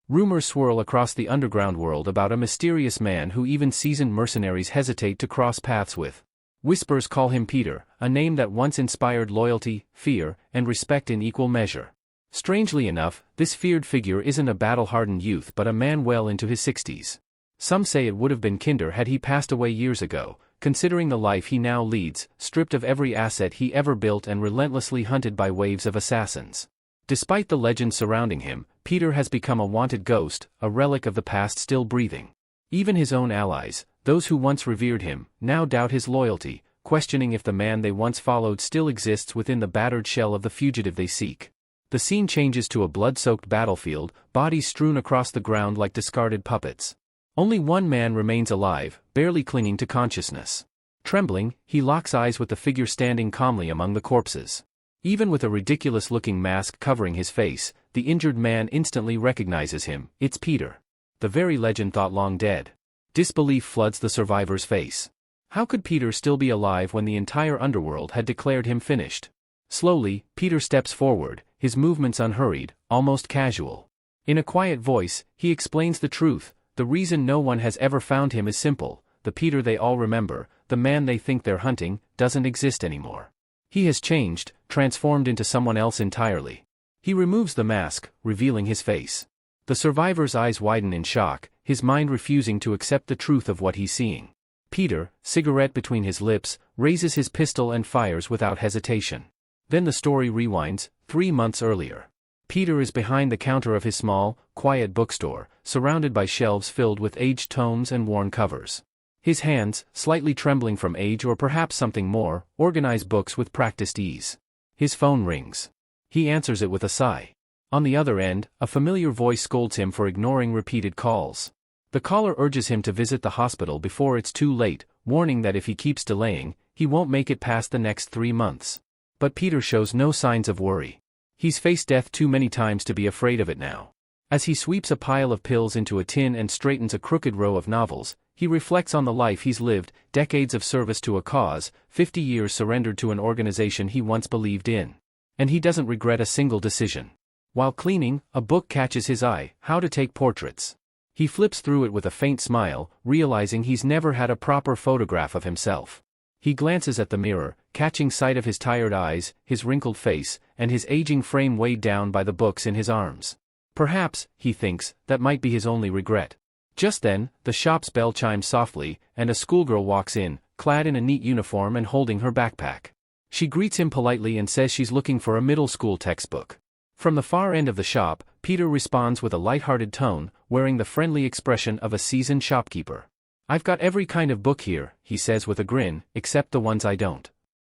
Rumors swirl across the underground world about a mysterious man who even seasoned mercenaries hesitate to cross paths with. Whispers call him Peter, a name that once inspired loyalty, fear, and respect in equal measure. Strangely enough, this feared figure isn't a battle-hardened youth but a man well into his 60s. Some say it would have been kinder had he passed away years ago, considering the life he now leads, stripped of every asset he ever built and relentlessly hunted by waves of assassins. Despite the legend surrounding him, Peter has become a wanted ghost, a relic of the past still breathing. Even his own allies, those who once revered him, now doubt his loyalty, questioning if the man they once followed still exists within the battered shell of the fugitive they seek. The scene changes to a blood-soaked battlefield, bodies strewn across the ground like discarded puppets. Only one man remains alive, barely clinging to consciousness. Trembling, he locks eyes with the figure standing calmly among the corpses. Even with a ridiculous-looking mask covering his face, the injured man instantly recognizes him. It's Peter. The very legend thought long dead. Disbelief floods the survivor's face. How could Peter still be alive when the entire underworld had declared him finished? Slowly, Peter steps forward, his movements unhurried, almost casual. In a quiet voice, he explains the truth. The reason no one has ever found him is simple. The Peter they all remember, the man they think they're hunting, doesn't exist anymore. He has changed, transformed into someone else entirely. He removes the mask, revealing his face. The survivor's eyes widen in shock, his mind refusing to accept the truth of what he's seeing. Peter, cigarette between his lips, raises his pistol and fires without hesitation. Then the story rewinds, 3 months earlier. Peter is behind the counter of his small, quiet bookstore, surrounded by shelves filled with aged tomes and worn covers. His hands, slightly trembling from age or perhaps something more, organize books with practiced ease. His phone rings. He answers it with a sigh. On the other end, a familiar voice scolds him for ignoring repeated calls. The caller urges him to visit the hospital before it's too late, warning that if he keeps delaying, he won't make it past the next 3 months. But Peter shows no signs of worry. He's faced death too many times to be afraid of it now. As he sweeps a pile of pills into a tin and straightens a crooked row of novels, he reflects on the life he's lived, decades of service to a cause, 50 years surrendered to an organization he once believed in. And he doesn't regret a single decision. While cleaning, a book catches his eye, How to Take Portraits. He flips through it with a faint smile, realizing he's never had a proper photograph of himself. He glances at the mirror, catching sight of his tired eyes, his wrinkled face, and his aging frame weighed down by the books in his arms. Perhaps, he thinks, that might be his only regret. Just then, the shop's bell chimes softly, and a schoolgirl walks in, clad in a neat uniform and holding her backpack. She greets him politely and says she's looking for a middle school textbook. From the far end of the shop, Peter responds with a light-hearted tone, wearing the friendly expression of a seasoned shopkeeper. "I've got every kind of book here," he says with a grin, "except the ones I don't."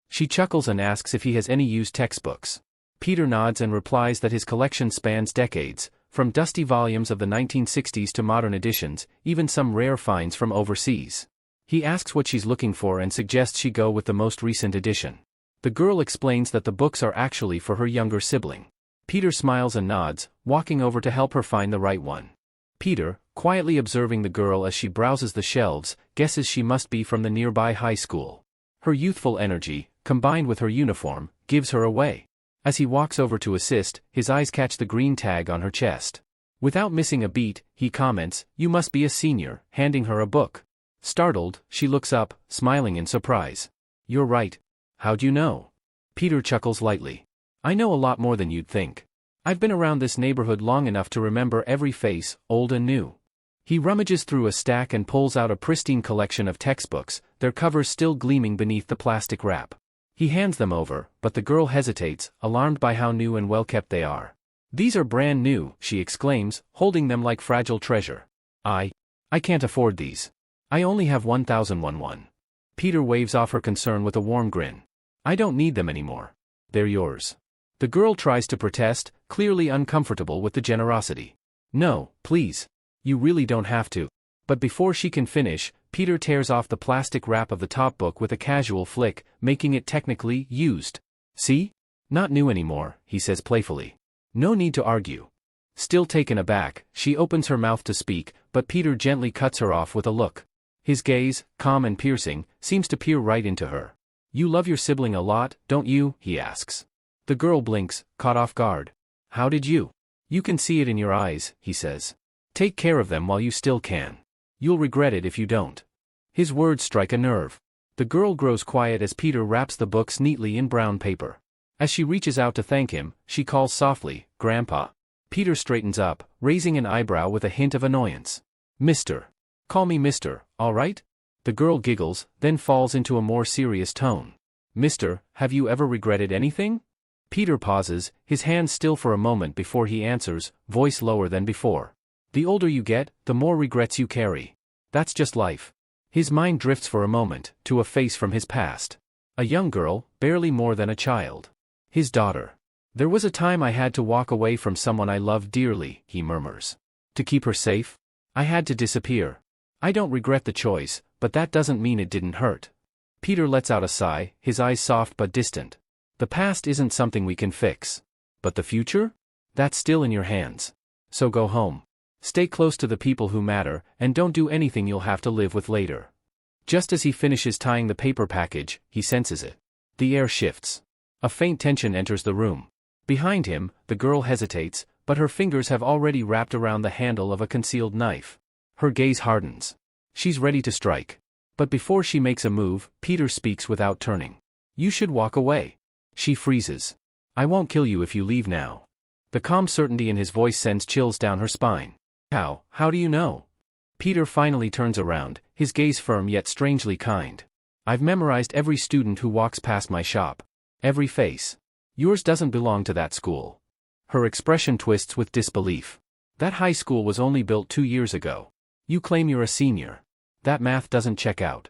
She chuckles and asks if he has any used textbooks. Peter nods and replies that his collection spans decades, from dusty volumes of the 1960s to modern editions, even some rare finds from overseas. He asks what she's looking for and suggests she go with the most recent edition. The girl explains that the books are actually for her younger sibling. Peter smiles and nods, walking over to help her find the right one. Peter, quietly observing the girl as she browses the shelves, guesses she must be from the nearby high school. Her youthful energy, combined with her uniform, gives her away. As he walks over to assist, his eyes catch the green tag on her chest. Without missing a beat, he comments, "You must be a senior," handing her a book. Startled, she looks up, smiling in surprise. "You're right. How'd you know?" Peter chuckles lightly. "I know a lot more than you'd think. I've been around this neighborhood long enough to remember every face, old and new." He rummages through a stack and pulls out a pristine collection of textbooks, their covers still gleaming beneath the plastic wrap. He hands them over, but the girl hesitates, alarmed by how new and well-kept they are. "These are brand new," she exclaims, holding them like fragile treasure. I can't afford these. I only have 1,001." Peter waves off her concern with a warm grin. "I don't need them anymore. They're yours." The girl tries to protest, clearly uncomfortable with the generosity. "No, please. You really don't have to." But before she can finish, Peter tears off the plastic wrap of the top book with a casual flick, making it technically used. "See? Not new anymore," he says playfully. "No need to argue." Still taken aback, she opens her mouth to speak, but Peter gently cuts her off with a look. His gaze, calm and piercing, seems to peer right into her. "You love your sibling a lot, don't you?" he asks. The girl blinks, caught off guard. "How did you?" "You can see it in your eyes," he says. Take care of them while you still can. You'll regret it if you don't. His words strike a nerve. The girl grows quiet as Peter wraps the books neatly in brown paper. As she reaches out to thank him, she calls softly, "Grandpa." Peter straightens up, raising an eyebrow with a hint of annoyance. "Mister. Call me Mister, all right?" The girl giggles, then falls into a more serious tone. "Mister, have you ever regretted anything?" Peter pauses, his hands still for a moment before he answers, voice lower than before. "The older you get, the more regrets you carry. That's just life." His mind drifts for a moment, to a face from his past. A young girl, barely more than a child. His daughter. "There was a time I had to walk away from someone I loved dearly," he murmurs. "To keep her safe? I had to disappear. I don't regret the choice, but that doesn't mean it didn't hurt." Peter lets out a sigh, his eyes soft but distant. "The past isn't something we can fix. But the future? That's still in your hands. So go home. Stay close to the people who matter, and don't do anything you'll have to live with later." Just as he finishes tying the paper package, he senses it. The air shifts. A faint tension enters the room. Behind him, the girl hesitates, but her fingers have already wrapped around the handle of a concealed knife. Her gaze hardens. She's ready to strike. But before she makes a move, Peter speaks without turning. "You should walk away." She freezes. "I won't kill you if you leave now." The calm certainty in his voice sends chills down her spine. How do you know?" Peter finally turns around, his gaze firm yet strangely kind. "I've memorized every student who walks past my shop. Every face. Yours doesn't belong to that school." Her expression twists with disbelief. "That high school was only built 2 years ago. You claim you're a senior. That math doesn't check out."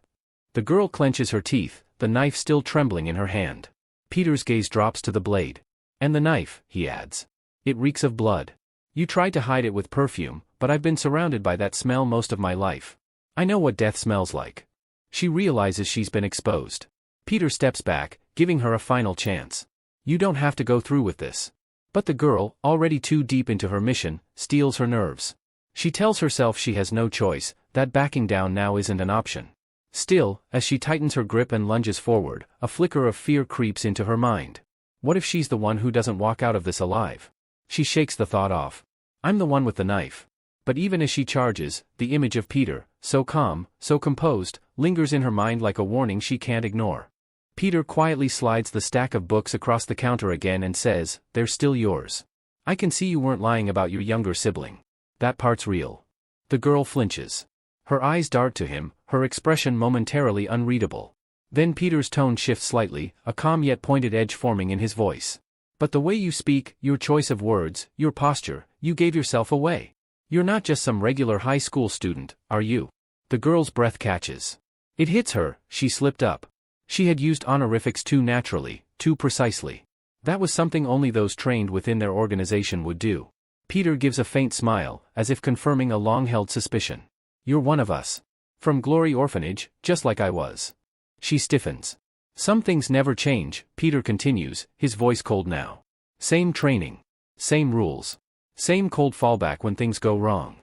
The girl clenches her teeth, the knife still trembling in her hand. Peter's gaze drops to the blade. "And the knife," he adds. "It reeks of blood. You tried to hide it with perfume, but I've been surrounded by that smell most of my life. I know what death smells like." She realizes she's been exposed. Peter steps back, giving her a final chance. "You don't have to go through with this." But the girl, already too deep into her mission, steels her nerves. She tells herself she has no choice, that backing down now isn't an option. Still, as she tightens her grip and lunges forward, a flicker of fear creeps into her mind. What if she's the one who doesn't walk out of this alive? She shakes the thought off. "I'm the one with the knife." But even as she charges, the image of Peter, so calm, so composed, lingers in her mind like a warning she can't ignore. Peter quietly slides the stack of books across the counter again and says, "They're still yours. I can see you weren't lying about your younger sibling. That part's real." The girl flinches. Her eyes dart to him, her expression momentarily unreadable. Then Peter's tone shifts slightly, a calm yet pointed edge forming in his voice. "But the way you speak, your choice of words, your posture, you gave yourself away. You're not just some regular high school student, are you?" The girl's breath catches. It hits her, she slipped up. She had used honorifics too naturally, too precisely. That was something only those trained within their organization would do. Peter gives a faint smile, as if confirming a long-held suspicion. "You're one of us. From Glory Orphanage, just like I was." She stiffens. "Some things never change," Peter continues, his voice cold now. "Same training. Same rules. Same cold fallback when things go wrong."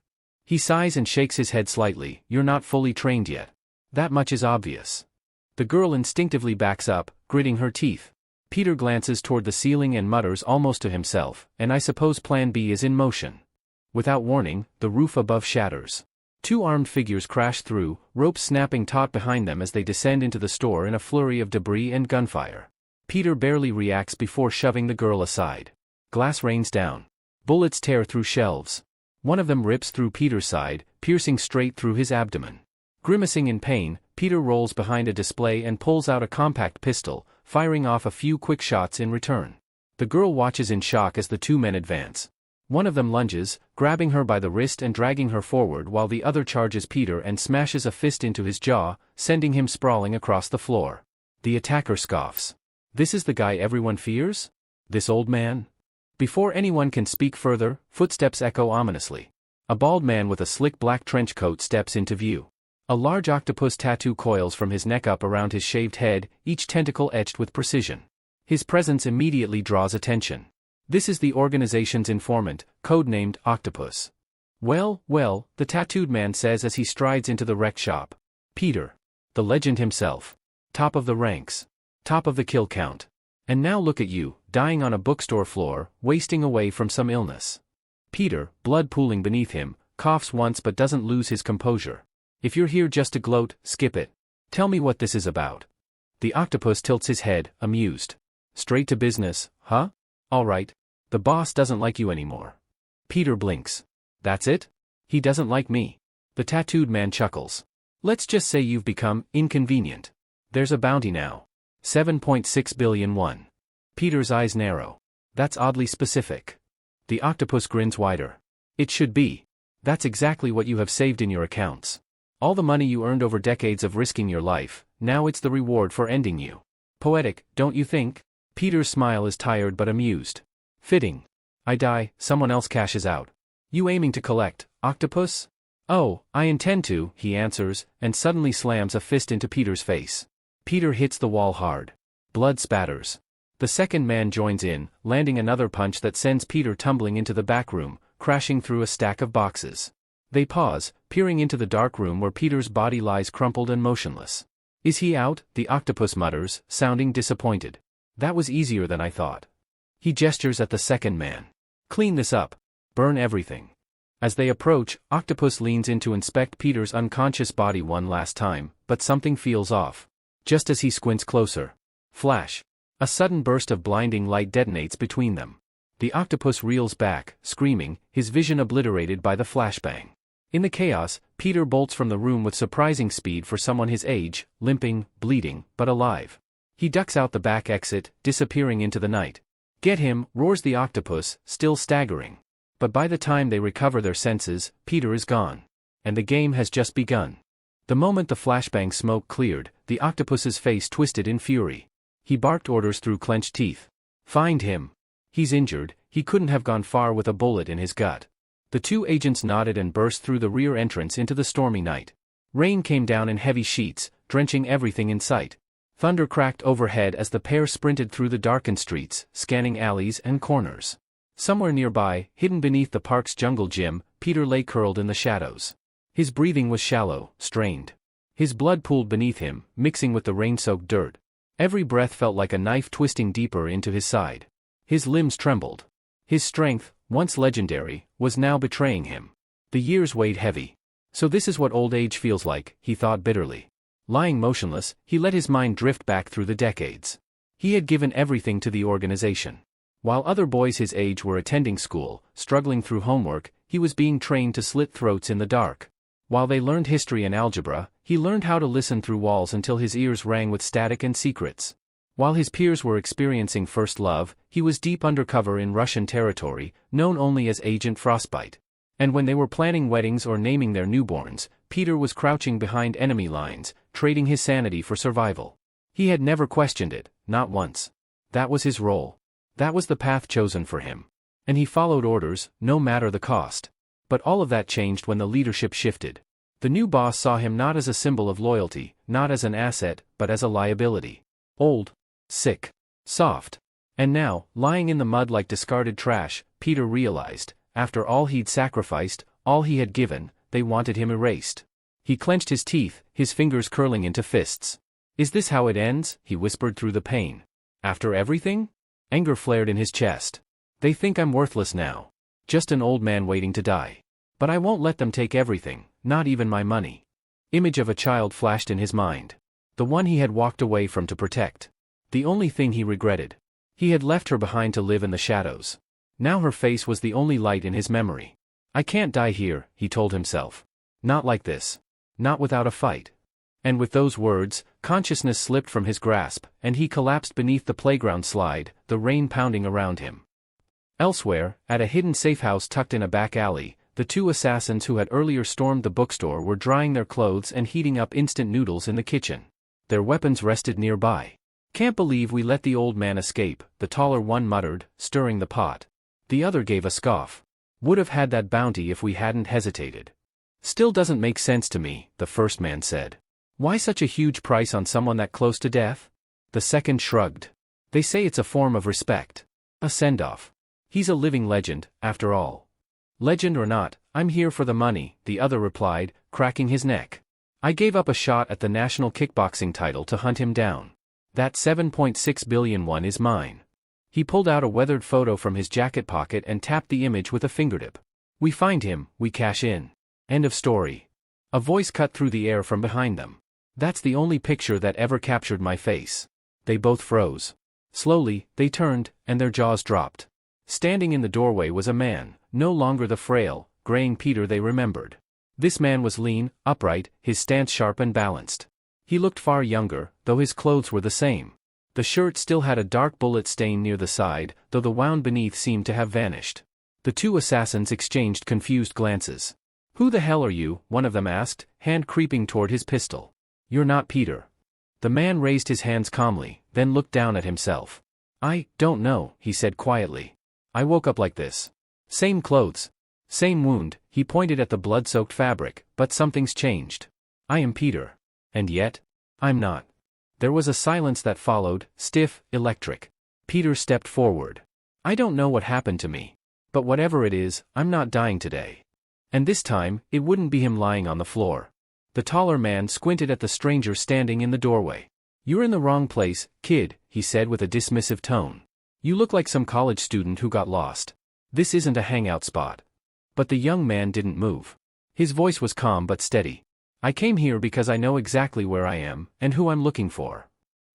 He sighs and shakes his head slightly. "You're not fully trained yet. That much is obvious." The girl instinctively backs up, gritting her teeth. Peter glances toward the ceiling and mutters almost to himself, "And I suppose Plan B is in motion." Without warning, the roof above shatters. 2 armed figures crash through, ropes snapping taut behind them as they descend into the store in a flurry of debris and gunfire. Peter barely reacts before shoving the girl aside. Glass rains down. Bullets tear through shelves. One of them rips through Peter's side, piercing straight through his abdomen. Grimacing in pain, Peter rolls behind a display and pulls out a compact pistol, firing off a few quick shots in return. The girl watches in shock as the 2 men advance. One of them lunges, grabbing her by the wrist and dragging her forward while the other charges Peter and smashes a fist into his jaw, sending him sprawling across the floor. The attacker scoffs. "This is the guy everyone fears? This old man?" Before anyone can speak further, footsteps echo ominously. A bald man with a slick black trench coat steps into view. A large octopus tattoo coils from his neck up around his shaved head, each tentacle etched with precision. His presence immediately draws attention. This is the organization's informant, codenamed Octopus. Well, the tattooed man says as he strides into the wreck shop. "Peter. The legend himself. Top of the ranks. Top of the kill count. And now look at you, dying on a bookstore floor, wasting away from some illness." Peter, blood pooling beneath him, coughs once but doesn't lose his composure. If you're here just to gloat, skip it. Tell me what this is about. The octopus tilts his head, amused. Straight to business, huh? All right. The boss doesn't like you anymore. Peter blinks. That's it? He doesn't like me. The tattooed man chuckles. Let's just say you've become inconvenient. There's a bounty now. 7.6 billion won. Peter's eyes narrow. That's oddly specific. The octopus grins wider. It should be. That's exactly what you have saved in your accounts. All the money you earned over decades of risking your life, now it's the reward for ending you. Poetic, don't you think? Peter's smile is tired but amused. Fitting. I die, someone else cashes out. You aiming to collect, octopus? Oh, I intend to, he answers, and suddenly slams a fist into Peter's face. Peter hits the wall hard. Blood spatters. The second man joins in, landing another punch that sends Peter tumbling into the back room, crashing through a stack of boxes. They pause, peering into the dark room where Peter's body lies crumpled and motionless. Is he out? The octopus mutters, sounding disappointed. That was easier than I thought. He gestures at the second man. Clean this up. Burn everything. As they approach, Octopus leans in to inspect Peter's unconscious body one last time, but something feels off. Just as he squints closer. Flash. A sudden burst of blinding light detonates between them. The octopus reels back, screaming, his vision obliterated by the flashbang. In the chaos, Peter bolts from the room with surprising speed for someone his age, limping, bleeding, but alive. He ducks out the back exit, disappearing into the night. Get him, roars the octopus, still staggering. But by the time they recover their senses, Peter is gone. And the game has just begun. The moment the flashbang smoke cleared, the octopus's face twisted in fury. He barked orders through clenched teeth. Find him. He's injured, he couldn't have gone far with a bullet in his gut. The two agents nodded and burst through the rear entrance into the stormy night. Rain came down in heavy sheets, drenching everything in sight. Thunder cracked overhead as the pair sprinted through the darkened streets, scanning alleys and corners. Somewhere nearby, hidden beneath the park's jungle gym, Peter lay curled in the shadows. His breathing was shallow, strained. His blood pooled beneath him, mixing with the rain-soaked dirt. Every breath felt like a knife twisting deeper into his side. His limbs trembled. His strength, once legendary, was now betraying him. The years weighed heavy. So this is what old age feels like, he thought bitterly. Lying motionless, he let his mind drift back through the decades. He had given everything to the organization. While other boys his age were attending school, struggling through homework, he was being trained to slit throats in the dark. While they learned history and algebra, he learned how to listen through walls until his ears rang with static and secrets. While his peers were experiencing first love, he was deep undercover in Russian territory, known only as Agent Frostbite. And when they were planning weddings or naming their newborns, Peter was crouching behind enemy lines, trading his sanity for survival. He had never questioned it, not once. That was his role. That was the path chosen for him. And he followed orders, no matter the cost. But all of that changed when the leadership shifted. The new boss saw him not as a symbol of loyalty, not as an asset, but as a liability. Old. Sick. Soft. And now, lying in the mud like discarded trash, Peter realized, after all he'd sacrificed, all he had given, they wanted him erased. He clenched his teeth, his fingers curling into fists. Is this how it ends? He whispered through the pain. After everything? Anger flared in his chest. They think I'm worthless now. Just an old man waiting to die. But I won't let them take everything, not even my money. Image of a child flashed in his mind. The one he had walked away from to protect. The only thing he regretted. He had left her behind to live in the shadows. Now her face was the only light in his memory. I can't die here, he told himself. Not like this. Not without a fight. And with those words, consciousness slipped from his grasp, and he collapsed beneath the playground slide, the rain pounding around him. Elsewhere, at a hidden safehouse tucked in a back alley, the two assassins who had earlier stormed the bookstore were drying their clothes and heating up instant noodles in the kitchen. Their weapons rested nearby. Can't believe we let the old man escape, the taller one muttered, stirring the pot. The other gave a scoff. Would have had that bounty if we hadn't hesitated. Still doesn't make sense to me, the first man said. Why such a huge price on someone that close to death? The second shrugged. They say it's a form of respect. A send-off. He's a living legend, after all. Legend or not, I'm here for the money, the other replied, cracking his neck. I gave up a shot at the national kickboxing title to hunt him down. That 7.6 billion won is mine. He pulled out a weathered photo from his jacket pocket and tapped the image with a fingertip. We find him, we cash in. End of story. A voice cut through the air from behind them. That's the only picture that ever captured my face. They both froze. Slowly, they turned, and their jaws dropped. Standing in the doorway was a man, no longer the frail, graying Peter they remembered. This man was lean, upright, his stance sharp and balanced. He looked far younger, though his clothes were the same. The shirt still had a dark bullet stain near the side, though the wound beneath seemed to have vanished. The two assassins exchanged confused glances. "Who the hell are you?" one of them asked, hand creeping toward his pistol. "You're not Peter." The man raised his hands calmly, then looked down at himself. "I don't know," he said quietly. "I woke up like this. Same clothes. Same wound," he pointed at the blood-soaked fabric, "but something's changed. I am Peter. And yet, I'm not." There was a silence that followed, stiff, electric. Peter stepped forward. "I don't know what happened to me. But whatever it is, I'm not dying today." And this time, it wouldn't be him lying on the floor. The taller man squinted at the stranger standing in the doorway. "You're in the wrong place, kid," he said with a dismissive tone. "You look like some college student who got lost. This isn't a hangout spot." But the young man didn't move. His voice was calm but steady. "I came here because I know exactly where I am, and who I'm looking for."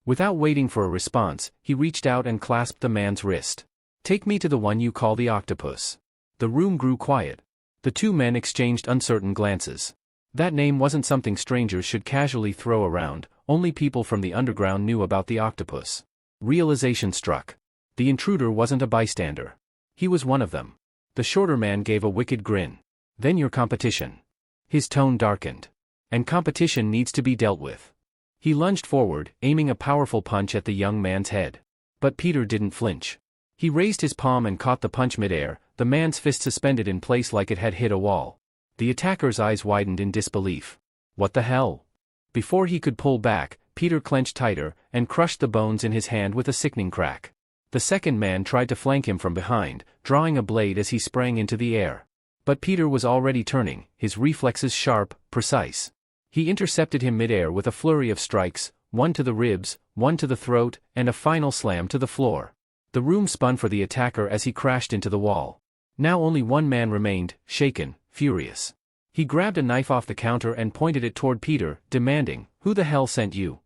Without waiting for a response, he reached out and clasped the man's wrist. "Take me to the one you call the octopus." The room grew quiet. The two men exchanged uncertain glances. That name wasn't something strangers should casually throw around, only people from the underground knew about the octopus. Realization struck. The intruder wasn't a bystander. He was one of them. The shorter man gave a wicked grin. "Then your competition." His tone darkened. "And competition needs to be dealt with." He lunged forward, aiming a powerful punch at the young man's head. But Peter didn't flinch. He raised his palm and caught the punch midair, the man's fist suspended in place like it had hit a wall. The attacker's eyes widened in disbelief. "What the hell?" Before he could pull back, Peter clenched tighter, and crushed the bones in his hand with a sickening crack. The second man tried to flank him from behind, drawing a blade as he sprang into the air. But Peter was already turning, his reflexes sharp, precise. He intercepted him midair with a flurry of strikes, one to the ribs, one to the throat, and a final slam to the floor. The room spun for the attacker as he crashed into the wall. Now only one man remained, shaken, furious. He grabbed a knife off the counter and pointed it toward Peter, demanding, "Who the hell sent you?"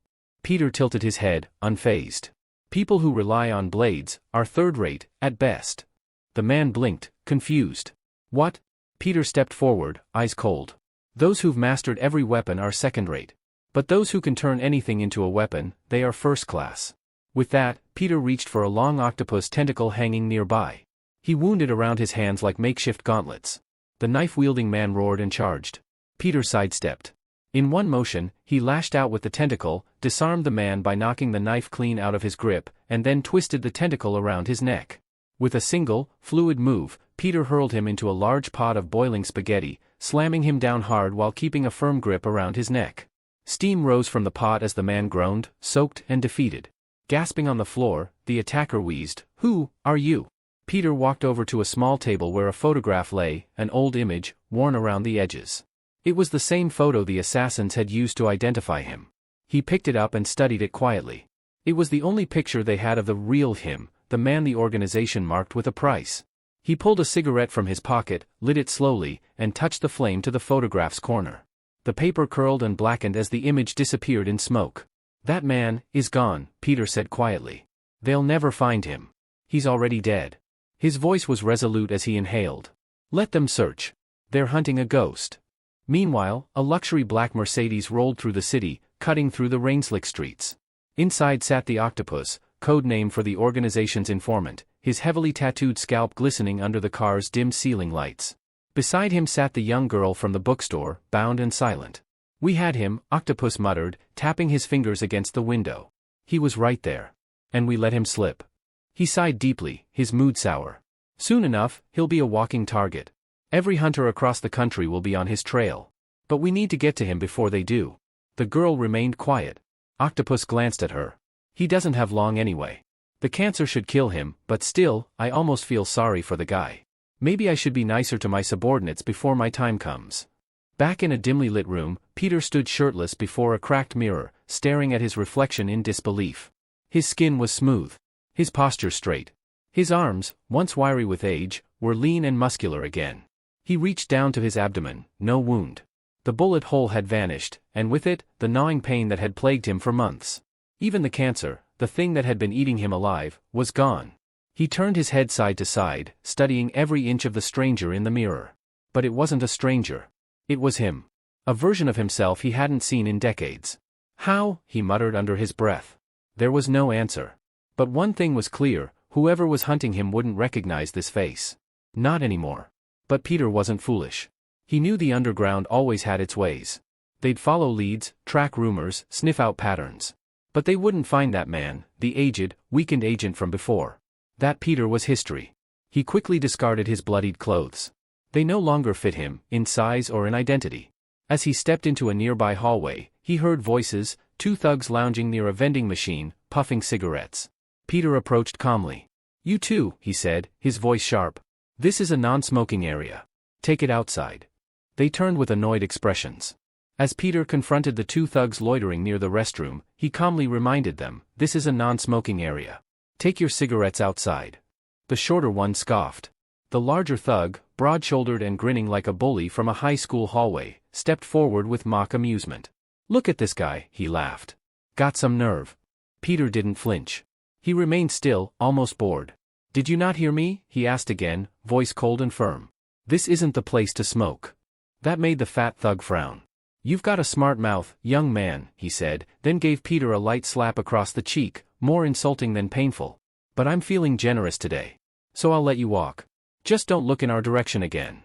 Peter tilted his head, unfazed. "People who rely on blades are third-rate, at best." The man blinked, confused. "What?" Peter stepped forward, eyes cold. "Those who've mastered every weapon are second-rate. But those who can turn anything into a weapon, they are first-class." With that, Peter reached for a long octopus tentacle hanging nearby. He wound it around his hands like makeshift gauntlets. The knife-wielding man roared and charged. Peter sidestepped. In one motion, he lashed out with the tentacle, disarmed the man by knocking the knife clean out of his grip, and then twisted the tentacle around his neck. With a single, fluid move, Peter hurled him into a large pot of boiling spaghetti, slamming him down hard while keeping a firm grip around his neck. Steam rose from the pot as the man groaned, soaked and defeated. Gasping on the floor, the attacker wheezed, "Who are you?" Peter walked over to a small table where a photograph lay, an old image, worn around the edges. It was the same photo the assassins had used to identify him. He picked it up and studied it quietly. It was the only picture they had of the real him, the man the organization marked with a price. He pulled a cigarette from his pocket, lit it slowly, and touched the flame to the photograph's corner. The paper curled and blackened as the image disappeared in smoke. "That man is gone," Peter said quietly. "They'll never find him. He's already dead." His voice was resolute as he inhaled. "Let them search. They're hunting a ghost." Meanwhile, a luxury black Mercedes rolled through the city, cutting through the rain-slick streets. Inside sat the octopus, code name for the organization's informant, his heavily tattooed scalp glistening under the car's dim ceiling lights. Beside him sat the young girl from the bookstore, bound and silent. "We had him," Octopus muttered, tapping his fingers against the window. "He was right there. And we let him slip." He sighed deeply, his mood sour. "Soon enough, he'll be a walking target. Every hunter across the country will be on his trail. But we need to get to him before they do." The girl remained quiet. Octopus glanced at her. "He doesn't have long anyway. The cancer should kill him, but still, I almost feel sorry for the guy. Maybe I should be nicer to my subordinates before my time comes." Back in a dimly lit room, Peter stood shirtless before a cracked mirror, staring at his reflection in disbelief. His skin was smooth. His posture straight. His arms, once wiry with age, were lean and muscular again. He reached down to his abdomen, no wound. The bullet hole had vanished, and with it, the gnawing pain that had plagued him for months. Even the cancer, the thing that had been eating him alive, was gone. He turned his head side to side, studying every inch of the stranger in the mirror. But it wasn't a stranger. It was him. A version of himself he hadn't seen in decades. How? He muttered under his breath. There was no answer. But one thing was clear, whoever was hunting him wouldn't recognize this face. Not anymore. But Peter wasn't foolish. He knew the underground always had its ways. They'd follow leads, track rumors, sniff out patterns. But they wouldn't find that man, the aged, weakened agent from before. That Peter was history. He quickly discarded his bloodied clothes. They no longer fit him, in size or in identity. As he stepped into a nearby hallway, he heard voices, two thugs lounging near a vending machine, puffing cigarettes. Peter approached calmly. "You too," he said, his voice sharp. "This is a non-smoking area. Take it outside." They turned with annoyed expressions. As Peter confronted the two thugs loitering near the restroom, he calmly reminded them, "This is a non-smoking area. Take your cigarettes outside." The shorter one scoffed. The larger thug, broad-shouldered and grinning like a bully from a high school hallway, stepped forward with mock amusement. "Look at this guy," he laughed. "Got some nerve." Peter didn't flinch. He remained still, almost bored. "Did you not hear me?" he asked again, voice cold and firm. "This isn't the place to smoke." That made the fat thug frown. "You've got a smart mouth, young man," he said, then gave Peter a light slap across the cheek, more insulting than painful. "But I'm feeling generous today. So I'll let you walk. Just don't look in our direction again."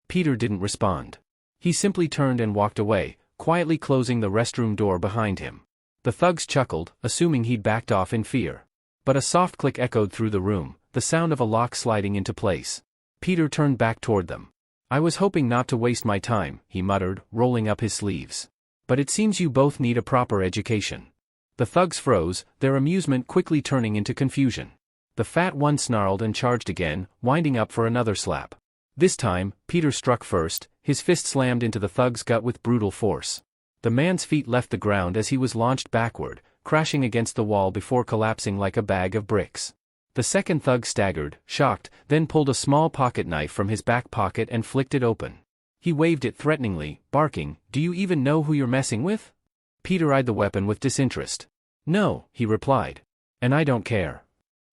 Peter didn't respond. He simply turned and walked away, quietly closing the restroom door behind him. The thugs chuckled, assuming he'd backed off in fear. But a soft click echoed through the room, the sound of a lock sliding into place. Peter turned back toward them. "I was hoping not to waste my time," he muttered, rolling up his sleeves. "But it seems you both need a proper education." The thugs froze, their amusement quickly turning into confusion. The fat one snarled and charged again, winding up for another slap. This time, Peter struck first, his fist slammed into the thug's gut with brutal force. The man's feet left the ground as he was launched backward, crashing against the wall before collapsing like a bag of bricks. The second thug staggered, shocked, then pulled a small pocket knife from his back pocket and flicked it open. He waved it threateningly, barking, "Do you even know who you're messing with?" Peter eyed the weapon with disinterest. "No," he replied. "And I don't care."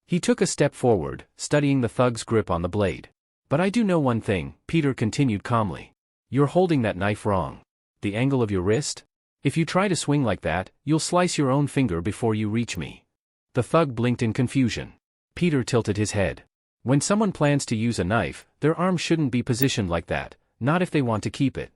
He took a step forward, studying the thug's grip on the blade. "But I do know one thing," Peter continued calmly. "You're holding that knife wrong. The angle of your wrist? If you try to swing like that, you'll slice your own finger before you reach me." The thug blinked in confusion. Peter tilted his head. When someone plans to use a knife, their arm shouldn't be positioned like that, not if they want to keep it.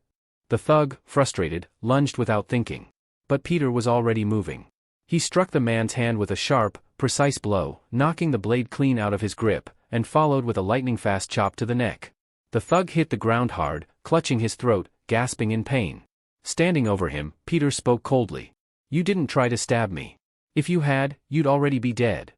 The thug, frustrated, lunged without thinking. But Peter was already moving. He struck the man's hand with a sharp, precise blow, knocking the blade clean out of his grip, and followed with a lightning-fast chop to the neck. The thug hit the ground hard, clutching his throat, gasping in pain. Standing over him, Peter spoke coldly. "You didn't try to stab me. If you had, you'd already be dead."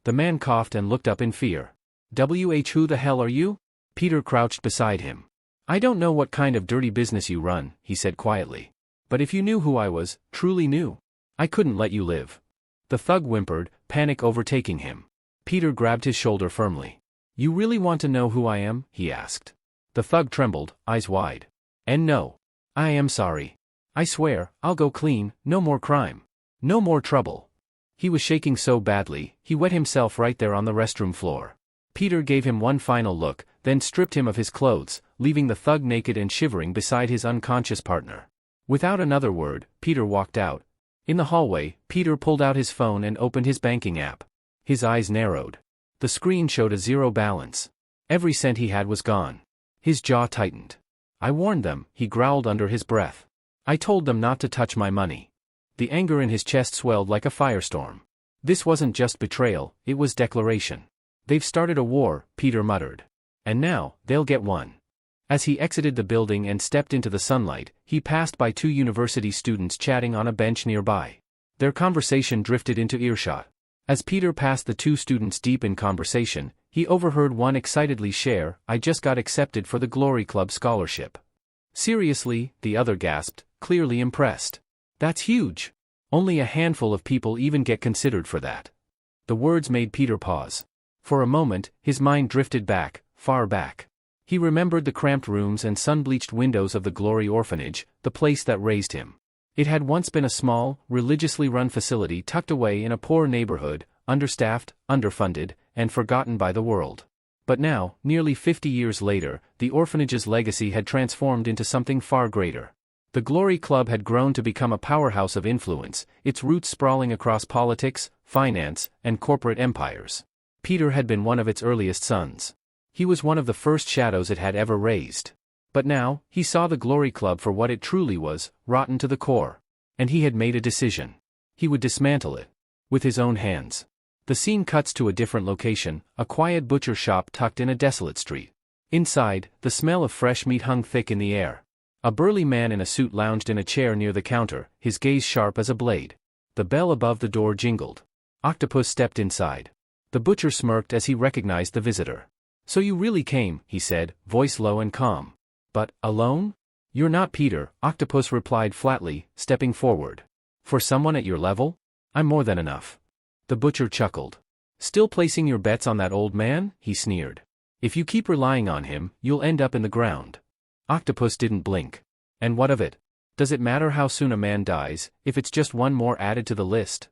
The man coughed and looked up in fear. Who the hell are you?" Peter crouched beside him. "I don't know what kind of dirty business you run," he said quietly. "But if you knew who I was, truly knew, I couldn't let you live." The thug whimpered, panic overtaking him. Peter grabbed his shoulder firmly. "You really want to know who I am?" he asked. The thug trembled, eyes wide. "And no. I am sorry. I swear, I'll go clean, no more crime. No more trouble." He was shaking so badly, he wet himself right there on the restroom floor. Peter gave him one final look, then stripped him of his clothes, leaving the thug naked and shivering beside his unconscious partner. Without another word, Peter walked out. In the hallway, Peter pulled out his phone and opened his banking app. His eyes narrowed. The screen showed a zero balance. Every cent he had was gone. His jaw tightened. "I warned them," he growled under his breath. "I told them not to touch my money." The anger in his chest swelled like a firestorm. This wasn't just betrayal, it was declaration. "They've started a war," Peter muttered. "And now, they'll get one." As he exited the building and stepped into the sunlight, he passed by two university students chatting on a bench nearby. Their conversation drifted into earshot. As Peter passed the two students deep in conversation, he overheard one excitedly share, "I just got accepted for the Glory Club scholarship." "Seriously?" the other gasped, clearly impressed. "That's huge. Only a handful of people even get considered for that." The words made Peter pause. For a moment, his mind drifted back, far back. He remembered the cramped rooms and sun-bleached windows of the Glory Orphanage, the place that raised him. It had once been a small, religiously run facility tucked away in a poor neighborhood, understaffed, underfunded, and forgotten by the world. But now, nearly 50 years later, the orphanage's legacy had transformed into something far greater. The Glory Club had grown to become a powerhouse of influence, its roots sprawling across politics, finance, and corporate empires. Peter had been one of its earliest sons. He was one of the first shadows it had ever raised. But now, he saw the Glory Club for what it truly was, rotten to the core. And he had made a decision. He would dismantle it. With his own hands. The scene cuts to a different location, a quiet butcher shop tucked in a desolate street. Inside, the smell of fresh meat hung thick in the air. A burly man in a suit lounged in a chair near the counter, his gaze sharp as a blade. The bell above the door jingled. Octopus stepped inside. The butcher smirked as he recognized the visitor. "So you really came," he said, voice low and calm. "But, alone?" "You're not Peter," Octopus replied flatly, stepping forward. "For someone at your level? I'm more than enough." The butcher chuckled. "Still placing your bets on that old man?" he sneered. "If you keep relying on him, you'll end up in the ground." Octopus didn't blink. "And what of it? Does it matter how soon a man dies, if it's just one more added to the list?"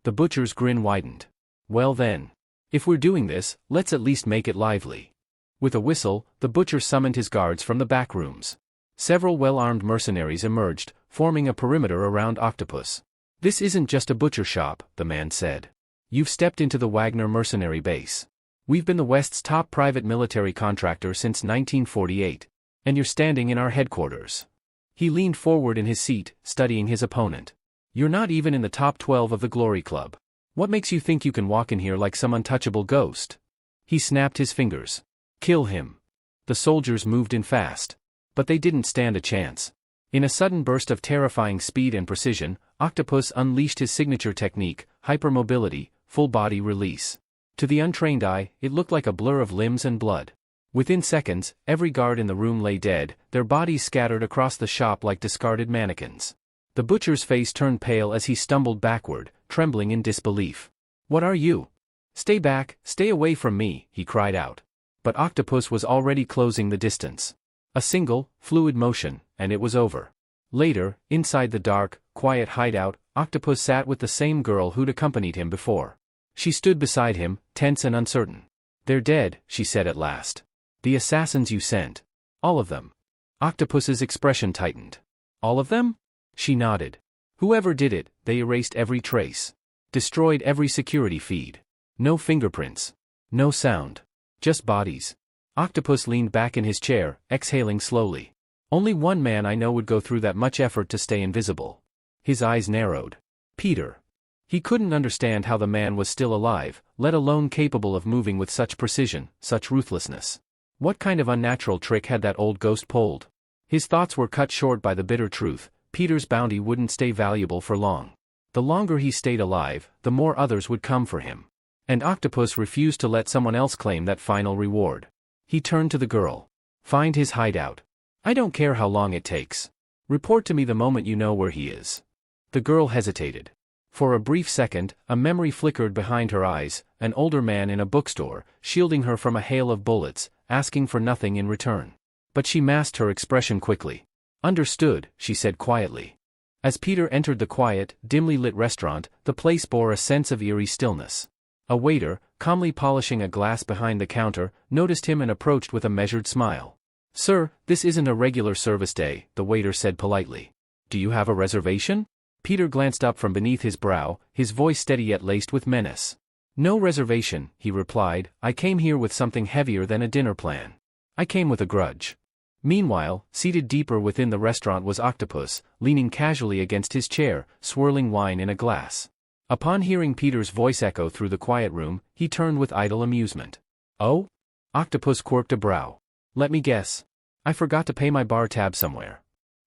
The butcher's grin widened. "Well then. If we're doing this, let's at least make it lively." With a whistle, the butcher summoned his guards from the back rooms. Several well-armed mercenaries emerged, forming a perimeter around Octopus. "This isn't just a butcher shop," the man said. "You've stepped into the Wagner mercenary base. We've been the West's top private military contractor since 1948. And you're standing in our headquarters." He leaned forward in his seat, studying his opponent. "You're not even in the top 12 of the Glory Club. What makes you think you can walk in here like some untouchable ghost?" He snapped his fingers. "Kill him." The soldiers moved in fast. But they didn't stand a chance. In a sudden burst of terrifying speed and precision, Octopus unleashed his signature technique, hypermobility, full-body release. To the untrained eye, it looked like a blur of limbs and blood. Within seconds, every guard in the room lay dead, their bodies scattered across the shop like discarded mannequins. The butcher's face turned pale as he stumbled backward, trembling in disbelief. "What are you?" "Stay back, stay away from me," he cried out. But Octopus was already closing the distance. A single, fluid motion, and it was over. Later, inside the dark, quiet hideout, Octopus sat with the same girl who'd accompanied him before. She stood beside him, tense and uncertain. "They're dead," she said at last. "The assassins you sent. All of them." Octopus's expression tightened. "All of them?" She nodded. "Whoever did it, they erased every trace. Destroyed every security feed. No fingerprints. No sound. Just bodies." Octopus leaned back in his chair, exhaling slowly. "Only one man I know would go through that much effort to stay invisible." His eyes narrowed. Peter. He couldn't understand how the man was still alive, let alone capable of moving with such precision, such ruthlessness. What kind of unnatural trick had that old ghost pulled? His thoughts were cut short by the bitter truth: Peter's bounty wouldn't stay valuable for long. The longer he stayed alive, the more others would come for him. And Octopus refused to let someone else claim that final reward. He turned to the girl. "Find his hideout. I don't care how long it takes. Report to me the moment you know where he is." The girl hesitated. For a brief second, a memory flickered behind her eyes, an older man in a bookstore, shielding her from a hail of bullets, asking for nothing in return. But she masked her expression quickly. "Understood," she said quietly. As Peter entered the quiet, dimly lit restaurant, the place bore a sense of eerie stillness. A waiter, calmly polishing a glass behind the counter, noticed him and approached with a measured smile. "Sir, this isn't a regular service day," the waiter said politely. "Do you have a reservation?" Peter glanced up from beneath his brow, his voice steady yet laced with menace. "No reservation," he replied. "I came here with something heavier than a dinner plan. I came with a grudge." Meanwhile, seated deeper within the restaurant was Octopus, leaning casually against his chair, swirling wine in a glass. Upon hearing Peter's voice echo through the quiet room, he turned with idle amusement. "Oh?" Octopus quirked a brow. "Let me guess. I forgot to pay my bar tab somewhere."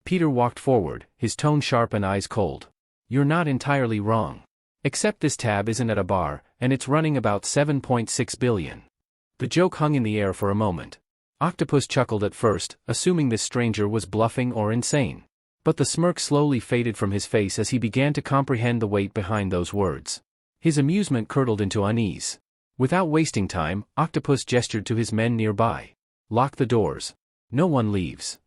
Peter walked forward, his tone sharp and eyes cold. "You're not entirely wrong. Except this tab isn't at a bar, and it's running about 7.6 billion. The joke hung in the air for a moment. Octopus chuckled at first, assuming this stranger was bluffing or insane. But the smirk slowly faded from his face as he began to comprehend the weight behind those words. His amusement curdled into unease. Without wasting time, Octopus gestured to his men nearby. Lock the doors. No one leaves.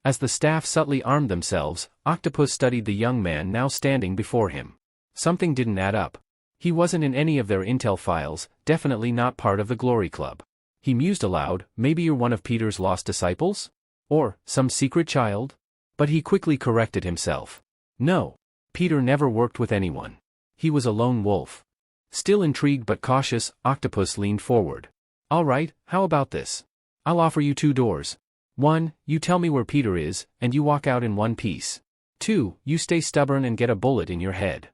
As the staff subtly armed themselves, Octopus studied the young man now standing before him. Something didn't add up. He wasn't in any of their intel files, definitely not part of the Glory Club. He mused aloud, maybe you're one of Peter's lost disciples? Or, some secret child? But he quickly corrected himself. No. Peter never worked with anyone. He was a lone wolf. Still intrigued but cautious, Octopus leaned forward. All right, how about this? I'll offer you 2 doors. 1, you tell me where Peter is, and you walk out in one piece. 2, you stay stubborn and get a bullet in your head.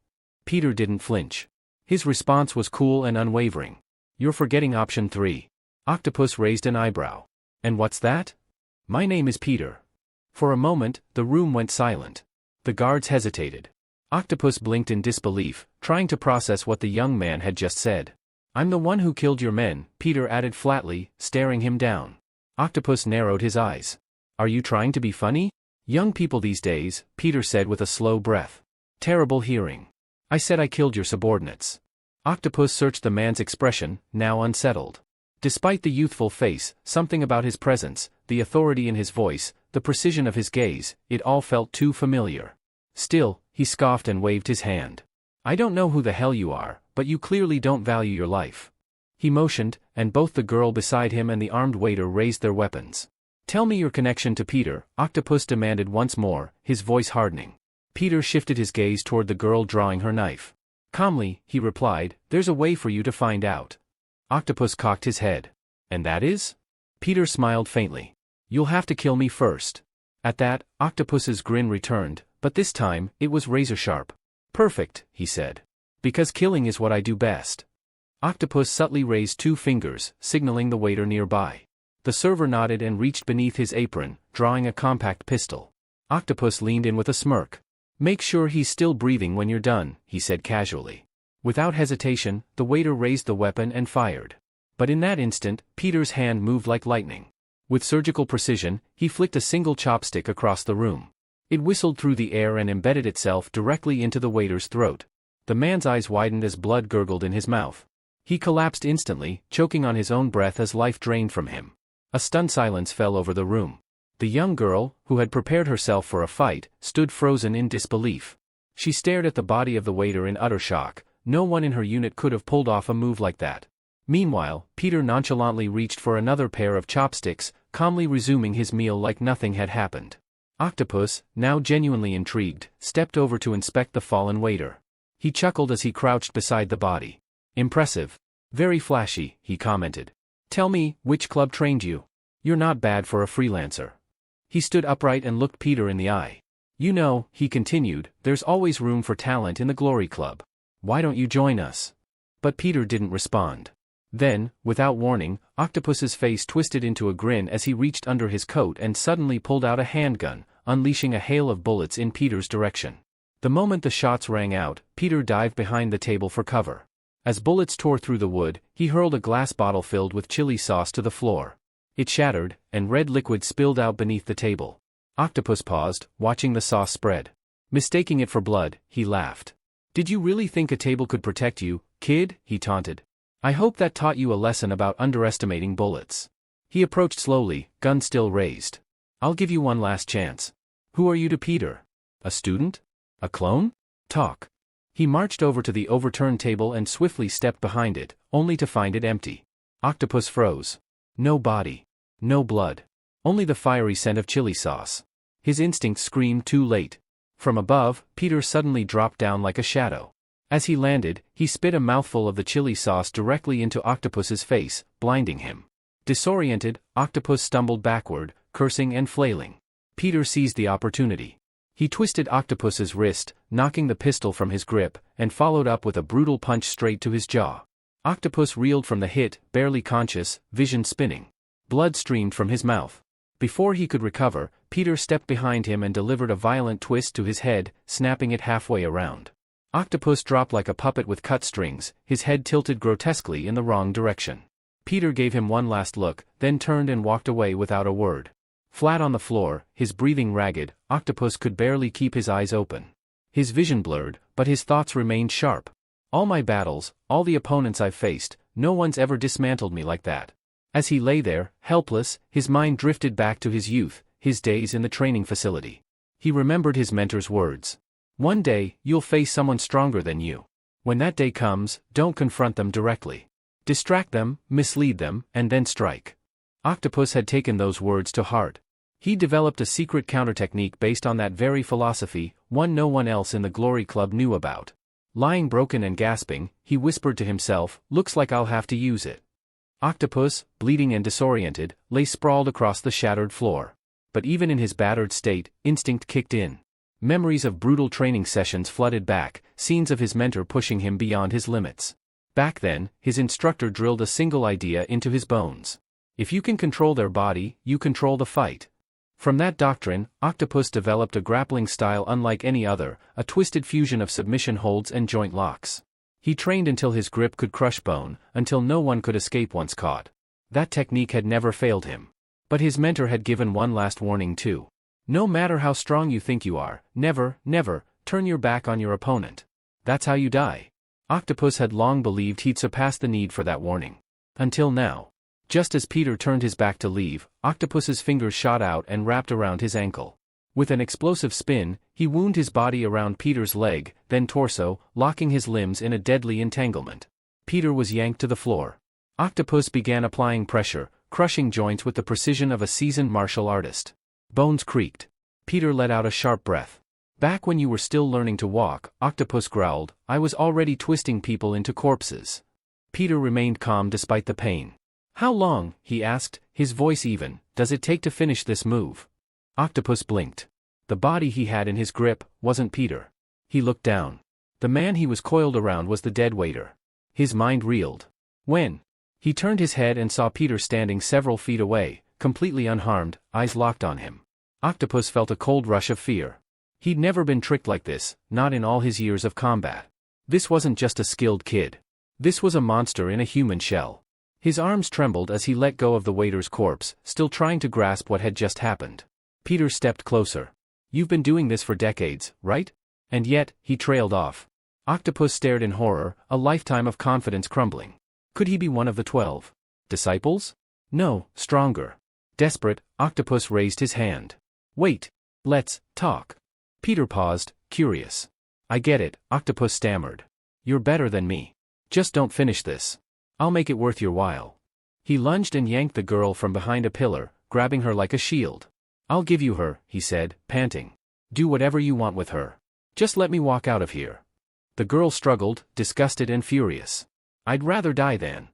Peter didn't flinch. His response was cool and unwavering. You're forgetting option 3. Octopus raised an eyebrow. And what's that? My name is Peter. For a moment, the room went silent. The guards hesitated. Octopus blinked in disbelief, trying to process what the young man had just said. I'm the one who killed your men, Peter added flatly, staring him down. Octopus narrowed his eyes. Are you trying to be funny? Young people these days, Peter said with a slow breath. Terrible hearing. I said I killed your subordinates. Octopus searched the man's expression, now unsettled. Despite the youthful face, something about his presence, the authority in his voice, the precision of his gaze, it all felt too familiar. Still, he scoffed and waved his hand. I don't know who the hell you are, but you clearly don't value your life. He motioned, and both the girl beside him and the armed waiter raised their weapons. Tell me your connection to Peter, Octopus demanded once more, his voice hardening. Peter shifted his gaze toward the girl drawing her knife. Calmly, he replied, there's a way for you to find out. Octopus cocked his head. And that is? Peter smiled faintly. You'll have to kill me first. At that, Octopus's grin returned, but this time, it was razor-sharp. Perfect, he said. Because killing is what I do best. Octopus subtly raised 2 fingers, signaling the waiter nearby. The server nodded and reached beneath his apron, drawing a compact pistol. Octopus leaned in with a smirk. Make sure he's still breathing when you're done, he said casually. Without hesitation, the waiter raised the weapon and fired. But in that instant, Peter's hand moved like lightning. With surgical precision, he flicked a single chopstick across the room. It whistled through the air and embedded itself directly into the waiter's throat. The man's eyes widened as blood gurgled in his mouth. He collapsed instantly, choking on his own breath as life drained from him. A stunned silence fell over the room. The young girl, who had prepared herself for a fight, stood frozen in disbelief. She stared at the body of the waiter in utter shock. No one in her unit could have pulled off a move like that. Meanwhile, Peter nonchalantly reached for another pair of chopsticks, calmly resuming his meal like nothing had happened. Octopus, now genuinely intrigued, stepped over to inspect the fallen waiter. He chuckled as he crouched beside the body. Impressive. Very flashy, he commented. Tell me, which club trained you? You're not bad for a freelancer. He stood upright and looked Peter in the eye. You know, he continued, there's always room for talent in the Glory Club. Why don't you join us? But Peter didn't respond. Then, without warning, Octopus's face twisted into a grin as he reached under his coat and suddenly pulled out a handgun, unleashing a hail of bullets in Peter's direction. The moment the shots rang out, Peter dived behind the table for cover. As bullets tore through the wood, he hurled a glass bottle filled with chili sauce to the floor. It shattered, and red liquid spilled out beneath the table. Octopus paused, watching the sauce spread. Mistaking it for blood, he laughed. Did you really think a table could protect you, kid? He taunted. I hope that taught you a lesson about underestimating bullets. He approached slowly, gun still raised. I'll give you one last chance. Who are you to Peter? A student? A clone? Talk. He marched over to the overturned table and swiftly stepped behind it, only to find it empty. Octopus froze. No body. No blood. Only the fiery scent of chili sauce. His instincts screamed too late. From above, Peter suddenly dropped down like a shadow. As he landed, he spit a mouthful of the chili sauce directly into Octopus's face, blinding him. Disoriented, Octopus stumbled backward, cursing and flailing. Peter seized the opportunity. He twisted Octopus's wrist, knocking the pistol from his grip, and followed up with a brutal punch straight to his jaw. Octopus reeled from the hit, barely conscious, vision spinning. Blood streamed from his mouth. Before he could recover, Peter stepped behind him and delivered a violent twist to his head, snapping it halfway around. Octopus dropped like a puppet with cut strings, his head tilted grotesquely in the wrong direction. Peter gave him one last look, then turned and walked away without a word. Flat on the floor, his breathing ragged, Octopus could barely keep his eyes open. His vision blurred, but his thoughts remained sharp. All my battles, all the opponents I've faced, no one's ever dismantled me like that. As he lay there, helpless, his mind drifted back to his youth, his days in the training facility. He remembered his mentor's words. One day, you'll face someone stronger than you. When that day comes, don't confront them directly. Distract them, mislead them, and then strike. Octopus had taken those words to heart. He developed a secret counter-technique based on that very philosophy, one no one else in the Glory Club knew about. Lying broken and gasping, he whispered to himself, "Looks like I'll have to use it." Octopus, bleeding and disoriented, lay sprawled across the shattered floor. But even in his battered state, instinct kicked in. Memories of brutal training sessions flooded back, scenes of his mentor pushing him beyond his limits. Back then, his instructor drilled a single idea into his bones. If you can control their body, you control the fight. From that doctrine, Octopus developed a grappling style unlike any other, a twisted fusion of submission holds and joint locks. He trained until his grip could crush bone, until no one could escape once caught. That technique had never failed him. But his mentor had given one last warning too. No matter how strong you think you are, never, never, turn your back on your opponent. That's how you die. Octopus had long believed he'd surpassed the need for that warning. Until now. Just as Peter turned his back to leave, Octopus's fingers shot out and wrapped around his ankle. With an explosive spin, he wound his body around Peter's leg, then torso, locking his limbs in a deadly entanglement. Peter was yanked to the floor. Octopus began applying pressure, crushing joints with the precision of a seasoned martial artist. Bones creaked. Peter let out a sharp breath. "Back when you were still learning to walk," Octopus growled, "I was already twisting people into corpses." Peter remained calm despite the pain. "How long," he asked, his voice even, "does it take to finish this move?" Octopus blinked. The body he had in his grip wasn't Peter. He looked down. The man he was coiled around was the dead waiter. His mind reeled. When? He turned his head and saw Peter standing several feet away, completely unharmed, eyes locked on him. Octopus felt a cold rush of fear. He'd never been tricked like this, not in all his years of combat. This wasn't just a skilled kid. This was a monster in a human shell. His arms trembled as he let go of the waiter's corpse, still trying to grasp what had just happened. Peter stepped closer. "You've been doing this for decades, right?" And yet, he trailed off. Octopus stared in horror, a lifetime of confidence crumbling. Could he be one of the 12 disciples? No, stronger. Desperate, Octopus raised his hand. "Wait. Let's talk." Peter paused, curious. "I get it," Octopus stammered. "You're better than me. Just don't finish this. I'll make it worth your while." He lunged and yanked the girl from behind a pillar, grabbing her like a shield. "I'll give you her," he said, panting. "Do whatever you want with her. Just let me walk out of here." The girl struggled, disgusted and furious. "I'd rather die than."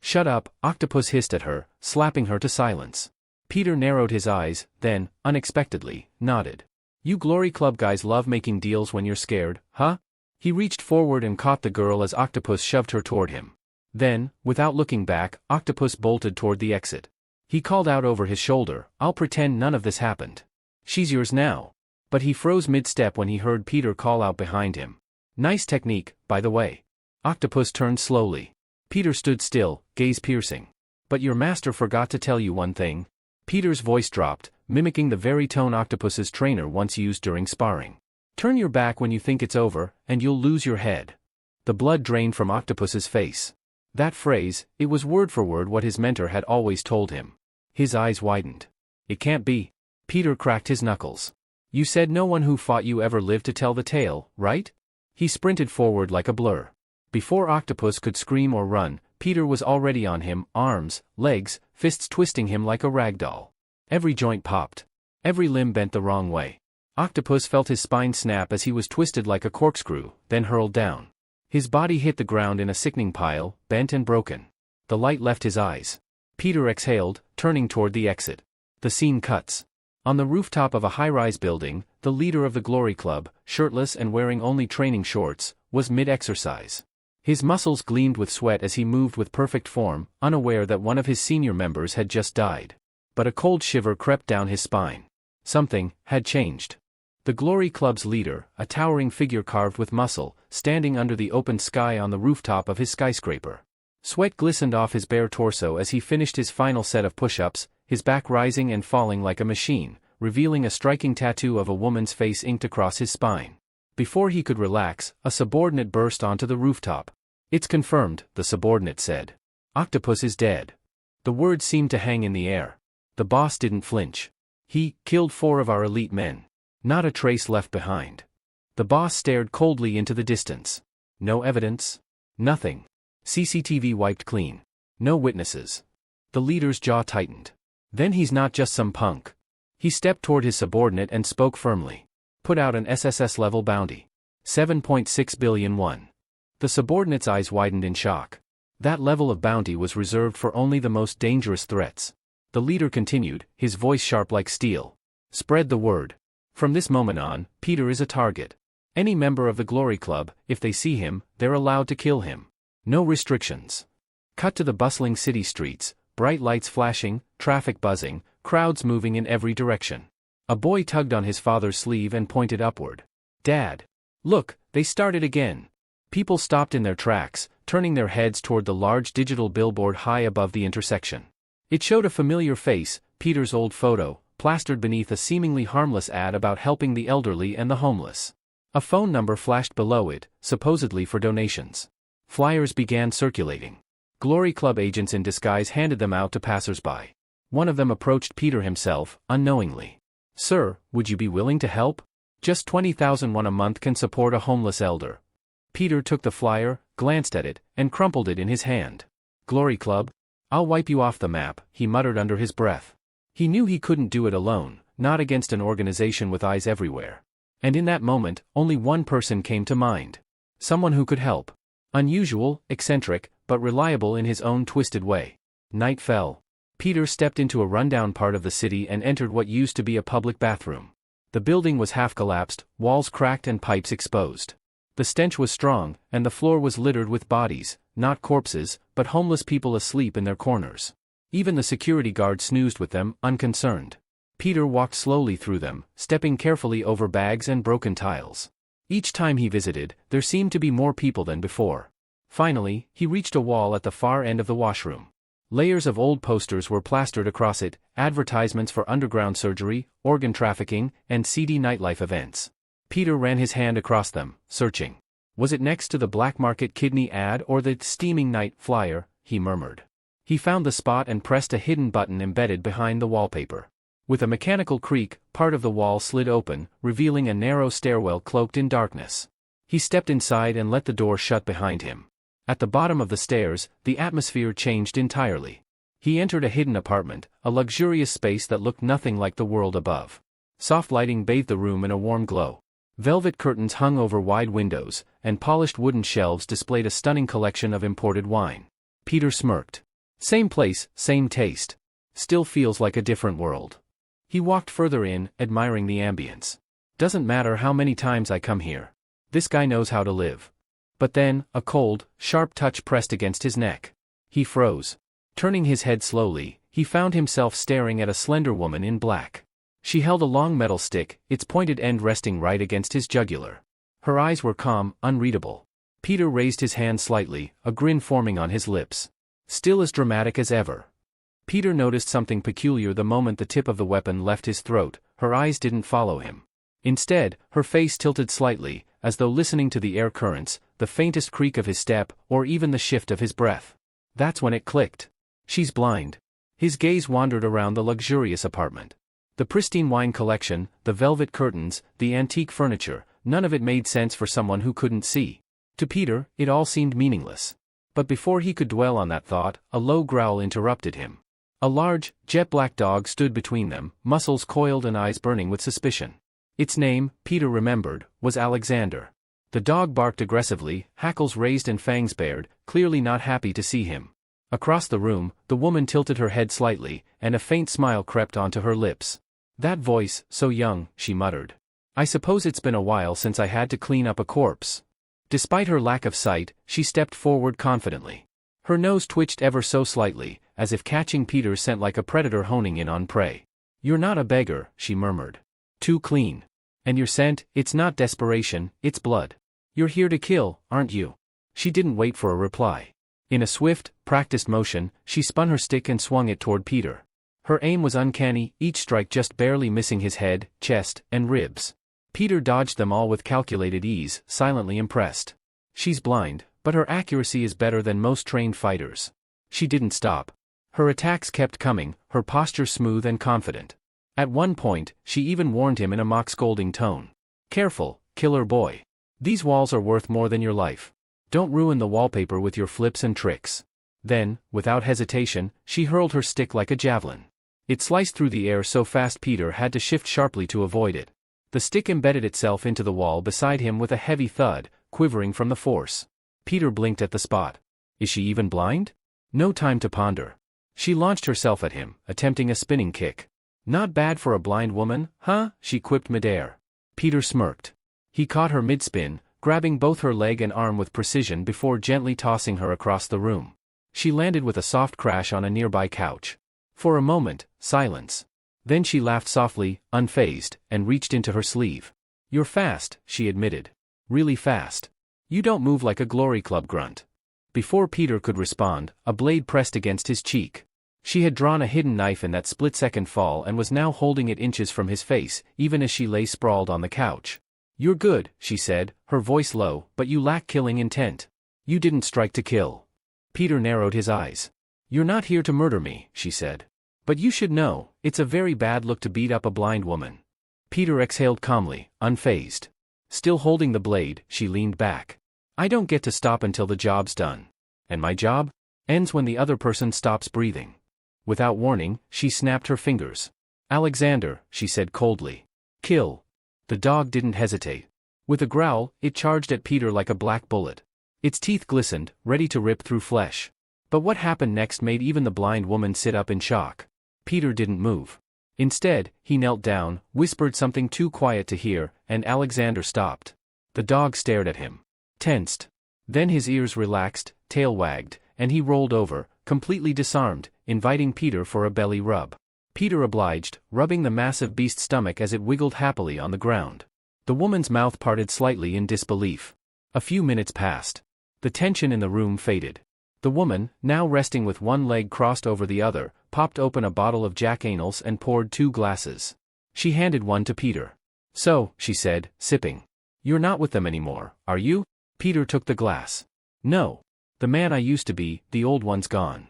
"Shut up," Octopus hissed at her, slapping her to silence. Peter narrowed his eyes, then, unexpectedly, nodded. "You Glory Club guys love making deals when you're scared, huh?" He reached forward and caught the girl as Octopus shoved her toward him. Then, without looking back, Octopus bolted toward the exit. He called out over his shoulder, "I'll pretend none of this happened. She's yours now." But he froze mid-step when he heard Peter call out behind him. "Nice technique, by the way." Octopus turned slowly. Peter stood still, gaze piercing. "But your master forgot to tell you one thing." Peter's voice dropped, mimicking the very tone Octopus's trainer once used during sparring. "Turn your back when you think it's over, and you'll lose your head." The blood drained from Octopus's face. That phrase, it was word for word what his mentor had always told him. His eyes widened. "It can't be." Peter cracked his knuckles. "You said no one who fought you ever lived to tell the tale, right?" He sprinted forward like a blur. Before Octopus could scream or run, Peter was already on him, arms, legs, fists twisting him like a rag doll. Every joint popped. Every limb bent the wrong way. Octopus felt his spine snap as he was twisted like a corkscrew, then hurled down. His body hit the ground in a sickening pile, bent and broken. The light left his eyes. Peter exhaled, turning toward the exit. The scene cuts. On the rooftop of a high-rise building, the leader of the Glory Club, shirtless and wearing only training shorts, was mid-exercise. His muscles gleamed with sweat as he moved with perfect form, unaware that one of his senior members had just died. But a cold shiver crept down his spine. Something had changed. The Glory Club's leader, a towering figure carved with muscle, standing under the open sky on the rooftop of his skyscraper. Sweat glistened off his bare torso as he finished his final set of push-ups, his back rising and falling like a machine, revealing a striking tattoo of a woman's face inked across his spine. Before he could relax, a subordinate burst onto the rooftop. "It's confirmed," the subordinate said. "Octopus is dead." The words seemed to hang in the air. The boss didn't flinch. He killed 4 of our elite men. Not a trace left behind. The boss stared coldly into the distance. No evidence? Nothing. CCTV wiped clean. No witnesses. The leader's jaw tightened. Then he's not just some punk. He stepped toward his subordinate and spoke firmly. Put out an SSS-level bounty. 7.6 billion won. The subordinate's eyes widened in shock. That level of bounty was reserved for only the most dangerous threats. The leader continued, his voice sharp like steel. Spread the word. From this moment on, Peter is a target. Any member of the Glory Club, if they see him, they're allowed to kill him. No restrictions. Cut to the bustling city streets, bright lights flashing, traffic buzzing, crowds moving in every direction. A boy tugged on his father's sleeve and pointed upward. Dad! Look, they started again. People stopped in their tracks, turning their heads toward the large digital billboard high above the intersection. It showed a familiar face, Peter's old photo, plastered beneath a seemingly harmless ad about helping the elderly and the homeless. A phone number flashed below it, supposedly for donations. Flyers began circulating. Glory Club agents in disguise handed them out to passers-by. One of them approached Peter himself, unknowingly. Sir, would you be willing to help? Just 20,000 won a month can support a homeless elder. Peter took the flyer, glanced at it, and crumpled it in his hand. Glory Club? I'll wipe you off the map, he muttered under his breath. He knew he couldn't do it alone, not against an organization with eyes everywhere. And in that moment, only one person came to mind. Someone who could help. Unusual, eccentric, but reliable in his own twisted way. Night fell. Peter stepped into a rundown part of the city and entered what used to be a public bathroom. The building was half collapsed, walls cracked and pipes exposed. The stench was strong, and the floor was littered with bodies, not corpses, but homeless people asleep in their corners. Even the security guard snoozed with them, unconcerned. Peter walked slowly through them, stepping carefully over bags and broken tiles. Each time he visited, there seemed to be more people than before. Finally, he reached a wall at the far end of the washroom. Layers of old posters were plastered across it, advertisements for underground surgery, organ trafficking, and seedy nightlife events. Peter ran his hand across them, searching. Was it next to the black market kidney ad or the steaming night flyer? He murmured. He found the spot and pressed a hidden button embedded behind the wallpaper. With a mechanical creak, part of the wall slid open, revealing a narrow stairwell cloaked in darkness. He stepped inside and let the door shut behind him. At the bottom of the stairs, the atmosphere changed entirely. He entered a hidden apartment, a luxurious space that looked nothing like the world above. Soft lighting bathed the room in a warm glow. Velvet curtains hung over wide windows, and polished wooden shelves displayed a stunning collection of imported wine. Peter smirked. Same place, same taste. Still feels like a different world. He walked further in, admiring the ambience. Doesn't matter how many times I come here. This guy knows how to live. But then, a cold, sharp touch pressed against his neck. He froze. Turning his head slowly, he found himself staring at a slender woman in black. She held a long metal stick, its pointed end resting right against his jugular. Her eyes were calm, unreadable. Peter raised his hand slightly, a grin forming on his lips. Still as dramatic as ever. Peter noticed something peculiar the moment the tip of the weapon left his throat. Her eyes didn't follow him. Instead, her face tilted slightly, as though listening to the air currents, the faintest creak of his step, or even the shift of his breath. That's when it clicked. She's blind. His gaze wandered around the luxurious apartment. The pristine wine collection, the velvet curtains, the antique furniture, none of it made sense for someone who couldn't see. To Peter, it all seemed meaningless. But before he could dwell on that thought, a low growl interrupted him. A large, jet-black dog stood between them, muscles coiled and eyes burning with suspicion. Its name, Peter remembered, was Alexander. The dog barked aggressively, hackles raised and fangs bared, clearly not happy to see him. Across the room, the woman tilted her head slightly, and a faint smile crept onto her lips. That voice, so young, she muttered. I suppose it's been a while since I had to clean up a corpse. Despite her lack of sight, she stepped forward confidently. Her nose twitched ever so slightly, as if catching Peter's scent like a predator honing in on prey. You're not a beggar, she murmured. Too clean. And your scent, it's not desperation, it's blood. You're here to kill, aren't you? She didn't wait for a reply. In a swift, practiced motion, she spun her stick and swung it toward Peter. Her aim was uncanny, each strike just barely missing his head, chest, and ribs. Peter dodged them all with calculated ease, silently impressed. She's blind, but her accuracy is better than most trained fighters. She didn't stop. Her attacks kept coming, her posture smooth and confident. At one point, she even warned him in a mock-scolding tone. "Careful, killer boy. These walls are worth more than your life. Don't ruin the wallpaper with your flips and tricks." Then, without hesitation, she hurled her stick like a javelin. It sliced through the air so fast Peter had to shift sharply to avoid it. The stick embedded itself into the wall beside him with a heavy thud, quivering from the force. Peter blinked at the spot. Is she even blind? No time to ponder. She launched herself at him, attempting a spinning kick. "Not bad for a blind woman, huh?" she quipped midair. Peter smirked. He caught her mid-spin, grabbing both her leg and arm with precision before gently tossing her across the room. She landed with a soft crash on a nearby couch. For a moment, silence. Then she laughed softly, unfazed, and reached into her sleeve. "You're fast," she admitted. "Really fast. You don't move like a Glory Club grunt." Before Peter could respond, a blade pressed against his cheek. She had drawn a hidden knife in that split-second fall and was now holding it inches from his face, even as she lay sprawled on the couch. "You're good," she said, her voice low, "but you lack killing intent. You didn't strike to kill." Peter narrowed his eyes. "You're not here to murder me," she said. "But you should know, it's a very bad look to beat up a blind woman." Peter exhaled calmly, unfazed. Still holding the blade, she leaned back. "I don't get to stop until the job's done. And my job ends when the other person stops breathing." Without warning, she snapped her fingers. "Alexander," she said coldly. "Kill." The dog didn't hesitate. With a growl, it charged at Peter like a black bullet. Its teeth glistened, ready to rip through flesh. But what happened next made even the blind woman sit up in shock. Peter didn't move. Instead, he knelt down, whispered something too quiet to hear, and Alexander stopped. The dog stared at him. Tensed. Then his ears relaxed, tail wagged, and he rolled over, completely disarmed, inviting Peter for a belly rub. Peter obliged, rubbing the massive beast's stomach as it wiggled happily on the ground. The woman's mouth parted slightly in disbelief. A few minutes passed. The tension in the room faded. The woman, now resting with one leg crossed over the other, popped open a bottle of Jack Daniels and poured 2 glasses. She handed one to Peter. "So," she said, sipping. "You're not with them anymore, are you?" Peter took the glass. "No. The man I used to be, the old one's gone."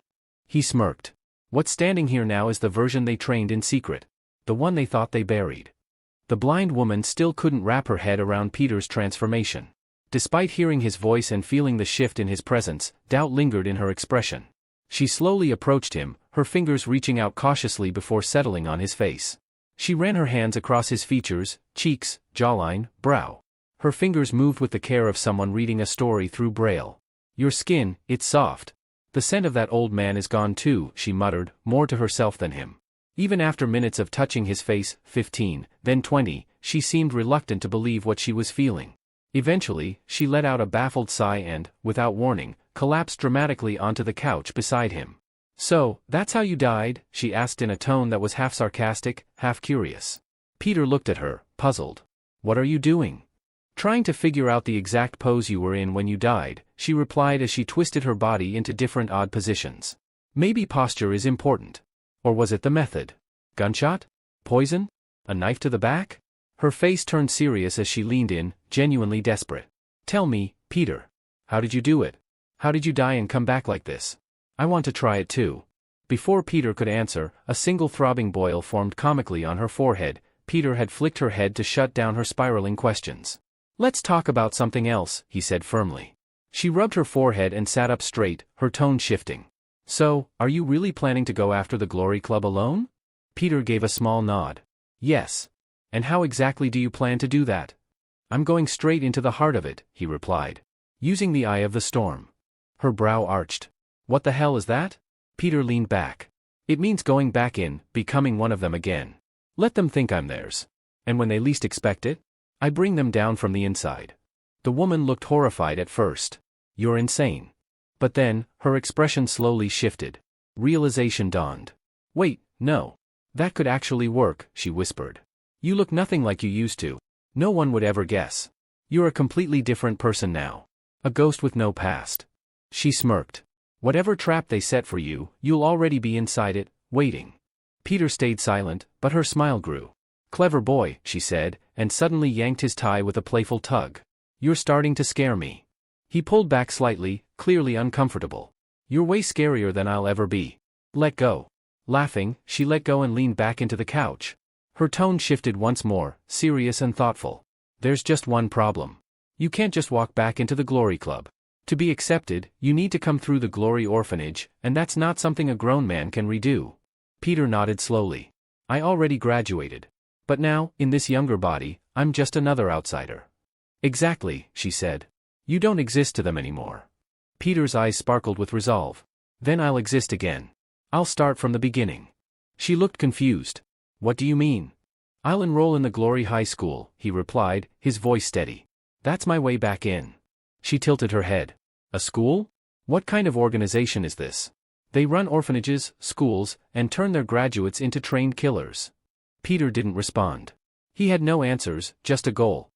He smirked. "What's standing here now is the version they trained in secret. The one they thought they buried." The blind woman still couldn't wrap her head around Peter's transformation. Despite hearing his voice and feeling the shift in his presence, doubt lingered in her expression. She slowly approached him, her fingers reaching out cautiously before settling on his face. She ran her hands across his features, cheeks, jawline, brow. Her fingers moved with the care of someone reading a story through Braille. "Your skin, it's soft. The scent of that old man is gone too," she muttered, more to herself than him. Even after minutes of touching his face, 15, then 20, she seemed reluctant to believe what she was feeling. Eventually, she let out a baffled sigh and, without warning, collapsed dramatically onto the couch beside him. "So, that's how you died?" she asked in a tone that was half sarcastic, half curious. Peter looked at her, puzzled. "What are you doing?" "Trying to figure out the exact pose you were in when you died," she replied as she twisted her body into different odd positions. "Maybe posture is important. Or was it the method? Gunshot? Poison? A knife to the back?" Her face turned serious as she leaned in, genuinely desperate. "Tell me, Peter. How did you do it? How did you die and come back like this? I want to try it too." Before Peter could answer, a single throbbing boil formed comically on her forehead. Peter had flicked her head to shut down her spiraling questions. "Let's talk about something else," he said firmly. She rubbed her forehead and sat up straight, her tone shifting. "So, are you really planning to go after the Glory Club alone?" Peter gave a small nod. "Yes. And how exactly do you plan to do that?" "I'm going straight into the heart of it," he replied. "Using the eye of the storm." Her brow arched. "What the hell is that?" Peter leaned back. "It means going back in, becoming one of them again. Let them think I'm theirs. And when they least expect it, I bring them down from the inside." The woman looked horrified at first. "You're insane." But then, her expression slowly shifted. Realization dawned. "Wait, no. That could actually work," she whispered. "You look nothing like you used to. No one would ever guess. You're a completely different person now. A ghost with no past." She smirked. "Whatever trap they set for you, you'll already be inside it, waiting." Peter stayed silent, but her smile grew. "Clever boy," she said, and suddenly yanked his tie with a playful tug. "You're starting to scare me." He pulled back slightly, clearly uncomfortable. "You're way scarier than I'll ever be." Let go. Laughing, she let go and leaned back into the couch. Her tone shifted once more, serious and thoughtful. There's just one problem. You can't just walk back into the Glory Club. To be accepted, you need to come through the Glory Orphanage, and that's not something a grown man can redo. Peter nodded slowly. I already graduated. But now, in this younger body, I'm just another outsider. Exactly, she said. You don't exist to them anymore. Peter's eyes sparkled with resolve. Then I'll exist again. I'll start from the beginning. She looked confused. What do you mean? I'll enroll in the Glory High School, he replied, his voice steady. That's my way back in. She tilted her head. A school? What kind of organization is this? They run orphanages, schools, and turn their graduates into trained killers. Peter didn't respond. He had no answers, just a goal.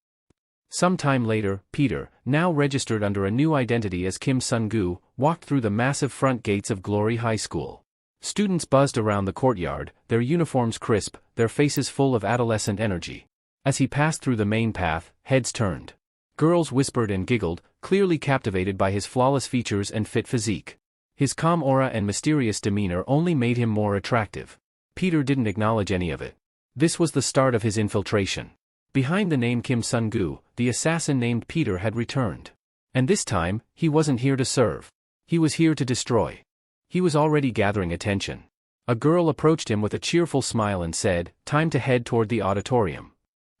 Some time later, Peter, now registered under a new identity as Kim Sun-gu, walked through the massive front gates of Glory High School. Students buzzed around the courtyard, their uniforms crisp, their faces full of adolescent energy. As he passed through the main path, heads turned. Girls whispered and giggled, clearly captivated by his flawless features and fit physique. His calm aura and mysterious demeanor only made him more attractive. Peter didn't acknowledge any of it. This was the start of his infiltration. Behind the name Kim Sun-gu, the assassin named Peter had returned. And this time, he wasn't here to serve. He was here to destroy. He was already gathering attention. A girl approached him with a cheerful smile and said, "Time to head toward the auditorium."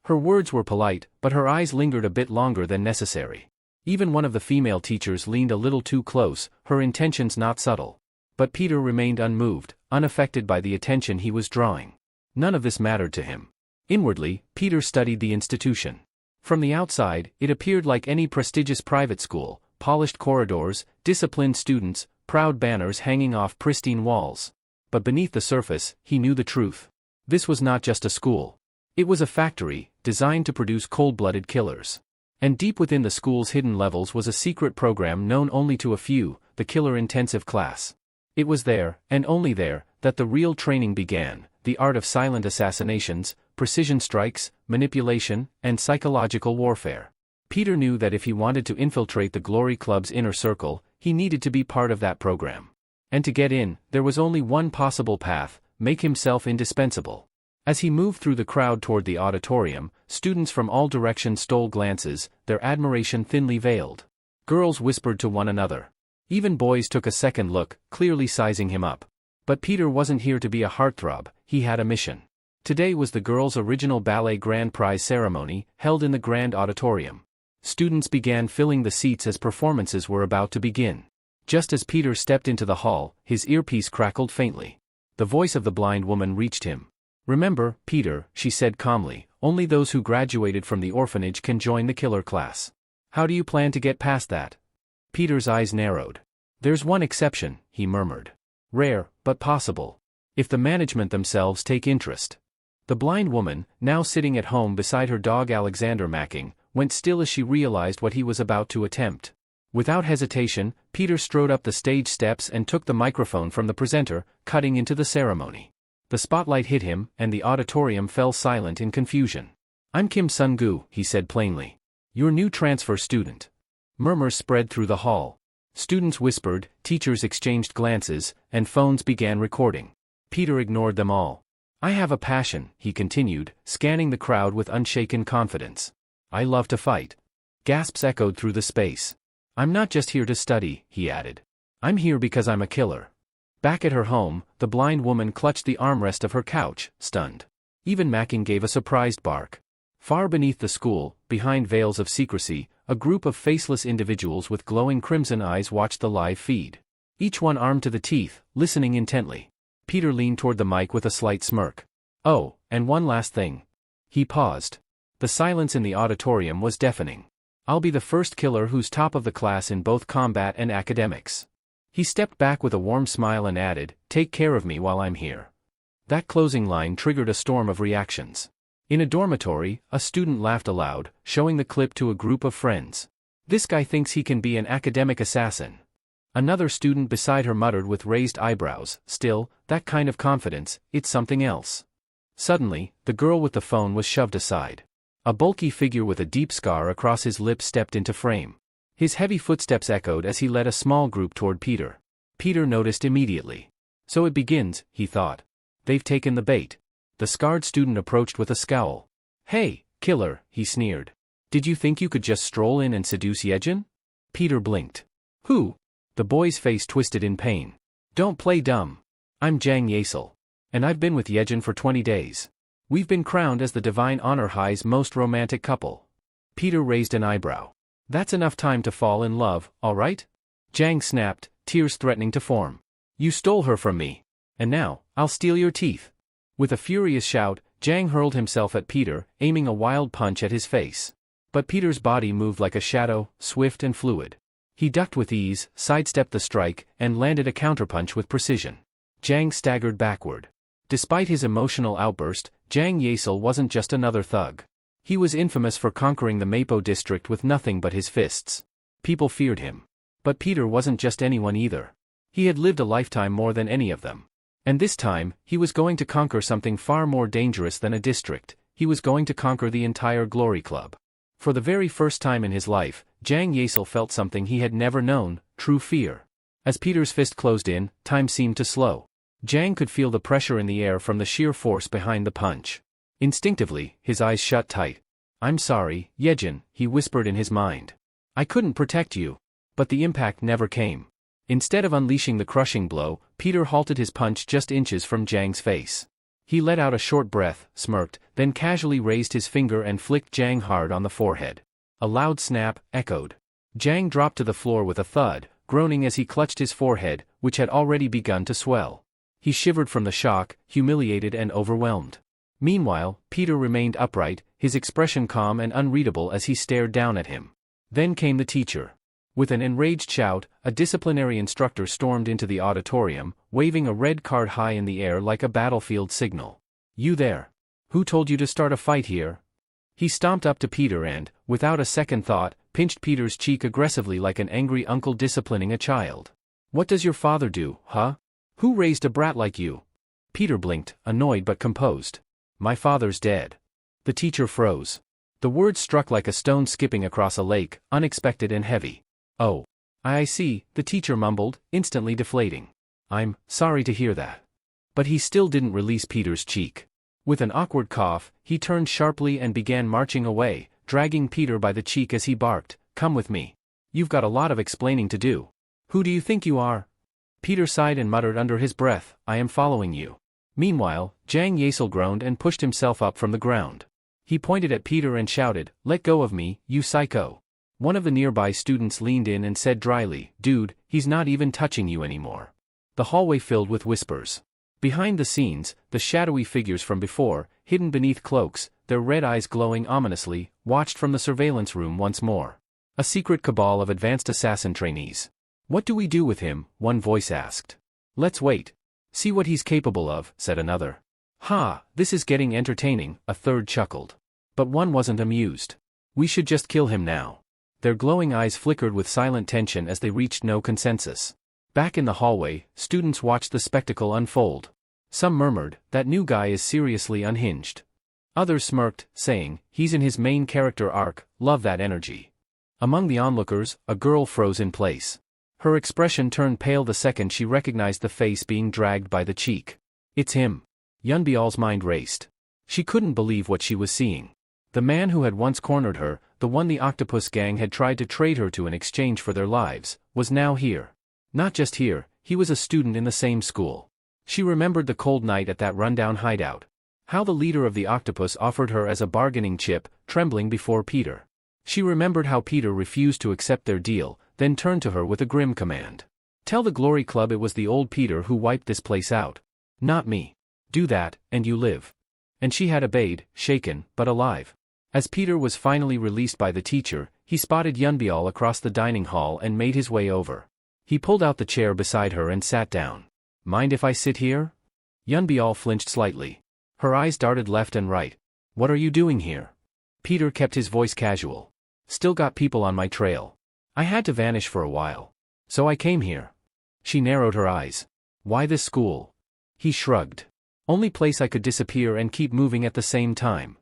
Her words were polite, but her eyes lingered a bit longer than necessary. Even one of the female teachers leaned a little too close, her intentions not subtle. But Peter remained unmoved, unaffected by the attention he was drawing. None of this mattered to him. Inwardly, Peter studied the institution. From the outside, it appeared like any prestigious private school, polished corridors, disciplined students, proud banners hanging off pristine walls. But beneath the surface, he knew the truth. This was not just a school. It was a factory, designed to produce cold-blooded killers. And deep within the school's hidden levels was a secret program known only to a few, the Killer Intensive Class. It was there, and only there, that the real training began, the art of silent assassinations, precision strikes, manipulation, and psychological warfare. Peter knew that if he wanted to infiltrate the Glory Club's inner circle, he needed to be part of that program. And to get in, there was only one possible path: make himself indispensable. As he moved through the crowd toward the auditorium, students from all directions stole glances, their admiration thinly veiled. Girls whispered to one another. Even boys took a second look, clearly sizing him up. But Peter wasn't here to be a heartthrob, he had a mission. Today was the girls' original ballet grand prize ceremony, held in the grand auditorium. Students began filling the seats as performances were about to begin. Just as Peter stepped into the hall, his earpiece crackled faintly. The voice of the blind woman reached him. "Remember, Peter," she said calmly, "only those who graduated from the orphanage can join the killer class. How do you plan to get past that?" Peter's eyes narrowed. "There's one exception," he murmured. "Rare, but possible. If the management themselves take interest." The blind woman, now sitting at home beside her dog Alexander Macking, went still as she realized what he was about to attempt. Without hesitation, Peter strode up the stage steps and took the microphone from the presenter, cutting into the ceremony. The spotlight hit him, and the auditorium fell silent in confusion. "I'm Kim Sun-gu," he said plainly. "Your new transfer student." Murmurs spread through the hall. Students whispered, teachers exchanged glances, and phones began recording. Peter ignored them all. "I have a passion," he continued, scanning the crowd with unshaken confidence. "I love to fight." Gasps echoed through the space. "I'm not just here to study," he added. "I'm here because I'm a killer." Back at her home, the blind woman clutched the armrest of her couch, stunned. Even Macking gave a surprised bark. Far beneath the school, behind veils of secrecy, a group of faceless individuals with glowing crimson eyes watched the live feed. Each one armed to the teeth, listening intently. Peter leaned toward the mic with a slight smirk. "Oh, and one last thing." He paused. The silence in the auditorium was deafening. "I'll be the first killer who's top of the class in both combat and academics." He stepped back with a warm smile and added, "Take care of me while I'm here." That closing line triggered a storm of reactions. In a dormitory, a student laughed aloud, showing the clip to a group of friends. "This guy thinks he can be an academic assassin." Another student beside her muttered with raised eyebrows, "Still, that kind of confidence, it's something else." Suddenly, the girl with the phone was shoved aside. A bulky figure with a deep scar across his lip stepped into frame. His heavy footsteps echoed as he led a small group toward Peter. Peter noticed immediately. So it begins, he thought. They've taken the bait. The scarred student approached with a scowl. Hey, killer, he sneered. Did you think you could just stroll in and seduce Yejin? Peter blinked. Who? The boy's face twisted in pain. Don't play dumb. I'm Jang Yasel. And I've been with Yejin for 20 days. We've been crowned as the Divine Honor High's most romantic couple. Peter raised an eyebrow. That's enough time to fall in love, all right? Jang snapped, tears threatening to form. You stole her from me. And now, I'll steal your teeth. With a furious shout, Jang hurled himself at Peter, aiming a wild punch at his face. But Peter's body moved like a shadow, swift and fluid. He ducked with ease, sidestepped the strike, and landed a counterpunch with precision. Jang staggered backward. Despite his emotional outburst, Jang Yasel wasn't just another thug. He was infamous for conquering the Mapo district with nothing but his fists. People feared him. But Peter wasn't just anyone either. He had lived a lifetime more than any of them. And this time, he was going to conquer something far more dangerous than a district. He was going to conquer the entire Glory Club. For the very first time in his life, Jang Yasel felt something he had never known, true fear. As Peter's fist closed in, time seemed to slow. Jang could feel the pressure in the air from the sheer force behind the punch. Instinctively, his eyes shut tight. I'm sorry, Yejin, he whispered in his mind. I couldn't protect you. But the impact never came. Instead of unleashing the crushing blow, Peter halted his punch just inches from Jang's face. He let out a short breath, smirked, then casually raised his finger and flicked Jang hard on the forehead. A loud snap echoed. Jang dropped to the floor with a thud, groaning as he clutched his forehead, which had already begun to swell. He shivered from the shock, humiliated and overwhelmed. Meanwhile, Peter remained upright, his expression calm and unreadable as he stared down at him. Then came the teacher. With an enraged shout, a disciplinary instructor stormed into the auditorium, waving a red card high in the air like a battlefield signal. You there. Who told you to start a fight here? He stomped up to Peter and, without a second thought, pinched Peter's cheek aggressively like an angry uncle disciplining a child. What does your father do, huh? Who raised a brat like you? Peter blinked, annoyed but composed. My father's dead. The teacher froze. The words struck like a stone skipping across a lake, unexpected and heavy. Oh. I see, the teacher mumbled, instantly deflating. I'm sorry to hear that. But he still didn't release Peter's cheek. With an awkward cough, he turned sharply and began marching away, dragging Peter by the cheek as he barked, Come with me. You've got a lot of explaining to do. Who do you think you are? Peter sighed and muttered under his breath, I am following you. Meanwhile, Jang Yasel groaned and pushed himself up from the ground. He pointed at Peter and shouted, Let go of me, you psycho. One of the nearby students leaned in and said dryly, Dude, he's not even touching you anymore. The hallway filled with whispers. Behind the scenes, the shadowy figures from before, hidden beneath cloaks, their red eyes glowing ominously, watched from the surveillance room once more. A secret cabal of advanced assassin trainees. What do we do with him? One voice asked. Let's wait. See what he's capable of, said another. Ha, this is getting entertaining, a third chuckled. But one wasn't amused. We should just kill him now. Their glowing eyes flickered with silent tension as they reached no consensus. Back in the hallway, students watched the spectacle unfold. Some murmured, that new guy is seriously unhinged. Others smirked, saying, he's in his main character arc, love that energy. Among the onlookers, a girl froze in place. Her expression turned pale the second she recognized the face being dragged by the cheek. It's him. Yunbial's mind raced. She couldn't believe what she was seeing. The man who had once cornered her, the one the octopus gang had tried to trade her to in exchange for their lives, was now here. Not just here, he was a student in the same school. She remembered the cold night at that rundown hideout. How the leader of the octopus offered her as a bargaining chip, trembling before Peter. She remembered how Peter refused to accept their deal, then turned to her with a grim command. Tell the Glory Club it was the old Peter who wiped this place out. Not me. Do that, and you live. And she had obeyed, shaken, but alive. As Peter was finally released by the teacher, he spotted Yunbial across the dining hall and made his way over. He pulled out the chair beside her and sat down. Mind if I sit here? Yunbial flinched slightly. Her eyes darted left and right. What are you doing here? Peter kept his voice casual. Still got people on my trail. I had to vanish for a while. So I came here. She narrowed her eyes. Why this school? He shrugged. Only place I could disappear and keep moving at the same time.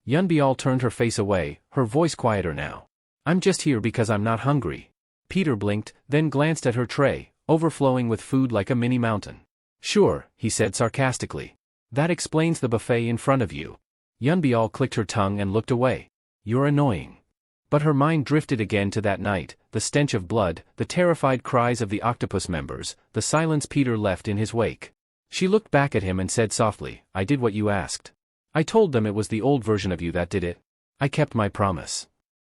Yunbial turned her face away, her voice quieter now. I'm just here because I'm not hungry. Peter blinked, then glanced at her tray, overflowing with food like a mini mountain. Sure, he said sarcastically. That explains the buffet in front of you. Yunbial clicked her tongue and looked away. You're annoying. But her mind drifted again to that night, the stench of blood, the terrified cries of the octopus members, the silence Peter left in his wake. She looked back at him and said softly, I did what you asked. I told them it was the old version of you that did it. I kept my promise.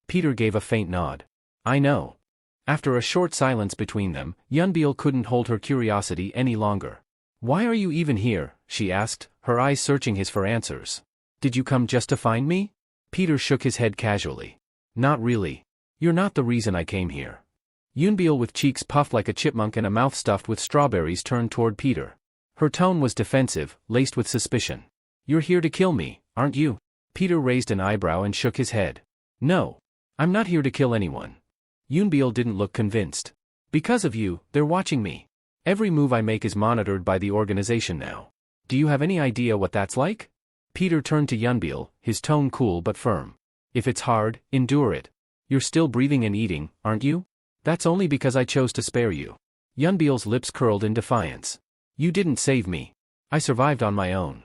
Peter gave a faint nod. I know. After a short silence between them, Yunbial couldn't hold her curiosity any longer. Why are you even here? She asked, her eyes searching his for answers. Did you come just to find me? Peter shook his head casually. Not really. You're not the reason I came here. Yunbial, with cheeks puffed like a chipmunk and a mouth stuffed with strawberries, turned toward Peter. Her tone was defensive, laced with suspicion. You're here to kill me, aren't you? Peter raised an eyebrow and shook his head. No. I'm not here to kill anyone. Yunbial didn't look convinced. Because of you, they're watching me. Every move I make is monitored by the organization now. Do you have any idea what that's like? Peter turned to Yunbial, his tone cool but firm. If it's hard, endure it. You're still breathing and eating, aren't you? That's only because I chose to spare you. Yunbial's lips curled in defiance. You didn't save me. I survived on my own.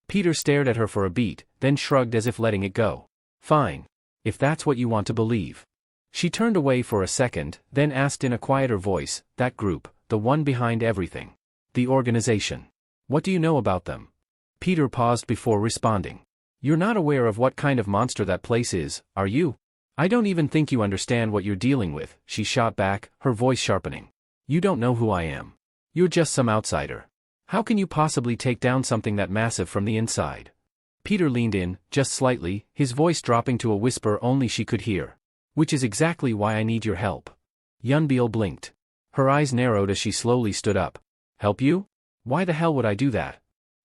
Peter stared at her for a beat, then shrugged as if letting it go. Fine. If that's what you want to believe. She turned away for a second, then asked in a quieter voice, that group, the one behind everything. The organization. What do you know about them? Peter paused before responding. You're not aware of what kind of monster that place is, are you? I don't even think you understand what you're dealing with, she shot back, her voice sharpening. You don't know who I am. You're just some outsider. How can you possibly take down something that massive from the inside? Peter leaned in, just slightly, his voice dropping to a whisper only she could hear. Which is exactly why I need your help. Yunbial blinked. Her eyes narrowed as she slowly stood up. Help you? Why the hell would I do that?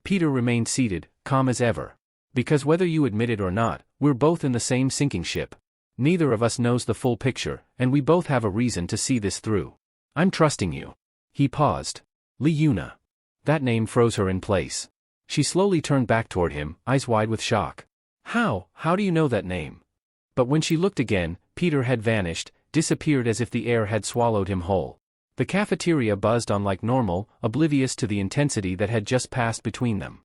Peter remained seated, calm as ever. Because whether you admit it or not, we're both in the same sinking ship. Neither of us knows the full picture, and we both have a reason to see this through. I'm trusting you. He paused. Li Yuna. That name froze her in place. She slowly turned back toward him, eyes wide with shock. How do you know that name? But when she looked again, Peter had vanished, disappeared as if the air had swallowed him whole. The cafeteria buzzed on like normal, oblivious to the intensity that had just passed between them.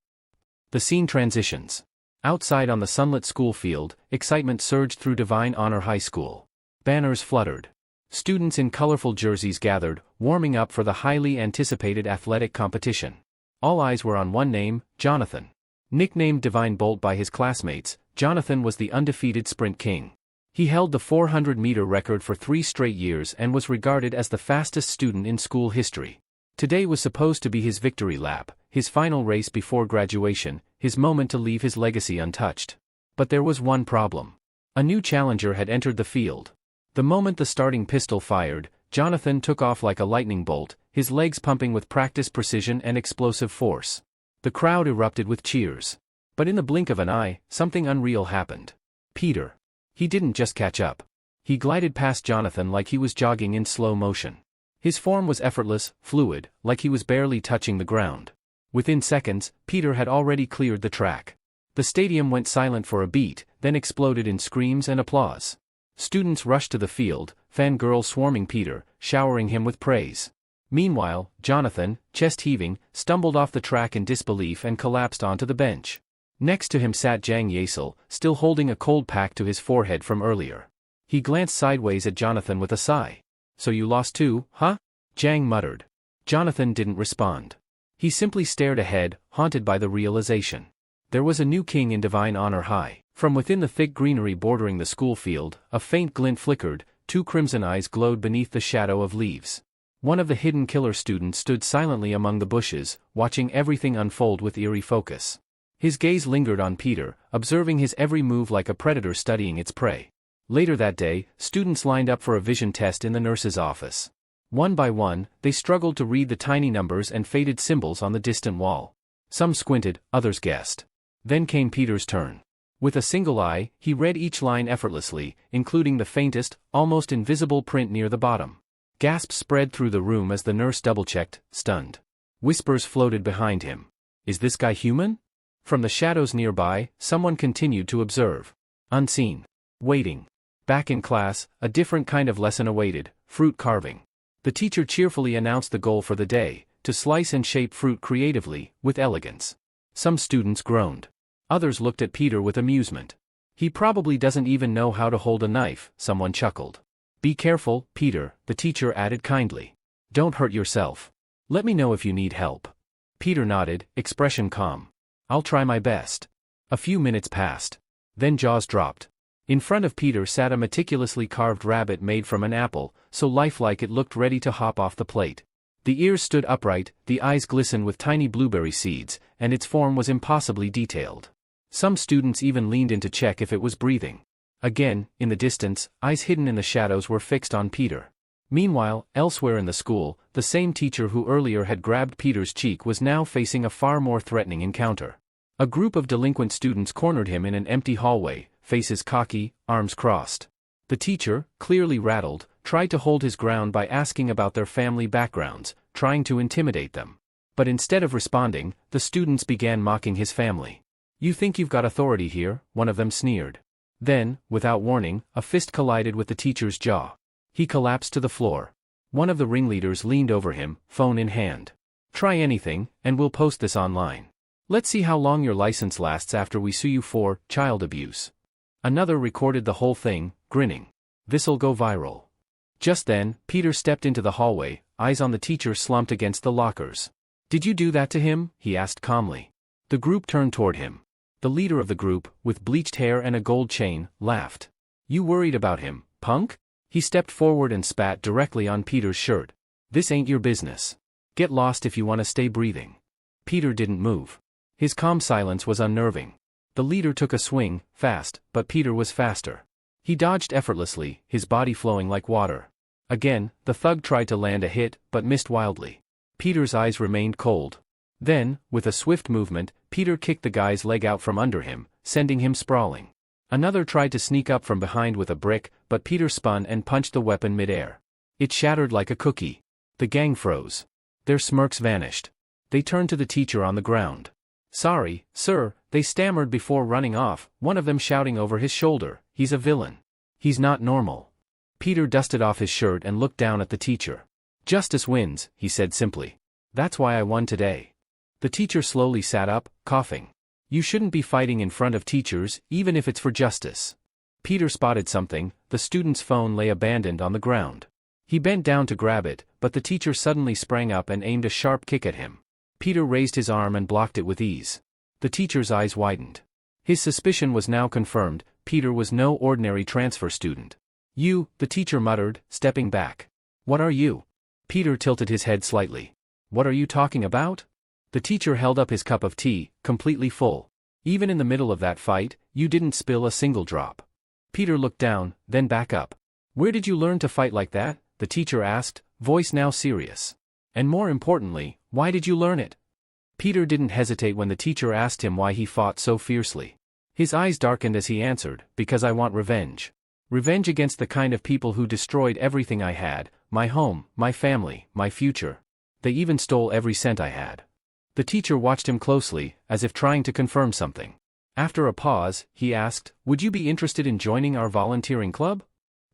The scene transitions. Outside on the sunlit school field, excitement surged through Divine Honor High School. Banners fluttered. Students in colorful jerseys gathered, warming up for the highly anticipated athletic competition. All eyes were on one name, Jonathan. Nicknamed Divine Bolt by his classmates, Jonathan was the undefeated sprint king. He held the 400-meter record for 3 straight years and was regarded as the fastest student in school history. Today was supposed to be his victory lap, his final race before graduation, his moment to leave his legacy untouched. But there was one problem. A new challenger had entered the field. The moment the starting pistol fired, Jonathan took off like a lightning bolt, his legs pumping with practiced precision and explosive force. The crowd erupted with cheers. But in the blink of an eye, something unreal happened. Peter. He didn't just catch up. He glided past Jonathan like he was jogging in slow motion. His form was effortless, fluid, like he was barely touching the ground. Within seconds, Peter had already cleared the track. The stadium went silent for a beat, then exploded in screams and applause. Students rushed to the field, fangirls swarming Peter, showering him with praise. Meanwhile, Jonathan, chest heaving, stumbled off the track in disbelief and collapsed onto the bench. Next to him sat Jang Yasel, still holding a cold pack to his forehead from earlier. He glanced sideways at Jonathan with a sigh. So you lost too, huh? Jang muttered. Jonathan didn't respond. He simply stared ahead, haunted by the realization. There was a new king in Divine Honor High. From within the thick greenery bordering the school field, a faint glint flickered, 2 crimson eyes glowed beneath the shadow of leaves. One of the hidden killer students stood silently among the bushes, watching everything unfold with eerie focus. His gaze lingered on Peter, observing his every move like a predator studying its prey. Later that day, students lined up for a vision test in the nurse's office. One by one, they struggled to read the tiny numbers and faded symbols on the distant wall. Some squinted, others guessed. Then came Peter's turn. With a single eye, he read each line effortlessly, including the faintest, almost invisible print near the bottom. Gasps spread through the room as the nurse double-checked, stunned. Whispers floated behind him. Is this guy human? From the shadows nearby, someone continued to observe. Unseen. Waiting. Back in class, a different kind of lesson awaited, fruit carving. The teacher cheerfully announced the goal for the day, to slice and shape fruit creatively, with elegance. Some students groaned. Others looked at Peter with amusement. He probably doesn't even know how to hold a knife, someone chuckled. Be careful, Peter, the teacher added kindly. Don't hurt yourself. Let me know if you need help. Peter nodded, expression calm. I'll try my best. A few minutes passed. Then jaws dropped. In front of Peter sat a meticulously carved rabbit made from an apple, so lifelike it looked ready to hop off the plate. The ears stood upright, the eyes glistened with tiny blueberry seeds, and its form was impossibly detailed. Some students even leaned in to check if it was breathing. Again, in the distance, eyes hidden in the shadows were fixed on Peter. Meanwhile, elsewhere in the school, the same teacher who earlier had grabbed Peter's cheek was now facing a far more threatening encounter. A group of delinquent students cornered him in an empty hallway, faces cocky, arms crossed. The teacher, clearly rattled, tried to hold his ground by asking about their family backgrounds, trying to intimidate them. But instead of responding, the students began mocking his family. You think you've got authority here, one of them sneered. Then, without warning, a fist collided with the teacher's jaw. He collapsed to the floor. One of the ringleaders leaned over him, phone in hand. Try anything, and we'll post this online. Let's see how long your license lasts after we sue you for child abuse. Another recorded the whole thing, grinning. This'll go viral. Just then, Peter stepped into the hallway, eyes on the teacher slumped against the lockers. Did you do that to him? He asked calmly. The group turned toward him. The leader of the group, with bleached hair and a gold chain, laughed. You worried about him, punk? He stepped forward and spat directly on Peter's shirt. This ain't your business. Get lost if you want to stay breathing. Peter didn't move. His calm silence was unnerving. The leader took a swing, fast, but Peter was faster. He dodged effortlessly, his body flowing like water. Again, the thug tried to land a hit, but missed wildly. Peter's eyes remained cold. Then, with a swift movement, Peter kicked the guy's leg out from under him, sending him sprawling. Another tried to sneak up from behind with a brick, but Peter spun and punched the weapon mid-air. It shattered like a cookie. The gang froze. Their smirks vanished. They turned to the teacher on the ground. Sorry, sir, they stammered before running off, one of them shouting over his shoulder, he's a villain. He's not normal. Peter dusted off his shirt and looked down at the teacher. Justice wins, he said simply. That's why I won today. The teacher slowly sat up, coughing. You shouldn't be fighting in front of teachers, even if it's for justice. Peter spotted something, the student's phone lay abandoned on the ground. He bent down to grab it, but the teacher suddenly sprang up and aimed a sharp kick at him. Peter raised his arm and blocked it with ease. The teacher's eyes widened. His suspicion was now confirmed, Peter was no ordinary transfer student. You, the teacher muttered, stepping back. What are you? Peter tilted his head slightly. What are you talking about? The teacher held up his cup of tea, completely full. Even in the middle of that fight, you didn't spill a single drop. Peter looked down, then back up. Where did you learn to fight like that? The teacher asked, voice now serious. And more importantly, why did you learn it? Peter didn't hesitate when the teacher asked him why he fought so fiercely. His eyes darkened as he answered, because I want revenge. Revenge against the kind of people who destroyed everything I had, my home, my family, my future. They even stole every cent I had. The teacher watched him closely, as if trying to confirm something. After a pause, he asked, would you be interested in joining our volunteering club?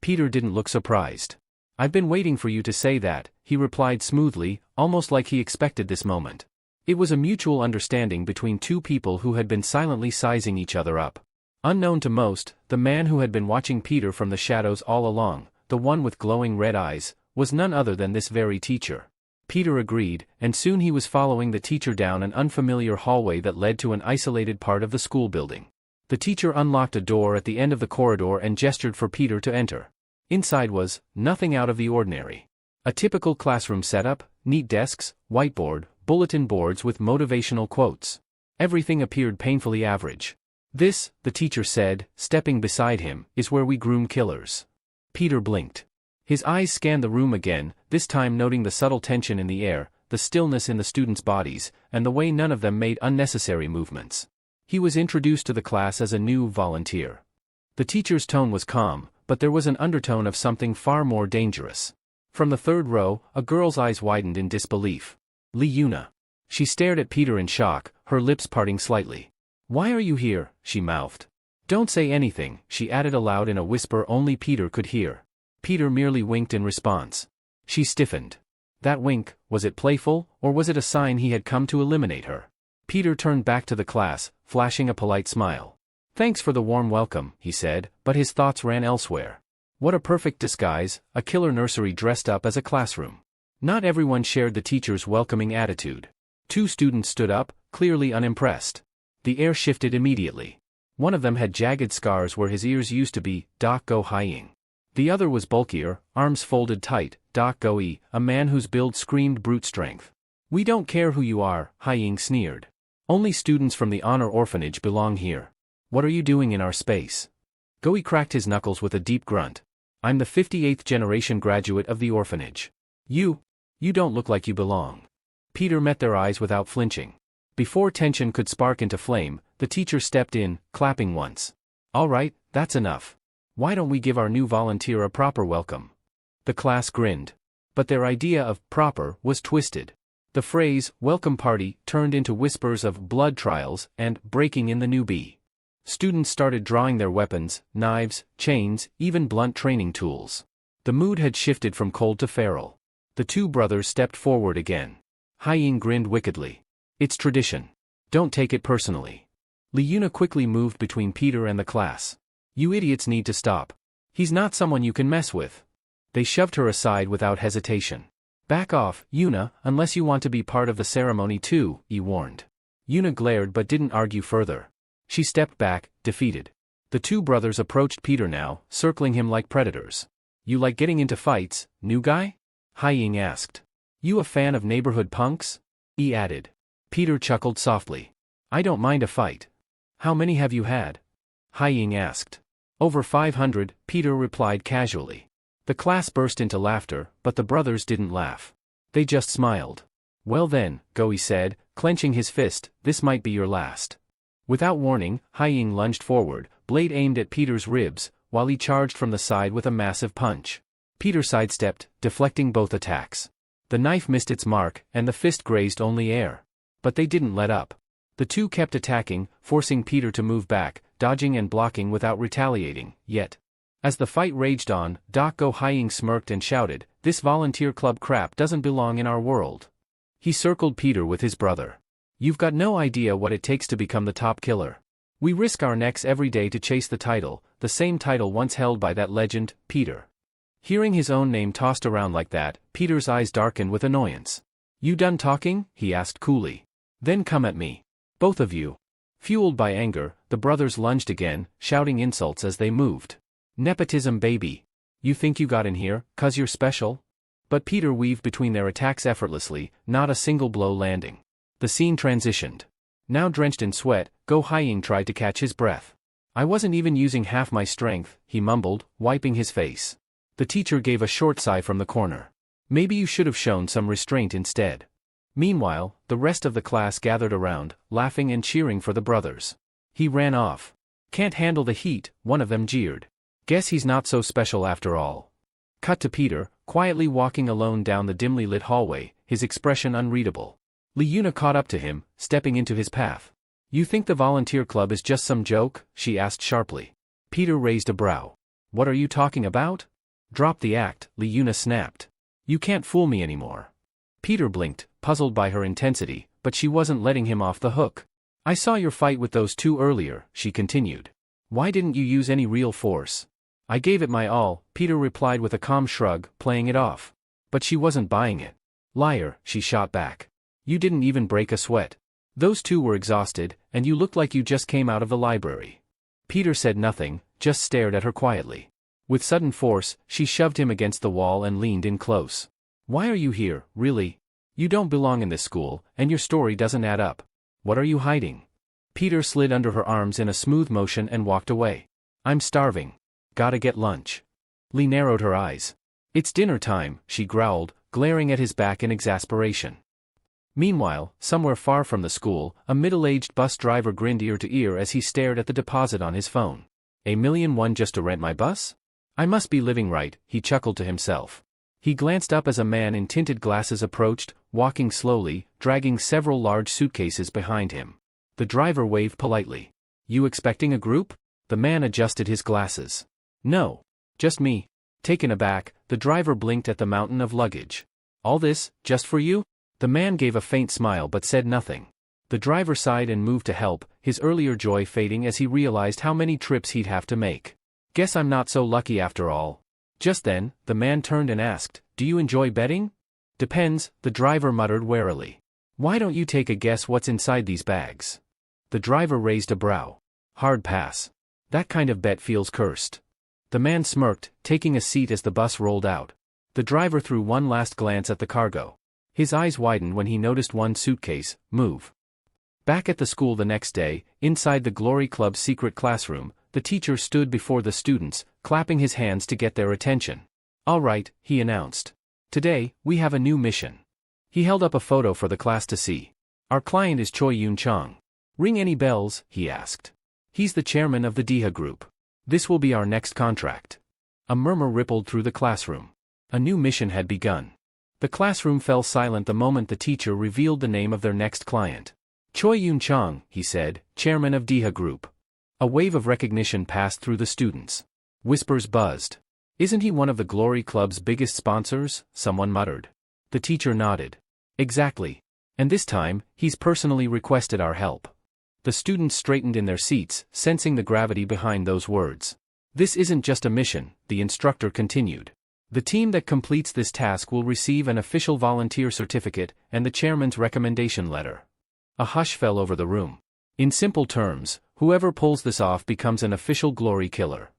Peter didn't look surprised. I've been waiting for you to say that, he replied smoothly, almost like he expected this moment. It was a mutual understanding between two people who had been silently sizing each other up. Unknown to most, the man who had been watching Peter from the shadows all along, the one with glowing red eyes, was none other than this very teacher. Peter agreed, and soon he was following the teacher down an unfamiliar hallway that led to an isolated part of the school building. The teacher unlocked a door at the end of the corridor and gestured for Peter to enter. Inside was nothing out of the ordinary. A typical classroom setup, neat desks, whiteboard, bulletin boards with motivational quotes. Everything appeared painfully average. This, the teacher said, stepping beside him, is where we groom killers. Peter blinked. His eyes scanned the room again, this time noting the subtle tension in the air, the stillness in the students' bodies, and the way none of them made unnecessary movements. He was introduced to the class as a new volunteer. The teacher's tone was calm, but there was an undertone of something far more dangerous. From the third row, a girl's eyes widened in disbelief. Li-Yuna. She stared at Peter in shock, her lips parting slightly. Why are you here? She mouthed. Don't say anything, she added aloud in a whisper only Peter could hear. Peter merely winked in response. She stiffened. That wink, was it playful, or was it a sign he had come to eliminate her? Peter turned back to the class, flashing a polite smile. Thanks for the warm welcome, he said, but his thoughts ran elsewhere. What a perfect disguise, a killer nursery dressed up as a classroom. Not everyone shared the teacher's welcoming attitude. 2 students stood up, clearly unimpressed. The air shifted immediately. One of them had jagged scars where his ears used to be, Go Hying. The other was bulkier, arms folded tight, Go E, a man whose build screamed brute strength. We don't care who you are, Hying sneered. Only students from the honor orphanage belong here. What are you doing in our space? Goi cracked his knuckles with a deep grunt. I'm the 58th generation graduate of the orphanage. You don't look like you belong. Peter met their eyes without flinching. Before tension could spark into flame, the teacher stepped in, clapping once. All right, that's enough. Why don't we give our new volunteer a proper welcome? The class grinned. But their idea of proper was twisted. The phrase, welcome party, turned into whispers of blood trials and breaking in the newbie. Students started drawing their weapons, knives, chains, even blunt training tools. The mood had shifted from cold to feral. The 2 brothers stepped forward again. Hying grinned wickedly. It's tradition. Don't take it personally. Liuna quickly moved between Peter and the class. You idiots need to stop. He's not someone you can mess with. They shoved her aside without hesitation. Back off, Yuna, unless you want to be part of the ceremony too, he warned. Yuna glared but didn't argue further. She stepped back, defeated. The 2 brothers approached Peter now, circling him like predators. You like getting into fights, new guy? Hying asked. You a fan of neighborhood punks? He added. Peter chuckled softly. I don't mind a fight. How many have you had? Hying asked. Over 500, Peter replied casually. The class burst into laughter, but the brothers didn't laugh. They just smiled. Well then, Goi said, clenching his fist, this might be your last. Without warning, Hying lunged forward, blade aimed at Peter's ribs, while he charged from the side with a massive punch. Peter sidestepped, deflecting both attacks. The knife missed its mark, and the fist grazed only air. But they didn't let up. The 2 kept attacking, forcing Peter to move back, dodging and blocking without retaliating, yet. As the fight raged on, Go Hying smirked and shouted, this volunteer club crap doesn't belong in our world. He circled Peter with his brother. You've got no idea what it takes to become the top killer. We risk our necks every day to chase the title, the same title once held by that legend, Peter. Hearing his own name tossed around like that, Peter's eyes darkened with annoyance. You done talking? He asked coolly. Then come at me. Both of you. Fueled by anger, the brothers lunged again, shouting insults as they moved. Nepotism baby. You think you got in here, 'cause you're special? But Peter weaved between their attacks effortlessly, not a single blow landing. The scene transitioned. Now drenched in sweat, Go Hying tried to catch his breath. I wasn't even using half my strength, he mumbled, wiping his face. The teacher gave a short sigh from the corner. Maybe you should have shown some restraint instead. Meanwhile, the rest of the class gathered around, laughing and cheering for the brothers. He ran off. Can't handle the heat, one of them jeered. Guess he's not so special after all. Cut to Peter, quietly walking alone down the dimly lit hallway, his expression unreadable. Liuna caught up to him, stepping into his path. You think the volunteer club is just some joke? She asked sharply. Peter raised a brow. What are you talking about? Drop the act, Liuna snapped. You can't fool me anymore. Peter blinked, puzzled by her intensity, but she wasn't letting him off the hook. I saw your fight with those 2 earlier, she continued. Why didn't you use any real force? I gave it my all, Peter replied with a calm shrug, playing it off. But she wasn't buying it. Liar, she shot back. You didn't even break a sweat. Those 2 were exhausted, and you looked like you just came out of the library. Peter said nothing, just stared at her quietly. With sudden force, she shoved him against the wall and leaned in close. Why are you here, really? You don't belong in this school, and your story doesn't add up. What are you hiding? Peter slid under her arms in a smooth motion and walked away. I'm starving. Gotta get lunch. Lee narrowed her eyes. It's dinner time, she growled, glaring at his back in exasperation. Meanwhile, somewhere far from the school, a middle-aged bus driver grinned ear to ear as he stared at the deposit on his phone. $1,000,001 just to rent my bus? I must be living right, he chuckled to himself. He glanced up as a man in tinted glasses approached, walking slowly, dragging several large suitcases behind him. The driver waved politely. You expecting a group? The man adjusted his glasses. No. Just me. Taken aback, the driver blinked at the mountain of luggage. All this, just for you? The man gave a faint smile but said nothing. The driver sighed and moved to help, his earlier joy fading as he realized how many trips he'd have to make. Guess I'm not so lucky after all. Just then, the man turned and asked, "Do you enjoy betting?" "Depends," the driver muttered warily. "Why don't you take a guess what's inside these bags?" The driver raised a brow. "Hard pass. That kind of bet feels cursed." The man smirked, taking a seat as the bus rolled out. The driver threw one last glance at the cargo. His eyes widened when he noticed one suitcase move. Back at the school the next day, inside the Glory Club's secret classroom, the teacher stood before the students, clapping his hands to get their attention. "All right," he announced. "Today, we have a new mission." He held up a photo for the class to see. "Our client is Choi Yoon Chung. Ring any bells?" he asked. "He's the chairman of the DHA group. This will be our next contract." A murmur rippled through the classroom. A new mission had begun. The classroom fell silent the moment the teacher revealed the name of their next client. "Choi Yoon Chung," he said, "chairman of DHA group." A wave of recognition passed through the students. Whispers buzzed. "Isn't he one of the Glory Club's biggest sponsors?" someone muttered. The teacher nodded. "Exactly. And this time, he's personally requested our help." The students straightened in their seats, sensing the gravity behind those words. "This isn't just a mission," the instructor continued. "The team that completes this task will receive an official volunteer certificate and the chairman's recommendation letter." A hush fell over the room. In simple terms, whoever pulls this off becomes an official glory killer.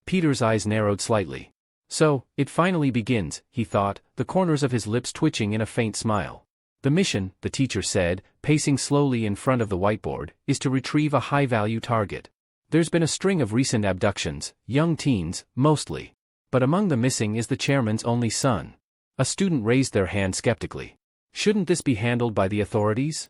Peter's eyes narrowed slightly. "So, it finally begins," he thought, the corners of his lips twitching in a faint smile. "The mission," the teacher said, pacing slowly in front of the whiteboard, "is to retrieve a high-value target. There's been a string of recent abductions, young teens, mostly. But among the missing is the chairman's only son." A student raised their hand skeptically. "Shouldn't this be handled by the authorities?"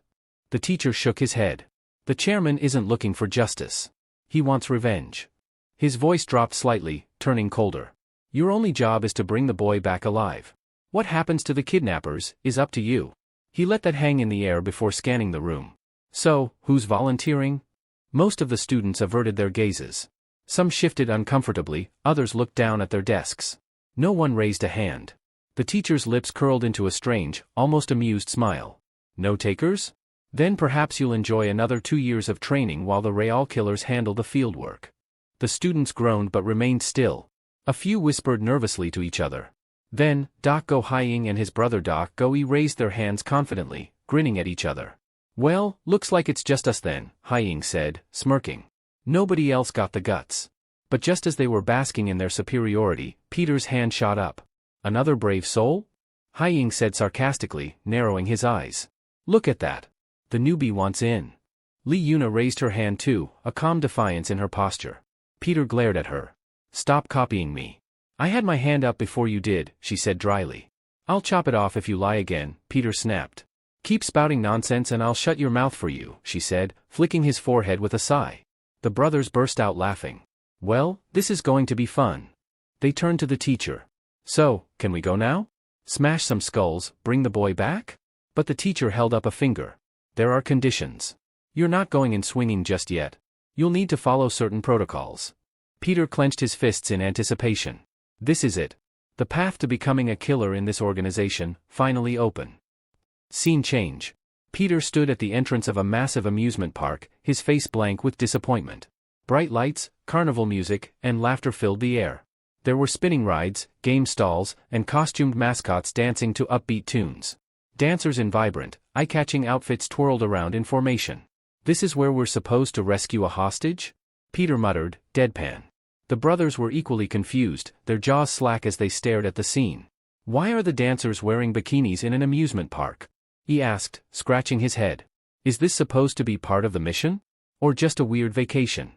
The teacher shook his head. "The chairman isn't looking for justice. He wants revenge." His voice dropped slightly, turning colder. "Your only job is to bring the boy back alive. What happens to the kidnappers is up to you." He let that hang in the air before scanning the room. "So, who's volunteering?" Most of the students averted their gazes. Some shifted uncomfortably, others looked down at their desks. No one raised a hand. The teacher's lips curled into a strange, almost amused smile. "No takers? Then perhaps you'll enjoy another 2 years of training while the Real killers handle the fieldwork." The students groaned but remained still. A few whispered nervously to each other. Then, Doc Go Hying and his brother Doc Go Yi raised their hands confidently, grinning at each other. "Well, looks like it's just us then," Hying said, smirking. "Nobody else got the guts." But just as they were basking in their superiority, Peter's hand shot up. "Another brave soul?" Hying said sarcastically, narrowing his eyes. "Look at that. The newbie wants in." Lee Yuna raised her hand too, a calm defiance in her posture. Peter glared at her. "Stop copying me. I had my hand up before you did," she said dryly. "I'll chop it off if you lie again," Peter snapped. "Keep spouting nonsense and I'll shut your mouth for you," she said, flicking his forehead with a sigh. The brothers burst out laughing. "Well, this is going to be fun." They turned to the teacher. "So, can we go now? Smash some skulls, bring the boy back?" But the teacher held up a finger. "There are conditions. You're not going in swinging just yet. You'll need to follow certain protocols." Peter clenched his fists in anticipation. This is it. The path to becoming a killer in this organization, finally open. Scene change. Peter stood at the entrance of a massive amusement park, his face blank with disappointment. Bright lights, carnival music, and laughter filled the air. There were spinning rides, game stalls, and costumed mascots dancing to upbeat tunes. Dancers in vibrant, eye-catching outfits twirled around in formation. "This is where we're supposed to rescue a hostage?" Peter muttered, deadpan. The brothers were equally confused, their jaws slack as they stared at the scene. "Why are the dancers wearing bikinis in an amusement park?" he asked, scratching his head. "Is this supposed to be part of the mission? Or just a weird vacation?"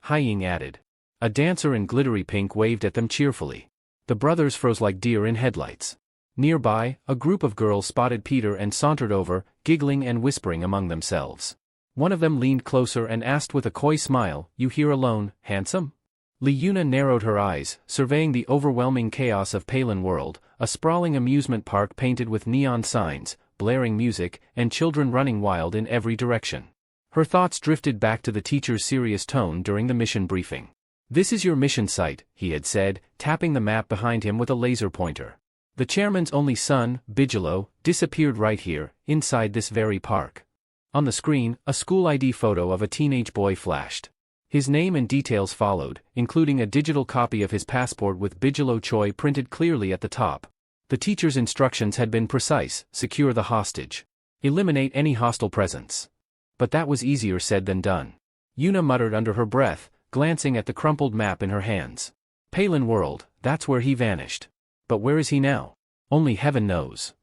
Hying added. A dancer in glittery pink waved at them cheerfully. The brothers froze like deer in headlights. Nearby, a group of girls spotted Peter and sauntered over, giggling and whispering among themselves. One of them leaned closer and asked with a coy smile, "You here alone, handsome?" Lee Yuna narrowed her eyes, surveying the overwhelming chaos of Palin World, a sprawling amusement park painted with neon signs, blaring music, and children running wild in every direction. Her thoughts drifted back to the teacher's serious tone during the mission briefing. "This is your mission site," he had said, tapping the map behind him with a laser pointer. The chairman's only son, Bigelow, disappeared right here, inside this very park. On the screen, a school ID photo of a teenage boy flashed. His name and details followed, including a digital copy of his passport with Bigelow Choi printed clearly at the top. The teacher's instructions had been precise: secure the hostage. Eliminate any hostile presence. But that was easier said than done. Yuna muttered under her breath, glancing at the crumpled map in her hands. Palin World, that's where he vanished. But where is he now? Only heaven knows.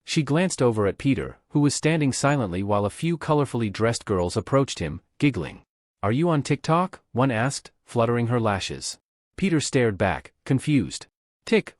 She glanced over at Peter, who was standing silently while a few colorfully dressed girls approached him, giggling. Are you on TikTok? One asked, fluttering her lashes. Peter stared back, confused.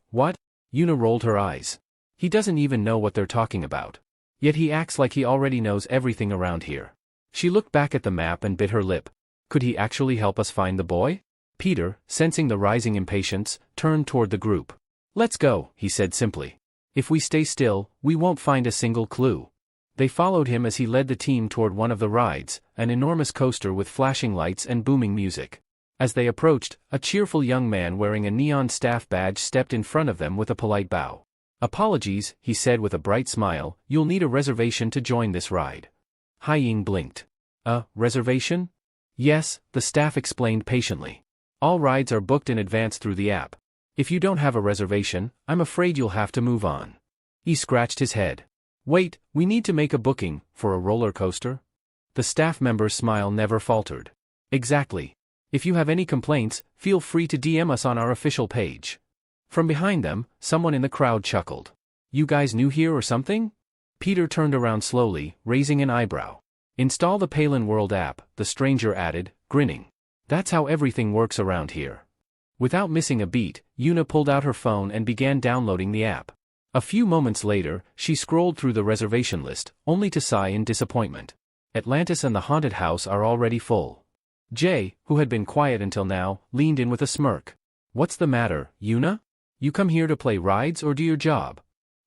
What? Yuna rolled her eyes. He doesn't even know what they're talking about. Yet he acts like he already knows everything around here. She looked back at the map and bit her lip. Could he actually help us find the boy? Peter, sensing the rising impatience, turned toward the group. Let's go, he said simply. If we stay still, we won't find a single clue. They followed him as he led the team toward one of the rides, an enormous coaster with flashing lights and booming music. As they approached, a cheerful young man wearing a neon staff badge stepped in front of them with a polite bow. Apologies, he said with a bright smile, you'll need a reservation to join this ride. Haiying blinked. A reservation? Yes, the staff explained patiently. All rides are booked in advance through the app. If you don't have a reservation, I'm afraid you'll have to move on. He scratched his head. Wait, we need to make a booking, for a roller coaster? The staff member's smile never faltered. Exactly. If you have any complaints, feel free to DM us on our official page. From behind them, someone in the crowd chuckled. You guys new here or something? Peter turned around slowly, raising an eyebrow. Install the Palin World app, the stranger added, grinning. That's how everything works around here. Without missing a beat, Yuna pulled out her phone and began downloading the app. A few moments later, she scrolled through the reservation list, only to sigh in disappointment. Atlantis and the haunted house are already full. Jay, who had been quiet until now, leaned in with a smirk. What's the matter, Yuna? You come here to play rides or do your job?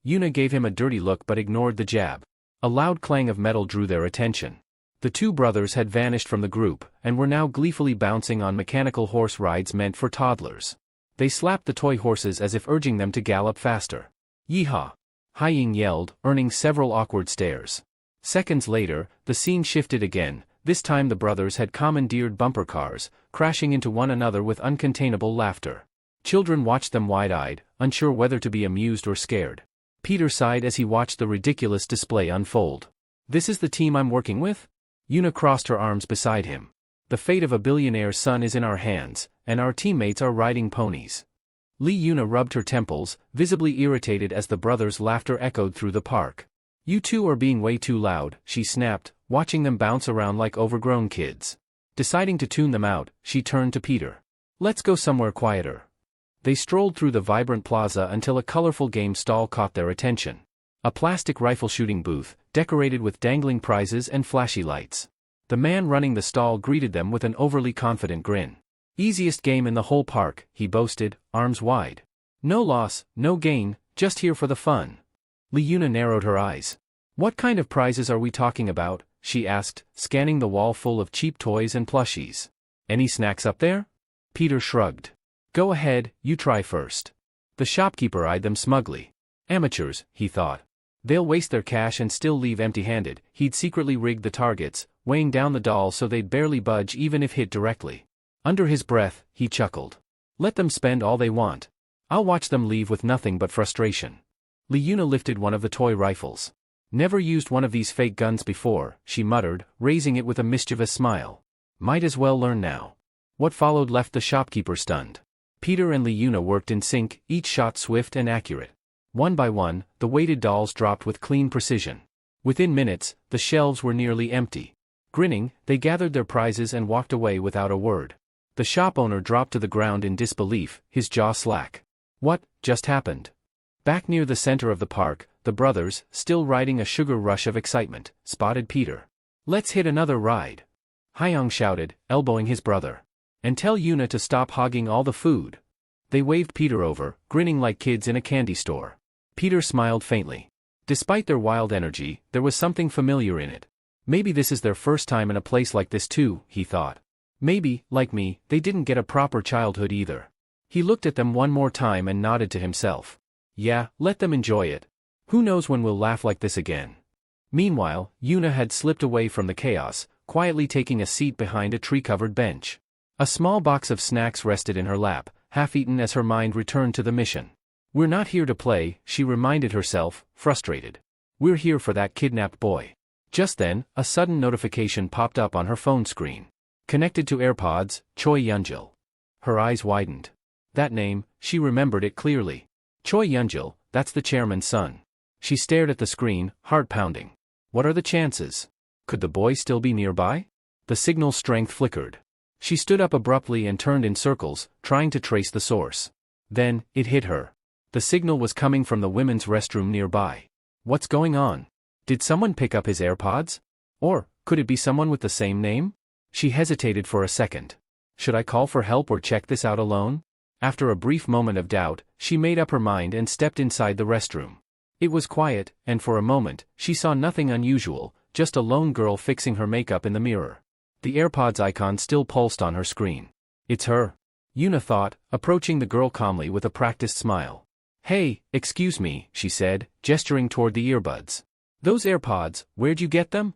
Yuna gave him a dirty look but ignored the jab. A loud clang of metal drew their attention. The two brothers had vanished from the group, and were now gleefully bouncing on mechanical horse rides meant for toddlers. They slapped the toy horses as if urging them to gallop faster. Yeehaw! Haiying yelled, earning several awkward stares. Seconds later, the scene shifted again. This time the brothers had commandeered bumper cars, crashing into one another with uncontainable laughter. Children watched them wide-eyed, unsure whether to be amused or scared. Peter sighed as he watched the ridiculous display unfold. This is the team I'm working with? Yuna crossed her arms beside him. The fate of a billionaire's son is in our hands, and our teammates are riding ponies. Yuna rubbed her temples, visibly irritated as the brothers' laughter echoed through the park. You two are being way too loud, she snapped, watching them bounce around like overgrown kids. Deciding to tune them out, she turned to Peter. Let's go somewhere quieter. They strolled through the vibrant plaza until a colorful game stall caught their attention. A plastic rifle shooting booth, decorated with dangling prizes and flashy lights. The man running the stall greeted them with an overly confident grin. Easiest game in the whole park, he boasted, arms wide. No loss, no gain, just here for the fun. Yuna narrowed her eyes. What kind of prizes are we talking about? She asked, scanning the wall full of cheap toys and plushies. Any snacks up there? Peter shrugged. Go ahead, you try first. The shopkeeper eyed them smugly. Amateurs, he thought. They'll waste their cash and still leave empty-handed. He'd secretly rigged the targets, weighing down the dolls so they'd barely budge even if hit directly. Under his breath, he chuckled. Let them spend all they want. I'll watch them leave with nothing but frustration. Yuna lifted one of the toy rifles. Never used one of these fake guns before, she muttered, raising it with a mischievous smile. Might as well learn now. What followed left the shopkeeper stunned. Peter and Yuna worked in sync, each shot swift and accurate. One by one, the weighted dolls dropped with clean precision. Within minutes, the shelves were nearly empty. Grinning, they gathered their prizes and walked away without a word. The shop owner dropped to the ground in disbelief, his jaw slack. What just happened? Back near the center of the park, the brothers, still riding a sugar rush of excitement, spotted Peter. Let's hit another ride. Haiyang shouted, elbowing his brother. And tell Yuna to stop hogging all the food. They waved Peter over, grinning like kids in a candy store. Peter smiled faintly. Despite their wild energy, there was something familiar in it. Maybe this is their first time in a place like this too, he thought. Maybe, like me, they didn't get a proper childhood either. He looked at them one more time and nodded to himself. Yeah, let them enjoy it. Who knows when we'll laugh like this again. Meanwhile, Yuna had slipped away from the chaos, quietly taking a seat behind a tree-covered bench. A small box of snacks rested in her lap, half-eaten as her mind returned to the mission. We're not here to play, she reminded herself, frustrated. We're here for that kidnapped boy. Just then, a sudden notification popped up on her phone screen. Connected to AirPods, Choi Yoonjil. Her eyes widened. That name, she remembered it clearly. Choi Yoonjil, that's the chairman's son. She stared at the screen, heart pounding. What are the chances? Could the boy still be nearby? The signal's strength flickered. She stood up abruptly and turned in circles, trying to trace the source. Then, it hit her. The signal was coming from the women's restroom nearby. What's going on? Did someone pick up his AirPods? Or, could it be someone with the same name? She hesitated for a second. Should I call for help or check this out alone? After a brief moment of doubt, she made up her mind and stepped inside the restroom. It was quiet, and for a moment, she saw nothing unusual, just a lone girl fixing her makeup in the mirror. The AirPods icon still pulsed on her screen. It's her. Yuna thought, approaching the girl calmly with a practiced smile. Hey, excuse me, she said, gesturing toward the earbuds. Those AirPods, where'd you get them?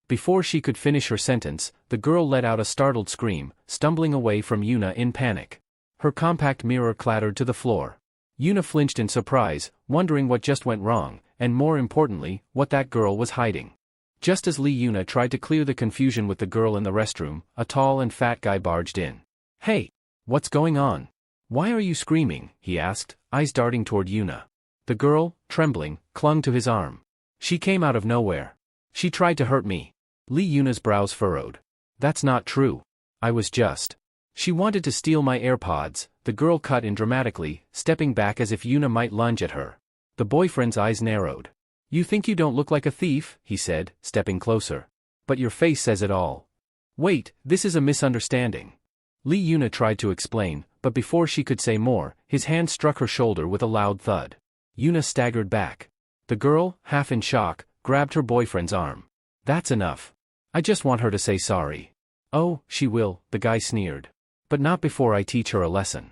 Before she could finish her sentence, the girl let out a startled scream, stumbling away from Yuna in panic. Her compact mirror clattered to the floor. Yuna flinched in surprise, wondering what just went wrong, and more importantly, what that girl was hiding. Just as Yuna tried to clear the confusion with the girl in the restroom, a tall and fat guy barged in. Hey! What's going on? Why are you screaming? He asked, eyes darting toward Yuna. The girl, trembling, clung to his arm. She came out of nowhere. She tried to hurt me. Yuna's brows furrowed. That's not true. I was just. She wanted to steal my AirPods, the girl cut in dramatically, stepping back as if Yuna might lunge at her. The boyfriend's eyes narrowed. You think you don't look like a thief, he said, stepping closer. But your face says it all. Wait, this is a misunderstanding. Yuna tried to explain, but before she could say more, his hand struck her shoulder with a loud thud. Yuna staggered back. The girl, half in shock, grabbed her boyfriend's arm. That's enough. I just want her to say sorry. Oh, she will, the guy sneered. But not before I teach her a lesson.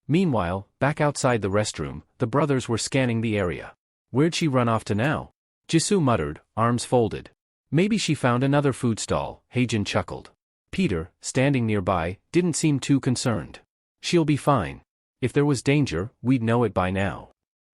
Meanwhile, back outside the restroom, the brothers were scanning the area. Where'd she run off to now? Jisoo muttered, arms folded. Maybe she found another food stall, Heijin chuckled. Peter, standing nearby, didn't seem too concerned. She'll be fine. If there was danger, we'd know it by now.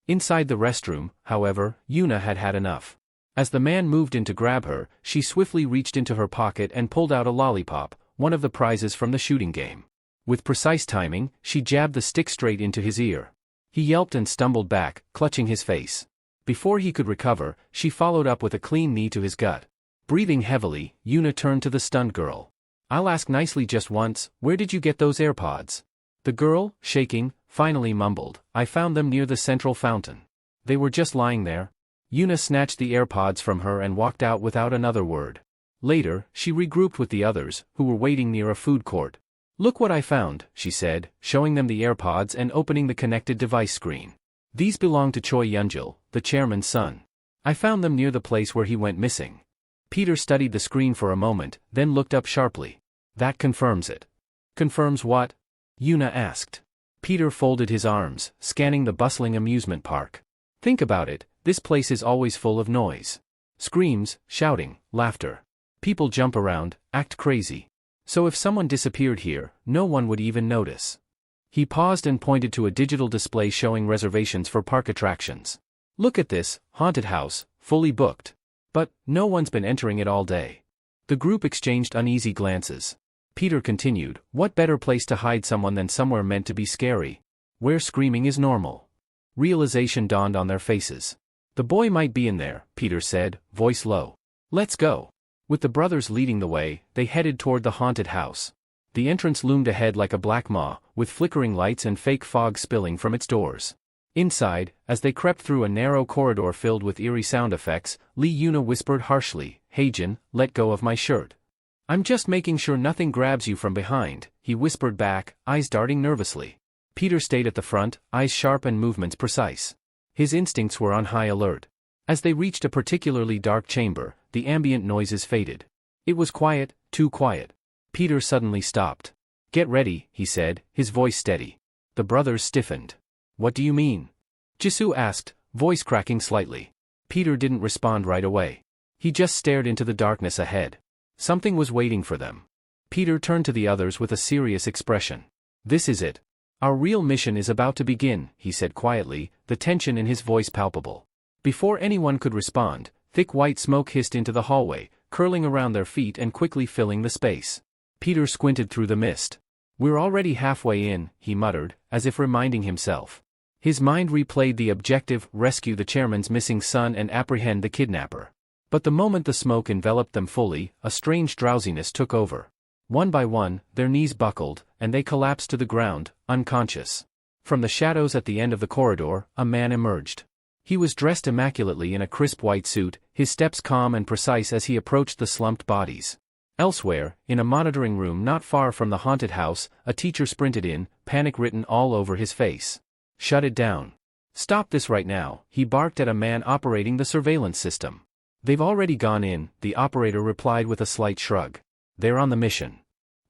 Inside the restroom, however, Yuna had had enough. As the man moved in to grab her, she swiftly reached into her pocket and pulled out a lollipop, one of the prizes from the shooting game. With precise timing, she jabbed the stick straight into his ear. He yelped and stumbled back, clutching his face. Before he could recover, she followed up with a clean knee to his gut. Breathing heavily, Yuna turned to the stunned girl. I'll ask nicely just once, where did you get those AirPods? The girl, shaking, finally mumbled, I found them near the central fountain. They were just lying there. Yuna snatched the AirPods from her and walked out without another word. Later, she regrouped with the others, who were waiting near a food court. Look what I found, she said, showing them the AirPods and opening the connected device screen. These belong to Choi Yoonjil, the chairman's son. I found them near the place where he went missing. Peter studied the screen for a moment, then looked up sharply. That confirms it. Confirms what? Yuna asked. Peter folded his arms, scanning the bustling amusement park. Think about it, this place is always full of noise. Screams, shouting, laughter. People jump around, act crazy. So if someone disappeared here, no one would even notice. He paused and pointed to a digital display showing reservations for park attractions. Look at this, haunted house, fully booked. But, no one's been entering it all day. The group exchanged uneasy glances. Peter continued, what better place to hide someone than somewhere meant to be scary? Where screaming is normal. Realization dawned on their faces. The boy might be in there, Peter said, voice low. Let's go. With the brothers leading the way, they headed toward the haunted house. The entrance loomed ahead like a black maw, with flickering lights and fake fog spilling from its doors. Inside, as they crept through a narrow corridor filled with eerie sound effects, Yuna whispered harshly, Heijin, let go of my shirt. I'm just making sure nothing grabs you from behind, he whispered back, eyes darting nervously. Peter stayed at the front, eyes sharp and movements precise. His instincts were on high alert. As they reached a particularly dark chamber, the ambient noises faded. It was quiet, too quiet. Peter suddenly stopped. Get ready, he said, his voice steady. The brothers stiffened. What do you mean? Jisoo asked, voice cracking slightly. Peter didn't respond right away. He just stared into the darkness ahead. Something was waiting for them. Peter turned to the others with a serious expression. This is it. Our real mission is about to begin, he said quietly, the tension in his voice palpable. Before anyone could respond, thick white smoke hissed into the hallway, curling around their feet and quickly filling the space. Peter squinted through the mist. We're already halfway in, he muttered, as if reminding himself. His mind replayed the objective: rescue the chairman's missing son and apprehend the kidnapper. But the moment the smoke enveloped them fully, a strange drowsiness took over. One by one, their knees buckled, and they collapsed to the ground, unconscious. From the shadows at the end of the corridor, a man emerged. He was dressed immaculately in a crisp white suit, his steps calm and precise as he approached the slumped bodies. Elsewhere, in a monitoring room not far from the haunted house, a teacher sprinted in, panic written all over his face. Shut it down. Stop this right now, he barked at a man operating the surveillance system. They've already gone in, the operator replied with a slight shrug. They're on the mission.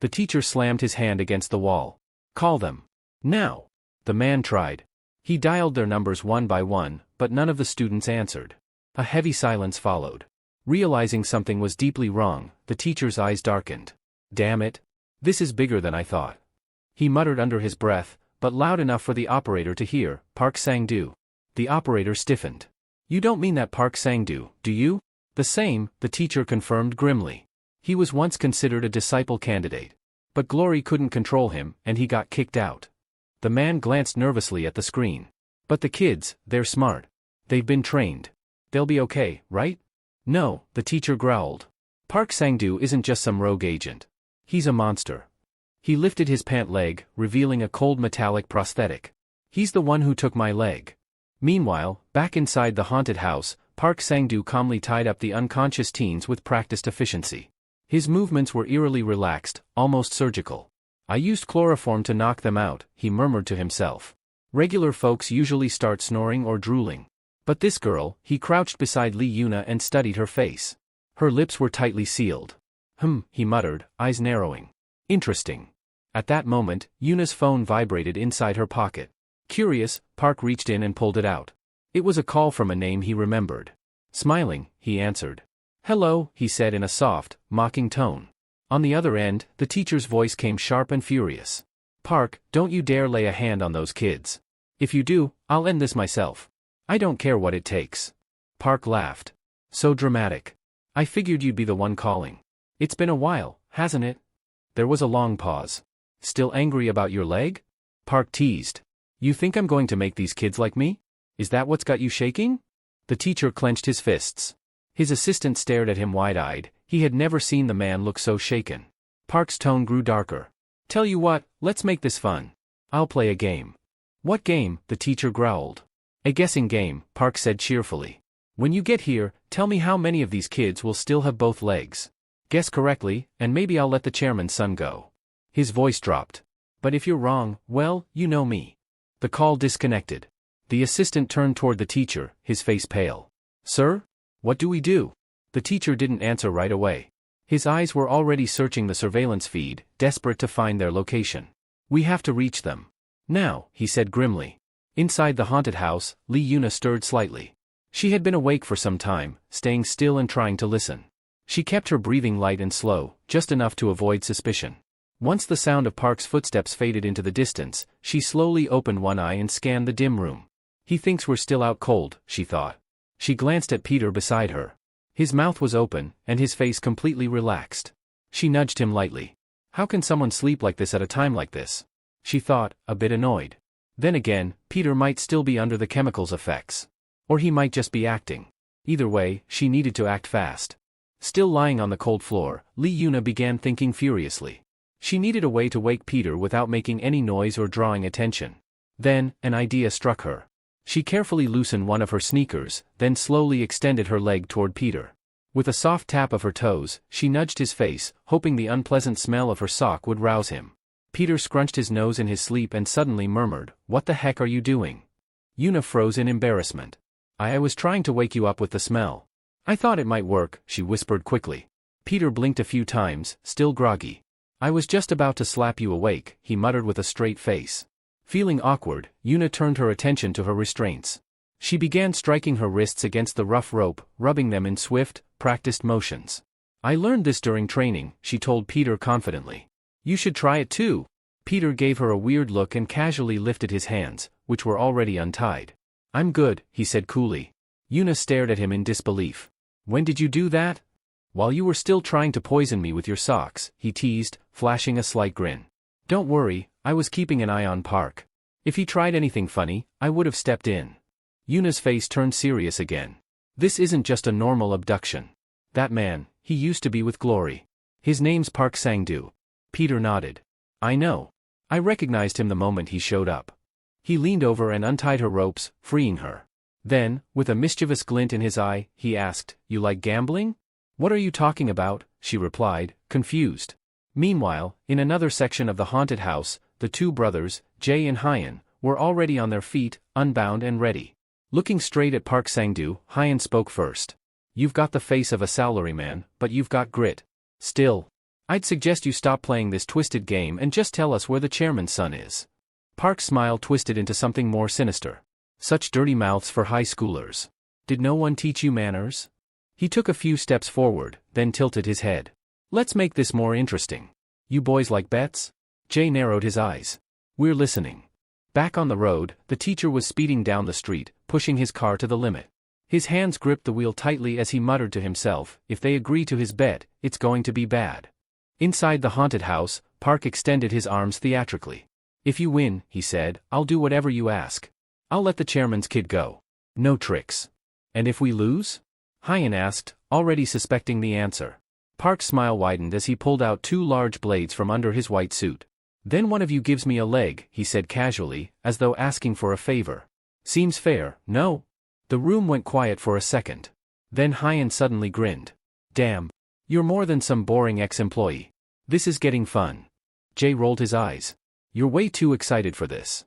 The teacher slammed his hand against the wall. Call them. Now. The man tried. He dialed their numbers one by one, but none of the students answered. A heavy silence followed. Realizing something was deeply wrong, the teacher's eyes darkened. Damn it. This is bigger than I thought. He muttered under his breath, but loud enough for the operator to hear, Park Sang-doo. The operator stiffened. You don't mean that Park Sang-doo, do you? The same, the teacher confirmed grimly. He was once considered a disciple candidate. But glory couldn't control him, and he got kicked out. The man glanced nervously at the screen. But the kids, they're smart. They've been trained. They'll be okay, right? No, the teacher growled. Park Sang-doo isn't just some rogue agent. He's a monster. He lifted his pant leg, revealing a cold metallic prosthetic. He's the one who took my leg. Meanwhile, back inside the haunted house, Park Sang-doo calmly tied up the unconscious teens with practiced efficiency. His movements were eerily relaxed, almost surgical. I used chloroform to knock them out, he murmured to himself. Regular folks usually start snoring or drooling. But this girl, he crouched beside Lee Yuna and studied her face. Her lips were tightly sealed. He muttered, eyes narrowing. Interesting. At that moment, Yuna's phone vibrated inside her pocket. Curious, Park reached in and pulled it out. It was a call from a name he remembered. Smiling, he answered. Hello, he said in a soft, mocking tone. On the other end, the teacher's voice came sharp and furious. Park, don't you dare lay a hand on those kids. If you do, I'll end this myself. I don't care what it takes. Park laughed. So dramatic. I figured you'd be the one calling. It's been a while, hasn't it? There was a long pause. Still angry about your leg? Park teased. You think I'm going to make these kids like me? Is that what's got you shaking? The teacher clenched his fists. His assistant stared at him wide-eyed. He had never seen the man look so shaken. Park's tone grew darker. Tell you what, let's make this fun. I'll play a game. What game? The teacher growled. A guessing game, Park said cheerfully. When you get here, tell me how many of these kids will still have both legs. Guess correctly, and maybe I'll let the chairman's son go. His voice dropped. But if you're wrong, well, you know me. The call disconnected. The assistant turned toward the teacher, his face pale. Sir? What do we do? The teacher didn't answer right away. His eyes were already searching the surveillance feed, desperate to find their location. We have to reach them. Now, he said grimly. Inside the haunted house, Lee Yuna stirred slightly. She had been awake for some time, staying still and trying to listen. She kept her breathing light and slow, just enough to avoid suspicion. Once the sound of Park's footsteps faded into the distance, she slowly opened one eye and scanned the dim room. He thinks we're still out cold, she thought. She glanced at Peter beside her. His mouth was open, and his face completely relaxed. She nudged him lightly. How can someone sleep like this at a time like this? She thought, a bit annoyed. Then again, Peter might still be under the chemicals' effects. Or he might just be acting. Either way, she needed to act fast. Still lying on the cold floor, Lee Yuna began thinking furiously. She needed a way to wake Peter without making any noise or drawing attention. Then, an idea struck her. She carefully loosened one of her sneakers, then slowly extended her leg toward Peter. With a soft tap of her toes, she nudged his face, hoping the unpleasant smell of her sock would rouse him. Peter scrunched his nose in his sleep and suddenly murmured, "What the heck are you doing?" Yuna froze in embarrassment. I was trying to wake you up with the smell. I thought it might work, she whispered quickly. Peter blinked a few times, still groggy. I was just about to slap you awake, he muttered with a straight face. Feeling awkward, Yuna turned her attention to her restraints. She began striking her wrists against the rough rope, rubbing them in swift, practiced motions. I learned this during training, she told Peter confidently. You should try it too. Peter gave her a weird look and casually lifted his hands, which were already untied. I'm good, he said coolly. Yuna stared at him in disbelief. When did you do that? While you were still trying to poison me with your socks, he teased, flashing a slight grin. Don't worry, I was keeping an eye on Park. If he tried anything funny, I would have stepped in. Yuna's face turned serious again. This isn't just a normal abduction. That man, he used to be with Glory. His name's Park Sang-doo. Peter nodded. I know. I recognized him the moment he showed up. He leaned over and untied her ropes, freeing her. Then, with a mischievous glint in his eye, he asked, You like gambling? What are you talking about? She replied, confused. Meanwhile, in another section of the haunted house, the two brothers, Jae and Hyeon, were already on their feet, unbound and ready. Looking straight at Park Sang-doo, Hyeon spoke first. You've got the face of a salaryman, but you've got grit. Still, I'd suggest you stop playing this twisted game and just tell us where the chairman's son is. Park's smile twisted into something more sinister. Such dirty mouths for high schoolers. Did no one teach you manners? He took a few steps forward, then tilted his head. Let's make this more interesting. You boys like bets? Jay narrowed his eyes. We're listening. Back on the road, the teacher was speeding down the street, pushing his car to the limit. His hands gripped the wheel tightly as he muttered to himself, if they agree to his bet, it's going to be bad. Inside the haunted house, Park extended his arms theatrically. If you win, he said, I'll do whatever you ask. I'll let the chairman's kid go. No tricks. And if we lose? Hyeon asked, already suspecting the answer. Park's smile widened as he pulled out two large blades from under his white suit. Then one of you gives me a leg, he said casually, as though asking for a favor. Seems fair, no? The room went quiet for a second. Then Hyeon suddenly grinned. Damn. You're more than some boring ex-employee. This is getting fun. Jay rolled his eyes. You're way too excited for this.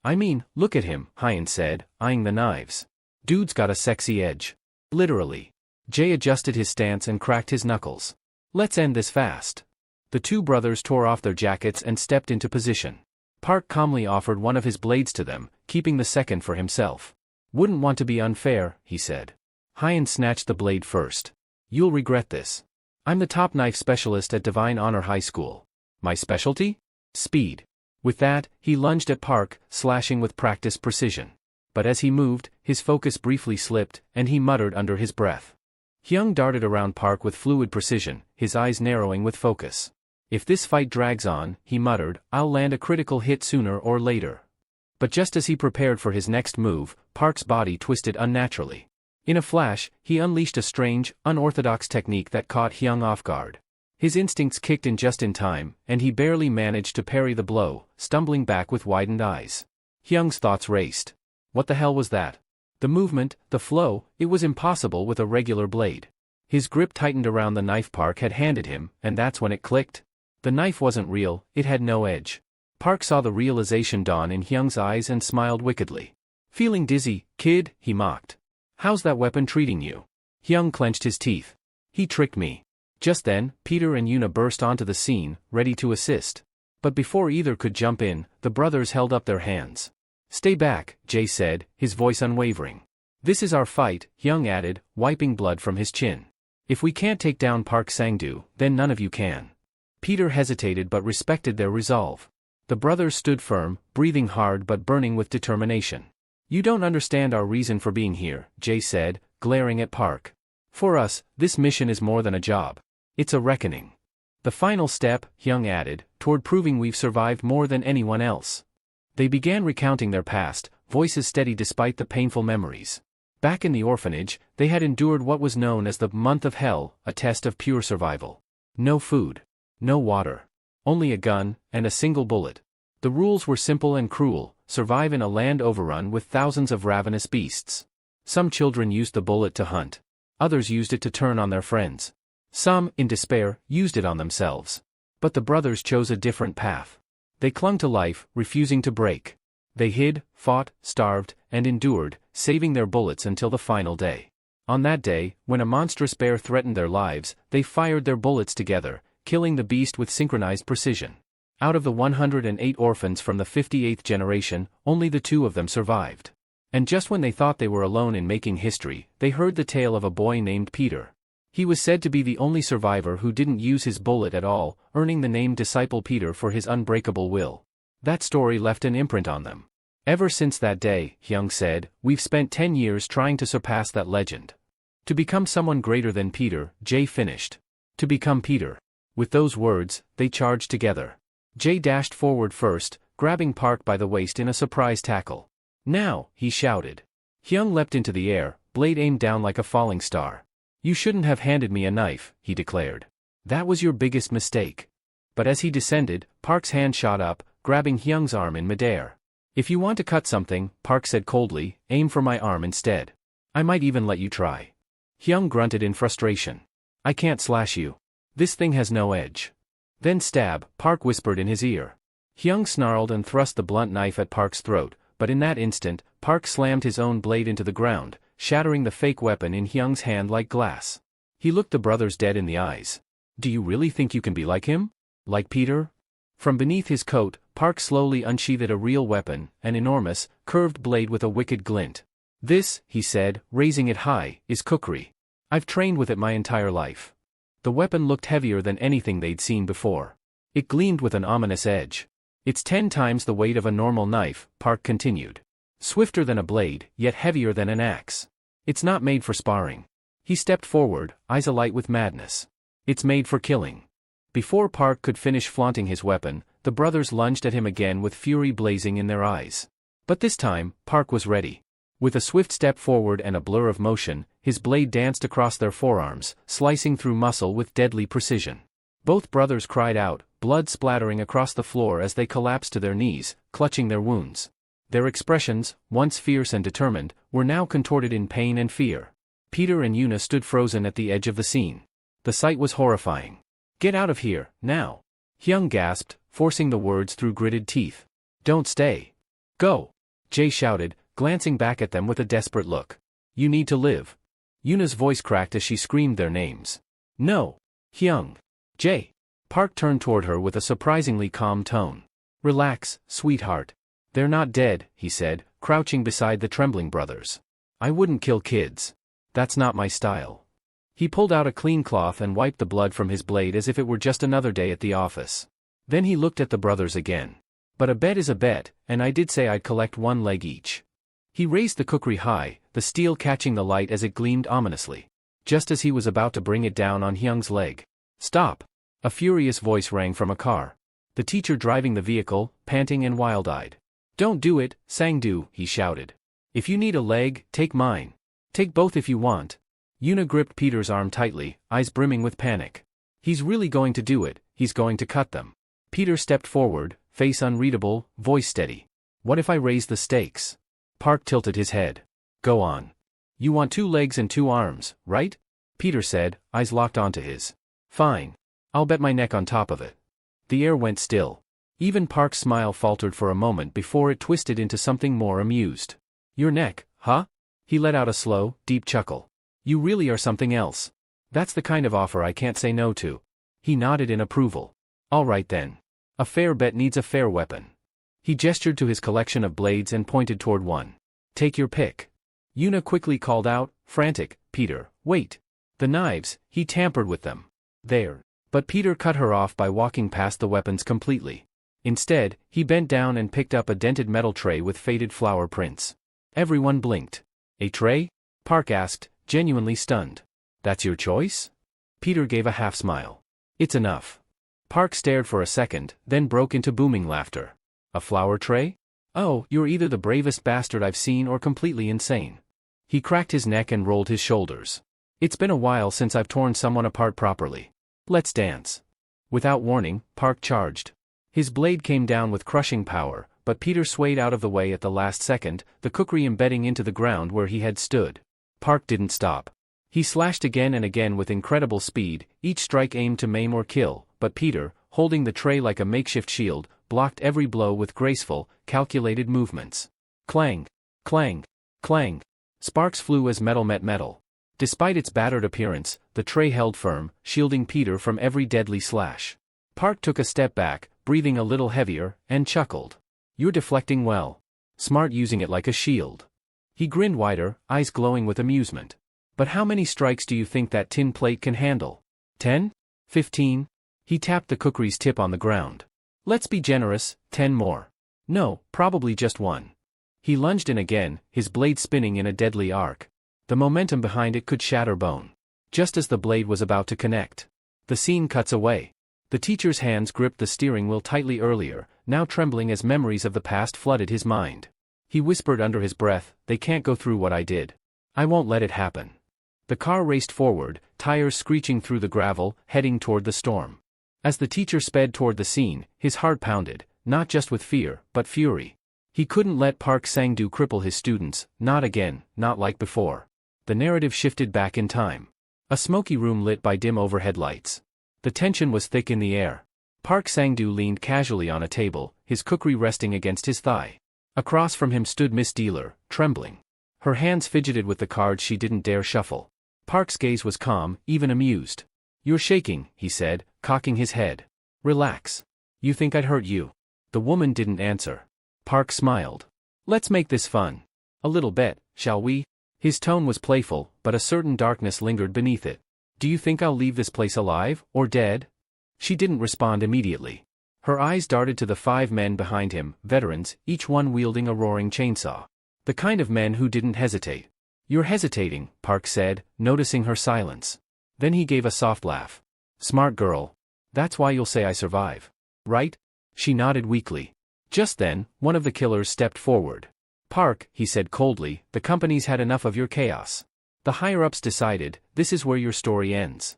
I mean, look at him, Hyeon said, eyeing the knives. Dude's got a sexy edge. Literally. Jay adjusted his stance and cracked his knuckles. Let's end this fast. The two brothers tore off their jackets and stepped into position. Park calmly offered one of his blades to them, keeping the second for himself. Wouldn't want to be unfair, he said. Hyeon snatched the blade first. You'll regret this. I'm the top knife specialist at Divine Honor High School. My specialty? Speed. With that, he lunged at Park, slashing with practiced precision. But as he moved, his focus briefly slipped, and he muttered under his breath. Hyung darted around Park with fluid precision, his eyes narrowing with focus. If this fight drags on, he muttered, I'll land a critical hit sooner or later. But just as he prepared for his next move, Park's body twisted unnaturally. In a flash, he unleashed a strange, unorthodox technique that caught Hyung off guard. His instincts kicked in just in time, and he barely managed to parry the blow, stumbling back with widened eyes. Hyung's thoughts raced. What the hell was that? The movement, the flow, it was impossible with a regular blade. His grip tightened around the knife Park had handed him, and that's when it clicked. The knife wasn't real, it had no edge. Park saw the realization dawn in Hyung's eyes and smiled wickedly. Feeling dizzy, kid, he mocked. How's that weapon treating you? Hyung clenched his teeth. He tricked me. Just then, Peter and Yuna burst onto the scene, ready to assist. But before either could jump in, the brothers held up their hands. Stay back, Jay said, his voice unwavering. This is our fight, Hyung added, wiping blood from his chin. If we can't take down Park Sang-doo, then none of you can. Peter hesitated but respected their resolve. The brothers stood firm, breathing hard but burning with determination. You don't understand our reason for being here, Jay said, glaring at Park. For us, this mission is more than a job. It's a reckoning. The final step, Hyung added, toward proving we've survived more than anyone else. They began recounting their past, voices steady despite the painful memories. Back in the orphanage, they had endured what was known as the month of hell, a test of pure survival. No food. No water. Only a gun, and a single bullet. The rules were simple and cruel: survive in a land overrun with thousands of ravenous beasts. Some children used the bullet to hunt. Others used it to turn on their friends. Some, in despair, used it on themselves. But the brothers chose a different path. They clung to life, refusing to break. They hid, fought, starved, and endured, saving their bullets until the final day. On that day, when a monstrous bear threatened their lives, they fired their bullets together, killing the beast with synchronized precision. Out of the 108 orphans from the 58th generation, only the 2 of them survived. And just when they thought they were alone in making history, they heard the tale of a boy named Peter. He was said to be the only survivor who didn't use his bullet at all, earning the name Disciple Peter for his unbreakable will. That story left an imprint on them. Ever since that day, Hyung said, we've spent 10 years trying to surpass that legend. To become someone greater than Peter, Jay finished. To become Peter. With those words, they charged together. Jay dashed forward first, grabbing Park by the waist in a surprise tackle. Now, he shouted. Hyung leapt into the air, blade aimed down like a falling star. You shouldn't have handed me a knife, he declared. That was your biggest mistake. But as he descended, Park's hand shot up, grabbing Hyung's arm in midair. If you want to cut something, Park said coldly, aim for my arm instead. I might even let you try. Hyung grunted in frustration. I can't slash you. This thing has no edge. Then stab, Park whispered in his ear. Hyung snarled and thrust the blunt knife at Park's throat, but in that instant, Park slammed his own blade into the ground, shattering the fake weapon in Hyung's hand like glass. He looked the brothers dead in the eyes. Do you really think you can be like him? Like Peter? From beneath his coat, Park slowly unsheathed a real weapon, an enormous, curved blade with a wicked glint. This, he said, raising it high, is kukri. I've trained with it my entire life. The weapon looked heavier than anything they'd seen before. It gleamed with an ominous edge. It's 10 times the weight of a normal knife, Park continued. Swifter than a blade, yet heavier than an axe. It's not made for sparring. He stepped forward, eyes alight with madness. It's made for killing. Before Park could finish flaunting his weapon, the brothers lunged at him again with fury blazing in their eyes. But this time, Park was ready. With a swift step forward and a blur of motion, his blade danced across their forearms, slicing through muscle with deadly precision. Both brothers cried out, blood splattering across the floor as they collapsed to their knees, clutching their wounds. Their expressions, once fierce and determined, were now contorted in pain and fear. Peter and Yuna stood frozen at the edge of the scene. The sight was horrifying. Get out of here, now! Hyung gasped, forcing the words through gritted teeth. Don't stay. Go! Jay shouted, glancing back at them with a desperate look. You need to live. Yuna's voice cracked as she screamed their names. No! Hyung! Jay! Park turned toward her with a surprisingly calm tone. Relax, sweetheart. They're not dead, he said, crouching beside the trembling brothers. I wouldn't kill kids. That's not my style. He pulled out a clean cloth and wiped the blood from his blade as if it were just another day at the office. Then he looked at the brothers again. But a bet is a bet, and I did say I'd collect 1 leg each. He raised the kukri high, the steel catching the light as it gleamed ominously. Just as he was about to bring it down on Hyung's leg. Stop! A furious voice rang from a car. The teacher driving the vehicle, panting and wild-eyed. Don't do it, Sang-do, he shouted. If you need a leg, take mine. Take both if you want. Yuna gripped Peter's arm tightly, eyes brimming with panic. He's really going to do it, he's going to cut them. Peter stepped forward, face unreadable, voice steady. What if I raise the stakes? Park tilted his head. Go on. You want 2 legs and 2 arms, right? Peter said, eyes locked onto his. Fine. I'll bet my neck on top of it. The air went still. Even Park's smile faltered for a moment before it twisted into something more amused. Your neck, huh? He let out a slow, deep chuckle. You really are something else. That's the kind of offer I can't say no to. He nodded in approval. All right then. A fair bet needs a fair weapon. He gestured to his collection of blades and pointed toward one. Take your pick. Yuna quickly called out, frantic, Peter, wait. The knives, he tampered with them. There. But Peter cut her off by walking past the weapons completely. Instead, he bent down and picked up a dented metal tray with faded flower prints. Everyone blinked. A tray? Park asked, genuinely stunned. That's your choice? Peter gave a half-smile. It's enough. Park stared for a second, then broke into booming laughter. A flower tray? Oh, you're either the bravest bastard I've seen or completely insane. He cracked his neck and rolled his shoulders. It's been a while since I've torn someone apart properly. Let's dance. Without warning, Park charged. His blade came down with crushing power, but Peter swayed out of the way at the last second, the kukri embedding into the ground where he had stood. Park didn't stop. He slashed again and again with incredible speed, each strike aimed to maim or kill, but Peter, holding the tray like a makeshift shield, blocked every blow with graceful, calculated movements. Clang! Clang! Clang! Sparks flew as metal met metal. Despite its battered appearance, the tray held firm, shielding Peter from every deadly slash. Park took a step back, breathing a little heavier, and chuckled. You're deflecting well. Smart using it like a shield. He grinned wider, eyes glowing with amusement. But how many strikes do you think that tin plate can handle? 10? 15? He tapped the kukri's tip on the ground. Let's be generous, 10 more. No, probably just one. He lunged in again, his blade spinning in a deadly arc. The momentum behind it could shatter bone. Just as the blade was about to connect. The scene cuts away. The teacher's hands gripped the steering wheel tightly earlier, now trembling as memories of the past flooded his mind. He whispered under his breath, they can't go through what I did. I won't let it happen. The car raced forward, tires screeching through the gravel, heading toward the storm. As the teacher sped toward the scene, his heart pounded, not just with fear, but fury. He couldn't let Park Sang-doo cripple his students, not again, not like before. The narrative shifted back in time. A smoky room lit by dim overhead lights. The tension was thick in the air. Park Sang-doo leaned casually on a table, his kukri resting against his thigh. Across from him stood Miss Dealer, trembling. Her hands fidgeted with the cards she didn't dare shuffle. Park's gaze was calm, even amused. You're shaking, he said, cocking his head. Relax. You think I'd hurt you? The woman didn't answer. Park smiled. Let's make this fun. A little bet, shall we? His tone was playful, but a certain darkness lingered beneath it. Do you think I'll leave this place alive, or dead? She didn't respond immediately. Her eyes darted to the 5 men behind him, veterans, each one wielding a roaring chainsaw. The kind of men who didn't hesitate. You're hesitating, Park said, noticing her silence. Then he gave a soft laugh. Smart girl. That's why you'll say I survive. Right? She nodded weakly. Just then, one of the killers stepped forward. Park, he said coldly, the company's had enough of your chaos. The higher-ups decided, this is where your story ends.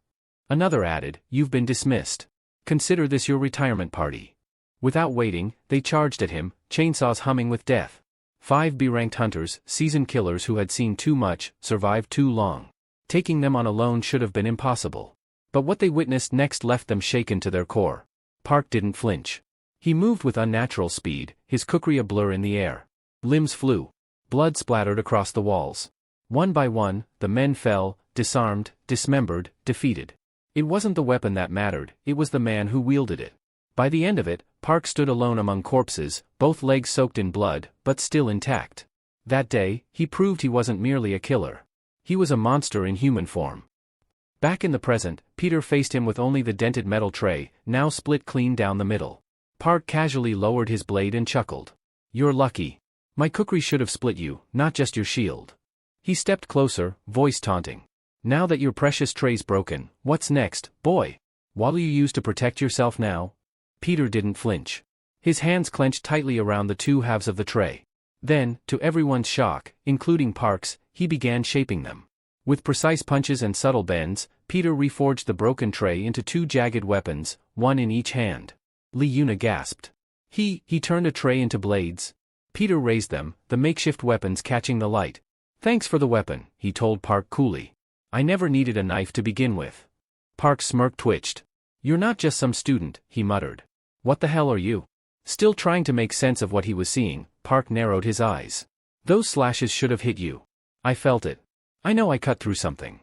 Another added, you've been dismissed. Consider this your retirement party. Without waiting, they charged at him, chainsaws humming with death. 5 B-ranked hunters, seasoned killers who had seen too much, survived too long. Taking them on alone should have been impossible. But what they witnessed next left them shaken to their core. Park didn't flinch. He moved with unnatural speed, his kukri a blur in the air. Limbs flew. Blood splattered across the walls. One by one, the men fell, disarmed, dismembered, defeated. It wasn't the weapon that mattered, it was the man who wielded it. By the end of it, Park stood alone among corpses, both legs soaked in blood, but still intact. That day, he proved he wasn't merely a killer. He was a monster in human form. Back in the present, Peter faced him with only the dented metal tray, now split clean down the middle. Park casually lowered his blade and chuckled. You're lucky. My kukri should have split you, not just your shield. He stepped closer, voice taunting. Now that your precious tray's broken, what's next, boy? What'll you use to protect yourself now? Peter didn't flinch. His hands clenched tightly around the 2 halves of the tray. Then, to everyone's shock, including Park's, he began shaping them. With precise punches and subtle bends, Peter reforged the broken tray into 2 jagged weapons, one in each hand. Lee Yuna gasped. He turned a tray into blades. Peter raised them, the makeshift weapons catching the light. Thanks for the weapon, he told Park coolly. I never needed a knife to begin with. Park's smirk twitched. You're not just some student, he muttered. What the hell are you? Still trying to make sense of what he was seeing, Park narrowed his eyes. Those slashes should have hit you. I felt it. I know I cut through something.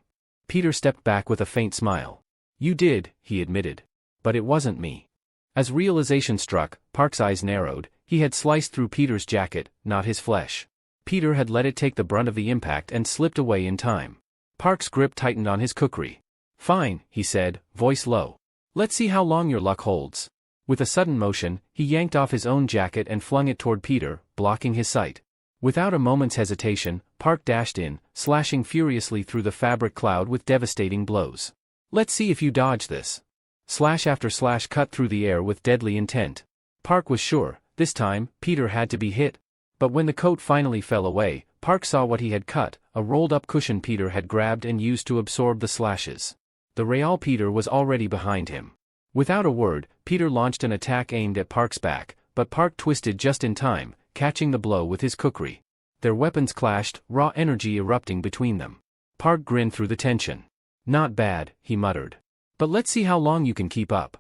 Peter stepped back with a faint smile. You did, he admitted. But it wasn't me. As realization struck, Park's eyes narrowed. He had sliced through Peter's jacket, not his flesh. Peter had let it take the brunt of the impact and slipped away in time. Park's grip tightened on his kukri. Fine, he said, voice low. Let's see how long your luck holds. With a sudden motion, he yanked off his own jacket and flung it toward Peter, blocking his sight. Without a moment's hesitation, Park dashed in, slashing furiously through the fabric cloud with devastating blows. Let's see if you dodge this. Slash after slash cut through the air with deadly intent. Park was sure, this time, Peter had to be hit. But when the coat finally fell away, Park saw what he had cut, a rolled-up cushion Peter had grabbed and used to absorb the slashes. The real Peter was already behind him. Without a word, Peter launched an attack aimed at Park's back, but Park twisted just in time, catching the blow with his kukri. Their weapons clashed, raw energy erupting between them. Park grinned through the tension. Not bad, he muttered. But let's see how long you can keep up.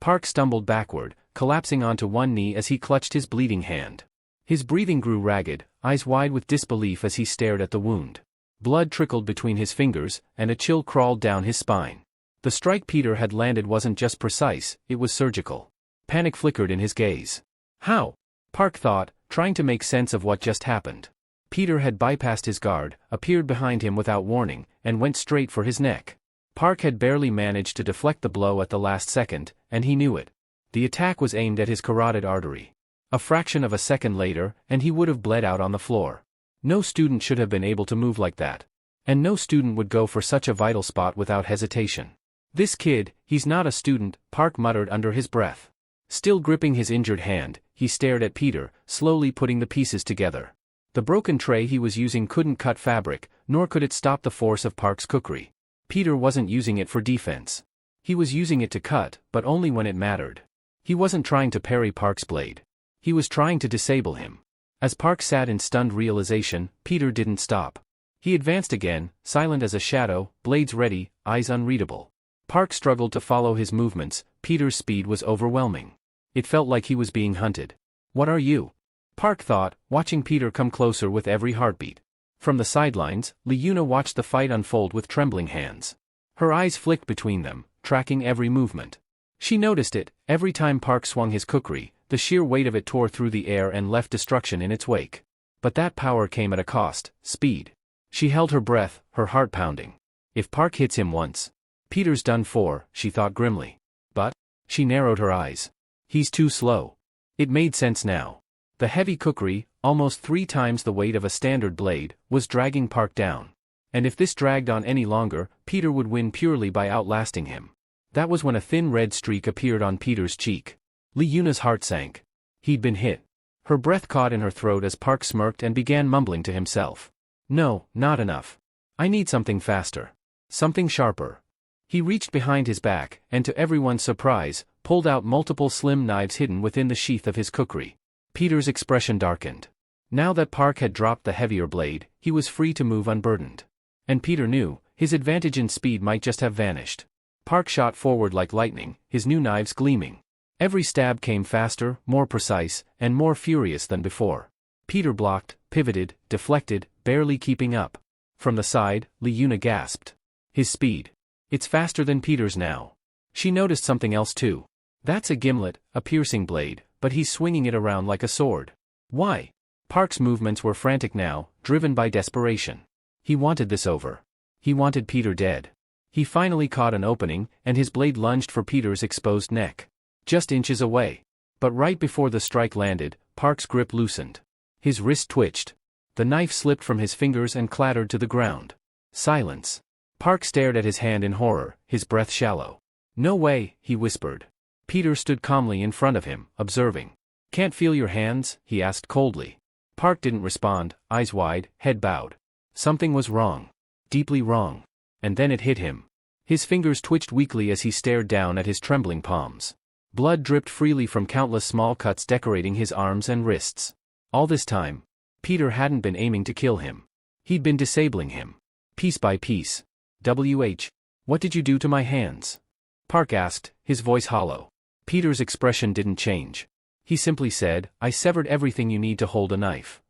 Park stumbled backward, collapsing onto one knee as he clutched his bleeding hand. His breathing grew ragged, eyes wide with disbelief as he stared at the wound. Blood trickled between his fingers, and a chill crawled down his spine. The strike Peter had landed wasn't just precise, it was surgical. Panic flickered in his gaze. How? Park thought, trying to make sense of what just happened. Peter had bypassed his guard, appeared behind him without warning, and went straight for his neck. Park had barely managed to deflect the blow at the last second, and he knew it. The attack was aimed at his carotid artery. A fraction of a second later, and he would have bled out on the floor. No student should have been able to move like that. And no student would go for such a vital spot without hesitation. This kid, he's not a student, Park muttered under his breath. Still gripping his injured hand, he stared at Peter, slowly putting the pieces together. The broken tray he was using couldn't cut fabric, nor could it stop the force of Park's cookery. Peter wasn't using it for defense. He was using it to cut, but only when it mattered. He wasn't trying to parry Park's blade. He was trying to disable him. As Park sat in stunned realization, Peter didn't stop. He advanced again, silent as a shadow, blades ready, eyes unreadable. Park struggled to follow his movements. Peter's speed was overwhelming. It felt like he was being hunted. What are you? Park thought, watching Peter come closer with every heartbeat. From the sidelines, Liuna watched the fight unfold with trembling hands. Her eyes flicked between them, tracking every movement. She noticed it, every time Park swung his kukri, the sheer weight of it tore through the air and left destruction in its wake. But that power came at a cost, speed. She held her breath, her heart pounding. If Park hits him once, Peter's done for, she thought grimly. But, she narrowed her eyes. He's too slow. It made sense now. The heavy kukri, almost 3 times the weight of a standard blade, was dragging Park down. And if this dragged on any longer, Peter would win purely by outlasting him. That was when a thin red streak appeared on Peter's cheek. Liuna's heart sank. He'd been hit. Her breath caught in her throat as Park smirked and began mumbling to himself. No, not enough. I need something faster. Something sharper. He reached behind his back, and to everyone's surprise, pulled out multiple slim knives hidden within the sheath of his kukri. Peter's expression darkened. Now that Park had dropped the heavier blade, he was free to move unburdened. And Peter knew, his advantage in speed might just have vanished. Park shot forward like lightning, his new knives gleaming. Every stab came faster, more precise, and more furious than before. Peter blocked, pivoted, deflected, barely keeping up. From the side, Liuna gasped. His speed. It's faster than Peter's now. She noticed something else too. That's a gimlet, a piercing blade, but he's swinging it around like a sword. Why? Park's movements were frantic now, driven by desperation. He wanted this over. He wanted Peter dead. He finally caught an opening, and his blade lunged for Peter's exposed neck. Just inches away. But right before the strike landed, Park's grip loosened. His wrist twitched. The knife slipped from his fingers and clattered to the ground. Silence. Park stared at his hand in horror, his breath shallow. No way, he whispered. Peter stood calmly in front of him, observing. Can't feel your hands? He asked coldly. Park didn't respond, eyes wide, head bowed. Something was wrong. Deeply wrong. And then it hit him. His fingers twitched weakly as he stared down at his trembling palms. Blood dripped freely from countless small cuts decorating his arms and wrists. All this time, Peter hadn't been aiming to kill him. He'd been disabling him. Piece by piece. What did you do to my hands? Park asked, his voice hollow. Peter's expression didn't change. He simply said, I severed everything you need to hold a knife.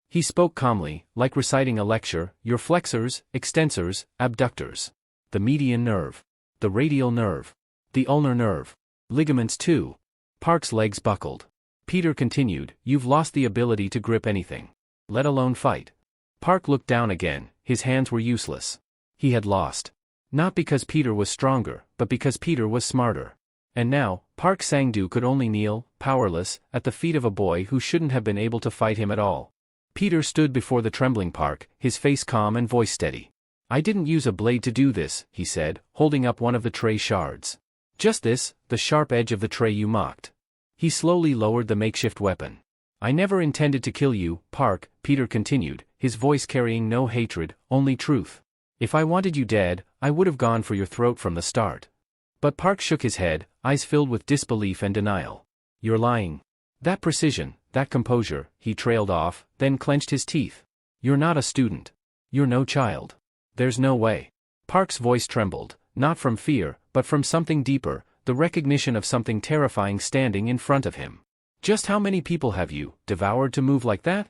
He spoke calmly, like reciting a lecture, your flexors, extensors, abductors. The median nerve. The radial nerve. The ulnar nerve. Ligaments too. Park's legs buckled. Peter continued, you've lost the ability to grip anything. Let alone fight. Park looked down again, his hands were useless. He had lost. Not because Peter was stronger, but because Peter was smarter. And now, Park Sang-doo could only kneel, powerless, at the feet of a boy who shouldn't have been able to fight him at all. Peter stood before the trembling Park, his face calm and voice steady. I didn't use a blade to do this, he said, holding up one of the tray shards. Just this, the sharp edge of the tray you mocked. He slowly lowered the makeshift weapon. I never intended to kill you, Park, Peter continued, his voice carrying no hatred, only truth. If I wanted you dead, I would have gone for your throat from the start. But Park shook his head, eyes filled with disbelief and denial. You're lying. That precision, that composure, he trailed off, then clenched his teeth. You're not a student. You're no child. There's no way. Park's voice trembled, not from fear, but from something deeper, the recognition of something terrifying standing in front of him. Just how many people have you devoured to move like that?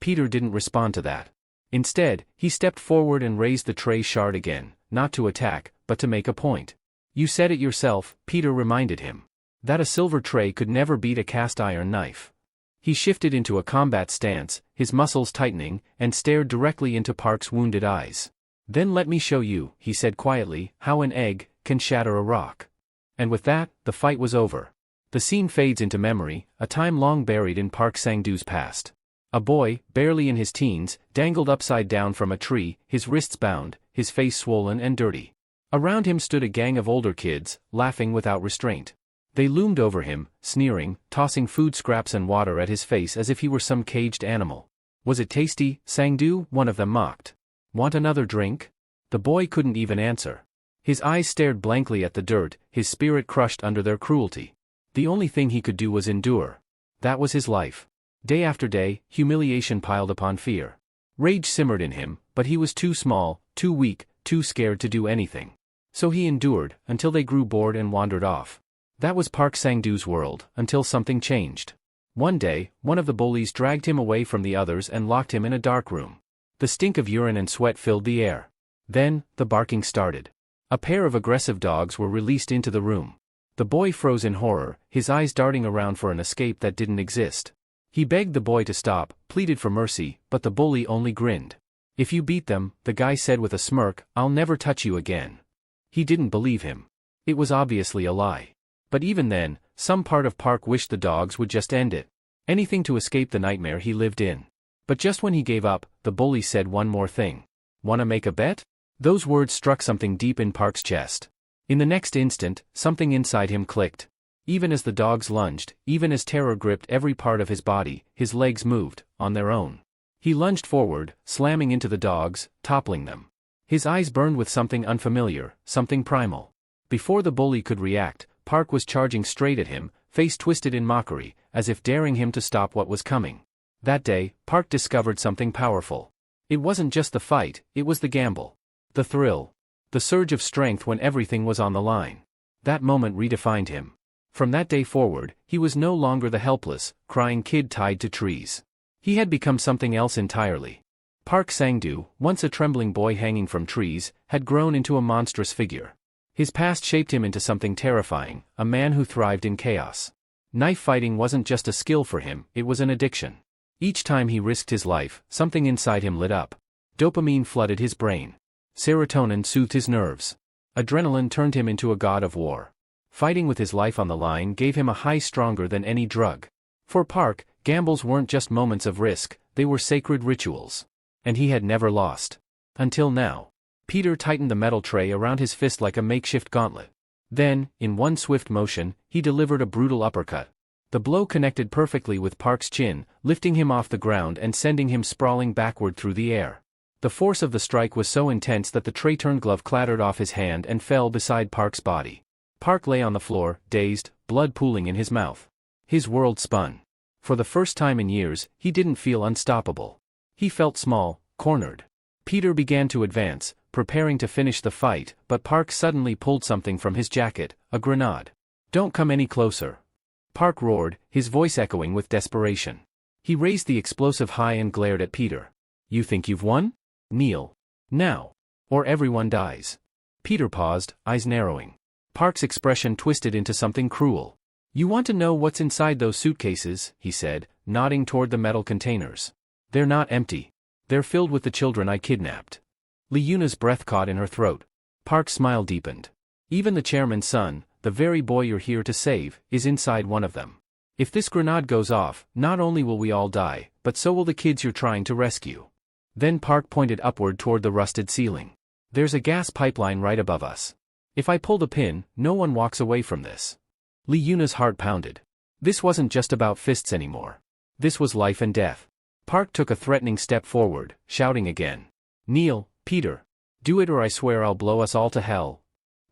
Peter didn't respond to that. Instead, he stepped forward and raised the tray shard again, not to attack, but to make a point. You said it yourself, Peter reminded him. that a silver tray could never beat a cast iron knife. He shifted into a combat stance, his muscles tightening, and stared directly into Park's wounded eyes. "Then let me show you," he said quietly, "how an egg can shatter a rock." And with that, the fight was over. The scene fades into memory, a time long buried in Park Sang-doo's past. A boy, barely in his teens, dangled upside down from a tree, his wrists bound, his face swollen and dirty. Around him stood a gang of older kids, laughing without restraint. They loomed over him, sneering, tossing food scraps and water at his face as if he were some caged animal. "Was it tasty, Sang-doo?" one of them mocked. "Want another drink?" The boy couldn't even answer. His eyes stared blankly at the dirt, his spirit crushed under their cruelty. The only thing he could do was endure. That was his life. Day after day, humiliation piled upon fear. Rage simmered in him, but he was too small, too weak, too scared to do anything. So he endured, until they grew bored and wandered off. That was Park Sang-doo's world, until something changed. One day, one of the bullies dragged him away from the others and locked him in a dark room. The stink of urine and sweat filled the air. Then, the barking started. A pair of aggressive dogs were released into the room. The boy froze in horror, his eyes darting around for an escape that didn't exist. He begged the boy to stop, pleaded for mercy, but the bully only grinned. "If you beat them," the guy said with a smirk, "I'll never touch you again." He didn't believe him. It was obviously a lie. But even then, some part of Park wished the dogs would just end it. Anything to escape the nightmare he lived in. But just when he gave up, the bully said one more thing. "Wanna make a bet?" Those words struck something deep in Park's chest. In the next instant, something inside him clicked. Even as the dogs lunged, even as terror gripped every part of his body, his legs moved, on their own. He lunged forward, slamming into the dogs, toppling them. His eyes burned with something unfamiliar, something primal. Before the bully could react, Park was charging straight at him, face twisted in mockery, as if daring him to stop what was coming. That day, Park discovered something powerful. It wasn't just the fight, it was the gamble. The thrill. The surge of strength when everything was on the line. That moment redefined him. From that day forward, he was no longer the helpless, crying kid tied to trees. He had become something else entirely. Park Sang-doo, once a trembling boy hanging from trees, had grown into a monstrous figure. His past shaped him into something terrifying, a man who thrived in chaos. Knife fighting wasn't just a skill for him, it was an addiction. Each time he risked his life, something inside him lit up. Dopamine flooded his brain. Serotonin soothed his nerves. Adrenaline turned him into a god of war. Fighting with his life on the line gave him a high stronger than any drug. For Park, gambles weren't just moments of risk, they were sacred rituals. And he had never lost. Until now. Peter tightened the metal tray around his fist like a makeshift gauntlet. Then, in one swift motion, he delivered a brutal uppercut. The blow connected perfectly with Park's chin, lifting him off the ground and sending him sprawling backward through the air. The force of the strike was so intense that the tray-turned glove clattered off his hand and fell beside Park's body. Park lay on the floor, dazed, blood pooling in his mouth. His world spun. For the first time in years, he didn't feel unstoppable. He felt small, cornered. Peter began to advance, preparing to finish the fight, but Park suddenly pulled something from his jacket, a grenade. "Don't come any closer." Park roared, his voice echoing with desperation. He raised the explosive high and glared at Peter. "You think you've won? Kneel. Now. Or everyone dies." Peter paused, eyes narrowing. Park's expression twisted into something cruel. "You want to know what's inside those suitcases," he said, nodding toward the metal containers. "They're not empty. They're filled with the children I kidnapped." Li-Yuna's breath caught in her throat. Park's smile deepened. "Even the chairman's son, the very boy you're here to save, is inside one of them. If this grenade goes off, not only will we all die, but so will the kids you're trying to rescue." Then Park pointed upward toward the rusted ceiling. "There's a gas pipeline right above us. If I pull the pin, no one walks away from this." Li-Yuna's heart pounded. This wasn't just about fists anymore. This was life and death. Park took a threatening step forward, shouting again. "Kneel, Peter. Do it or I swear I'll blow us all to hell."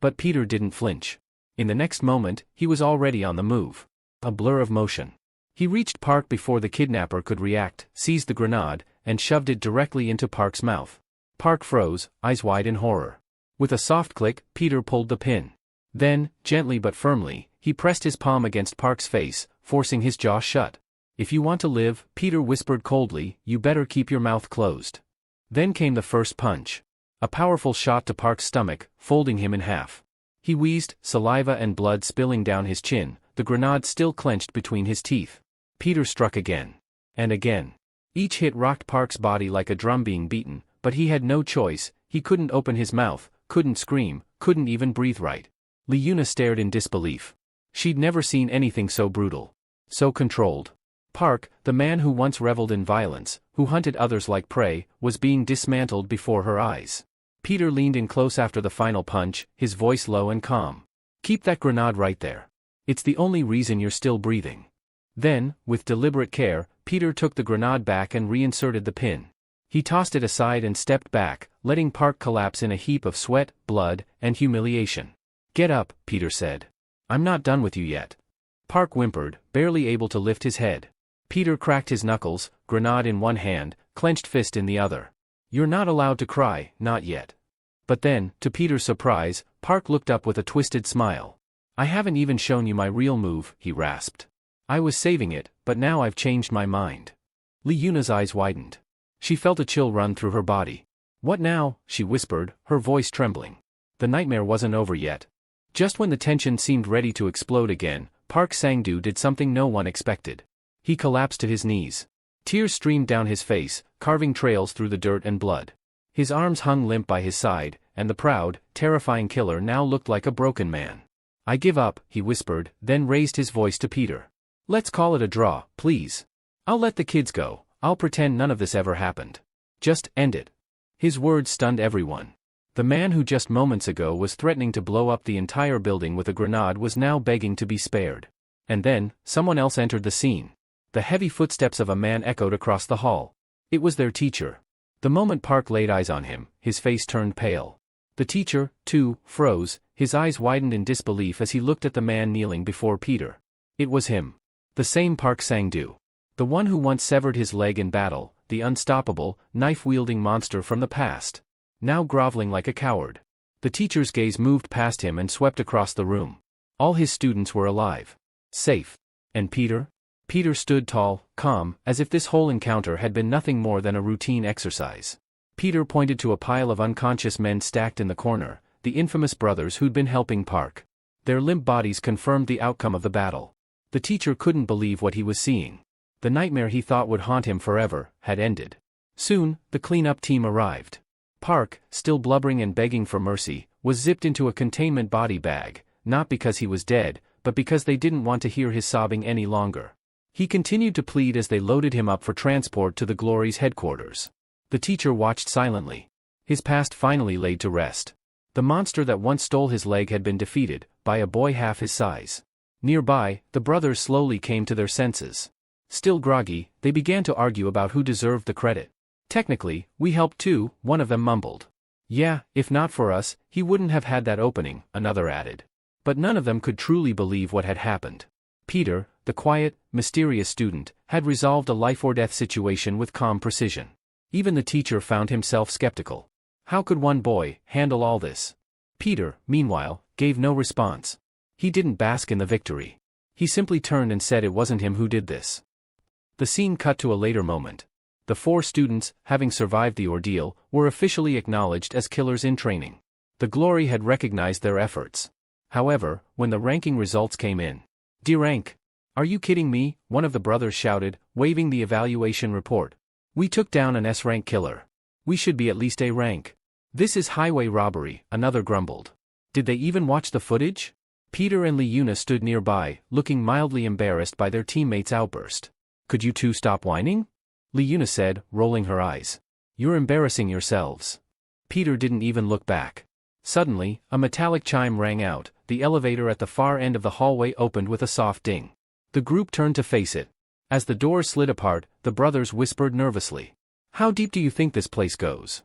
But Peter didn't flinch. In the next moment, he was already on the move. A blur of motion. He reached Park before the kidnapper could react, seized the grenade, and shoved it directly into Park's mouth. Park froze, eyes wide in horror. With a soft click, Peter pulled the pin. Then, gently but firmly, he pressed his palm against Park's face, forcing his jaw shut. "If you want to live," Peter whispered coldly, "you better keep your mouth closed." Then came the first punch. A powerful shot to Park's stomach, folding him in half. He wheezed, saliva and blood spilling down his chin, the grenade still clenched between his teeth. Peter struck again. And again. Each hit rocked Park's body like a drum being beaten, but he had no choice. He couldn't open his mouth, couldn't scream, couldn't even breathe right. Liuna stared in disbelief. She'd never seen anything so brutal. So controlled. Park, the man who once reveled in violence, who hunted others like prey, was being dismantled before her eyes. Peter leaned in close after the final punch, his voice low and calm. "Keep that grenade right there. It's the only reason you're still breathing." Then, with deliberate care, Peter took the grenade back and reinserted the pin. He tossed it aside and stepped back, letting Park collapse in a heap of sweat, blood, and humiliation. "Get up," Peter said. "I'm not done with you yet." Park whimpered, barely able to lift his head. Peter cracked his knuckles, grenade in one hand, clenched fist in the other. "You're not allowed to cry, not yet." But then, to Peter's surprise, Park looked up with a twisted smile. "I haven't even shown you my real move," he rasped. "I was saving it, but now I've changed my mind." Liuna's eyes widened. She felt a chill run through her body. "What now?" she whispered, her voice trembling. The nightmare wasn't over yet. Just when the tension seemed ready to explode again, Park Sang-doo did something no one expected. He collapsed to his knees. Tears streamed down his face, carving trails through the dirt and blood. His arms hung limp by his side, and the proud, terrifying killer now looked like a broken man. "I give up," he whispered, then raised his voice to Peter. "Let's call it a draw, please. I'll let the kids go, I'll pretend none of this ever happened. Just end it." His words stunned everyone. The man who just moments ago was threatening to blow up the entire building with a grenade was now begging to be spared. And then, someone else entered the scene. The heavy footsteps of a man echoed across the hall. It was their teacher. The moment Park laid eyes on him, his face turned pale. The teacher, too, froze, his eyes widened in disbelief as he looked at the man kneeling before Peter. It was him. The same Park Sang-doo. The one who once severed his leg in battle, the unstoppable, knife-wielding monster from the past. Now groveling like a coward. The teacher's gaze moved past him and swept across the room. All his students were alive. Safe. And Peter? Peter stood tall, calm, as if this whole encounter had been nothing more than a routine exercise. Peter pointed to a pile of unconscious men stacked in the corner, the infamous brothers who'd been helping Park. Their limp bodies confirmed the outcome of the battle. The teacher couldn't believe what he was seeing. The nightmare he thought would haunt him forever had ended. Soon, the cleanup team arrived. Park, still blubbering and begging for mercy, was zipped into a containment body bag, not because he was dead, but because they didn't want to hear his sobbing any longer. He continued to plead as they loaded him up for transport to the Glory's headquarters. The teacher watched silently. His past finally laid to rest. The monster that once stole his leg had been defeated, by a boy half his size. Nearby, the brothers slowly came to their senses. Still groggy, they began to argue about who deserved the credit. "Technically, we helped too," one of them mumbled. "Yeah, if not for us, he wouldn't have had that opening," another added. But none of them could truly believe what had happened. Peter, the quiet, mysterious student, had resolved a life-or-death situation with calm precision. Even the teacher found himself skeptical. How could one boy handle all this? Peter, meanwhile, gave no response. He didn't bask in the victory. He simply turned and said it wasn't him who did this. The scene cut to a later moment. The 4 students, having survived the ordeal, were officially acknowledged as killers in training. The Glory had recognized their efforts. However, when the ranking results came in, D rank. "Are you kidding me?" one of the brothers shouted, waving the evaluation report. "We took down an S-rank killer. We should be at least A rank. This is highway robbery," another grumbled. Did they even watch the footage? Peter and Liuna stood nearby, looking mildly embarrassed by their teammates' outburst. "Could you two stop whining?" Liuna said, rolling her eyes. "You're embarrassing yourselves." Peter didn't even look back. Suddenly, a metallic chime rang out, the elevator at the far end of the hallway opened with a soft ding. The group turned to face it. As the doors slid apart, the brothers whispered nervously. "How deep do you think this place goes?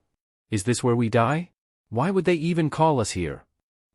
Is this where we die? Why would they even call us here?"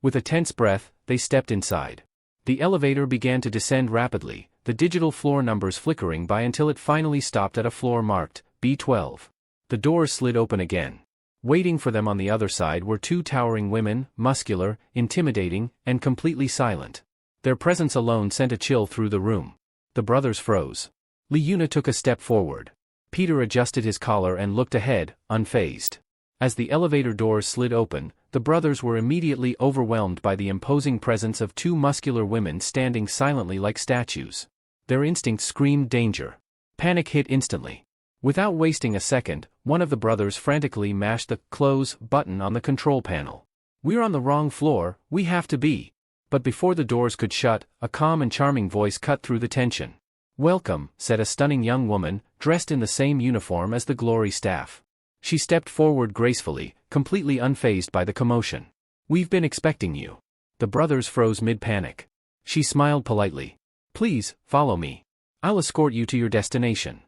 With a tense breath, they stepped inside. The elevator began to descend rapidly, the digital floor numbers flickering by until it finally stopped at a floor marked B12. The doors slid open again. Waiting for them on the other side were 2 towering women, muscular, intimidating, and completely silent. Their presence alone sent a chill through the room. The brothers froze. Liuna took a step forward. Peter adjusted his collar and looked ahead, unfazed. As the elevator doors slid open, The brothers were immediately overwhelmed by the imposing presence of two muscular women standing silently like statues. Their instincts screamed danger. Panic hit instantly. Without wasting a second, one of the brothers frantically mashed the close button on the control panel. "We're on the wrong floor, we have to be." But before the doors could shut, a calm and charming voice cut through the tension. "Welcome," said a stunning young woman, dressed in the same uniform as the Glory staff. She stepped forward gracefully, completely unfazed by the commotion. "We've been expecting you." The brothers froze mid-panic. She smiled politely. "Please, follow me. I'll escort you to your destination."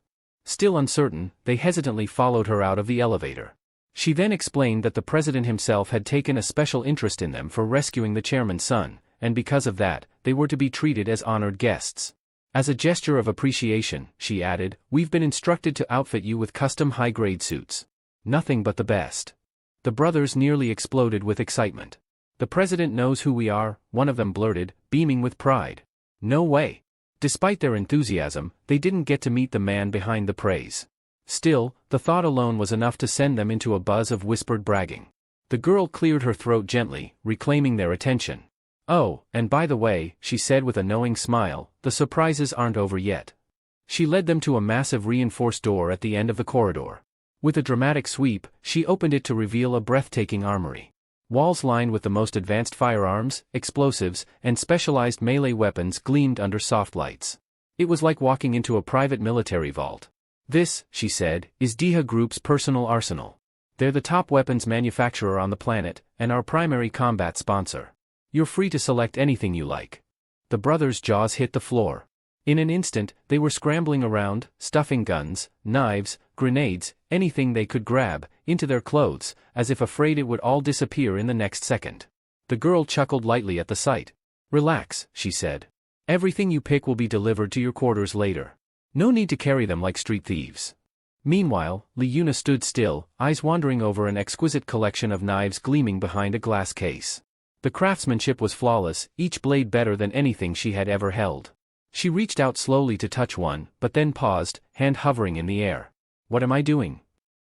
Still uncertain, they hesitantly followed her out of the elevator. She then explained that the president himself had taken a special interest in them for rescuing the chairman's son, and because of that, they were to be treated as honored guests. "As a gesture of appreciation," she added, "we've been instructed to outfit you with custom high-grade suits. Nothing but the best." The brothers nearly exploded with excitement. "The president knows who we are," one of them blurted, beaming with pride. "No way." Despite their enthusiasm, they didn't get to meet the man behind the praise. Still, the thought alone was enough to send them into a buzz of whispered bragging. The girl cleared her throat gently, reclaiming their attention. "Oh, and by the way," she said with a knowing smile, "the surprises aren't over yet." She led them to a massive reinforced door at the end of the corridor. With a dramatic sweep, she opened it to reveal a breathtaking armory. Walls lined with the most advanced firearms, explosives, and specialized melee weapons gleamed under soft lights. It was like walking into a private military vault. "This," she said, "is Deha Group's personal arsenal. They're the top weapons manufacturer on the planet, and our primary combat sponsor. You're free to select anything you like." The brothers' jaws hit the floor. In an instant, they were scrambling around, stuffing guns, knives, grenades, anything they could grab, into their clothes, as if afraid it would all disappear in the next second. The girl chuckled lightly at the sight. "Relax," she said. "Everything you pick will be delivered to your quarters later. No need to carry them like street thieves." Meanwhile, Liuna stood still, eyes wandering over an exquisite collection of knives gleaming behind a glass case. The craftsmanship was flawless, each blade better than anything she had ever held. She reached out slowly to touch one, but then paused, hand hovering in the air. "What am I doing?"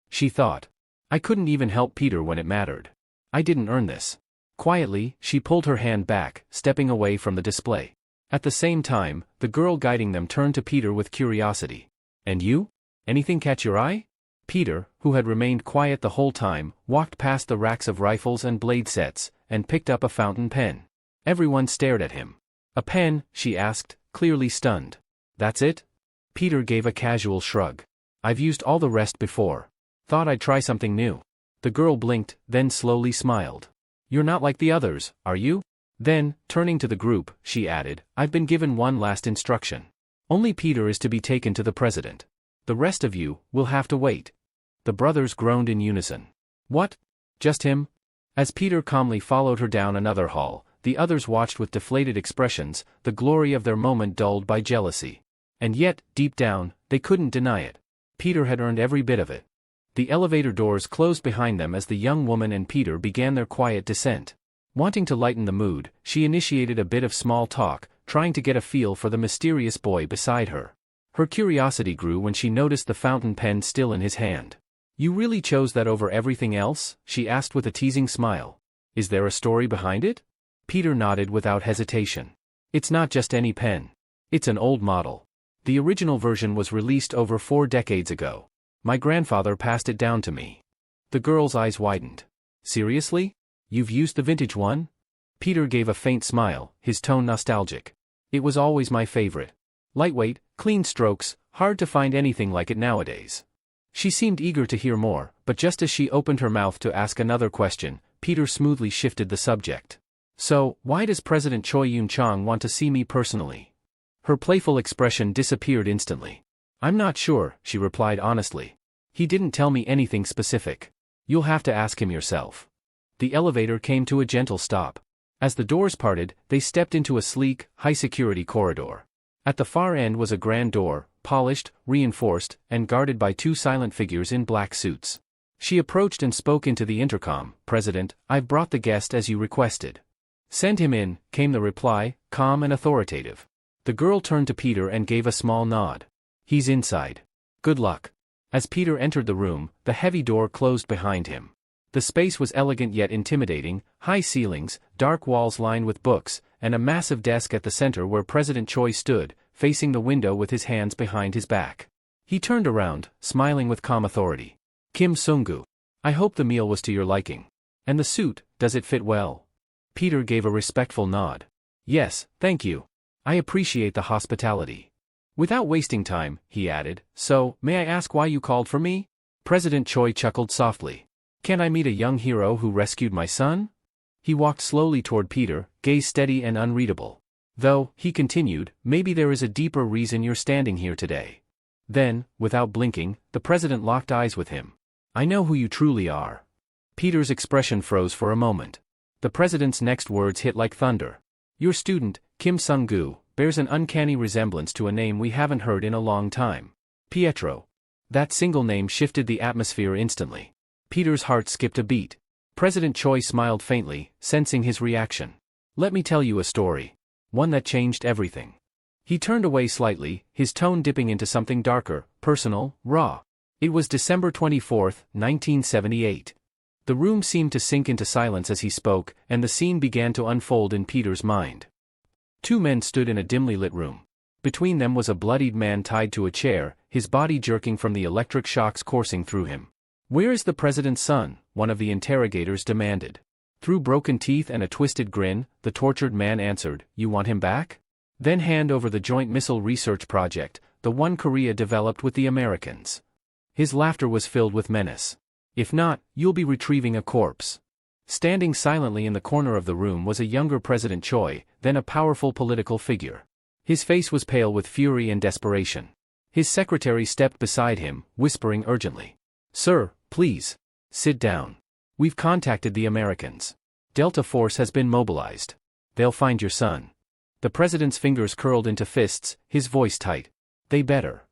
she thought. "I couldn't even help Peter when it mattered. I didn't earn this." Quietly, she pulled her hand back, stepping away from the display. At the same time, the girl guiding them turned to Peter with curiosity. "And you? Anything catch your eye?" Peter, who had remained quiet the whole time, walked past the racks of rifles and blade sets, and picked up a fountain pen. Everyone stared at him. "A pen?" she asked, clearly stunned. "That's it?" Peter gave a casual shrug. "I've used all the rest before. Thought I'd try something new." The girl blinked, then slowly smiled. "You're not like the others, are you?" Then, turning to the group, she added, "I've been given one last instruction. Only Peter is to be taken to the president. The rest of you will have to wait." The brothers groaned in unison. "What? Just him?" As Peter calmly followed her down another hall, the others watched with deflated expressions, the glory of their moment dulled by jealousy. And yet, deep down, they couldn't deny it. Peter had earned every bit of it. The elevator doors closed behind them as the young woman and Peter began their quiet descent. Wanting to lighten the mood, she initiated a bit of small talk, trying to get a feel for the mysterious boy beside her. Her curiosity grew when she noticed the fountain pen still in his hand. "You really chose that over everything else?" she asked with a teasing smile. "Is there a story behind it?" Peter nodded without hesitation. "It's not just any pen. It's an old model. The original version was released over 4 decades ago. My grandfather passed it down to me." The girl's eyes widened. "Seriously? You've used the vintage one?" Peter gave a faint smile, his tone nostalgic. "It was always my favorite. Lightweight, clean strokes, hard to find anything like it nowadays." She seemed eager to hear more, but just as she opened her mouth to ask another question, Peter smoothly shifted the subject. "So, why does President Choi Yun-chang want to see me personally?" Her playful expression disappeared instantly. "I'm not sure," she replied honestly. "He didn't tell me anything specific. You'll have to ask him yourself." The elevator came to a gentle stop. As the doors parted, they stepped into a sleek, high-security corridor. At the far end was a grand door, polished, reinforced, and guarded by 2 silent figures in black suits. She approached and spoke into the intercom. "President, I've brought the guest as you requested." "Send him in," came the reply, calm and authoritative. The girl turned to Peter and gave a small nod. "He's inside. Good luck." As Peter entered the room, the heavy door closed behind him. The space was elegant yet intimidating, high ceilings, dark walls lined with books, and a massive desk at the center where President Choi stood, facing the window with his hands behind his back. He turned around, smiling with calm authority. Kim Sung-gu, I hope the meal was to your liking. And the suit, does it fit well? Peter gave a respectful nod. Yes, thank you. I appreciate the hospitality. Without wasting time, he added, so, may I ask why you called for me? President Choi chuckled softly. Can I meet a young hero who rescued my son? He walked slowly toward Peter, gaze steady and unreadable. Though, he continued, maybe there is a deeper reason you're standing here today. Then, without blinking, the president locked eyes with him. I know who you truly are. Peter's expression froze for a moment. The president's next words hit like thunder. Your student, Kim Sung-gu, bears an uncanny resemblance to a name we haven't heard in a long time. Pietro. That single name shifted the atmosphere instantly. Peter's heart skipped a beat. President Choi smiled faintly, sensing his reaction. Let me tell you a story. One that changed everything. He turned away slightly, his tone dipping into something darker, personal, raw. It was December 24, 1978. The room seemed to sink into silence as he spoke, and the scene began to unfold in Peter's mind. Two men stood in a dimly lit room. Between them was a bloodied man tied to a chair, his body jerking from the electric shocks coursing through him. Where is the president's son? One of the interrogators demanded. Through broken teeth and a twisted grin, the tortured man answered, You want him back? Then hand over the Joint Missile Research Project, the one Korea developed with the Americans. His laughter was filled with menace. If not, you'll be retrieving a corpse. Standing silently in the corner of the room was a younger President Choi, then a powerful political figure. His face was pale with fury and desperation. His secretary stepped beside him, whispering urgently. Sir, please. Sit down. We've contacted the Americans. Delta Force has been mobilized. They'll find your son. The president's fingers curled into fists, his voice tight. They better.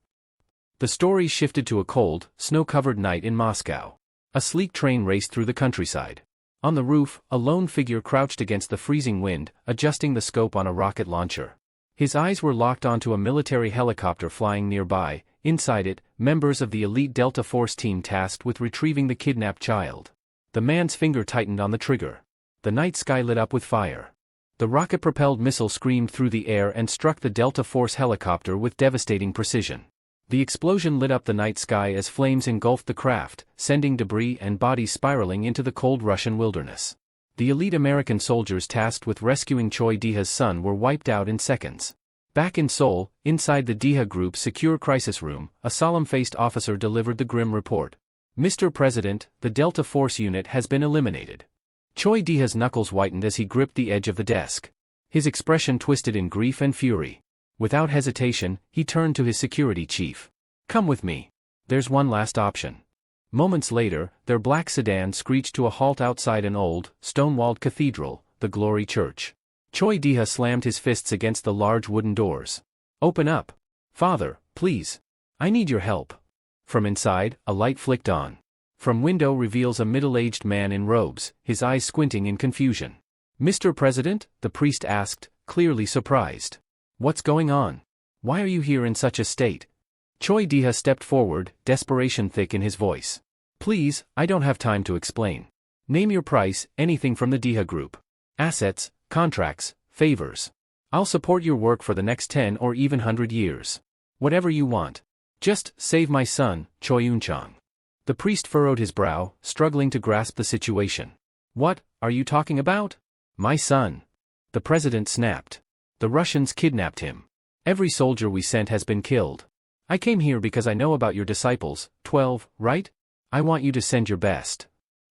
The story shifted to a cold, snow-covered night in Moscow. A sleek train raced through the countryside. On the roof, a lone figure crouched against the freezing wind, adjusting the scope on a rocket launcher. His eyes were locked onto a military helicopter flying nearby. Inside it, members of the elite Delta Force team tasked with retrieving the kidnapped child. The man's finger tightened on the trigger. The night sky lit up with fire. The rocket-propelled missile screamed through the air and struck the Delta Force helicopter with devastating precision. The explosion lit up the night sky as flames engulfed the craft, sending debris and bodies spiraling into the cold Russian wilderness. The elite American soldiers tasked with rescuing Choi Deha's son were wiped out in seconds. Back in Seoul, inside the Deha Group's secure crisis room, a solemn-faced officer delivered the grim report. Mr. President, the Delta Force unit has been eliminated. Choi Deha's knuckles whitened as he gripped the edge of the desk. His expression twisted in grief and fury. Without hesitation, he turned to his security chief. Come with me. There's one last option. Moments later, their black sedan screeched to a halt outside an old, stone-walled cathedral, the Glory Church. Choi Deha slammed his fists against the large wooden doors. Open up. Father, please. I need your help. From inside, a light flicked on. From window reveals a middle-aged man in robes, his eyes squinting in confusion. Mr. President? The priest asked, clearly surprised. What's going on? Why are you here in such a state? Choi Deha stepped forward, desperation thick in his voice. Please, I don't have time to explain. Name your price, anything from the Deha Group. Assets, contracts, favors. I'll support your work for the next 10 or even 100 years. Whatever you want. Just save my son, Choi Eun-chang. The priest furrowed his brow, struggling to grasp the situation. What are you talking about? My son. The president snapped. The Russians kidnapped him. Every soldier we sent has been killed. I came here because I know about your disciples, 12, right? I want you to send your best.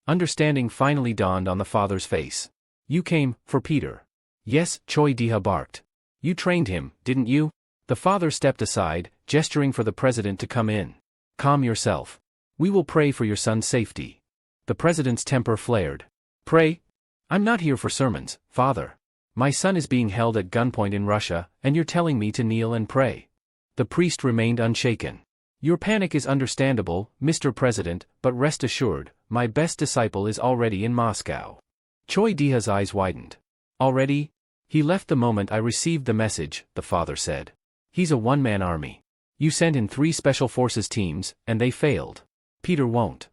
Understanding finally dawned on the father's face. You came, for Peter. Yes, Choi Deha barked. You trained him, didn't you? The father stepped aside, gesturing for the president to come in. Calm yourself. We will pray for your son's safety. The president's temper flared. Pray? I'm not here for sermons, father. My son is being held at gunpoint in Russia, and you're telling me to kneel and pray. The priest remained unshaken. Your panic is understandable, Mr. President, but rest assured, my best disciple is already in Moscow. Choi Deha's eyes widened. Already? He left the moment I received the message, the father said. He's a one-man army. You sent in 3 special forces teams, and they failed. Peter won't.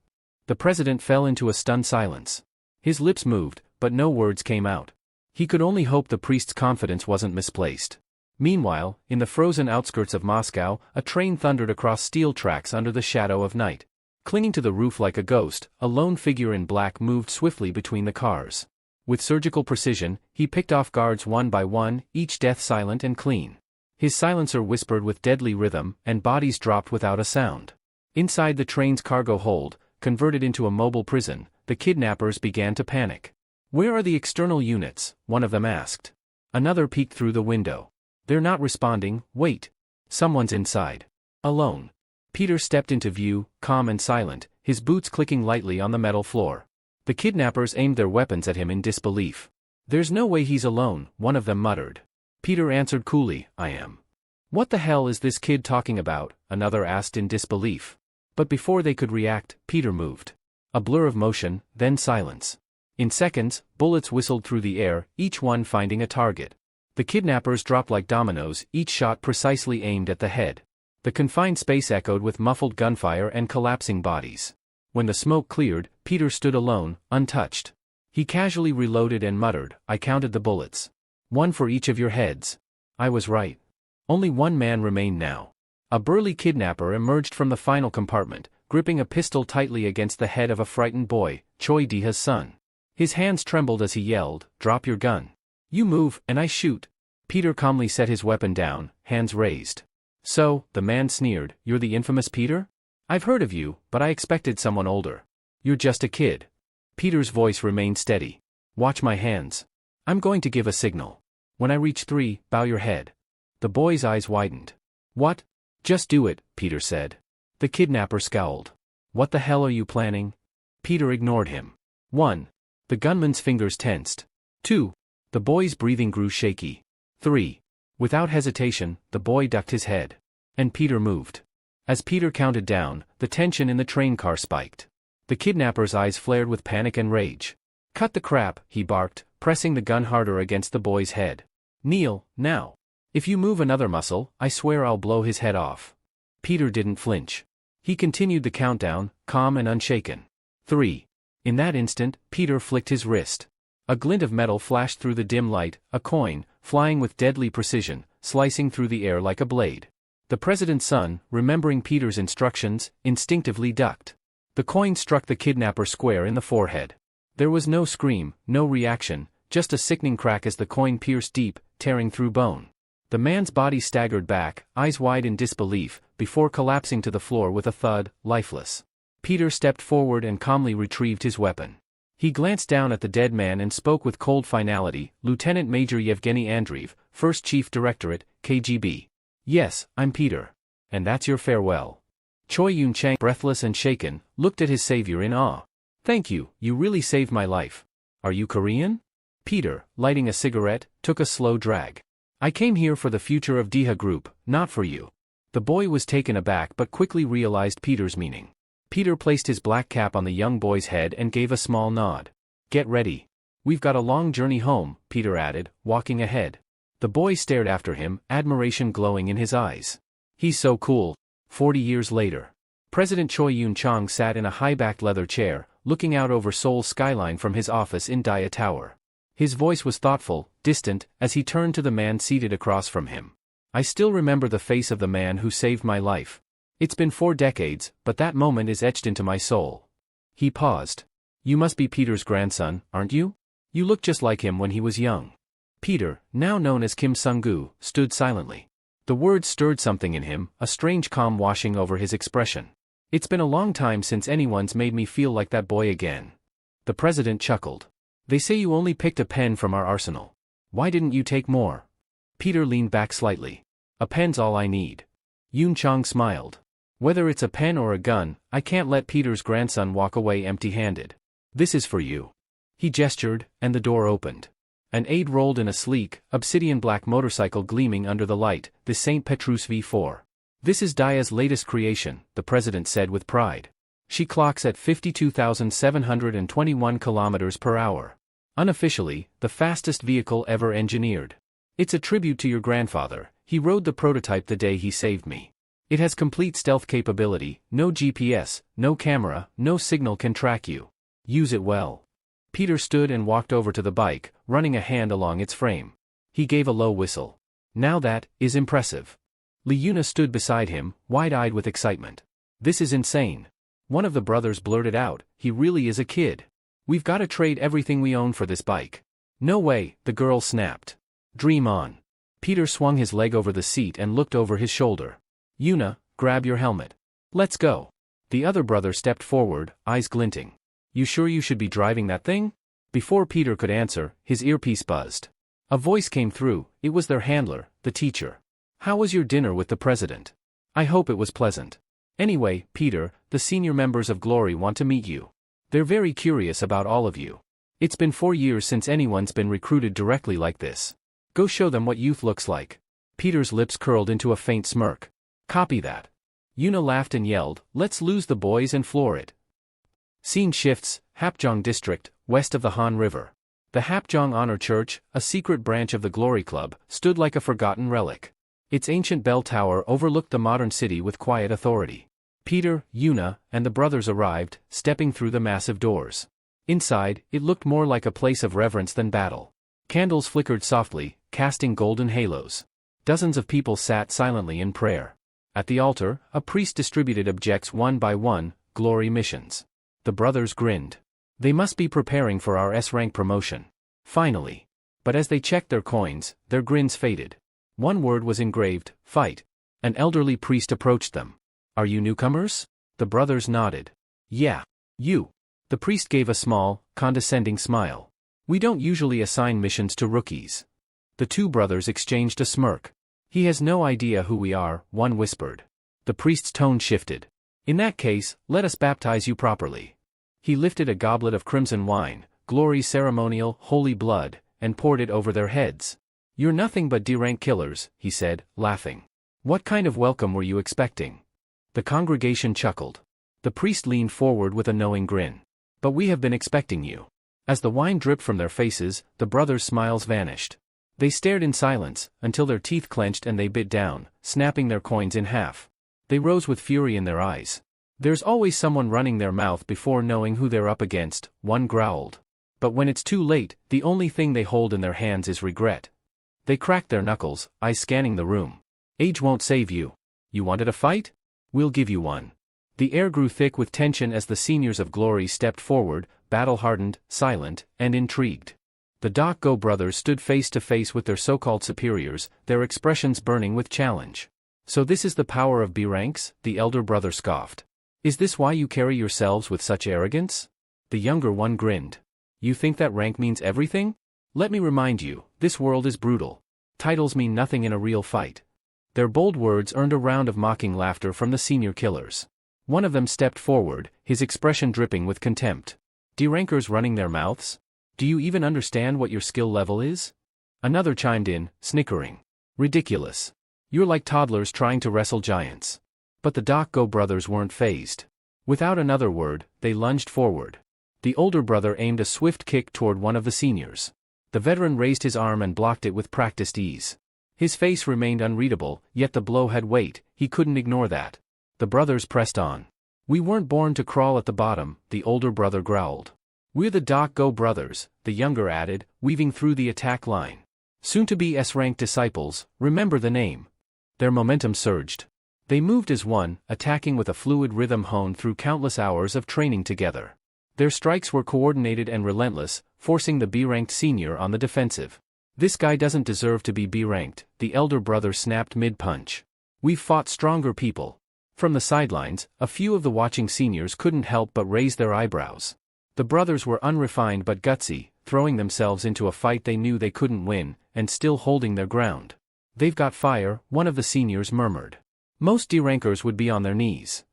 The president fell into a stunned silence. His lips moved, but no words came out. He could only hope the priest's confidence wasn't misplaced. Meanwhile, in the frozen outskirts of Moscow, a train thundered across steel tracks under the shadow of night. Clinging to the roof like a ghost, a lone figure in black moved swiftly between the cars. With surgical precision, he picked off guards one by one, each death silent and clean. His silencer whispered with deadly rhythm, and bodies dropped without a sound. Inside the train's cargo hold, converted into a mobile prison, the kidnappers began to panic. "Where are the external units?" one of them asked. Another peeked through the window. "They're not responding, wait. Someone's inside." Alone. Peter stepped into view, calm and silent, his boots clicking lightly on the metal floor. The kidnappers aimed their weapons at him in disbelief. "There's no way he's alone," one of them muttered. Peter answered coolly, "I am." "What the hell is this kid talking about?" another asked in disbelief. But before they could react, Peter moved. A blur of motion, then silence. In seconds, bullets whistled through the air, each one finding a target. The kidnappers dropped like dominoes, each shot precisely aimed at the head. The confined space echoed with muffled gunfire and collapsing bodies. When the smoke cleared, Peter stood alone, untouched. He casually reloaded and muttered, "I counted the bullets. One for each of your heads. I was right." Only one man remained now. A burly kidnapper emerged from the final compartment, gripping a pistol tightly against the head of a frightened boy, Choi Deha's son. His hands trembled as he yelled, "Drop your gun. You move, and I shoot." Peter calmly set his weapon down, hands raised. "So," the man sneered, "you're the infamous Peter? I've heard of you, but I expected someone older. You're just a kid." Peter's voice remained steady. "Watch my hands. I'm going to give a signal. When I reach 3, bow your head." The boy's eyes widened. "What?" "Just do it," Peter said. The kidnapper scowled. "What the hell are you planning?" Peter ignored him. 1. The gunman's fingers tensed. 2. The boy's breathing grew shaky. 3. Without hesitation, the boy ducked his head. And Peter moved. As Peter counted down, the tension in the train car spiked. The kidnapper's eyes flared with panic and rage. "Cut the crap," he barked, pressing the gun harder against the boy's head. "Kneel, now. If you move another muscle, I swear I'll blow his head off." Peter didn't flinch. He continued the countdown, calm and unshaken. 3. In that instant, Peter flicked his wrist. A glint of metal flashed through the dim light, a coin, flying with deadly precision, slicing through the air like a blade. The president's son, remembering Peter's instructions, instinctively ducked. The coin struck the kidnapper square in the forehead. There was no scream, no reaction, just a sickening crack as the coin pierced deep, tearing through bone. The man's body staggered back, eyes wide in disbelief, before collapsing to the floor with a thud, lifeless. Peter stepped forward and calmly retrieved his weapon. He glanced down at the dead man and spoke with cold finality, "Lieutenant Major Yevgeny Andreev, 1st Chief Directorate, KGB. Yes, I'm Peter. And that's your farewell." Choi Yun-chang, breathless and shaken, looked at his savior in awe. "Thank you, you really saved my life. Are you Korean?" Peter, lighting a cigarette, took a slow drag. "I came here for the future of Deha Group, not for you." The boy was taken aback but quickly realized Peter's meaning. Peter placed his black cap on the young boy's head and gave a small nod. "Get ready. We've got a long journey home," Peter added, walking ahead. The boy stared after him, admiration glowing in his eyes. "He's so cool." 40 years later. President Choi Yun-chang sat in a high-backed leather chair, looking out over Seoul's skyline from his office in Daya Tower. His voice was thoughtful, distant, as he turned to the man seated across from him. "I still remember the face of the man who saved my life. It's been 4 decades, but that moment is etched into my soul." He paused. "You must be Peter's grandson, aren't you? You look just like him when he was young." Peter, now known as Kim Sung-gu, stood silently. The words stirred something in him, a strange calm washing over his expression. "It's been a long time since anyone's made me feel like that boy again." The president chuckled. "They say you only picked a pen from our arsenal. Why didn't you take more?" Peter leaned back slightly. "A pen's all I need." Yun-chang smiled. "Whether it's a pen or a gun, I can't let Peter's grandson walk away empty-handed. This is for you." He gestured, and the door opened. An aide rolled in a sleek, obsidian-black motorcycle gleaming under the light, the St. Petrus V4. "This is Daya's latest creation," the president said with pride. "She clocks at 52,721 kilometers per hour. Unofficially, the fastest vehicle ever engineered. It's a tribute to your grandfather. He rode the prototype the day he saved me." It has complete stealth capability, no GPS, no camera, no signal can track you. Use it well. Peter stood and walked over to the bike, running a hand along its frame. He gave a low whistle. Now that is impressive. Liuna stood beside him, wide-eyed with excitement. This is insane. One of the brothers blurted out, he really is a kid. We've got to trade everything we own for this bike. No way, the girl snapped. Dream on. Peter swung his leg over the seat and looked over his shoulder. Yuna, grab your helmet. Let's go. The other brother stepped forward, eyes glinting. You sure you should be driving that thing? Before Peter could answer, his earpiece buzzed. A voice came through, it was their handler, the teacher. How was your dinner with the president? I hope it was pleasant. Anyway, Peter, the senior members of Glory want to meet you. They're very curious about all of you. It's been 4 years since anyone's been recruited directly like this. Go show them what youth looks like. Peter's lips curled into a faint smirk. Copy that. Yuna laughed and yelled, let's lose the boys and floor it. Scene shifts, Hapjeong District, west of the Han River. The Hapjeong Honor Church, a secret branch of the Glory Club, stood like a forgotten relic. Its ancient bell tower overlooked the modern city with quiet authority. Peter, Yuna, and the brothers arrived, stepping through the massive doors. Inside, it looked more like a place of reverence than battle. Candles flickered softly, casting golden halos. Dozens of people sat silently in prayer. At the altar, a priest distributed objects one by one, glory missions. The brothers grinned. They must be preparing for our S-rank promotion. Finally. But as they checked their coins, their grins faded. One word was engraved, fight. An elderly priest approached them. Are you newcomers? The brothers nodded. Yeah. You. The priest gave a small, condescending smile. We don't usually assign missions to rookies. The two brothers exchanged a smirk. He has no idea who we are, one whispered. The priest's tone shifted. In that case, let us baptize you properly. He lifted a goblet of crimson wine, Glory's ceremonial, holy blood, and poured it over their heads. You're nothing but D-rank killers, he said, laughing. What kind of welcome were you expecting? The congregation chuckled. The priest leaned forward with a knowing grin. But we have been expecting you. As the wine dripped from their faces, the brothers' smiles vanished. They stared in silence, until their teeth clenched and they bit down, snapping their coins in half. They rose with fury in their eyes. There's always someone running their mouth before knowing who they're up against, one growled. But when it's too late, the only thing they hold in their hands is regret. They cracked their knuckles, eyes scanning the room. Age won't save you. You wanted a fight? We'll give you one. The air grew thick with tension as the seniors of Glory stepped forward, battle-hardened, silent, and intrigued. The Go brothers stood face to face with their so-called superiors, their expressions burning with challenge. So this is the power of B ranks? The elder brother scoffed. Is this why you carry yourselves with such arrogance? The younger one grinned. You think that rank means everything? Let me remind you, this world is brutal. Titles mean nothing in a real fight. Their bold words earned a round of mocking laughter from the senior killers. One of them stepped forward, his expression dripping with contempt. D-rankers running their mouths? Do you even understand what your skill level is? Another chimed in, snickering. Ridiculous. You're like toddlers trying to wrestle giants. But the Go brothers weren't fazed. Without another word, they lunged forward. The older brother aimed a swift kick toward one of the seniors. The veteran raised his arm and blocked it with practiced ease. His face remained unreadable, yet the blow had weight, he couldn't ignore that. The brothers pressed on. We weren't born to crawl at the bottom, the older brother growled. We're the Go brothers, the younger added, weaving through the attack line. Soon to be S-rank disciples, remember the name. Their momentum surged. They moved as one, attacking with a fluid rhythm honed through countless hours of training together. Their strikes were coordinated and relentless, forcing the B-ranked senior on the defensive. This guy doesn't deserve to be B-ranked, the elder brother snapped mid-punch. We've fought stronger people. From the sidelines, a few of the watching seniors couldn't help but raise their eyebrows. The brothers were unrefined but gutsy, throwing themselves into a fight they knew they couldn't win, and still holding their ground. They've got fire, one of the seniors murmured. Most D-rankers would be on their knees.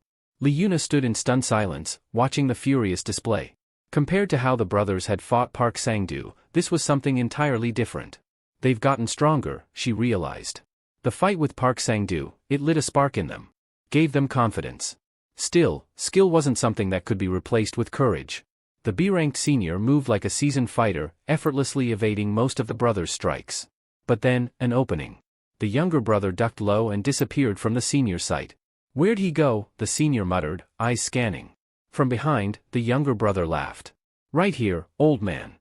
Liuna stood in stunned silence, watching the furious display. Compared to how the brothers had fought Park Sang-doo, this was something entirely different. They've gotten stronger, she realized. The fight with Park Sang-doo, it lit a spark in them. Gave them confidence. Still, skill wasn't something that could be replaced with courage. The B-ranked senior moved like a seasoned fighter, effortlessly evading most of the brothers' strikes. But then, an opening. The younger brother ducked low and disappeared from the senior's sight. Where'd he go? The senior muttered, eyes scanning. From behind, the younger brother laughed. Right here, old man.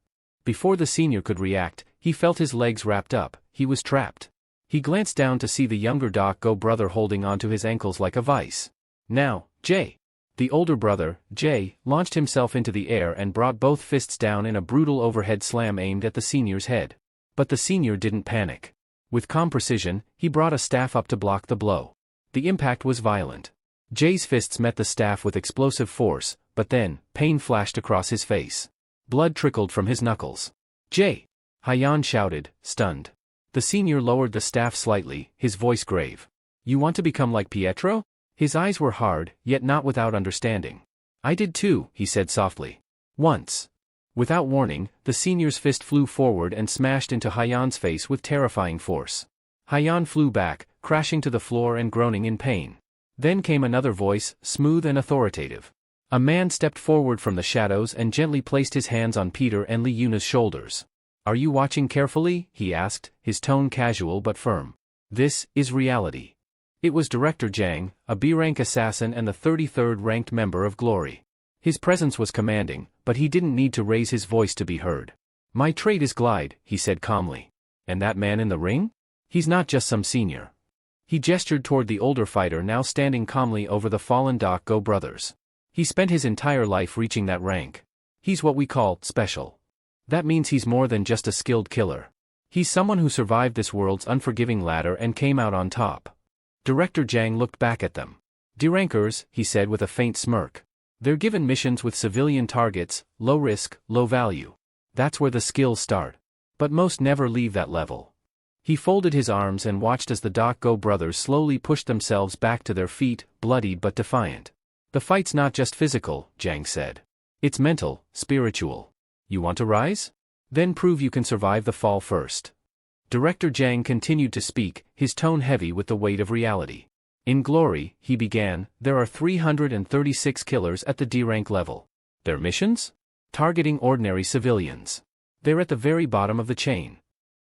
Before the senior could react, he felt his legs wrapped up, he was trapped. He glanced down to see the younger Doc-Go brother holding onto his ankles like a vice. Now, Jay. The older brother, Jay, launched himself into the air and brought both fists down in a brutal overhead slam aimed at the senior's head. But the senior didn't panic. With calm precision, he brought a staff up to block the blow. The impact was violent. Jay's fists met the staff with explosive force, but then, pain flashed across his face. Blood trickled from his knuckles. Jay! Hyan shouted, stunned. The senior lowered the staff slightly, his voice grave. You want to become like Pietro? His eyes were hard, yet not without understanding. I did too, he said softly. Once. Without warning, the senior's fist flew forward and smashed into Hyan's face with terrifying force. Hyan flew back, crashing to the floor and groaning in pain. Then came another voice, smooth and authoritative. A man stepped forward from the shadows and gently placed his hands on Peter and Lee Yuna's shoulders. Are you watching carefully? He asked, his tone casual but firm. This is reality. It was Director Jang, a B-rank assassin and the 33rd ranked member of Glory. His presence was commanding, but he didn't need to raise his voice to be heard. My trait is glide, he said calmly. And that man in the ring? He's not just some senior. He gestured toward the older fighter now standing calmly over the fallen Doc-Go brothers. He spent his entire life reaching that rank. He's what we call special. That means he's more than just a skilled killer. He's someone who survived this world's unforgiving ladder and came out on top. Director Jang looked back at them. D-rankers, he said with a faint smirk. They're given missions with civilian targets, low risk, low value. That's where the skills start. But most never leave that level. He folded his arms and watched as the Doc-Go brothers slowly pushed themselves back to their feet, bloodied but defiant. The fight's not just physical, Jang said. It's mental, spiritual. You want to rise? Then prove you can survive the fall first. Director Jang continued to speak, his tone heavy with the weight of reality. In Glory, he began, there are 336 killers at the D-rank level. Their missions? Targeting ordinary civilians. They're at the very bottom of the chain.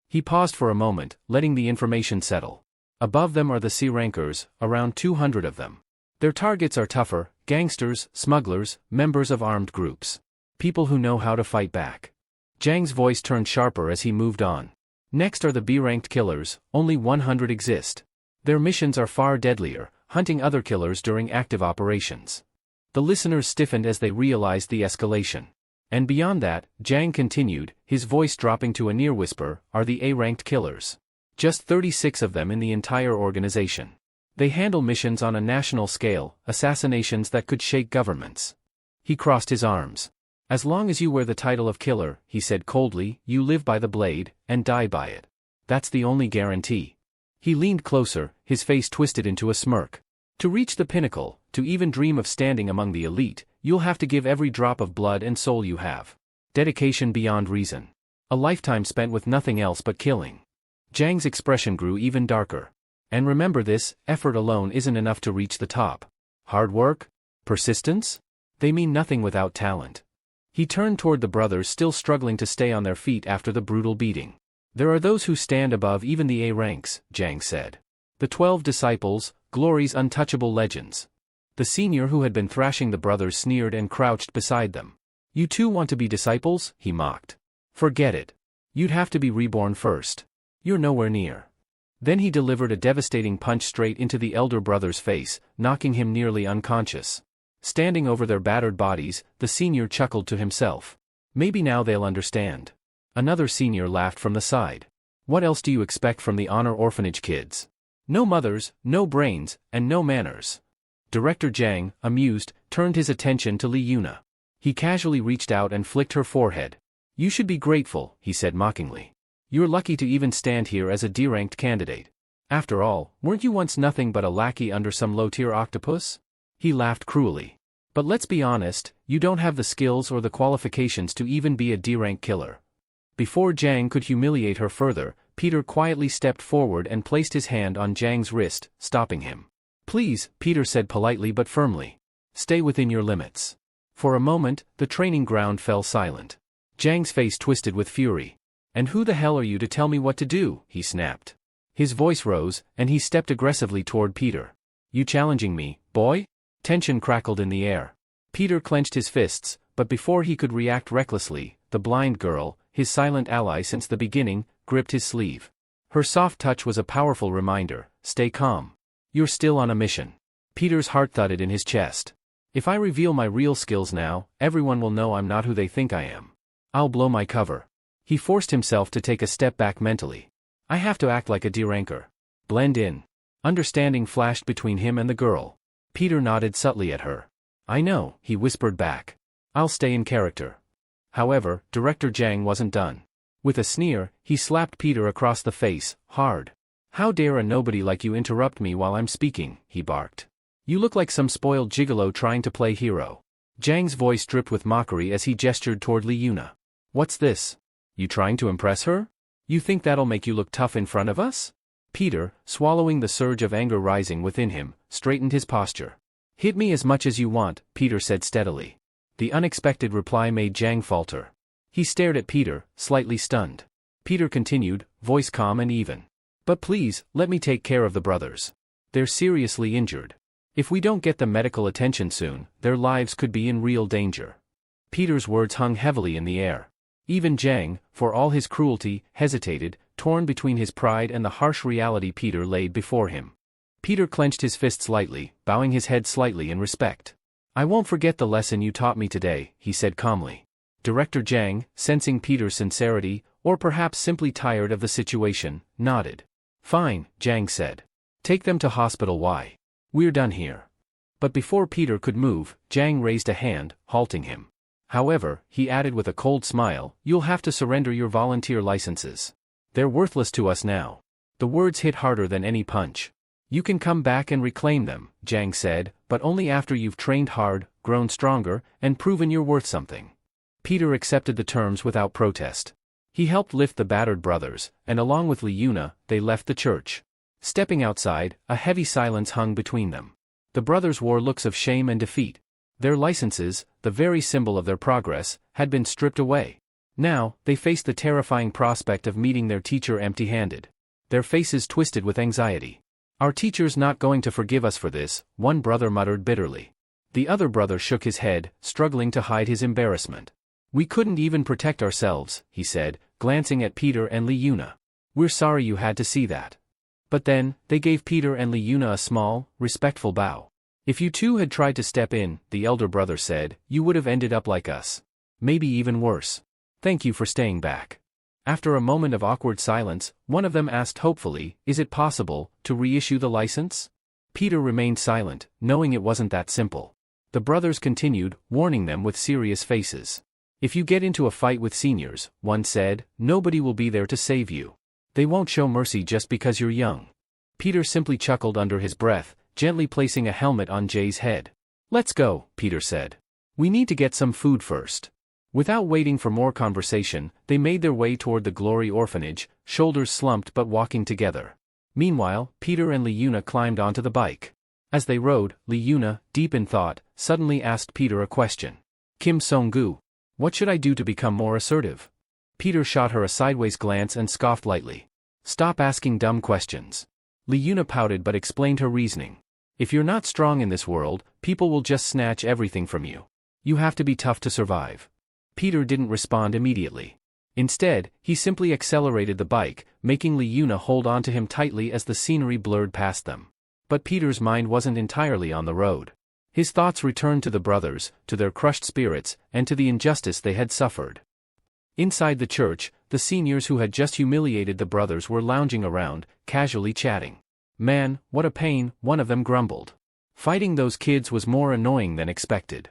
He paused for a moment, letting the information settle. Above them are the C-rankers, around 200 of them. Their targets are tougher, gangsters, smugglers, members of armed groups. People who know how to fight back. Jang's voice turned sharper as he moved on. Next are the B-ranked killers, only 100 exist. Their missions are far deadlier, hunting other killers during active operations. The listeners stiffened as they realized the escalation. And beyond that, Jang continued, his voice dropping to a near whisper, are the A-ranked killers. Just 36 of them in the entire organization. They handle missions on a national scale, assassinations that could shake governments. He crossed his arms. As long as you wear the title of killer, he said coldly, you live by the blade, and die by it. That's the only guarantee. He leaned closer, his face twisted into a smirk. To reach the pinnacle, to even dream of standing among the elite, you'll have to give every drop of blood and soul you have. Dedication beyond reason. A lifetime spent with nothing else but killing. Jang's expression grew even darker. And remember this, effort alone isn't enough to reach the top. Hard work? Persistence? They mean nothing without talent. He turned toward the brothers still struggling to stay on their feet after the brutal beating. There are those who stand above even the A ranks, Jang said. The 12 disciples, Glory's untouchable legends. The senior who had been thrashing the brothers sneered and crouched beside them. You too want to be disciples? He mocked. Forget it. You'd have to be reborn first. You're nowhere near. Then he delivered a devastating punch straight into the elder brother's face, knocking him nearly unconscious. Standing over their battered bodies, the senior chuckled to himself. Maybe now they'll understand. Another senior laughed from the side. What else do you expect from the honor orphanage kids? No mothers, no brains, and no manners. Director Jang, amused, turned his attention to Lee Yuna. He casually reached out and flicked her forehead. You should be grateful, he said mockingly. You're lucky to even stand here as a D-ranked candidate. After all, weren't you once nothing but a lackey under some low-tier octopus? He laughed cruelly. But let's be honest, you don't have the skills or the qualifications to even be a D-rank killer. Before Jang could humiliate her further, Peter quietly stepped forward and placed his hand on Jang's wrist, stopping him. Please, Peter said politely but firmly. Stay within your limits. For a moment, the training ground fell silent. Jang's face twisted with fury. And who the hell are you to tell me what to do? He snapped. His voice rose, and he stepped aggressively toward Peter. You challenging me, boy? Tension crackled in the air. Peter clenched his fists, but before he could react recklessly, the blind girl, his silent ally since the beginning, gripped his sleeve. Her soft touch was a powerful reminder, stay calm. You're still on a mission. Peter's heart thudded in his chest. If I reveal my real skills now, everyone will know I'm not who they think I am. I'll blow my cover. He forced himself to take a step back mentally. I have to act like a deranker. Blend in. Understanding flashed between him and the girl. Peter nodded subtly at her. I know, he whispered back. I'll stay in character. However, Director Jang wasn't done. With a sneer, he slapped Peter across the face, hard. How dare a nobody like you interrupt me while I'm speaking, he barked. You look like some spoiled gigolo trying to play hero. Jang's voice dripped with mockery as he gestured toward Li Yuna. What's this? You trying to impress her? You think that'll make you look tough in front of us? Peter, swallowing the surge of anger rising within him, straightened his posture. Hit me as much as you want, Peter said steadily. The unexpected reply made Jang falter. He stared at Peter, slightly stunned. Peter continued, voice calm and even. But please, let me take care of the brothers. They're seriously injured. If we don't get them medical attention soon, their lives could be in real danger. Peter's words hung heavily in the air. Even Jang, for all his cruelty, hesitated, torn between his pride and the harsh reality Peter laid before him. Peter clenched his fists lightly, bowing his head slightly in respect. I won't forget the lesson you taught me today, he said calmly. Director Jang, sensing Peter's sincerity, or perhaps simply tired of the situation, nodded. Fine, Jang said. Take them to hospital. Why? We're done here. But before Peter could move, Jang raised a hand, halting him. However, he added with a cold smile, you'll have to surrender your volunteer licenses. They're worthless to us now. The words hit harder than any punch. You can come back and reclaim them, Jang said, but only after you've trained hard, grown stronger, and proven you're worth something. Peter accepted the terms without protest. He helped lift the battered brothers, and along with Li Yuna, they left the church. Stepping outside, a heavy silence hung between them. The brothers wore looks of shame and defeat. Their licenses, the very symbol of their progress, had been stripped away. Now, they faced the terrifying prospect of meeting their teacher empty-handed. Their faces twisted with anxiety. Our teacher's not going to forgive us for this, one brother muttered bitterly. The other brother shook his head, struggling to hide his embarrassment. We couldn't even protect ourselves, he said, glancing at Peter and Li Yuna. We're sorry you had to see that. But then, they gave Peter and Li Yuna a small, respectful bow. If you two had tried to step in, the elder brother said, you would have ended up like us. Maybe even worse. Thank you for staying back. After a moment of awkward silence, one of them asked hopefully, is it possible to reissue the license? Peter remained silent, knowing it wasn't that simple. The brothers continued, warning them with serious faces. If you get into a fight with seniors, one said, nobody will be there to save you. They won't show mercy just because you're young. Peter simply chuckled under his breath, gently placing a helmet on Jay's head. Let's go, Peter said. We need to get some food first. Without waiting for more conversation, they made their way toward the Glory Orphanage, shoulders slumped but walking together. Meanwhile, Peter and Li Yuna climbed onto the bike. As they rode, Li Yuna, deep in thought, suddenly asked Peter a question. Kim Song-gu, what should I do to become more assertive? Peter shot her a sideways glance and scoffed lightly. Stop asking dumb questions. Li Yuna pouted but explained her reasoning. If you're not strong in this world, people will just snatch everything from you. You have to be tough to survive. Peter didn't respond immediately. Instead, he simply accelerated the bike, making Li Yuna hold onto him tightly as the scenery blurred past them. But Peter's mind wasn't entirely on the road. His thoughts returned to the brothers, to their crushed spirits, and to the injustice they had suffered. Inside the church, the seniors who had just humiliated the brothers were lounging around, casually chatting. Man, what a pain, one of them grumbled. Fighting those kids was more annoying than expected.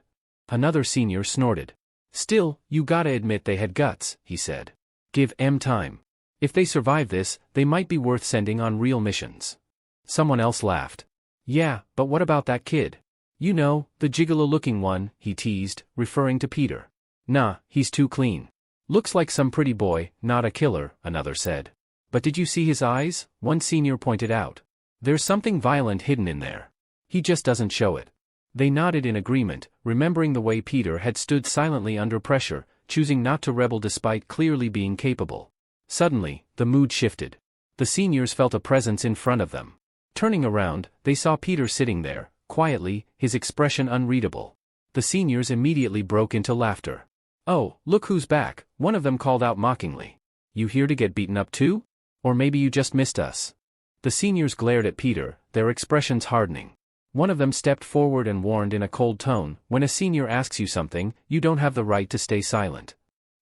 Another senior snorted. Still, you gotta admit they had guts, he said. Give 'em time. If they survive this, they might be worth sending on real missions. Someone else laughed. Yeah, but what about that kid? You know, the gigolo-looking one, he teased, referring to Peter. Nah, he's too clean. Looks like some pretty boy, not a killer, another said. But did you see his eyes? One senior pointed out. There's something violent hidden in there. He just doesn't show it. They nodded in agreement, remembering the way Peter had stood silently under pressure, choosing not to rebel despite clearly being capable. Suddenly, the mood shifted. The seniors felt a presence in front of them. Turning around, they saw Peter sitting there, quietly, his expression unreadable. The seniors immediately broke into laughter. "Oh, look who's back," one of them called out mockingly. "You here to get beaten up too? Or maybe you just missed us?" The seniors glared at Peter, their expressions hardening. One of them stepped forward and warned in a cold tone, "When a senior asks you something, you don't have the right to stay silent."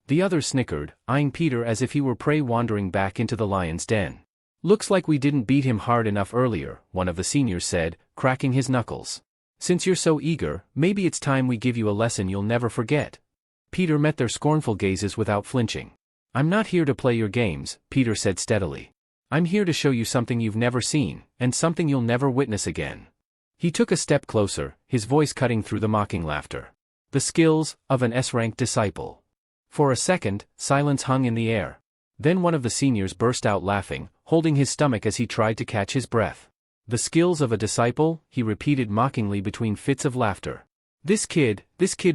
The other snickered, eyeing Peter as if he were prey wandering back into the lion's den. "Looks like we didn't beat him hard enough earlier," one of the seniors said, cracking his knuckles. "Since you're so eager, maybe it's time we give you a lesson you'll never forget." Peter met their scornful gazes without flinching. "I'm not here to play your games," Peter said steadily. "I'm here to show you something you've never seen, and something you'll never witness again." He took a step closer, his voice cutting through the mocking laughter. "The skills of an S-rank disciple." For a second, silence hung in the air. Then one of the seniors burst out laughing, holding his stomach as he tried to catch his breath. "The skills of a disciple," he repeated mockingly between fits of laughter. This kid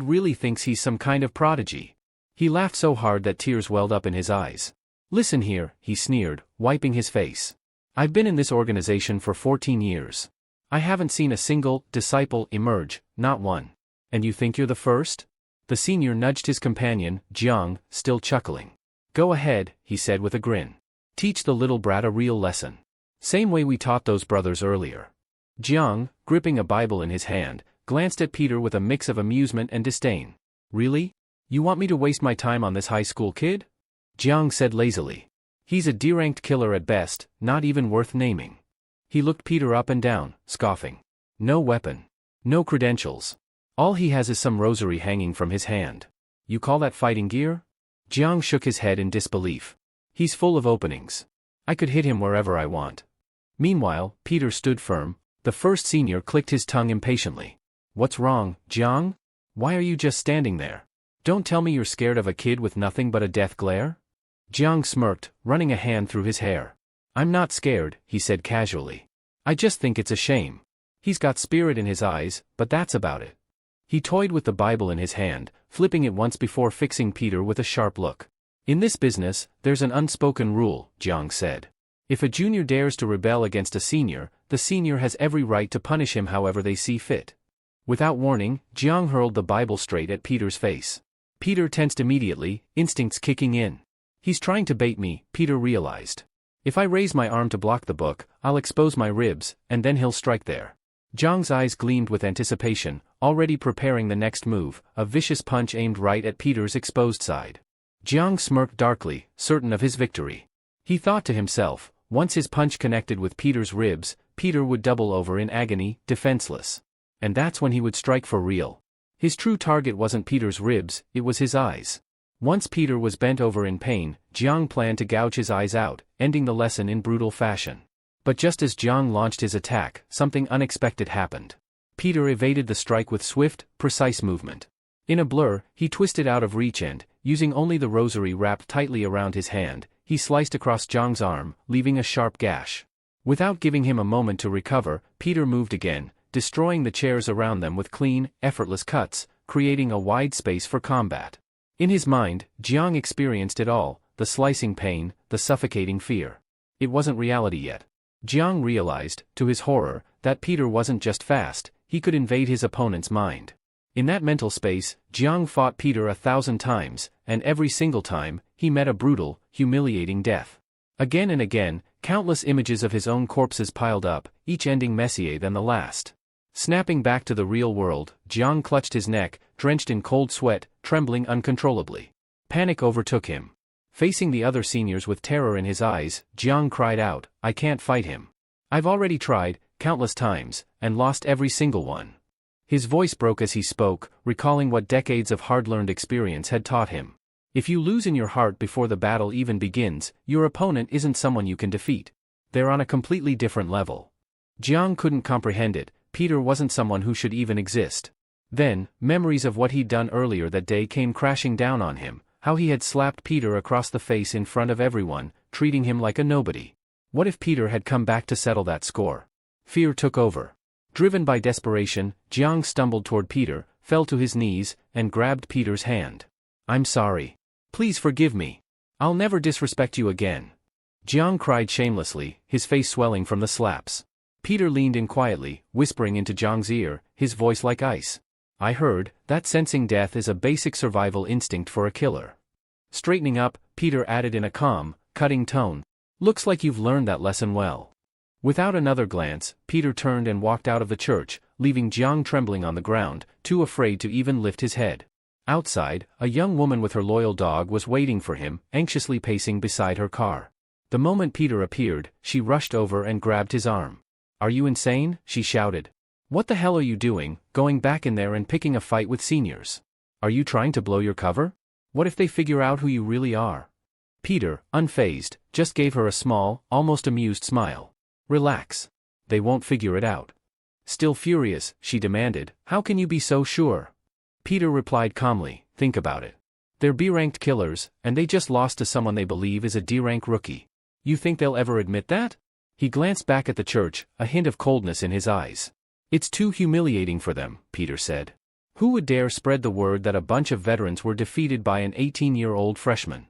really thinks he's some kind of prodigy." He laughed so hard that tears welled up in his eyes. "Listen here," he sneered, wiping his face. "I've been in this organization for 14 years. I haven't seen a single disciple emerge, not one. And you think you're the first?" The senior nudged his companion, Jiang, still chuckling. "Go ahead," he said with a grin. "Teach the little brat a real lesson. Same way we taught those brothers earlier." Jiang, gripping a Bible in his hand, glanced at Peter with a mix of amusement and disdain. "Really? You want me to waste my time on this high school kid?" Jiang said lazily. "He's a D-ranked killer at best, not even worth naming." He looked Peter up and down, scoffing. "No weapon. No credentials. All he has is some rosary hanging from his hand. You call that fighting gear?" Jiang shook his head in disbelief. "He's full of openings. I could hit him wherever I want." Meanwhile, Peter stood firm. The first senior clicked his tongue impatiently. "What's wrong, Jiang? Why are you just standing there? Don't tell me you're scared of a kid with nothing but a death glare?" Jiang smirked, running a hand through his hair. "I'm not scared," he said casually. "I just think it's a shame. He's got spirit in his eyes, but that's about it." He toyed with the Bible in his hand, flipping it once before fixing Peter with a sharp look. "In this business, there's an unspoken rule," Jiang said. "If a junior dares to rebel against a senior, the senior has every right to punish him however they see fit." Without warning, Jiang hurled the Bible straight at Peter's face. Peter tensed immediately, instincts kicking in. "He's trying to bait me," Peter realized. "If I raise my arm to block the book, I'll expose my ribs, and then he'll strike there." Jiang's eyes gleamed with anticipation, already preparing the next move, a vicious punch aimed right at Peter's exposed side. Jiang smirked darkly, certain of his victory. He thought to himself, once his punch connected with Peter's ribs, Peter would double over in agony, defenseless. And that's when he would strike for real. His true target wasn't Peter's ribs, it was his eyes. Once Peter was bent over in pain, Jiang planned to gouge his eyes out, ending the lesson in brutal fashion. But just as Jiang launched his attack, something unexpected happened. Peter evaded the strike with swift, precise movement. In a blur, he twisted out of reach and, using only the rosary wrapped tightly around his hand, he sliced across Jiang's arm, leaving a sharp gash. Without giving him a moment to recover, Peter moved again, destroying the chairs around them with clean, effortless cuts, creating a wide space for combat. In his mind, Jiang experienced it all, the slicing pain, the suffocating fear. It wasn't reality yet. Jiang realized, to his horror, that Peter wasn't just fast, he could invade his opponent's mind. In that mental space, Jiang fought Peter 1,000 times, and every single time, he met a brutal, humiliating death. Again and again, countless images of his own corpses piled up, each ending messier than the last. Snapping back to the real world, Jiang clutched his neck, drenched in cold sweat, trembling uncontrollably. Panic overtook him. Facing the other seniors with terror in his eyes, Jiang cried out, "I can't fight him. I've already tried, countless times, and lost every single one." His voice broke as he spoke, recalling what decades of hard-learned experience had taught him. If you lose in your heart before the battle even begins, your opponent isn't someone you can defeat. They're on a completely different level. Jiang couldn't comprehend it. Peter wasn't someone who should even exist. Then, memories of what he'd done earlier that day came crashing down on him, how he had slapped Peter across the face in front of everyone, treating him like a nobody. What if Peter had come back to settle that score? Fear took over. Driven by desperation, Jiang stumbled toward Peter, fell to his knees, and grabbed Peter's hand. "I'm sorry. Please forgive me. I'll never disrespect you again." Jiang cried shamelessly, his face swelling from the slaps. Peter leaned in quietly, whispering into Zhang's ear, his voice like ice. I heard that sensing death is a basic survival instinct for a killer. Straightening up, Peter added in a calm, cutting tone. Looks like you've learned that lesson well. Without another glance, Peter turned and walked out of the church, leaving Zhang trembling on the ground, too afraid to even lift his head. Outside, a young woman with her loyal dog was waiting for him, anxiously pacing beside her car. The moment Peter appeared, she rushed over and grabbed his arm. Are you insane? She shouted. What the hell are you doing, going back in there and picking a fight with seniors? Are you trying to blow your cover? What if they figure out who you really are? Peter, unfazed, just gave her a small, almost amused smile. Relax. They won't figure it out. Still furious, she demanded, how can you be so sure? Peter replied calmly, think about it. They're B-ranked killers, and they just lost to someone they believe is a D-rank rookie. You think they'll ever admit that? He glanced back at the church, a hint of coldness in his eyes. It's too humiliating for them, Peter said. Who would dare spread the word that a bunch of veterans were defeated by an 18-year-old freshman?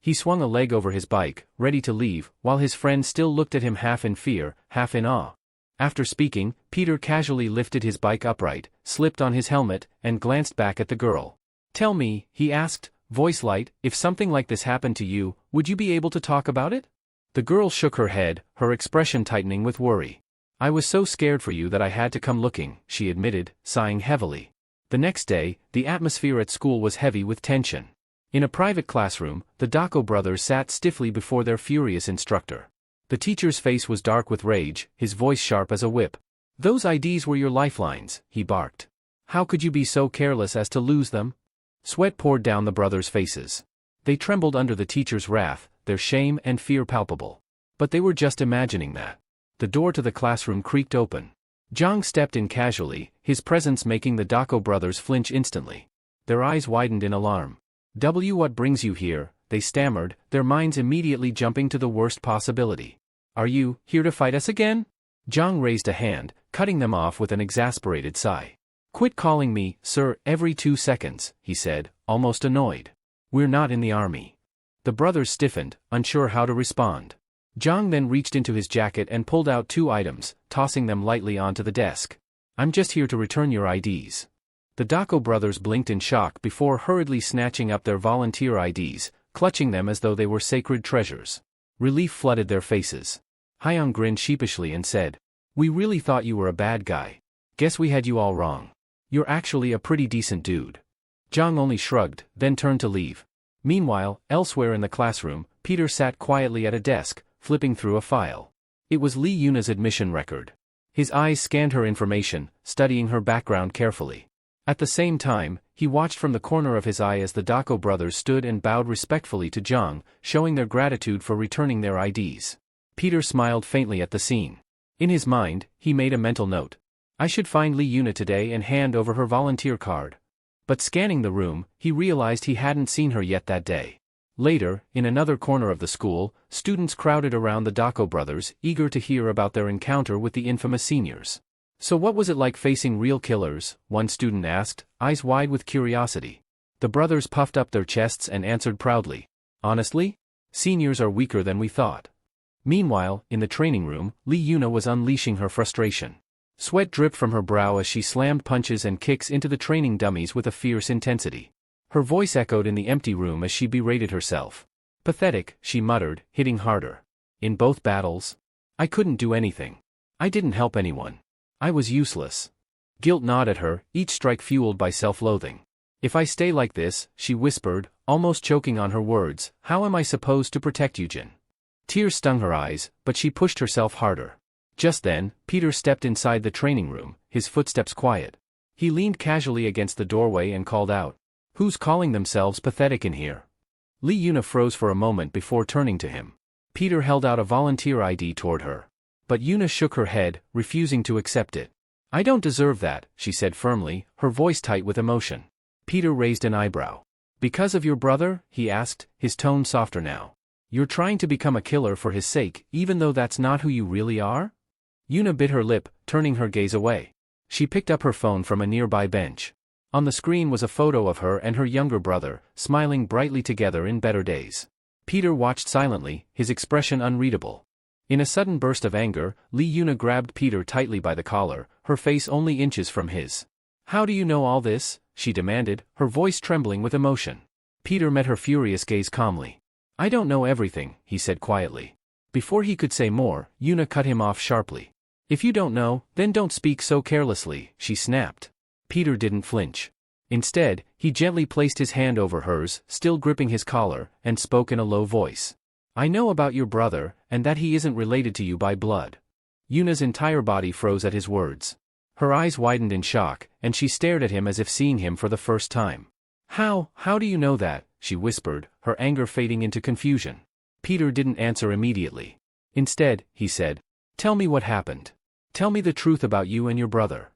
He swung a leg over his bike, ready to leave, while his friend still looked at him half in fear, half in awe. After speaking, Peter casually lifted his bike upright, slipped on his helmet, and glanced back at the girl. Tell me, he asked, voice light, if something like this happened to you, would you be able to talk about it? The girl shook her head, her expression tightening with worry. I was so scared for you that I had to come looking, she admitted, sighing heavily. The next day, the atmosphere at school was heavy with tension. In a private classroom, the Dako brothers sat stiffly before their furious instructor. The teacher's face was dark with rage, his voice sharp as a whip. Those IDs were your lifelines, he barked. How could you be so careless as to lose them? Sweat poured down the brothers' faces. They trembled under the teacher's wrath, their shame and fear palpable. But they were just imagining that. The door to the classroom creaked open. Zhang stepped in casually, his presence making the Dako brothers flinch instantly. Their eyes widened in alarm. What brings you here? They stammered, their minds immediately jumping to the worst possibility. Are you here to fight us again? Zhang raised a hand, cutting them off with an exasperated sigh. Quit calling me, sir, every 2 seconds, he said, almost annoyed. We're not in the army. The brothers stiffened, unsure how to respond. Zhang then reached into his jacket and pulled out 2 items, tossing them lightly onto the desk. I'm just here to return your IDs. The Dako brothers blinked in shock before hurriedly snatching up their volunteer IDs, clutching them as though they were sacred treasures. Relief flooded their faces. Hyung grinned sheepishly and said, We really thought you were a bad guy. Guess we had you all wrong. You're actually a pretty decent dude. Zhang only shrugged, then turned to leave. Meanwhile, elsewhere in the classroom, Peter sat quietly at a desk, flipping through a file. It was Lee Yuna's admission record. His eyes scanned her information, studying her background carefully. At the same time, he watched from the corner of his eye as the Dako brothers stood and bowed respectfully to Zhang, showing their gratitude for returning their IDs. Peter smiled faintly at the scene. In his mind, he made a mental note. I should find Lee Yuna today and hand over her volunteer card. But scanning the room, he realized he hadn't seen her yet that day. Later, in another corner of the school, students crowded around the Dako brothers, eager to hear about their encounter with the infamous seniors. So what was it like facing real killers? One student asked, eyes wide with curiosity. The brothers puffed up their chests and answered proudly. Honestly? Seniors are weaker than we thought. Meanwhile, in the training room, Lee Yuna was unleashing her frustration. Sweat dripped from her brow as she slammed punches and kicks into the training dummies with a fierce intensity. Her voice echoed in the empty room as she berated herself. Pathetic, she muttered, hitting harder. In both battles? I couldn't do anything. I didn't help anyone. I was useless. Guilt gnawed at her, each strike fueled by self-loathing. If I stay like this, she whispered, almost choking on her words, how am I supposed to protect Eugen? Tears stung her eyes, but she pushed herself harder. Just then, Peter stepped inside the training room, his footsteps quiet. He leaned casually against the doorway and called out. Who's calling themselves pathetic in here? Lee Yuna froze for a moment before turning to him. Peter held out a volunteer ID toward her. But Yuna shook her head, refusing to accept it. I don't deserve that, she said firmly, her voice tight with emotion. Peter raised an eyebrow. Because of your brother? He asked, his tone softer now. You're trying to become a killer for his sake, even though that's not who you really are? Yuna bit her lip, turning her gaze away. She picked up her phone from a nearby bench. On the screen was a photo of her and her younger brother, smiling brightly together in better days. Peter watched silently, his expression unreadable. In a sudden burst of anger, Lee Yuna grabbed Peter tightly by the collar, her face only inches from his. "How do you know all this?" she demanded, her voice trembling with emotion. Peter met her furious gaze calmly. "I don't know everything," he said quietly. Before he could say more, Yuna cut him off sharply. "If you don't know, then don't speak so carelessly," she snapped. Peter didn't flinch. Instead, he gently placed his hand over hers, still gripping his collar, and spoke in a low voice. "I know about your brother, and that he isn't related to you by blood." Yuna's entire body froze at his words. Her eyes widened in shock, and she stared at him as if seeing him for the first time. How do you know that?" she whispered, her anger fading into confusion. Peter didn't answer immediately. Instead, he said, "Tell me what happened. Tell me the truth about you and your brother."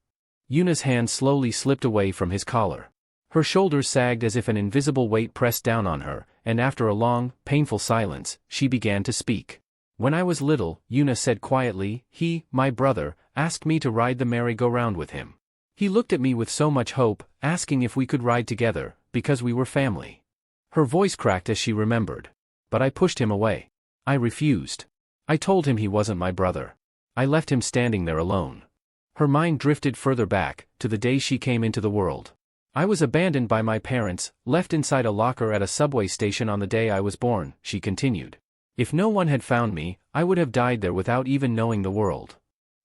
Yuna's hand slowly slipped away from his collar. Her shoulders sagged as if an invisible weight pressed down on her, and after a long, painful silence, she began to speak. "When I was little," Yuna said quietly, my brother, asked me to ride the merry-go-round with him. He looked at me with so much hope, asking if we could ride together, because we were family." Her voice cracked as she remembered. "But I pushed him away. I refused. I told him he wasn't my brother. I left him standing there alone." Her mind drifted further back, to the day she came into the world. "I was abandoned by my parents, left inside a locker at a subway station on the day I was born," she continued. "If no one had found me, I would have died there without even knowing the world.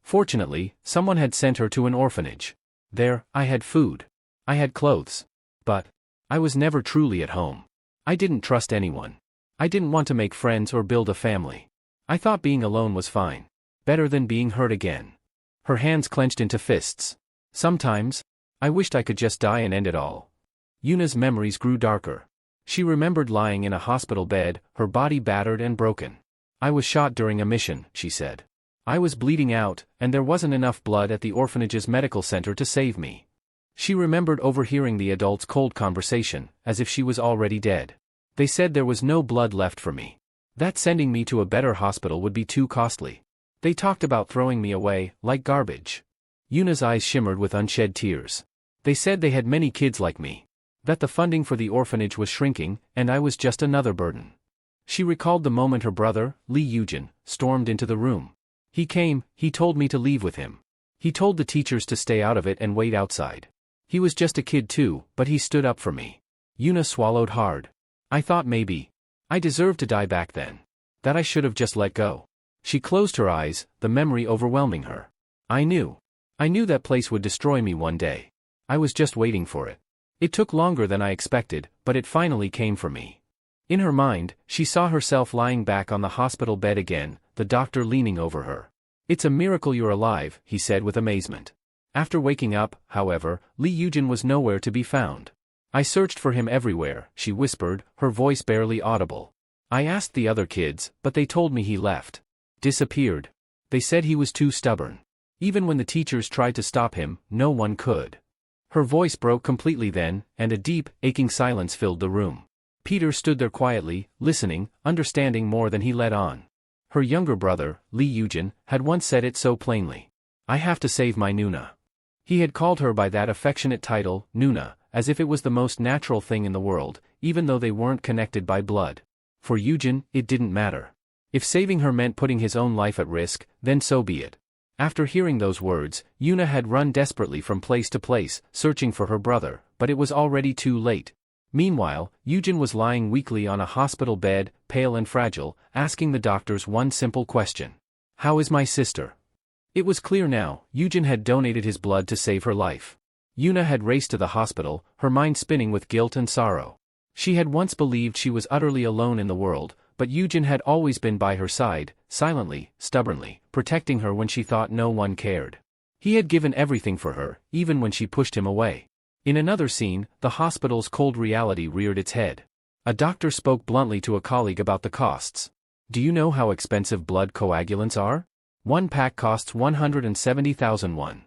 Fortunately, someone had sent her to an orphanage. There, I had food. I had clothes. But I was never truly at home. I didn't trust anyone. I didn't want to make friends or build a family. I thought being alone was fine. Better than being hurt again." Her hands clenched into fists. "Sometimes, I wished I could just die and end it all." Yuna's memories grew darker. She remembered lying in a hospital bed, her body battered and broken. "I was shot during a mission," she said. "I was bleeding out, and there wasn't enough blood at the orphanage's medical center to save me." She remembered overhearing the adults' cold conversation, as if she was already dead. "They said there was no blood left for me. That sending me to a better hospital would be too costly. They talked about throwing me away, like garbage." Yuna's eyes shimmered with unshed tears. "They said they had many kids like me. That the funding for the orphanage was shrinking, and I was just another burden." She recalled the moment her brother, Lee Yujin, stormed into the room. He came, he told me to leave with him. He told the teachers to stay out of it and wait outside. He was just a kid too, but he stood up for me. Yuna swallowed hard. "I thought maybe I deserved to die back then. That I should have just let go." She closed her eyes, the memory overwhelming her. I knew that place would destroy me one day. I was just waiting for it. It took longer than I expected, but it finally came for me." In her mind, she saw herself lying back on the hospital bed again, the doctor leaning over her. "It's a miracle you're alive," he said with amazement. After waking up, however, Lee Yujin was nowhere to be found. "I searched for him everywhere," she whispered, her voice barely audible. "I asked the other kids, but they told me he left. Disappeared. They said he was too stubborn. Even when the teachers tried to stop him, no one could." Her voice broke completely then, and a deep, aching silence filled the room. Peter stood there quietly, listening, understanding more than he let on. Her younger brother, Lee Yujin, had once said it so plainly. "I have to save my Nuna." He had called her by that affectionate title, Nuna, as if it was the most natural thing in the world, even though they weren't connected by blood. For Yujin, it didn't matter. If saving her meant putting his own life at risk, then so be it. After hearing those words, Yuna had run desperately from place to place, searching for her brother, but it was already too late. Meanwhile, Yujin was lying weakly on a hospital bed, pale and fragile, asking the doctors one simple question. "How is my sister?" It was clear now, Yujin had donated his blood to save her life. Yuna had raced to the hospital, her mind spinning with guilt and sorrow. She had once believed she was utterly alone in the world, but Yujin had always been by her side, silently, stubbornly, protecting her when she thought no one cared. He had given everything for her, even when she pushed him away. In another scene, the hospital's cold reality reared its head. A doctor spoke bluntly to a colleague about the costs. "Do you know how expensive blood coagulants are? One pack costs 170,000 won."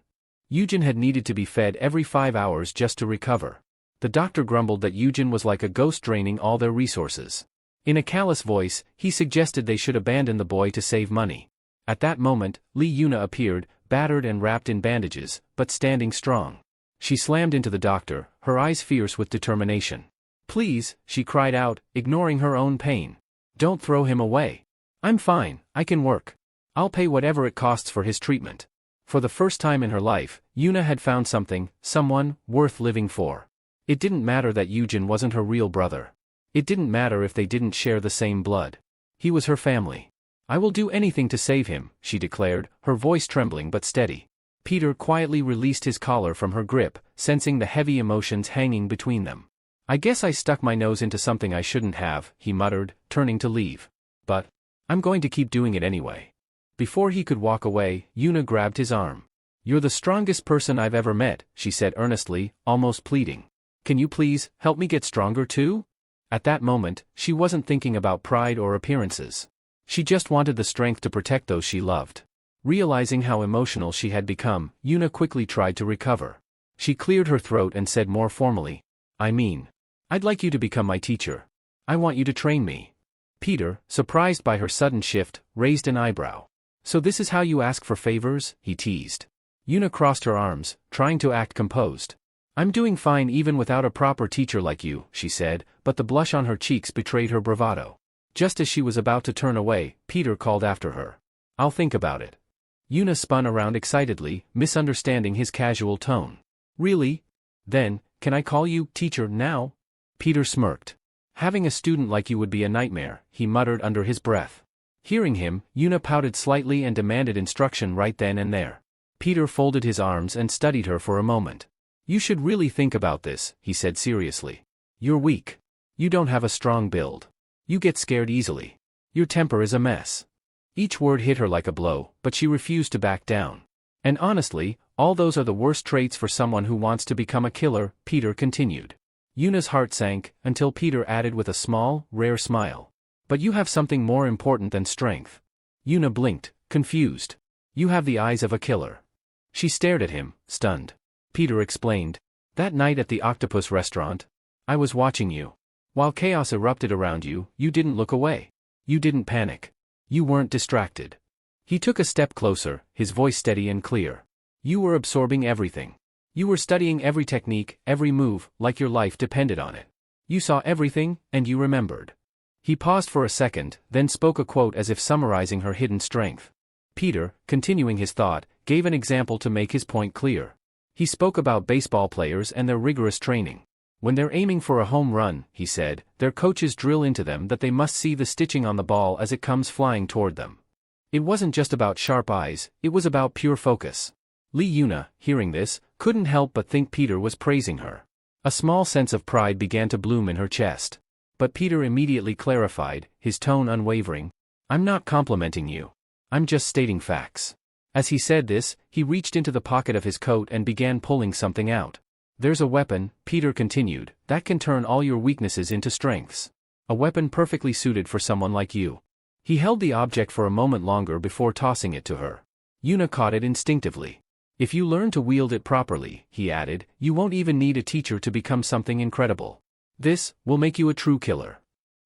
Yujin had needed to be fed every 5 hours just to recover. The doctor grumbled that Yujin was like a ghost draining all their resources. In a callous voice, he suggested they should abandon the boy to save money. At that moment, Lee Yuna appeared, battered and wrapped in bandages, but standing strong. She slammed into the doctor, her eyes fierce with determination. "Please," she cried out, ignoring her own pain. "Don't throw him away. I'm fine, I can work." I'll pay whatever it costs for his treatment. For the first time in her life, Yuna had found someone, worth living for. It didn't matter that Eugen wasn't her real brother. It didn't matter if they didn't share the same blood. He was her family. I will do anything to save him, she declared, her voice trembling but steady. Peter quietly released his collar from her grip, sensing the heavy emotions hanging between them. I guess I stuck my nose into something I shouldn't have, he muttered, turning to leave. But I'm going to keep doing it anyway. Before he could walk away, Yuna grabbed his arm. You're the strongest person I've ever met, she said earnestly, almost pleading. Can you please help me get stronger too? At that moment, she wasn't thinking about pride or appearances. She just wanted the strength to protect those she loved. Realizing how emotional she had become, Yuna quickly tried to recover. She cleared her throat and said more formally, I'd like you to become my teacher. I want you to train me. Peter, surprised by her sudden shift, raised an eyebrow. So this is how you ask for favors? He teased. Yuna crossed her arms, trying to act composed. I'm doing fine even without a proper teacher like you, she said, but the blush on her cheeks betrayed her bravado. Just as she was about to turn away, Peter called after her. I'll think about it. Yuna spun around excitedly, misunderstanding his casual tone. Really? Then, can I call you teacher now? Peter smirked. Having a student like you would be a nightmare, he muttered under his breath. Hearing him, Yuna pouted slightly and demanded instruction right then and there. Peter folded his arms and studied her for a moment. You should really think about this, he said seriously. You're weak. You don't have a strong build. You get scared easily. Your temper is a mess. Each word hit her like a blow, but she refused to back down. And honestly, all those are the worst traits for someone who wants to become a killer, Peter continued. Yuna's heart sank, until Peter added with a small, rare smile. But you have something more important than strength. Yuna blinked, confused. You have the eyes of a killer. She stared at him, stunned. Peter explained. That night at the octopus restaurant, I was watching you. While chaos erupted around you, you didn't look away. You didn't panic. You weren't distracted. He took a step closer, his voice steady and clear. You were absorbing everything. You were studying every technique, every move, like your life depended on it. You saw everything, and you remembered. He paused for a second, then spoke a quote as if summarizing her hidden strength. Peter, continuing his thought, gave an example to make his point clear. He spoke about baseball players and their rigorous training. When they're aiming for a home run, he said, their coaches drill into them that they must see the stitching on the ball as it comes flying toward them. It wasn't just about sharp eyes, it was about pure focus. Yuna, hearing this, couldn't help but think Peter was praising her. A small sense of pride began to bloom in her chest. But Peter immediately clarified, his tone unwavering. I'm not complimenting you. I'm just stating facts. As he said this, he reached into the pocket of his coat and began pulling something out. There's a weapon, Peter continued, that can turn all your weaknesses into strengths. A weapon perfectly suited for someone like you. He held the object for a moment longer before tossing it to her. Yuna caught it instinctively. If you learn to wield it properly, he added, you won't even need a teacher to become something incredible. This will make you a true killer.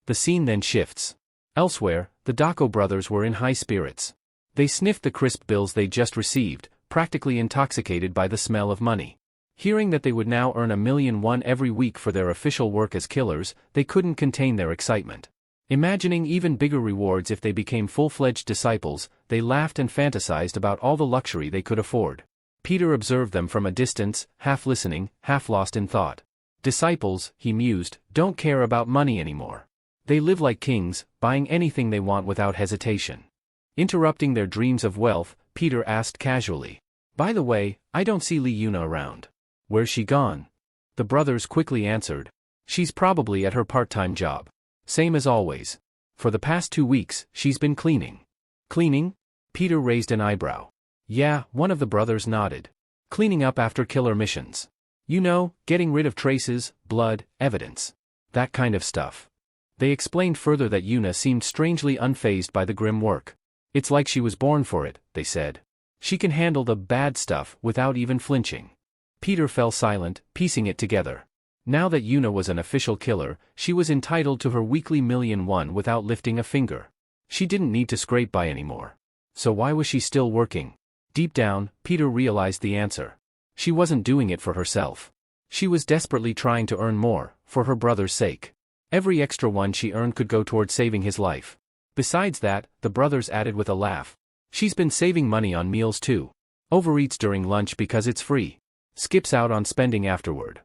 The scene then shifts. Elsewhere, the Dako brothers were in high spirits. They sniffed the crisp bills they'd just received, practically intoxicated by the smell of money. Hearing that they would now earn $1 million every week for their official work as killers, they couldn't contain their excitement. Imagining even bigger rewards if they became full-fledged disciples, they laughed and fantasized about all the luxury they could afford. Peter observed them from a distance, half listening, half lost in thought. Disciples, he mused, don't care about money anymore. They live like kings, buying anything they want without hesitation. Interrupting their dreams of wealth, Peter asked casually. By the way, I don't see Yuna around. Where's she gone? The brothers quickly answered. She's probably at her part-time job. Same as always. For the past 2 weeks, she's been cleaning. Cleaning? Peter raised an eyebrow. Yeah, one of the brothers nodded. Cleaning up after killer missions. You know, getting rid of traces, blood, evidence. That kind of stuff. They explained further that Yuna seemed strangely unfazed by the grim work. It's like she was born for it, they said. She can handle the bad stuff without even flinching. Peter fell silent, piecing it together. Now that Yuna was an official killer, she was entitled to her weekly $1 million without lifting a finger. She didn't need to scrape by anymore. So why was she still working? Deep down, Peter realized the answer. She wasn't doing it for herself. She was desperately trying to earn more, for her brother's sake. Every extra one she earned could go toward saving his life. Besides that, the brothers added with a laugh, She's been saving money on meals too. Overeats during lunch because it's free. Skips out on spending afterward.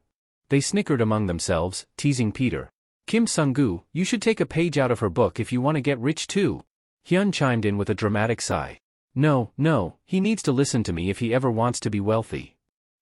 They snickered among themselves, teasing Peter. Kim Sung-gu, you should take a page out of her book if you want to get rich too. Hyun chimed in with a dramatic sigh. No, he needs to listen to me if he ever wants to be wealthy.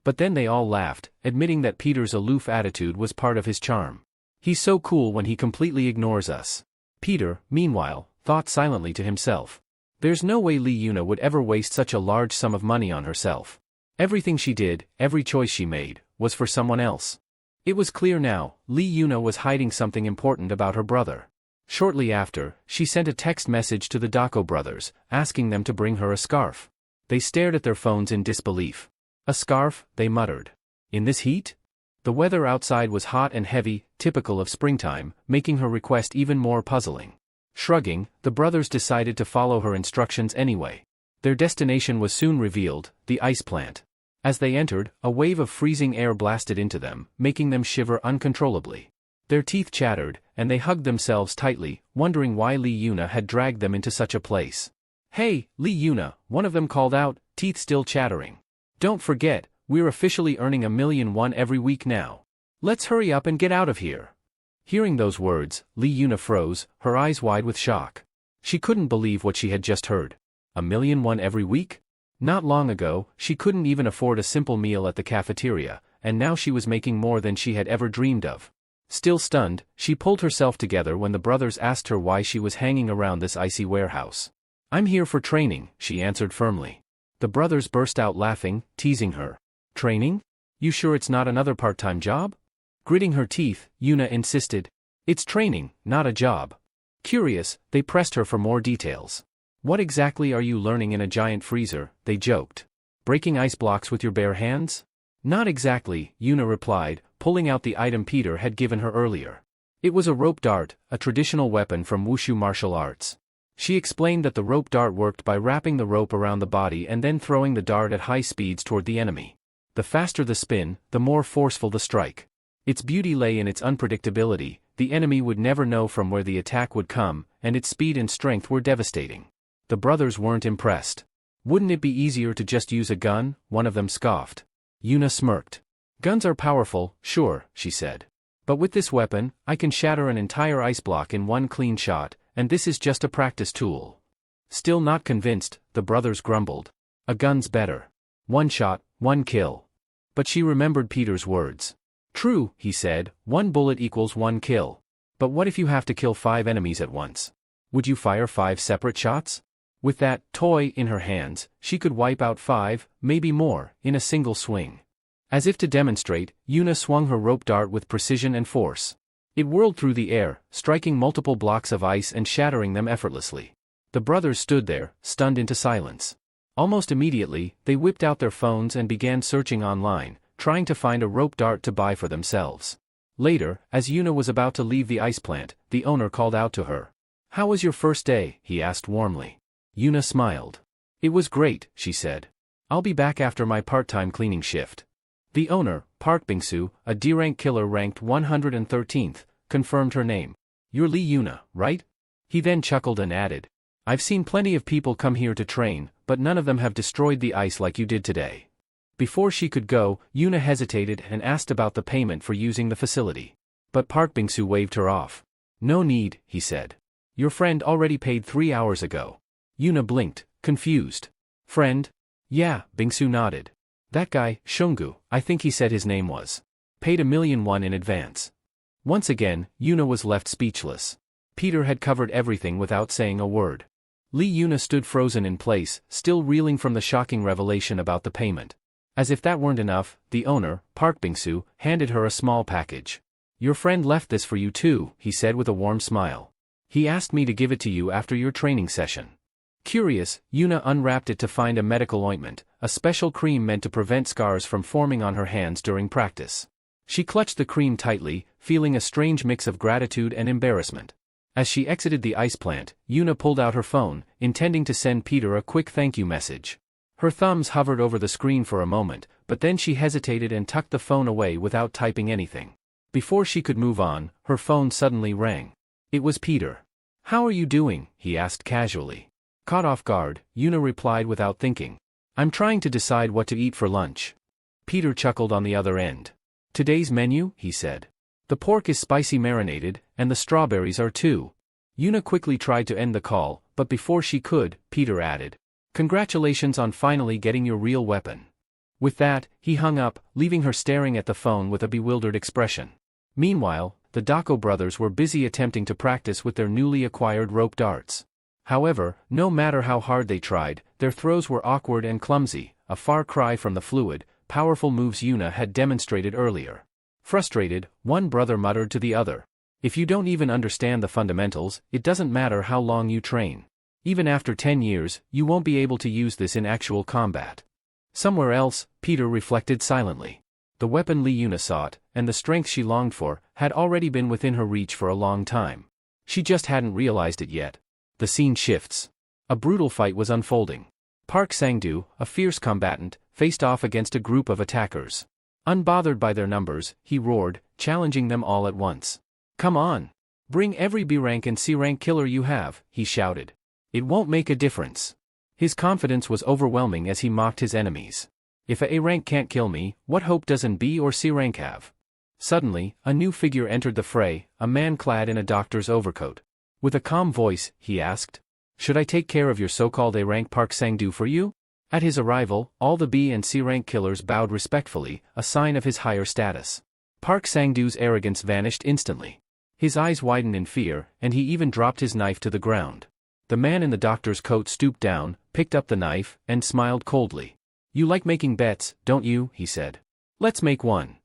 But then they all laughed, admitting that Peter's aloof attitude was part of his charm. He's so cool when he completely ignores us. Peter, meanwhile, thought silently to himself. There's no way Lee Yuna would ever waste such a large sum of money on herself. Everything she did, every choice she made, was for someone else. It was clear now, Lee Yuna was hiding something important about her brother. Shortly after, she sent a text message to the Dako brothers, asking them to bring her a scarf. They stared at their phones in disbelief. A scarf, they muttered. In this heat? The weather outside was hot and heavy, typical of springtime, making her request even more puzzling. Shrugging, the brothers decided to follow her instructions anyway. Their destination was soon revealed, the ice plant. As they entered, a wave of freezing air blasted into them, making them shiver uncontrollably. Their teeth chattered, and they hugged themselves tightly, wondering why Lee Yuna had dragged them into such a place. Hey, Lee Yuna, one of them called out, teeth still chattering. Don't forget, we're officially earning $1,000,000 every week now. Let's hurry up and get out of here. Hearing those words, Lee Yuna froze, her eyes wide with shock. She couldn't believe what she had just heard. $1,000,000 every week? Not long ago, she couldn't even afford a simple meal at the cafeteria, and now she was making more than she had ever dreamed of. Still stunned, she pulled herself together when the brothers asked her why she was hanging around this icy warehouse. I'm here for training, she answered firmly. The brothers burst out laughing, teasing her. Training? You sure it's not another part-time job? Gritting her teeth, Yuna insisted. It's training, not a job. Curious, they pressed her for more details. What exactly are you learning in a giant freezer? They joked. Breaking ice blocks with your bare hands? Not exactly, Yuna replied, pulling out the item Peter had given her earlier. It was a rope dart, a traditional weapon from wushu martial arts. She explained that the rope dart worked by wrapping the rope around the body and then throwing the dart at high speeds toward the enemy. The faster the spin, the more forceful the strike. Its beauty lay in its unpredictability, the enemy would never know from where the attack would come, and its speed and strength were devastating. The brothers weren't impressed. Wouldn't it be easier to just use a gun? One of them scoffed. Yuna smirked. Guns are powerful, sure, she said. But with this weapon, I can shatter an entire ice block in one clean shot, and this is just a practice tool. Still not convinced, the brothers grumbled. A gun's better. One shot, one kill. But she remembered Peter's words. True, he said, 1 bullet equals 1 kill. But what if you have to kill 5 enemies at once? Would you fire 5 separate shots? With that toy in her hands, she could wipe out 5, maybe more, in a single swing. As if to demonstrate, Yuna swung her rope dart with precision and force. It whirled through the air, striking multiple blocks of ice and shattering them effortlessly. The brothers stood there, stunned into silence. Almost immediately, they whipped out their phones and began searching online, trying to find a rope dart to buy for themselves. Later, as Yuna was about to leave the ice plant, the owner called out to her. How was your first day? He asked warmly. Yuna smiled. It was great, she said. I'll be back after my part-time cleaning shift. The owner, Park Bingsu, a D-rank killer ranked 113th, confirmed her name. You're Lee Yuna, right? He then chuckled and added. I've seen plenty of people come here to train, but none of them have destroyed the ice like you did today. Before she could go, Yuna hesitated and asked about the payment for using the facility. But Park Bingsu waved her off. No need, he said. Your friend already paid 3 hours ago. Yuna blinked, confused. Friend? Yeah, Bingsu nodded. That guy, Shungu, I think he said his name was. Paid $1,000,000 in advance. Once again, Yuna was left speechless. Peter had covered everything without saying a word. Lee Yuna stood frozen in place, still reeling from the shocking revelation about the payment. As if that weren't enough, the owner, Park Bingsu, handed her a small package. Your friend left this for you too, he said with a warm smile. He asked me to give it to you after your training session. Curious, Yuna unwrapped it to find a medical ointment, a special cream meant to prevent scars from forming on her hands during practice. She clutched the cream tightly, feeling a strange mix of gratitude and embarrassment. As she exited the ice plant, Yuna pulled out her phone, intending to send Peter a quick thank you message. Her thumbs hovered over the screen for a moment, but then she hesitated and tucked the phone away without typing anything. Before she could move on, her phone suddenly rang. It was Peter. How are you doing? He asked casually. Caught off guard, Yuna replied without thinking. I'm trying to decide what to eat for lunch. Peter chuckled on the other end. Today's menu, he said. The pork is spicy marinated, and the strawberries are too. Yuna quickly tried to end the call, but before she could, Peter added. Congratulations on finally getting your real weapon. With that, he hung up, leaving her staring at the phone with a bewildered expression. Meanwhile, the Dako brothers were busy attempting to practice with their newly acquired rope darts. However, no matter how hard they tried, their throws were awkward and clumsy, a far cry from the fluid, powerful moves Yuna had demonstrated earlier. Frustrated, one brother muttered to the other. If you don't even understand the fundamentals, it doesn't matter how long you train. Even after 10 years, you won't be able to use this in actual combat. Somewhere else, Peter reflected silently. The weapon Li Yuna sought, and the strength she longed for, had already been within her reach for a long time. She just hadn't realized it yet. The scene shifts. A brutal fight was unfolding. Park Sang-doo, a fierce combatant, faced off against a group of attackers. Unbothered by their numbers, he roared, challenging them all at once. Come on! Bring every B-rank and C-rank killer you have, he shouted. It won't make a difference. His confidence was overwhelming as he mocked his enemies. If a A-rank can't kill me, what hope does an B or C rank have? Suddenly, a new figure entered the fray, a man clad in a doctor's overcoat. With a calm voice, he asked, should I take care of your so-called A-rank Park Sang-doo for you? At his arrival, all the B and C rank killers bowed respectfully, a sign of his higher status. Park Sang-doo's arrogance vanished instantly. His eyes widened in fear, and he even dropped his knife to the ground. The man in the doctor's coat stooped down, picked up the knife, and smiled coldly. You like making bets, don't you? He said. Let's make one.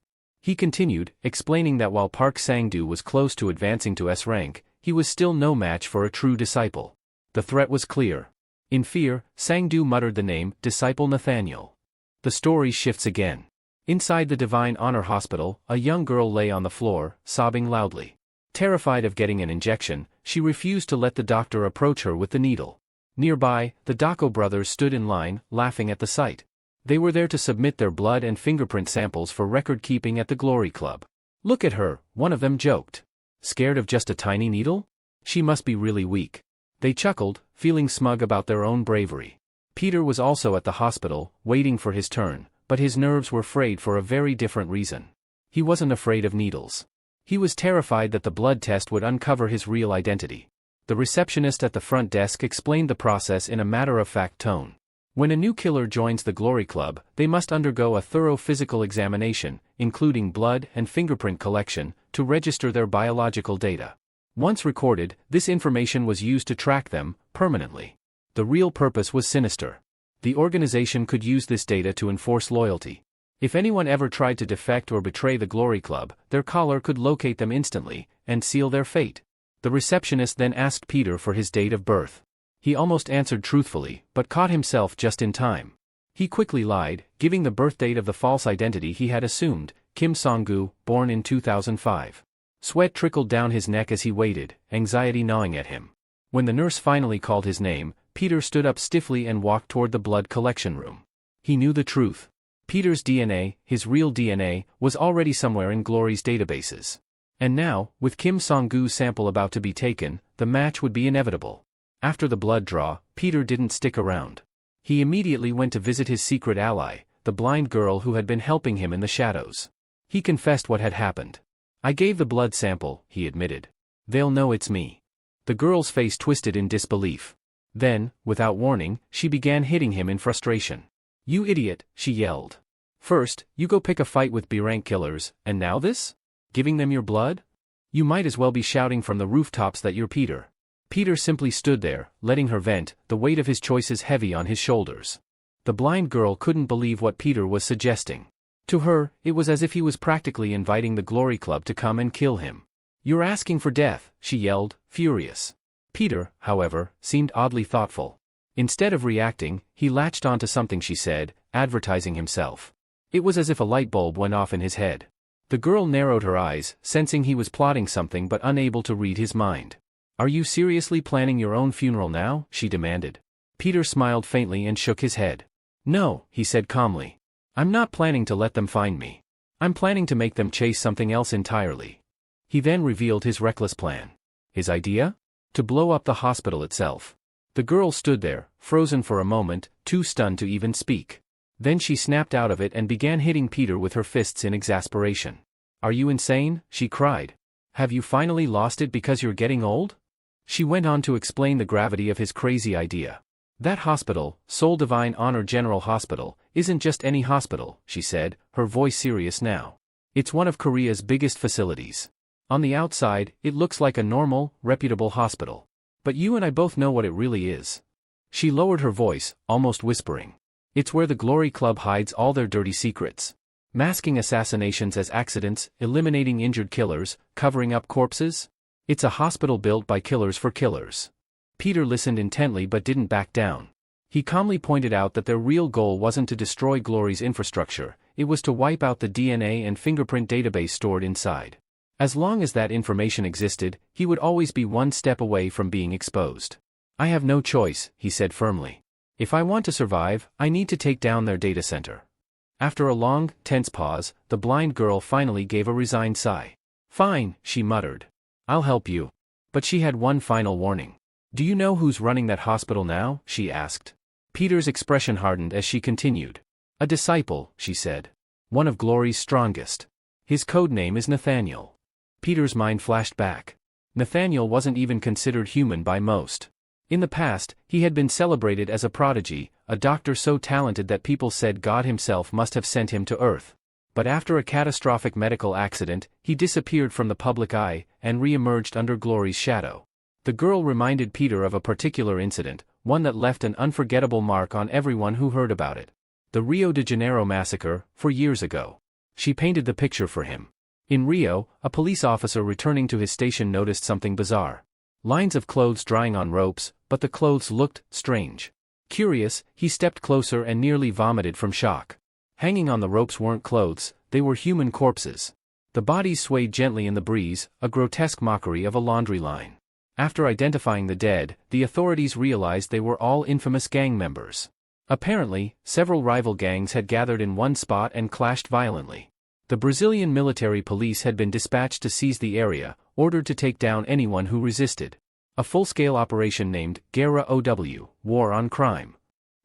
He continued, explaining that while Park Sang-doo was close to advancing to S rank, he was still no match for a true disciple. The threat was clear. In fear, Sang-doo muttered the name, Disciple Nathaniel. The story shifts again. Inside the Divine Honor Hospital, a young girl lay on the floor, sobbing loudly. Terrified of getting an injection, she refused to let the doctor approach her with the needle. Nearby, the Dako brothers stood in line, laughing at the sight. They were there to submit their blood and fingerprint samples for record-keeping at the Glory Club. Look at her, one of them joked. Scared of just a tiny needle? She must be really weak. They chuckled, feeling smug about their own bravery. Peter was also at the hospital, waiting for his turn, but his nerves were frayed for a very different reason. He wasn't afraid of needles. He was terrified that the blood test would uncover his real identity. The receptionist at the front desk explained the process in a matter-of-fact tone. When a new killer joins the Glory Club, they must undergo a thorough physical examination, including blood and fingerprint collection, to register their biological data. Once recorded, this information was used to track them, permanently. The real purpose was sinister. The organization could use this data to enforce loyalty. If anyone ever tried to defect or betray the Glory Club, their caller could locate them instantly, and seal their fate. The receptionist then asked Peter for his date of birth. He almost answered truthfully, but caught himself just in time. He quickly lied, giving the birth date of the false identity he had assumed, Kim Song-gu, born in 2005. Sweat trickled down his neck as he waited, anxiety gnawing at him. When the nurse finally called his name, Peter stood up stiffly and walked toward the blood collection room. He knew the truth. Peter's DNA, his real DNA, was already somewhere in Glory's databases. And now, with Kim Song-gu's sample about to be taken, the match would be inevitable. After the blood draw, Peter didn't stick around. He immediately went to visit his secret ally, the blind girl who had been helping him in the shadows. He confessed what had happened. I gave the blood sample, he admitted. They'll know it's me. The girl's face twisted in disbelief. Then, without warning, she began hitting him in frustration. You idiot, she yelled. First, you go pick a fight with B-rank killers, and now this? Giving them your blood? You might as well be shouting from the rooftops that you're Peter. Peter simply stood there, letting her vent, the weight of his choices heavy on his shoulders. The blind girl couldn't believe what Peter was suggesting. To her, it was as if he was practically inviting the Glory Club to come and kill him. You're asking for death, she yelled, furious. Peter, however, seemed oddly thoughtful. Instead of reacting, he latched onto something she said, advertising himself. It was as if a light bulb went off in his head. The girl narrowed her eyes, sensing he was plotting something but unable to read his mind. Are you seriously planning your own funeral now? She demanded. Peter smiled faintly and shook his head. No, he said calmly. I'm not planning to let them find me. I'm planning to make them chase something else entirely. He then revealed his reckless plan. His idea? To blow up the hospital itself. The girl stood there, frozen for a moment, too stunned to even speak. Then she snapped out of it and began hitting Peter with her fists in exasperation. "Are you insane?" she cried. "Have you finally lost it because you're getting old?" She went on to explain the gravity of his crazy idea. "That hospital, Seoul Divine Honor General Hospital, isn't just any hospital," she said, her voice serious now. "It's one of Korea's biggest facilities. On the outside, it looks like a normal, reputable hospital. But you and I both know what it really is." She lowered her voice, almost whispering. "It's where the Glory Club hides all their dirty secrets. Masking assassinations as accidents, eliminating injured killers, covering up corpses. It's a hospital built by killers for killers." Peter listened intently but didn't back down. He calmly pointed out that their real goal wasn't to destroy Glory's infrastructure, it was to wipe out the DNA and fingerprint database stored inside. As long as that information existed, he would always be one step away from being exposed. "I have no choice," he said firmly. "If I want to survive, I need to take down their data center." After a long, tense pause, the blind girl finally gave a resigned sigh. "Fine," she muttered. "I'll help you." But she had one final warning. "Do you know who's running that hospital now?" she asked. Peter's expression hardened as she continued. "A disciple," she said. "One of Glory's strongest. His code name is Nathaniel." Peter's mind flashed back. Nathaniel wasn't even considered human by most. In the past, he had been celebrated as a prodigy, a doctor so talented that people said God himself must have sent him to Earth. But after a catastrophic medical accident, he disappeared from the public eye, and re-emerged under Glory's shadow. The girl reminded Peter of a particular incident, one that left an unforgettable mark on everyone who heard about it. The Rio de Janeiro massacre, 4 years ago. She painted the picture for him. In Rio, a police officer returning to his station noticed something bizarre. Lines of clothes drying on ropes, but the clothes looked strange. Curious, he stepped closer and nearly vomited from shock. Hanging on the ropes weren't clothes, they were human corpses. The bodies swayed gently in the breeze, a grotesque mockery of a laundry line. After identifying the dead, the authorities realized they were all infamous gang members. Apparently, several rival gangs had gathered in one spot and clashed violently. The Brazilian military police had been dispatched to seize the area, ordered to take down anyone who resisted. A full-scale operation named Guerra OW, War on Crime.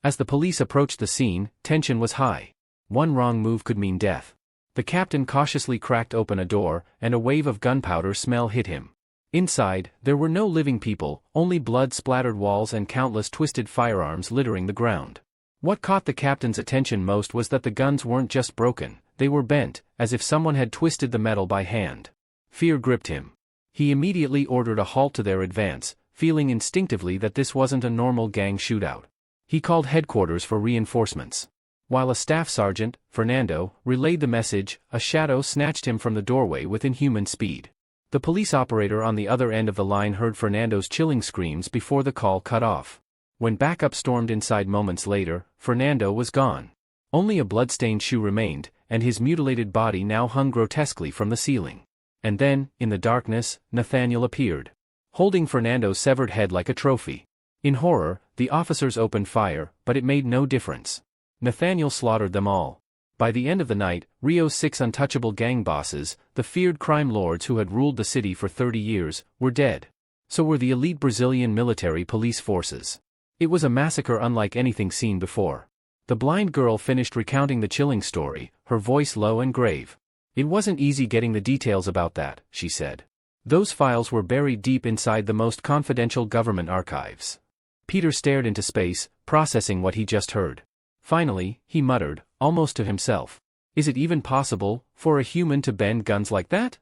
As the police approached the scene, tension was high. One wrong move could mean death. The captain cautiously cracked open a door, and a wave of gunpowder smell hit him. Inside, there were no living people, only blood-splattered walls and countless twisted firearms littering the ground. What caught the captain's attention most was that the guns weren't just broken, they were bent, as if someone had twisted the metal by hand. Fear gripped him. He immediately ordered a halt to their advance, feeling instinctively that this wasn't a normal gang shootout. He called headquarters for reinforcements. While a staff sergeant, Fernando, relayed the message, a shadow snatched him from the doorway with inhuman speed. The police operator on the other end of the line heard Fernando's chilling screams before the call cut off. When backup stormed inside moments later, Fernando was gone. Only a blood-stained shoe remained, and his mutilated body now hung grotesquely from the ceiling. And then, in the darkness, Nathaniel appeared, holding Fernando's severed head like a trophy. In horror, the officers opened fire, but it made no difference. Nathaniel slaughtered them all. By the end of the night, Rio's 6 untouchable gang bosses, the feared crime lords who had ruled the city for 30 years, were dead. So were the elite Brazilian military police forces. It was a massacre unlike anything seen before. The blind girl finished recounting the chilling story, her voice low and grave. "It wasn't easy getting the details about that," she said. "Those files were buried deep inside the most confidential government archives." Peter stared into space, processing what he just heard. Finally, he muttered, almost to himself, "Is it even possible for a human to bend guns like that?"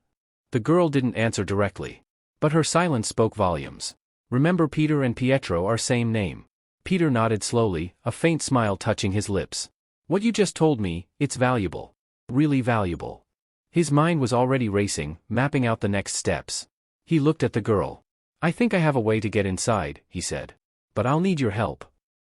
The girl didn't answer directly. But her silence spoke volumes. "Remember, Peter and Pietro are same name." Peter nodded slowly, a faint smile touching his lips. "What you just told me, it's valuable. Really valuable." His mind was already racing, mapping out the next steps. He looked at the girl. "I think I have a way to get inside," he said. "But I'll need your help."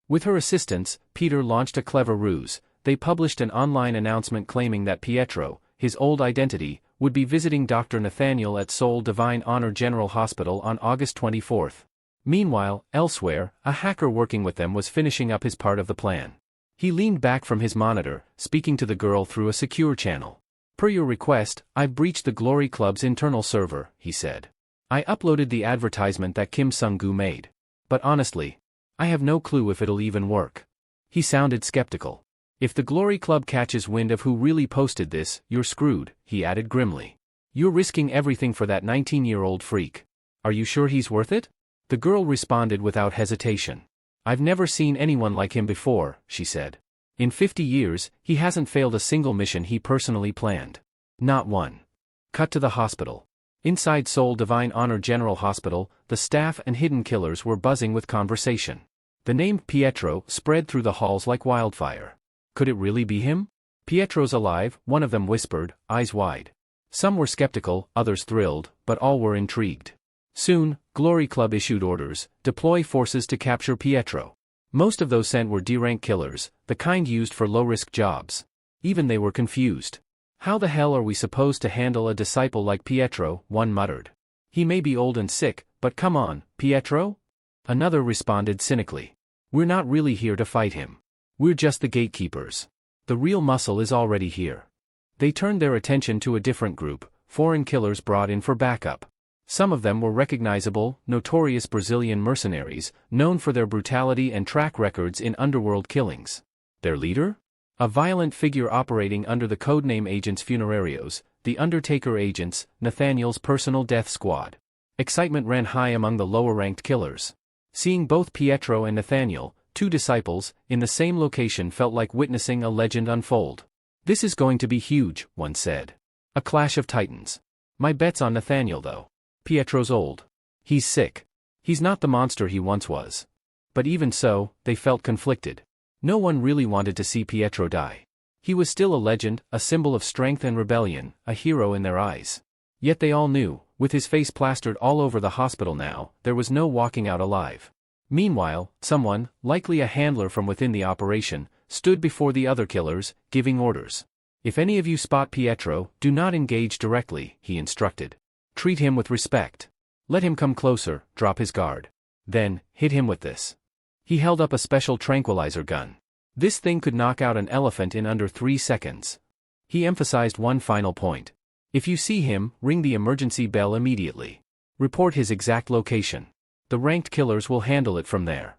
With her assistance, Peter launched a clever ruse. They published an online announcement claiming that Pietro, his old identity, would be visiting Dr. Nathaniel at Seoul Divine Honor General Hospital on August 24th. Meanwhile, elsewhere, a hacker working with them was finishing up his part of the plan. He leaned back from his monitor, speaking to the girl through a secure channel. "Per your request, I've breached the Glory Club's internal server," he said. "I uploaded the advertisement that Kim Sung-gu made. But honestly, I have no clue if it'll even work. He sounded skeptical. If the Glory Club catches wind of who really posted this, you're screwed, he added grimly. You're risking everything for that 19-year-old freak. Are you sure he's worth it? The girl responded without hesitation. I've never seen anyone like him before, she said. In 50 years, he hasn't failed a single mission he personally planned. Not one. Cut to the hospital. Inside Seoul Divine Honor General Hospital, the staff and hidden killers were buzzing with conversation. The name Pietro spread through the halls like wildfire. Could it really be him? Pietro's alive, one of them whispered, eyes wide. Some were skeptical, others thrilled, but all were intrigued. Soon, Glory Club issued orders, deploy forces to capture Pietro. Most of those sent were D-rank killers, the kind used for low-risk jobs. Even they were confused. How the hell are we supposed to handle a disciple like Pietro, one muttered. He may be old and sick, but come on, Pietro? Another responded cynically. We're not really here to fight him. We're just the gatekeepers. The real muscle is already here. They turned their attention to a different group, foreign killers brought in for backup. Some of them were recognizable, notorious Brazilian mercenaries, known for their brutality and track records in underworld killings. Their leader? A violent figure operating under the codename Agents Funerarios, the Undertaker agents, Nathaniel's personal death squad. Excitement ran high among the lower-ranked killers. Seeing both Pietro and Nathaniel, two disciples, in the same location felt like witnessing a legend unfold. This is going to be huge, one said. A clash of titans. My bet's on Nathaniel though. Pietro's old. He's sick. He's not the monster he once was. But even so, they felt conflicted. No one really wanted to see Pietro die. He was still a legend, a symbol of strength and rebellion, a hero in their eyes. Yet they all knew, with his face plastered all over the hospital now, there was no walking out alive. Meanwhile, someone, likely a handler from within the operation, stood before the other killers, giving orders. If any of you spot Pietro, do not engage directly, he instructed. Treat him with respect. Let him come closer, drop his guard. Then, hit him with this. He held up a special tranquilizer gun. This thing could knock out an elephant in under 3 seconds. He emphasized one final point. If you see him, ring the emergency bell immediately. Report his exact location. The ranked killers will handle it from there.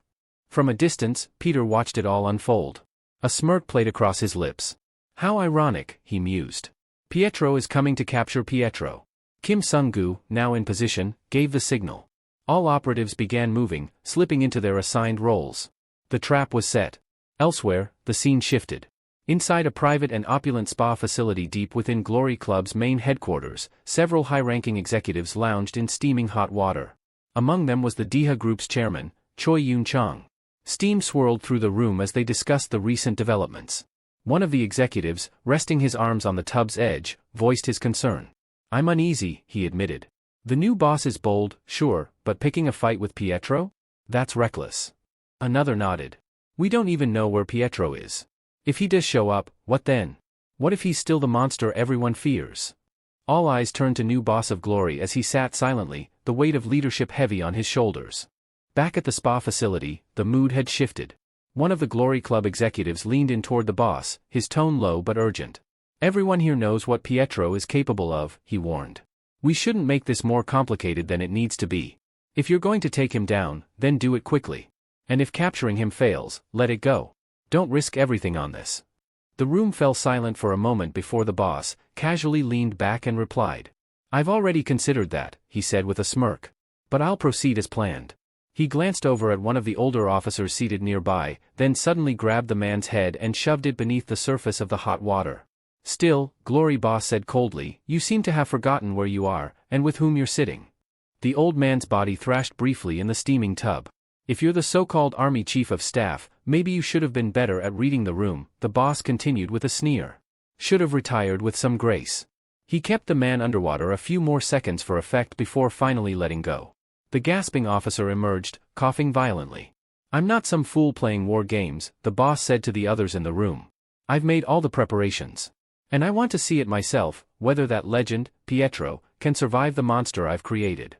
From a distance, Peter watched it all unfold. A smirk played across his lips. How ironic, he mused. Pietro is coming to capture Pietro. Kim Sung-gu, now in position, gave the signal. All operatives began moving, slipping into their assigned roles. The trap was set. Elsewhere, the scene shifted. Inside a private and opulent spa facility deep within Glory Club's main headquarters, several high-ranking executives lounged in steaming hot water. Among them was the Deha Group's chairman, Choi Yoon-chang. Steam swirled through the room as they discussed the recent developments. One of the executives, resting his arms on the tub's edge, voiced his concern. I'm uneasy, he admitted. The new boss is bold, sure, but picking a fight with Pietro? That's reckless. Another nodded. We don't even know where Pietro is. If he does show up, what then? What if he's still the monster everyone fears? All eyes turned to new boss of Glory as he sat silently, the weight of leadership heavy on his shoulders. Back at the spa facility, the mood had shifted. One of the Glory Club executives leaned in toward the boss, his tone low but urgent. Everyone here knows what Pietro is capable of, he warned. We shouldn't make this more complicated than it needs to be. If you're going to take him down, then do it quickly. And if capturing him fails, let it go. Don't risk everything on this. The room fell silent for a moment before the boss casually leaned back and replied. I've already considered that, he said with a smirk. But I'll proceed as planned. He glanced over at one of the older officers seated nearby, then suddenly grabbed the man's head and shoved it beneath the surface of the hot water. Still, Glory Boss said coldly, you seem to have forgotten where you are, and with whom you're sitting. The old man's body thrashed briefly in the steaming tub. If you're the so-called army chief of staff, maybe you should have been better at reading the room, the boss continued with a sneer. Should have retired with some grace. He kept the man underwater a few more seconds for effect before finally letting go. The gasping officer emerged, coughing violently. I'm not some fool playing war games, the boss said to the others in the room. I've made all the preparations. And I want to see it myself, whether that legend, Pietro, can survive the monster I've created.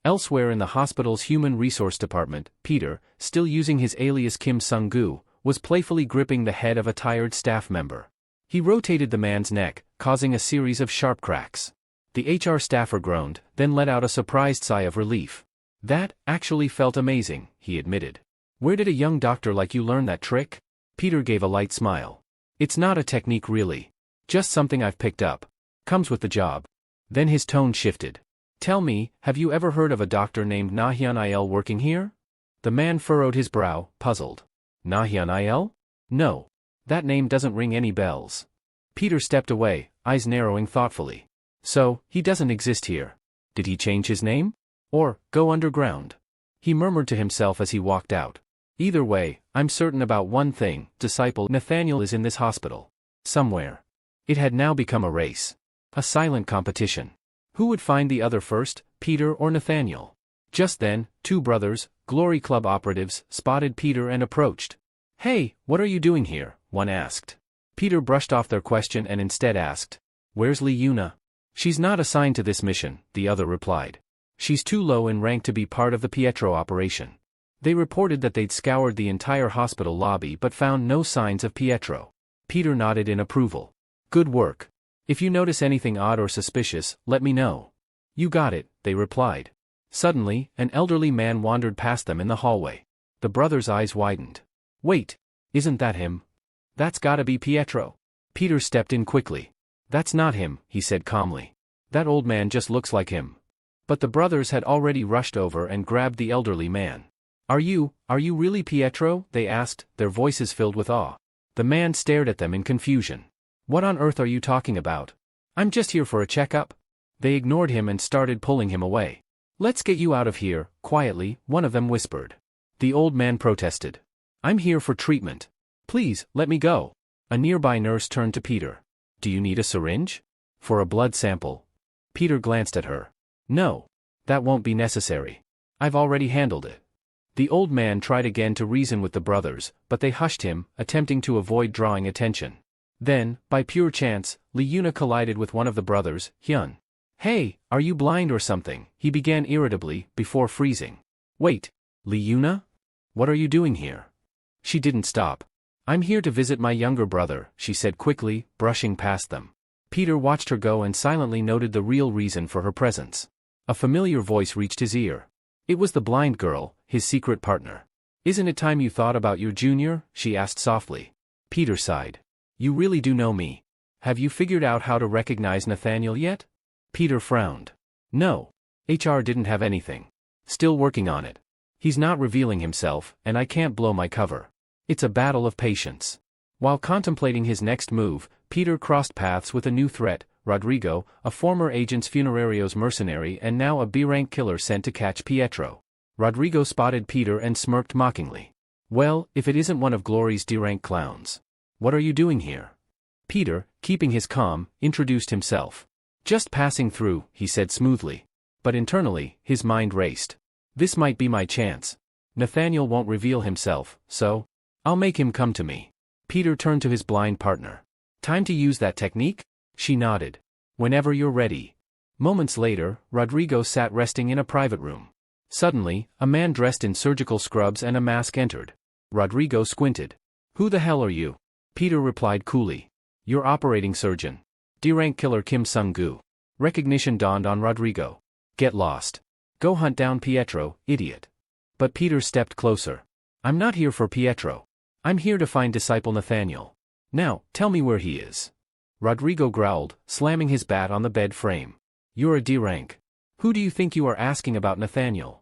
Elsewhere in the hospital's human resource department, Peter, still using his alias Kim Sung-gu, was playfully gripping the head of a tired staff member. He rotated the man's neck, causing a series of sharp cracks. The HR staffer groaned, then let out a surprised sigh of relief. That actually felt amazing, he admitted. Where did a young doctor like you learn that trick? Peter gave a light smile. It's not a technique really. Just something I've picked up. Comes with the job. Then his tone shifted. Tell me, have you ever heard of a doctor named Nahyan working here? The man furrowed his brow, puzzled. Nahyan? No. That name doesn't ring any bells. Peter stepped away, eyes narrowing thoughtfully. So, he doesn't exist here. Did he change his name? Or, go underground? He murmured to himself as he walked out. Either way, I'm certain about one thing, disciple Nathaniel is in this hospital. Somewhere. It had now become a race. A silent competition. Who would find the other first, Peter or Nathaniel? Just then, two brothers, Glory Club operatives, spotted Peter and approached. Hey, what are you doing here? One asked. Peter brushed off their question and instead asked, Where's Lee Yuna? She's not assigned to this mission, the other replied. She's too low in rank to be part of the Pietro operation. They reported that they'd scoured the entire hospital lobby but found no signs of Pietro. Peter nodded in approval. Good work. If you notice anything odd or suspicious, let me know. You got it, they replied. Suddenly, an elderly man wandered past them in the hallway. The brothers' eyes widened. Wait, isn't that him? That's gotta be Pietro. Peter stepped in quickly. That's not him, he said calmly. That old man just looks like him. But the brothers had already rushed over and grabbed the elderly man. Are you really Pietro? They asked, their voices filled with awe. The man stared at them in confusion. What on earth are you talking about? I'm just here for a checkup. They ignored him and started pulling him away. Let's get you out of here, quietly, one of them whispered. The old man protested. I'm here for treatment. Please, let me go. A nearby nurse turned to Peter. Do you need a syringe? For a blood sample? Peter glanced at her. No. That won't be necessary. I've already handled it. The old man tried again to reason with the brothers, but they hushed him, attempting to avoid drawing attention. Then, by pure chance, Lee Yuna collided with one of the brothers, Hyun. Hey, are you blind or something? He began irritably, before freezing. Wait, Lee Yuna? What are you doing here? She didn't stop. I'm here to visit my younger brother, she said quickly, brushing past them. Peter watched her go and silently noted the real reason for her presence. A familiar voice reached his ear. It was the blind girl, his secret partner. Isn't it time you thought about your junior? She asked softly. Peter sighed. You really do know me. Have you figured out how to recognize Nathaniel yet? Peter frowned. No. HR didn't have anything. Still working on it. He's not revealing himself, and I can't blow my cover. It's a battle of patience. While contemplating his next move, Peter crossed paths with a new threat, Rodrigo, a former Agents Funerarios mercenary and now a B-rank killer sent to catch Pietro. Rodrigo spotted Peter and smirked mockingly. Well, if it isn't one of Glory's D-rank clowns. What are you doing here? Peter, keeping his calm, introduced himself. Just passing through, he said smoothly. But internally, his mind raced. This might be my chance. Nathaniel won't reveal himself, so I'll make him come to me. Peter turned to his blind partner. Time to use that technique? She nodded. Whenever you're ready. Moments later, Rodrigo sat resting in a private room. Suddenly, a man dressed in surgical scrubs and a mask entered. Rodrigo squinted. Who the hell are you? Peter replied coolly. Your operating surgeon. D-rank killer Kim Sung-gu. Recognition dawned on Rodrigo. Get lost. Go hunt down Pietro, idiot. But Peter stepped closer. I'm not here for Pietro. I'm here to find disciple Nathaniel. Now, tell me where he is. Rodrigo growled, slamming his bat on the bed frame. You're a D-rank. Who do you think you are asking about Nathaniel?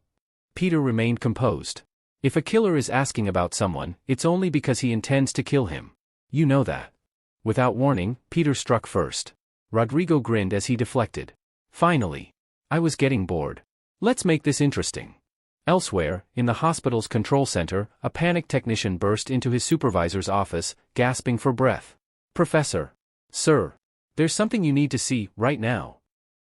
Peter remained composed. If a killer is asking about someone, it's only because he intends to kill him. You know that. Without warning, Peter struck first. Rodrigo grinned as he deflected. Finally. I was getting bored. Let's make this interesting. Elsewhere, in the hospital's control center, a panicked technician burst into his supervisor's office, gasping for breath. Professor. Sir. There's something you need to see, right now.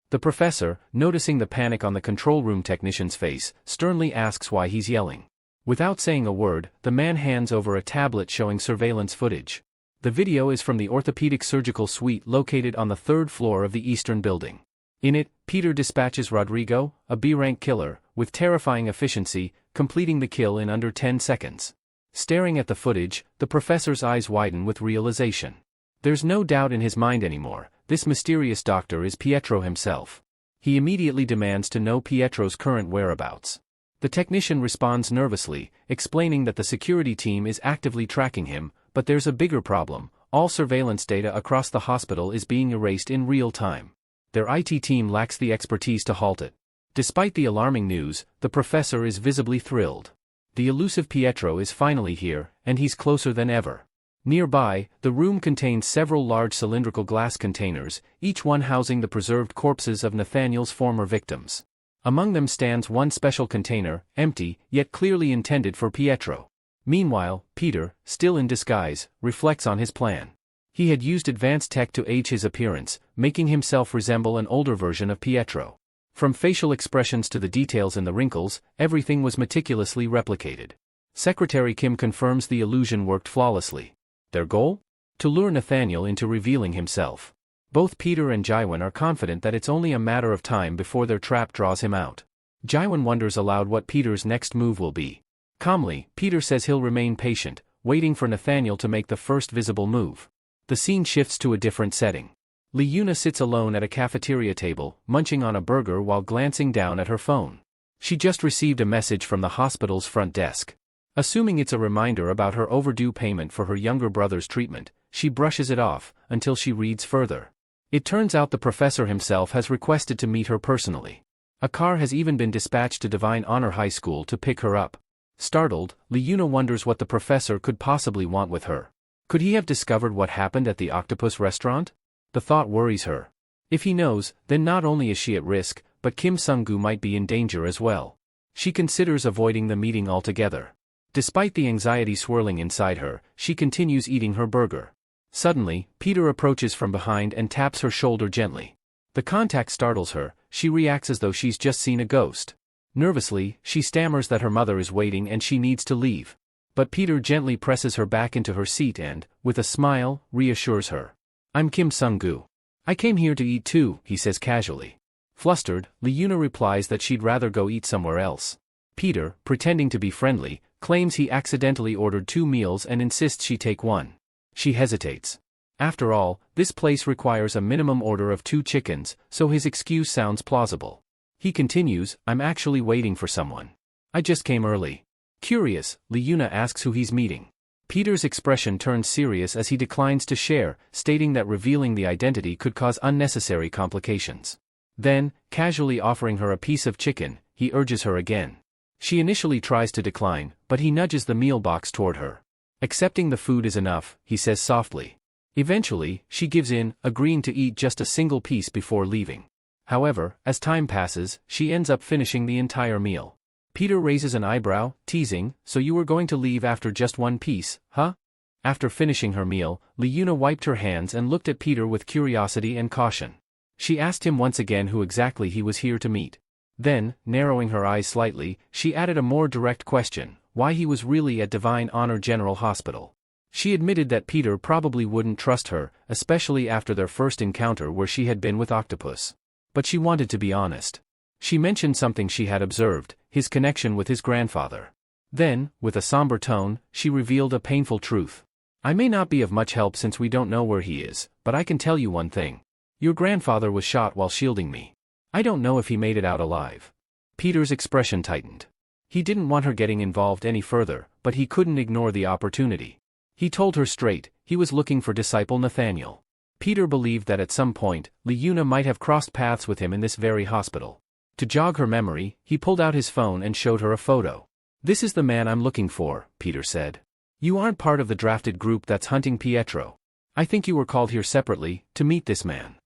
The professor, noticing the panic on the control room technician's face, sternly asks why he's yelling. Without saying a word, the man hands over a tablet showing surveillance footage. The video is from the orthopedic surgical suite located on the third floor of the eastern building. In it, Peter dispatches Rodrigo, a B-rank killer, with terrifying efficiency, completing the kill in under 10 seconds. Staring at the footage, the professor's eyes widen with realization. There's no doubt in his mind anymore, this mysterious doctor is Pietro himself. He immediately demands to know Pietro's current whereabouts. The technician responds nervously, explaining that the security team is actively tracking him, but there's a bigger problem: all surveillance data across the hospital is being erased in real time. Their IT team lacks the expertise to halt it. Despite the alarming news, the professor is visibly thrilled. The elusive Pietro is finally here, and he's closer than ever. Nearby, the room contains several large cylindrical glass containers, each one housing the preserved corpses of Nathaniel's former victims. Among them stands one special container, empty, yet clearly intended for Pietro. Meanwhile, Peter, still in disguise, reflects on his plan. He had used advanced tech to age his appearance, making himself resemble an older version of Pietro. From facial expressions to the details in the wrinkles, everything was meticulously replicated. Secretary Kim confirms the illusion worked flawlessly. Their goal? To lure Nathaniel into revealing himself. Both Peter and Jaiwan are confident that it's only a matter of time before their trap draws him out. Jaiwan wonders aloud what Peter's next move will be. Calmly, Peter says he'll remain patient, waiting for Nathaniel to make the first visible move. The scene shifts to a different setting. Li-Yuna sits alone at a cafeteria table, munching on a burger while glancing down at her phone. She just received a message from the hospital's front desk. Assuming it's a reminder about her overdue payment for her younger brother's treatment, she brushes it off, until she reads further. It turns out the professor himself has requested to meet her personally. A car has even been dispatched to Divine Honor High School to pick her up. Startled, Li-Yuna wonders what the professor could possibly want with her. Could he have discovered what happened at the octopus restaurant? The thought worries her. If he knows, then not only is she at risk, but Kim Sung-gu might be in danger as well. She considers avoiding the meeting altogether. Despite the anxiety swirling inside her, she continues eating her burger. Suddenly, Peter approaches from behind and taps her shoulder gently. The contact startles her. She reacts as though she's just seen a ghost. Nervously, she stammers that her mother is waiting and she needs to leave. But Peter gently presses her back into her seat and, with a smile, reassures her. "I'm Kim Sung-gu. I came here to eat too," he says casually. Flustered, Li-Yuna replies that she'd rather go eat somewhere else. Peter, pretending to be friendly, claims he accidentally ordered 2 meals and insists she take one. She hesitates. After all, this place requires a minimum order of 2 chickens, so his excuse sounds plausible. He continues, "I'm actually waiting for someone. I just came early." Curious, Li-Yuna asks who he's meeting. Peter's expression turns serious as he declines to share, stating that revealing the identity could cause unnecessary complications. Then, casually offering her a piece of chicken, he urges her again. She initially tries to decline, but he nudges the meal box toward her. "Accepting the food is enough," he says softly. Eventually, she gives in, agreeing to eat just a single piece before leaving. However, as time passes, she ends up finishing the entire meal. Peter raises an eyebrow, teasing, "So you were going to leave after just one piece, huh?" After finishing her meal, Li-Yuna wiped her hands and looked at Peter with curiosity and caution. She asked him once again who exactly he was here to meet. Then, narrowing her eyes slightly, she added a more direct question: why he was really at Divine Honor General Hospital. She admitted that Peter probably wouldn't trust her, especially after their first encounter where she had been with Octopus. But she wanted to be honest. She mentioned something she had observed, his connection with his grandfather. Then, with a somber tone, she revealed a painful truth. "I may not be of much help since we don't know where he is, but I can tell you one thing. Your grandfather was shot while shielding me. I don't know if he made it out alive." Peter's expression tightened. He didn't want her getting involved any further, but he couldn't ignore the opportunity. He told her straight, he was looking for disciple Nathaniel. Peter believed that at some point, Li-Yuna might have crossed paths with him in this very hospital. To jog her memory, he pulled out his phone and showed her a photo. "This is the man I'm looking for," Peter said. "You aren't part of the drafted group that's hunting Pietro. I think you were called here separately, to meet this man."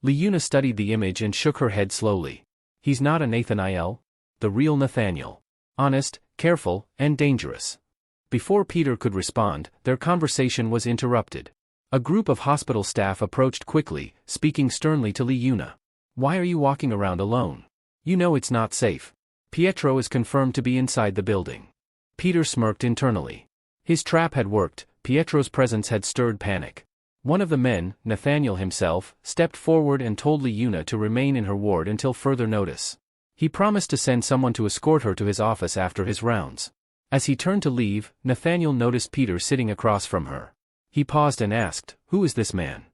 Li-Yuna studied the image and shook her head slowly. "He's not a Nathaniel? The real Nathaniel. Honest, careful, and dangerous." Before Peter could respond, their conversation was interrupted. A group of hospital staff approached quickly, speaking sternly to Li-Yuna. "Why are you walking around alone? You know it's not safe. Pietro is confirmed to be inside the building." Peter smirked internally. His trap had worked. Pietro's presence had stirred panic. One of the men, Nathaniel himself, stepped forward and told Li-Yuna to remain in her ward until further notice. He promised to send someone to escort her to his office after his rounds. As he turned to leave, Nathaniel noticed Peter sitting across from her. He paused and asked, "Who is this man?"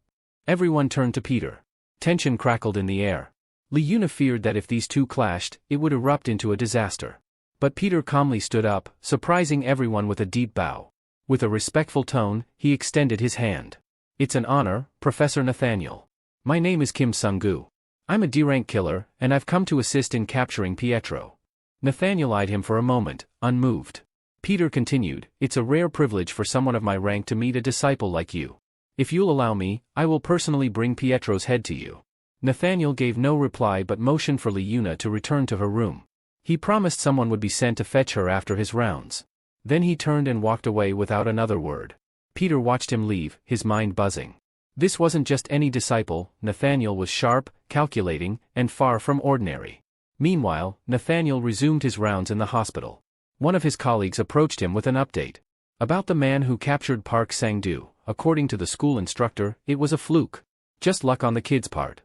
Everyone turned to Peter. Tension crackled in the air. Li-Yuna feared that if these two clashed, it would erupt into a disaster. But Peter calmly stood up, surprising everyone with a deep bow. With a respectful tone, he extended his hand. "It's an honor, Professor Nathaniel. My name is Kim Sung-gu. I'm a D-rank killer, and I've come to assist in capturing Pietro." Nathaniel eyed him for a moment, unmoved. Peter continued, "It's a rare privilege for someone of my rank to meet a disciple like you. If you'll allow me, I will personally bring Pietro's head to you." Nathaniel gave no reply but motioned for Leuna to return to her room. He promised someone would be sent to fetch her after his rounds. Then he turned and walked away without another word. Peter watched him leave, his mind buzzing. This wasn't just any disciple. Nathaniel was sharp, calculating, and far from ordinary. Meanwhile, Nathaniel resumed his rounds in the hospital. One of his colleagues approached him with an update. About the man who captured Park Sang-doo. According to the school instructor, it was a fluke. Just luck on the kid's part.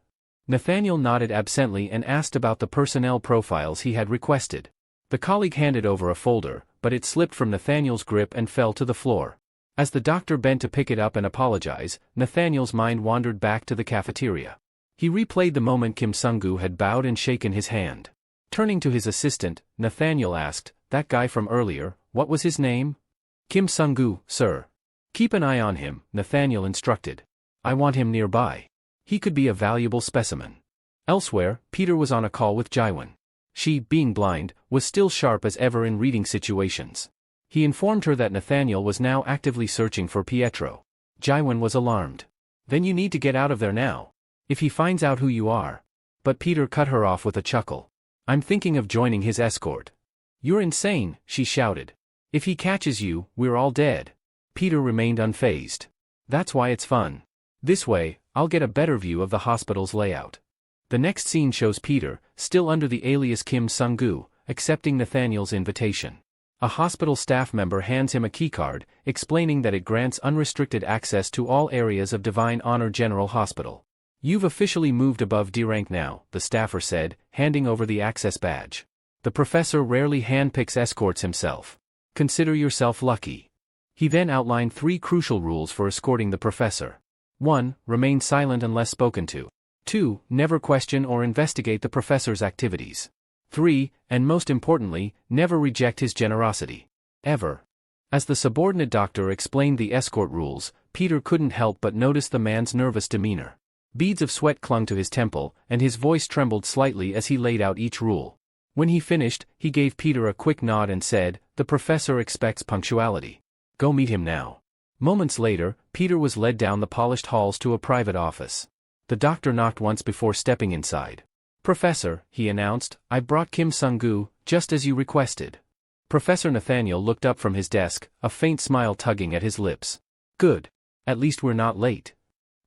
Nathaniel nodded absently and asked about the personnel profiles he had requested. The colleague handed over a folder, but it slipped from Nathaniel's grip and fell to the floor. As the doctor bent to pick it up and apologize, Nathaniel's mind wandered back to the cafeteria. He replayed the moment Kim Sung-gu had bowed and shaken his hand. Turning to his assistant, Nathaniel asked, "That guy from earlier, what was his name?" "Kim Sung-gu, sir." "Keep an eye on him," Nathaniel instructed. "I want him nearby. He could be a valuable specimen." Elsewhere, Peter was on a call with Jaiwan. She, being blind, was still sharp as ever in reading situations. He informed her that Nathaniel was now actively searching for Pietro. Jaiwan was alarmed. "Then you need to get out of there now. If he finds out who you are." But Peter cut her off with a chuckle. "I'm thinking of joining his escort." "You're insane," she shouted. "If he catches you, we're all dead." Peter remained unfazed. "That's why it's fun. This way, I'll get a better view of the hospital's layout." The next scene shows Peter, still under the alias Kim Sung-gu, accepting Nathaniel's invitation. A hospital staff member hands him a keycard, explaining that it grants unrestricted access to all areas of Divine Honor General Hospital. "You've officially moved above D rank now," the staffer said, handing over the access badge. "The professor rarely handpicks escorts himself. Consider yourself lucky." He then outlined 3 crucial rules for escorting the professor. 1. Remain silent unless spoken to. 2. Never question or investigate the professor's activities. 3. And most importantly, never reject his generosity. Ever. As the subordinate doctor explained the escort rules, Peter couldn't help but notice the man's nervous demeanor. Beads of sweat clung to his temple, and his voice trembled slightly as he laid out each rule. When he finished, he gave Peter a quick nod and said, "The professor expects punctuality. Go meet him now." Moments later, Peter was led down the polished halls to a private office. The doctor knocked once before stepping inside. "Professor," he announced, "I brought Kim Sung-gu, just as you requested." Professor Nathaniel looked up from his desk, a faint smile tugging at his lips. "Good. At least we're not late."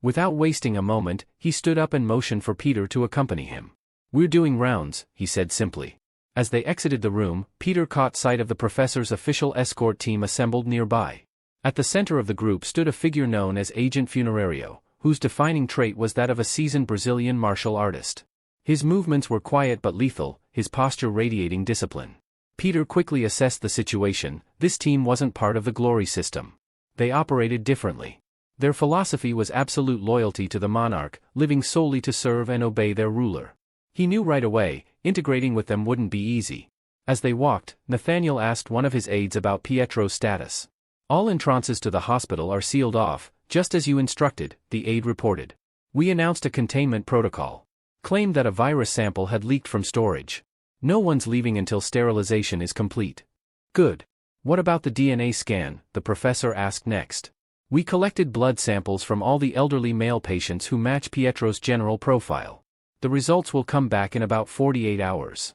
Without wasting a moment, he stood up and motioned for Peter to accompany him. "We're doing rounds," he said simply. As they exited the room, Peter caught sight of the professor's official escort team assembled nearby. At the center of the group stood a figure known as Agent Funerario, whose defining trait was that of a seasoned Brazilian martial artist. His movements were quiet but lethal, his posture radiating discipline. Peter quickly assessed the situation. This team wasn't part of the glory system. They operated differently. Their philosophy was absolute loyalty to the monarch, living solely to serve and obey their ruler. He knew right away, integrating with them wouldn't be easy. As they walked, Nathaniel asked one of his aides about Pietro's status. "All entrances to the hospital are sealed off, just as you instructed," the aide reported. "We announced a containment protocol. Claimed that a virus sample had leaked from storage. No one's leaving until sterilization is complete." "Good. What about the DNA scan?" the professor asked next. "We collected blood samples from all the elderly male patients who match Pietro's general profile. The results will come back in about 48 hours.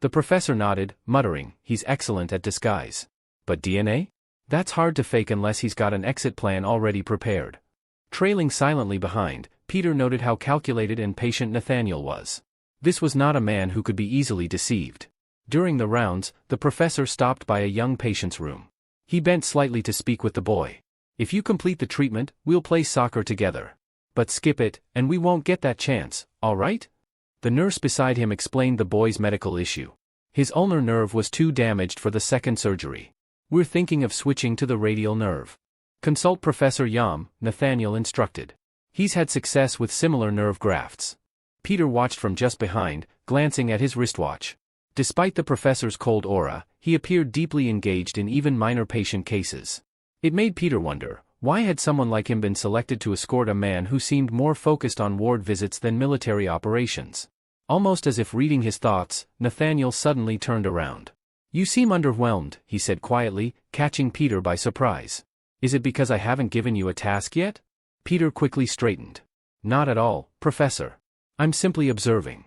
The professor nodded, muttering, "He's excellent at disguise. But DNA? That's hard to fake unless he's got an exit plan already prepared." Trailing silently behind, Peter noted how calculated and patient Nathaniel was. This was not a man who could be easily deceived. During the rounds, the professor stopped by a young patient's room. He bent slightly to speak with the boy. "If you complete the treatment, we'll play soccer together. But skip it, and we won't get that chance, all right?" The nurse beside him explained the boy's medical issue. His ulnar nerve was too damaged for the second surgery. "We're thinking of switching to the radial nerve. Consult Professor Yam," Nathaniel instructed. "He's had success with similar nerve grafts." Peter watched from just behind, glancing at his wristwatch. Despite the professor's cold aura, he appeared deeply engaged in even minor patient cases. It made Peter wonder, why had someone like him been selected to escort a man who seemed more focused on ward visits than military operations? Almost as if reading his thoughts, Nathaniel suddenly turned around. "You seem underwhelmed," he said quietly, catching Peter by surprise. "Is it because I haven't given you a task yet?" Peter quickly straightened. "Not at all, Professor. I'm simply observing."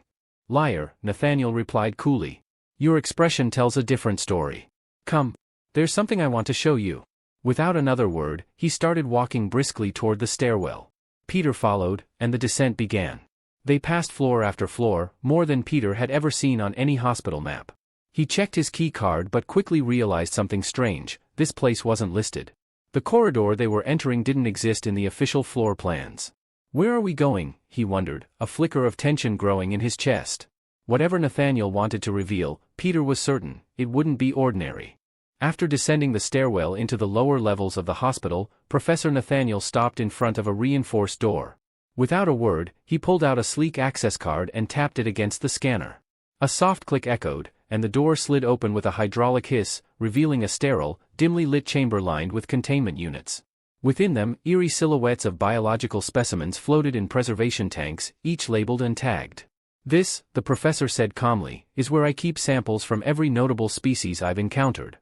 "Liar," Nathaniel replied coolly. "Your expression tells a different story. Come. There's something I want to show you." Without another word, he started walking briskly toward the stairwell. Peter followed, and the descent began. They passed floor after floor, more than Peter had ever seen on any hospital map. He checked his key card but quickly realized something strange: this place wasn't listed. The corridor they were entering didn't exist in the official floor plans. "Where are we going?" he wondered, a flicker of tension growing in his chest. Whatever Nathaniel wanted to reveal, Peter was certain, it wouldn't be ordinary. After descending the stairwell into the lower levels of the hospital, Professor Nathaniel stopped in front of a reinforced door. Without a word, he pulled out a sleek access card and tapped it against the scanner. A soft click echoed, and the door slid open with a hydraulic hiss, revealing a sterile, dimly lit chamber lined with containment units. Within them, eerie silhouettes of biological specimens floated in preservation tanks, each labeled and tagged. "This," the professor said calmly, "is where I keep samples from every notable species I've encountered."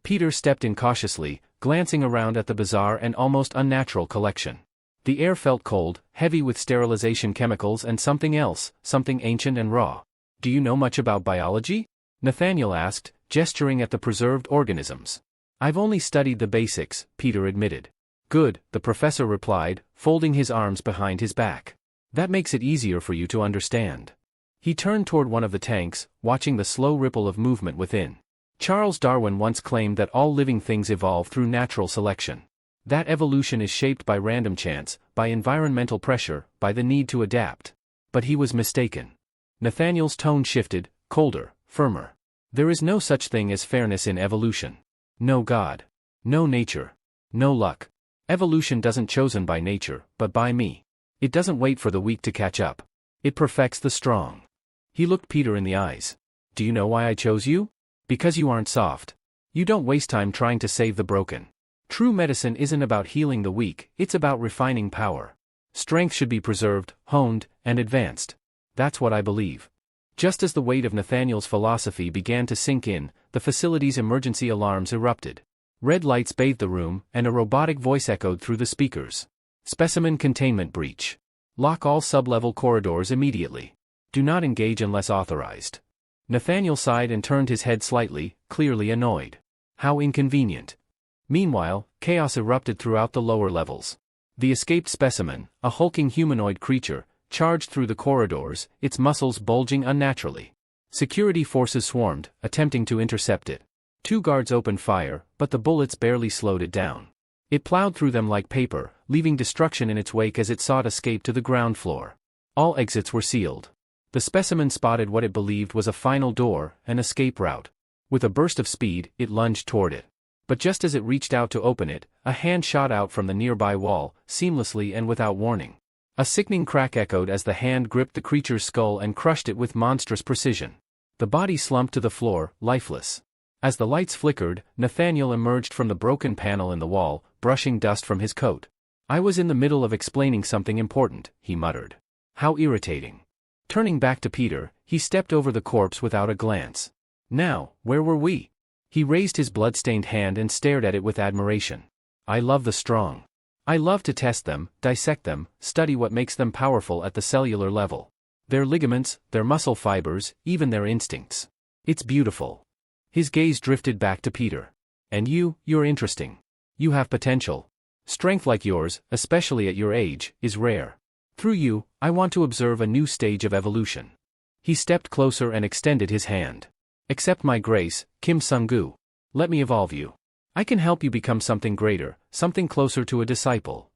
Peter stepped in cautiously, glancing around at the bizarre and almost unnatural collection. The air felt cold, heavy with sterilization chemicals and something else, something ancient and raw. "Do you know much about biology?" Nathaniel asked, gesturing at the preserved organisms. "I've only studied the basics," Peter admitted. "Good," the professor replied, folding his arms behind his back. "That makes it easier for you to understand." He turned toward one of the tanks, watching the slow ripple of movement within. Charles Darwin once claimed that all living things evolve through natural selection. That evolution is shaped by random chance, by environmental pressure, by the need to adapt. But he was mistaken. Nathaniel's tone shifted, colder, firmer. "There is no such thing as fairness in evolution. No God. No nature. No luck. Evolution doesn't chosen by nature, but by me. It doesn't wait for the weak to catch up. It perfects the strong." He looked Peter in the eyes. "Do you know why I chose you? Because you aren't soft. You don't waste time trying to save the broken. True medicine isn't about healing the weak, it's about refining power. Strength should be preserved, honed, and advanced. That's what I believe." Just as the weight of Nathaniel's philosophy began to sink in, the facility's emergency alarms erupted. Red lights bathed the room, and a robotic voice echoed through the speakers. "Specimen containment breach. Lock all sub-level corridors immediately. Do not engage unless authorized." Nathaniel sighed and turned his head slightly, clearly annoyed. How inconvenient. Meanwhile, chaos erupted throughout the lower levels. The escaped specimen, a hulking humanoid creature, charged through the corridors, its muscles bulging unnaturally. Security forces swarmed, attempting to intercept it. 2 guards opened fire, but the bullets barely slowed it down. It plowed through them like paper, leaving destruction in its wake as it sought escape to the ground floor. All exits were sealed. The specimen spotted what it believed was a final door, an escape route. With a burst of speed, it lunged toward it. But just as it reached out to open it, a hand shot out from the nearby wall, seamlessly and without warning. A sickening crack echoed as the hand gripped the creature's skull and crushed it with monstrous precision. The body slumped to the floor, lifeless. As the lights flickered, Nathaniel emerged from the broken panel in the wall, brushing dust from his coat. "I was in the middle of explaining something important," he muttered. "How irritating." Turning back to Peter, he stepped over the corpse without a glance. "Now, where were we?" He raised his blood-stained hand and stared at it with admiration. "I love the strong. I love to test them, dissect them, study what makes them powerful at the cellular level. Their ligaments, their muscle fibers, even their instincts. It's beautiful." His gaze drifted back to Peter. "And you're interesting. You have potential. Strength like yours, especially at your age, is rare. Through you, I want to observe a new stage of evolution." He stepped closer and extended his hand. "Accept my grace, Kim Sung-gu. Let me evolve you. I can help you become something greater, something closer to a disciple."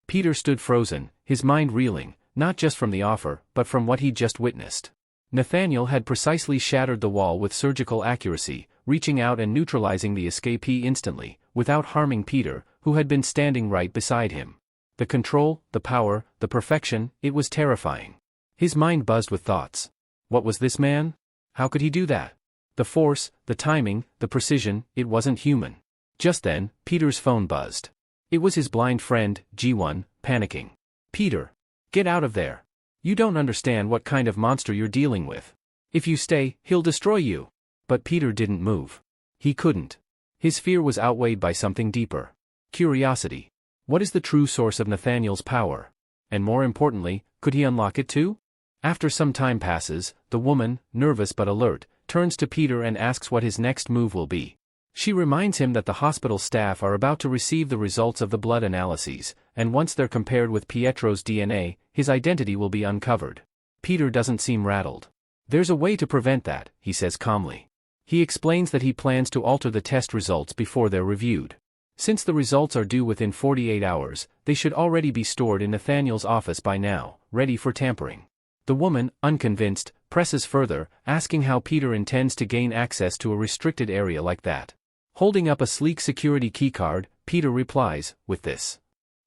Peter stood frozen, his mind reeling, not just from the offer, but from what he'd just witnessed. Nathaniel had precisely shattered the wall with surgical accuracy, reaching out and neutralizing the escapee instantly, without harming Peter, who had been standing right beside him. The control, the power, the perfection, it was terrifying. His mind buzzed with thoughts. What was this man? How could he do that? The force, the timing, the precision, it wasn't human. Just then, Peter's phone buzzed. It was his blind friend, G1, panicking. "Peter! Get out of there! You don't understand what kind of monster you're dealing with. If you stay, he'll destroy you." But Peter didn't move. He couldn't. His fear was outweighed by something deeper. Curiosity. What is the true source of Nathaniel's power? And more importantly, could he unlock it too? After some time passes, the woman, nervous but alert, turns to Peter and asks what his next move will be. She reminds him that the hospital staff are about to receive the results of the blood analyses, and once they're compared with Pietro's DNA, his identity will be uncovered. Peter doesn't seem rattled. "There's a way to prevent that," he says calmly. He explains that he plans to alter the test results before they're reviewed. Since the results are due within 48 hours, they should already be stored in Nathaniel's office by now, ready for tampering. The woman, unconvinced, presses further, asking how Peter intends to gain access to a restricted area like that. Holding up a sleek security keycard, Peter replies, "With this."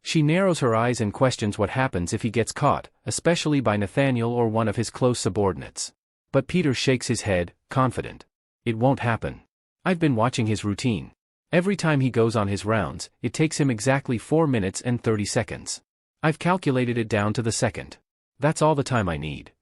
She narrows her eyes and questions what happens if he gets caught, especially by Nathaniel or one of his close subordinates. But Peter shakes his head, confident. "It won't happen. I've been watching his routine. Every time he goes on his rounds, it takes him exactly 4 minutes and 30 seconds. I've calculated it down to the second. That's all the time I need."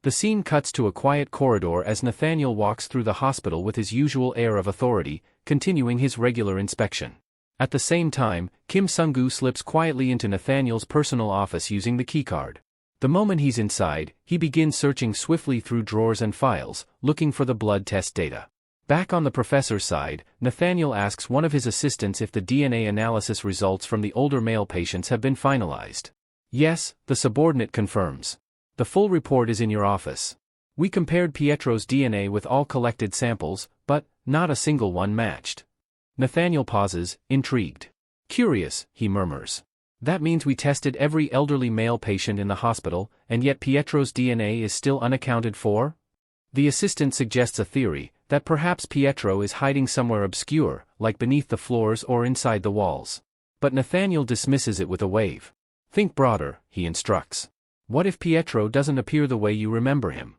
The scene cuts to a quiet corridor as Nathaniel walks through the hospital with his usual air of authority, continuing his regular inspection. At the same time, Kim Sung-gu slips quietly into Nathaniel's personal office using the keycard. The moment he's inside, he begins searching swiftly through drawers and files, looking for the blood test data. Back on the professor's side, Nathaniel asks one of his assistants if the DNA analysis results from the older male patients have been finalized. "Yes," the subordinate confirms. "The full report is in your office. We compared Pietro's DNA with all collected samples, but not a single one matched." Nathaniel pauses, intrigued. "Curious," he murmurs. "That means we tested every elderly male patient in the hospital, and yet Pietro's DNA is still unaccounted for?" The assistant suggests a theory, that perhaps Pietro is hiding somewhere obscure, like beneath the floors or inside the walls. But Nathaniel dismisses it with a wave. "Think broader," he instructs. "What if Pietro doesn't appear the way you remember him?"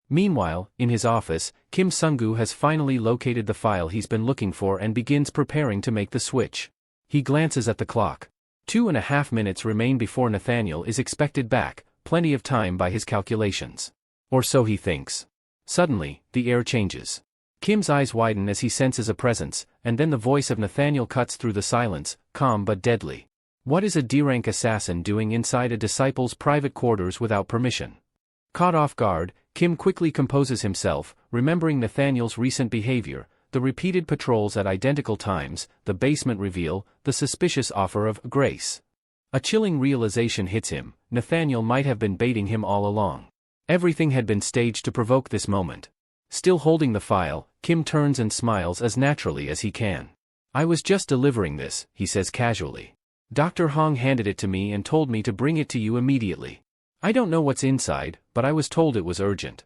Meanwhile, in his office, Kim Sung-gu has finally located the file he's been looking for and begins preparing to make the switch. He glances at the clock. 2.5 minutes remain before Nathaniel is expected back, plenty of time by his calculations. Or so he thinks. Suddenly, the air changes. Kim's eyes widen as he senses a presence, and then the voice of Nathaniel cuts through the silence, calm but deadly. "What is a D-rank assassin doing inside a disciple's private quarters without permission?" Caught off guard, Kim quickly composes himself, remembering Nathaniel's recent behavior, the repeated patrols at identical times, the basement reveal, the suspicious offer of grace. A chilling realization hits him: Nathaniel might have been baiting him all along. Everything had been staged to provoke this moment. Still holding the file, Kim turns and smiles as naturally as he can. "I was just delivering this," he says casually. "Dr. Hong handed it to me and told me to bring it to you immediately. I don't know what's inside, but I was told it was urgent."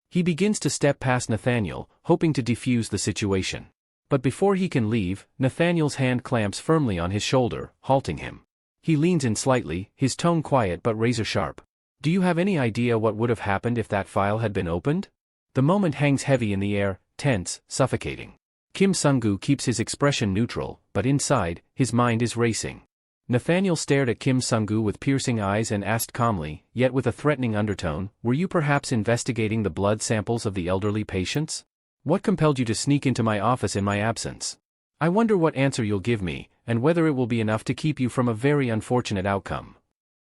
He begins to step past Nathaniel, hoping to defuse the situation. But before he can leave, Nathaniel's hand clamps firmly on his shoulder, halting him. He leans in slightly, his tone quiet but razor-sharp. "Do you have any idea what would have happened if that file had been opened?" The moment hangs heavy in the air, tense, suffocating. Kim Sung-gu keeps his expression neutral, but inside, his mind is racing. Nathaniel stared at Kim Sung-gu with piercing eyes and asked calmly, yet with a threatening undertone, "Were you perhaps investigating the blood samples of the elderly patients? What compelled you to sneak into my office in my absence? I wonder what answer you'll give me, and whether it will be enough to keep you from a very unfortunate outcome."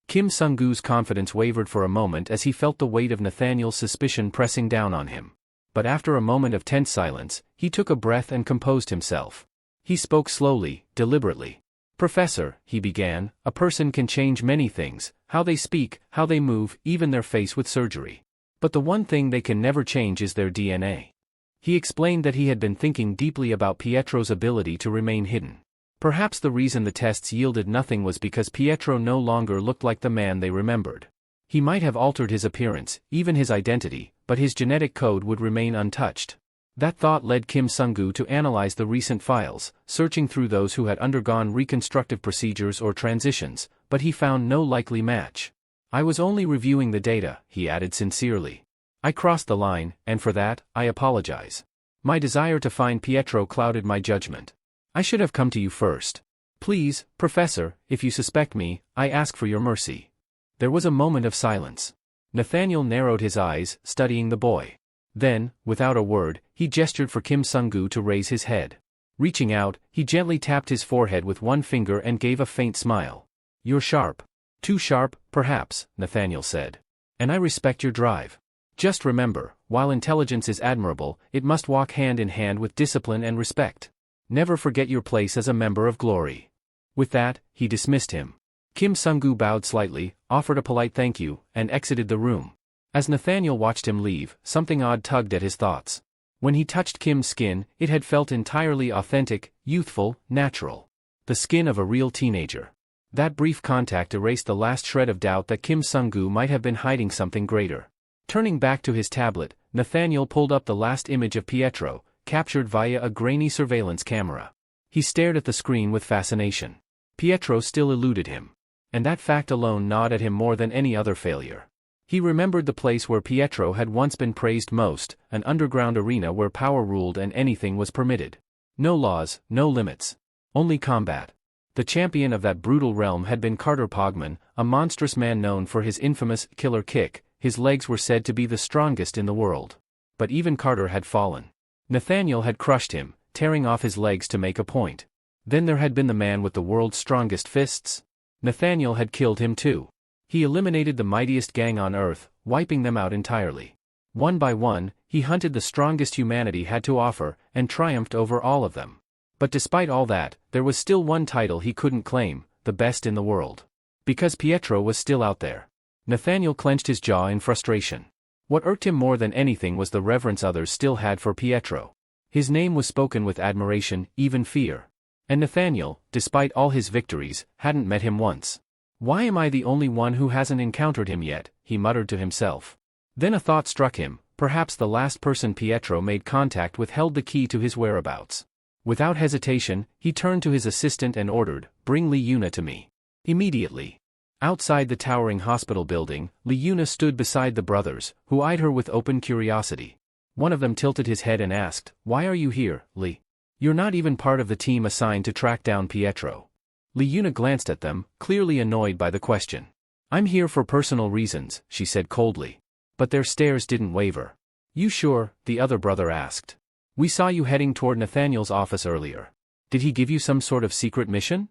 Kim Sung-gu's confidence wavered for a moment as he felt the weight of Nathaniel's suspicion pressing down on him. But after a moment of tense silence, he took a breath and composed himself. He spoke slowly, deliberately. "Professor," he began, "a person can change many things, how they speak, how they move, even their face with surgery. But the one thing they can never change is their DNA." He explained that he had been thinking deeply about Pietro's ability to remain hidden. Perhaps the reason the tests yielded nothing was because Pietro no longer looked like the man they remembered. He might have altered his appearance, even his identity, but his genetic code would remain untouched. That thought led Kim Sung-gu to analyze the recent files, searching through those who had undergone reconstructive procedures or transitions, but he found no likely match. "I was only reviewing the data," he added sincerely. "I crossed the line, and for that, I apologize." My desire to find Pietro clouded my judgment. I should have come to you first. Please, Professor, if you suspect me, I ask for your mercy. There was a moment of silence. Nathaniel narrowed his eyes, studying the boy. Then, without a word, he gestured for Kim Sung-gu to raise his head. Reaching out, he gently tapped his forehead with one finger and gave a faint smile. You're sharp. Too sharp, perhaps, Nathaniel said. And I respect your drive. Just remember, while intelligence is admirable, it must walk hand in hand with discipline and respect. Never forget your place as a member of Glory. With that, he dismissed him. Kim Sung-gu bowed slightly, offered a polite thank you, and exited the room. As Nathaniel watched him leave, something odd tugged at his thoughts. When he touched Kim's skin, it had felt entirely authentic, youthful, natural. The skin of a real teenager. That brief contact erased the last shred of doubt that Kim Sung-gu might have been hiding something greater. Turning back to his tablet, Nathaniel pulled up the last image of Pietro, captured via a grainy surveillance camera. He stared at the screen with fascination. Pietro still eluded him. And that fact alone gnawed at him more than any other failure. He remembered the place where Pietro had once been praised most, an underground arena where power ruled and anything was permitted. No laws, no limits. Only combat. The champion of that brutal realm had been Carter Pogman, a monstrous man known for his infamous killer kick. His legs were said to be the strongest in the world. But even Carter had fallen. Nathaniel had crushed him, tearing off his legs to make a point. Then there had been the man with the world's strongest fists. Nathaniel had killed him too. He eliminated the mightiest gang on Earth, wiping them out entirely. One by one, he hunted the strongest humanity had to offer, and triumphed over all of them. But despite all that, there was still one title he couldn't claim, the best in the world. Because Pietro was still out there. Nathaniel clenched his jaw in frustration. What irked him more than anything was the reverence others still had for Pietro. His name was spoken with admiration, even fear. And Nathaniel, despite all his victories, hadn't met him once. Why am I the only one who hasn't encountered him yet? He muttered to himself. Then a thought struck him, perhaps the last person Pietro made contact with held the key to his whereabouts. Without hesitation, he turned to his assistant and ordered, "Bring Lee Yuna to me. Immediately." Outside the towering hospital building, Lee Yuna stood beside the brothers, who eyed her with open curiosity. One of them tilted his head and asked, "Why are you here, Lee? You're not even part of the team assigned to track down Pietro." Lee Yuna glanced at them, clearly annoyed by the question. "I'm here for personal reasons," she said coldly. But their stares didn't waver. "You sure?" the other brother asked. "We saw you heading toward Nathaniel's office earlier. Did he give you some sort of secret mission?"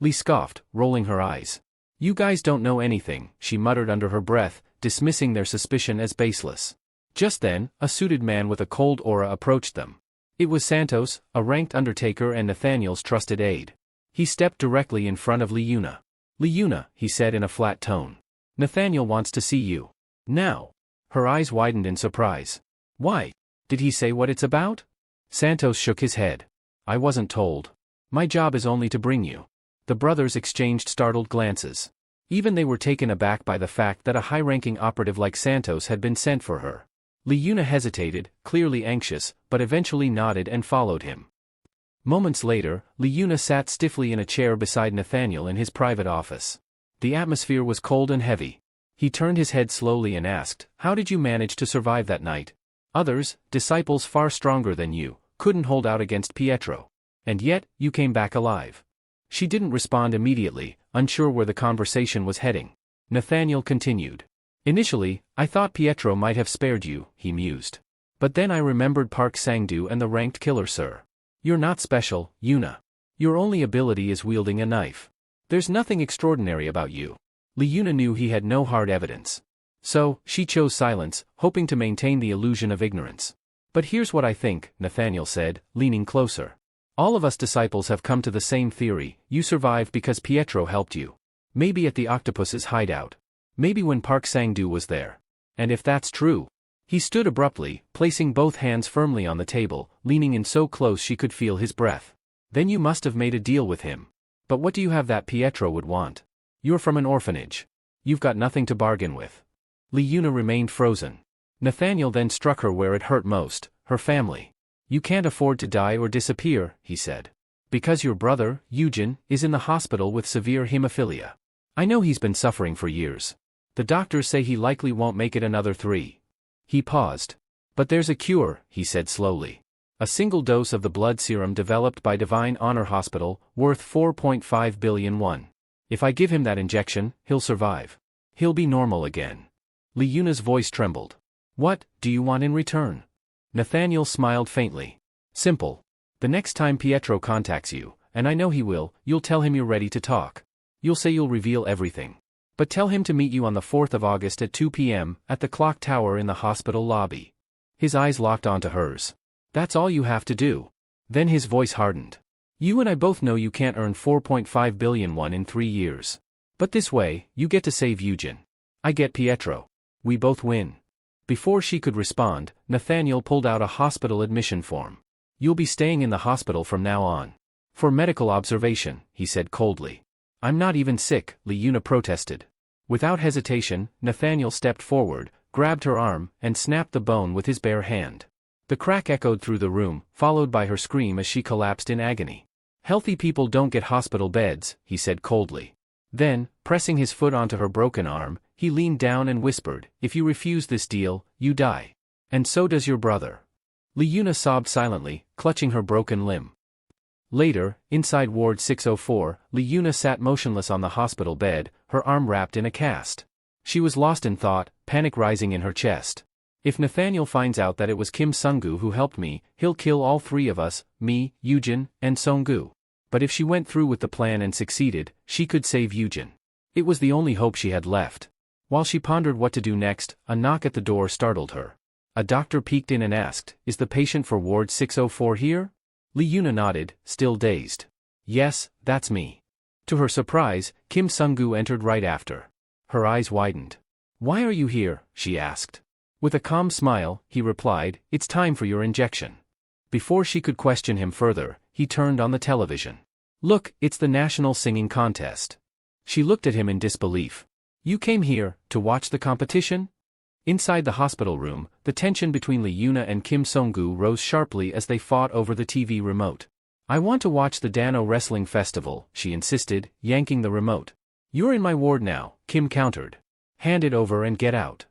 Lee scoffed, rolling her eyes. "You guys don't know anything," she muttered under her breath, dismissing their suspicion as baseless. Just then, a suited man with a cold aura approached them. It was Santos, a ranked undertaker and Nathaniel's trusted aide. He stepped directly in front of Lee Yuna. "Lee Yuna," he said in a flat tone. "Nathaniel wants to see you. Now." Her eyes widened in surprise. "Why? Did he say what it's about?" Santos shook his head. "I wasn't told. My job is only to bring you." The brothers exchanged startled glances. Even they were taken aback by the fact that a high-ranking operative like Santos had been sent for her. Lee Yuna hesitated, clearly anxious, but eventually nodded and followed him. Moments later, Lee Yuna sat stiffly in a chair beside Nathaniel in his private office. The atmosphere was cold and heavy. He turned his head slowly and asked, "How did you manage to survive that night? Others, disciples far stronger than you, couldn't hold out against Pietro. And yet, you came back alive." She didn't respond immediately, unsure where the conversation was heading. Nathaniel continued. "Initially, I thought Pietro might have spared you," he mused. "But then I remembered Park Sang-doo and the ranked killer, sir. You're not special, Yuna. Your only ability is wielding a knife. There's nothing extraordinary about you." Lee Yuna knew he had no hard evidence. So, she chose silence, hoping to maintain the illusion of ignorance. "But here's what I think," Nathaniel said, leaning closer. "All of us disciples have come to the same theory: you survived because Pietro helped you. Maybe at the octopus's hideout. Maybe when Park Sang-doo was there. And if that's true..." He stood abruptly, placing both hands firmly on the table, leaning in so close she could feel his breath. "Then you must have made a deal with him. But what do you have that Pietro would want? You're from an orphanage. You've got nothing to bargain with." Lee Yuna remained frozen. Nathaniel then struck her where it hurt most, her family. "You can't afford to die or disappear," he said. "Because your brother, Eugen, is in the hospital with severe hemophilia. I know he's been suffering for years. The doctors say he likely won't make it another 3." He paused. "But there's a cure," he said slowly. A single dose of the blood serum developed by Divine Honor Hospital, worth 4.5 billion won. If I give him that injection, he'll survive. He'll be normal again. Lee Yuna's voice trembled. What do you want in return? Nathaniel smiled faintly. Simple. The next time Pietro contacts you, and I know he will, you'll tell him you're ready to talk. You'll say you'll reveal everything. But tell him to meet you on the 4th of August at 2 p.m. at the clock tower in the hospital lobby. His eyes locked onto hers. That's all you have to do. Then his voice hardened. You and I both know you can't earn 4.5 billion won in 3 years. But this way, you get to save Eugen. I get Pietro. We both win. Before she could respond, Nathaniel pulled out a hospital admission form. You'll be staying in the hospital from now on. For medical observation, he said coldly. I'm not even sick, Lee Yuna protested. Without hesitation, Nathaniel stepped forward, grabbed her arm, and snapped the bone with his bare hand. The crack echoed through the room, followed by her scream as she collapsed in agony. Healthy people don't get hospital beds, he said coldly. Then, pressing his foot onto her broken arm, he leaned down and whispered, if you refuse this deal, you die. And so does your brother. Lee Yuna sobbed silently, clutching her broken limb. Later, inside Ward 604, Lee Yuna sat motionless on the hospital bed, her arm wrapped in a cast. She was lost in thought, panic rising in her chest. If Nathaniel finds out that it was Kim Sung-gu who helped me, he'll kill all three of us, me, Eugen, and Sung-gu. But if she went through with the plan and succeeded, she could save Eugen. It was the only hope she had left. While she pondered what to do next, a knock at the door startled her. A doctor peeked in and asked, is the patient for Ward 604 here? Lee Yuna nodded, still dazed. Yes, that's me. To her surprise, Kim Sung-gu entered right after. Her eyes widened. Why are you here? She asked. With a calm smile, he replied, it's time for your injection. Before she could question him further, he turned on the television. Look, it's the national singing contest. She looked at him in disbelief. You came here, to watch the competition? Inside the hospital room, the tension between Lee Yuna and Kim Sung-gu rose sharply as they fought over the TV remote. I want to watch the Dano Wrestling Festival, she insisted, yanking the remote. You're in my ward now, Kim countered. Hand it over and get out.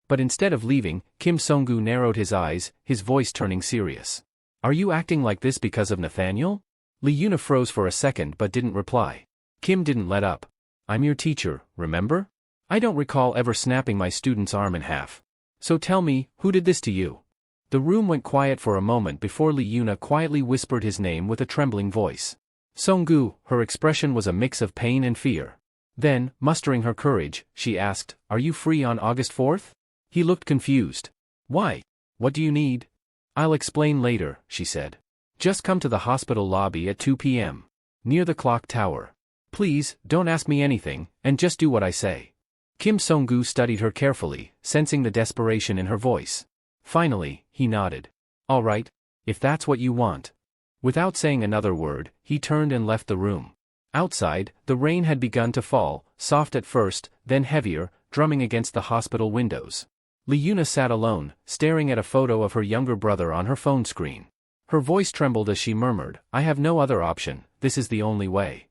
But instead of leaving, Kim Sung-gu narrowed his eyes, his voice turning serious. Are you acting like this because of Nathaniel? Lee Yuna froze for a second but didn't reply. Kim didn't let up. I'm your teacher, remember? I don't recall ever snapping my student's arm in half. So tell me, who did this to you? The room went quiet for a moment before Lee Yuna quietly whispered his name with a trembling voice. Sung-gu, her expression was a mix of pain and fear. Then, mustering her courage, she asked, are you free on August 4th? He looked confused. Why? What do you need? I'll explain later, she said. Just come to the hospital lobby at 2 p.m. near the clock tower. Please, don't ask me anything, and just do what I say. Kim Sung-gu studied her carefully, sensing the desperation in her voice. Finally, he nodded. All right, if that's what you want. Without saying another word, he turned and left the room. Outside, the rain had begun to fall, soft at first, then heavier, drumming against the hospital windows. Lee Yuna sat alone, staring at a photo of her younger brother on her phone screen. Her voice trembled as she murmured, I have no other option, this is the only way.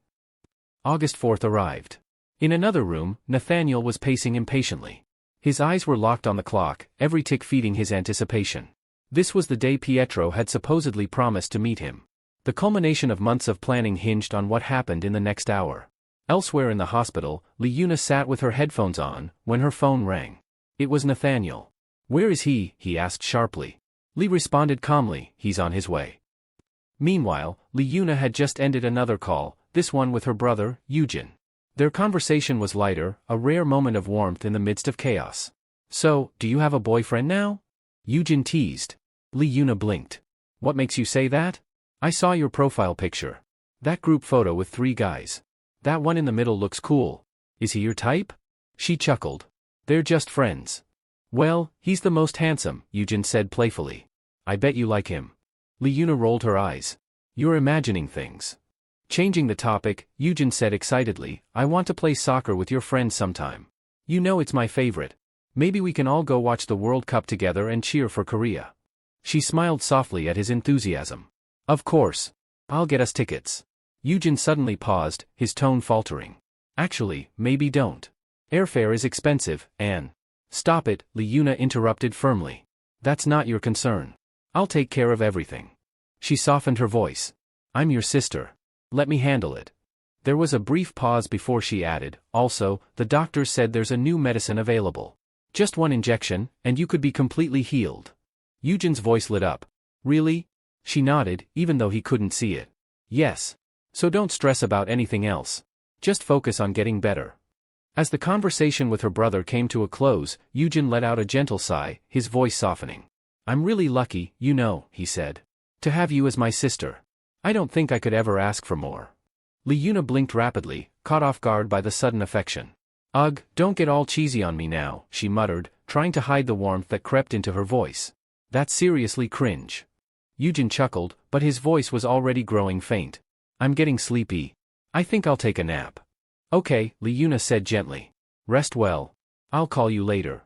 August 4th arrived. In another room, Nathaniel was pacing impatiently. His eyes were locked on the clock, every tick feeding his anticipation. This was the day Pietro had supposedly promised to meet him. The culmination of months of planning hinged on what happened in the next hour. Elsewhere in the hospital, Lee Yuna sat with her headphones on, when her phone rang. It was Nathaniel. Where is he? He asked sharply. Lee responded calmly, he's on his way. Meanwhile, Lee Yuna had just ended another call, this one with her brother, Eugen. Their conversation was lighter, a rare moment of warmth in the midst of chaos. So, do you have a boyfriend now? Eugen teased. Lee Yuna blinked. What makes you say that? I saw your profile picture. That group photo with 3 guys. That one in the middle looks cool. Is he your type? She chuckled. They're just friends. Well, he's the most handsome, Eugen said playfully. I bet you like him. Lee Yuna rolled her eyes. You're imagining things. Changing the topic, Eugen said excitedly, I want to play soccer with your friends sometime. You know it's my favorite. Maybe we can all go watch the World Cup together and cheer for Korea. She smiled softly at his enthusiasm. Of course. I'll get us tickets. Eugen suddenly paused, his tone faltering. Actually, maybe don't. Airfare is expensive, and... Stop it, Lee Yuna interrupted firmly. That's not your concern. I'll take care of everything. She softened her voice. I'm your sister. Let me handle it. There was a brief pause before she added, also, the doctor said there's a new medicine available. Just one injection, and you could be completely healed. Eugen's voice lit up. Really? She nodded, even though he couldn't see it. Yes. So don't stress about anything else. Just focus on getting better. As the conversation with her brother came to a close, Eugen let out a gentle sigh, his voice softening. I'm really lucky, you know, he said. To have you as my sister. I don't think I could ever ask for more. Liuna blinked rapidly, caught off guard by the sudden affection. Ugh, don't get all cheesy on me now, she muttered, trying to hide the warmth that crept into her voice. That's seriously cringe. Eugen chuckled, but his voice was already growing faint. I'm getting sleepy. I think I'll take a nap. Okay, Liuna said gently. Rest well. I'll call you later.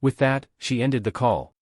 With that, she ended the call.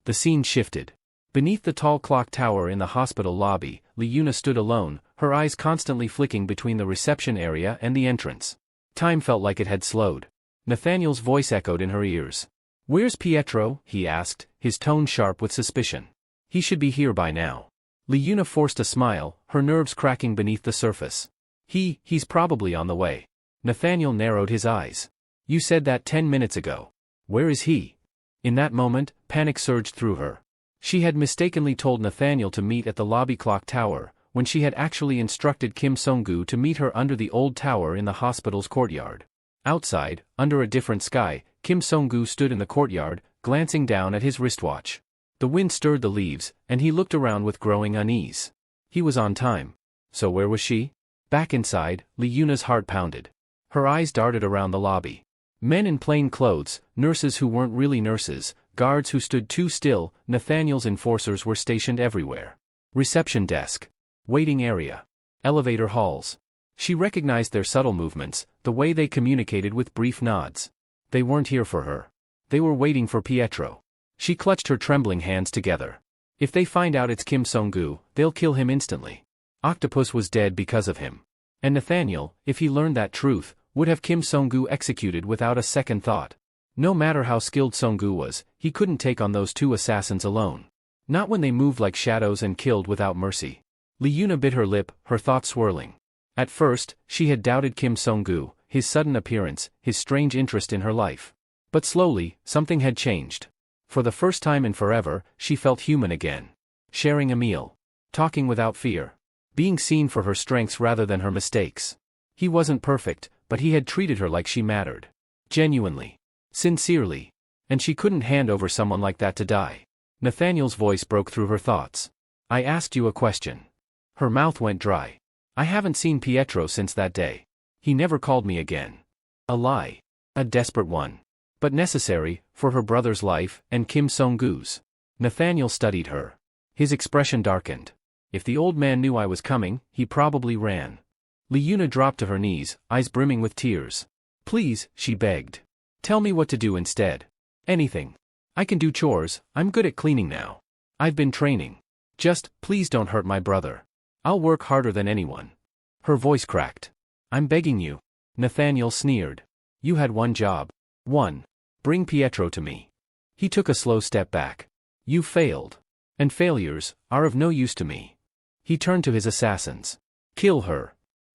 The scene shifted. Beneath the tall clock tower in the hospital lobby, Liuna stood alone, her eyes constantly flicking between the reception area and the entrance. Time felt like it had slowed. Nathaniel's voice echoed in her ears. Where's Pietro? He asked, his tone sharp with suspicion. He should be here by now. Liuna forced a smile, her nerves cracking beneath the surface. He's probably on the way. Nathaniel narrowed his eyes. You said that 10 minutes ago. Where is he? In that moment, panic surged through her. She had mistakenly told Nathaniel to meet at the lobby clock tower, when she had actually instructed Kim Song-gu to meet her under the old tower in the hospital's courtyard. Outside, under a different sky, Kim Song-gu stood in the courtyard, glancing down at his wristwatch. The wind stirred the leaves, and he looked around with growing unease. He was on time. So where was she? Back inside, Liuna's heart pounded. Her eyes darted around the lobby. Men in plain clothes, nurses who weren't really nurses, guards who stood too still, Nathaniel's enforcers were stationed everywhere. Reception desk. Waiting area. Elevator halls. She recognized their subtle movements, the way they communicated with brief nods. They weren't here for her. They were waiting for Pietro. She clutched her trembling hands together. If they find out it's Kim Song-gu, they'll kill him instantly. Octopus was dead because of him. And Nathaniel, if he learned that truth, would have Kim Song-gu executed without a second thought. No matter how skilled Song-gu was, he couldn't take on those two assassins alone. Not when they moved like shadows and killed without mercy. Liuna bit her lip, her thoughts swirling. At first, she had doubted Kim Song-gu, his sudden appearance, his strange interest in her life. But slowly, something had changed. For the first time in forever, she felt human again. Sharing a meal. Talking without fear. Being seen for her strengths rather than her mistakes. He wasn't perfect, but he had treated her like she mattered. Genuinely. Sincerely. And she couldn't hand over someone like that to die. Nathaniel's voice broke through her thoughts. I asked you a question. Her mouth went dry. I haven't seen Pietro since that day. He never called me again. A lie. A desperate one. But necessary, for her brother's life, and Kim Song-gu's. Nathaniel studied her. His expression darkened. If the old man knew I was coming, he probably ran. Liuna dropped to her knees, eyes brimming with tears. Please, she begged. Tell me what to do instead. Anything. I can do chores, I'm good at cleaning now. I've been training. Just, please don't hurt my brother. I'll work harder than anyone. Her voice cracked. I'm begging you. Nathaniel sneered. You had one job. One. Bring Pietro to me. He took a slow step back. You failed. And failures are of no use to me. He turned to his assassins. Kill her.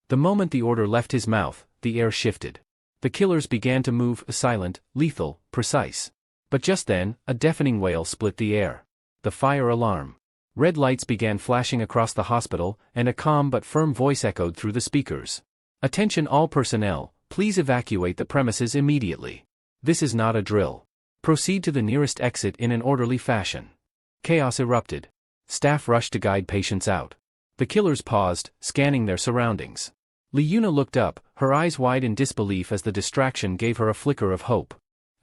The moment the order left his mouth, the air shifted. The killers began to move, silent, lethal, precise. But just then, a deafening wail split the air. The fire alarm. Red lights began flashing across the hospital, and a calm but firm voice echoed through the speakers. Attention all personnel, please evacuate the premises immediately. This is not a drill. Proceed to the nearest exit in an orderly fashion. Chaos erupted. Staff rushed to guide patients out. The killers paused, scanning their surroundings. Liuna looked up, her eyes wide in disbelief as the distraction gave her a flicker of hope.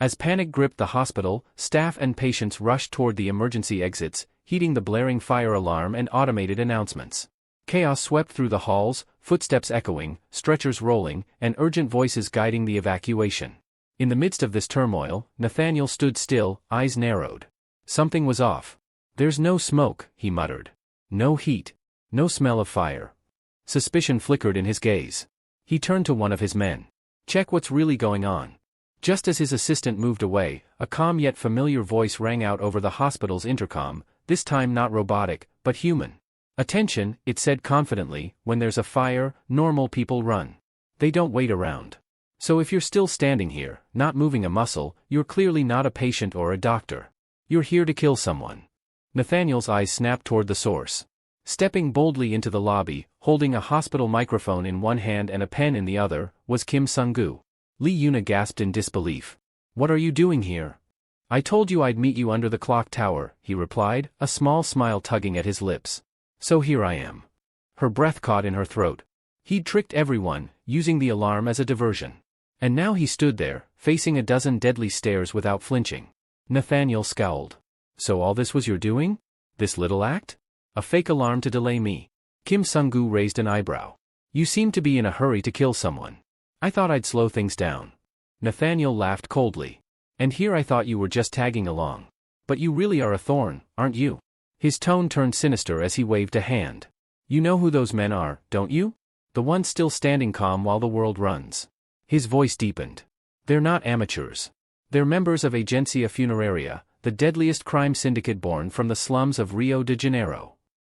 As panic gripped the hospital, staff and patients rushed toward the emergency exits, heeding the blaring fire alarm and automated announcements. Chaos swept through the halls, footsteps echoing, stretchers rolling, and urgent voices guiding the evacuation. In the midst of this turmoil, Nathaniel stood still, eyes narrowed. Something was off. There's no smoke, he muttered. No heat. No smell of fire. Suspicion flickered in his gaze. He turned to one of his men. Check what's really going on. Just as his assistant moved away, a calm yet familiar voice rang out over the hospital's intercom, this time not robotic, but human. Attention, it said confidently, when there's a fire, normal people run. They don't wait around. So if you're still standing here, not moving a muscle, you're clearly not a patient or a doctor. You're here to kill someone. Nathaniel's eyes snapped toward the source. Stepping boldly into the lobby, holding a hospital microphone in one hand and a pen in the other, was Kim Sung-gu. Lee Yuna gasped in disbelief. What are you doing here? I told you I'd meet you under the clock tower, he replied, a small smile tugging at his lips. So here I am. Her breath caught in her throat. He'd tricked everyone, using the alarm as a diversion. And now he stood there, facing a dozen deadly stares without flinching. Nathaniel scowled. So all this was your doing? This little act? A fake alarm to delay me? Kim Sung-gu raised an eyebrow. You seem to be in a hurry to kill someone. I thought I'd slow things down. Nathaniel laughed coldly. And here I thought you were just tagging along. But you really are a thorn, aren't you? His tone turned sinister as he waved a hand. You know who those men are, don't you? The ones still standing calm while the world runs. His voice deepened. They're not amateurs. They're members of Agencia Funeraria, the deadliest crime syndicate born from the slums of Rio de Janeiro.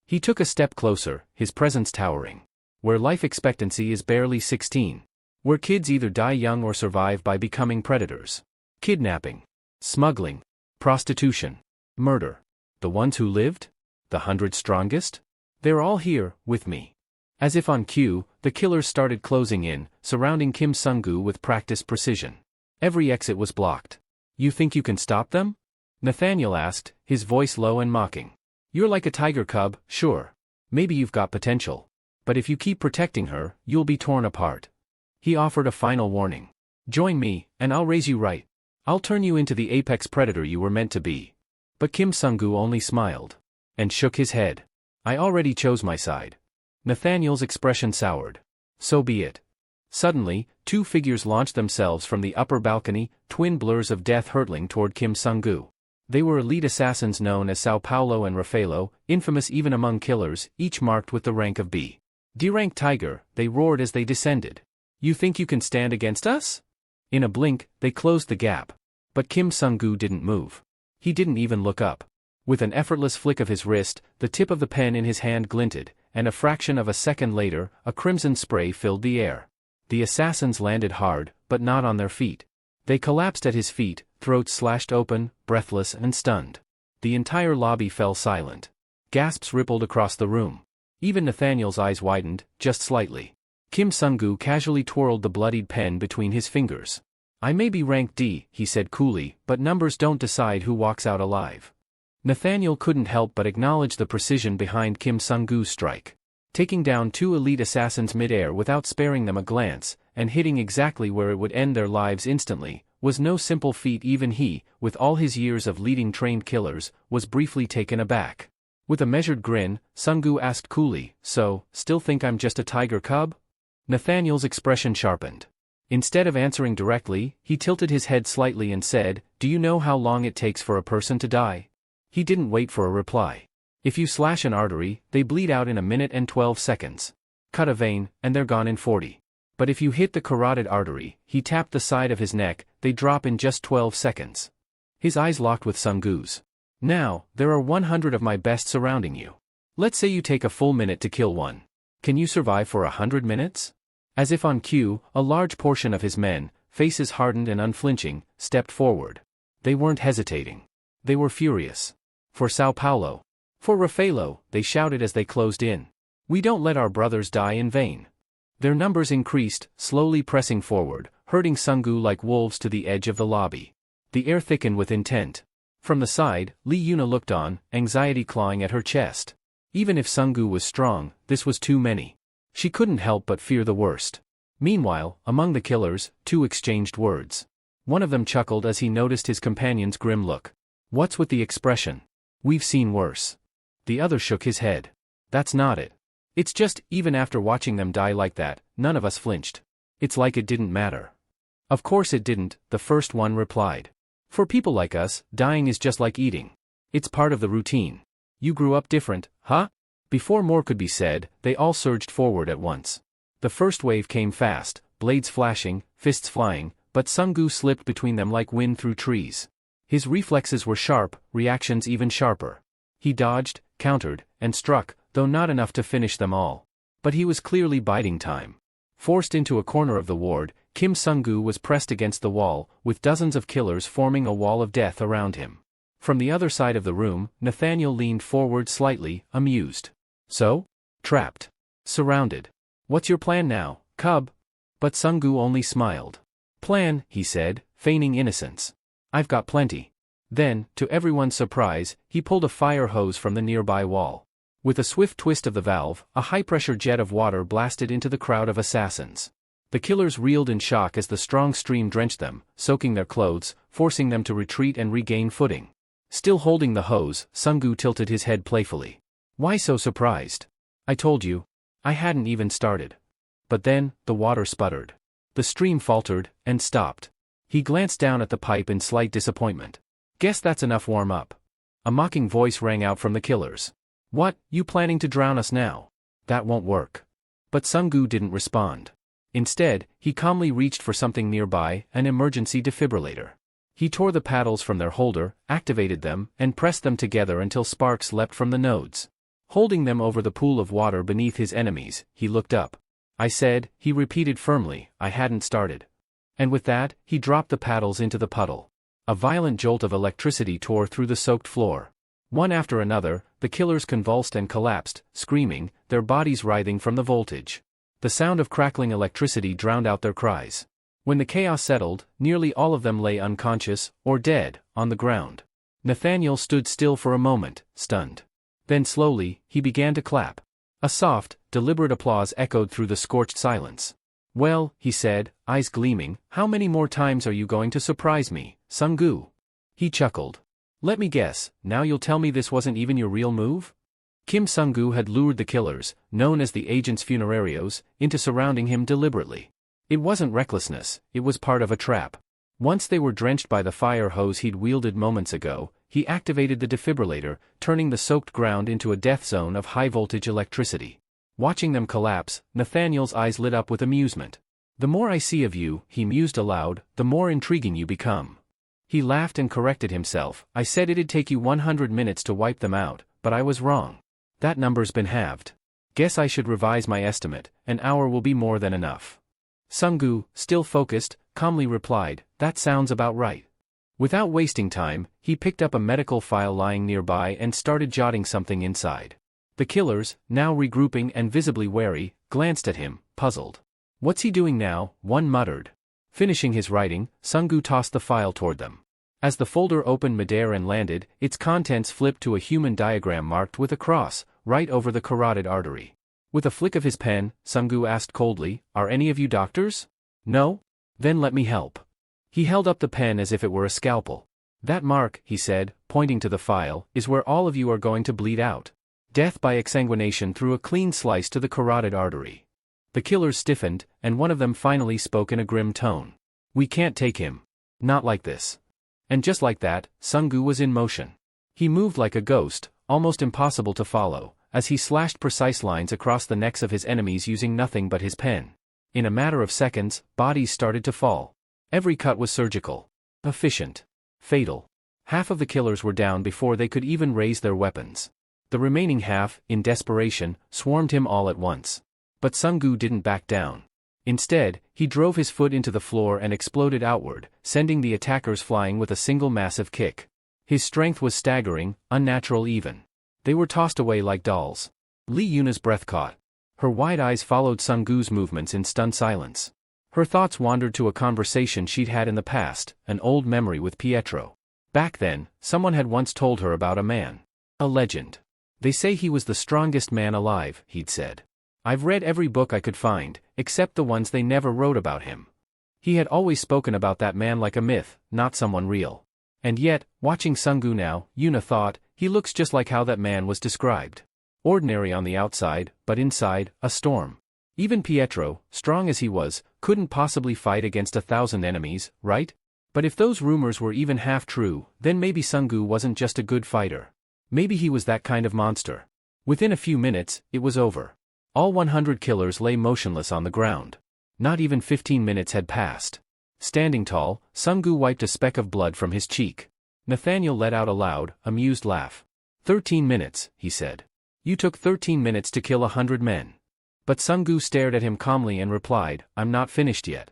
He took a step closer, his presence towering. Where life expectancy is barely 16. Where kids either die young or survive by becoming predators. Kidnapping. Smuggling. Prostitution. Murder. The ones who lived? The 100 strongest? They're all here, with me. As if on cue, the killers started closing in, surrounding Kim Sung-gu with practiced precision. Every exit was blocked. You think you can stop them? Nathaniel asked, his voice low and mocking. You're like a tiger cub, sure. Maybe you've got potential. But if you keep protecting her, you'll be torn apart. He offered a final warning. Join me, and I'll raise you right. I'll turn you into the apex predator you were meant to be. But Kim Sung-gu only smiled. And shook his head. I already chose my side. Nathaniel's expression soured. So be it. Suddenly, two figures launched themselves from the upper balcony, twin blurs of death hurtling toward Kim Sung-gu. They were elite assassins known as Sao Paulo and Rafaelo, infamous even among killers, each marked with the rank of B. D-rank tiger, they roared as they descended. You think you can stand against us? In a blink, they closed the gap. But Kim Sung-gu didn't move. He didn't even look up. With an effortless flick of his wrist, the tip of the pen in his hand glinted, and a fraction of a second later, a crimson spray filled the air. The assassins landed hard, but not on their feet. They collapsed at his feet, throats slashed open, breathless and stunned. The entire lobby fell silent. Gasps rippled across the room. Even Nathaniel's eyes widened, just slightly. Kim Sung-gu casually twirled the bloodied pen between his fingers. I may be rank D, he said coolly, but numbers don't decide who walks out alive. Nathaniel couldn't help but acknowledge the precision behind Kim Sung-gu's strike. Taking down two elite assassins mid-air without sparing them a glance, and hitting exactly where it would end their lives instantly, was no simple feat. Even he, with all his years of leading trained killers, was briefly taken aback. With a measured grin, Sung-gu asked coolly, So, still think I'm just a tiger cub? Nathaniel's expression sharpened. Instead of answering directly, he tilted his head slightly and said, Do you know how long it takes for a person to die? He didn't wait for a reply. If you slash an artery, they bleed out in 1 minute and 12 seconds. Cut a vein, and they're gone in 40. But if you hit the carotid artery, he tapped the side of his neck, they drop in just 12 seconds. His eyes locked with Sung-gu's. Now, there are 100 of my best surrounding you. Let's say you take a full minute to kill one. Can you survive for 100 minutes? As if on cue, a large portion of his men, faces hardened and unflinching, stepped forward. They weren't hesitating. They were furious. For Sao Paulo. For Rafaelo, they shouted as they closed in. We don't let our brothers die in vain. Their numbers increased, slowly pressing forward, herding Sung-gu like wolves to the edge of the lobby. The air thickened with intent. From the side, Lee Yuna looked on, anxiety clawing at her chest. Even if Sung-gu was strong, this was too many. She couldn't help but fear the worst. Meanwhile, among the killers, two exchanged words. One of them chuckled as he noticed his companion's grim look. What's with the expression? We've seen worse. The other shook his head. That's not it. It's just, even after watching them die like that, none of us flinched. It's like it didn't matter. Of course it didn't, the first one replied. For people like us, dying is just like eating. It's part of the routine. You grew up different, huh? Before more could be said, they all surged forward at once. The first wave came fast, blades flashing, fists flying, but Sung-gu slipped between them like wind through trees. His reflexes were sharp, reactions even sharper. He dodged, countered, and struck, though not enough to finish them all. But he was clearly biding time. Forced into a corner of the ward, Kim Sung-gu was pressed against the wall, with dozens of killers forming a wall of death around him. From the other side of the room, Nathaniel leaned forward slightly, amused. So? Trapped. Surrounded. What's your plan now, cub? But Sung-gu only smiled. Plan, he said, feigning innocence. I've got plenty. Then, to everyone's surprise, he pulled a fire hose from the nearby wall. With a swift twist of the valve, a high-pressure jet of water blasted into the crowd of assassins. The killers reeled in shock as the strong stream drenched them, soaking their clothes, forcing them to retreat and regain footing. Still holding the hose, Sung-gu tilted his head playfully. Why so surprised? I told you. I hadn't even started. But then, the water sputtered. The stream faltered, and stopped. He glanced down at the pipe in slight disappointment. Guess that's enough warm up. A mocking voice rang out from the killers. What, you planning to drown us now? That won't work. But Sung-gu didn't respond. Instead, he calmly reached for something nearby, an emergency defibrillator. He tore the paddles from their holder, activated them, and pressed them together until sparks leapt from the nodes. Holding them over the pool of water beneath his enemies, he looked up. I said, he repeated firmly, I hadn't started. And with that, he dropped the paddles into the puddle. A violent jolt of electricity tore through the soaked floor. One after another, the killers convulsed and collapsed, screaming, their bodies writhing from the voltage. The sound of crackling electricity drowned out their cries. When the chaos settled, nearly all of them lay unconscious, or dead, on the ground. Nathaniel stood still for a moment, stunned. Then slowly, he began to clap. A soft, deliberate applause echoed through the scorched silence. Well, he said, eyes gleaming, how many more times are you going to surprise me, Sung-gu? He chuckled. Let me guess, now you'll tell me this wasn't even your real move? Kim Sung-gu had lured the killers, known as the agents funerarios, into surrounding him deliberately. It wasn't recklessness, it was part of a trap. Once they were drenched by the fire hose he'd wielded moments ago, he activated the defibrillator, turning the soaked ground into a death zone of high-voltage electricity. Watching them collapse, Nathaniel's eyes lit up with amusement. The more I see of you, he mused aloud, the more intriguing you become. He laughed and corrected himself. I said it'd take you 100 minutes to wipe them out, but I was wrong. That number's been halved. Guess I should revise my estimate, an hour will be more than enough. Sung-gu, still focused, calmly replied, that sounds about right. Without wasting time, he picked up a medical file lying nearby and started jotting something inside. The killers, now regrouping and visibly wary, glanced at him, puzzled. What's he doing now? One muttered. Finishing his writing, Sung-gu tossed the file toward them. As the folder opened midair and landed, its contents flipped to a human diagram marked with a cross, right over the carotid artery. With a flick of his pen, Sung-gu asked coldly, are any of you doctors? No? Then let me help. He held up the pen as if it were a scalpel. That mark, he said, pointing to the file, is where all of you are going to bleed out. Death by exsanguination through a clean slice to the carotid artery. The killers stiffened, and one of them finally spoke in a grim tone. We can't take him. Not like this. And just like that, Sung-gu was in motion. He moved like a ghost, almost impossible to follow, as he slashed precise lines across the necks of his enemies using nothing but his pen. In a matter of seconds, bodies started to fall. Every cut was surgical. Efficient. Fatal. Half of the killers were down before they could even raise their weapons. The remaining half, in desperation, swarmed him all at once. But Sung-gu didn't back down. Instead, he drove his foot into the floor and exploded outward, sending the attackers flying with a single massive kick. His strength was staggering, unnatural even. They were tossed away like dolls. Lee Yuna's breath caught. Her wide eyes followed Sung-gu's movements in stunned silence. Her thoughts wandered to a conversation she'd had in the past, an old memory with Pietro. Back then, someone had once told her about a man. A legend. They say he was the strongest man alive, he'd said. I've read every book I could find, except the ones they never wrote about him. He had always spoken about that man like a myth, not someone real. And yet, watching Sung-gu now, Yuna thought, he looks just like how that man was described. Ordinary on the outside, but inside, a storm. Even Pietro, strong as he was, couldn't possibly fight against 1,000 enemies, right? But if those rumors were even half true, then maybe Sung-gu wasn't just a good fighter. Maybe he was that kind of monster. Within a few minutes, it was over. All 100 killers lay motionless on the ground. Not even 15 minutes had passed. Standing tall, Sung-gu wiped a speck of blood from his cheek. Nathaniel let out a loud, amused laugh. 13 minutes, he said. You took 13 minutes to kill 100 men. But Sungu stared at him calmly and replied, I'm not finished yet.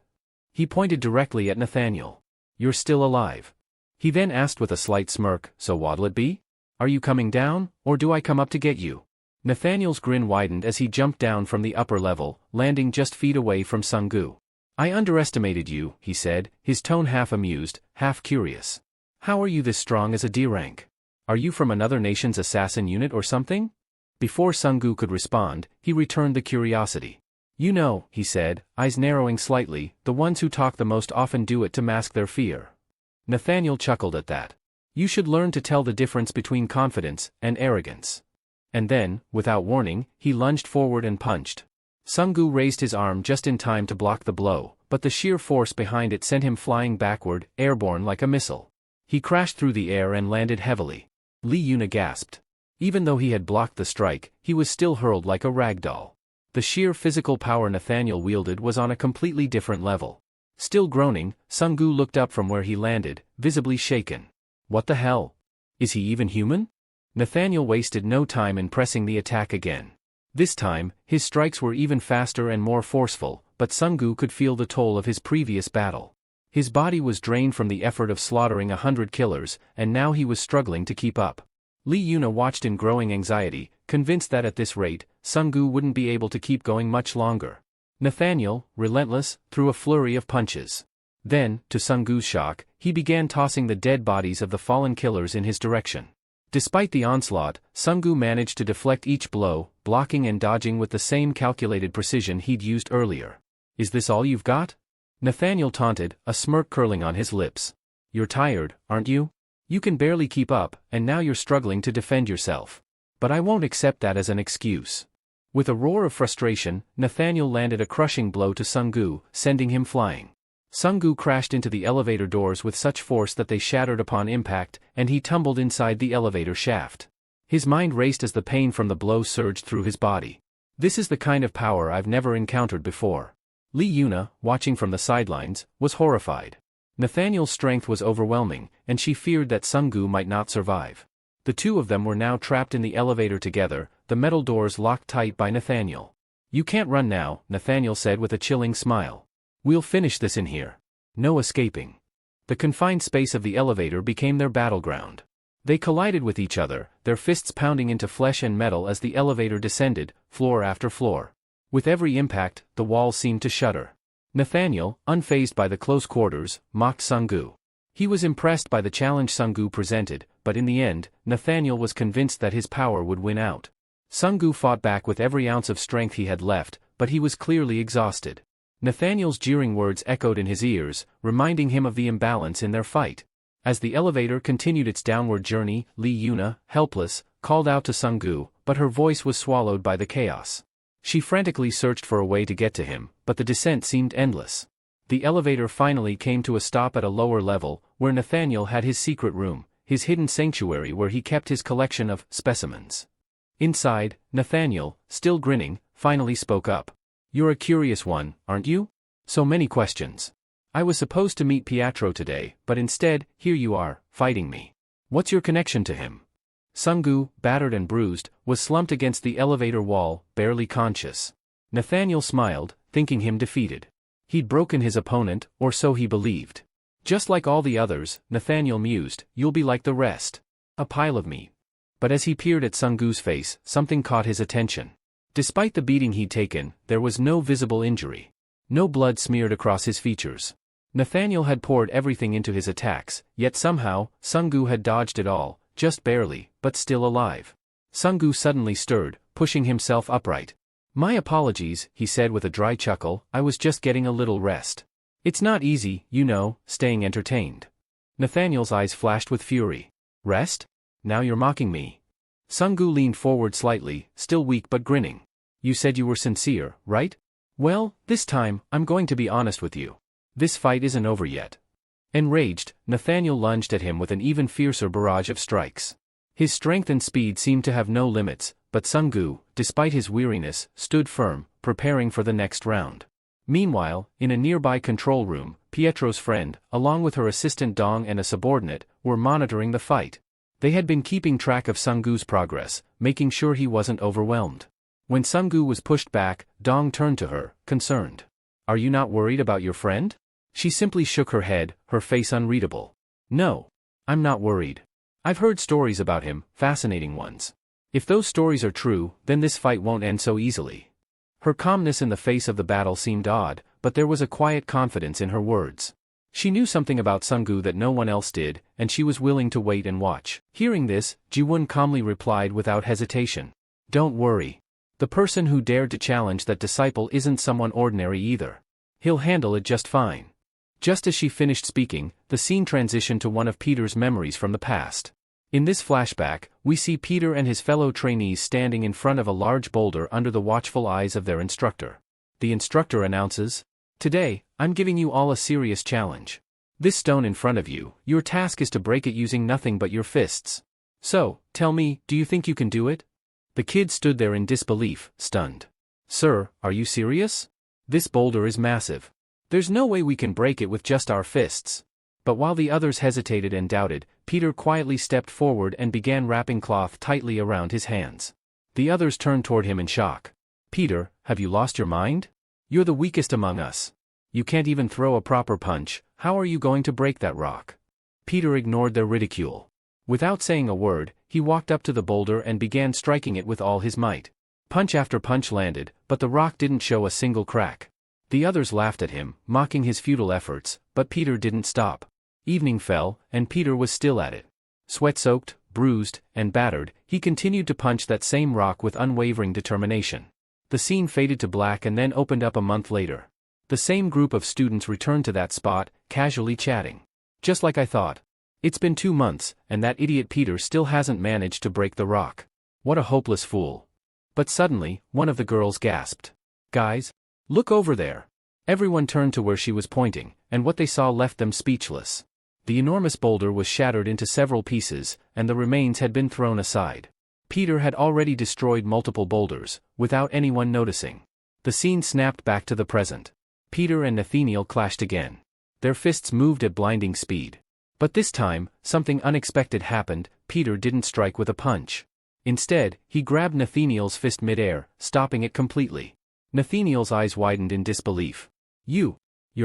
He pointed directly at Nathaniel. You're still alive. He then asked with a slight smirk, so what'll it be? Are you coming down, or do I come up to get you? Nathaniel's grin widened as he jumped down from the upper level, landing just feet away from Sungu. I underestimated you, he said, his tone half amused, half curious. How are you this strong as a D rank? Are you from another nation's assassin unit or something? Before Sungu could respond, he returned the curiosity. You know, he said, eyes narrowing slightly, the ones who talk the most often do it to mask their fear. Nathaniel chuckled at that. You should learn to tell the difference between confidence and arrogance. And then, without warning, he lunged forward and punched. Sungu raised his arm just in time to block the blow, but the sheer force behind it sent him flying backward, airborne like a missile. He crashed through the air and landed heavily. Li Yuna gasped. Even though he had blocked the strike, he was still hurled like a rag doll. The sheer physical power Nathaniel wielded was on a completely different level. Still groaning, Sungu looked up from where he landed, visibly shaken. What the hell? Is he even human? Nathaniel wasted no time in pressing the attack again. This time, his strikes were even faster and more forceful, but Sungu could feel the toll of his previous battle. His body was drained from the effort of slaughtering 100 killers, and now he was struggling to keep up. Li Yuna watched in growing anxiety, convinced that at this rate, Sungu wouldn't be able to keep going much longer. Nathaniel, relentless, threw a flurry of punches. Then, to Sungu's shock, he began tossing the dead bodies of the fallen killers in his direction. Despite the onslaught, Sungu managed to deflect each blow, blocking and dodging with the same calculated precision he'd used earlier. Is this all you've got? Nathaniel taunted, a smirk curling on his lips. You're tired, aren't you? You can barely keep up, and now you're struggling to defend yourself. But I won't accept that as an excuse. With a roar of frustration, Nathaniel landed a crushing blow to Sungu, sending him flying. Sungu crashed into the elevator doors with such force that they shattered upon impact, and he tumbled inside the elevator shaft. His mind raced as the pain from the blow surged through his body. This is the kind of power I've never encountered before. Li Yuna, watching from the sidelines, was horrified. Nathaniel's strength was overwhelming, and she feared that Sungu might not survive. The two of them were now trapped in the elevator together, the metal doors locked tight by Nathaniel. You can't run now, Nathaniel said with a chilling smile. We'll finish this in here. No escaping. The confined space of the elevator became their battleground. They collided with each other, their fists pounding into flesh and metal as the elevator descended, floor after floor. With every impact, the walls seemed to shudder. Nathaniel, unfazed by the close quarters, mocked Sungu. He was impressed by the challenge Sungu presented, but in the end, Nathaniel was convinced that his power would win out. Sungu fought back with every ounce of strength he had left, but he was clearly exhausted. Nathaniel's jeering words echoed in his ears, reminding him of the imbalance in their fight. As the elevator continued its downward journey, Li Yuna, helpless, called out to Sungu, but her voice was swallowed by the chaos. She frantically searched for a way to get to him, but the descent seemed endless. The elevator finally came to a stop at a lower level, where Nathaniel had his secret room, his hidden sanctuary where he kept his collection of specimens. Inside, Nathaniel, still grinning, finally spoke up. You're a curious one, aren't you? So many questions. I was supposed to meet Pietro today, but instead, here you are, fighting me. What's your connection to him? Sungu, battered and bruised, was slumped against the elevator wall, barely conscious. Nathaniel smiled, thinking him defeated. He'd broken his opponent, or so he believed. Just like all the others, Nathaniel mused, you'll be like the rest. A pile of meat. But as he peered at Sungu's face, something caught his attention. Despite the beating he'd taken, there was no visible injury. No blood smeared across his features. Nathaniel had poured everything into his attacks, yet somehow, Sungu had dodged it all, just barely, but still alive. Sungu suddenly stirred, pushing himself upright. My apologies, he said with a dry chuckle, I was just getting a little rest. It's not easy, you know, staying entertained. Nathaniel's eyes flashed with fury. Rest? Now you're mocking me. Sungu leaned forward slightly, still weak but grinning. You said you were sincere, right? Well, this time, I'm going to be honest with you. This fight isn't over yet. Enraged, Nathaniel lunged at him with an even fiercer barrage of strikes. His strength and speed seemed to have no limits, but Sungu, despite his weariness, stood firm, preparing for the next round. Meanwhile, in a nearby control room, Pietro's friend, along with her assistant Dong and a subordinate, were monitoring the fight. They had been keeping track of Sunggu's progress, making sure he wasn't overwhelmed. When Sunggu was pushed back, Dong turned to her, concerned. "Are you not worried about your friend?" She simply shook her head, her face unreadable. "No. I'm not worried. I've heard stories about him, fascinating ones. If those stories are true, then this fight won't end so easily." Her calmness in the face of the battle seemed odd, but there was a quiet confidence in her words. She knew something about Sunggu that no one else did, and she was willing to wait and watch. Hearing this, Jiwon calmly replied without hesitation. "Don't worry. The person who dared to challenge that disciple isn't someone ordinary either. He'll handle it just fine." Just as she finished speaking, the scene transitioned to one of Peter's memories from the past. In this flashback, we see Peter and his fellow trainees standing in front of a large boulder under the watchful eyes of their instructor. The instructor announces, "Today, I'm giving you all a serious challenge. This stone in front of you, your task is to break it using nothing but your fists. So, tell me, do you think you can do it?" The kid stood there in disbelief, stunned. "Sir, are you serious? This boulder is massive. There's no way we can break it with just our fists." But while the others hesitated and doubted, Peter quietly stepped forward and began wrapping cloth tightly around his hands. The others turned toward him in shock. "Peter, have you lost your mind? You're the weakest among us. You can't even throw a proper punch, how are you going to break that rock?" Peter ignored their ridicule. Without saying a word, he walked up to the boulder and began striking it with all his might. Punch after punch landed, but the rock didn't show a single crack. The others laughed at him, mocking his futile efforts, but Peter didn't stop. Evening fell, and Peter was still at it. Sweat-soaked, bruised, and battered, he continued to punch that same rock with unwavering determination. The scene faded to black and then opened up a month later. The same group of students returned to that spot, casually chatting. "Just like I thought. It's been 2 months, and that idiot Peter still hasn't managed to break the rock. What a hopeless fool." But suddenly, one of the girls gasped. "Guys, look over there." Everyone turned to where she was pointing, and what they saw left them speechless. The enormous boulder was shattered into several pieces, and the remains had been thrown aside. Peter had already destroyed multiple boulders, without anyone noticing. The scene snapped back to the present. Peter and Nathaniel clashed again. Their fists moved at blinding speed. But this time, something unexpected happened. Peter didn't strike with a punch. Instead, he grabbed Nathaniel's fist mid-air, stopping it completely. Nathaniel's eyes widened in disbelief. You're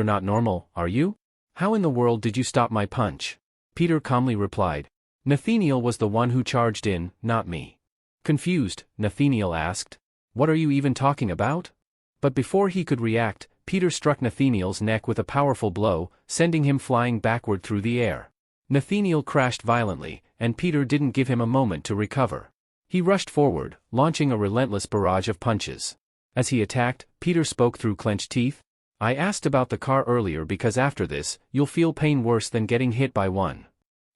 not normal, are you? How in the world did you stop my punch?" Peter calmly replied. "Nathaniel was the one who charged in, not me." Confused, Nathaniel asked, "What are you even talking about?" But before he could react, Peter struck Nathaniel's neck with a powerful blow, sending him flying backward through the air. Nathaniel crashed violently, and Peter didn't give him a moment to recover. He rushed forward, launching a relentless barrage of punches. As he attacked, Peter spoke through clenched teeth. "I asked about the car earlier because after this, you'll feel pain worse than getting hit by one."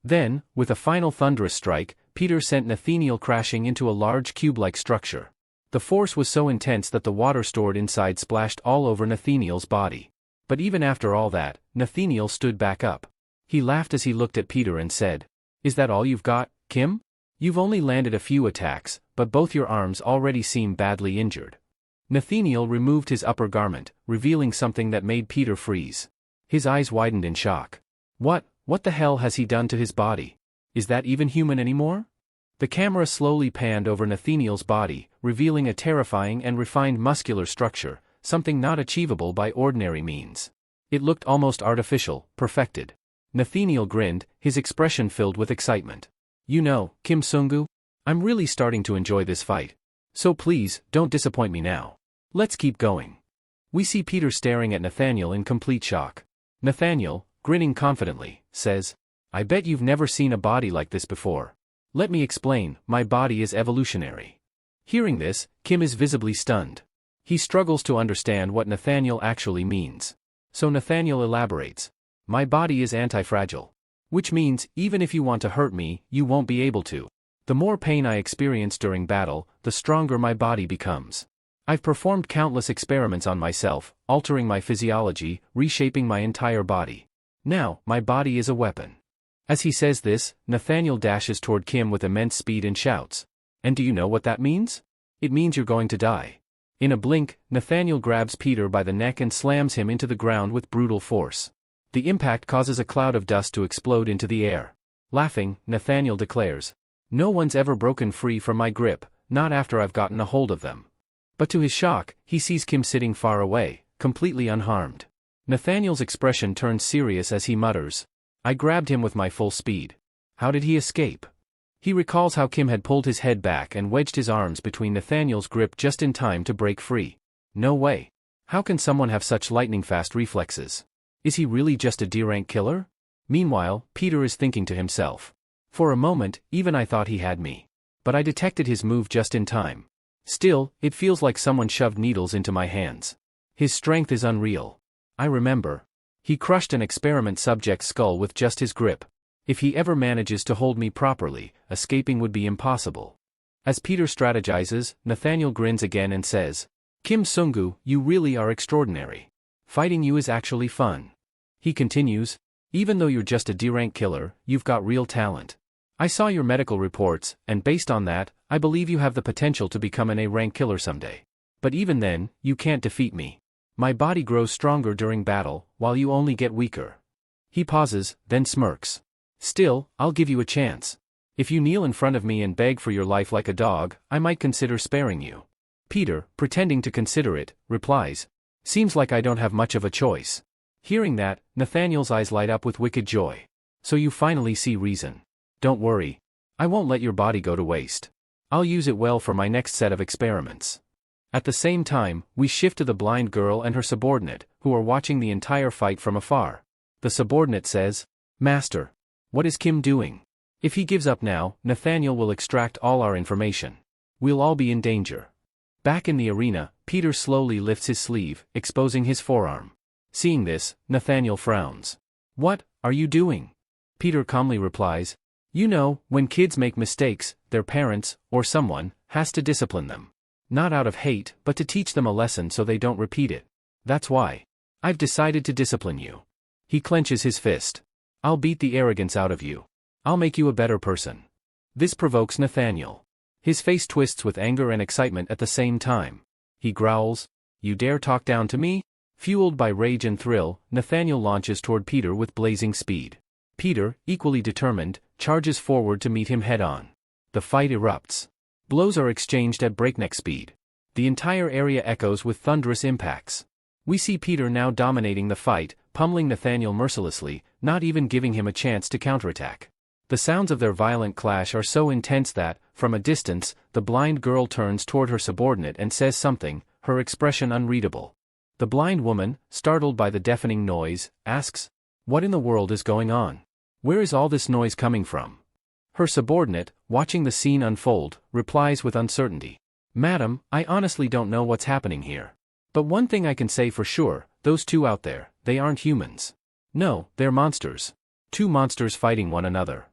Then, with a final thunderous strike, Peter sent Nathaniel crashing into a large cube-like structure. The force was so intense that the water stored inside splashed all over Nathaniel's body. But even after all that, Nathaniel stood back up. He laughed as he looked at Peter and said, "Is that all you've got, Kim? You've only landed a few attacks, but both your arms already seem badly injured." Nathaniel removed his upper garment, revealing something that made Peter freeze. His eyes widened in shock. What the hell has he done to his body? Is that even human anymore? The camera slowly panned over Nathaniel's body, revealing a terrifying and refined muscular structure, something not achievable by ordinary means. It looked almost artificial, perfected. Nathaniel grinned, his expression filled with excitement. "You know, Kim Sunggu, I'm really starting to enjoy this fight. So please, don't disappoint me now. Let's keep going." We see Peter staring at Nathaniel in complete shock. Nathaniel, grinning confidently, says, "I bet you've never seen a body like this before. Let me explain, my body is evolutionary." Hearing this, Kim is visibly stunned. He struggles to understand what Nathaniel actually means. So Nathaniel elaborates. "My body is anti-fragile. Which means, even if you want to hurt me, you won't be able to. The more pain I experience during battle, the stronger my body becomes. I've performed countless experiments on myself, altering my physiology, reshaping my entire body. Now, my body is a weapon." As he says this, Nathaniel dashes toward Kim with immense speed and shouts, "And do you know what that means? It means you're going to die." In a blink, Nathaniel grabs Peter by the neck and slams him into the ground with brutal force. The impact causes a cloud of dust to explode into the air. Laughing, Nathaniel declares, "No one's ever broken free from my grip, not after I've gotten a hold of them." But to his shock, he sees Kim sitting far away, completely unharmed. Nathaniel's expression turns serious as he mutters, "I grabbed him with my full speed. How did he escape?" He recalls how Kim had pulled his head back and wedged his arms between Nathaniel's grip just in time to break free. No way. How can someone have such lightning-fast reflexes? Is he really just a D-rank killer? Meanwhile, Peter is thinking to himself, "For a moment, even I thought he had me. But I detected his move just in time. Still, it feels like someone shoved needles into my hands. His strength is unreal. I remember. He crushed an experiment subject's skull with just his grip. If he ever manages to hold me properly, escaping would be impossible." As Peter strategizes, Nathaniel grins again and says, "Kim Sung-gu, you really are extraordinary. Fighting you is actually fun." He continues, "Even though you're just a D-rank killer, you've got real talent. I saw your medical reports, and based on that, I believe you have the potential to become an A-rank killer someday. But even then, you can't defeat me. My body grows stronger during battle, while you only get weaker." He pauses, then smirks. "Still, I'll give you a chance. If you kneel in front of me and beg for your life like a dog, I might consider sparing you." Peter, pretending to consider it, replies, "Seems like I don't have much of a choice." Hearing that, Nathaniel's eyes light up with wicked joy. "So you finally see reason. Don't worry. I won't let your body go to waste. I'll use it well for my next set of experiments." At the same time, we shift to the blind girl and her subordinate, who are watching the entire fight from afar. The subordinate says, "Master, what is Kim doing? If he gives up now, Nathaniel will extract all our information. We'll all be in danger." Back in the arena, Peter slowly lifts his sleeve, exposing his forearm. Seeing this, Nathaniel frowns. "What are you doing?" Peter calmly replies, "You know, when kids make mistakes, their parents, or someone, has to discipline them. Not out of hate, but to teach them a lesson so they don't repeat it. That's why I've decided to discipline you." He clenches his fist. "I'll beat the arrogance out of you. I'll make you a better person." This provokes Nathaniel. His face twists with anger and excitement at the same time. He growls, "You dare talk down to me?" Fueled by rage and thrill, Nathaniel launches toward Peter with blazing speed. Peter, equally determined, charges forward to meet him head-on. The fight erupts. Blows are exchanged at breakneck speed. The entire area echoes with thunderous impacts. We see Peter now dominating the fight, pummeling Nathaniel mercilessly, not even giving him a chance to counterattack. The sounds of their violent clash are so intense that, from a distance, the blind girl turns toward her subordinate and says something, her expression unreadable. The blind woman, startled by the deafening noise, asks, "What in the world is going on? Where is all this noise coming from?" Her subordinate, watching the scene unfold, replies with uncertainty, "Madam, I honestly don't know what's happening here. But one thing I can say for sure, those two out there, they aren't humans. No, they're monsters. Two monsters fighting one another."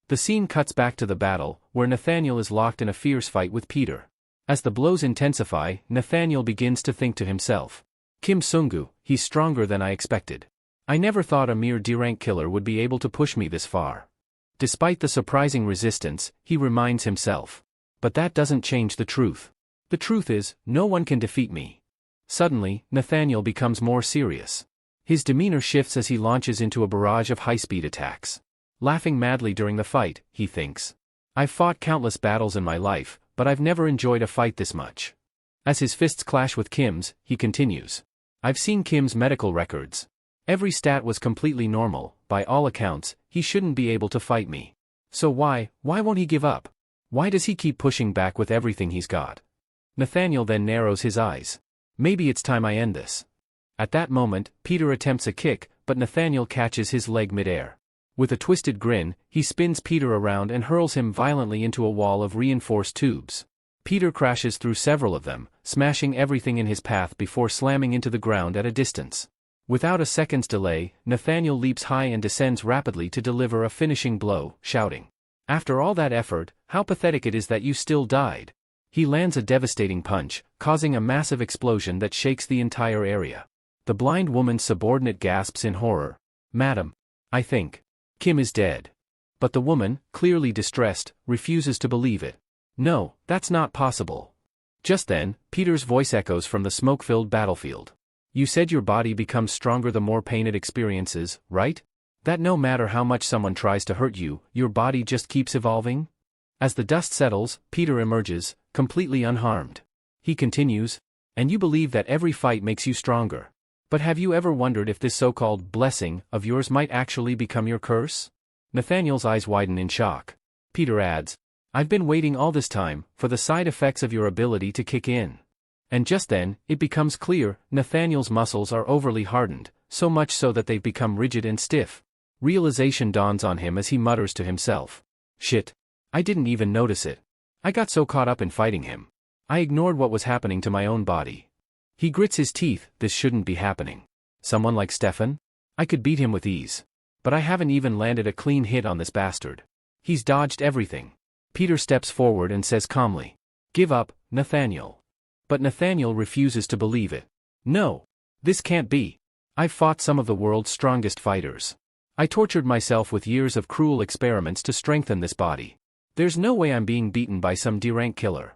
The scene cuts back to the battle, where Nathaniel is locked in a fierce fight with Peter. As the blows intensify, Nathaniel begins to think to himself, "Kim Sung-gu, he's stronger than I expected. I never thought a mere D-rank killer would be able to push me this far." Despite the surprising resistance, he reminds himself, "But that doesn't change the truth. The truth is, no one can defeat me." Suddenly, Nathaniel becomes more serious. His demeanor shifts as he launches into a barrage of high-speed attacks. Laughing madly during the fight, he thinks, "I've fought countless battles in my life, but I've never enjoyed a fight this much." As his fists clash with Kim's, he continues, "I've seen Kim's medical records. Every stat was completely normal. By all accounts, he shouldn't be able to fight me. So why won't he give up? Why does he keep pushing back with everything he's got?" Nathaniel then narrows his eyes. "Maybe it's time I end this." At that moment, Peter attempts a kick, but Nathaniel catches his leg midair. With a twisted grin, he spins Peter around and hurls him violently into a wall of reinforced tubes. Peter crashes through several of them, smashing everything in his path before slamming into the ground at a distance. Without a second's delay, Nathaniel leaps high and descends rapidly to deliver a finishing blow, shouting, "After all that effort, how pathetic it is that you still died." He lands a devastating punch, causing a massive explosion that shakes the entire area. The blind woman's subordinate gasps in horror, "Madam, I think Kim is dead." But the woman, clearly distressed, refuses to believe it. "No, that's not possible." Just then, Peter's voice echoes from the smoke-filled battlefield. "You said your body becomes stronger the more pain it experiences, right? That no matter how much someone tries to hurt you, your body just keeps evolving? As the dust settles, Peter emerges, completely unharmed. He continues, and you believe that every fight makes you stronger. But have you ever wondered if this so-called blessing of yours might actually become your curse? Nathaniel's eyes widen in shock. Peter adds, I've been waiting all this time for the side effects of your ability to kick in. And just then, it becomes clear, Nathaniel's muscles are overly hardened, so much so that they've become rigid and stiff. Realization dawns on him as he mutters to himself. Shit. I didn't even notice it. I got so caught up in fighting him. I ignored what was happening to my own body. He grits his teeth, this shouldn't be happening. Someone like Stefan? I could beat him with ease. But I haven't even landed a clean hit on this bastard. He's dodged everything. Peter steps forward and says calmly, Give up, Nathaniel. But Nathaniel refuses to believe it. No. This can't be. I've fought some of the world's strongest fighters. I tortured myself with years of cruel experiments to strengthen this body. There's no way I'm being beaten by some D-rank killer.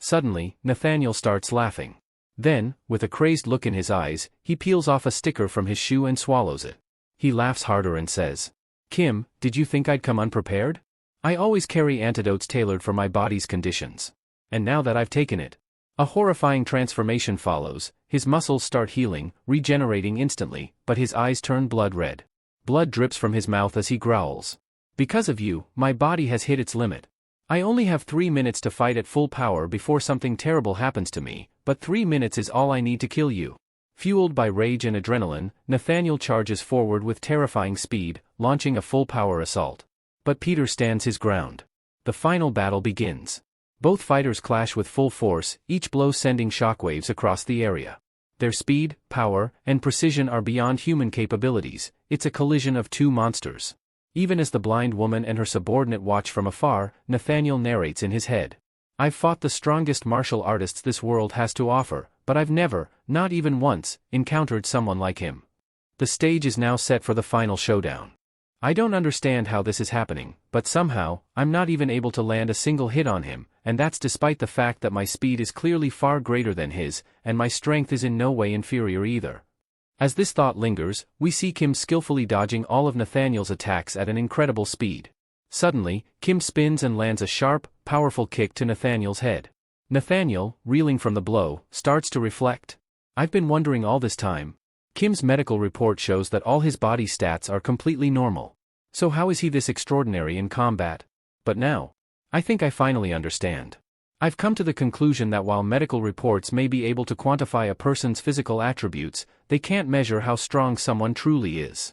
Suddenly, Nathaniel starts laughing. Then, with a crazed look in his eyes, he peels off a sticker from his shoe and swallows it. He laughs harder and says, Kim, did you think I'd come unprepared? I always carry antidotes tailored for my body's conditions. And now that I've taken it, a horrifying transformation follows. His muscles start healing, regenerating instantly, but his eyes turn blood red. Blood drips from his mouth as he growls. Because of you, my body has hit its limit. I only have 3 minutes to fight at full power before something terrible happens to me, but 3 minutes is all I need to kill you. Fueled by rage and adrenaline, Nathaniel charges forward with terrifying speed, launching a full-power assault. But Peter stands his ground. The final battle begins. Both fighters clash with full force, each blow sending shockwaves across the area. Their speed, power, and precision are beyond human capabilities. It's a collision of two monsters. Even as the blind woman and her subordinate watch from afar, Nathaniel narrates in his head. I've fought the strongest martial artists this world has to offer, but I've never, not even once, encountered someone like him. The stage is now set for the final showdown. I don't understand how this is happening, but somehow, I'm not even able to land a single hit on him, and that's despite the fact that my speed is clearly far greater than his, and my strength is in no way inferior either. As this thought lingers, we see Kim skillfully dodging all of Nathaniel's attacks at an incredible speed. Suddenly, Kim spins and lands a sharp, powerful kick to Nathaniel's head. Nathaniel, reeling from the blow, starts to reflect. I've been wondering all this time. Kim's medical report shows that all his body stats are completely normal. So how is he this extraordinary in combat? But now, I think I finally understand. I've come to the conclusion that while medical reports may be able to quantify a person's physical attributes, they can't measure how strong someone truly is.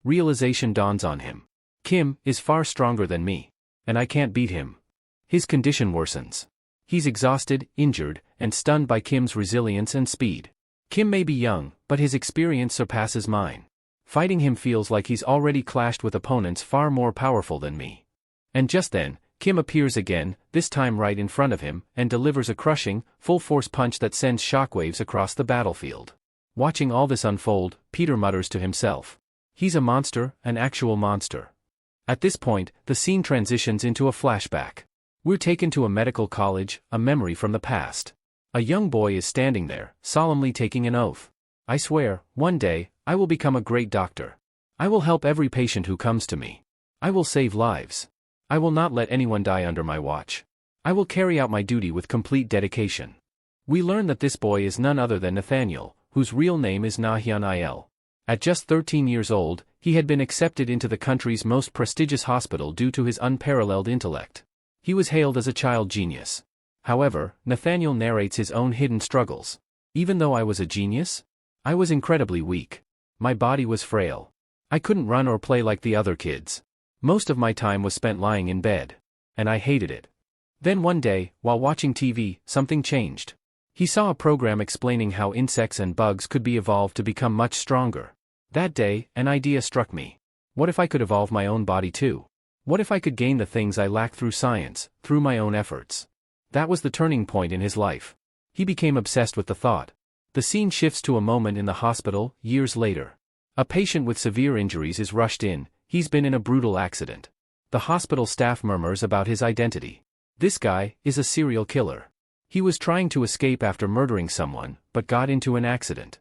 Realization dawns on him. Kim is far stronger than me, and I can't beat him. His condition worsens. He's exhausted, injured, and stunned by Kim's resilience and speed. Kim may be young, but his experience surpasses mine. Fighting him feels like he's already clashed with opponents far more powerful than me. And just then, Kim appears again, this time right in front of him, and delivers a crushing, full-force punch that sends shockwaves across the battlefield. Watching all this unfold, Peter mutters to himself. He's a monster, an actual monster. At this point, the scene transitions into a flashback. We're taken to a medical college, a memory from the past. A young boy is standing there, solemnly taking an oath. I swear, one day, I will become a great doctor. I will help every patient who comes to me. I will save lives. I will not let anyone die under my watch. I will carry out my duty with complete dedication. We learn that this boy is none other than Nathaniel, whose real name is Nahyun. At just 13 years old, he had been accepted into the country's most prestigious hospital due to his unparalleled intellect. He was hailed as a child genius. However, Nathaniel narrates his own hidden struggles. Even though I was a genius, I was incredibly weak. My body was frail. I couldn't run or play like the other kids. Most of my time was spent lying in bed. And I hated it. Then one day, while watching TV, something changed. He saw a program explaining how insects and bugs could be evolved to become much stronger. That day, an idea struck me. What if I could evolve my own body too? What if I could gain the things I lack through science, through my own efforts? That was the turning point in his life. He became obsessed with the thought. The scene shifts to a moment in the hospital, years later. A patient with severe injuries is rushed in. He's been in a brutal accident. The hospital staff murmurs about his identity. This guy is a serial killer. He was trying to escape after murdering someone, but got into an accident.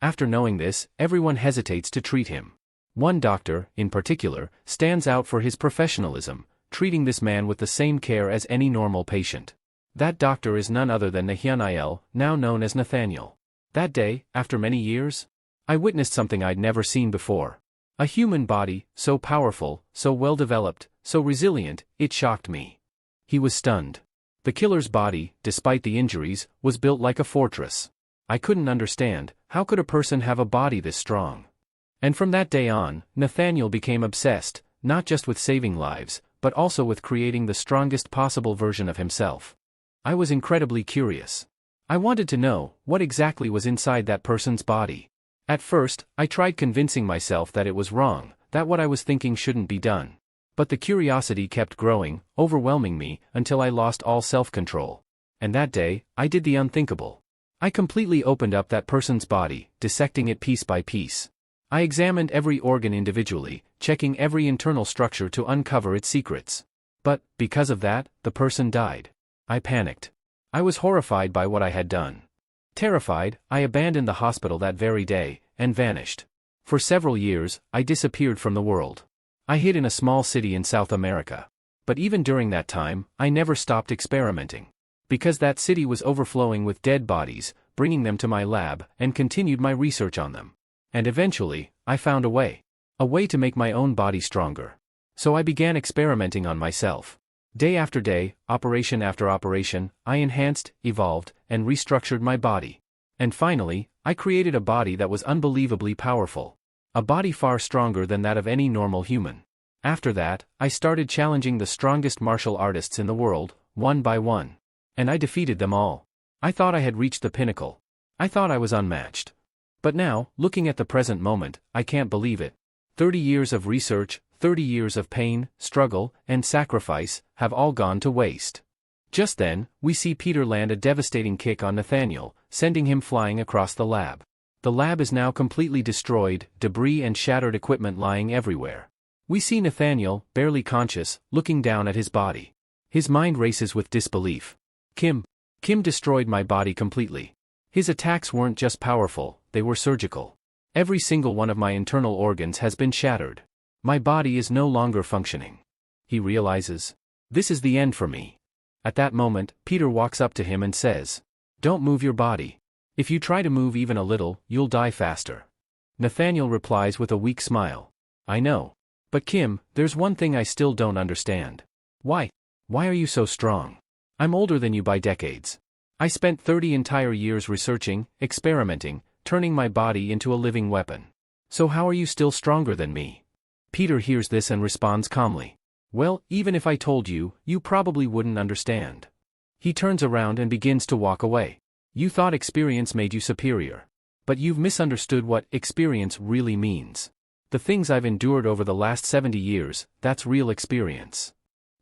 After knowing this, everyone hesitates to treat him. One doctor, in particular, stands out for his professionalism, treating this man with the same care as any normal patient. That doctor is none other than Nathaniel, now known as Nathaniel. That day, after many years, I witnessed something I'd never seen before. A human body, so powerful, so well-developed, so resilient, it shocked me. He was stunned. The killer's body, despite the injuries, was built like a fortress. I couldn't understand, how could a person have a body this strong? And from that day on, Nathaniel became obsessed, not just with saving lives, but also with creating the strongest possible version of himself. I was incredibly curious. I wanted to know, what exactly was inside that person's body. At first, I tried convincing myself that it was wrong, that what I was thinking shouldn't be done. But the curiosity kept growing, overwhelming me, until I lost all self-control. And that day, I did the unthinkable. I completely opened up that person's body, dissecting it piece by piece. I examined every organ individually, checking every internal structure to uncover its secrets. But, because of that, the person died. I panicked. I was horrified by what I had done. Terrified, I abandoned the hospital that very day, and vanished. For several years, I disappeared from the world. I hid in a small city in South America. But even during that time, I never stopped experimenting. Because that city was overflowing with dead bodies, bringing them to my lab, and continued my research on them. And eventually, I found a way. A way to make my own body stronger. So I began experimenting on myself. Day after day, operation after operation, I enhanced, evolved, and restructured my body. And finally, I created a body that was unbelievably powerful. A body far stronger than that of any normal human. After that, I started challenging the strongest martial artists in the world, one by one. And I defeated them all. I thought I had reached the pinnacle. I thought I was unmatched. But now, looking at the present moment, I can't believe it. 30 years of research, 30 years of pain, struggle, and sacrifice, have all gone to waste. Just then, we see Peter land a devastating kick on Nathaniel, sending him flying across the lab. The lab is now completely destroyed, debris and shattered equipment lying everywhere. We see Nathaniel, barely conscious, looking down at his body. His mind races with disbelief. Kim destroyed my body completely. His attacks weren't just powerful, they were surgical. Every single one of my internal organs has been shattered. My body is no longer functioning. He realizes. This is the end for me. At that moment, Peter walks up to him and says, "Don't move your body. If you try to move even a little, you'll die faster." Nathaniel replies with a weak smile. "I know. But Kim, there's one thing I still don't understand. Why? Why are you so strong? I'm older than you by decades. I spent 30 entire years researching, experimenting, turning my body into a living weapon. So how are you still stronger than me?" Peter hears this and responds calmly. "Well, even if I told you, you probably wouldn't understand." He turns around and begins to walk away. "You thought experience made you superior. But you've misunderstood what experience really means. The things I've endured over the last 70 years, that's real experience."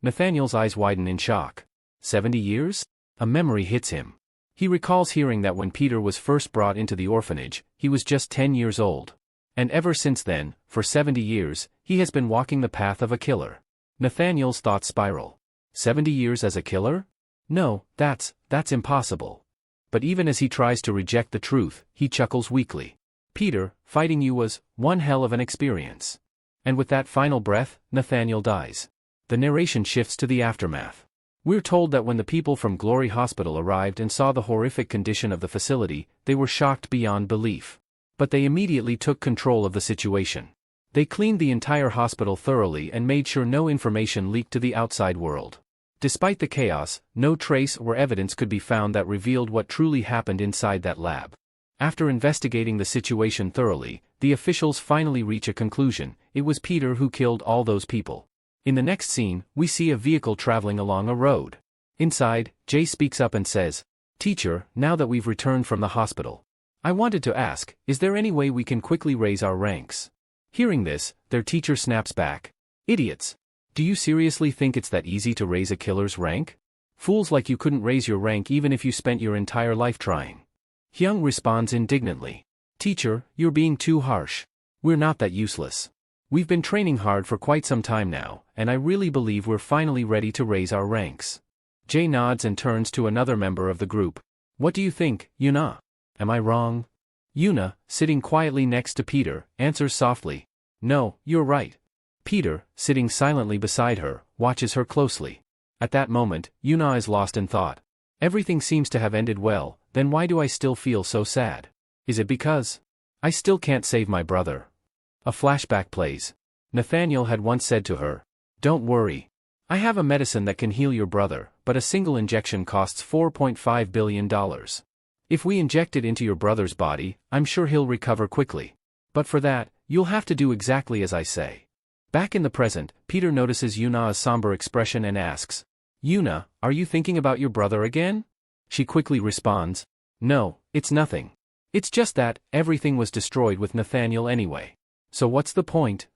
Nathaniel's eyes widen in shock. 70 years? A memory hits him. He recalls hearing that when Peter was first brought into the orphanage, he was just 10 years old. And ever since then, for 70 years, he has been walking the path of a killer. Nathaniel's thoughts spiral. 70 years as a killer? No, that's impossible. But even as he tries to reject the truth, he chuckles weakly. "Peter, fighting you was one hell of an experience." And with that final breath, Nathaniel dies. The narration shifts to the aftermath. We're told that when the people from Glory Hospital arrived and saw the horrific condition of the facility, they were shocked beyond belief. But they immediately took control of the situation. They cleaned the entire hospital thoroughly and made sure no information leaked to the outside world. Despite the chaos, no trace or evidence could be found that revealed what truly happened inside that lab. After investigating the situation thoroughly, the officials finally reach a conclusion: it was Peter who killed all those people. In the next scene, we see a vehicle traveling along a road. Inside, Jay speaks up and says, "Teacher, now that we've returned from the hospital, I wanted to ask, is there any way we can quickly raise our ranks?" Hearing this, their teacher snaps back. "Idiots! Do you seriously think it's that easy to raise a killer's rank? Fools like you couldn't raise your rank even if you spent your entire life trying." Hyung responds indignantly. "Teacher, you're being too harsh. We're not that useless. We've been training hard for quite some time now, and I really believe we're finally ready to raise our ranks." Jay nods and turns to another member of the group. "What do you think, Yuna? Am I wrong?" Yuna, sitting quietly next to Peter, answers softly, No, you're right. Peter, sitting silently beside her, watches her closely. At that moment, Yuna is lost in thought. Everything seems to have ended well, then why do I still feel so sad? Is it because I still can't save my brother? A flashback plays. Nathaniel had once said to her, "Don't worry. I have a medicine that can heal your brother, but a single injection costs $4.5 billion. If we inject it into your brother's body, I'm sure he'll recover quickly. But for that, you'll have to do exactly as I say." Back in the present, Peter notices Yuna's somber expression and asks, "Yuna, are you thinking about your brother again?" She quickly responds, "No, it's nothing. It's just that, everything was destroyed with Nathaniel anyway. So what's the point?"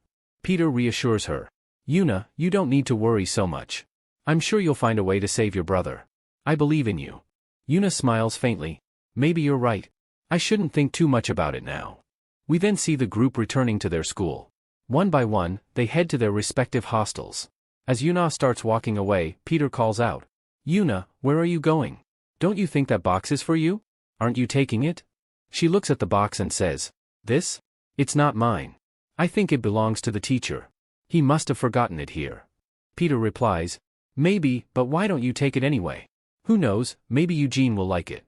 Peter reassures her. "Yuna, you don't need to worry so much. I'm sure you'll find a way to save your brother. I believe in you." Yuna smiles faintly. "Maybe you're right. I shouldn't think too much about it now." We then see the group returning to their school. One by one, they head to their respective hostels. As Yuna starts walking away, Peter calls out, "Yuna, where are you going? Don't you think that box is for you? Aren't you taking it?" She looks at the box and says, "This? It's not mine. I think it belongs to the teacher. He must have forgotten it here." Peter replies, "Maybe, but why don't you take it anyway? Who knows, maybe Eugene will like it."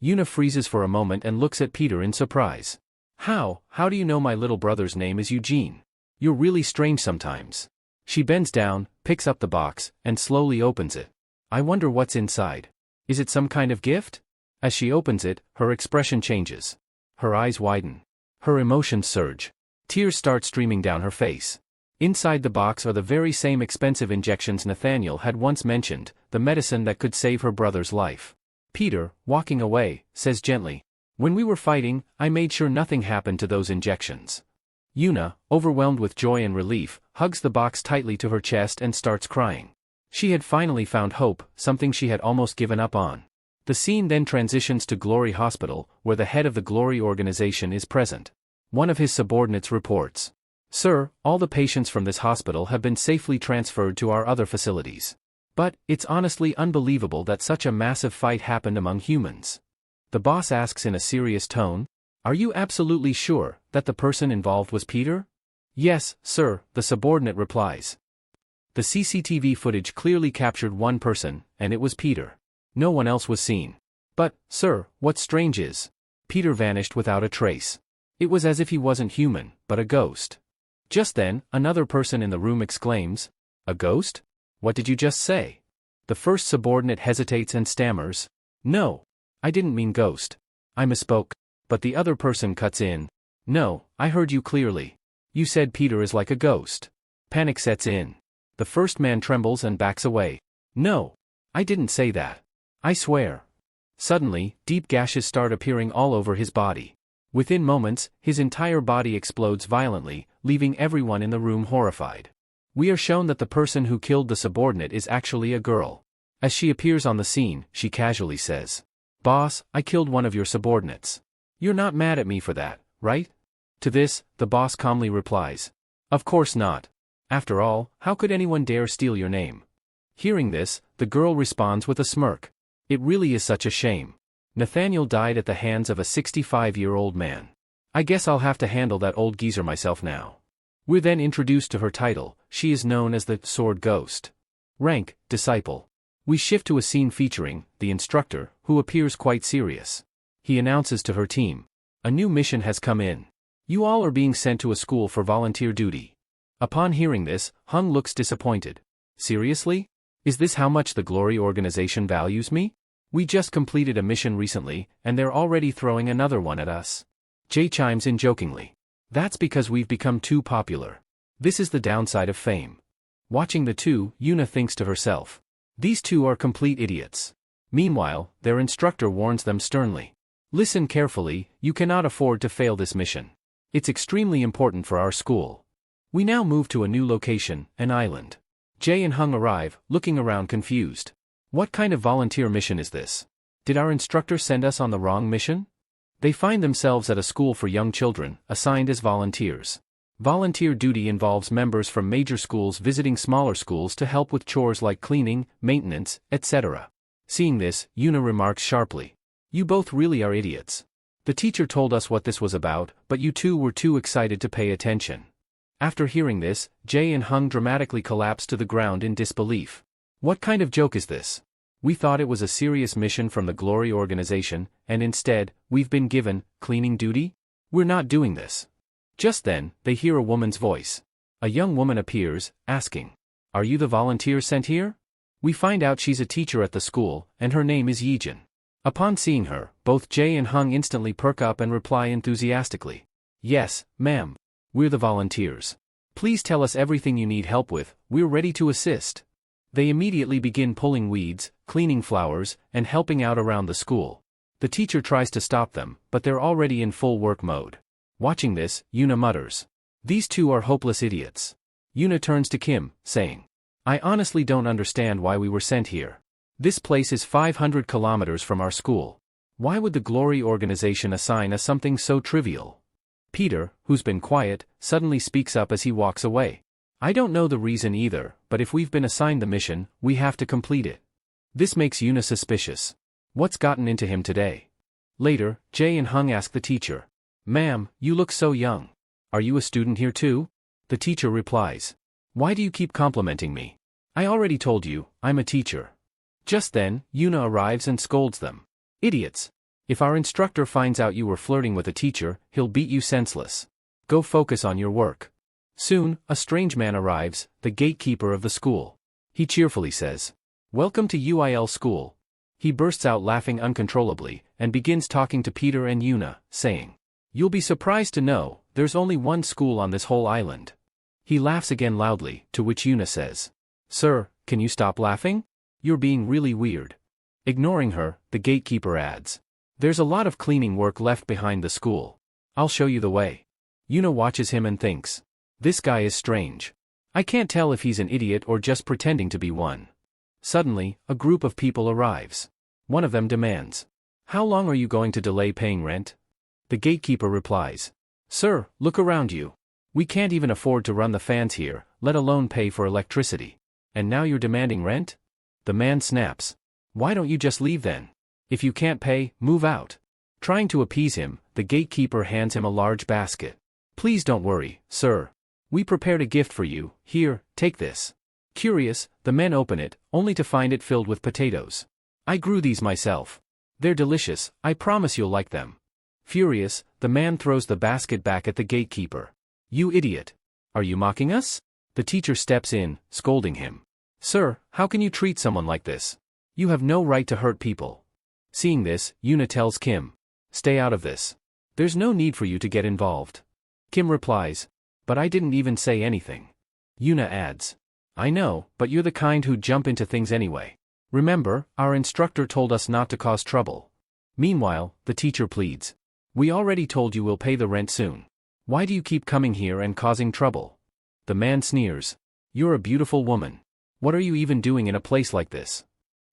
Yuna freezes for a moment and looks at Peter in surprise. How do you know my little brother's name is Eugene? You're really strange sometimes." She bends down, picks up the box, and slowly opens it. "I wonder what's inside. Is it some kind of gift?" As she opens it, her expression changes. Her eyes widen. Her emotions surge. Tears start streaming down her face. Inside the box are the very same expensive injections Nathaniel had once mentioned, the medicine that could save her brother's life. Peter, walking away, says gently, "When we were fighting, I made sure nothing happened to those injections." Yuna, overwhelmed with joy and relief, hugs the box tightly to her chest and starts crying. She had finally found hope, something she had almost given up on. The scene then transitions to Glory Hospital, where the head of the Glory organization is present. One of his subordinates reports, "Sir, all the patients from this hospital have been safely transferred to our other facilities. But, it's honestly unbelievable that such a massive fight happened among humans." The boss asks in a serious tone, "Are you absolutely sure that the person involved was Peter?" "Yes, sir," the subordinate replies. The CCTV footage clearly captured one person, and it was Peter. No one else was seen. But, sir, what's strange is, Peter vanished without a trace. It was as if he wasn't human, but a ghost. Just then, another person in the room exclaims, "A ghost? What did you just say?" The first subordinate hesitates and stammers, "No, I didn't mean ghost. I misspoke." But the other person cuts in, "No, I heard you clearly. You said Peter is like a ghost." Panic sets in. The first man trembles and backs away. "No, I didn't say that. I swear." Suddenly, deep gashes start appearing all over his body. Within moments, his entire body explodes violently, leaving everyone in the room horrified. We are shown that the person who killed the subordinate is actually a girl. As she appears on the scene, she casually says, "Boss, I killed one of your subordinates. You're not mad at me for that, right?" To this, the boss calmly replies, "Of course not. After all, how could anyone dare steal your name?" Hearing this, the girl responds with a smirk. "It really is such a shame. Nathaniel died at the hands of a 65-year-old man. I guess I'll have to handle that old geezer myself now." We're then introduced to her title. She is known as the Sword Ghost. Rank, Disciple. We shift to a scene featuring the instructor, who appears quite serious. He announces to her team, "A new mission has come in. You all are being sent to a school for volunteer duty." Upon hearing this, Hung looks disappointed. "Seriously? Is this how much the Glory organization values me? We just completed a mission recently, and they're already throwing another one at us." Jay chimes in jokingly, "That's because we've become too popular. This is the downside of fame." Watching the two, Yuna thinks to herself, "These two are complete idiots." Meanwhile, their instructor warns them sternly, "Listen carefully, you cannot afford to fail this mission. It's extremely important for our school." We now move to a new location, an island. Jay and Hung arrive, looking around confused. What kind of volunteer mission is this? Did our instructor send us on the wrong mission? They find themselves at a school for young children, assigned as volunteers. Volunteer duty involves members from major schools visiting smaller schools to help with chores like cleaning, maintenance, etc. Seeing this, Yuna remarks sharply, "You both really are idiots. The teacher told us what this was about, but you two were too excited to pay attention." After hearing this, Jae and Hung dramatically collapse to the ground in disbelief. What kind of joke is this? We thought it was a serious mission from the Glory organization, and instead, we've been given cleaning duty? We're not doing this. Just then, they hear a woman's voice. A young woman appears, asking, "Are you the volunteer sent here?" We find out she's a teacher at the school, and her name is Yeejin. Upon seeing her, both Jae and Hung instantly perk up and reply enthusiastically. "Yes, ma'am. We're the volunteers. Please tell us everything you need help with, we're ready to assist." They immediately begin pulling weeds, cleaning flowers, and helping out around the school. The teacher tries to stop them, but they're already in full work mode. Watching this, Yuna mutters, "These two are hopeless idiots." Yuna turns to Kim, saying, "I honestly don't understand why we were sent here. This place is 500 kilometers from our school. Why would the Glory organization assign us something so trivial?" Peter, who's been quiet, suddenly speaks up as he walks away. "I don't know the reason either, but if we've been assigned the mission, we have to complete it." This makes Yuna suspicious. What's gotten into him today? Later, Jae and Hung ask the teacher, "Ma'am, you look so young. Are you a student here too?" The teacher replies, "Why do you keep complimenting me? I already told you, I'm a teacher." Just then, Yuna arrives and scolds them. "Idiots! If our instructor finds out you were flirting with a teacher, he'll beat you senseless. Go focus on your work." Soon, a strange man arrives, the gatekeeper of the school. He cheerfully says, "Welcome to UIL school." He bursts out laughing uncontrollably, and begins talking to Peter and Yuna, saying, "You'll be surprised to know, there's only one school on this whole island." He laughs again loudly, to which Yuna says, "Sir, can you stop laughing? You're being really weird." Ignoring her, the gatekeeper adds, "There's a lot of cleaning work left behind the school. I'll show you the way." Yuna watches him and thinks, "This guy is strange. I can't tell if he's an idiot or just pretending to be one." Suddenly, a group of people arrives. One of them demands, "How long are you going to delay paying rent?" The gatekeeper replies, "Sir, look around you. We can't even afford to run the fans here, let alone pay for electricity. And now you're demanding rent?" The man snaps, "Why don't you just leave then? If you can't pay, move out." Trying to appease him, the gatekeeper hands him a large basket. "Please don't worry, sir. We prepared a gift for you, here, take this." Curious, the men open it, only to find it filled with potatoes. "I grew these myself. They're delicious, I promise you'll like them." Furious, the man throws the basket back at the gatekeeper. "You idiot! Are you mocking us?" The teacher steps in, scolding him. "Sir, how can you treat someone like this? You have no right to hurt people." Seeing this, Yuna tells Kim, "Stay out of this. There's no need for you to get involved." Kim replies, "But I didn't even say anything." Yuna adds, "I know, but you're the kind who'd jump into things anyway. Remember, our instructor told us not to cause trouble." Meanwhile, the teacher pleads, "We already told you we'll pay the rent soon. Why do you keep coming here and causing trouble?" The man sneers, "You're a beautiful woman. What are you even doing in a place like this?"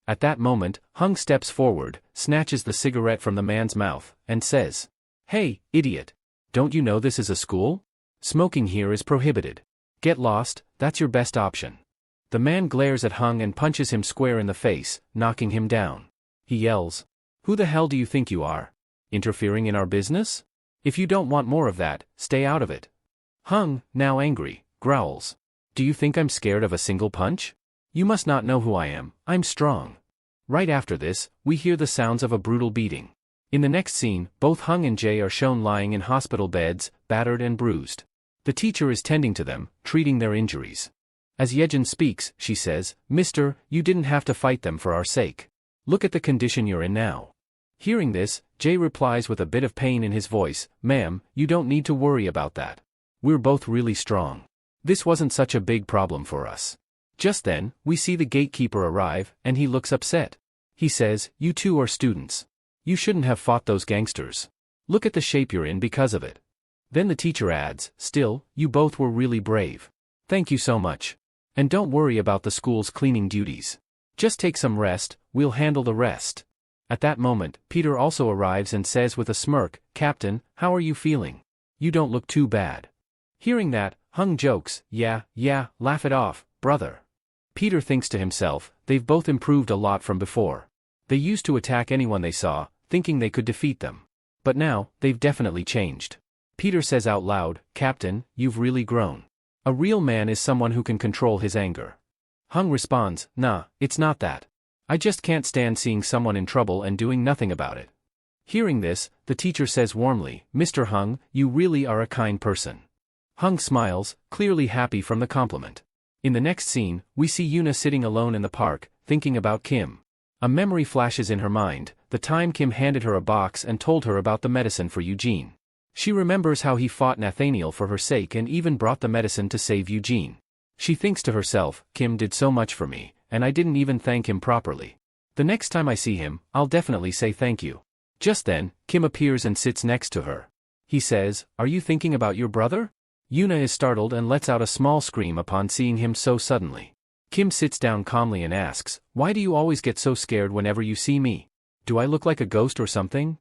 At that moment, Hung steps forward, snatches the cigarette from the man's mouth, and says, "Hey, idiot! Don't you know this is a school? Smoking here is prohibited. Get lost, that's your best option." The man glares at Hung and punches him square in the face, knocking him down. He yells, "Who the hell do you think you are? Interfering in our business? If you don't want more of that, stay out of it." Hung, now angry, growls, "Do you think I'm scared of a single punch? You must not know who I am, I'm strong." Right after this, we hear the sounds of a brutal beating. In the next scene, both Hung and Jae are shown lying in hospital beds, battered and bruised. The teacher is tending to them, treating their injuries. As Yejin speaks, she says, "Mister, you didn't have to fight them for our sake. Look at the condition you're in now." Hearing this, Jae replies with a bit of pain in his voice, "Ma'am, you don't need to worry about that. We're both really strong. This wasn't such a big problem for us." Just then, we see the gatekeeper arrive, and he looks upset. He says, "You two are students. You shouldn't have fought those gangsters. Look at the shape you're in because of it." Then the teacher adds, "Still, you both were really brave. Thank you so much. And don't worry about the school's cleaning duties. Just take some rest, we'll handle the rest." At that moment, Peter also arrives and says with a smirk, "Captain, how are you feeling? You don't look too bad." Hearing that, Hung jokes, yeah, laugh it off, brother." Peter thinks to himself, they've both improved a lot from before. They used to attack anyone they saw, thinking they could defeat them. But now, they've definitely changed. Peter says out loud, "Captain, you've really grown. A real man is someone who can control his anger. Hung responds, nah, it's not that. I just can't stand seeing someone in trouble and doing nothing about it. Hearing this, the teacher says warmly, Mr. Hung, you really are a kind person. Hung smiles, clearly happy from the compliment. In the next scene, we see Yuna sitting alone in the park, thinking about Kim. A memory flashes in her mind, the time Kim handed her a box and told her about the medicine for Eugene. She remembers how he fought Nathaniel for her sake and even brought the medicine to save Eugene. She thinks to herself, Kim did so much for me, and I didn't even thank him properly. The next time I see him, I'll definitely say thank you. Just then, Kim appears and sits next to her. He says, are you thinking about your brother? Yuna is startled and lets out a small scream upon seeing him so suddenly. Kim sits down calmly and asks, why do you always get so scared whenever you see me? Do I look like a ghost or something?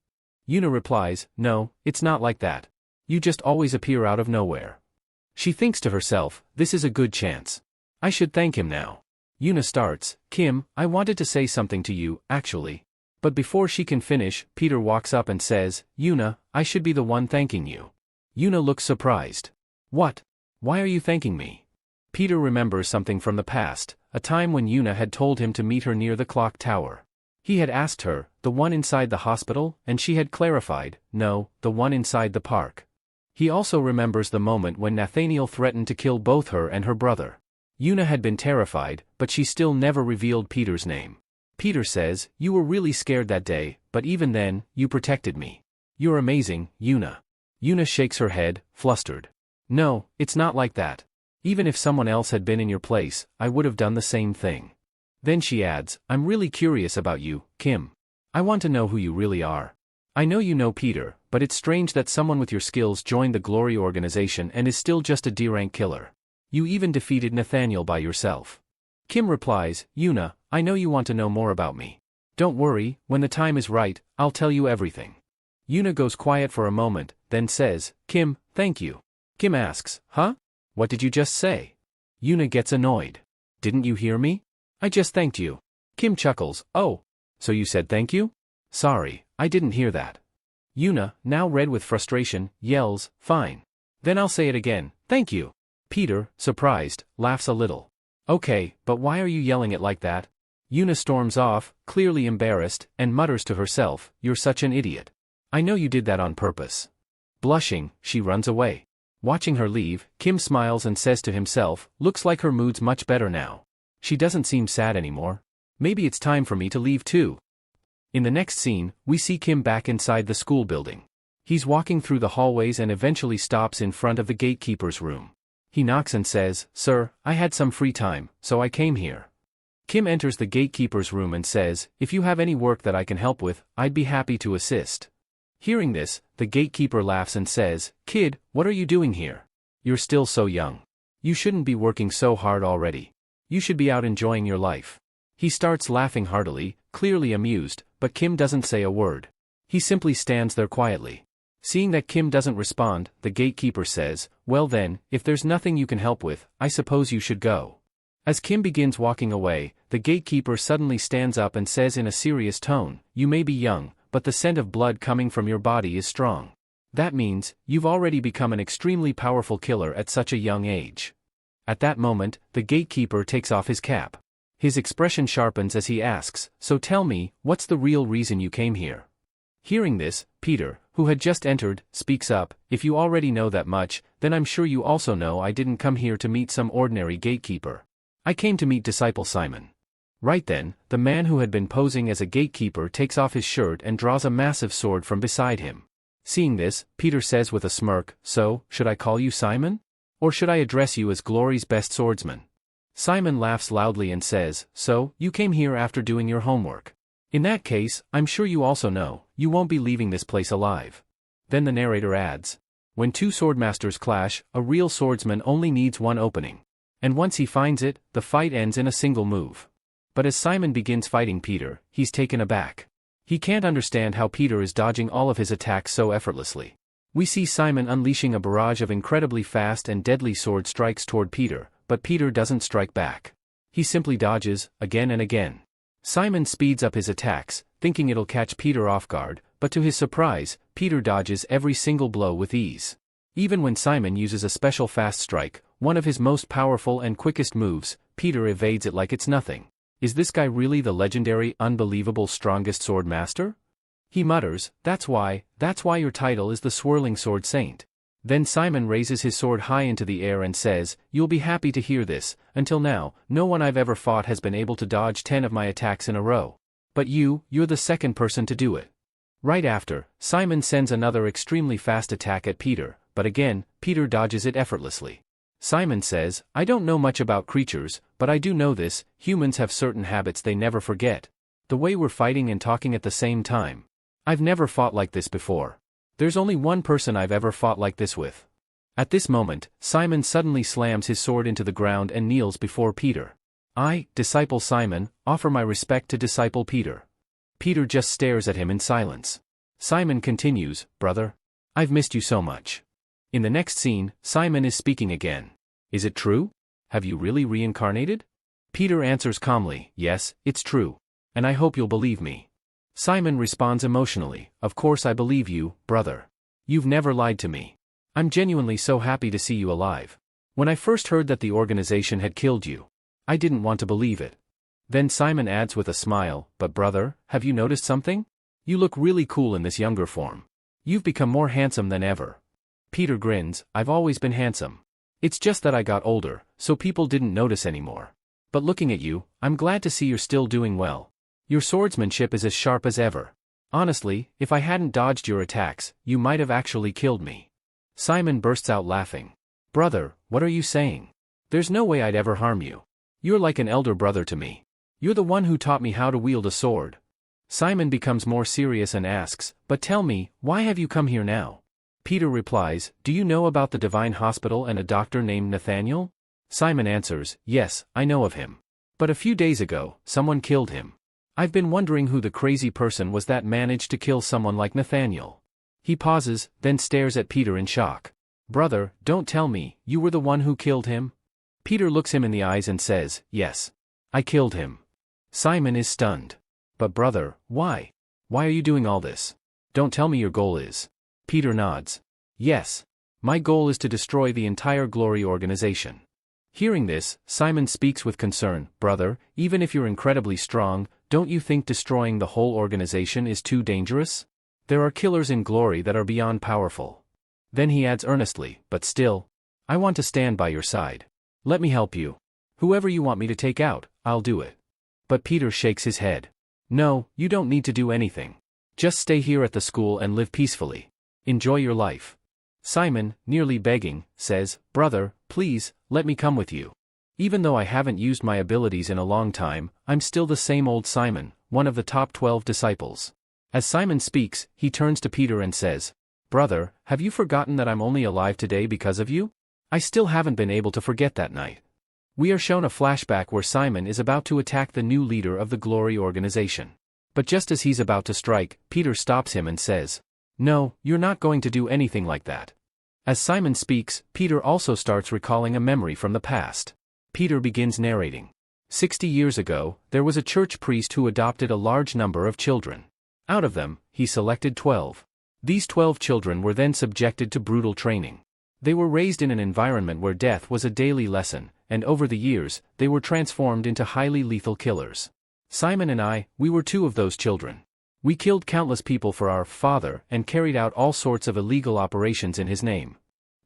Yuna replies, no, it's not like that. You just always appear out of nowhere. She thinks to herself, this is a good chance. I should thank him now. Yuna starts, Kim, I wanted to say something to you, actually. But before she can finish, Peter walks up and says, Yuna, I should be the one thanking you. Yuna looks surprised. What? Why are you thanking me? Peter remembers something from the past, a time when Yuna had told him to meet her near the clock tower. He had asked her, the one inside the hospital, and she had clarified, no, the one inside the park. He also remembers the moment when Nathaniel threatened to kill both her and her brother. Yuna had been terrified, but she still never revealed Peter's name. Peter says, you were really scared that day, but even then, you protected me. You're amazing, Yuna. Yuna shakes her head, flustered. No, it's not like that. Even if someone else had been in your place, I would have done the same thing. Then she adds, I'm really curious about you, Kim. I want to know who you really are. I know you know Peter, but it's strange that someone with your skills joined the Glory organization and is still just a D-rank killer. You even defeated Nathaniel by yourself. Kim replies, Yuna, I know you want to know more about me. Don't worry, when the time is right, I'll tell you everything. Yuna goes quiet for a moment, then says, Kim, thank you. Kim asks, huh? What did you just say? Yuna gets annoyed. Didn't you hear me? I just thanked you. Kim chuckles, oh. So you said thank you? Sorry, I didn't hear that. Yuna, now red with frustration, yells, fine. Then I'll say it again, thank you. Peter, surprised, laughs a little. Okay, but why are you yelling it like that? Yuna storms off, clearly embarrassed, and mutters to herself, you're such an idiot. I know you did that on purpose. Blushing, she runs away. Watching her leave, Kim smiles and says to himself, looks like her mood's much better now. She doesn't seem sad anymore. Maybe it's time for me to leave too. In the next scene, we see Kim back inside the school building. He's walking through the hallways and eventually stops in front of the gatekeeper's room. He knocks and says, Sir, I had some free time, so I came here. Kim enters the gatekeeper's room and says, if you have any work that I can help with, I'd be happy to assist. Hearing this, the gatekeeper laughs and says, Kid, what are you doing here? You're still so young. You shouldn't be working so hard already. You should be out enjoying your life. He starts laughing heartily, clearly amused, but Kim doesn't say a word. He simply stands there quietly. Seeing that Kim doesn't respond, the gatekeeper says, well then, if there's nothing you can help with, I suppose you should go. As Kim begins walking away, the gatekeeper suddenly stands up and says in a serious tone, you may be young, but the scent of blood coming from your body is strong. That means, you've already become an extremely powerful killer at such a young age. At that moment, the gatekeeper takes off his cap. His expression sharpens as he asks, so tell me, what's the real reason you came here? Hearing this, Peter, who had just entered, speaks up, if you already know that much, then I'm sure you also know I didn't come here to meet some ordinary gatekeeper. I came to meet Disciple Simon. Right then, the man who had been posing as a gatekeeper takes off his shirt and draws a massive sword from beside him. Seeing this, Peter says with a smirk, so, should I call you Simon? Or should I address you as Glory's best swordsman? Simon laughs loudly and says, so, you came here after doing your homework. In that case, I'm sure you also know, you won't be leaving this place alive. Then the narrator adds, when two swordmasters clash, a real swordsman only needs one opening. And once he finds it, the fight ends in a single move. But as Simon begins fighting Peter, he's taken aback. He can't understand how Peter is dodging all of his attacks so effortlessly. We see Simon unleashing a barrage of incredibly fast and deadly sword strikes toward Peter, but Peter doesn't strike back. He simply dodges, again and again. Simon speeds up his attacks, thinking it'll catch Peter off guard, but to his surprise, Peter dodges every single blow with ease. Even when Simon uses a special fast strike, one of his most powerful and quickest moves. Peter evades it like it's nothing. Is this guy really the legendary, unbelievable strongest sword master? He mutters, that's why your title is the Swirling Sword Saint. Then Simon raises his sword high into the air and says, you'll be happy to hear this, until now, no one I've ever fought has been able to dodge 10 of my attacks in a row. But you're the second person to do it. Right after, Simon sends another extremely fast attack at Peter, but again, Peter dodges it effortlessly. Simon says, I don't know much about creatures, but I do know this, humans have certain habits they never forget. The way we're fighting and talking at the same time. I've never fought like this before. There's only one person I've ever fought like this with. At this moment, Simon suddenly slams his sword into the ground and kneels before Peter. I, disciple Simon, offer my respect to disciple Peter. Peter just stares at him in silence. Simon continues, brother. I've missed you so much. In the next scene, Simon is speaking again. Is it true? Have you really reincarnated? Peter answers calmly, yes, it's true. And I hope you'll believe me. Simon responds emotionally, of course I believe you, brother. You've never lied to me. I'm genuinely so happy to see you alive. When I first heard that the organization had killed you, I didn't want to believe it. Then Simon adds with a smile, but brother, have you noticed something? You look really cool in this younger form. You've become more handsome than ever. Peter grins, I've always been handsome. It's just that I got older, so people didn't notice anymore. But looking at you, I'm glad to see you're still doing well. Your swordsmanship is as sharp as ever. Honestly, if I hadn't dodged your attacks, you might have actually killed me. Simon bursts out laughing. Brother, what are you saying? There's no way I'd ever harm you. You're like an elder brother to me. You're the one who taught me how to wield a sword. Simon becomes more serious and asks, but tell me, why have you come here now? Peter replies, do you know about the Divine Hospital and a doctor named Nathaniel? Simon answers, yes, I know of him. But a few days ago, someone killed him. I've been wondering who the crazy person was that managed to kill someone like Nathaniel. He pauses, then stares at Peter in shock. Brother, don't tell me, you were the one who killed him? Peter looks him in the eyes and says, yes. I killed him. Simon is stunned. But brother, why? Why are you doing all this? Don't tell me your goal is. Peter nods. Yes. My goal is to destroy the entire Glory organization. Hearing this, Simon speaks with concern, brother, even if you're incredibly strong, don't you think destroying the whole organization is too dangerous? There are killers in Glory that are beyond powerful. Then he adds earnestly, but still, I want to stand by your side. Let me help you. Whoever you want me to take out, I'll do it. But Peter shakes his head. No, you don't need to do anything. Just stay here at the school and live peacefully. Enjoy your life. Simon, nearly begging, says, brother, please, let me come with you. Even though I haven't used my abilities in a long time, I'm still the same old Simon, one of the top 12 disciples. As Simon speaks, he turns to Peter and says, brother, have you forgotten that I'm only alive today because of you? I still haven't been able to forget that night. We are shown a flashback where Simon is about to attack the new leader of the Glory organization. But just as he's about to strike, Peter stops him and says, no, you're not going to do anything like that. As Simon speaks, Peter also starts recalling a memory from the past. Peter begins narrating. 60 years ago, there was a church priest who adopted a large number of children. Out of them, he selected 12. These 12 children were then subjected to brutal training. They were raised in an environment where death was a daily lesson, and over the years, they were transformed into highly lethal killers. Simon and we were 2 of those children. We killed countless people for our Father and carried out all sorts of illegal operations in his name.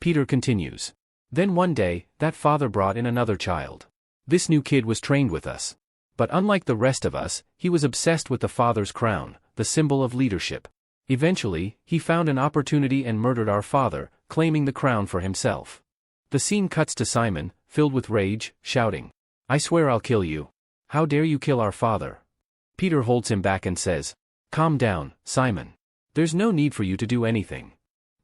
Peter continues. Then one day, that father brought in another child. This new kid was trained with us. But unlike the rest of us, he was obsessed with the father's crown, the symbol of leadership. Eventually, he found an opportunity and murdered our father, claiming the crown for himself. The scene cuts to Simon, filled with rage, shouting, I swear I'll kill you. How dare you kill our father? Peter holds him back and says, calm down, Simon. There's no need for you to do anything.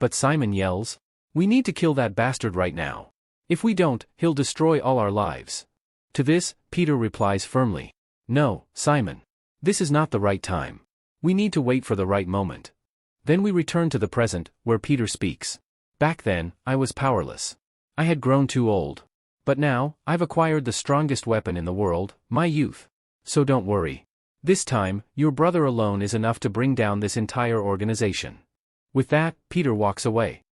But Simon yells, we need to kill that bastard right now. If we don't, he'll destroy all our lives. To this, Peter replies firmly, no, Simon. This is not the right time. We need to wait for the right moment. Then we return to the present, where Peter speaks. Back then, I was powerless. I had grown too old. But now, I've acquired the strongest weapon in the world, my youth. So don't worry. This time, your brother alone is enough to bring down this entire organization. With that, Peter walks away.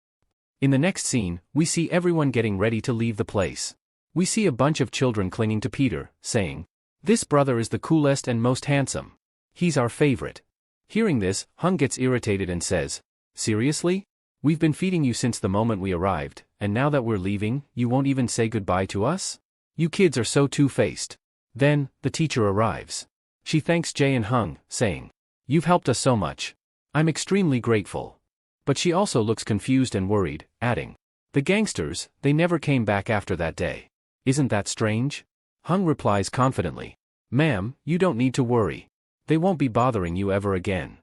In the next scene, we see everyone getting ready to leave the place. We see a bunch of children clinging to Peter, saying, "This brother is the coolest and most handsome. He's our favorite." Hearing this, Hung gets irritated and says, "Seriously? We've been feeding you since the moment we arrived, and now that we're leaving, you won't even say goodbye to us? You kids are so two-faced." Then, the teacher arrives. She thanks Jae and Hung, saying, "You've helped us so much. I'm extremely grateful." But she also looks confused and worried, adding, "The gangsters, they never came back after that day. Isn't that strange?" Hung replies confidently, "Ma'am, you don't need to worry. They won't be bothering you ever again."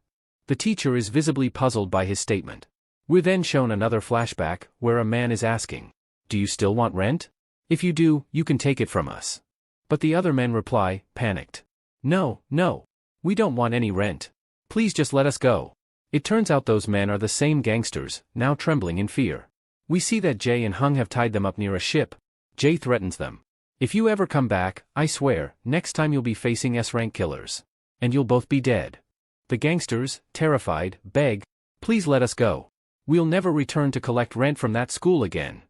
The teacher is visibly puzzled by his statement. We're then shown another flashback, where a man is asking, "Do you still want rent? If you do, you can take it from us." But the other men reply, panicked, "No, no. We don't want any rent. Please just let us go." It turns out those men are the same gangsters, now trembling in fear. We see that Jae and Hung have tied them up near a ship. Jae threatens them. "If you ever come back, I swear, next time you'll be facing S-rank killers. And you'll both be dead." The gangsters, terrified, beg, "Please let us go. We'll never return to collect rent from that school again."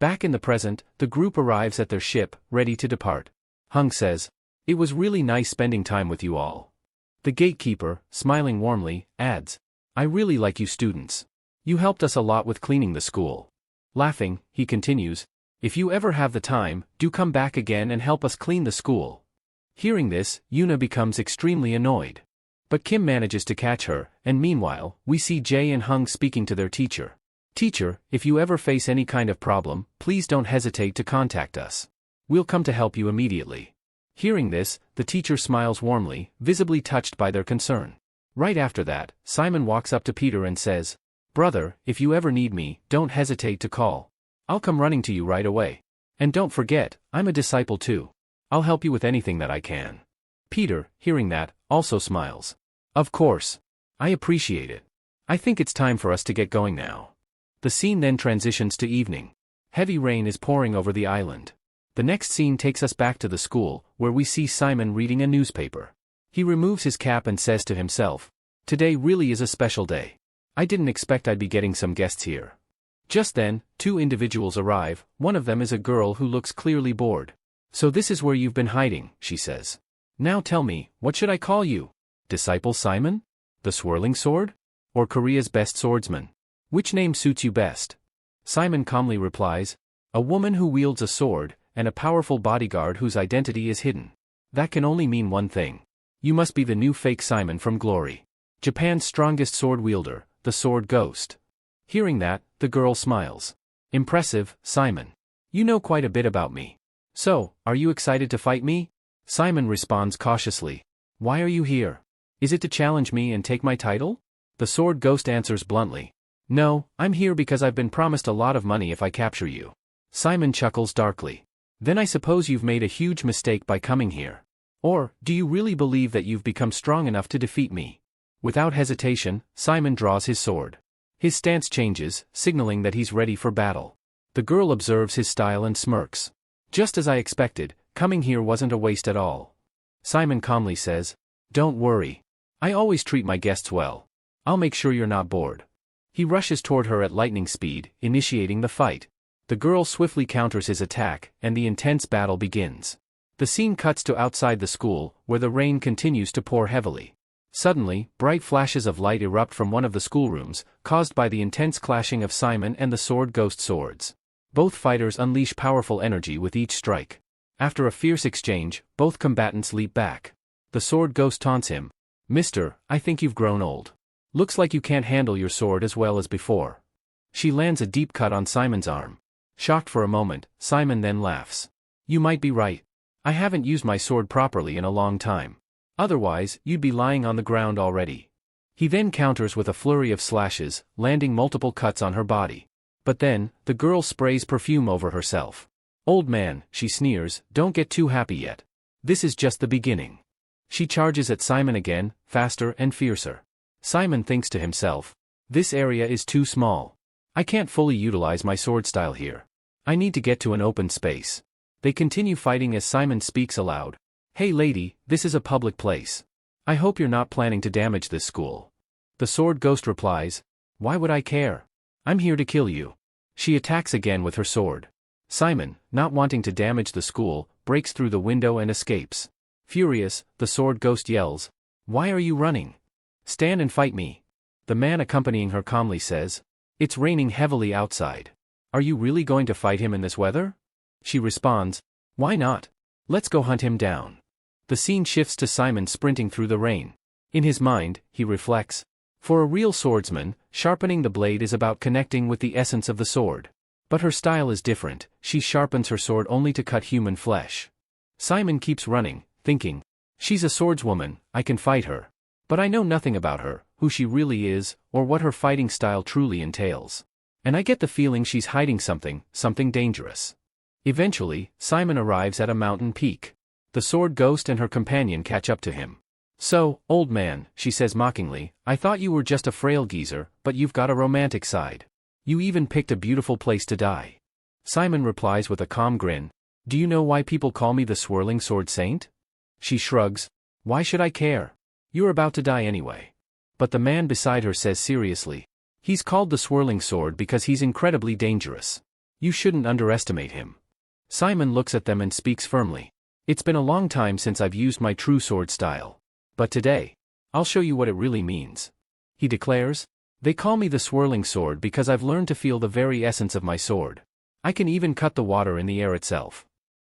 Back in the present, the group arrives at their ship, ready to depart. Hung says, "It was really nice spending time with you all." The gatekeeper, smiling warmly, adds, "I really like you students. You helped us a lot with cleaning the school." Laughing, he continues, "If you ever have the time, do come back again and help us clean the school." Hearing this, Yuna becomes extremely annoyed. But Kim manages to catch her, and meanwhile, we see Jae and Hung speaking to their teacher. "Teacher, if you ever face any kind of problem, please don't hesitate to contact us. We'll come to help you immediately." Hearing this, the teacher smiles warmly, visibly touched by their concern. Right after that, Simon walks up to Peter and says, "Brother, if you ever need me, don't hesitate to call. I'll come running to you right away. And don't forget, I'm a disciple too. I'll help you with anything that I can." Peter, hearing that, also smiles. "Of course. I appreciate it. I think it's time for us to get going now." The scene then transitions to evening. Heavy rain is pouring over the island. The next scene takes us back to the school, where we see Simon reading a newspaper. He removes his cap and says to himself, "Today really is a special day. I didn't expect I'd be getting some guests here." Just then, two individuals arrive. One of them is a girl who looks clearly bored. "So this is where you've been hiding," she says. "Now tell me, what should I call you? Disciple Simon? The Swirling Sword? Or Korea's Best Swordsman? Which name suits you best?" Simon calmly replies, "A woman who wields a sword, and a powerful bodyguard whose identity is hidden. That can only mean one thing. You must be the new fake Simon from Glory. Japan's strongest sword wielder, the Sword Ghost." Hearing that, the girl smiles. "Impressive, Simon. You know quite a bit about me. So, are you excited to fight me?" Simon responds cautiously. "Why are you here? Is it to challenge me and take my title?" The Sword Ghost answers bluntly. "No, I'm here because I've been promised a lot of money if I capture you." Simon chuckles darkly. "Then I suppose you've made a huge mistake by coming here. Or, do you really believe that you've become strong enough to defeat me?" Without hesitation, Simon draws his sword. His stance changes, signaling that he's ready for battle. The girl observes his style and smirks. "Just as I expected, coming here wasn't a waste at all." Simon calmly says, "Don't worry. I always treat my guests well. I'll make sure you're not bored." He rushes toward her at lightning speed, initiating the fight. The girl swiftly counters his attack, and the intense battle begins. The scene cuts to outside the school, where the rain continues to pour heavily. Suddenly, bright flashes of light erupt from one of the schoolrooms, caused by the intense clashing of Simon and the Sword Ghost swords. Both fighters unleash powerful energy with each strike. After a fierce exchange, both combatants leap back. The Sword Ghost taunts him. "Mister, I think you've grown old. Looks like you can't handle your sword as well as before." She lands a deep cut on Simon's arm. Shocked for a moment, Simon then laughs. "You might be right. I haven't used my sword properly in a long time. Otherwise, you'd be lying on the ground already." He then counters with a flurry of slashes, landing multiple cuts on her body. But then, the girl sprays perfume over herself. "Old man," she sneers, "don't get too happy yet. This is just the beginning." She charges at Simon again, faster and fiercer. Simon thinks to himself, "This area is too small. I can't fully utilize my sword style here. I need to get to an open space." They continue fighting as Simon speaks aloud. "Hey lady, this is a public place. I hope you're not planning to damage this school." The Sword Ghost replies, "Why would I care? I'm here to kill you." She attacks again with her sword. Simon, not wanting to damage the school, breaks through the window and escapes. Furious, the sword ghost yells, "Why are you running? Stand and fight me." The man accompanying her calmly says, "It's raining heavily outside. Are you really going to fight him in this weather?" She responds, "Why not? Let's go hunt him down." The scene shifts to Simon sprinting through the rain. In his mind, he reflects, for a real swordsman, sharpening the blade is about connecting with the essence of the sword. But her style is different, she sharpens her sword only to cut human flesh. Simon keeps running, thinking, "She's a swordswoman, I can fight her. But I know nothing about her, who she really is, or what her fighting style truly entails. And I get the feeling she's hiding something dangerous." Eventually, Simon arrives at a mountain peak. The sword ghost and her companion catch up to him. "So, old man," she says mockingly, "I thought you were just a frail geezer, but you've got a romantic side. You even picked a beautiful place to die." Simon replies with a calm grin, "Do you know why people call me the Swirling Sword Saint?" She shrugs, "Why should I care? You're about to die anyway." But the man beside her says seriously, "He's called the Swirling Sword because he's incredibly dangerous. You shouldn't underestimate him." Simon looks at them and speaks firmly, "It's been a long time since I've used my true sword style. But today, I'll show you what it really means." He declares, "They call me the Swirling Sword because I've learned to feel the very essence of my sword. I can even cut the water in the air itself."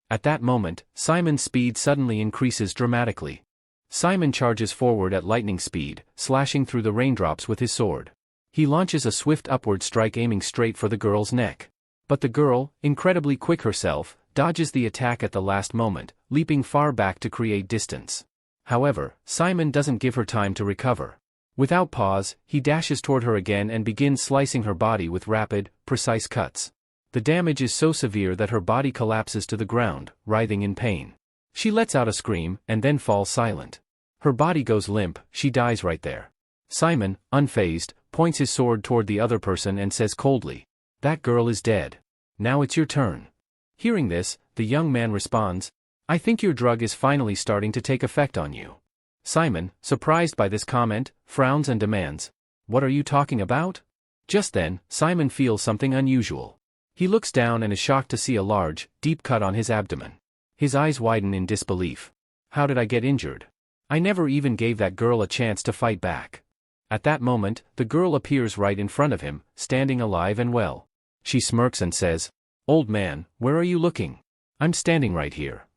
At that moment, Simon's speed suddenly increases dramatically. Simon charges forward at lightning speed, slashing through the raindrops with his sword. He launches a swift upward strike aiming straight for the girl's neck. But the girl, incredibly quick herself, dodges the attack at the last moment, leaping far back to create distance. However, Simon doesn't give her time to recover. Without pause, he dashes toward her again and begins slicing her body with rapid, precise cuts. The damage is so severe that her body collapses to the ground, writhing in pain. She lets out a scream, and then falls silent. Her body goes limp, she dies right there. Simon, unfazed, points his sword toward the other person and says coldly, "That girl is dead. Now it's your turn." Hearing this, the young man responds, "I think your drug is finally starting to take effect on you." Simon, surprised by this comment, frowns and demands, "What are you talking about?" Just then, Simon feels something unusual. He looks down and is shocked to see a large, deep cut on his abdomen. His eyes widen in disbelief. "How did I get injured? I never even gave that girl a chance to fight back." At that moment, the girl appears right in front of him, standing alive and well. She smirks and says, "Old man, where are you looking? I'm standing right here."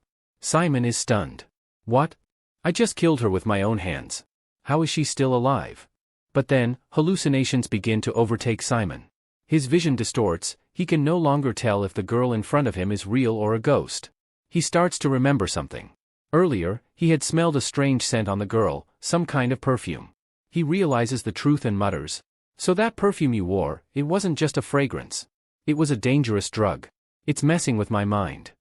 Simon is stunned. "What? I just killed her with my own hands. How is she still alive?" But then, hallucinations begin to overtake Simon. His vision distorts, he can no longer tell if the girl in front of him is real or a ghost. He starts to remember something. Earlier, he had smelled a strange scent on the girl, some kind of perfume. He realizes the truth and mutters, "So that perfume you wore, it wasn't just a fragrance. It was a dangerous drug. It's messing with my mind."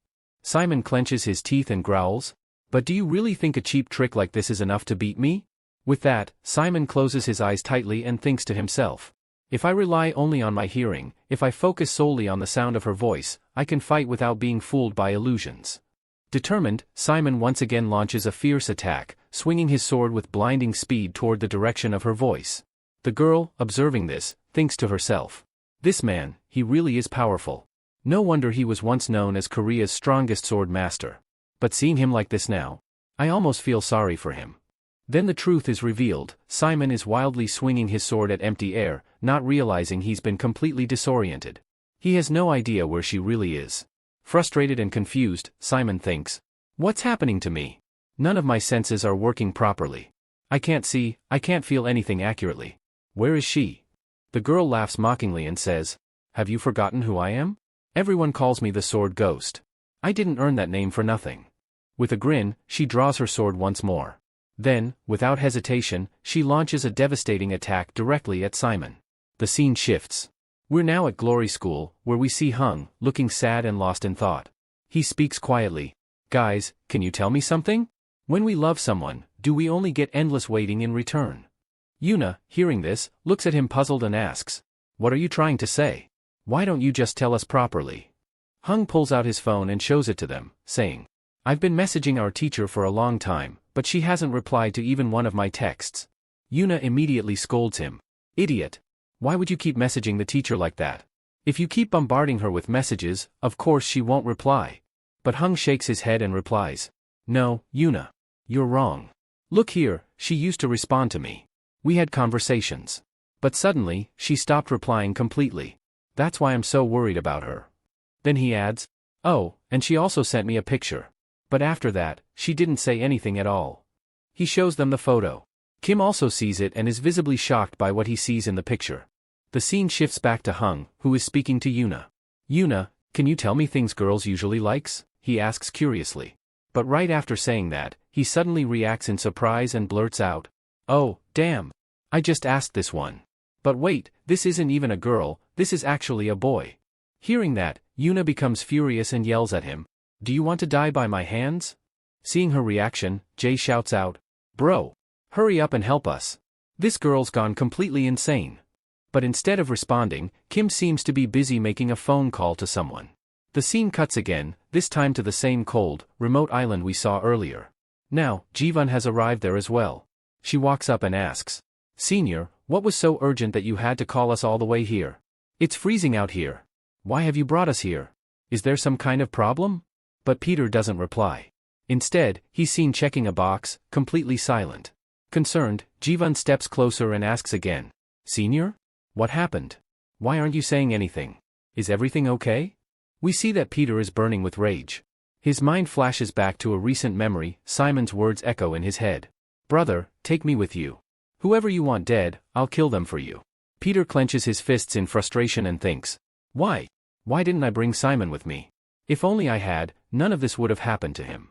Simon clenches his teeth and growls, "But do you really think a cheap trick like this is enough to beat me?" With that, Simon closes his eyes tightly and thinks to himself, "If I rely only on my hearing, if I focus solely on the sound of her voice, I can fight without being fooled by illusions." Determined, Simon once again launches a fierce attack, swinging his sword with blinding speed toward the direction of her voice. The girl, observing this, thinks to herself, "This man, he really is powerful. No wonder he was once known as Korea's strongest sword master. But seeing him like this now, I almost feel sorry for him." Then the truth is revealed. Simon is wildly swinging his sword at empty air, not realizing he's been completely disoriented. He has no idea where she really is. Frustrated and confused, Simon thinks, "What's happening to me? None of my senses are working properly. I can't see, I can't feel anything accurately. Where is she?" The girl laughs mockingly and says, "Have you forgotten who I am? Everyone calls me the Sword Ghost. I didn't earn that name for nothing." With a grin, she draws her sword once more. Then, without hesitation, she launches a devastating attack directly at Simon. The scene shifts. We're now at Glory School, where we see Hung, looking sad and lost in thought. He speaks quietly. "Guys, can you tell me something? When we love someone, do we only get endless waiting in return?" Yuna, hearing this, looks at him puzzled and asks, "What are you trying to say? Why don't you just tell us properly?" Hung pulls out his phone and shows it to them, saying, "I've been messaging our teacher for a long time, but she hasn't replied to even one of my texts." Yuna immediately scolds him. "Idiot! Why would you keep messaging the teacher like that? If you keep bombarding her with messages, of course she won't reply. But Hung shakes his head and replies. No, Yuna. You're wrong. Look here, she used to respond to me. We had conversations. But suddenly, she stopped replying completely. That's why I'm so worried about her. Then he adds, oh, and she also sent me a picture. But after that, she didn't say anything at all. He shows them the photo. Kim also sees it and is visibly shocked by what he sees in the picture. The scene shifts back to Hung, who is speaking to Yuna. Yuna, can you tell me things girls usually likes? He asks curiously. But right after saying that, he suddenly reacts in surprise and blurts out, oh, damn. I just asked this one. But wait, this isn't even a girl, this is actually a boy. Hearing that, Yuna becomes furious and yells at him, do you want to die by my hands? Seeing her reaction, Jay shouts out, bro, hurry up and help us. This girl's gone completely insane. But instead of responding, Kim seems to be busy making a phone call to someone. The scene cuts again, this time to the same cold, remote island we saw earlier. Now, Jivan has arrived there as well. She walks up and asks, Senior, what was so urgent that you had to call us all the way here? It's freezing out here. Why have you brought us here? Is there some kind of problem? But Peter doesn't reply. Instead, he's seen checking a box, completely silent. Concerned, Jivan steps closer and asks again, Senior? What happened? Why aren't you saying anything? Is everything okay? We see that Peter is burning with rage. His mind flashes back to a recent memory, Simon's words echo in his head. Brother, take me with you. Whoever you want dead, I'll kill them for you. Peter clenches his fists in frustration and thinks, why? Why didn't I bring Simon with me? If only I had, none of this would have happened to him.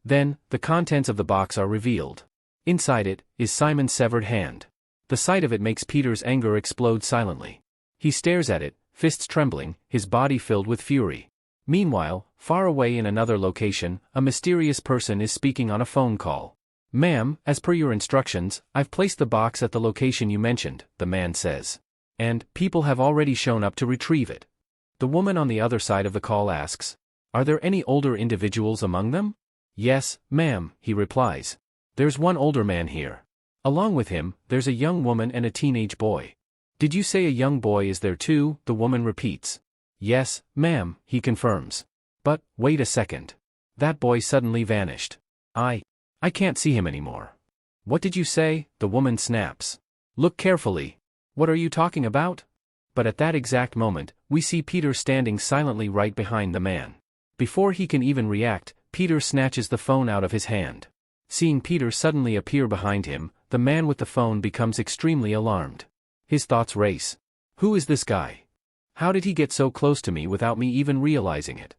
Then, the contents of the box are revealed. Inside it, is Simon's severed hand. The sight of it makes Peter's anger explode silently. He stares at it, fists trembling, his body filled with fury. Meanwhile, far away in another location, a mysterious person is speaking on a phone call. Ma'am, as per your instructions, I've placed the box at the location you mentioned, the man says. And, people have already shown up to retrieve it. The woman on the other side of the call asks, are there any older individuals among them? Yes, ma'am, he replies. There's one older man here. Along with him, there's a young woman and a teenage boy. Did you say a young boy is there too? The woman repeats. Yes, ma'am, he confirms. But, wait a second. That boy suddenly vanished. I can't see him anymore. What did you say? The woman snaps. Look carefully. What are you talking about? But at that exact moment, we see Peter standing silently right behind the man. Before he can even react, Peter snatches the phone out of his hand. Seeing Peter suddenly appear behind him, the man with the phone becomes extremely alarmed. His thoughts race. Who is this guy? How did he get so close to me without me even realizing it?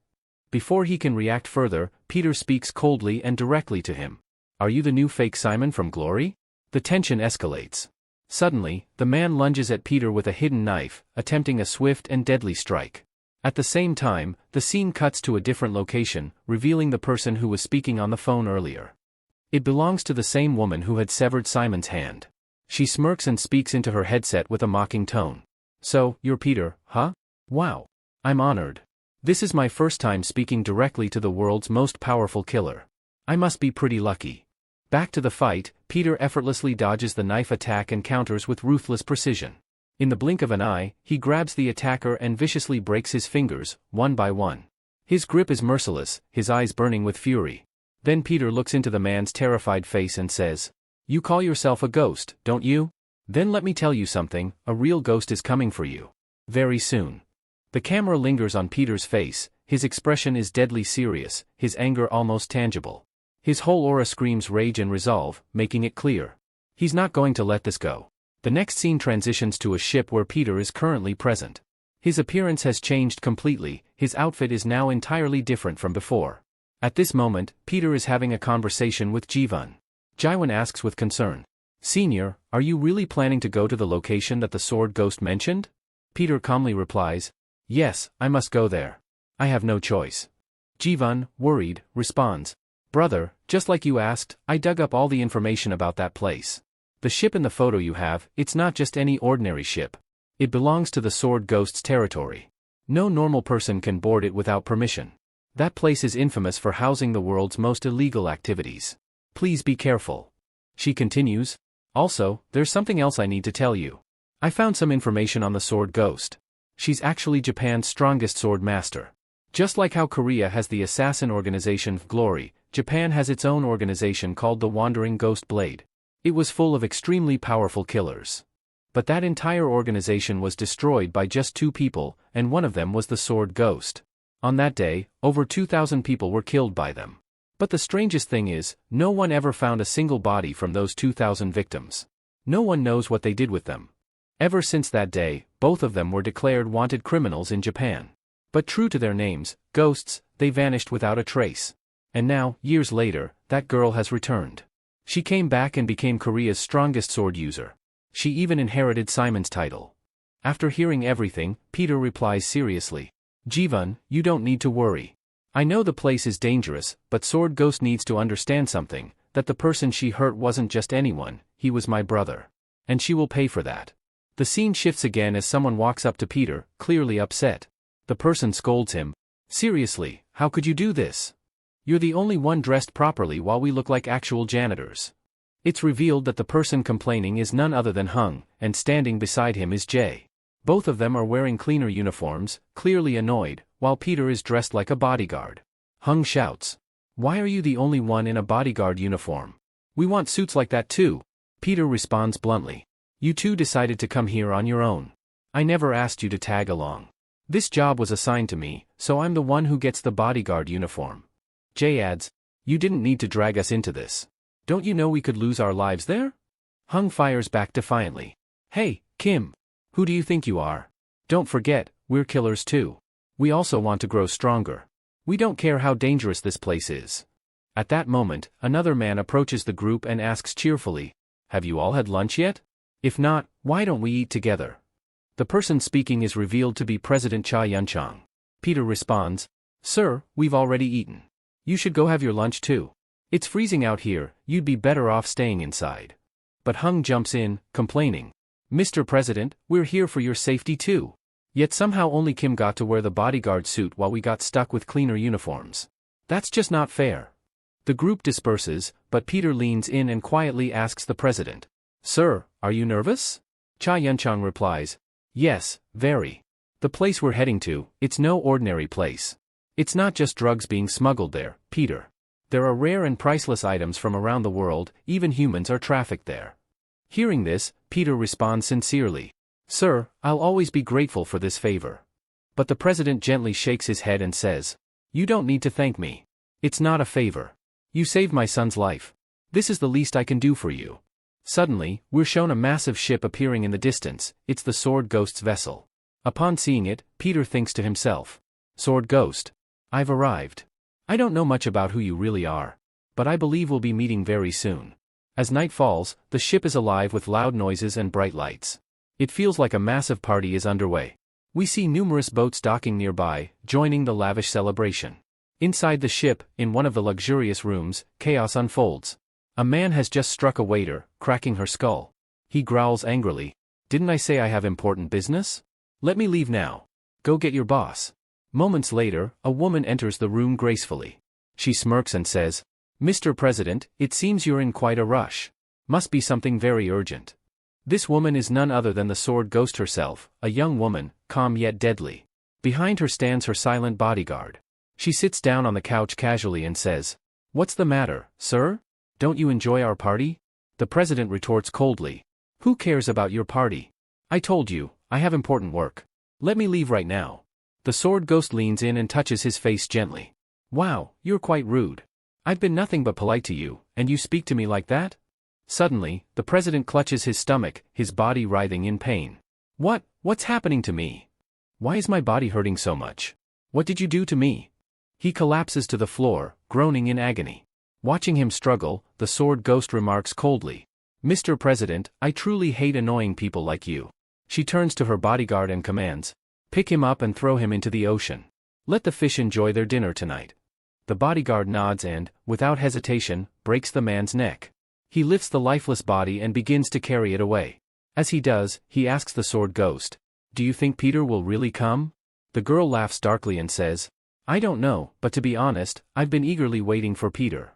Before he can react further, Peter speaks coldly and directly to him. Are you the new fake Simon from Glory? The tension escalates. Suddenly, the man lunges at Peter with a hidden knife, attempting a swift and deadly strike. At the same time, the scene cuts to a different location, revealing the person who was speaking on the phone earlier. It belongs to the same woman who had severed Simon's hand. She smirks and speaks into her headset with a mocking tone. So, you're Peter, huh? Wow. I'm honored. This is my first time speaking directly to the world's most powerful killer. I must be pretty lucky. Back to the fight, Peter effortlessly dodges the knife attack and counters with ruthless precision. In the blink of an eye, he grabs the attacker and viciously breaks his fingers, one by one. His grip is merciless, his eyes burning with fury. Then Peter looks into the man's terrified face and says, You call yourself a ghost, don't you? Then let me tell you something, a real ghost is coming for you. Very soon. The camera lingers on Peter's face, his expression is deadly serious, his anger almost tangible. His whole aura screams rage and resolve, making it clear. He's not going to let this go. The next scene transitions to a ship where Peter is currently present. His appearance has changed completely, his outfit is now entirely different from before. At this moment, Peter is having a conversation with Jivan. Jiwan asks with concern. Senior, are you really planning to go to the location that the sword ghost mentioned? Peter calmly replies. Yes, I must go there. I have no choice. Jivan, worried, responds. Brother, just like you asked, I dug up all the information about that place. The ship in the photo you have, it's not just any ordinary ship. It belongs to the sword ghost's territory. No normal person can board it without permission. That place is infamous for housing the world's most illegal activities. Please be careful. She continues. Also, there's something else I need to tell you. I found some information on the sword ghost. She's actually Japan's strongest sword master. Just like how Korea has the assassin organization Glory, Japan has its own organization called the Wandering Ghost Blade. It was full of extremely powerful killers. But that entire organization was destroyed by just 2 people, and one of them was the Sword Ghost. On that day, over 2,000 people were killed by them. But the strangest thing is, no one ever found a single body from those 2,000 victims. No one knows what they did with them. Ever since that day, both of them were declared wanted criminals in Japan. But true to their names, ghosts, they vanished without a trace. And now, years later, that girl has returned. She came back and became Korea's strongest sword user. She even inherited Simon's title. After hearing everything, Peter replies seriously, "Jivan, you don't need to worry. I know the place is dangerous, but Sword Ghost needs to understand something, that the person she hurt wasn't just anyone, he was my brother. And she will pay for that." The scene shifts again as someone walks up to Peter, clearly upset. The person scolds him. "Seriously, how could you do this? You're the only one dressed properly while we look like actual janitors." It's revealed that the person complaining is none other than Hung, and standing beside him is Jae. Both of them are wearing cleaner uniforms, clearly annoyed, while Peter is dressed like a bodyguard. Hung shouts, "Why are you the only one in a bodyguard uniform? We want suits like that too." Peter responds bluntly, "You two decided to come here on your own. I never asked you to tag along. This job was assigned to me, so I'm the one who gets the bodyguard uniform." Jae adds, "You didn't need to drag us into this. Don't you know we could lose our lives there?" Hung fires back defiantly, "Hey, Kim. Who do you think you are? Don't forget, we're killers too. We also want to grow stronger. We don't care how dangerous this place is." At that moment, another man approaches the group and asks cheerfully, "Have you all had lunch yet? If not, why don't we eat together?" The person speaking is revealed to be President Cha Yun-chang. Peter responds, "Sir, we've already eaten. You should go have your lunch too. It's freezing out here, you'd be better off staying inside." But Hung jumps in, complaining, "Mr. President, we're here for your safety too. Yet somehow only Kim got to wear the bodyguard suit while we got stuck with cleaner uniforms. That's just not fair." The group disperses, but Peter leans in and quietly asks the president, "Sir, are you nervous?" Cha Yun-chang replies, "Yes, very. The place we're heading to, it's no ordinary place. It's not just drugs being smuggled there, Peter. There are rare and priceless items from around the world, even humans are trafficked there." Hearing this, Peter responds sincerely, "Sir, I'll always be grateful for this favor." But the president gently shakes his head and says, "You don't need to thank me. It's not a favor. You saved my son's life. This is the least I can do for you." Suddenly, we're shown a massive ship appearing in the distance. It's the Sword Ghost's vessel. Upon seeing it, Peter thinks to himself, "Sword Ghost, I've arrived. I don't know much about who you really are, but I believe we'll be meeting very soon." As night falls, the ship is alive with loud noises and bright lights. It feels like a massive party is underway. We see numerous boats docking nearby, joining the lavish celebration. Inside the ship, in one of the luxurious rooms, chaos unfolds. A man has just struck a waiter, cracking her skull. He growls angrily, "Didn't I say I have important business? Let me leave now. Go get your boss." Moments later, a woman enters the room gracefully. She smirks and says, "Mr. President, it seems you're in quite a rush. Must be something very urgent." This woman is none other than the Sword Ghost herself, a young woman, calm yet deadly. Behind her stands her silent bodyguard. She sits down on the couch casually and says, "What's the matter, sir? Don't you enjoy our party?" The president retorts coldly, "Who cares about your party? I told you, I have important work. Let me leave right now." The Sword Ghost leans in and touches his face gently. "Wow, you're quite rude. I've been nothing but polite to you, and you speak to me like that?" Suddenly, the president clutches his stomach, his body writhing in pain. What's happening to me? Why is my body hurting so much? What did you do to me?" He collapses to the floor, groaning in agony. Watching him struggle, the Sword Ghost remarks coldly, "Mr. President, I truly hate annoying people like you." She turns to her bodyguard and commands, "Pick him up and throw him into the ocean. Let the fish enjoy their dinner tonight." The bodyguard nods and, without hesitation, breaks the man's neck. He lifts the lifeless body and begins to carry it away. As he does, he asks the Sword Ghost, "Do you think Peter will really come?" The girl laughs darkly and says, "I don't know, but to be honest, I've been eagerly waiting for Peter."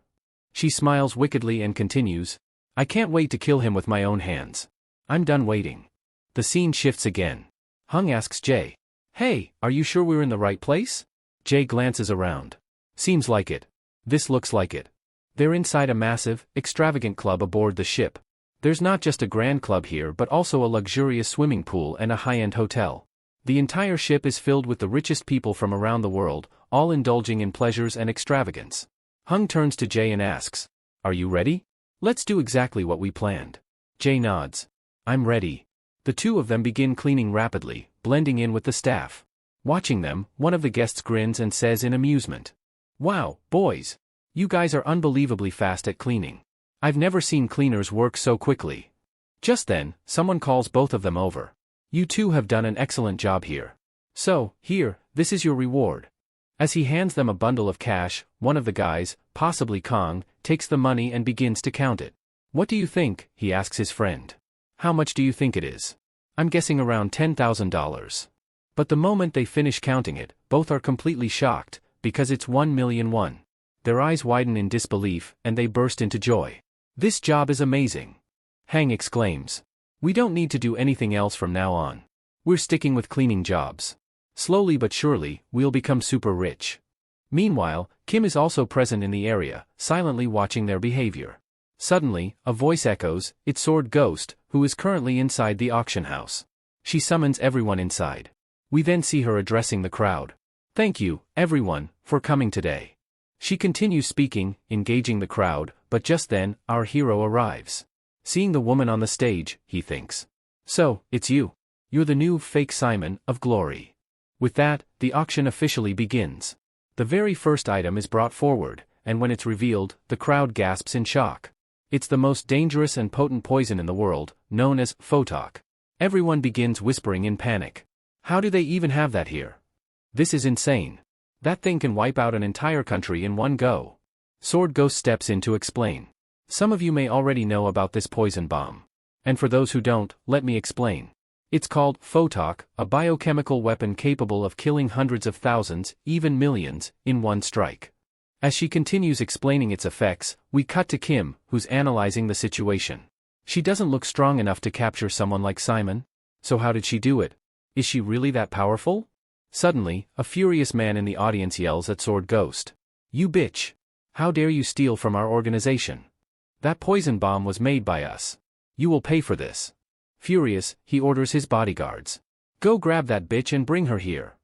She smiles wickedly and continues, "I can't wait to kill him with my own hands. I'm done waiting." The scene shifts again. Hung asks Jae, Hey, are you sure we're in the right place? Jay glances around. Seems like it. This looks like it. They're inside a massive, extravagant club aboard the ship. There's not just a grand club here but also a luxurious swimming pool and a high-end hotel. The entire ship is filled with the richest people from around the world, all indulging in pleasures and extravagance. Hung turns to Jay and asks, "Are you ready? Let's do exactly what we planned." Jay nods. "I'm ready." The two of them begin cleaning rapidly, blending in with the staff. Watching them, one of the guests grins and says in amusement, "Wow, boys. You guys are unbelievably fast at cleaning. I've never seen cleaners work so quickly." Just then, someone calls both of them over. "You two have done an excellent job here. So, here, this is your reward." As he hands them a bundle of cash, one of the guys, possibly Kong, takes the money and begins to count it. "What do you think?" he asks his friend. "How much do you think it is?" "I'm guessing around $10,000. But the moment they finish counting it, both are completely shocked, because it's 1,000,000 won. Their eyes widen in disbelief, and they burst into joy. "This job is amazing!" Hang exclaims. "We don't need to do anything else from now on. We're sticking with cleaning jobs. Slowly but surely, we'll become super rich." Meanwhile, Kim is also present in the area, silently watching their behavior. Suddenly, a voice echoes, "It's Sword Ghost, who is currently inside the auction house." She summons everyone inside. We then see her addressing the crowd. "Thank you, everyone, for coming today." She continues speaking, engaging the crowd, but just then, our hero arrives. Seeing the woman on the stage, he thinks, "So, it's you. You're the new fake Simon of Glory." With that, the auction officially begins. The very first item is brought forward, and when it's revealed, the crowd gasps in shock. It's the most dangerous and potent poison in the world, known as photok. Everyone begins whispering in panic. How do they even have that here? This is insane. That thing can wipe out an entire country in one go. Sword Ghost steps in to explain. Some of you may already know about this poison bomb. And for those who don't, let me explain. It's called photok, a biochemical weapon capable of killing hundreds of thousands, even millions, in one strike. As she continues explaining its effects, we cut to Kim, who's analyzing the situation. She doesn't look strong enough to capture someone like Simon. So how did she do it? Is she really that powerful? Suddenly, a furious man in the audience yells at Sword Ghost. "You bitch! How dare you steal from our organization? That poison bomb was made by us. You will pay for this." Furious, he orders his bodyguards. "Go grab that bitch and bring her here."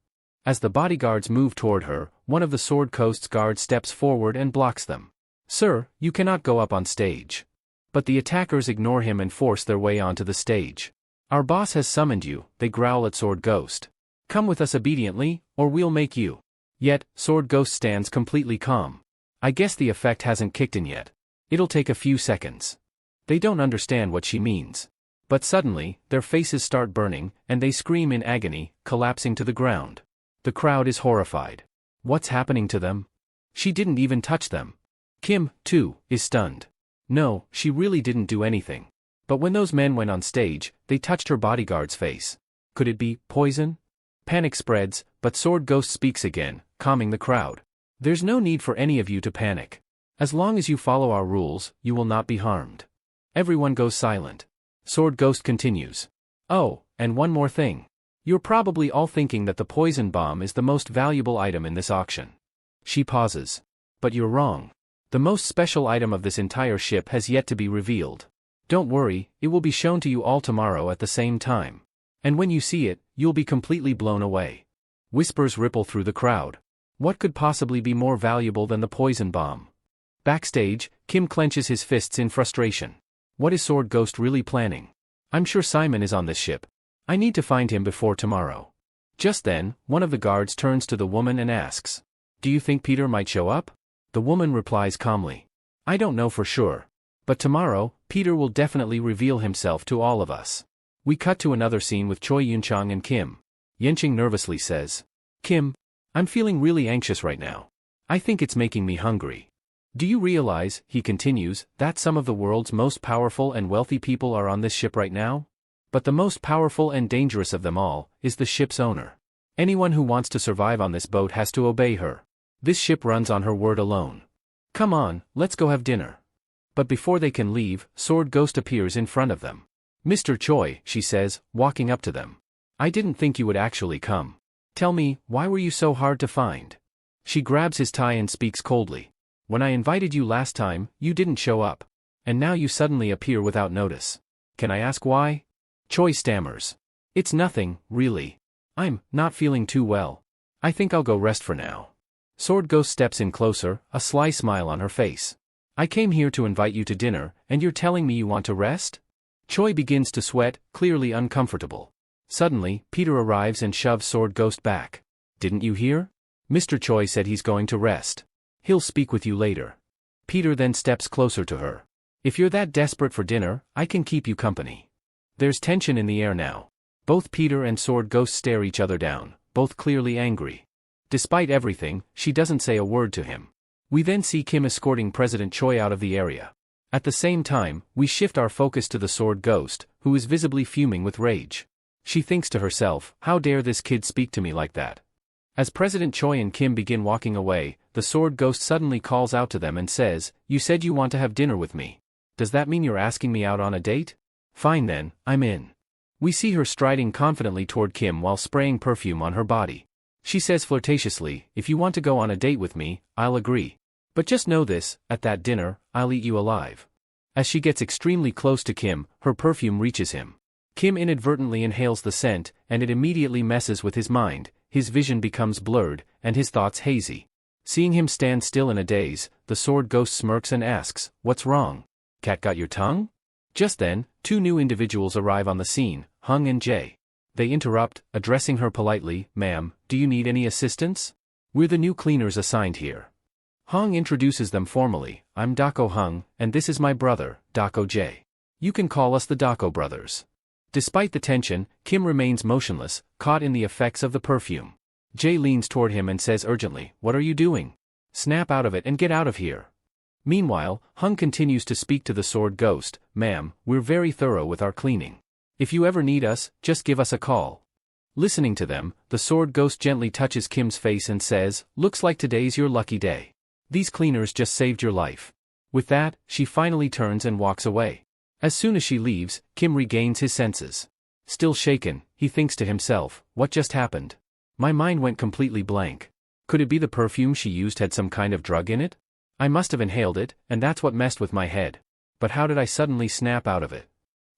As the bodyguards move toward her, one of the Sword Coast's guards steps forward and blocks them. "Sir, you cannot go up on stage." But the attackers ignore him and force their way onto the stage. "Our boss has summoned you," they growl at Sword Ghost. "Come with us obediently, or we'll make you." Yet, Sword Ghost stands completely calm. I guess the effect hasn't kicked in yet. It'll take a few seconds. They don't understand what she means. But suddenly, their faces start burning, and they scream in agony, collapsing to the ground. The crowd is horrified. What's happening to them? She didn't even touch them. Kim, too, is stunned. No, she really didn't do anything. But when those men went on stage, they touched her bodyguard's face. Could it be poison? Panic spreads, but Sword Ghost speaks again, calming the crowd. "There's no need for any of you to panic. As long as you follow our rules, you will not be harmed." Everyone goes silent. Sword Ghost continues. "Oh, and one more thing. You're probably all thinking that the poison bomb is the most valuable item in this auction." She pauses. "But you're wrong. The most special item of this entire ship has yet to be revealed. Don't worry, it will be shown to you all tomorrow at the same time. And when you see it, you'll be completely blown away." Whispers ripple through the crowd. What could possibly be more valuable than the poison bomb? Backstage, Kim clenches his fists in frustration. What is Sword Ghost really planning? I'm sure Simon is on this ship. I need to find him before tomorrow. Just then, one of the guards turns to the woman and asks, "Do you think Peter might show up?" The woman replies calmly, "I don't know for sure. But tomorrow, Peter will definitely reveal himself to all of us." We cut to another scene with Choi Yunchang and Kim. Yenching nervously says, "Kim, I'm feeling really anxious right now. I think it's making me hungry. Do you realize," he continues, "that some of the world's most powerful and wealthy people are on this ship right now? But the most powerful and dangerous of them all is the ship's owner. Anyone who wants to survive on this boat has to obey her. This ship runs on her word alone. Come on, let's go have dinner." But before they can leave, Sword Ghost appears in front of them. "Mr. Choi," she says, walking up to them. "I didn't think you would actually come. Tell me, why were you so hard to find? She grabs his tie and speaks coldly. When I invited you last time, you didn't show up. And now you suddenly appear without notice. Can I ask why? Choi stammers. It's nothing, really. I'm not feeling too well. I think I'll go rest for now. Sword Ghost steps in closer, a sly smile on her face. I came here to invite you to dinner, and you're telling me you want to rest? Choi begins to sweat, clearly uncomfortable. Suddenly, Peter arrives and shoves Sword Ghost back. Didn't you hear? Mr. Choi said he's going to rest. He'll speak with you later. Peter then steps closer to her. If you're that desperate for dinner, I can keep you company. There's tension in the air now. Both Peter and Sword Ghost stare each other down, both clearly angry. Despite everything, she doesn't say a word to him. We then see Kim escorting President Choi out of the area. At the same time, we shift our focus to the Sword Ghost, who is visibly fuming with rage. She thinks to herself, how dare this kid speak to me like that? As President Choi and Kim begin walking away, the Sword Ghost suddenly calls out to them and says, you said you want to have dinner with me. Does that mean you're asking me out on a date? Fine then, I'm in. We see her striding confidently toward Kim while spraying perfume on her body. She says flirtatiously, if you want to go on a date with me, I'll agree. But just know this, at that dinner, I'll eat you alive. As she gets extremely close to Kim, her perfume reaches him. Kim inadvertently inhales the scent, and it immediately messes with his mind, his vision becomes blurred, and his thoughts hazy. Seeing him stand still in a daze, the Sword Ghost smirks and asks, what's wrong? Cat got your tongue? Just then, two new individuals arrive on the scene, Hung and Jae. They interrupt, addressing her politely, ma'am, do you need any assistance? We're the new cleaners assigned here. Hung introduces them formally, I'm Dako Hung, and this is my brother, Dako Jae. You can call us the Dako brothers. Despite the tension, Kim remains motionless, caught in the effects of the perfume. Jae leans toward him and says urgently, what are you doing? Snap out of it and get out of here. Meanwhile, Hung continues to speak to the Sword Ghost, ma'am, we're very thorough with our cleaning. If you ever need us, just give us a call. Listening to them, the Sword Ghost gently touches Kim's face and says, looks like today's your lucky day. These cleaners just saved your life. With that, she finally turns and walks away. As soon as she leaves, Kim regains his senses. Still shaken, he thinks to himself, what just happened? My mind went completely blank. Could it be the perfume she used had some kind of drug in it? I must have inhaled it, and that's what messed with my head. But how did I suddenly snap out of it?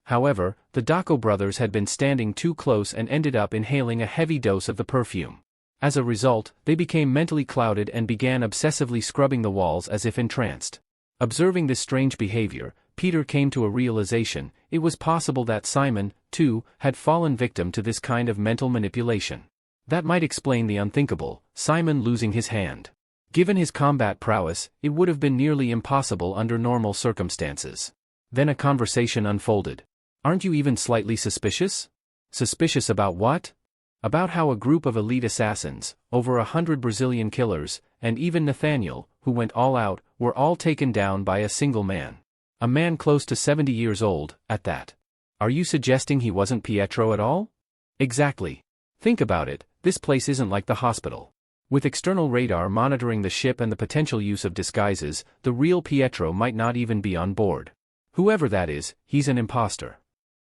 However, the Dako brothers had been standing too close and ended up inhaling a heavy dose of the perfume. As a result, they became mentally clouded and began obsessively scrubbing the walls as if entranced. Observing this strange behavior, Peter came to a realization, it was possible that Simon, too, had fallen victim to this kind of mental manipulation. That might explain the unthinkable, Simon losing his hand. Given his combat prowess, it would have been nearly impossible under normal circumstances. Then a conversation unfolded. Aren't you even slightly suspicious? Suspicious about what? About how a group of elite assassins, over 100 Brazilian killers, and even Nathaniel, who went all out, were all taken down by a single man. A man close to 70 years old, at that. Are you suggesting he wasn't Pietro at all? Exactly. Think about it, this place isn't like the hospital. With external radar monitoring the ship and the potential use of disguises, the real Pietro might not even be on board. Whoever that is, he's an imposter.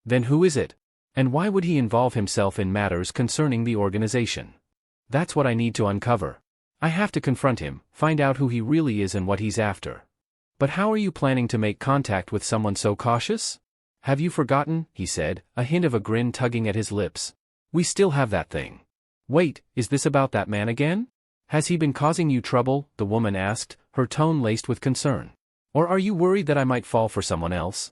Then who is it? And why would he involve himself in matters concerning the organization? That's what I need to uncover. I have to confront him, find out who he really is and what he's after. But how are you planning to make contact with someone so cautious? Have you forgotten, he said, a hint of a grin tugging at his lips. We still have that thing. Wait, is this about that man again? Has he been causing you trouble? The woman asked, her tone laced with concern. Or are you worried that I might fall for someone else?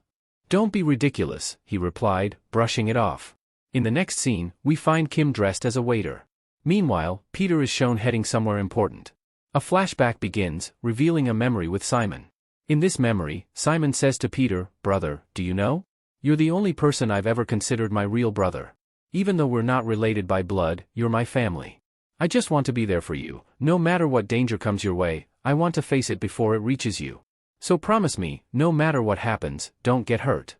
Don't be ridiculous, he replied, brushing it off. In the next scene, we find Kim dressed as a waiter. Meanwhile, Peter is shown heading somewhere important. A flashback begins, revealing a memory with Simon. In this memory, Simon says to Peter, brother, do you know? You're the only person I've ever considered my real brother. Even though we're not related by blood, you're my family. I just want to be there for you, no matter what danger comes your way, I want to face it before it reaches you. So promise me, no matter what happens, don't get hurt.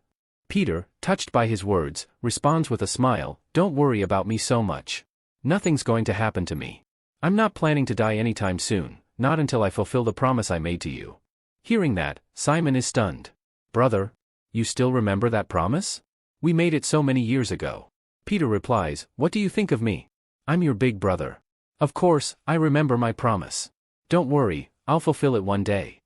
Peter, touched by his words, responds with a smile, don't worry about me so much. Nothing's going to happen to me. I'm not planning to die anytime soon, not until I fulfill the promise I made to you. Hearing that, Simon is stunned. Brother, you still remember that promise? We made it so many years ago. Peter replies, what do you think of me? I'm your big brother. Of course, I remember my promise. Don't worry, I'll fulfill it one day.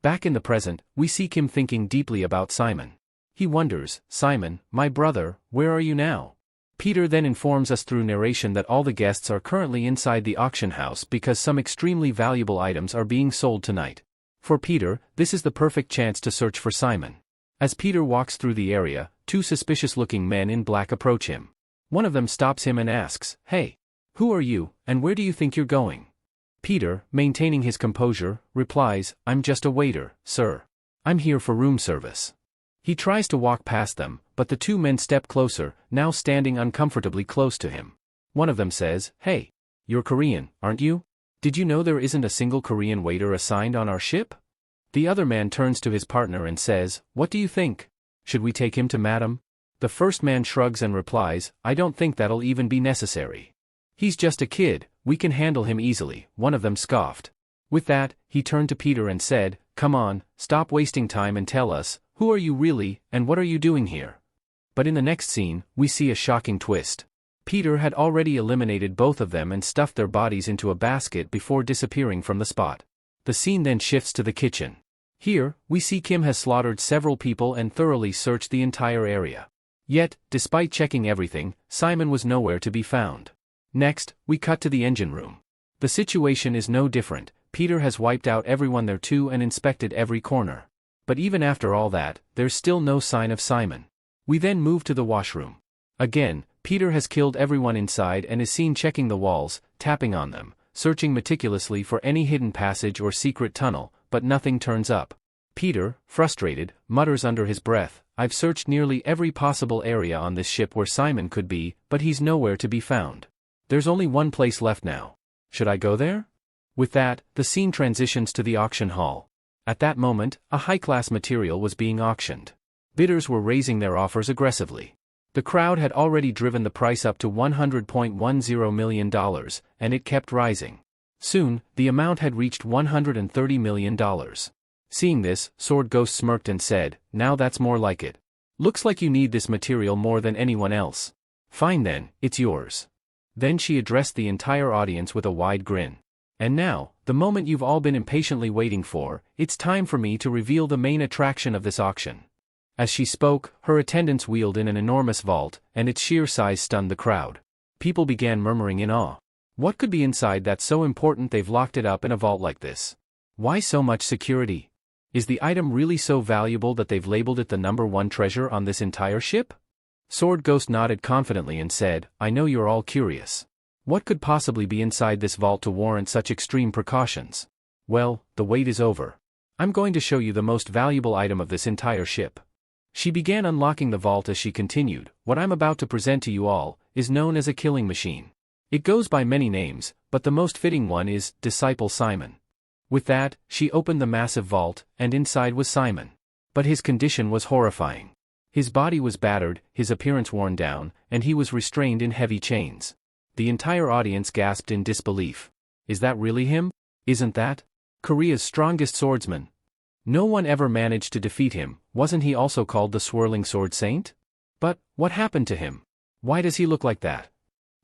Back in the present, we see Kim thinking deeply about Simon. He wonders, Simon, my brother, where are you now? Peter then informs us through narration that all the guests are currently inside the auction house because some extremely valuable items are being sold tonight. For Peter, this is the perfect chance to search for Simon. As Peter walks through the area, two suspicious-looking men in black approach him. One of them stops him and asks, "Hey, who are you, and where do you think you're going?" Peter, maintaining his composure, replies, "I'm just a waiter, sir. I'm here for room service." He tries to walk past them, but the two men step closer, now standing uncomfortably close to him. One of them says, "Hey, you're Korean, aren't you? Did you know there isn't a single Korean waiter assigned on our ship?" The other man turns to his partner and says, "What do you think? Should we take him to Madam?" The first man shrugs and replies, "I don't think that'll even be necessary. He's just a kid, we can handle him easily," one of them scoffed. With that, he turned to Peter and said, "Come on, stop wasting time and tell us, who are you really, and what are you doing here?" But in the next scene, we see a shocking twist. Peter had already eliminated both of them and stuffed their bodies into a basket before disappearing from the spot. The scene then shifts to the kitchen. Here, we see Kim has slaughtered several people and thoroughly searched the entire area. Yet, despite checking everything, Simon was nowhere to be found. Next, we cut to the engine room. The situation is no different. Peter has wiped out everyone there too and inspected every corner. But even after all that, there's still no sign of Simon. We then move to the washroom. Again, Peter has killed everyone inside and is seen checking the walls, tapping on them, searching meticulously for any hidden passage or secret tunnel, but nothing turns up. Peter, frustrated, mutters under his breath, "I've searched nearly every possible area on this ship where Simon could be, but he's nowhere to be found. There's only one place left now. Should I go there?" With that, the scene transitions to the auction hall. At that moment, a high-class material was being auctioned. Bidders were raising their offers aggressively. The crowd had already driven the price up to $100.10 million, and it kept rising. Soon, the amount had reached $130 million. Seeing this, Sword Ghost smirked and said, "Now that's more like it. Looks like you need this material more than anyone else. Fine then, it's yours." Then she addressed the entire audience with a wide grin. "And now, the moment you've all been impatiently waiting for, it's time for me to reveal the main attraction of this auction." As she spoke, her attendants wheeled in an enormous vault, and its sheer size stunned the crowd. People began murmuring in awe. What could be inside that's so important they've locked it up in a vault like this? Why so much security? Is the item really so valuable that they've labeled it the #1 treasure on this entire ship? Sword Ghost nodded confidently and said, "I know you're all curious. What could possibly be inside this vault to warrant such extreme precautions? Well, the wait is over. I'm going to show you the most valuable item of this entire ship." She began unlocking the vault as she continued, "What I'm about to present to you all is known as a killing machine. It goes by many names, but the most fitting one is Disciple Simon." With that, she opened the massive vault, and inside was Simon. But his condition was horrifying. His body was battered, his appearance worn down, and he was restrained in heavy chains. The entire audience gasped in disbelief. Is that really him? Isn't that Korea's strongest swordsman? No one ever managed to defeat him. Wasn't he also called the Swirling Sword Saint? But what happened to him? Why does he look like that?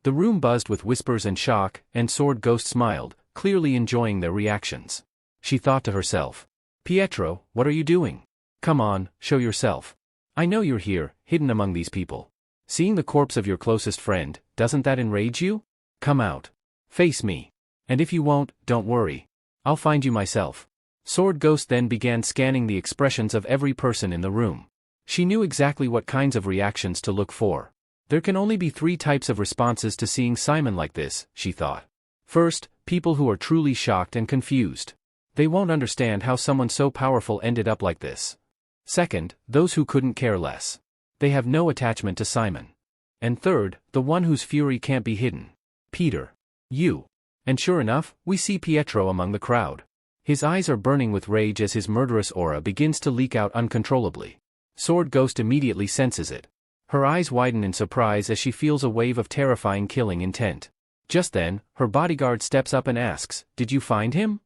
The room buzzed with whispers and shock, and Sword Ghost smiled, clearly enjoying their reactions. She thought to herself, "Pietro, what are you doing? Come on, show yourself. I know you're here, hidden among these people. Seeing the corpse of your closest friend, doesn't that enrage you? Come out. Face me. And if you won't, don't worry. I'll find you myself." Sword Ghost then began scanning the expressions of every person in the room. She knew exactly what kinds of reactions to look for. There can only be 3 types of responses to seeing Simon like this, she thought. First, people who are truly shocked and confused. They won't understand how someone so powerful ended up like this. Second, those who couldn't care less. They have no attachment to Simon. And third, the one whose fury can't be hidden. Peter. You. And sure enough, we see Pietro among the crowd. His eyes are burning with rage as his murderous aura begins to leak out uncontrollably. Sword Ghost immediately senses it. Her eyes widen in surprise as she feels a wave of terrifying killing intent. Just then, her bodyguard steps up and asks, "Did you find him?"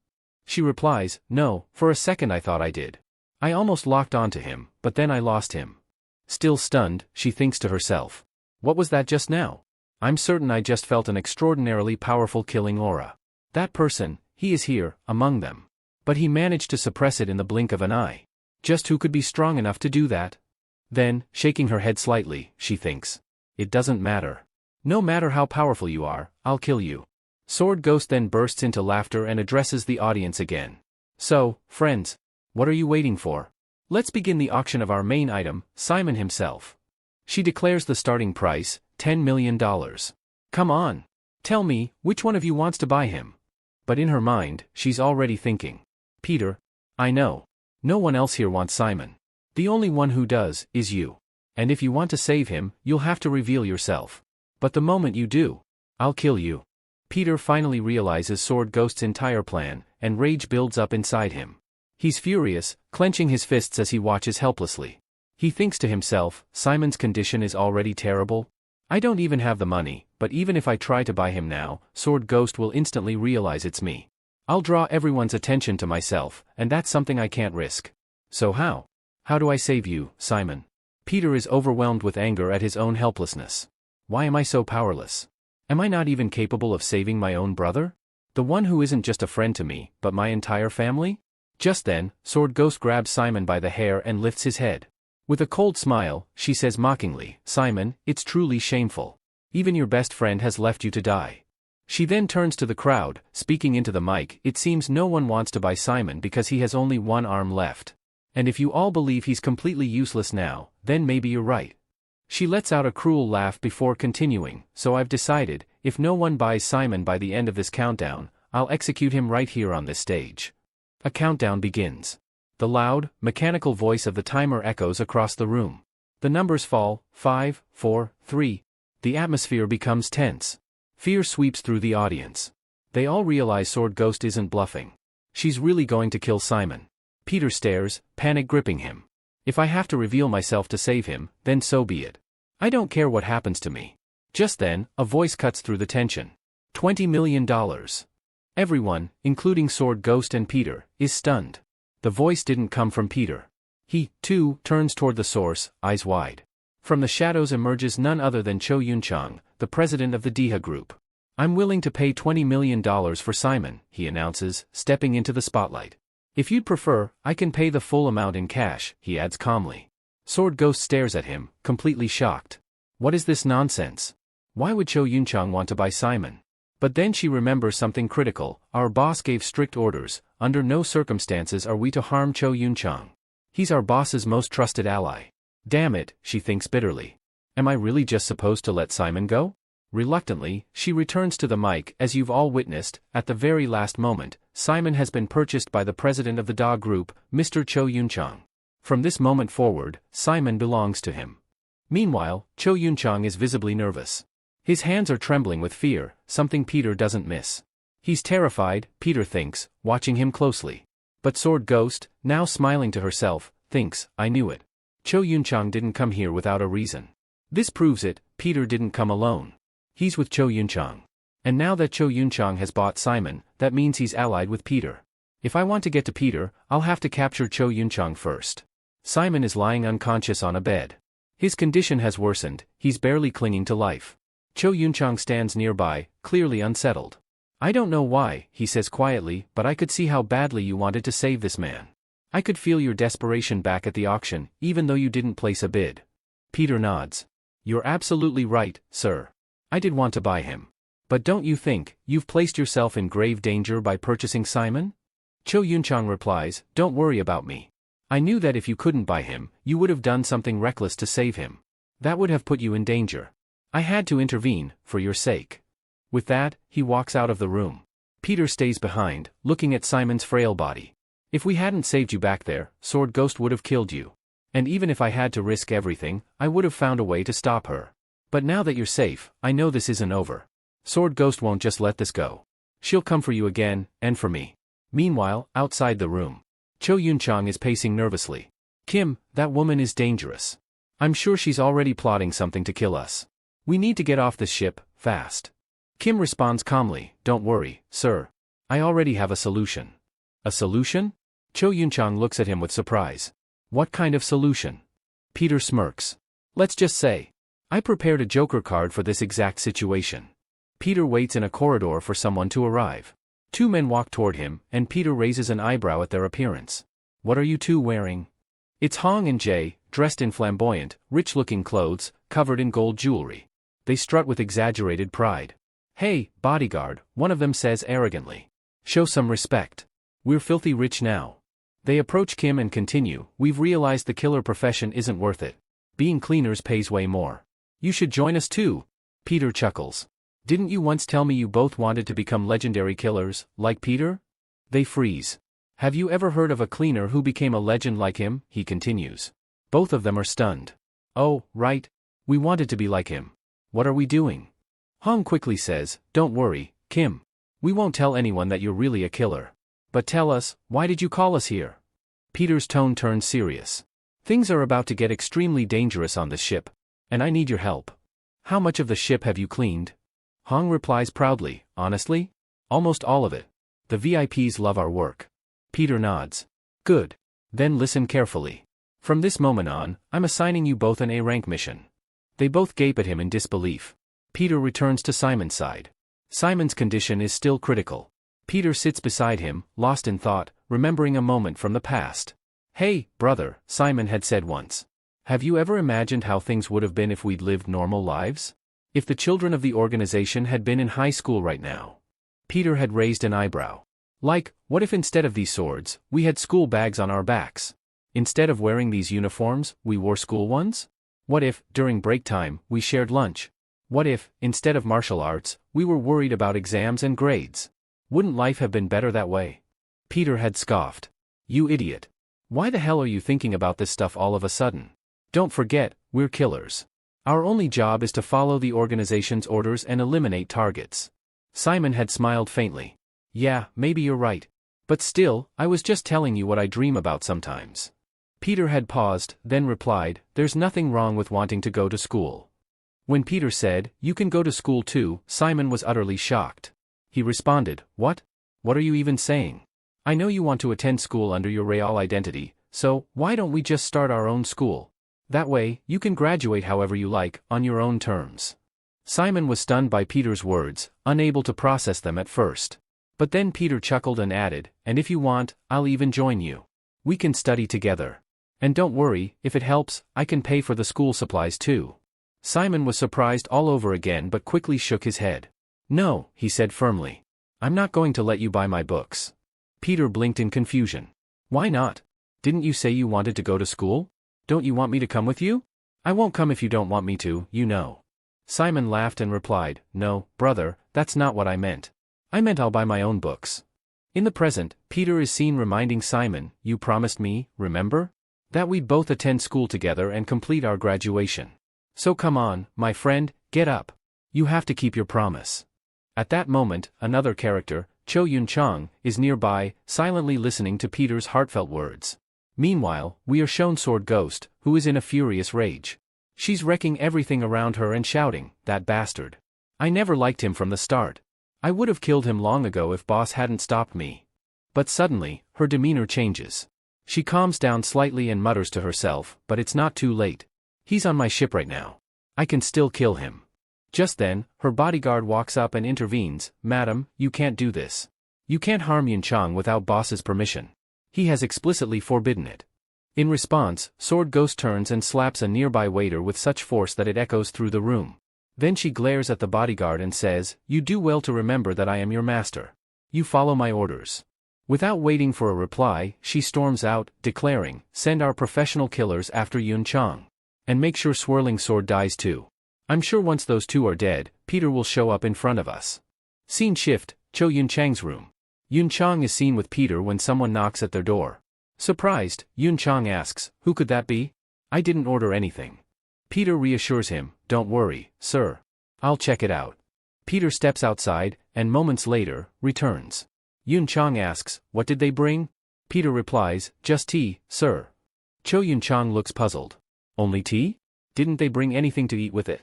She replies, "No, for a second I thought I did. I almost locked onto him, but then I lost him." Still stunned, she thinks to herself, "What was that just now? I'm certain I just felt an extraordinarily powerful killing aura. That person, he is here, among them. But he managed to suppress it in the blink of an eye. Just who could be strong enough to do that? Then, shaking her head slightly, she thinks. It doesn't matter. No matter how powerful you are, I'll kill you. Sword Ghost then bursts into laughter and addresses the audience again. So, friends, what are you waiting for? Let's begin the auction of our main item, Simon himself. She declares the starting price, $10 million. Come on. Tell me, which one of you wants to buy him? But in her mind, she's already thinking. Peter. I know. No one else here wants Simon. The only one who does, is you. And if you want to save him, you'll have to reveal yourself. But the moment you do, I'll kill you. Peter finally realizes Sword Ghost's entire plan, and rage builds up inside him. He's furious, clenching his fists as he watches helplessly. He thinks to himself, Simon's condition is already terrible. I don't even have the money, but even if I try to buy him now, Sword Ghost will instantly realize it's me. I'll draw everyone's attention to myself, and that's something I can't risk. So how? How do I save you, Simon? Peter is overwhelmed with anger at his own helplessness. Why am I so powerless? Am I not even capable of saving my own brother? The one who isn't just a friend to me, but my entire family? Just then, Sword Ghost grabs Simon by the hair and lifts his head. With a cold smile, she says mockingly, Simon, it's truly shameful. Even your best friend has left you to die. She then turns to the crowd, speaking into the mic. It seems no one wants to buy Simon because he has only one arm left. And if you all believe he's completely useless now, then maybe you're right. She lets out a cruel laugh before continuing, so I've decided, if no one buys Simon by the end of this countdown, I'll execute him right here on this stage. A countdown begins. The loud, mechanical voice of the timer echoes across the room. The numbers fall, 5, 4, 3. The atmosphere becomes tense. Fear sweeps through the audience. They all realize Sword Ghost isn't bluffing. She's really going to kill Simon. Peter stares, panic gripping him. If I have to reveal myself to save him, then so be it. I don't care what happens to me. Just then, a voice cuts through the tension. $20 million. Everyone, including Sword Ghost and Peter, is stunned. The voice didn't come from Peter. He, too, turns toward the source, eyes wide. From the shadows emerges none other than Cho Yun-chang, the president of the Deha Group. I'm willing to pay $20 million for Simon, he announces, stepping into the spotlight. If you'd prefer, I can pay the full amount in cash, he adds calmly. Sword Ghost stares at him, completely shocked. What is this nonsense? Why would Cho Yun-chang want to buy Simon? But then she remembers something critical. Our boss gave strict orders. Under no circumstances are we to harm Cho Yun-chang. He's our boss's most trusted ally. Damn it, she thinks bitterly. Am I really just supposed to let Simon go? Reluctantly, she returns to the mic. As you've all witnessed, at the very last moment, Simon has been purchased by the president of the Deha Group, Mr. Cho Yun-chang. From this moment forward, Simon belongs to him. Meanwhile, Cho Yun-chang is visibly nervous. His hands are trembling with fear, something Peter doesn't miss. He's terrified, Peter thinks, watching him closely. But Sword Ghost, now smiling to herself, thinks, I knew it. Cho Yun-chang didn't come here without a reason. This proves it, Peter didn't come alone. He's with Cho Yun-chang. And now that Cho Yun-chang has bought Simon, that means he's allied with Peter. If I want to get to Peter, I'll have to capture Cho Yun-chang first. Simon is lying unconscious on a bed. His condition has worsened, he's barely clinging to life. Cho Yun-chang stands nearby, clearly unsettled. I don't know why, he says quietly, but I could see how badly you wanted to save this man. I could feel your desperation back at the auction, even though you didn't place a bid. Peter nods. You're absolutely right, sir. I did want to buy him. But don't you think, you've placed yourself in grave danger by purchasing Simon? Cho Yun-chang replies, don't worry about me. I knew that if you couldn't buy him, you would have done something reckless to save him. That would have put you in danger. I had to intervene, for your sake. With that, he walks out of the room. Peter stays behind, looking at Simon's frail body. If we hadn't saved you back there, Sword Ghost would have killed you. And even if I had to risk everything, I would have found a way to stop her. But now that you're safe, I know this isn't over. Sword Ghost won't just let this go. She'll come for you again, and for me. Meanwhile, outside the room, Cho Yun-chang is pacing nervously. Kim, that woman is dangerous. I'm sure she's already plotting something to kill us. We need to get off this ship, fast. Kim responds calmly, don't worry, sir. I already have a solution. A solution? Cho Yun-chang looks at him with surprise. What kind of solution? Peter smirks. Let's just say, I prepared a joker card for this exact situation. Peter waits in a corridor for someone to arrive. Two men walk toward him, and Peter raises an eyebrow at their appearance. What are you two wearing? It's Hong and Jay, dressed in flamboyant, rich-looking clothes, covered in gold jewelry. They strut with exaggerated pride. Hey, bodyguard, one of them says arrogantly. Show some respect. We're filthy rich now. They approach Kim and continue, we've realized the killer profession isn't worth it. Being cleaners pays way more. You should join us too. Peter chuckles. Didn't you once tell me you both wanted to become legendary killers, like Peter? They freeze. Have you ever heard of a cleaner who became a legend like him? He continues. Both of them are stunned. Oh, right. We wanted to be like him. What are we doing? Hong quickly says, don't worry, Kim. We won't tell anyone that you're really a killer. But tell us, why did you call us here? Peter's tone turns serious. Things are about to get extremely dangerous on this ship, and I need your help. How much of the ship have you cleaned? Hong replies proudly, honestly? Almost all of it. The VIPs love our work. Peter nods. Good. Then listen carefully. From this moment on, I'm assigning you both an A-rank mission. They both gape at him in disbelief. Peter returns to Simon's side. Simon's condition is still critical. Peter sits beside him, lost in thought, remembering a moment from the past. Hey, brother, Simon had said once. Have you ever imagined how things would have been if we'd lived normal lives? If the children of the organization had been in high school right now? Peter had raised an eyebrow. Like, what if instead of these swords, we had school bags on our backs? Instead of wearing these uniforms, we wore school ones? What if, during break time, we shared lunch? What if, instead of martial arts, we were worried about exams and grades? Wouldn't life have been better that way? Peter had scoffed. You idiot. Why the hell are you thinking about this stuff all of a sudden? Don't forget, we're killers. Our only job is to follow the organization's orders and eliminate targets. Simon had smiled faintly. Yeah, maybe you're right. But still, I was just telling you what I dream about sometimes. Peter had paused, then replied, there's nothing wrong with wanting to go to school. When Peter said, you can go to school too, Simon was utterly shocked. He responded, what? What are you even saying? I know you want to attend school under your real identity, so why don't we just start our own school? That way, you can graduate however you like, on your own terms. Simon was stunned by Peter's words, unable to process them at first. But then Peter chuckled and added, and if you want, I'll even join you. We can study together. And don't worry, if it helps, I can pay for the school supplies too. Simon was surprised all over again but quickly shook his head. No, he said firmly. I'm not going to let you buy my books. Peter blinked in confusion. Why not? Didn't you say you wanted to go to school? Don't you want me to come with you? I won't come if you don't want me to, you know. Simon laughed and replied, no, brother, that's not what I meant. I meant I'll buy my own books. In the present, Peter is seen reminding Simon, you promised me, remember? That we'd both attend school together and complete our graduation. So come on, my friend, get up. You have to keep your promise. At that moment, another character, Cho Yun-chang, is nearby, silently listening to Peter's heartfelt words. Meanwhile, we are shown Sword Ghost, who is in a furious rage. She's wrecking everything around her and shouting, that bastard. I never liked him from the start. I would have killed him long ago if boss hadn't stopped me. But suddenly, her demeanor changes. She calms down slightly and mutters to herself, but it's not too late. He's on my ship right now. I can still kill him. Just then, her bodyguard walks up and intervenes, Madam, you can't do this. You can't harm Yun-chang without boss's permission. He has explicitly forbidden it. In response, Sword Ghost turns and slaps a nearby waiter with such force that it echoes through the room. Then she glares at the bodyguard and says, you do well to remember that I am your master. You follow my orders. Without waiting for a reply, she storms out, declaring, send our professional killers after Yun-chang. And make sure Swirling Sword dies too. I'm sure once those two are dead, Peter will show up in front of us. Scene shift, Cho Yun-chang's room. Yun-chang is seen with Peter when someone knocks at their door. Surprised, Yun-chang asks, who could that be? I didn't order anything. Peter reassures him, don't worry, sir. I'll check it out. Peter steps outside, and moments later, returns. Yun-chang asks, what did they bring? Peter replies, just tea, sir. Cho Yun-chang looks puzzled. Only tea? Didn't they bring anything to eat with it?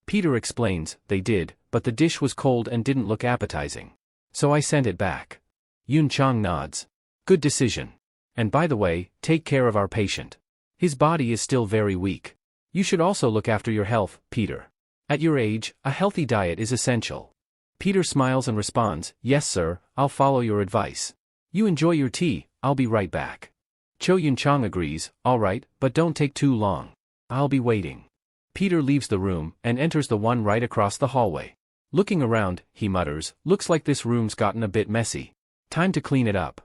Peter explains, they did, but the dish was cold and didn't look appetizing. So I sent it back. Yun-chang nods. Good decision. And by the way, take care of our patient. His body is still very weak. You should also look after your health, Peter. At your age, a healthy diet is essential. Peter smiles and responds, yes sir, I'll follow your advice. You enjoy your tea, I'll be right back. Cho Yun-chang agrees, alright, but don't take too long. I'll be waiting. Peter leaves the room and enters the one right across the hallway. Looking around, he mutters, looks like this room's gotten a bit messy. Time to clean it up.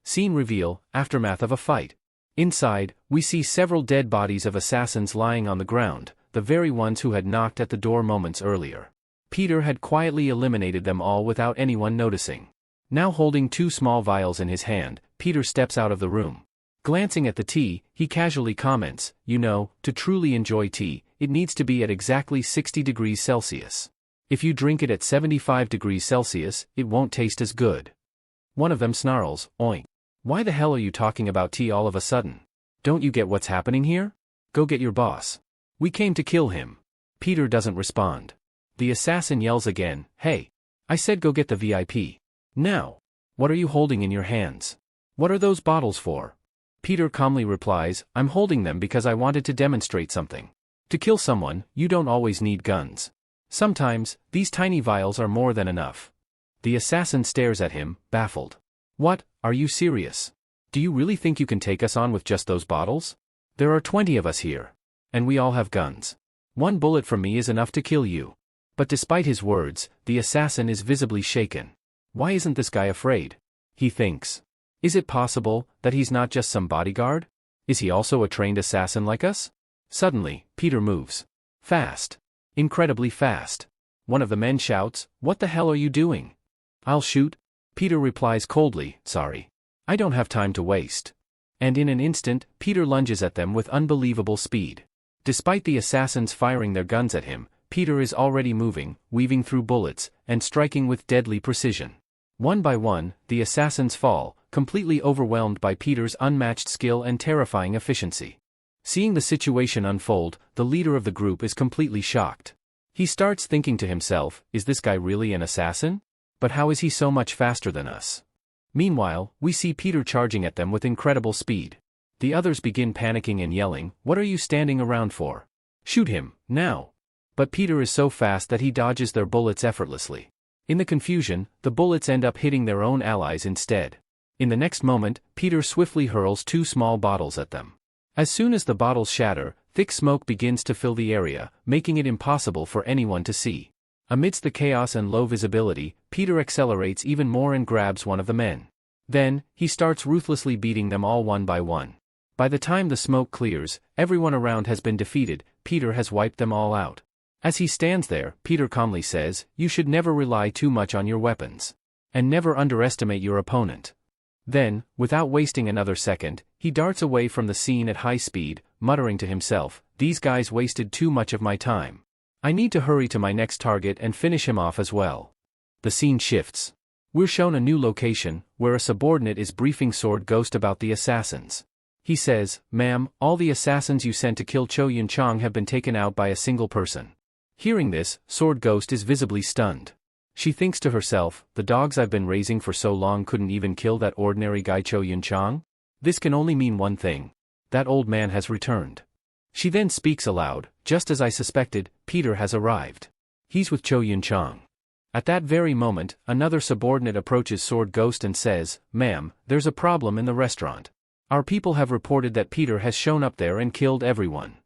Scene reveal, aftermath of a fight. Inside, we see several dead bodies of assassins lying on the ground, the very ones who had knocked at the door moments earlier. Peter had quietly eliminated them all without anyone noticing. Now holding 2 small vials in his hand, Peter steps out of the room. Glancing at the tea, he casually comments, you know, to truly enjoy tea, it needs to be at exactly 60 degrees Celsius. If you drink it at 75 degrees Celsius, it won't taste as good. One of them snarls, oink. Why the hell are you talking about tea all of a sudden? Don't you get what's happening here? Go get your boss. We came to kill him. Peter doesn't respond. The assassin yells again, hey. I said go get the VIP. Now. What are you holding in your hands? What are those bottles for? Peter calmly replies, I'm holding them because I wanted to demonstrate something. To kill someone, you don't always need guns. Sometimes, these tiny vials are more than enough. The assassin stares at him, baffled. What, are you serious? Do you really think you can take us on with just those bottles? There are 20 of us here. And we all have guns. 1 bullet from me is enough to kill you. But despite his words, the assassin is visibly shaken. Why isn't this guy afraid? He thinks. Is it possible that he's not just some bodyguard? Is he also a trained assassin like us? Suddenly, Peter moves. Fast. Incredibly fast. One of the men shouts, what the hell are you doing? I'll shoot. Peter replies coldly, sorry. I don't have time to waste. And in an instant, Peter lunges at them with unbelievable speed. Despite the assassins firing their guns at him, Peter is already moving, weaving through bullets, and striking with deadly precision. One by one, the assassins fall, completely overwhelmed by Peter's unmatched skill and terrifying efficiency. Seeing the situation unfold, the leader of the group is completely shocked. He starts thinking to himself, is this guy really an assassin? But how is he so much faster than us? Meanwhile, we see Peter charging at them with incredible speed. The others begin panicking and yelling, what are you standing around for? Shoot him, now! But Peter is so fast that he dodges their bullets effortlessly. In the confusion, the bullets end up hitting their own allies instead. In the next moment, Peter swiftly hurls 2 small bottles at them. As soon as the bottles shatter, thick smoke begins to fill the area, making it impossible for anyone to see. Amidst the chaos and low visibility, Peter accelerates even more and grabs one of the men. Then, he starts ruthlessly beating them all one by one. By the time the smoke clears, everyone around has been defeated, Peter has wiped them all out. As he stands there, Peter calmly says, you should never rely too much on your weapons. And never underestimate your opponent. Then, without wasting another second, he darts away from the scene at high speed, muttering to himself, these guys wasted too much of my time. I need to hurry to my next target and finish him off as well. The scene shifts. We're shown a new location, where a subordinate is briefing Sword Ghost about the assassins. He says, ma'am, all the assassins you sent to kill Cho Yun-chang have been taken out by a single person. Hearing this, Sword Ghost is visibly stunned. She thinks to herself, the dogs I've been raising for so long couldn't even kill that ordinary guy Cho Yun-chang? This can only mean one thing. That old man has returned. She then speaks aloud, just as I suspected, Peter has arrived. He's with Cho Yun-chang. At that very moment, another subordinate approaches Sword Ghost and says, ma'am, there's a problem in the restaurant. Our people have reported that Peter has shown up there and killed everyone.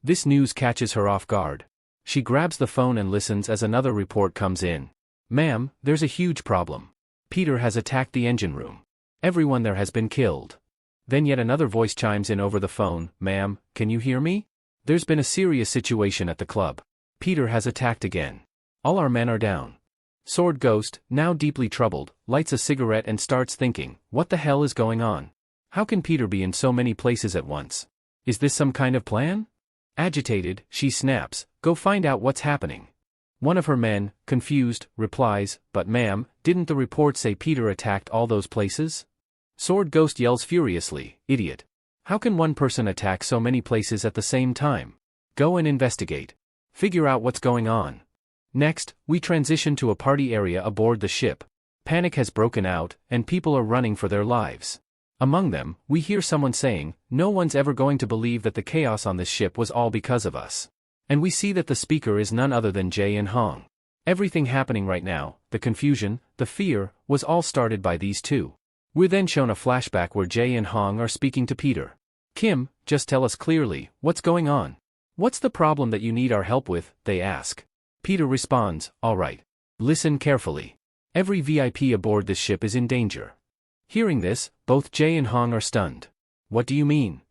This news catches her off guard. She grabs the phone and listens as another report comes in. Ma'am, there's a huge problem. Peter has attacked the engine room. Everyone there has been killed. Then yet another voice chimes in over the phone, ma'am, can you hear me? There's been a serious situation at the club. Peter has attacked again. All our men are down. Sword Ghost, now deeply troubled, lights a cigarette and starts thinking, what the hell is going on? How can Peter be in so many places at once? Is this some kind of plan? Agitated, she snaps, go find out what's happening. One of her men, confused, replies, but ma'am, didn't the report say Peter attacked all those places? Sword Ghost yells furiously, idiot. How can one person attack so many places at the same time? Go and investigate. Figure out what's going on. Next, we transition to a party area aboard the ship. Panic has broken out, and people are running for their lives. Among them, we hear someone saying, "No one's ever going to believe that the chaos on this ship was all because of us." And we see that the speaker is none other than Jae and Hong. Everything happening right now, the confusion, the fear, was all started by these two. We're then shown a flashback where Jae and Hong are speaking to Peter. "Kim, just tell us clearly, what's going on? What's the problem that you need our help with?" they ask. Peter responds, "All right. Listen carefully. Every VIP aboard this ship is in danger." Hearing this, both Jae and Hong are stunned. "What do you mean?"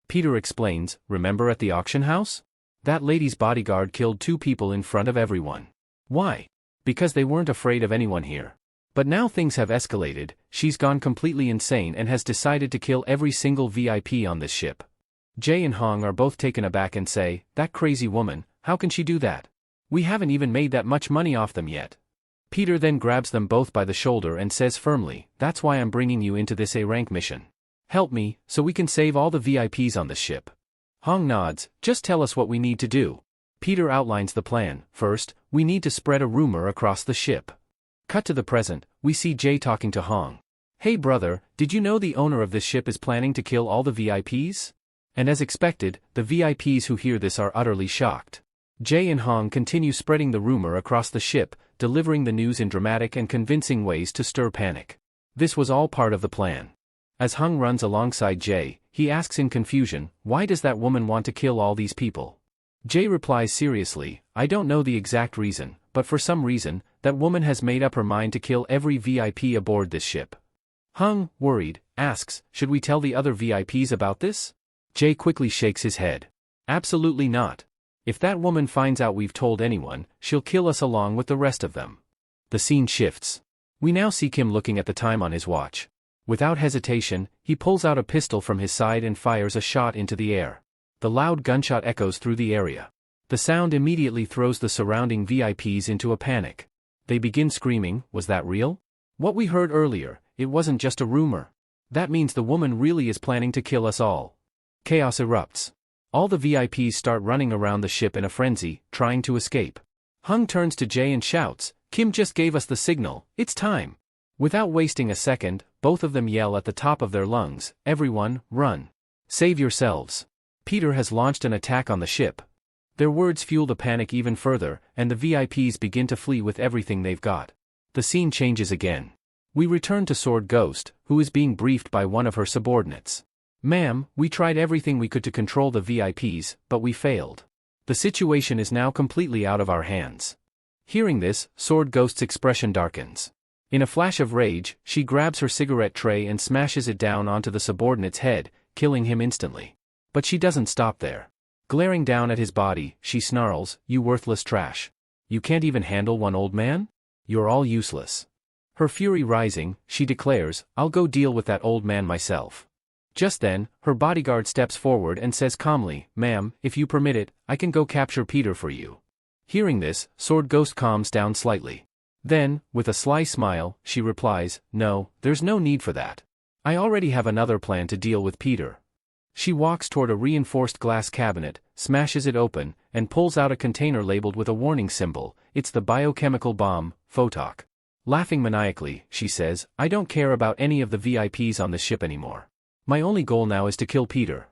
Peter explains, "Remember at the auction house? That lady's bodyguard killed 2 people in front of everyone. Why? Because they weren't afraid of anyone here. But now things have escalated, she's gone completely insane and has decided to kill every single VIP on this ship." Jae and Hong are both taken aback and say, "That crazy woman, how can she do that? We haven't even made that much money off them yet." Peter then grabs them both by the shoulder and says firmly, "That's why I'm bringing you into this A-rank mission. Help me, so we can save all the VIPs on this ship." Hong nods, "Just tell us what we need to do." Peter outlines the plan. "First, we need to spread a rumor across the ship." Cut to the present, we see Jae talking to Hong. "Hey brother, did you know the owner of this ship is planning to kill all the VIPs?" And as expected, the VIPs who hear this are utterly shocked. Jae and Hong continue spreading the rumor across the ship, delivering the news in dramatic and convincing ways to stir panic. This was all part of the plan. As Hong runs alongside Jae, he asks in confusion, "Why does that woman want to kill all these people?" Jae replies seriously, "I don't know the exact reason, but for some reason, that woman has made up her mind to kill every VIP aboard this ship." Hong, worried, asks, "Should we tell the other VIPs about this?" Jae quickly shakes his head. "Absolutely not. If that woman finds out we've told anyone, she'll kill us along with the rest of them." The scene shifts. We now see Kim looking at the time on his watch. Without hesitation, he pulls out a pistol from his side and fires a shot into the air. The loud gunshot echoes through the area. The sound immediately throws the surrounding VIPs into a panic. They begin screaming, "Was that real? What we heard earlier, it wasn't just a rumor. That means the woman really is planning to kill us all." Chaos erupts. All the VIPs start running around the ship in a frenzy, trying to escape. Hung turns to Jae and shouts, "Kim just gave us the signal, it's time." Without wasting a second, both of them yell at the top of their lungs, "Everyone, run. Save yourselves. Peter has launched an attack on the ship." Their words fuel the panic even further, and the VIPs begin to flee with everything they've got. The scene changes again. We return to Sword Ghost, who is being briefed by one of her subordinates. "Ma'am, we tried everything we could to control the VIPs, but we failed. The situation is now completely out of our hands." Hearing this, Sword Ghost's expression darkens. In a flash of rage, she grabs her cigarette tray and smashes it down onto the subordinate's head, killing him instantly. But she doesn't stop there. Glaring down at his body, she snarls, "You worthless trash. You can't even handle one old man? You're all useless." Her fury rising, she declares, "I'll go deal with that old man myself." Just then, her bodyguard steps forward and says calmly, "Ma'am, if you permit it, I can go capture Peter for you." Hearing this, Sword Ghost calms down slightly. Then, with a sly smile, she replies, "No, there's no need for that. I already have another plan to deal with Peter." She walks toward a reinforced glass cabinet, smashes it open, and pulls out a container labeled with a warning symbol. It's the biochemical bomb, Photok. Laughing maniacally, she says, "I don't care about any of the VIPs on this ship anymore. My only goal now is to kill Peter."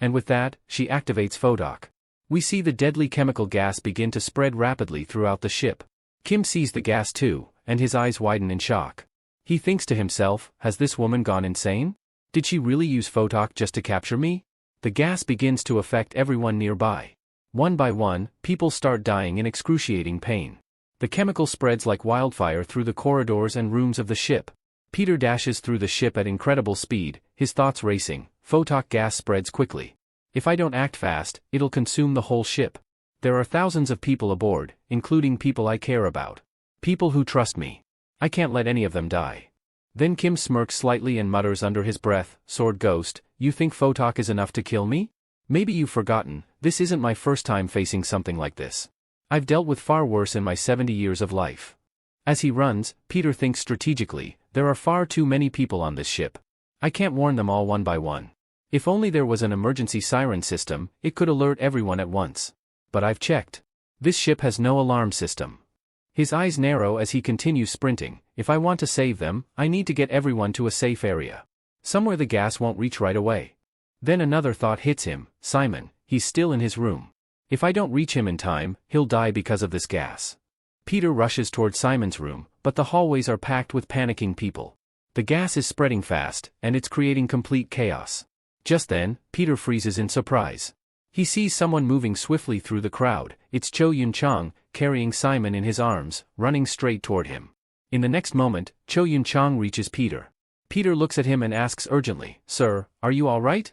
And with that, she activates Photok. We see the deadly chemical gas begin to spread rapidly throughout the ship. Kim sees the gas too, and his eyes widen in shock. He thinks to himself, has this woman gone insane? Did she really use Photok just to capture me? The gas begins to affect everyone nearby. One by one, people start dying in excruciating pain. The chemical spreads like wildfire through the corridors and rooms of the ship. Peter dashes through the ship at incredible speed, his thoughts racing. Photok gas spreads quickly. If I don't act fast, it'll consume the whole ship. There are thousands of people aboard, including people I care about. People who trust me. I can't let any of them die. Then Kim smirks slightly and mutters under his breath, "Sword Ghost, you think Photok is enough to kill me? Maybe you've forgotten, this isn't my first time facing something like this. I've dealt with far worse in my 70 years of life." As he runs, Peter thinks strategically, there are far too many people on this ship. I can't warn them all one by one. If only there was an emergency siren system, it could alert everyone at once. But I've checked. This ship has no alarm system. His eyes narrow as he continues sprinting. If I want to save them, I need to get everyone to a safe area. Somewhere the gas won't reach right away. Then another thought hits him, Simon, he's still in his room. If I don't reach him in time, he'll die because of this gas. Peter rushes toward Simon's room, but the hallways are packed with panicking people. The gas is spreading fast, and it's creating complete chaos. Just then, Peter freezes in surprise. He sees someone moving swiftly through the crowd. It's Cho Yun-chang, carrying Simon in his arms, running straight toward him. In the next moment, Cho Yun-chang reaches Peter. Peter looks at him and asks urgently, "Sir, are you all right?"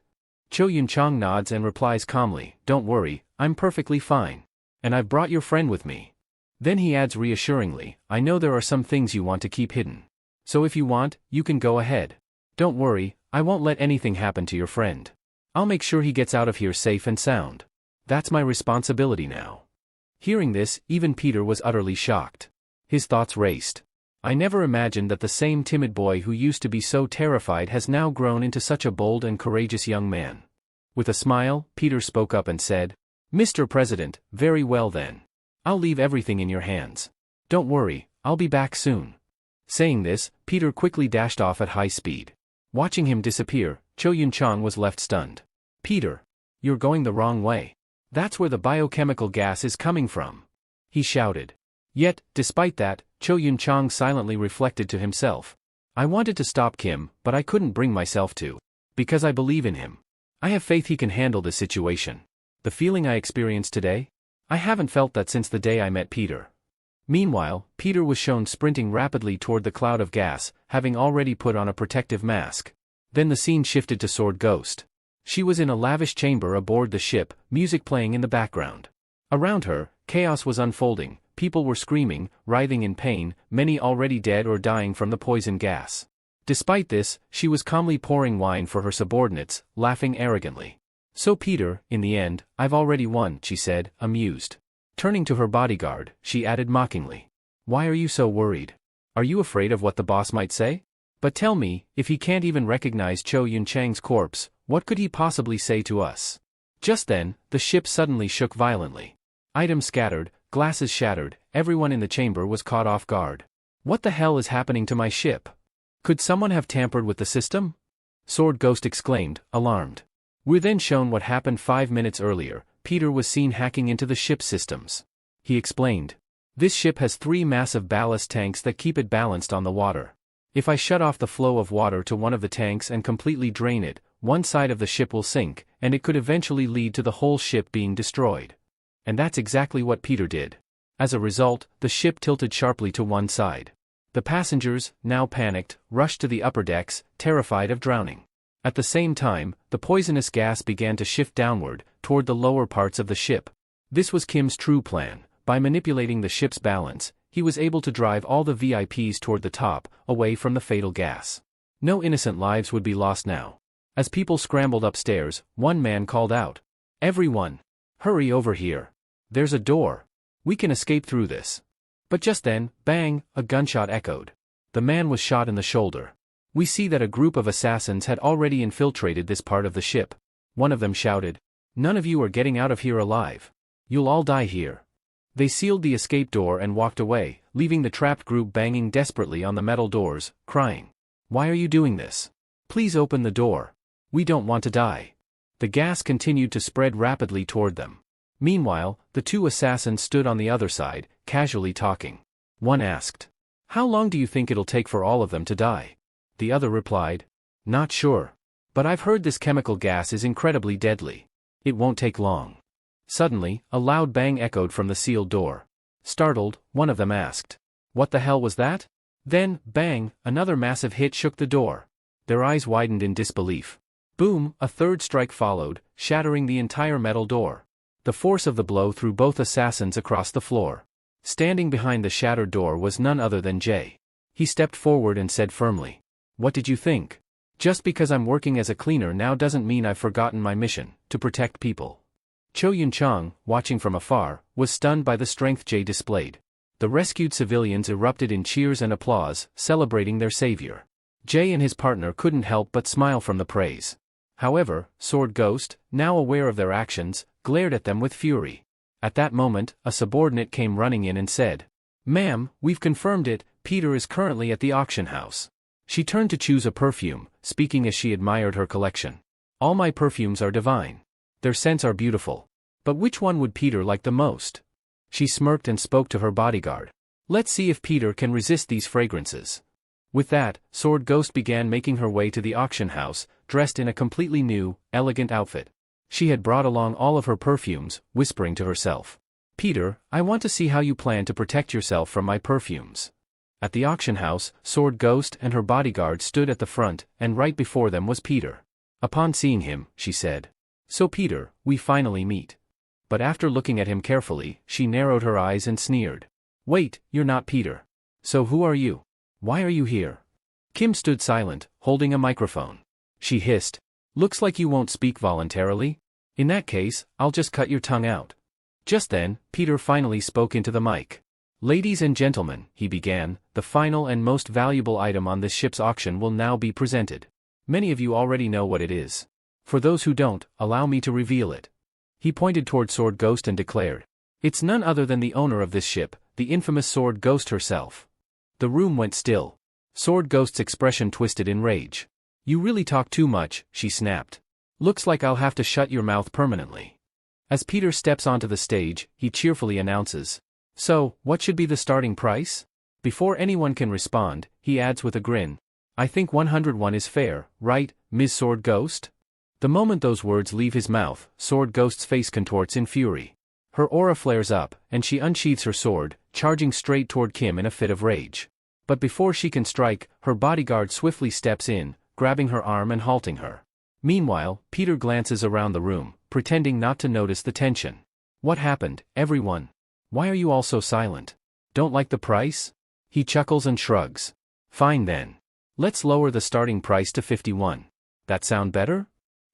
Cho Yun-chang nods and replies calmly, "Don't worry, I'm perfectly fine. And I've brought your friend with me." Then he adds reassuringly, "I know there are some things you want to keep hidden. So if you want, you can go ahead. Don't worry, I won't let anything happen to your friend. I'll make sure he gets out of here safe and sound. That's my responsibility now." Hearing this, even Peter was utterly shocked. His thoughts raced. I never imagined that the same timid boy who used to be so terrified has now grown into such a bold and courageous young man. With a smile, Peter spoke up and said, "Mr. President, very well then. I'll leave everything in your hands. Don't worry, I'll be back soon." Saying this, Peter quickly dashed off at high speed. Watching him disappear, Cho Yun-chang was left stunned. "Peter, you're going the wrong way. That's where the biochemical gas is coming from," he shouted. Yet, despite that, Cho Yun-chang silently reflected to himself. "I wanted to stop Kim, but I couldn't bring myself to. Because I believe in him. I have faith he can handle this situation. The feeling I experienced today? I haven't felt that since the day I met Peter." Meanwhile, Peter was shown sprinting rapidly toward the cloud of gas, having already put on a protective mask. Then the scene shifted to Sword Ghost. She was in a lavish chamber aboard the ship, music playing in the background. Around her, chaos was unfolding. People were screaming, writhing in pain, many already dead or dying from the poison gas. Despite this, she was calmly pouring wine for her subordinates, laughing arrogantly. "So Peter, in the end, I've already won," she said, amused. Turning to her bodyguard, she added mockingly, "Why are you so worried? Are you afraid of what the boss might say? But tell me, if he can't even recognize Cho Yun-chang's corpse, what could he possibly say to us?" Just then, the ship suddenly shook violently. Items scattered, glasses shattered, everyone in the chamber was caught off guard. "What the hell is happening to my ship? Could someone have tampered with the system?" Sword Ghost exclaimed, alarmed. We're then shown what happened 5 minutes earlier. Peter was seen hacking into the ship's systems. He explained, "This ship has 3 massive ballast tanks that keep it balanced on the water. If I shut off the flow of water to one of the tanks and completely drain it, one side of the ship will sink, and it could eventually lead to the whole ship being destroyed." And that's exactly what Peter did. As a result, the ship tilted sharply to one side. The passengers, now panicked, rushed to the upper decks, terrified of drowning. At the same time, the poisonous gas began to shift downward, toward the lower parts of the ship. This was Kim's true plan. By manipulating the ship's balance, he was able to drive all the VIPs toward the top, away from the fatal gas. No innocent lives would be lost now. As people scrambled upstairs, one man called out, "Everyone! Hurry over here! There's a door. We can escape through this." But just then, bang, a gunshot echoed. The man was shot in the shoulder. We see that a group of assassins had already infiltrated this part of the ship. One of them shouted, "None of you are getting out of here alive. You'll all die here." They sealed the escape door and walked away, leaving the trapped group banging desperately on the metal doors, crying, "Why are you doing this? Please open the door. We don't want to die." The gas continued to spread rapidly toward them. Meanwhile, the 2 assassins stood on the other side, casually talking. One asked, "How long do you think it'll take for all of them to die?" The other replied, "Not sure. But I've heard this chemical gas is incredibly deadly. It won't take long." Suddenly, a loud bang echoed from the sealed door. Startled, one of them asked, "What the hell was that?" Then, bang, another massive hit shook the door. Their eyes widened in disbelief. Boom, a third strike followed, shattering the entire metal door. The force of the blow threw both assassins across the floor. Standing behind the shattered door was none other than Jay. He stepped forward and said firmly, "What did you think? Just because I'm working as a cleaner now doesn't mean I've forgotten my mission, to protect people." Cho Yun-chang, watching from afar, was stunned by the strength Jay displayed. The rescued civilians erupted in cheers and applause, celebrating their savior. Jay and his partner couldn't help but smile from the praise. However, Sword Ghost, now aware of their actions, glared at them with fury. At that moment, a subordinate came running in and said, "Ma'am, we've confirmed it, Peter is currently at the auction house. She turned to choose a perfume, speaking as she admired her collection. All my perfumes are divine. Their scents are beautiful. But which one would Peter like the most? She smirked and spoke to her bodyguard. Let's see if Peter can resist these fragrances. With that, Sword Ghost began making her way to the auction house, dressed in a completely new, elegant outfit. She had brought along all of her perfumes, whispering to herself. Peter, I want to see how you plan to protect yourself from my perfumes. At the auction house, Sword Ghost and her bodyguard stood at the front, and right before them was Peter. Upon seeing him, she said, "So Peter, we finally meet." But after looking at him carefully, she narrowed her eyes and sneered. Wait, you're not Peter. So who are you? Why are you here? Kim stood silent, holding a microphone. She hissed. Looks like you won't speak voluntarily. In that case, I'll just cut your tongue out. Just then, Peter finally spoke into the mic. Ladies and gentlemen, he began, the final and most valuable item on this ship's auction will now be presented. Many of you already know what it is. For those who don't, allow me to reveal it. He pointed toward Sword Ghost and declared. It's none other than the owner of this ship, the infamous Sword Ghost herself. The room went still. Sword Ghost's expression twisted in rage. You really talk too much, she snapped. Looks like I'll have to shut your mouth permanently. As Peter steps onto the stage, he cheerfully announces. So, what should be the starting price? Before anyone can respond, he adds with a grin. I think 101 is fair, right, Ms. Sword Ghost? The moment those words leave his mouth, Sword Ghost's face contorts in fury. Her aura flares up, and she unsheathes her sword, charging straight toward Kim in a fit of rage. But before she can strike, her bodyguard swiftly steps in, grabbing her arm and halting her. Meanwhile, Peter glances around the room, pretending not to notice the tension. What happened, everyone? Why are you all so silent? Don't like the price? He chuckles and shrugs. Fine then. Let's lower the starting price to 51. That sound better?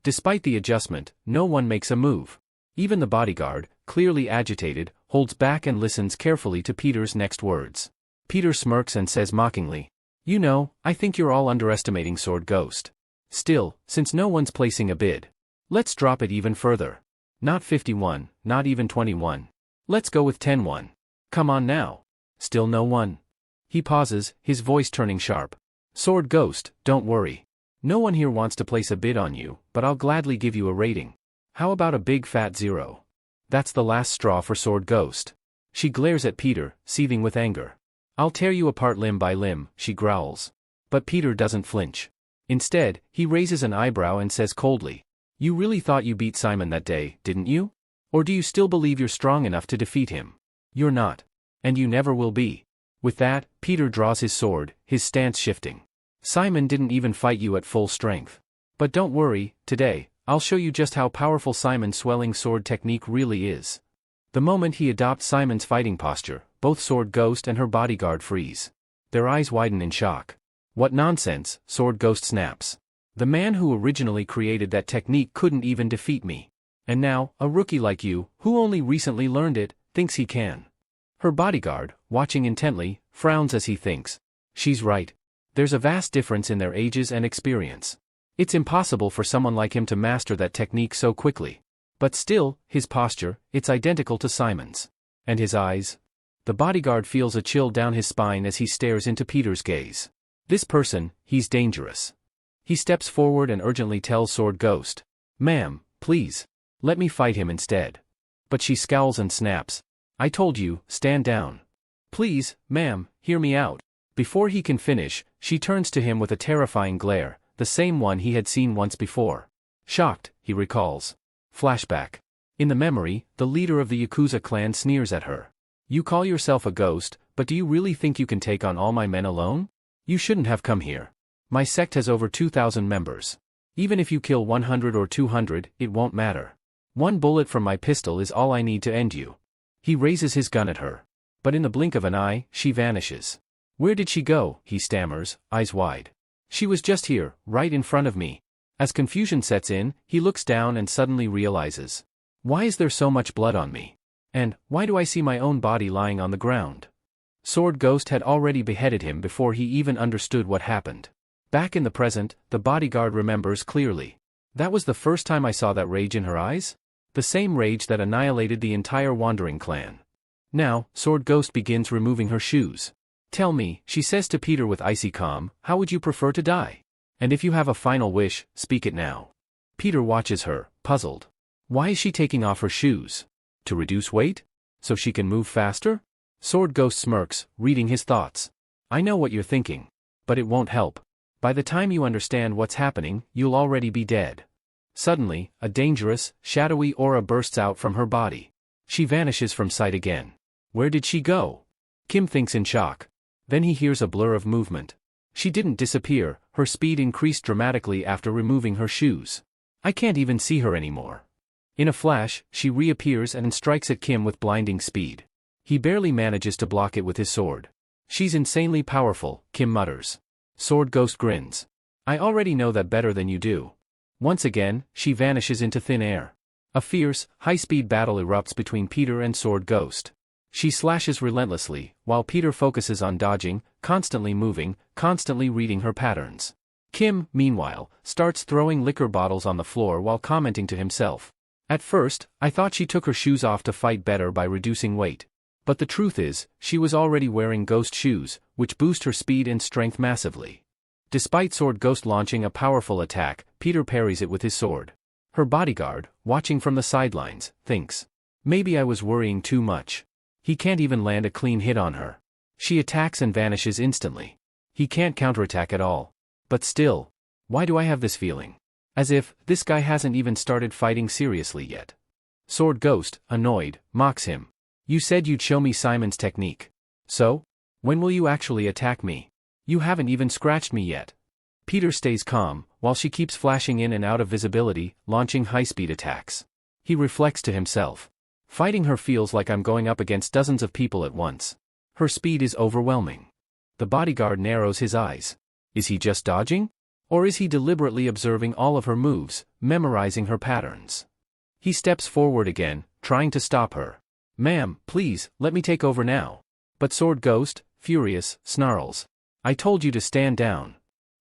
Despite the adjustment, no one makes a move. Even the bodyguard, clearly agitated, holds back and listens carefully to Peter's next words. Peter smirks and says mockingly, You know, I think you're all underestimating Sword Ghost. Still, since no one's placing a bid, let's drop it even further. Not 51, not even 21. Let's go with 10-1. Come on now. Still no one. He pauses, his voice turning sharp. Sword Ghost, don't worry. No one here wants to place a bid on you, but I'll gladly give you a rating. How about a big fat 0? That's the last straw for Sword Ghost. She glares at Peter, seething with anger. I'll tear you apart limb by limb, she growls. But Peter doesn't flinch. Instead, he raises an eyebrow and says coldly, You really thought you beat Simon that day, didn't you? Or do you still believe you're strong enough to defeat him? You're not. And you never will be. With that, Peter draws his sword, his stance shifting. Simon didn't even fight you at full strength. But don't worry, today, I'll show you just how powerful Simon's swelling sword technique really is. The moment he adopts Simon's fighting posture, both Sword Ghost and her bodyguard freeze. Their eyes widen in shock. What nonsense, Sword Ghost snaps. The man who originally created that technique couldn't even defeat me. And now, a rookie like you, who only recently learned it, thinks he can. Her bodyguard, watching intently, frowns as he thinks. She's right. There's a vast difference in their ages and experience. It's impossible for someone like him to master that technique so quickly. But still, his posture, it's identical to Simon's. And his eyes? The bodyguard feels a chill down his spine as he stares into Peter's gaze. This person, he's dangerous. He steps forward and urgently tells Sword Ghost, Ma'am, please. Let me fight him instead. But she scowls and snaps. I told you, stand down. Please, ma'am, hear me out. Before he can finish, she turns to him with a terrifying glare, the same one he had seen once before. Shocked, he recalls. Flashback. In the memory, the leader of the Yakuza clan sneers at her. You call yourself a ghost, but do you really think you can take on all my men alone? You shouldn't have come here. My sect has over 2,000 members. Even if you kill 100 or 200, it won't matter. One bullet from my pistol is all I need to end you. He raises his gun at her. But in the blink of an eye, she vanishes. Where did she go? He stammers, eyes wide. She was just here, right in front of me. As confusion sets in, he looks down and suddenly realizes. Why is there so much blood on me? And, why do I see my own body lying on the ground? Sword Ghost had already beheaded him before he even understood what happened. Back in the present, the bodyguard remembers clearly. That was the first time I saw that rage in her eyes? The same rage that annihilated the entire Wandering clan. Now, Sword Ghost begins removing her shoes. Tell me, she says to Peter with icy calm, how would you prefer to die? And if you have a final wish, speak it now. Peter watches her, puzzled. Why is she taking off her shoes? To reduce weight? So she can move faster? Sword Ghost smirks, reading his thoughts. I know what you're thinking. But it won't help. By the time you understand what's happening, you'll already be dead. Suddenly, a dangerous, shadowy aura bursts out from her body. She vanishes from sight again. Where did she go? Kim thinks in shock. Then he hears a blur of movement. She didn't disappear, her speed increased dramatically after removing her shoes. I can't even see her anymore. In a flash, she reappears and strikes at Kim with blinding speed. He barely manages to block it with his sword. She's insanely powerful, Kim mutters. Sword Ghost grins. I already know that better than you do. Once again, she vanishes into thin air. A fierce, high-speed battle erupts between Peter and Sword Ghost. She slashes relentlessly, while Peter focuses on dodging, constantly moving, constantly reading her patterns. Kim, meanwhile, starts throwing liquor bottles on the floor while commenting to himself. At first, I thought she took her shoes off to fight better by reducing weight. But the truth is, she was already wearing ghost shoes, which boost her speed and strength massively. Despite Sword Ghost launching a powerful attack, Peter parries it with his sword. Her bodyguard, watching from the sidelines, thinks, maybe I was worrying too much. He can't even land a clean hit on her. She attacks and vanishes instantly. He can't counterattack at all. But still, why do I have this feeling? As if, this guy hasn't even started fighting seriously yet. Sword Ghost, annoyed, mocks him. You said you'd show me Simon's technique. So? When will you actually attack me? You haven't even scratched me yet. Peter stays calm, while she keeps flashing in and out of visibility, launching high-speed attacks. He reflects to himself. Fighting her feels like I'm going up against dozens of people at once. Her speed is overwhelming. The bodyguard narrows his eyes. Is he just dodging? Or is he deliberately observing all of her moves, memorizing her patterns? He steps forward again, trying to stop her. Ma'am, please, let me take over now. But Sword Ghost, furious, snarls. I told you to stand down.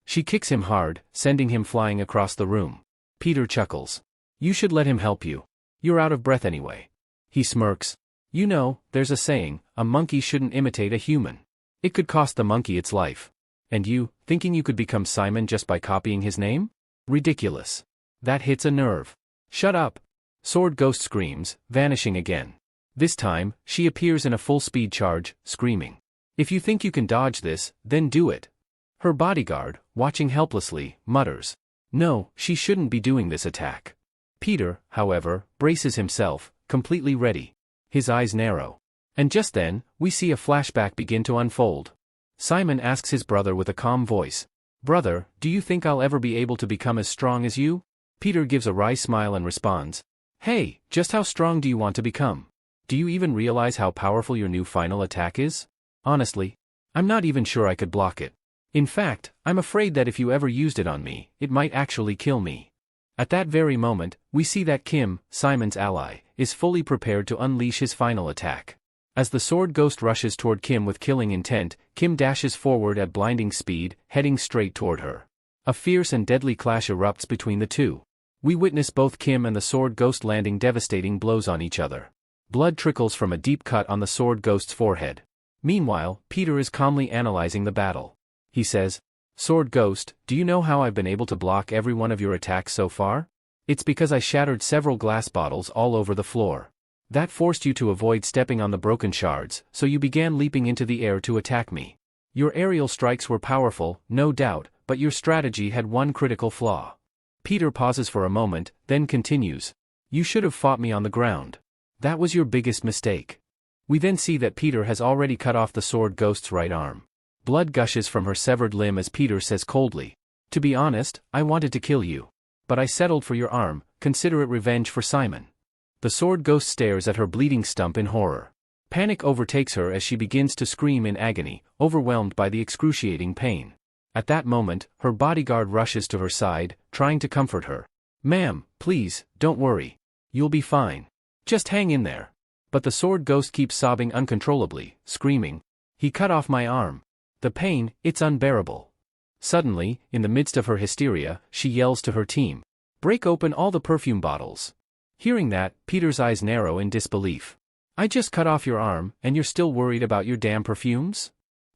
She kicks him hard, sending him flying across the room. Peter chuckles. You should let him help you. You're out of breath anyway. He smirks. You know, there's a saying, a monkey shouldn't imitate a human. It could cost the monkey its life. And you, thinking you could become Simon just by copying his name? Ridiculous. That hits a nerve. Shut up. Sword Ghost screams, vanishing again. This time, she appears in a full-speed charge, screaming. If you think you can dodge this, then do it. Her bodyguard, watching helplessly, mutters. No, she shouldn't be doing this attack. Peter, however, braces himself, completely ready. His eyes narrow. And just then, we see a flashback begin to unfold. Simon asks his brother with a calm voice. Brother, do you think I'll ever be able to become as strong as you? Peter gives a wry smile and responds. Hey, just how strong do you want to become? Do you even realize how powerful your new final attack is? Honestly, I'm not even sure I could block it. In fact, I'm afraid that if you ever used it on me, it might actually kill me. At that very moment, we see that Kim, Simon's ally, is fully prepared to unleash his final attack. As the Sword Ghost rushes toward Kim with killing intent, Kim dashes forward at blinding speed, heading straight toward her. A fierce and deadly clash erupts between the two. We witness both Kim and the Sword Ghost landing devastating blows on each other. Blood trickles from a deep cut on the Sword Ghost's forehead. Meanwhile, Peter is calmly analyzing the battle. He says, Sword Ghost, do you know how I've been able to block every one of your attacks so far? It's because I shattered several glass bottles all over the floor. That forced you to avoid stepping on the broken shards, so you began leaping into the air to attack me. Your aerial strikes were powerful, no doubt, but your strategy had one critical flaw. Peter pauses for a moment, then continues. You should have fought me on the ground. That was your biggest mistake. We then see that Peter has already cut off the Sword Ghost's right arm. Blood gushes from her severed limb as Peter says coldly. To be honest, I wanted to kill you. But I settled for your arm, consider it revenge for Simon. The Sword Ghost stares at her bleeding stump in horror. Panic overtakes her as she begins to scream in agony, overwhelmed by the excruciating pain. At that moment, her bodyguard rushes to her side, trying to comfort her. Ma'am, please, don't worry. You'll be fine. Just hang in there. But the Sword Ghost keeps sobbing uncontrollably, screaming. He cut off my arm. The pain, it's unbearable. Suddenly, in the midst of her hysteria, she yells to her team. Break open all the perfume bottles. Hearing that, Peter's eyes narrow in disbelief. I just cut off your arm, and you're still worried about your damn perfumes?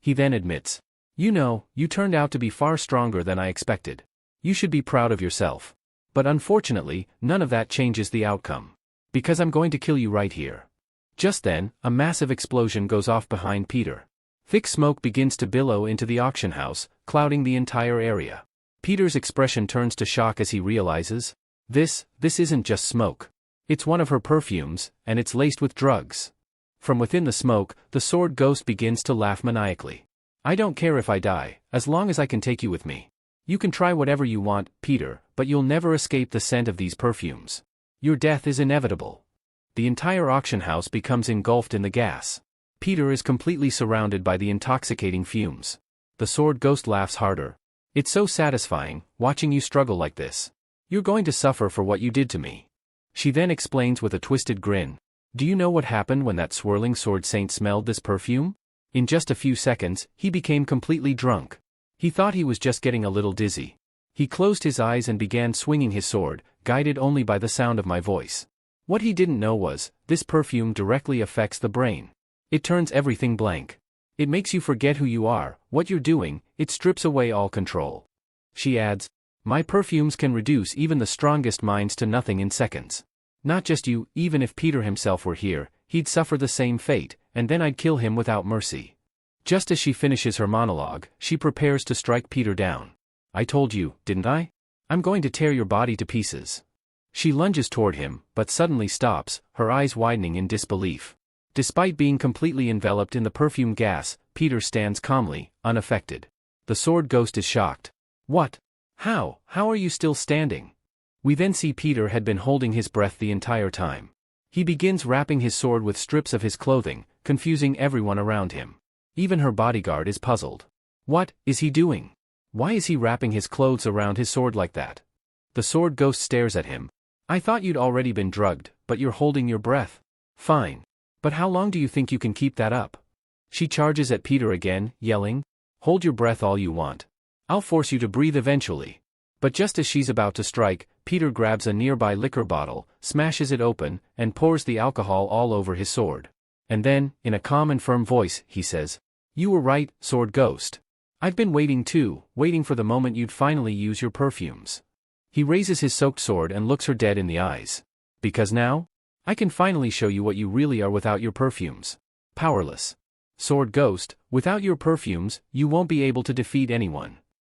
He then admits, "You know, you turned out to be far stronger than I expected. You should be proud of yourself. But unfortunately, none of that changes the outcome. Because I'm going to kill you right here." Just then, a massive explosion goes off behind Peter. Thick smoke begins to billow into the auction house, clouding the entire area. Peter's expression turns to shock as he realizes, this isn't just smoke. It's one of her perfumes, and it's laced with drugs. From within the smoke, the sword ghost begins to laugh maniacally. "I don't care if I die, as long as I can take you with me. You can try whatever you want, Peter, but you'll never escape the scent of these perfumes. Your death is inevitable." The entire auction house becomes engulfed in the gas. Peter is completely surrounded by the intoxicating fumes. The sword ghost laughs harder. "It's so satisfying, watching you struggle like this. You're going to suffer for what you did to me." She then explains with a twisted grin, "Do you know what happened when that swirling sword saint smelled this perfume? In just a few seconds, he became completely drunk. He thought he was just getting a little dizzy. He closed his eyes and began swinging his sword, guided only by the sound of my voice. What he didn't know was, this perfume directly affects the brain. It turns everything blank. It makes you forget who you are, what you're doing, it strips away all control." She adds, "My perfumes can reduce even the strongest minds to nothing in seconds. Not just you, even if Peter himself were here, he'd suffer the same fate, and then I'd kill him without mercy." Just as she finishes her monologue, she prepares to strike Peter down. "I told you, didn't I? I'm going to tear your body to pieces." She lunges toward him, but suddenly stops, her eyes widening in disbelief. Despite being completely enveloped in the perfume gas, Peter stands calmly, unaffected. The sword ghost is shocked. "What? How are you still standing?" We then see Peter had been holding his breath the entire time. He begins wrapping his sword with strips of his clothing, confusing everyone around him. Even her bodyguard is puzzled. What is he doing? Why is he wrapping his clothes around his sword like that? The sword ghost stares at him. "I thought you'd already been drugged, but you're holding your breath. Fine. But how long do you think you can keep that up?" She charges at Peter again, yelling, "Hold your breath all you want. I'll force you to breathe eventually." But just as she's about to strike, Peter grabs a nearby liquor bottle, smashes it open, and pours the alcohol all over his sword. And then, in a calm and firm voice, he says, "You were right, sword ghost. I've been waiting too, waiting for the moment you'd finally use your perfumes." He raises his soaked sword and looks her dead in the eyes. "Because now? I can finally show you what you really are without your perfumes. Powerless. Sword ghost, without your perfumes, you won't be able to defeat anyone."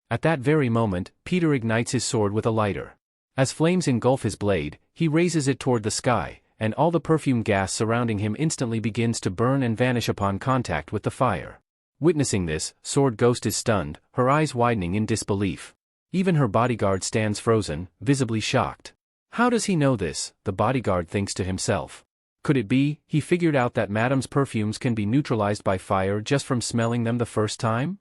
At that very moment, Peter ignites his sword with a lighter. As flames engulf his blade, he raises it toward the sky, and all the perfume gas surrounding him instantly begins to burn and vanish upon contact with the fire. Witnessing this, sword ghost is stunned, her eyes widening in disbelief. Even her bodyguard stands frozen, visibly shocked. How does he know this? The bodyguard thinks to himself. Could it be, he figured out that Madame's perfumes can be neutralized by fire just from smelling them the first time?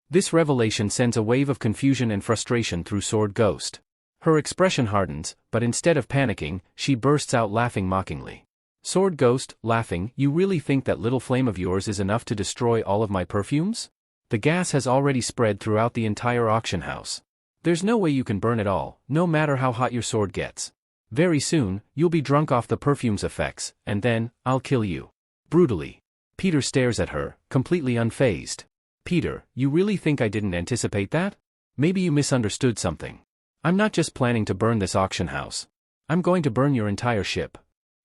This revelation sends a wave of confusion and frustration through sword ghost. Her expression hardens, but instead of panicking, she bursts out laughing mockingly. "Sword ghost, laughing, you really think that little flame of yours is enough to destroy all of my perfumes? The gas has already spread throughout the entire auction house. There's no way you can burn it all, no matter how hot your sword gets. Very soon, you'll be drunk off the perfume's effects, and then, I'll kill you." Brutally. Peter stares at her, completely unfazed. "Peter, you really think I didn't anticipate that? Maybe you misunderstood something. I'm not just planning to burn this auction house. I'm going to burn your entire ship."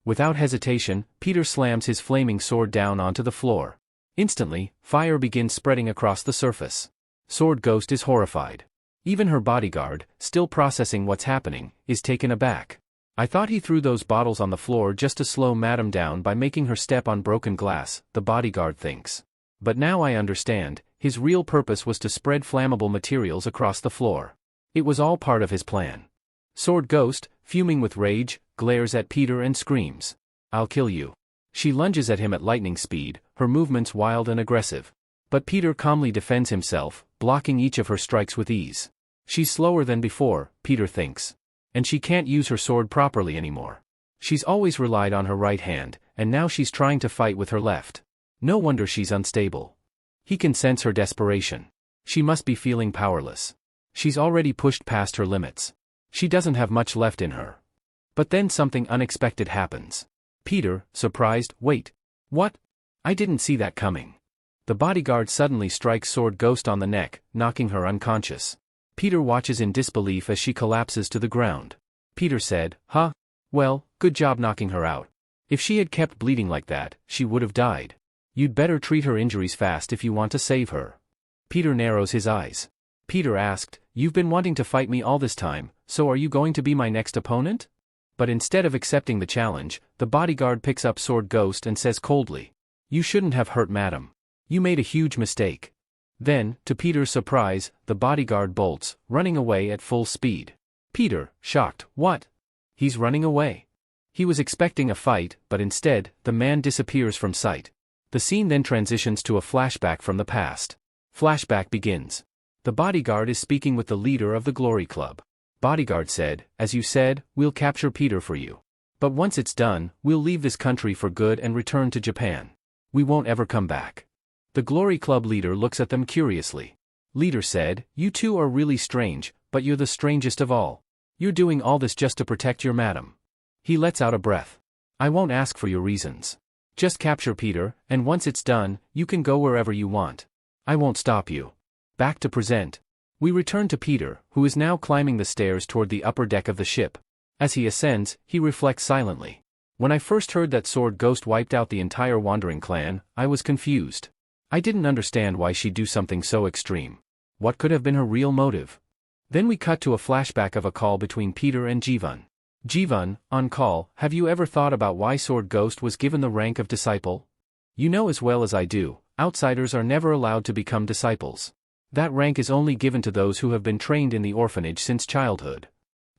Without hesitation, Peter slams his flaming sword down onto the floor. Instantly, fire begins spreading across the surface. Sword ghost is horrified. Even her bodyguard, still processing what's happening, is taken aback. "I thought he threw those bottles on the floor just to slow Madame down by making her step on broken glass," the bodyguard thinks. "But now I understand, his real purpose was to spread flammable materials across the floor. It was all part of his plan." Sword ghost, fuming with rage, glares at Peter and screams, "I'll kill you." She lunges at him at lightning speed, her movements wild and aggressive. But Peter calmly defends himself, blocking each of her strikes with ease. She's slower than before, Peter thinks. And she can't use her sword properly anymore. She's always relied on her right hand, and now she's trying to fight with her left. No wonder she's unstable. He can sense her desperation. She must be feeling powerless. She's already pushed past her limits. She doesn't have much left in her. But then something unexpected happens. Peter, surprised, "Wait. What? I didn't see that coming." The bodyguard suddenly strikes Sword Ghost on the neck, knocking her unconscious. Peter watches in disbelief as she collapses to the ground. Peter said, "Huh? Well, good job knocking her out. If she had kept bleeding like that, she would have died. You'd better treat her injuries fast if you want to save her." Peter narrows his eyes. Peter asked, "You've been wanting to fight me all this time, so are you going to be my next opponent?" But instead of accepting the challenge, the bodyguard picks up Sword Ghost and says coldly, "You shouldn't have hurt Madam. You made a huge mistake." Then, to Peter's surprise, the bodyguard bolts, running away at full speed. Peter, shocked, "What? He's running away?" He was expecting a fight, but instead, the man disappears from sight. The scene then transitions to a flashback from the past. Flashback begins. The bodyguard is speaking with the leader of the Glory Club. Bodyguard said, "As you said, we'll capture Peter for you. But once it's done, we'll leave this country for good and return to Japan. We won't ever come back." The Glory Club leader looks at them curiously. Leader said, "You two are really strange, but you're the strangest of all. You're doing all this just to protect your madam." He lets out a breath. "I won't ask for your reasons. Just capture Peter, and once it's done, you can go wherever you want. I won't stop you." Back to present. We return to Peter, who is now climbing the stairs toward the upper deck of the ship. As he ascends, he reflects silently. "When I first heard that Sword Ghost wiped out the entire Wandering clan, I was confused. I didn't understand why she'd do something so extreme. What could have been her real motive?" Then we cut to a flashback of a call between Peter and Jivan. Jivan, on call, "Have you ever thought about why Sword Ghost was given the rank of disciple? You know as well as I do, outsiders are never allowed to become disciples. That rank is only given to those who have been trained in the orphanage since childhood."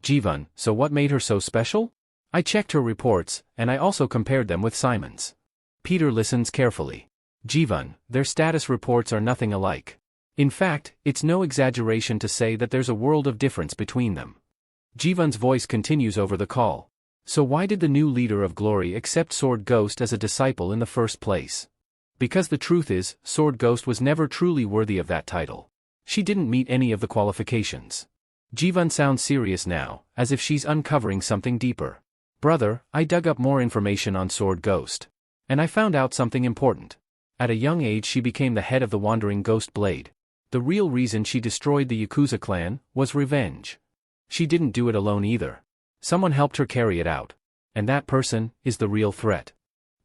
Jivan, "So what made her so special?" "I checked her reports, and I also compared them with Simon's." Peter listens carefully. Jivan, "Their status reports are nothing alike. In fact, it's no exaggeration to say that there's a world of difference between them." Jivan's voice continues over the call. "So why did the new leader of Glory accept Sword Ghost as a disciple in the first place? Because the truth is, Sword Ghost was never truly worthy of that title. She didn't meet any of the qualifications." Jivan sounds serious now, as if she's uncovering something deeper. "Brother, I dug up more information on Sword Ghost. And I found out something important. At a young age she became the head of the Wandering Ghost Blade. The real reason she destroyed the Yakuza clan was revenge. She didn't do it alone either. Someone helped her carry it out. And that person is the real threat."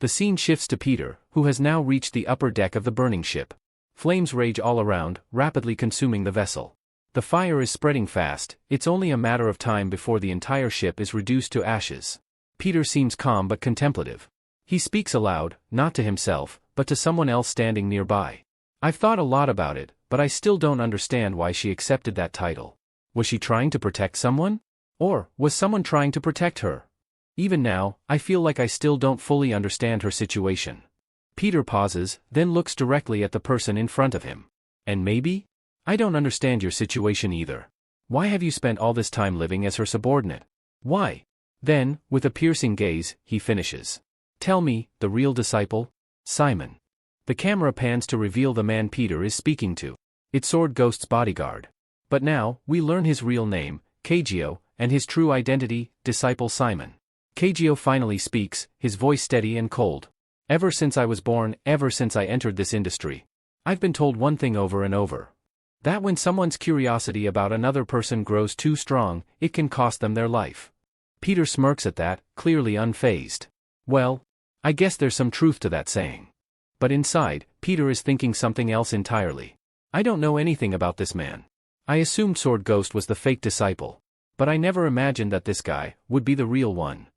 The scene shifts to Peter, who has now reached the upper deck of the burning ship. Flames rage all around, rapidly consuming the vessel. The fire is spreading fast, it's only a matter of time before the entire ship is reduced to ashes. Peter seems calm but contemplative. He speaks aloud, not to himself, but to someone else standing nearby. "I've thought a lot about it, but I still don't understand why she accepted that title. Was she trying to protect someone? Or was someone trying to protect her? Even now, I feel like I still don't fully understand her situation." Peter pauses, then looks directly at the person in front of him. "And maybe? I don't understand your situation either. Why have you spent all this time living as her subordinate? Why?" Then, with a piercing gaze, he finishes. "Tell me, the real disciple? Simon." The camera pans to reveal the man Peter is speaking to. It's Sword Ghost's bodyguard. But now, we learn his real name, Keijio, and his true identity, Disciple Simon. Keijio finally speaks, his voice steady and cold. "Ever since I was born, ever since I entered this industry, I've been told one thing over and over. That when someone's curiosity about another person grows too strong, it can cost them their life." Peter smirks at that, clearly unfazed. Well, I guess there's some truth to that saying. But inside, Peter is thinking something else entirely. "I don't know anything about this man. I assumed Sword Ghost was the fake disciple. But I never imagined that this guy would be the real one."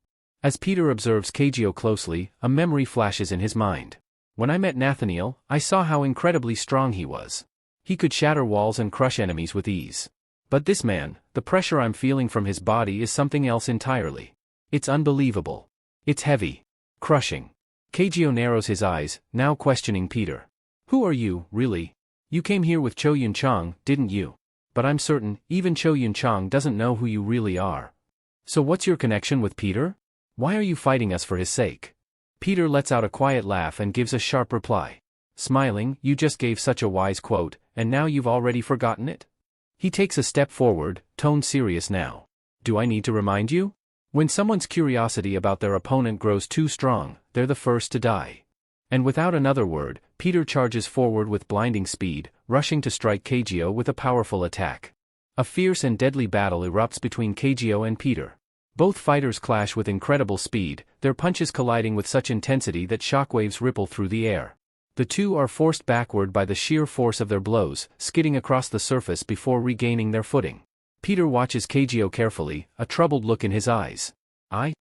As Peter observes Keijio closely, a memory flashes in his mind. "When I met Nathaniel, I saw how incredibly strong he was. He could shatter walls and crush enemies with ease. But this man, the pressure I'm feeling from his body is something else entirely. It's unbelievable. It's heavy. Crushing." Keijio narrows his eyes, now questioning Peter. "Who are you, really? You came here with Cho Yun-chang, didn't you? But I'm certain, even Cho Yun-chang doesn't know who you really are. So what's your connection with Peter? Why are you fighting us for his sake?" Peter lets out a quiet laugh and gives a sharp reply. Smiling, "You just gave such a wise quote, and now you've already forgotten it?" He takes a step forward, tone serious now. "Do I need to remind you? When someone's curiosity about their opponent grows too strong, they're the first to die." And without another word, Peter charges forward with blinding speed, rushing to strike Kagyo with a powerful attack. A fierce and deadly battle erupts between Kagyo and Peter. Both fighters clash with incredible speed, their punches colliding with such intensity that shockwaves ripple through the air. The two are forced backward by the sheer force of their blows, skidding across the surface before regaining their footing. Peter watches Kagyo carefully, a troubled look in his eyes. I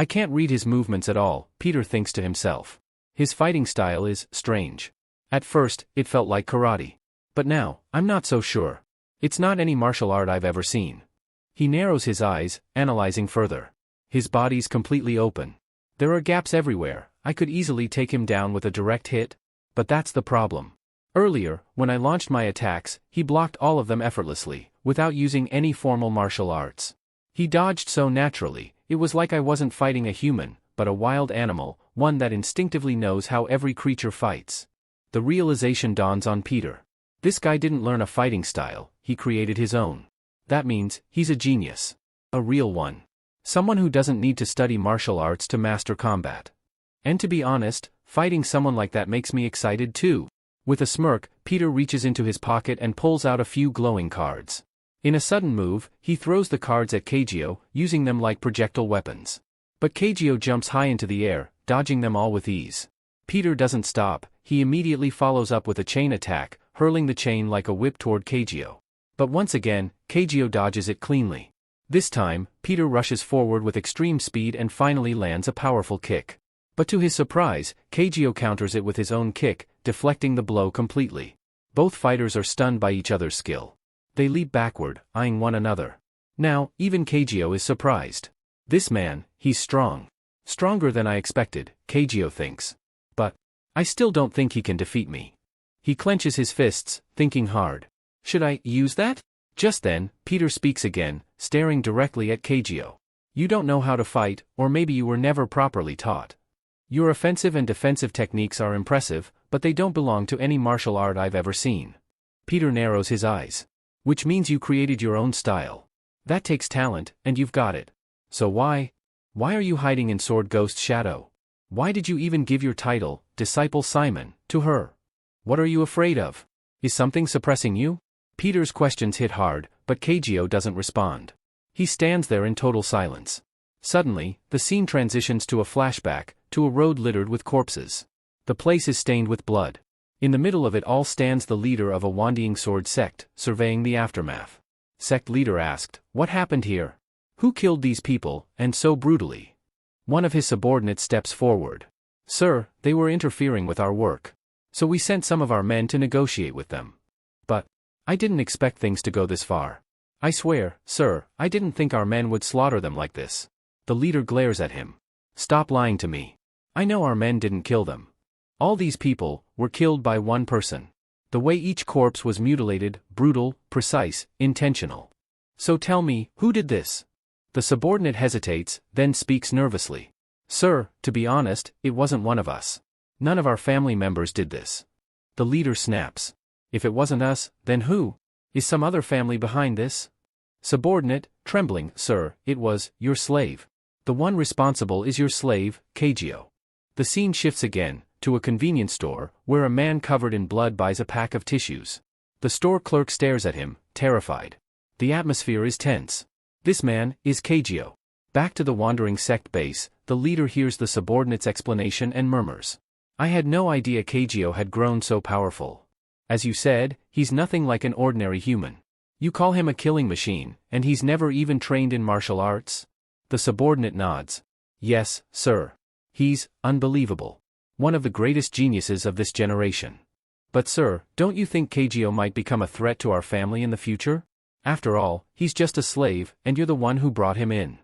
can't read his movements at all, Peter thinks to himself. His fighting style is strange. At first, it felt like karate. But now, I'm not so sure. It's not any martial art I've ever seen. He narrows his eyes, analyzing further. His body's completely open. There are gaps everywhere. I could easily take him down with a direct hit. But that's the problem. Earlier, when I launched my attacks, he blocked all of them effortlessly, without using any formal martial arts. He dodged so naturally, it was like I wasn't fighting a human, but a wild animal, one that instinctively knows how every creature fights. The realization dawns on Peter. This guy didn't learn a fighting style, he created his own. That means, he's a genius. A real one. Someone who doesn't need to study martial arts to master combat. And to be honest, fighting someone like that makes me excited too. With a smirk, Peter reaches into his pocket and pulls out a few glowing cards. In a sudden move, he throws the cards at Kagyo, using them like projectile weapons. But Kagyo jumps high into the air, dodging them all with ease. Peter doesn't stop, he immediately follows up with a chain attack, hurling the chain like a whip toward Kagyo. But once again, Kagyo dodges it cleanly. This time, Peter rushes forward with extreme speed and finally lands a powerful kick. But to his surprise, Kagyo counters it with his own kick, deflecting the blow completely. Both fighters are stunned by each other's skill. They leap backward, eyeing one another. Now, even Kagyo is surprised. This man, he's strong. Stronger than I expected, Kagyo thinks. But I still don't think he can defeat me. He clenches his fists, thinking hard. Should I use that? Just then, Peter speaks again, staring directly at Kagyo. You don't know how to fight, or maybe you were never properly taught. Your offensive and defensive techniques are impressive, but they don't belong to any martial art I've ever seen. Peter narrows his eyes. Which means you created your own style. That takes talent, and you've got it. So why are you hiding in Sword Ghost's shadow? Why did you even give your title, Disciple Simon, to her? What are you afraid of? Is something suppressing you? Peter's questions hit hard, but Kagyo doesn't respond. He stands there in total silence. Suddenly, the scene transitions to a flashback, to a road littered with corpses. The place is stained with blood. In the middle of it all stands the leader of a Wandying sword sect, surveying the aftermath. Sect leader asked, "What happened here? Who killed these people, and so brutally?" One of his subordinates steps forward. "Sir, they were interfering with our work. So we sent some of our men to negotiate with them. But I didn't expect things to go this far. I swear, sir, I didn't think our men would slaughter them like this." The leader glares at him. "Stop lying to me. I know our men didn't kill them. All these people were killed by one person. The way each corpse was mutilated, brutal, precise, intentional. So tell me, who did this?" The subordinate hesitates, then speaks nervously. "Sir, to be honest, it wasn't one of us. None of our family members did this." The leader snaps. "If it wasn't us, then who? Is some other family behind this?" Subordinate, trembling, "Sir, it was your slave. The one responsible is your slave, Kagyo." The scene shifts again, to a convenience store, where a man covered in blood buys a pack of tissues. The store clerk stares at him, terrified. The atmosphere is tense. This man is Kagyo. Back to the wandering sect base, the leader hears the subordinate's explanation and murmurs. "I had no idea Kagyo had grown so powerful. As you said, he's nothing like an ordinary human. You call him a killing machine, and he's never even trained in martial arts?" The subordinate nods. "Yes, sir. He's unbelievable. One of the greatest geniuses of this generation. But sir, don't you think Kagyo might become a threat to our family in the future? After all, he's just a slave, and you're the one who brought him in."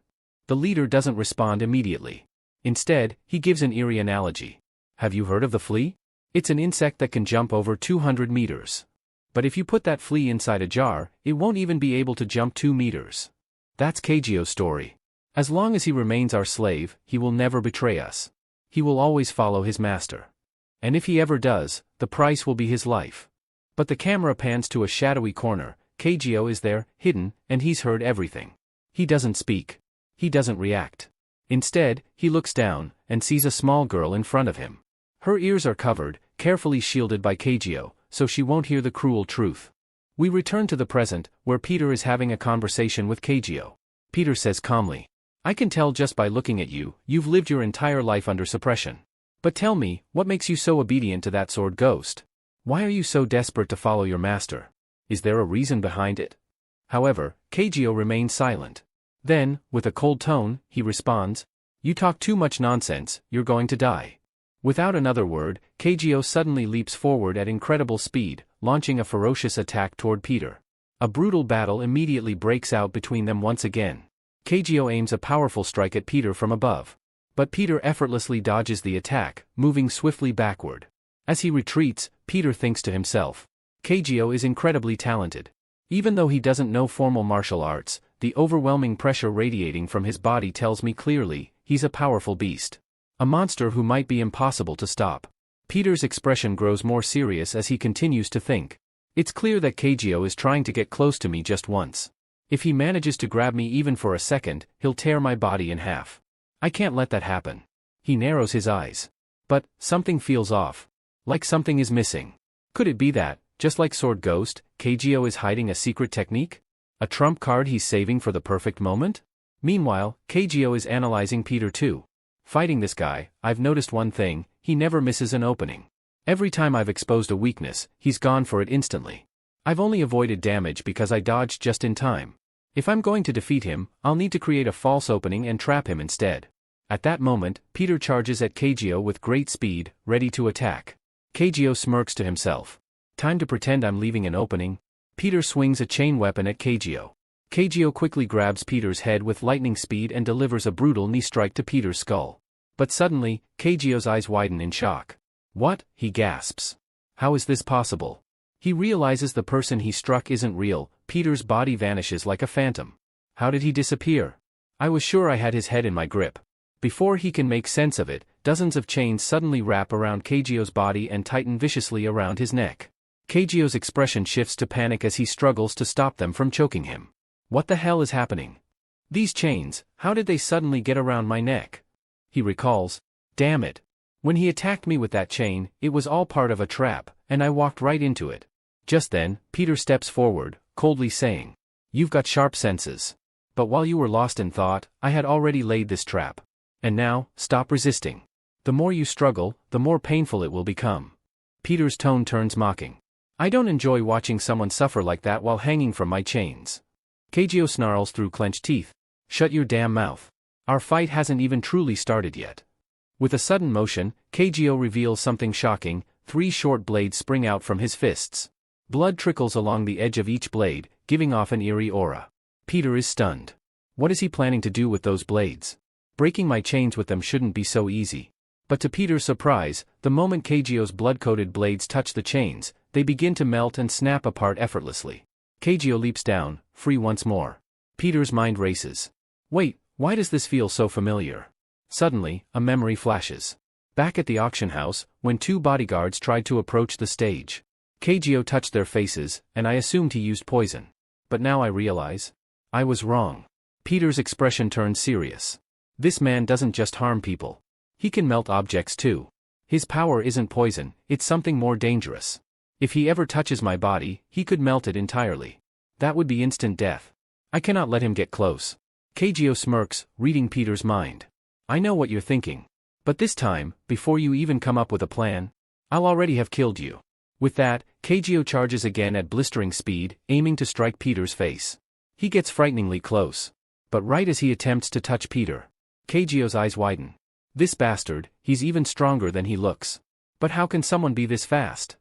The leader doesn't respond immediately. Instead, he gives an eerie analogy. "Have you heard of the flea? It's an insect that can jump over 200 meters. But if you put that flea inside a jar, it won't even be able to jump 2 meters. That's Kagyo's story. As long as he remains our slave, he will never betray us. He will always follow his master. And if he ever does, the price will be his life." But the camera pans to a shadowy corner. Kagyo is there, hidden, and he's heard everything. He doesn't speak. He doesn't react. Instead, he looks down, and sees a small girl in front of him. Her ears are covered, carefully shielded by Kageo, so she won't hear the cruel truth. We return to the present, where Peter is having a conversation with Kageo. Peter says calmly, "I can tell just by looking at you, you've lived your entire life under suppression. But tell me, what makes you so obedient to that sword ghost? Why are you so desperate to follow your master? Is there a reason behind it?" However, Kageo remains silent. Then, with a cold tone, he responds, "You talk too much nonsense, you're going to die." Without another word, Kageo suddenly leaps forward at incredible speed, launching a ferocious attack toward Peter. A brutal battle immediately breaks out between them once again. Kageo aims a powerful strike at Peter from above. But Peter effortlessly dodges the attack, moving swiftly backward. As he retreats, Peter thinks to himself, "Kageo is incredibly talented. Even though he doesn't know formal martial arts, the overwhelming pressure radiating from his body tells me clearly, he's a powerful beast. A monster who might be impossible to stop." Peter's expression grows more serious as he continues to think. It's clear that Kageo is trying to get close to me just once. If he manages to grab me even for a second, he'll tear my body in half. I can't let that happen. He narrows his eyes. But, something feels off. Like something is missing. Could it be that, just like Sword Ghost, Kageo is hiding a secret technique? A trump card he's saving for the perfect moment? Meanwhile, Kageo is analyzing Peter too. Fighting this guy, I've noticed one thing, he never misses an opening. Every time I've exposed a weakness, he's gone for it instantly. I've only avoided damage because I dodged just in time. If I'm going to defeat him, I'll need to create a false opening and trap him instead. At that moment, Peter charges at Kageo with great speed, ready to attack. Kageo smirks to himself. Time to pretend I'm leaving an opening. Peter swings a chain weapon at Kageo. Kageo quickly grabs Peter's head with lightning speed and delivers a brutal knee strike to Peter's skull. But suddenly, Kageo's eyes widen in shock. "What?" he gasps. "How is this possible?" He realizes the person he struck isn't real. Peter's body vanishes like a phantom. How did he disappear? I was sure I had his head in my grip. Before he can make sense of it, dozens of chains suddenly wrap around Kageo's body and tighten viciously around his neck. Kageo's expression shifts to panic as he struggles to stop them from choking him. What the hell is happening? These chains, how did they suddenly get around my neck? He recalls. Damn it. When he attacked me with that chain, it was all part of a trap, and I walked right into it. Just then, Peter steps forward, coldly saying, "You've got sharp senses. But while you were lost in thought, I had already laid this trap. And now, stop resisting. The more you struggle, the more painful it will become." Peter's tone turns mocking. "I don't enjoy watching someone suffer like that while hanging from my chains." Kageo snarls through clenched teeth. "Shut your damn mouth. Our fight hasn't even truly started yet." With a sudden motion, Kageo reveals something shocking. 3 short blades spring out from his fists. Blood trickles along the edge of each blade, giving off an eerie aura. Peter is stunned. What is he planning to do with those blades? Breaking my chains with them shouldn't be so easy. But to Peter's surprise, the moment Kageo's blood-coated blades touch the chains, they begin to melt and snap apart effortlessly. Kageo leaps down, free once more. Peter's mind races. Wait, why does this feel so familiar? Suddenly, a memory flashes. Back at the auction house, when 2 bodyguards tried to approach the stage. Kageo touched their faces, and I assumed he used poison. But now I realize. I was wrong. Peter's expression turned serious. This man doesn't just harm people. He can melt objects too. His power isn't poison, it's something more dangerous. If he ever touches my body, he could melt it entirely. That would be instant death. I cannot let him get close. Kageo smirks, reading Peter's mind. I know what you're thinking. But this time, before you even come up with a plan, I'll already have killed you. With that, Kageo charges again at blistering speed, aiming to strike Peter's face. He gets frighteningly close. But right as he attempts to touch Peter, Kageo's eyes widen. This bastard, he's even stronger than he looks. But how can someone be this fast?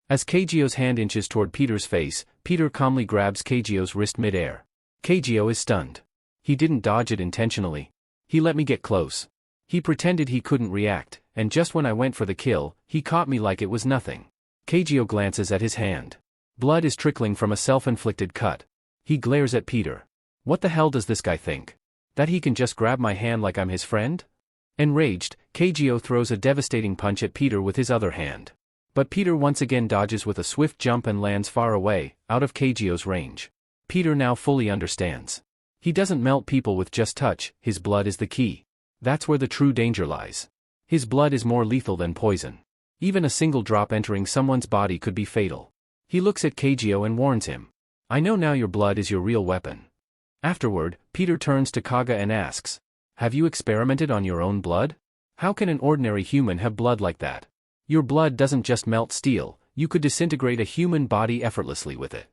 As Kageo's hand inches toward Peter's face, Peter calmly grabs Kageo's wrist mid-air. Kageo is stunned. He didn't dodge it intentionally. He let me get close. He pretended he couldn't react, and just when I went for the kill, he caught me like it was nothing. Kageo glances at his hand. Blood is trickling from a self-inflicted cut. He glares at Peter. What the hell does this guy think? That he can just grab my hand like I'm his friend? Enraged, Kageo throws a devastating punch at Peter with his other hand. But Peter once again dodges with a swift jump and lands far away, out of Kageo's range. Peter now fully understands. He doesn't melt people with just touch, his blood is the key. That's where the true danger lies. His blood is more lethal than poison. Even a single drop entering someone's body could be fatal. He looks at Kageo and warns him. I know now your blood is your real weapon. Afterward, Peter turns to Kaga and asks, have you experimented on your own blood? How can an ordinary human have blood like that? Your blood doesn't just melt steel, you could disintegrate a human body effortlessly with it.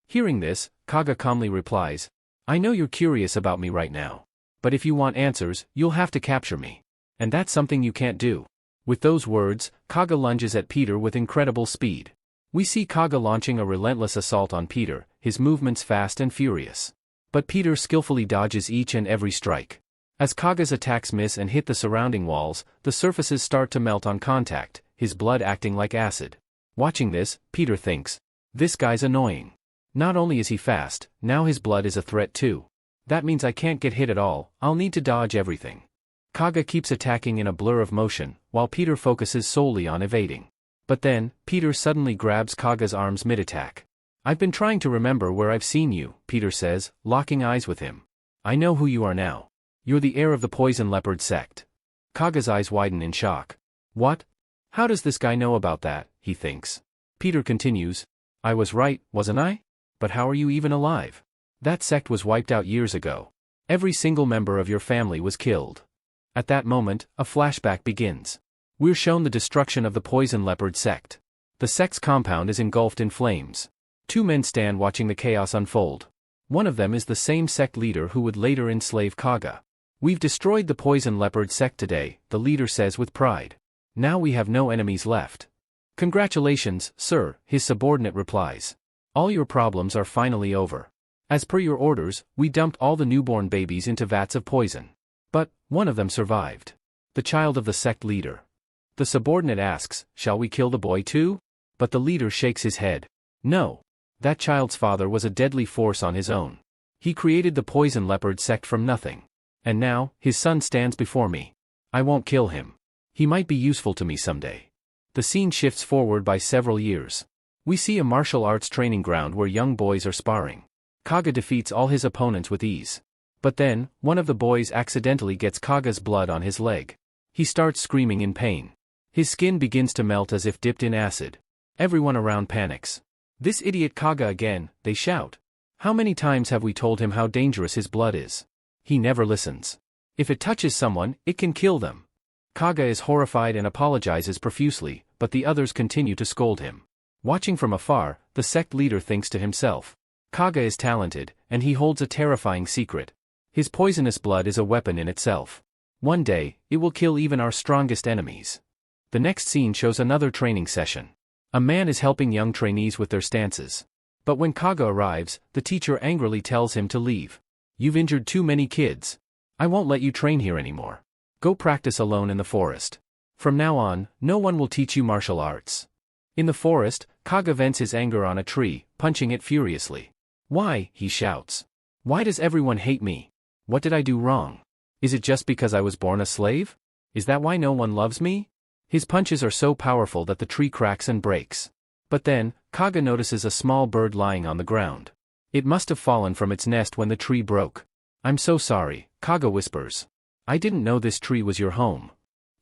Hearing this, Kaga calmly replies, I know you're curious about me right now. But if you want answers, you'll have to capture me. And that's something you can't do. With those words, Kaga lunges at Peter with incredible speed. We see Kaga launching a relentless assault on Peter, his movements fast and furious. But Peter skillfully dodges each and every strike. As Kaga's attacks miss and hit the surrounding walls, the surfaces start to melt on contact, his blood acting like acid. Watching this, Peter thinks, this guy's annoying. Not only is he fast, now his blood is a threat too. That means I can't get hit at all, I'll need to dodge everything. Kaga keeps attacking in a blur of motion, while Peter focuses solely on evading. But then, Peter suddenly grabs Kaga's arms mid-attack. I've been trying to remember where I've seen you, Peter says, locking eyes with him. I know who you are now. You're the heir of the Poison Leopard sect. Kaga's eyes widen in shock. What? How does this guy know about that, he thinks. Peter continues, I was right, wasn't I? But how are you even alive? That sect was wiped out years ago. Every single member of your family was killed. At that moment, a flashback begins. We're shown the destruction of the Poison Leopard sect. The sect's compound is engulfed in flames. Two men stand watching the chaos unfold. One of them is the same sect leader who would later enslave Kaga. We've destroyed the Poison Leopard sect today, the leader says with pride. Now we have no enemies left. Congratulations, sir, his subordinate replies. All your problems are finally over. As per your orders, we dumped all the newborn babies into vats of poison. But, one of them survived. The child of the sect leader. The subordinate asks, shall we kill the boy too? But the leader shakes his head. No. That child's father was a deadly force on his own. He created the Poison Leopard sect from nothing. And now, his son stands before me. I won't kill him. He might be useful to me someday. The scene shifts forward by several years. We see a martial arts training ground where young boys are sparring. Kaga defeats all his opponents with ease. But then, one of the boys accidentally gets Kaga's blood on his leg. He starts screaming in pain. His skin begins to melt as if dipped in acid. Everyone around panics. This idiot Kaga again, they shout. How many times have we told him how dangerous his blood is? He never listens. If it touches someone, it can kill them. Kaga is horrified and apologizes profusely, but the others continue to scold him. Watching from afar, the sect leader thinks to himself. Kaga is talented, and he holds a terrifying secret. His poisonous blood is a weapon in itself. One day, it will kill even our strongest enemies. The next scene shows another training session. A man is helping young trainees with their stances. But when Kaga arrives, the teacher angrily tells him to leave. You've injured too many kids. I won't let you train here anymore. Go practice alone in the forest. From now on, no one will teach you martial arts. In the forest, Kaga vents his anger on a tree, punching it furiously. Why, he shouts. Why does everyone hate me? What did I do wrong? Is it just because I was born a slave? Is that why no one loves me? His punches are so powerful that the tree cracks and breaks. But then, Kaga notices a small bird lying on the ground. It must have fallen from its nest when the tree broke. I'm so sorry, Kaga whispers. I didn't know this tree was your home.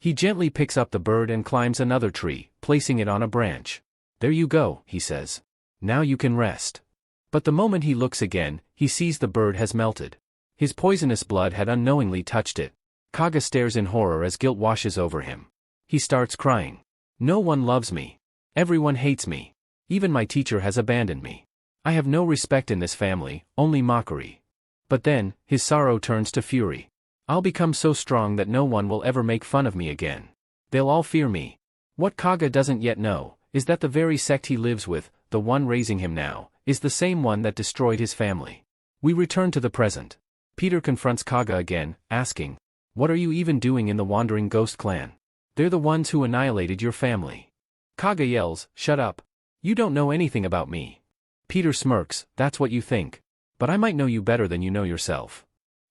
He gently picks up the bird and climbs another tree, placing it on a branch. There you go, he says. Now you can rest. But the moment he looks again, he sees the bird has melted. His poisonous blood had unknowingly touched it. Kaga stares in horror as guilt washes over him. He starts crying. No one loves me. Everyone hates me. Even my teacher has abandoned me. I have no respect in this family, only mockery. But then, his sorrow turns to fury. I'll become so strong that no one will ever make fun of me again. They'll all fear me. What Kaga doesn't yet know, is that the very sect he lives with, the one raising him now, is the same one that destroyed his family. We return to the present. Peter confronts Kaga again, asking, what are you even doing in the Wandering Ghost clan? They're the ones who annihilated your family. Kaga yells, shut up. You don't know anything about me. Peter smirks, that's what you think. But I might know you better than you know yourself.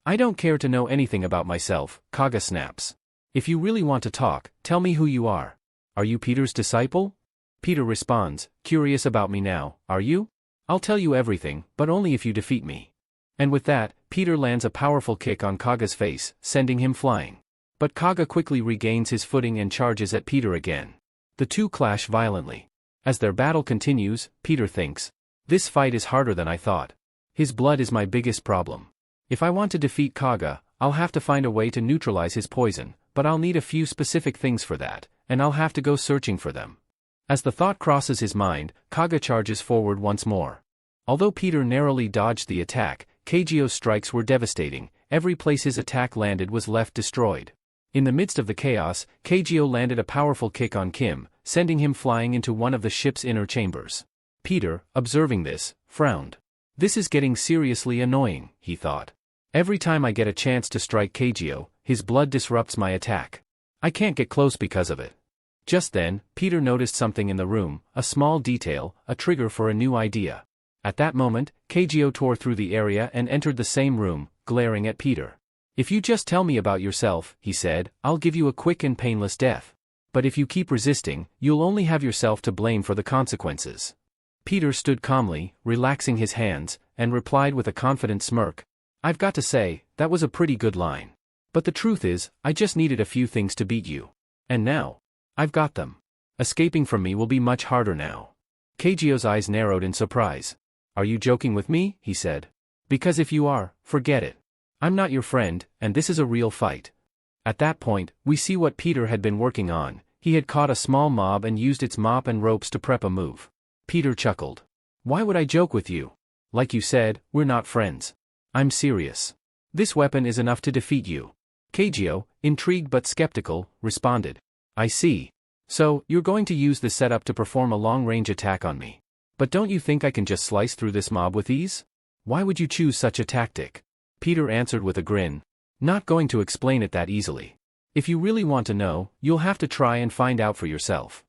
I don't care to know anything about myself, Kaga snaps. If you really want to talk, tell me who you are. Are you Peter's disciple? Peter responds, curious about me now, are you? I'll tell you everything, but only if you defeat me. And with that, Peter lands a powerful kick on Kaga's face, sending him flying. But Kaga quickly regains his footing and charges at Peter again. The two clash violently. As their battle continues, Peter thinks, "This fight is harder than I thought. His blood is my biggest problem. If I want to defeat Kaga, I'll have to find a way to neutralize his poison, but I'll need a few specific things for that, and I'll have to go searching for them." As the thought crosses his mind, Kaga charges forward once more. Although Peter narrowly dodged the attack, Kagyo's strikes were devastating. Every place his attack landed was left destroyed. In the midst of the chaos, Kagyo landed a powerful kick on Kim, sending him flying into one of the ship's inner chambers. Peter, observing this, frowned. "This is getting seriously annoying," he thought. "Every time I get a chance to strike Kagyo, his blood disrupts my attack. I can't get close because of it." Just then, Peter noticed something in the room, a small detail, a trigger for a new idea. At that moment, Kagyo tore through the area and entered the same room, glaring at Peter. "If you just tell me about yourself," he said, "I'll give you a quick and painless death. But if you keep resisting, you'll only have yourself to blame for the consequences." Peter stood calmly, relaxing his hands, and replied with a confident smirk, "I've got to say, that was a pretty good line. But the truth is, I just needed a few things to beat you. And now, I've got them. Escaping from me will be much harder now." Kagyo's eyes narrowed in surprise. "Are you joking with me?" he said. "Because if you are, forget it. I'm not your friend, and this is a real fight." At that point, we see what Peter had been working on. He had caught a small mob and used its mop and ropes to prep a move. Peter chuckled. "Why would I joke with you? Like you said, we're not friends. I'm serious. This weapon is enough to defeat you." Kagyo, intrigued but skeptical, responded, "I see. So, you're going to use this setup to perform a long-range attack on me. But don't you think I can just slice through this mob with ease? Why would you choose such a tactic?" Peter answered with a grin. "Not going to explain it that easily. If you really want to know, you'll have to try and find out for yourself."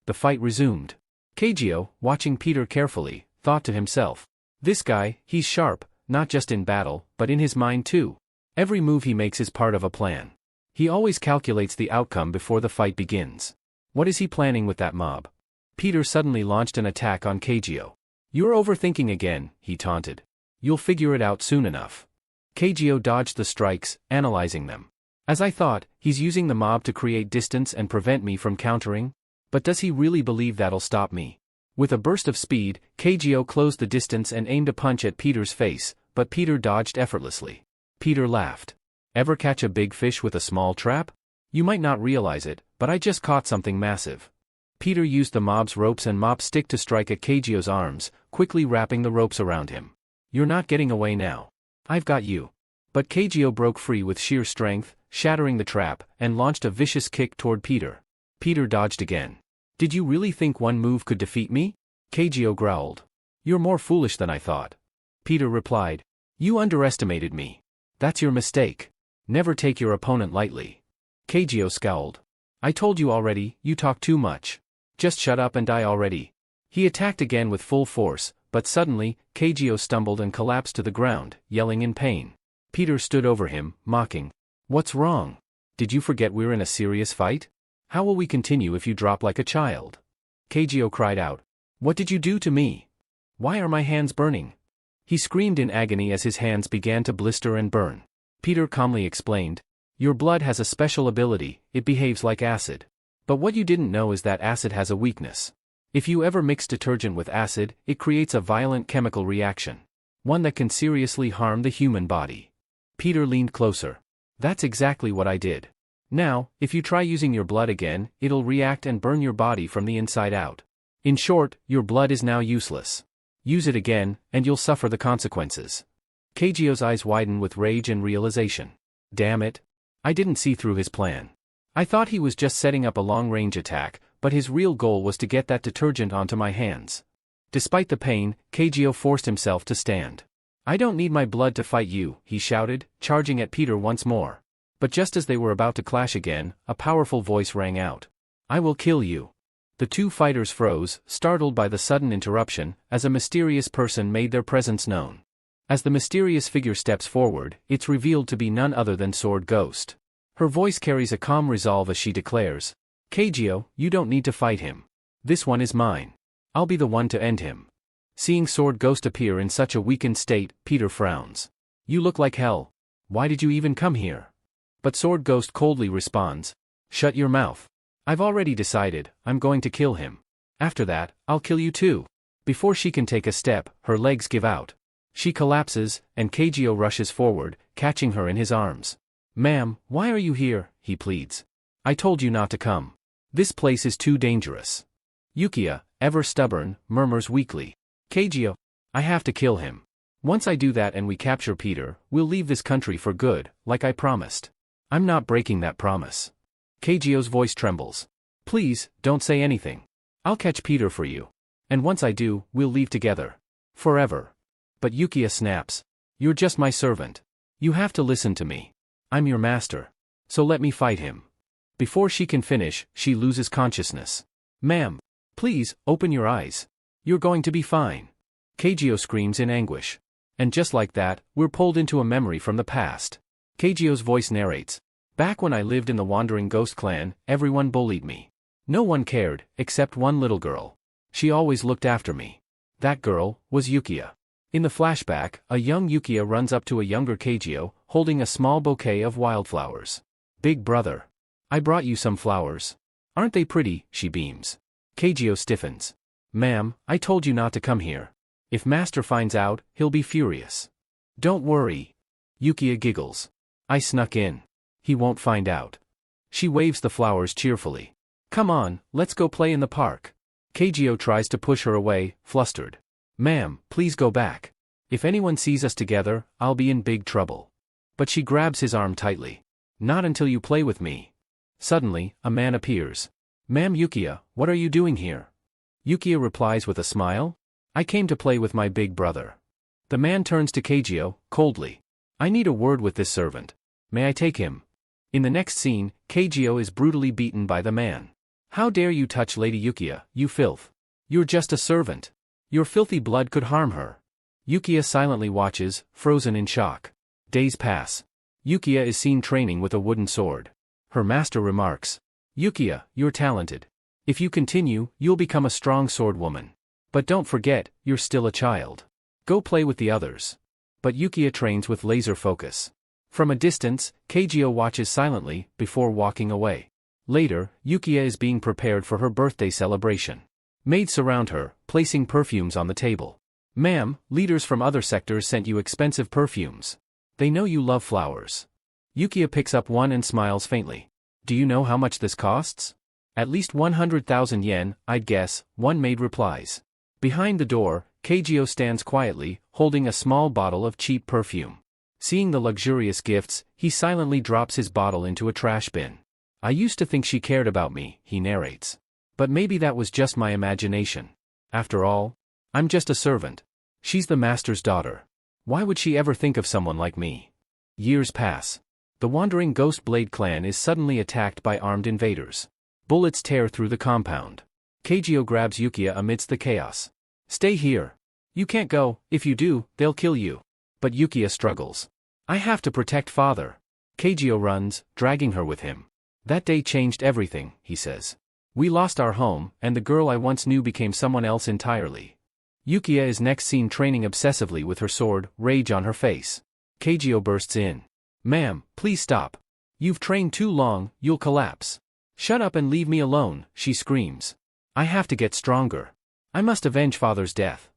The fight resumed. Kagyo, watching Peter carefully, thought to himself, "This guy, he's sharp, not just in battle, but in his mind too. Every move he makes is part of a plan. He always calculates the outcome before the fight begins. What is he planning with that mob?" Peter suddenly launched an attack on Kagyo. "You're overthinking again," he taunted. "You'll figure it out soon enough." Kagyo dodged the strikes, analyzing them. "As I thought, he's using the mob to create distance and prevent me from countering? But does he really believe that'll stop me?" With a burst of speed, Kagyo closed the distance and aimed a punch at Peter's face, but Peter dodged effortlessly. Peter laughed. "Ever catch a big fish with a small trap? You might not realize it, but I just caught something massive." Peter used the mob's ropes and mop stick to strike at Kagyo's arms, quickly wrapping the ropes around him. "You're not getting away now. I've got you." But Kagyo broke free with sheer strength, shattering the trap, and launched a vicious kick toward Peter. Peter dodged again. "Did you really think one move could defeat me?" Kagyo growled. "You're more foolish than I thought." Peter replied, "You underestimated me. That's your mistake. Never take your opponent lightly." Kagyo scowled. "I told you already, you talk too much. Just shut up and die already." He attacked again with full force, but suddenly, Kagyo stumbled and collapsed to the ground, yelling in pain. Peter stood over him, mocking. "What's wrong? Did you forget we're in a serious fight? How will we continue if you drop like a child?" Kagyo cried out. "What did you do to me? Why are my hands burning?" He screamed in agony as his hands began to blister and burn. Peter calmly explained, "Your blood has a special ability, it behaves like acid. But what you didn't know is that acid has a weakness. If you ever mix detergent with acid, it creates a violent chemical reaction. One that can seriously harm the human body." Peter leaned closer. "That's exactly what I did. Now, if you try using your blood again, it'll react and burn your body from the inside out. In short, your blood is now useless. Use it again, and you'll suffer the consequences." Kagyo's eyes widened with rage and realization. Damn it. I didn't see through his plan. I thought he was just setting up a long-range attack, but his real goal was to get that detergent onto my hands. Despite the pain, Kagyo forced himself to stand. "I don't need my blood to fight you," he shouted, charging at Peter once more. But just as they were about to clash again, a powerful voice rang out. "I will kill you." The two fighters froze, startled by the sudden interruption, as a mysterious person made their presence known. As the mysterious figure steps forward, it's revealed to be none other than Sword Ghost. Her voice carries a calm resolve as she declares, "Kagyo, you don't need to fight him. This one is mine. I'll be the one to end him." Seeing Sword Ghost appear in such a weakened state, Peter frowns. "You look like hell. Why did you even come here?" But Sword Ghost coldly responds, "Shut your mouth. I've already decided, I'm going to kill him. After that, I'll kill you too. Before she can take a step, her legs give out. She collapses, and Keijo rushes forward, catching her in his arms. Ma'am, why are you here? He pleads. I told you not to come. This place is too dangerous. Yukiya, ever stubborn, murmurs weakly. Keijo, I have to kill him. Once I do that and we capture Peter, we'll leave this country for good, like I promised. I'm not breaking that promise. Keijio's voice trembles. Please, don't say anything. I'll catch Peter for you. And once I do, we'll leave together. Forever. But Yukiya snaps. You're just my servant. You have to listen to me. I'm your master. So let me fight him. Before she can finish, she loses consciousness. Ma'am, please, open your eyes. You're going to be fine. Keijo screams in anguish. And just like that, we're pulled into a memory from the past. Keijio's voice narrates. Back when I lived in the Wandering Ghost clan, everyone bullied me. No one cared, except one little girl. She always looked after me. That girl was Yukiya. In the flashback, a young Yukiya runs up to a younger Keijo, holding a small bouquet of wildflowers. Big brother. I brought you some flowers. Aren't they pretty? She beams. Keijo stiffens. Ma'am, I told you not to come here. If Master finds out, he'll be furious. Don't worry. Yukiya giggles. I snuck in. He won't find out. She waves the flowers cheerfully. Come on, let's go play in the park. Keijo tries to push her away, flustered. Ma'am, please go back. If anyone sees us together, I'll be in big trouble. But she grabs his arm tightly. Not until you play with me. Suddenly, a man appears. Ma'am Yukiya, what are you doing here? Yukiya replies with a smile. I came to play with my big brother. The man turns to Keijo, coldly. I need a word with this servant. May I take him? In the next scene, Keijo is brutally beaten by the man. How dare you touch Lady Yukiya, you filth? You're just a servant. Your filthy blood could harm her. Yukiya silently watches, frozen in shock. Days pass. Yukiya is seen training with a wooden sword. Her master remarks. Yukiya, you're talented. If you continue, you'll become a strong sword woman. But don't forget, you're still a child. Go play with the others. But Yukiya trains with laser focus. From a distance, Keijo watches silently, before walking away. Later, Yukiya is being prepared for her birthday celebration. Maids surround her, placing perfumes on the table. Ma'am, leaders from other sectors sent you expensive perfumes. They know you love flowers. Yukiya picks up one and smiles faintly. Do you know how much this costs? At least 100,000 yen, I'd guess, one maid replies. Behind the door, Keijo stands quietly, holding a small bottle of cheap perfume. Seeing the luxurious gifts, he silently drops his bottle into a trash bin. I used to think she cared about me, he narrates. But maybe that was just my imagination. After all, I'm just a servant. She's the master's daughter. Why would she ever think of someone like me? Years pass. The Wandering Ghost Blade clan is suddenly attacked by armed invaders. Bullets tear through the compound. Keijo grabs Yukiya amidst the chaos. Stay here. You can't go, if you do, they'll kill you. But Yukiya struggles. I have to protect father. Keijo runs, dragging her with him. That day changed everything, he says. We lost our home, and the girl I once knew became someone else entirely. Yukiya is next seen training obsessively with her sword, rage on her face. Keijo bursts in. Ma'am, please stop. You've trained too long, you'll collapse. Shut up and leave me alone, she screams. I have to get stronger. I must avenge father's death.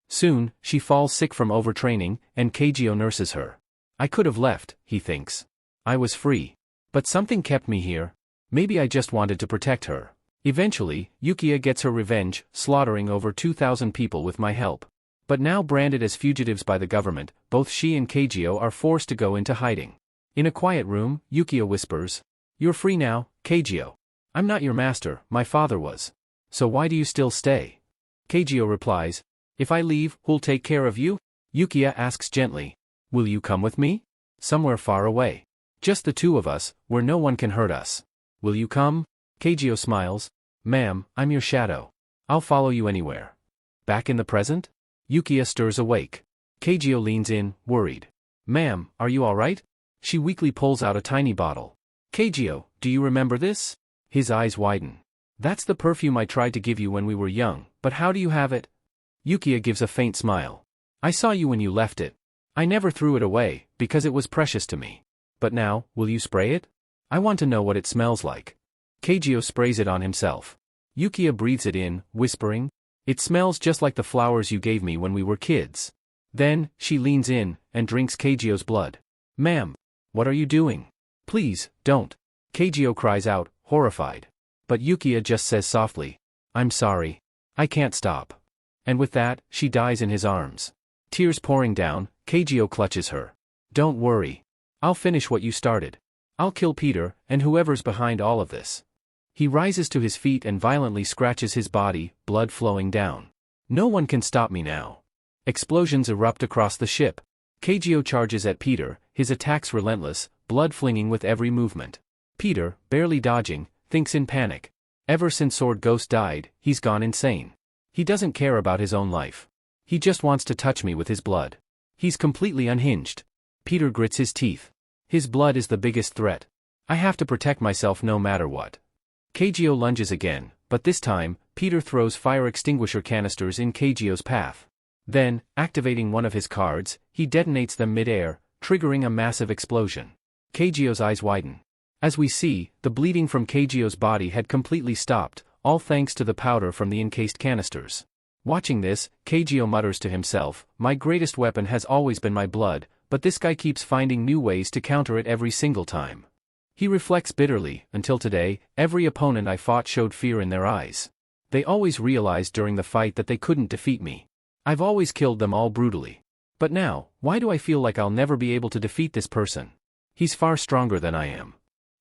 Soon, she falls sick from overtraining, and Keijo nurses her. I could have left, he thinks. I was free. But something kept me here. Maybe I just wanted to protect her. Eventually, Yukiya gets her revenge, slaughtering over 2,000 people with my help. But now branded as fugitives by the government, both she and Keijo are forced to go into hiding. In a quiet room, Yukiya whispers. You're free now, Keijo. I'm not your master, my father was. So why do you still stay? Keijo replies. If I leave, who'll take care of you? Yukiya asks gently. Will you come with me? Somewhere far away. Just the two of us, where no one can hurt us. Will you come? Keijo smiles. Ma'am, I'm your shadow. I'll follow you anywhere. Back in the present? Yukiya stirs awake. Keijo leans in, worried. Ma'am, are you alright? She weakly pulls out a tiny bottle. Keijo, do you remember this? His eyes widen. That's the perfume I tried to give you when we were young, but how do you have it? Yukiya gives a faint smile. I saw you when you left it. I never threw it away, because it was precious to me. But now, will you spray it? I want to know what it smells like. Keijio sprays it on himself. Yukiya breathes it in, whispering, "It smells just like the flowers you gave me when we were kids." Then, she leans in, and drinks Keijio's blood. "Ma'am, what are you doing? Please, don't." Keijio cries out, horrified. But Yukiya just says softly, "I'm sorry. I can't stop." And with that, she dies in his arms. Tears pouring down, Keijio clutches her. "Don't worry. I'll finish what you started. I'll kill Peter, and whoever's behind all of this." He rises to his feet and violently scratches his body, blood flowing down. "No one can stop me now." Explosions erupt across the ship. Keijio charges at Peter, his attacks relentless, blood flinging with every movement. Peter, barely dodging, thinks in panic. Ever since Sword Ghost died, he's gone insane. He doesn't care about his own life. He just wants to touch me with his blood. He's completely unhinged. Peter grits his teeth. His blood is the biggest threat. I have to protect myself no matter what. Keijio lunges again, but this time, Peter throws fire extinguisher canisters in Keijio's path. Then, activating one of his cards, he detonates them mid-air, triggering a massive explosion. Keijio's eyes widen. As we see, the bleeding from Keijio's body had completely stopped, all thanks to the powder from the encased canisters. Watching this, Keijio mutters to himself, "My greatest weapon has always been my blood, but this guy keeps finding new ways to counter it every single time." He reflects bitterly, "Until today, every opponent I fought showed fear in their eyes. They always realized during the fight that they couldn't defeat me. I've always killed them all brutally. But now, why do I feel like I'll never be able to defeat this person? He's far stronger than I am."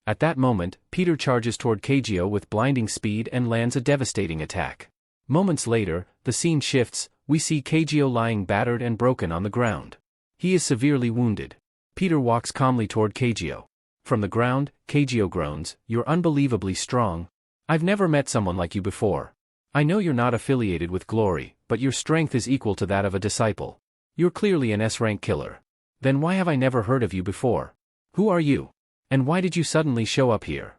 At that moment, Peter charges toward Keijio with blinding speed and lands a devastating attack. Moments later, the scene shifts, we see Keijio lying battered and broken on the ground. He is severely wounded. Peter walks calmly toward Keijio. From the ground, Keijio groans, "You're unbelievably strong. I've never met someone like you before. I know you're not affiliated with Glory, but your strength is equal to that of a disciple. You're clearly an S-rank killer. Then why have I never heard of you before? Who are you? And why did you suddenly show up here?"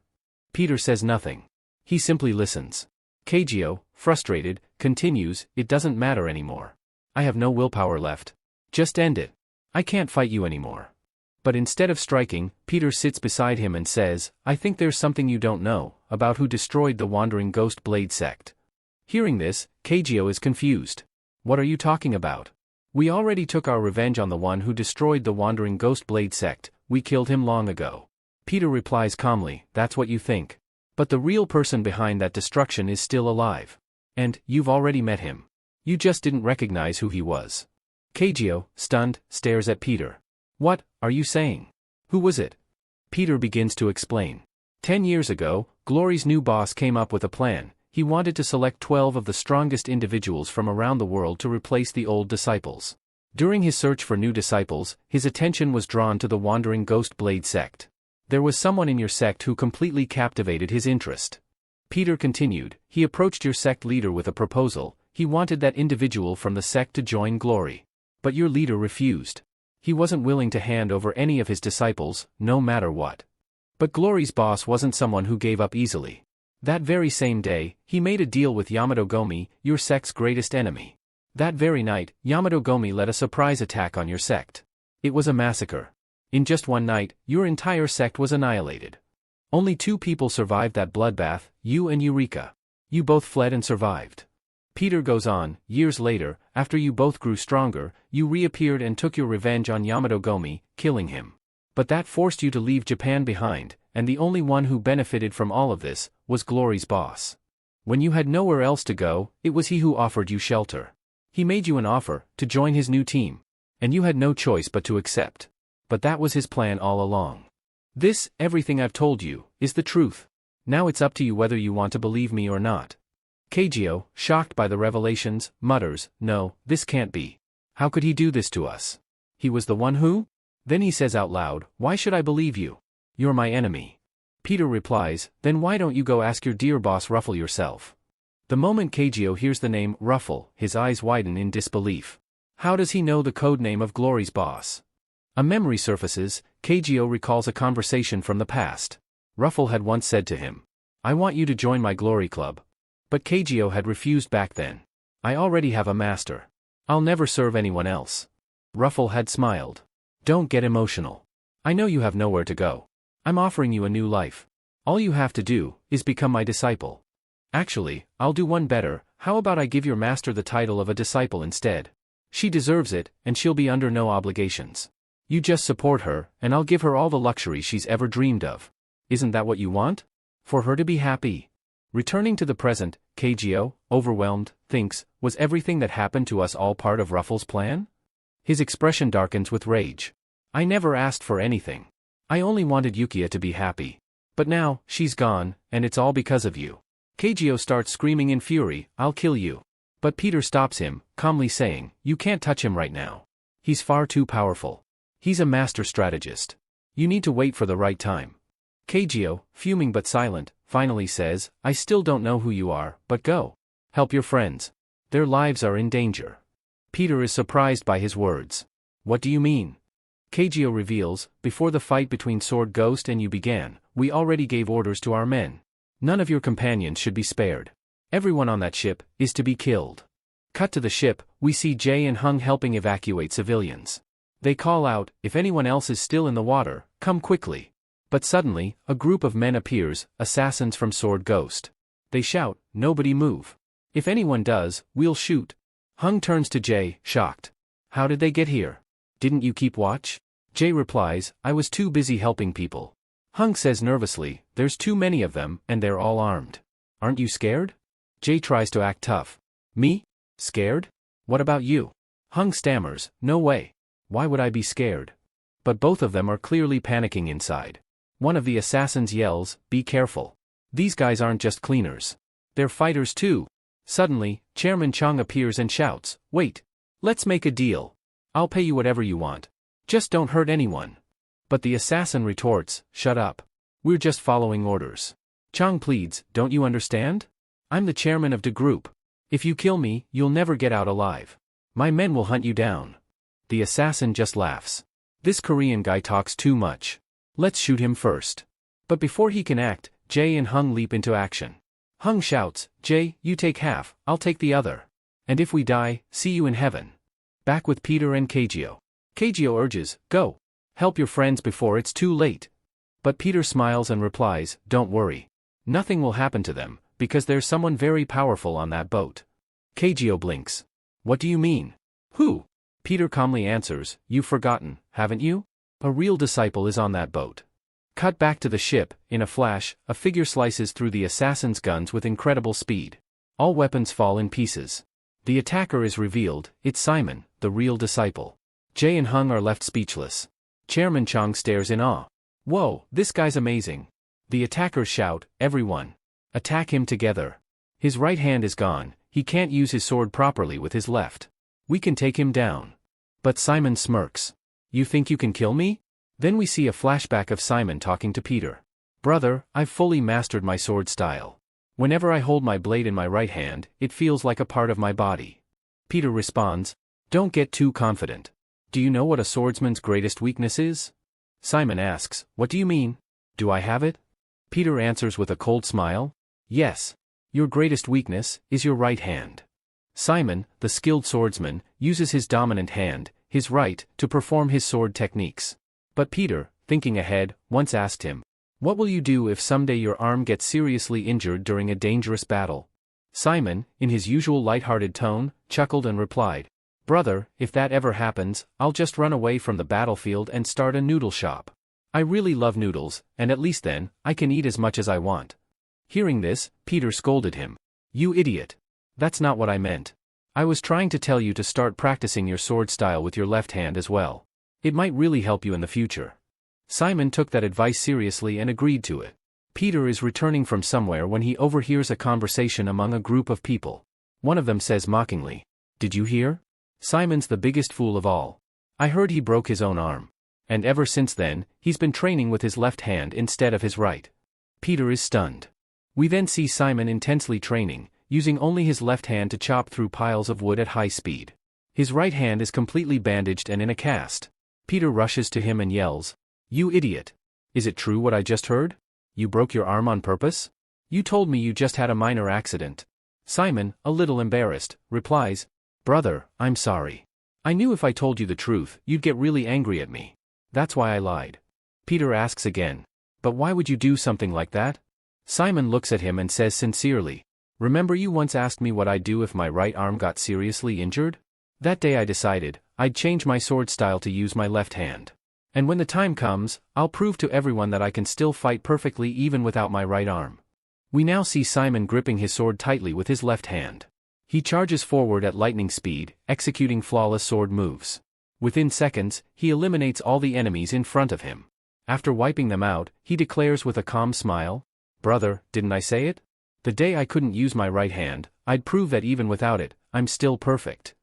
Peter says nothing. He simply listens. Keijio, frustrated, continues, "It doesn't matter anymore. I have no willpower left. Just end it. I can't fight you anymore." But instead of striking, Peter sits beside him and says, "I think there's something you don't know, about who destroyed the Wandering Ghost Blade sect." Hearing this, Keijio is confused. "What are you talking about? We already took our revenge on the one who destroyed the Wandering Ghost Blade sect, we killed him long ago." Peter replies calmly, "That's what you think. But the real person behind that destruction is still alive. And, you've already met him. You just didn't recognize who he was." Keijio, stunned, stares at Peter. "What are you saying? Who was it?" Peter begins to explain. 10 years ago, Glory's new boss came up with a plan. He wanted to select 12 of the strongest individuals from around the world to replace the old disciples. During his search for new disciples, his attention was drawn to the Wandering Ghost Blade sect. "There was someone in your sect who completely captivated his interest." Peter continued, "He approached your sect leader with a proposal. He wanted that individual from the sect to join Glory. But your leader refused. He wasn't willing to hand over any of his disciples, no matter what. But Glory's boss wasn't someone who gave up easily. That very same day, he made a deal with Yamato Gomi, your sect's greatest enemy. That very night, Yamato Gomi led a surprise attack on your sect. It was a massacre. In just one night, your entire sect was annihilated. Only 2 people survived that bloodbath, you and Eureka. You both fled and survived." Peter goes on, "Years later, after you both grew stronger, you reappeared and took your revenge on Yamato Gomi, killing him. But that forced you to leave Japan behind, and the only one who benefited from all of this was Glory's boss. When you had nowhere else to go, it was he who offered you shelter. He made you an offer to join his new team. And you had no choice but to accept. But that was his plan all along. This, everything I've told you, is the truth. Now it's up to you whether you want to believe me or not." Keijio, shocked by the revelations, mutters, "No, this can't be. How could he do this to us? He was the one who?" Then he says out loud, "Why should I believe you? You're my enemy." Peter replies, "Then why don't you go ask your dear boss Ruffle yourself?" The moment Keijio hears the name Ruffle, his eyes widen in disbelief. How does he know the code name of Glory's boss? A memory surfaces. Keijio recalls a conversation from the past. Ruffle had once said to him, "I want you to join my Glory Club." But Keijio had refused back then. "I already have a master. I'll never serve anyone else." Ruffle had smiled. "Don't get emotional. I know you have nowhere to go. I'm offering you a new life. All you have to do is become my disciple. Actually, I'll do one better. How about I give your master the title of a disciple instead? She deserves it, and she'll be under no obligations. You just support her, and I'll give her all the luxury she's ever dreamed of. Isn't that what you want? For her to be happy. Returning to the present, Kageo, overwhelmed, thinks, was everything that happened to us all part of Ruffles' plan? His expression darkens with rage. I never asked for anything. I only wanted Yukia to be happy. But now, she's gone, and it's all because of you. Kageo starts screaming in fury, I'll kill you. But Peter stops him, calmly saying, you can't touch him right now. He's far too powerful. He's a master strategist. You need to wait for the right time. Kageo, fuming but silent, finally says, I still don't know who you are, but go. Help your friends. Their lives are in danger. Peter is surprised by his words. What do you mean? Kageo reveals, before the fight between Sword Ghost and you began, we already gave orders to our men. None of your companions should be spared. Everyone on that ship is to be killed. Cut to the ship, we see Jay and Hung helping evacuate civilians. They call out, if anyone else is still in the water, come quickly. But suddenly, a group of men appears, assassins from Sword Ghost. They shout, nobody move. If anyone does, we'll shoot. Hung turns to Jay, shocked. How did they get here? Didn't you keep watch? Jay replies, I was too busy helping people. Hung says nervously, there's too many of them, and they're all armed. Aren't you scared? Jay tries to act tough. Me? Scared? What about you? Hung stammers, no way. Why would I be scared? But both of them are clearly panicking inside. One of the assassins yells, be careful. These guys aren't just cleaners. They're fighters too. Suddenly, Chairman Chang appears and shouts, wait. Let's make a deal. I'll pay you whatever you want. Just don't hurt anyone. But the assassin retorts, shut up. We're just following orders. Chang pleads, don't you understand? I'm the chairman of the group. If you kill me, you'll never get out alive. My men will hunt you down. The assassin just laughs. This Korean guy talks too much. Let's shoot him first. But before he can act, Jay and Hung leap into action. Hung shouts, Jay, you take half, I'll take the other. And if we die, see you in heaven. Back with Peter and Kageo. Kageo urges, go. Help your friends before it's too late. But Peter smiles and replies, don't worry. Nothing will happen to them, because there's someone very powerful on that boat. Kageo blinks. What do you mean? Who? Peter calmly answers, you've forgotten, haven't you? A real disciple is on that boat. Cut back to the ship, in a flash, a figure slices through the assassin's guns with incredible speed. All weapons fall in pieces. The attacker is revealed, it's Simon, the real disciple. Jay and Hung are left speechless. Chairman Chang stares in awe. Whoa, this guy's amazing. The attackers shout, everyone. Attack him together. His right hand is gone, he can't use his sword properly with his left. We can take him down. But Simon smirks. You think you can kill me? Then we see a flashback of Simon talking to Peter. Brother, I've fully mastered my sword style. Whenever I hold my blade in my right hand, it feels like a part of my body. Peter responds, don't get too confident. Do you know what a swordsman's greatest weakness is? Simon asks, what do you mean? Do I have it? Peter answers with a cold smile, yes. Your greatest weakness is your right hand. Simon, the skilled swordsman, uses his dominant hand, his right, to perform his sword techniques. But Peter, thinking ahead, once asked him, what will you do if someday your arm gets seriously injured during a dangerous battle? Simon, in his usual light-hearted tone, chuckled and replied, brother, if that ever happens, I'll just run away from the battlefield and start a noodle shop. I really love noodles, and at least then, I can eat as much as I want. Hearing this, Peter scolded him. You idiot. That's not what I meant. I was trying to tell you to start practicing your sword style with your left hand as well. It might really help you in the future. Simon took that advice seriously and agreed to it. Peter is returning from somewhere when he overhears a conversation among a group of people. One of them says mockingly, did you hear? Simon's the biggest fool of all. I heard he broke his own arm. And ever since then, he's been training with his left hand instead of his right. Peter is stunned. We then see Simon intensely training, using only his left hand to chop through piles of wood at high speed. His right hand is completely bandaged and in a cast. Peter rushes to him and yells, you idiot. Is it true what I just heard? You broke your arm on purpose? You told me you just had a minor accident. Simon, a little embarrassed, replies, brother, I'm sorry. I knew if I told you the truth, you'd get really angry at me. That's why I lied. Peter asks again, But why would you do something like that? Simon looks at him and says sincerely, remember you once asked me what I'd do if my right arm got seriously injured? That day I decided, I'd change my sword style to use my left hand. And when the time comes, I'll prove to everyone that I can still fight perfectly even without my right arm. We now see Simon gripping his sword tightly with his left hand. He charges forward at lightning speed, executing flawless sword moves. Within seconds, he eliminates all the enemies in front of him. After wiping them out, he declares with a calm smile, brother, didn't I say it? The day I couldn't use my right hand, I'd prove that even without it, I'm still perfect.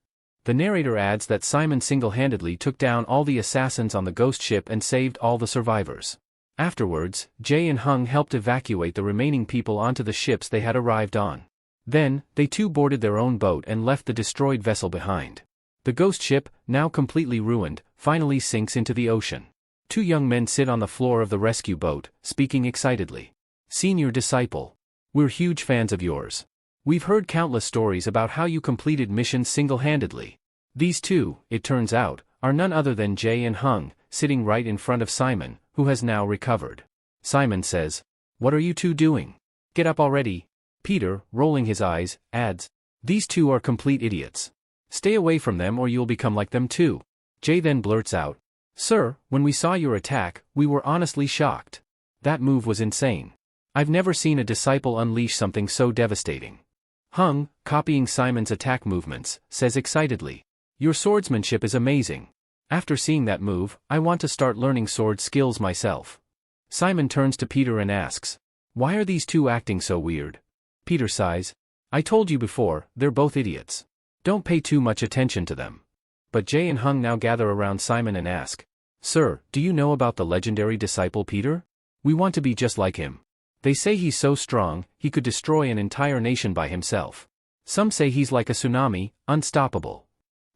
The narrator adds that Simon single-handedly took down all the assassins on the ghost ship and saved all the survivors. Afterwards, Jae and Hung helped evacuate the remaining people onto the ships they had arrived on. Then, they too boarded their own boat and left the destroyed vessel behind. The ghost ship, now completely ruined, finally sinks into the ocean. Two young men sit on the floor of the rescue boat, speaking excitedly. Senior disciple. We're huge fans of yours. We've heard countless stories about how you completed missions single-handedly. These two, it turns out, are none other than Jae and Hung, sitting right in front of Simon, who has now recovered. Simon says, what are you two doing? Get up already. Peter, rolling his eyes, adds, these two are complete idiots. Stay away from them or you'll become like them too. Jae then blurts out, sir, when we saw your attack, we were honestly shocked. That move was insane. I've never seen a disciple unleash something so devastating. Hung, copying Simon's attack movements, says excitedly, your swordsmanship is amazing. After seeing that move, I want to start learning sword skills myself. Simon turns to Peter and asks, why are these two acting so weird? Peter sighs, I told you before, they're both idiots. Don't pay too much attention to them. But Jae and Hung now gather around Simon and ask, sir, do you know about the legendary disciple Peter? We want to be just like him. They say he's so strong, he could destroy an entire nation by himself. Some say he's like a tsunami, unstoppable.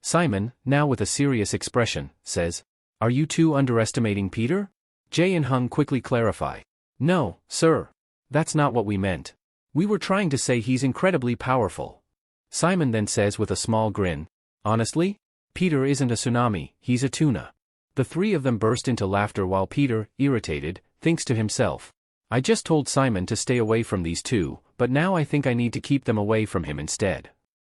Simon, now with a serious expression, says, are you two underestimating Peter? Jae and Hung quickly clarify, no, sir. That's not what we meant. We were trying to say he's incredibly powerful. Simon then says with a small grin, honestly? Peter isn't a tsunami, he's a tuna. The three of them burst into laughter while Peter, irritated, thinks to himself, I just told Simon to stay away from these two, but now I think I need to keep them away from him instead.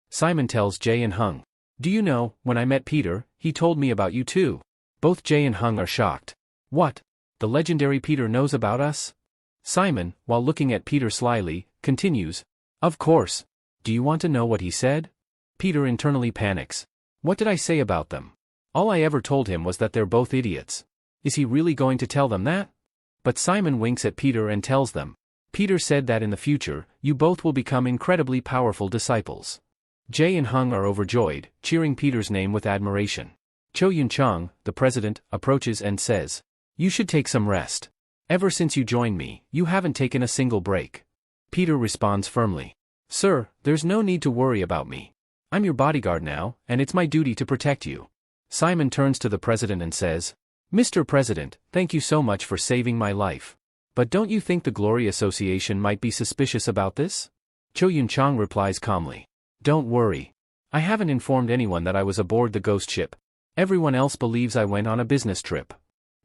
Simon tells Jae and Hung, do you know, when I met Peter, he told me about you too. Both Jae and Hung are shocked. What? The legendary Peter knows about us? Simon, while looking at Peter slyly, continues, of course. Do you want to know what he said? Peter internally panics. What did I say about them? All I ever told him was that they're both idiots. Is he really going to tell them that? But Simon winks at Peter and tells them, Peter said that in the future, you both will become incredibly powerful disciples. Jae and Hung are overjoyed, cheering Peter's name with admiration. Cho Yun-chang, the president, approaches and says, you should take some rest. Ever since you joined me, you haven't taken a single break. Peter responds firmly, sir, there's no need to worry about me. I'm your bodyguard now, and it's my duty to protect you. Simon turns to the president and says, Mr. President, thank you so much for saving my life. But don't you think the Glory Association might be suspicious about this? Cho Yun-chang replies calmly, don't worry. I haven't informed anyone that I was aboard the ghost ship. Everyone else believes I went on a business trip.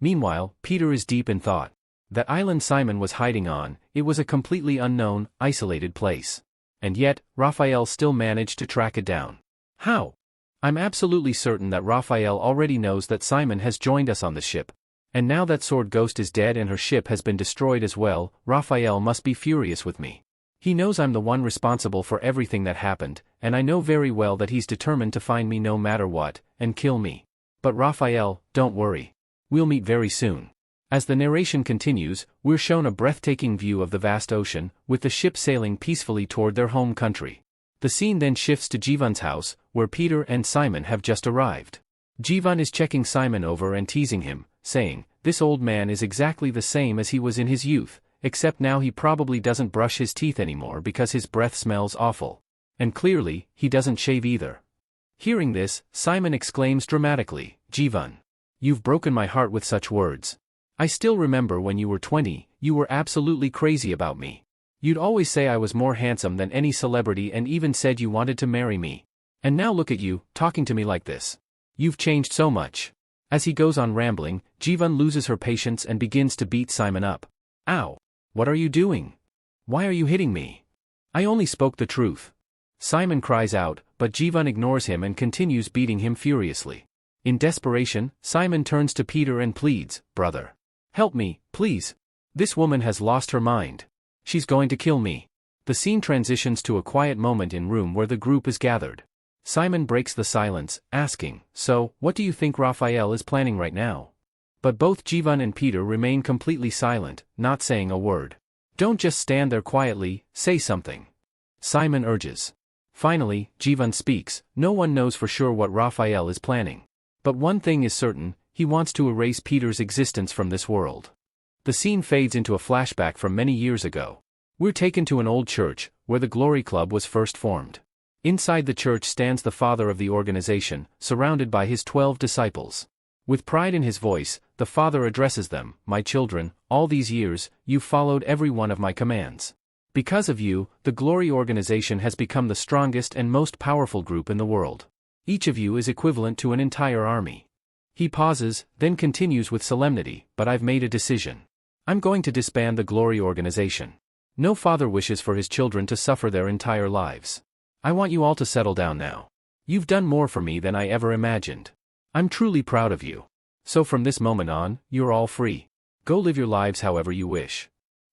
Meanwhile, Peter is deep in thought. That island Simon was hiding on, it was a completely unknown, isolated place. And yet, Raphael still managed to track it down. How? I'm absolutely certain that Raphael already knows that Simon has joined us on the ship. And now that Sword Ghost is dead and her ship has been destroyed as well, Raphael must be furious with me. He knows I'm the one responsible for everything that happened, and I know very well that he's determined to find me no matter what, and kill me. But Raphael, don't worry. We'll meet very soon. As the narration continues, we're shown a breathtaking view of the vast ocean, with the ship sailing peacefully toward their home country. The scene then shifts to Jivan's house, where Peter and Simon have just arrived. Jivan is checking Simon over and teasing him, saying, this old man is exactly the same as he was in his youth, except now he probably doesn't brush his teeth anymore because his breath smells awful. And clearly, he doesn't shave either. Hearing this, Simon exclaims dramatically, Jivan, you've broken my heart with such words. I still remember when you were 20, you were absolutely crazy about me. You'd always say I was more handsome than any celebrity and even said you wanted to marry me. And now look at you, talking to me like this. You've changed so much. As he goes on rambling, Jivan loses her patience and begins to beat Simon up. Ow! What are you doing? Why are you hitting me? I only spoke the truth. Simon cries out, but Jivan ignores him and continues beating him furiously. In desperation, Simon turns to Peter and pleads, "Brother. Help me, please. This woman has lost her mind. She's going to kill me." The scene transitions to a quiet moment in room where the group is gathered. Simon breaks the silence, asking, "So, what do you think Raphael is planning right now?" But both Jivan and Peter remain completely silent, not saying a word. "Don't just stand there quietly, say something," Simon urges. Finally, Jivan speaks. "No one knows for sure what Raphael is planning. But one thing is certain, he wants to erase Peter's existence from this world." The scene fades into a flashback from many years ago. We're taken to an old church, where the Glory Club was first formed. Inside the church stands the father of the organization, surrounded by his 12 disciples. With pride in his voice, the father addresses them, "My children, all these years, you've followed every one of my commands. Because of you, the Glory organization has become the strongest and most powerful group in the world. Each of you is equivalent to an entire army." He pauses, then continues with solemnity, "But I've made a decision. I'm going to disband the Glory organization. No father wishes for his children to suffer their entire lives. I want you all to settle down now. You've done more for me than I ever imagined. I'm truly proud of you. So from this moment on, you're all free. Go live your lives however you wish."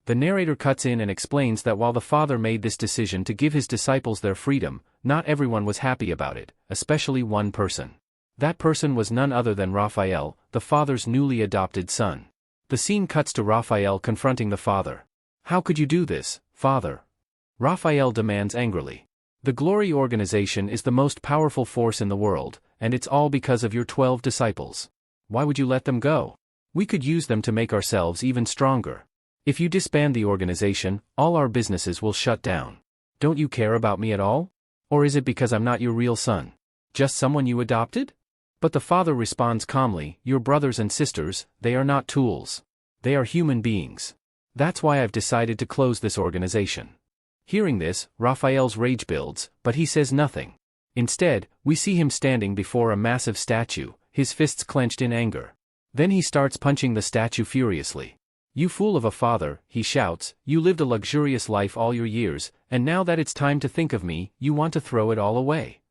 The narrator cuts in and explains that while the father made this decision to give his disciples their freedom, not everyone was happy about it, especially one person. That person was none other than Raphael, the father's newly adopted son. The scene cuts to Raphael confronting the father. "How could you do this, father?" Raphael demands angrily. "The Glory organization is the most powerful force in the world, and it's all because of your 12 disciples. Why would you let them go? We could use them to make ourselves even stronger. If you disband the organization, all our businesses will shut down. Don't you care about me at all? Or is it because I'm not your real son? Just someone you adopted?" But the father responds calmly, "Your brothers and sisters, they are not tools. They are human beings. That's why I've decided to close this organization." Hearing this, Raphael's rage builds, but he says nothing. Instead, we see him standing before a massive statue, his fists clenched in anger. Then he starts punching the statue furiously. "You fool of a father," he shouts, "you lived a luxurious life all your years, and now that it's time to think of me, you want to throw it all away.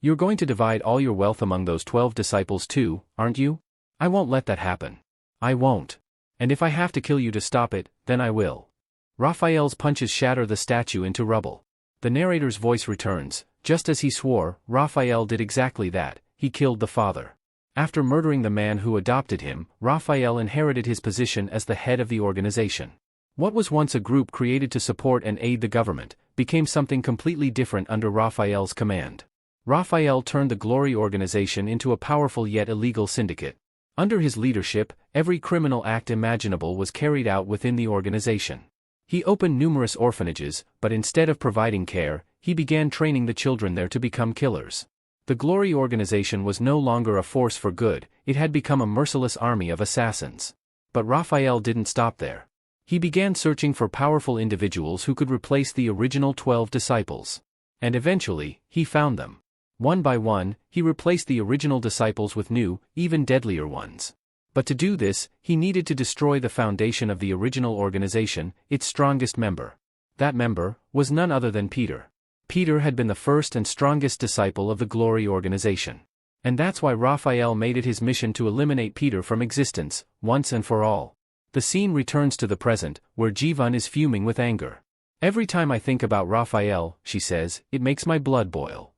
You're going to divide all your wealth among those 12 disciples too, aren't you? I won't let that happen. I won't. And if I have to kill you to stop it, then I will." Raphael's punches shatter the statue into rubble. The narrator's voice returns. Just as he swore, Raphael did exactly that. He killed the father. After murdering the man who adopted him, Raphael inherited his position as the head of the organization. What was once a group created to support and aid the government, became something completely different under Raphael's command. Raphael turned the Glory organization into a powerful yet illegal syndicate. Under his leadership, every criminal act imaginable was carried out within the organization. He opened numerous orphanages, but instead of providing care, he began training the children there to become killers. The Glory organization was no longer a force for good, it had become a merciless army of assassins. But Raphael didn't stop there. He began searching for powerful individuals who could replace the original 12 disciples. And eventually, he found them. One by one, he replaced the original disciples with new, even deadlier ones. But to do this, he needed to destroy the foundation of the original organization, its strongest member. That member was none other than Peter. Peter had been the first and strongest disciple of the Glory organization. And that's why Raphael made it his mission to eliminate Peter from existence, once and for all. The scene returns to the present, where Jivan is fuming with anger. "Every time I think about Raphael," she says, "it makes my blood boil."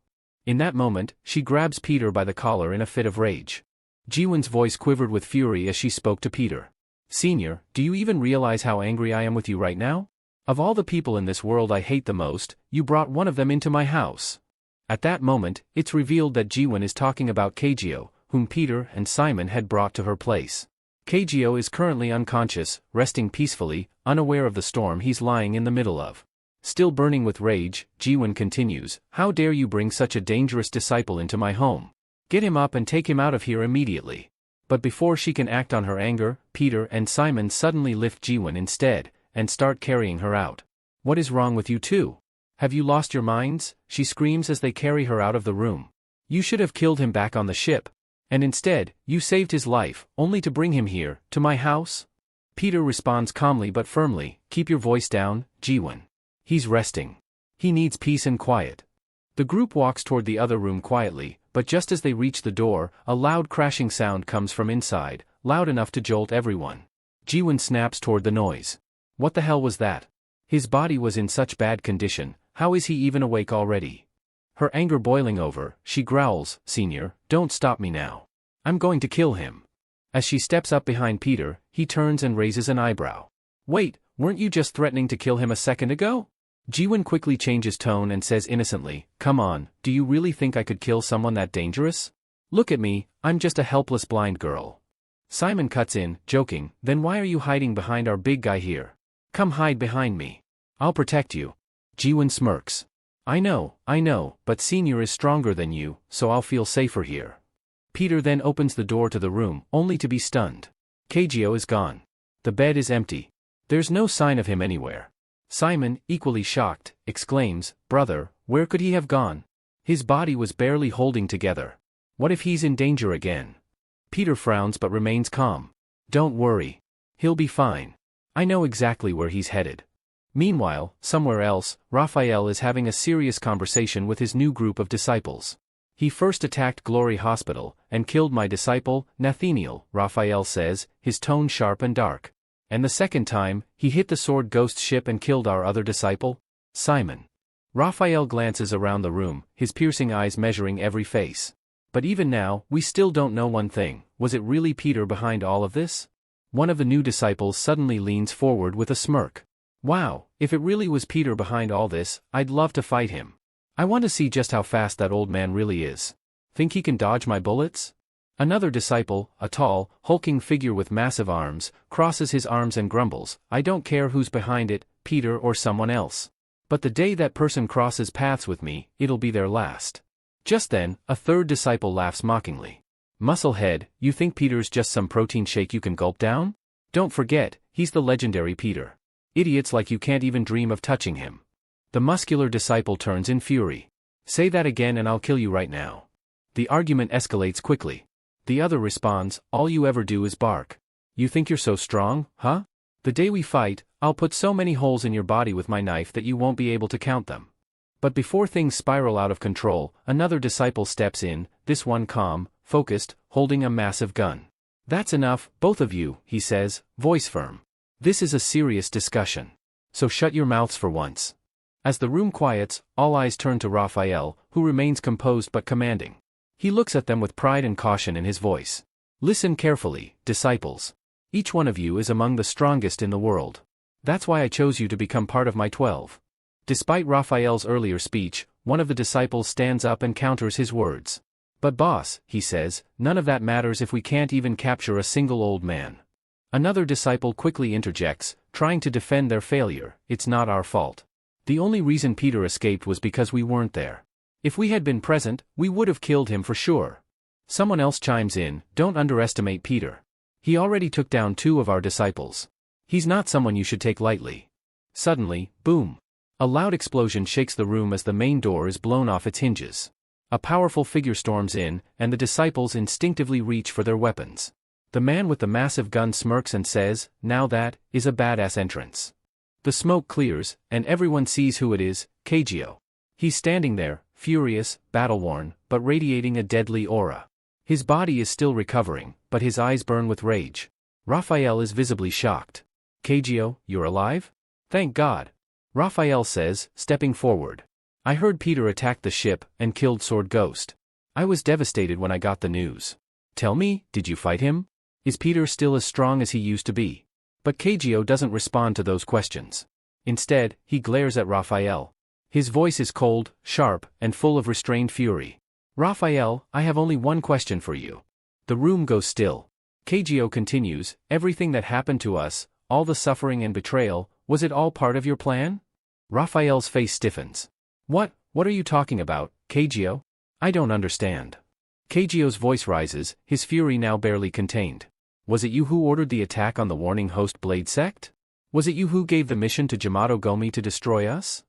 In that moment, she grabs Peter by the collar in a fit of rage. Jiwan's voice quivered with fury as she spoke to Peter. "Senior, do you even realize how angry I am with you right now? Of all the people in this world I hate the most, you brought one of them into my house." At that moment, it's revealed that Jiwan is talking about Kagyo, whom Peter and Simon had brought to her place. Kagyo is currently unconscious, resting peacefully, unaware of the storm he's lying in the middle of. Still burning with rage, Jiwan continues, "How dare you bring such a dangerous disciple into my home? Get him up and take him out of here immediately." But before she can act on her anger, Peter and Simon suddenly lift Jiwan instead, and start carrying her out. "What is wrong with you two? Have you lost your minds?" she screams as they carry her out of the room. "You should have killed him back on the ship. And instead, you saved his life, only to bring him here, to my house?" Peter responds calmly but firmly, keep your voice down, Jiwon. He's resting. He needs peace and quiet. The group walks toward the other room quietly, but just as they reach the door, a loud crashing sound comes from inside, loud enough to jolt everyone. Jiwon snaps toward the noise. What the hell was that? His body was in such bad condition, how is he even awake already? Her anger boiling over, she growls, Senior, don't stop me now. I'm going to kill him. As she steps up behind Peter, he turns and raises an eyebrow. Wait, weren't you just threatening to kill him a second ago? Jiwon quickly changes tone and says innocently, come on, do you really think I could kill someone that dangerous? Look at me, I'm just a helpless blind girl. Simon cuts in, joking, then why are you hiding behind our big guy here? Come hide behind me. I'll protect you. Jiwon smirks. I know, but Senior is stronger than you, so I'll feel safer here. Peter then opens the door to the room, only to be stunned. Kageo is gone. The bed is empty. There's no sign of him anywhere. Simon, equally shocked, exclaims, Brother, where could he have gone? His body was barely holding together. What if he's in danger again? Peter frowns but remains calm. Don't worry. He'll be fine. I know exactly where he's headed. Meanwhile, somewhere else, Raphael is having a serious conversation with his new group of disciples. He first attacked Glory Hospital, and killed my disciple, Nathaniel, Raphael says, his tone sharp and dark. And the second time, he hit the Sword Ghost ship and killed our other disciple, Simon. Raphael glances around the room, his piercing eyes measuring every face. But even now, we still don't know one thing, was it really Peter behind all of this? One of the new disciples suddenly leans forward with a smirk. Wow, if it really was Peter behind all this, I'd love to fight him. I want to see just how fast that old man really is. Think he can dodge my bullets? Another disciple, a tall, hulking figure with massive arms, crosses his arms and grumbles, I don't care who's behind it, Peter or someone else. But the day that person crosses paths with me, it'll be their last. Just then, a third disciple laughs mockingly. Musclehead, you think Peter's just some protein shake you can gulp down? Don't forget, he's the legendary Peter. Idiots like you can't even dream of touching him. The muscular disciple turns in fury. Say that again and I'll kill you right now. The argument escalates quickly. The other responds, all you ever do is bark. You think you're so strong, huh? The day we fight, I'll put so many holes in your body with my knife that you won't be able to count them. But before things spiral out of control, another disciple steps in, this one calm, focused, holding a massive gun. That's enough, both of you, he says, voice firm. This is a serious discussion. So shut your mouths for once. As the room quiets, all eyes turn to Raphael, who remains composed but commanding. He looks at them with pride and caution in his voice. Listen carefully, disciples. Each one of you is among the strongest in the world. That's why I chose you to become part of my 12. Despite Raphael's earlier speech, one of the disciples stands up and counters his words. But boss, he says, none of that matters if we can't even capture a single old man. Another disciple quickly interjects, trying to defend their failure, it's not our fault. The only reason Peter escaped was because we weren't there. If we had been present, we would have killed him for sure. Someone else chimes in, don't underestimate Peter. He already took down 2 of our disciples. He's not someone you should take lightly. Suddenly, boom. A loud explosion shakes the room as the main door is blown off its hinges. A powerful figure storms in, and the disciples instinctively reach for their weapons. The man with the massive gun smirks and says, now that is a badass entrance. The smoke clears, and everyone sees who it is, Kageo. He's standing there, furious, battle-worn, but radiating a deadly aura. His body is still recovering, but his eyes burn with rage. Raphael is visibly shocked. Kageo, you're alive? Thank God. Raphael says, stepping forward. I heard Peter attacked the ship and killed Sword Ghost. I was devastated when I got the news. Tell me, did you fight him? Is Peter still as strong as he used to be? But Kageo doesn't respond to those questions. Instead, he glares at Raphael. His voice is cold, sharp, and full of restrained fury. Raphael, I have only one question for you. The room goes still. Kageo continues, everything that happened to us, all the suffering and betrayal, was it all part of your plan? Raphael's face stiffens. What are you talking about, Kageo? I don't understand. Kageo's voice rises, his fury now barely contained. Was it you who ordered the attack on the warning host Blade Sect? Was it you who gave the mission to Yamato Gomi to destroy us?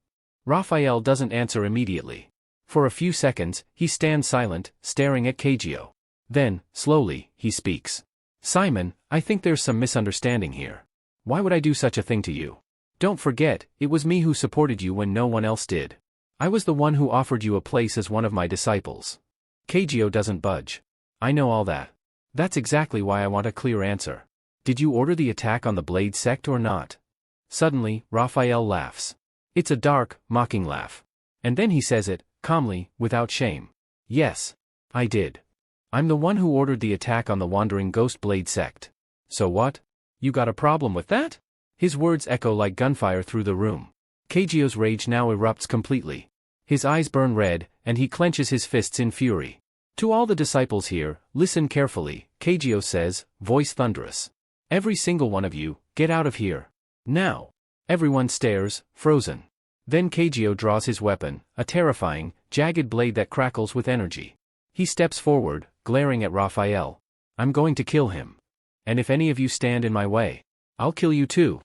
Raphael doesn't answer immediately. For a few seconds, he stands silent, staring at Kageo. Then, slowly, he speaks. Simon, I think there's some misunderstanding here. Why would I do such a thing to you? Don't forget, it was me who supported you when no one else did. I was the one who offered you a place as one of my disciples. Kageo doesn't budge. I know all that. That's exactly why I want a clear answer. Did you order the attack on the Blade sect or not? Suddenly, Raphael laughs. It's a dark, mocking laugh. And then he says it, calmly, without shame. Yes. I did. I'm the one who ordered the attack on the Wandering Ghost Blade sect. So what? You got a problem with that? His words echo like gunfire through the room. Kageo's rage now erupts completely. His eyes burn red, and he clenches his fists in fury. To all the disciples here, listen carefully, Kageo says, voice thunderous. Every single one of you, get out of here. Now. Everyone stares, frozen. Then Kageo draws his weapon, a terrifying, jagged blade that crackles with energy. He steps forward, glaring at Raphael. I'm going to kill him. And if any of you stand in my way, I'll kill you too.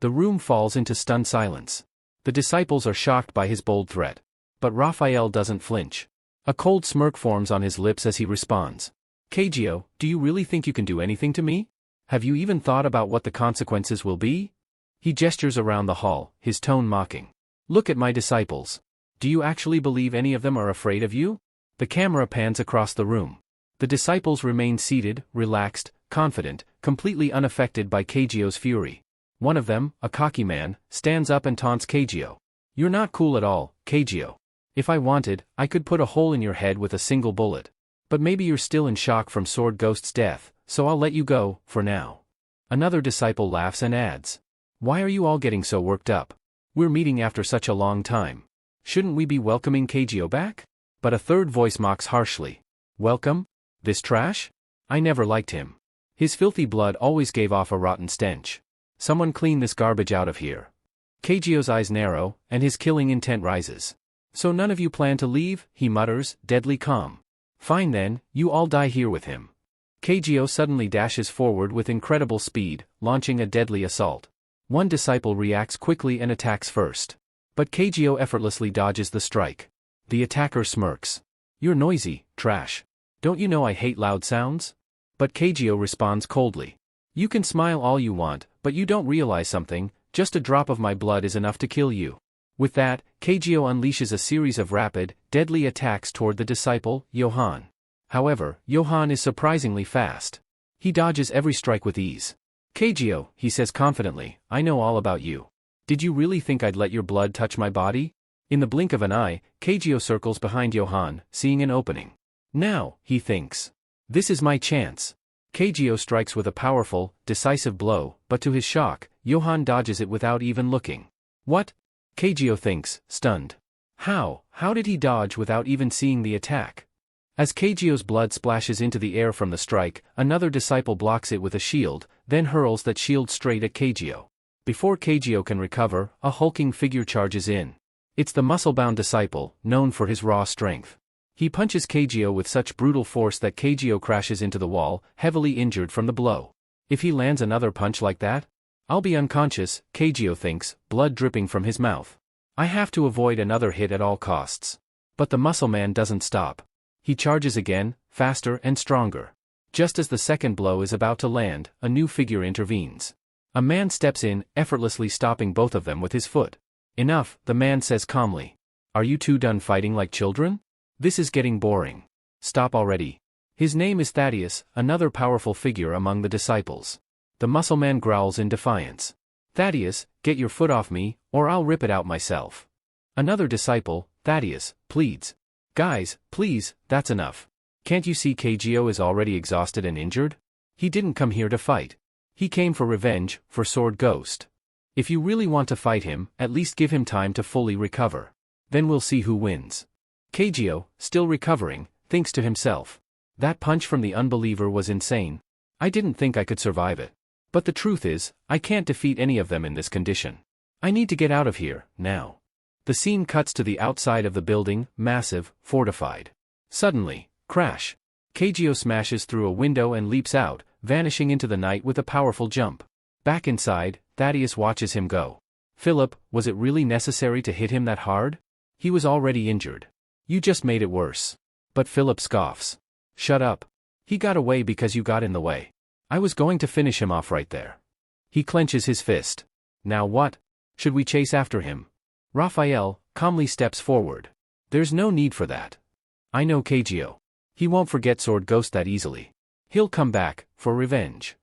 The room falls into stunned silence. The disciples are shocked by his bold threat. But Raphael doesn't flinch. A cold smirk forms on his lips as he responds. Kageo, do you really think you can do anything to me? Have you even thought about what the consequences will be? He gestures around the hall, his tone mocking. Look at my disciples. Do you actually believe any of them are afraid of you? The camera pans across the room. The disciples remain seated, relaxed, confident, completely unaffected by Kageo's fury. One of them, a cocky man, stands up and taunts Kageo. You're not cool at all, Kageo. If I wanted, I could put a hole in your head with a single bullet. But maybe you're still in shock from Sword Ghost's death, so I'll let you go, for now. Another disciple laughs and adds. Why are you all getting so worked up? We're meeting after such a long time. Shouldn't we be welcoming Kageo back? But a third voice mocks harshly. Welcome? This trash? I never liked him. His filthy blood always gave off a rotten stench. Someone clean this garbage out of here. Kageo's eyes narrow, and his killing intent rises. So none of you plan to leave, he mutters, deadly calm. Fine then, you all die here with him. Kageo suddenly dashes forward with incredible speed, launching a deadly assault. One disciple reacts quickly and attacks first. But Kageo effortlessly dodges the strike. The attacker smirks. You're noisy, trash. Don't you know I hate loud sounds? But Kageo responds coldly. You can smile all you want, but you don't realize something, just a drop of my blood is enough to kill you. With that, Kageo unleashes a series of rapid, deadly attacks toward the disciple, Johann. However, Johann is surprisingly fast. He dodges every strike with ease. Kageo, he says confidently, I know all about you. Did you really think I'd let your blood touch my body? In the blink of an eye, Kageo circles behind Johann, seeing an opening. Now, he thinks. This is my chance. Kageo strikes with a powerful, decisive blow, but to his shock, Johann dodges it without even looking. What? Kageo thinks, stunned. How did he dodge without even seeing the attack? As Kageo's blood splashes into the air from the strike, another disciple blocks it with a shield, then hurls that shield straight at Kageo. Before Kageo can recover, a hulking figure charges in. It's the muscle-bound disciple, known for his raw strength. He punches Kageo with such brutal force that Kageo crashes into the wall, heavily injured from the blow. If he lands another punch like that, I'll be unconscious, Kageo thinks, blood dripping from his mouth. I have to avoid another hit at all costs. But the muscle man doesn't stop. He charges again, faster and stronger. Just as the second blow is about to land, a new figure intervenes. A man steps in, effortlessly stopping both of them with his foot. Enough, the man says calmly. Are you two done fighting like children? This is getting boring. Stop already. His name is Thaddeus, another powerful figure among the disciples. The muscle man growls in defiance. Thaddeus, get your foot off me, or I'll rip it out myself. Another disciple, Thaddeus, pleads. Guys, please, that's enough. Can't you see Kageo is already exhausted and injured? He didn't come here to fight. He came for revenge, for Sword Ghost. If you really want to fight him, at least give him time to fully recover. Then we'll see who wins. Kageo, still recovering, thinks to himself. That punch from the unbeliever was insane. I didn't think I could survive it. But the truth is, I can't defeat any of them in this condition. I need to get out of here, now. The scene cuts to the outside of the building, massive, fortified. Suddenly, crash. Kageo smashes through a window and leaps out, vanishing into the night with a powerful jump. Back inside, Thaddeus watches him go. Philip, was it really necessary to hit him that hard? He was already injured. You just made it worse. But Philip scoffs. Shut up. He got away because you got in the way. I was going to finish him off right there. He clenches his fist. Now what? Should we chase after him? Raphael calmly steps forward. There's no need for that. I know Kageo. He won't forget Sword Ghost that easily. He'll come back, for revenge.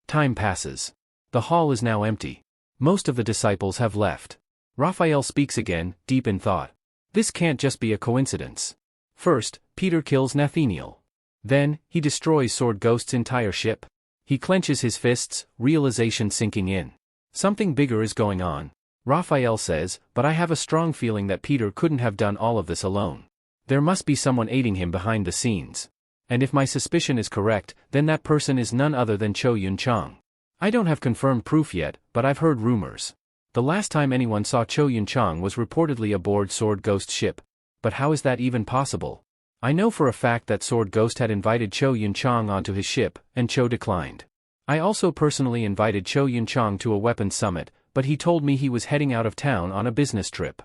Time passes. The hall is now empty. Most of the disciples have left. Raphael speaks again, deep in thought. This can't just be a coincidence. First, Peter kills Nathaniel. Then, he destroys Sword Ghost's entire ship. He clenches his fists, realization sinking in. Something bigger is going on. Raphael says, but I have a strong feeling that Peter couldn't have done all of this alone. There must be someone aiding him behind the scenes. And if my suspicion is correct, then that person is none other than Cho Yun-chang. I don't have confirmed proof yet, but I've heard rumors. The last time anyone saw Cho Yun-chang was reportedly aboard Sword Ghost's ship. But how is that even possible? I know for a fact that Sword Ghost had invited Cho Yun-chang onto his ship, and Cho declined. I also personally invited Cho Yun-chang to a weapons summit, but he told me he was heading out of town on a business trip.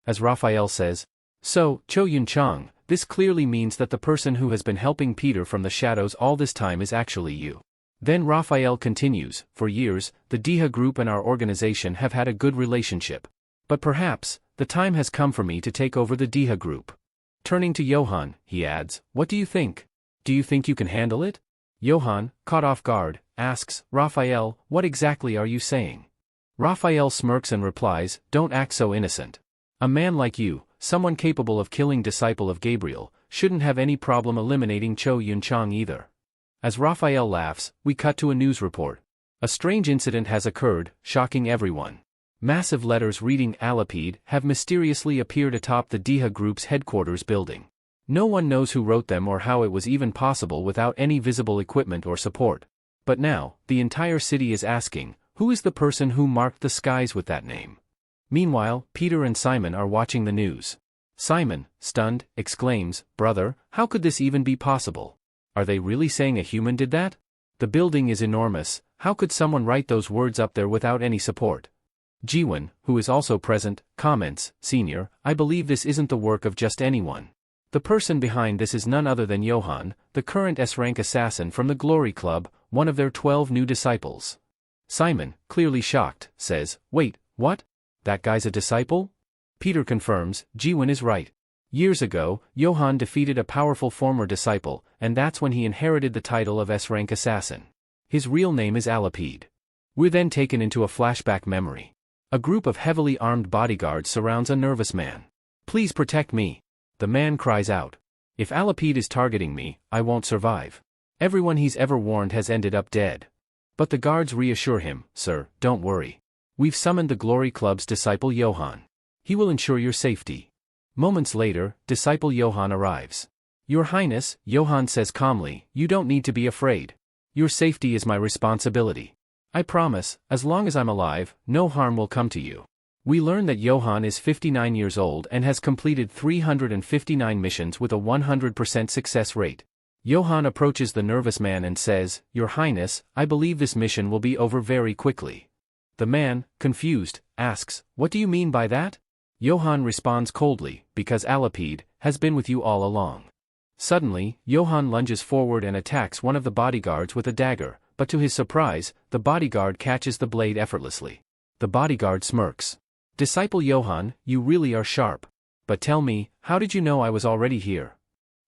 As Raphael says, so, Cho Yun-chang, this clearly means that the person who has been helping Peter from the shadows all this time is actually you. Then Raphael continues, for years, the Diha group and our organization have had a good relationship. But perhaps, the time has come for me to take over the Diha group. Turning to Johan, he adds, what do you think? Do you think you can handle it? Johan, caught off guard, asks, Raphael, what exactly are you saying? Raphael smirks and replies, don't act so innocent. A man like you, someone capable of killing disciple of Gabriel, shouldn't have any problem eliminating Cho Yun-chang either. As Raphael laughs, we cut to a news report. A strange incident has occurred, shocking everyone. Massive letters reading Alapide have mysteriously appeared atop the Diha group's headquarters building. No one knows who wrote them or how it was even possible without any visible equipment or support. But now, the entire city is asking, who is the person who marked the skies with that name? Meanwhile, Peter and Simon are watching the news. Simon, stunned, exclaims, brother, how could this even be possible? Are they really saying a human did that? The building is enormous, how could someone write those words up there without any support? Jiwon, who is also present, comments, Senior, I believe this isn't the work of just anyone. The person behind this is none other than Johan, the current S-rank assassin from the Glory Club, one of their 12 new disciples. Simon, clearly shocked, says, wait, what? That guy's a disciple? Peter confirms, Jiwon is right. Years ago, Johan defeated a powerful former disciple, and that's when he inherited the title of S-rank assassin. His real name is Alapide. We're then taken into a flashback memory. A group of heavily armed bodyguards surrounds a nervous man. Please protect me. The man cries out. If Alapide is targeting me, I won't survive. Everyone he's ever warned has ended up dead. But the guards reassure him, sir, don't worry. We've summoned the Glory Club's disciple Johan. He will ensure your safety. Moments later, disciple Johan arrives. Your Highness, Johan says calmly, you don't need to be afraid. Your safety is my responsibility. I promise, as long as I'm alive, no harm will come to you. We learn that Johan is 59 years old and has completed 359 missions with a 100% success rate. Johan approaches the nervous man and says, Your Highness, I believe this mission will be over very quickly. The man, confused, asks, what do you mean by that? Johan responds coldly, because Alapide has been with you all along. Suddenly, Johan lunges forward and attacks one of the bodyguards with a dagger, but to his surprise, the bodyguard catches the blade effortlessly. The bodyguard smirks. Disciple Johan, you really are sharp. But tell me, how did you know I was already here?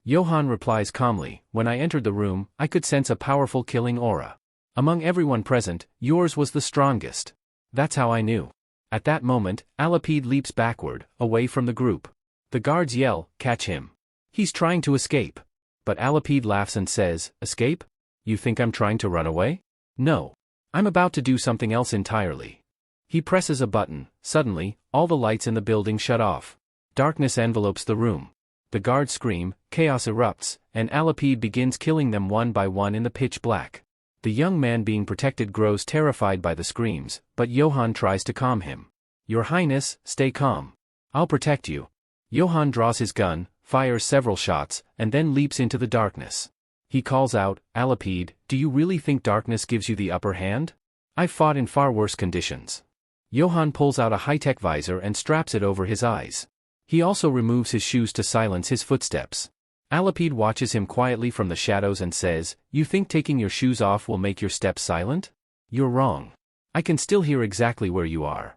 Johan replies calmly, when I entered the room, I could sense a powerful killing aura. Among everyone present, yours was the strongest. That's how I knew. At that moment, Alapide leaps backward, away from the group. The guards yell, catch him. He's trying to escape. But Alapide laughs and says, escape? You think I'm trying to run away? No. I'm about to do something else entirely. He presses a button. Suddenly, all the lights in the building shut off. Darkness envelopes the room. The guards scream, chaos erupts, and Alapide begins killing them one by one in the pitch black. The young man being protected grows terrified by the screams, but Johan tries to calm him. Your Highness, stay calm. I'll protect you. Johan draws his gun, fires several shots, and then leaps into the darkness. He calls out, Alapide, do you really think darkness gives you the upper hand? I've fought in far worse conditions. Johan pulls out a high-tech visor and straps it over his eyes. He also removes his shoes to silence his footsteps. Alapide watches him quietly from the shadows and says, you think taking your shoes off will make your steps silent? You're wrong. I can still hear exactly where you are.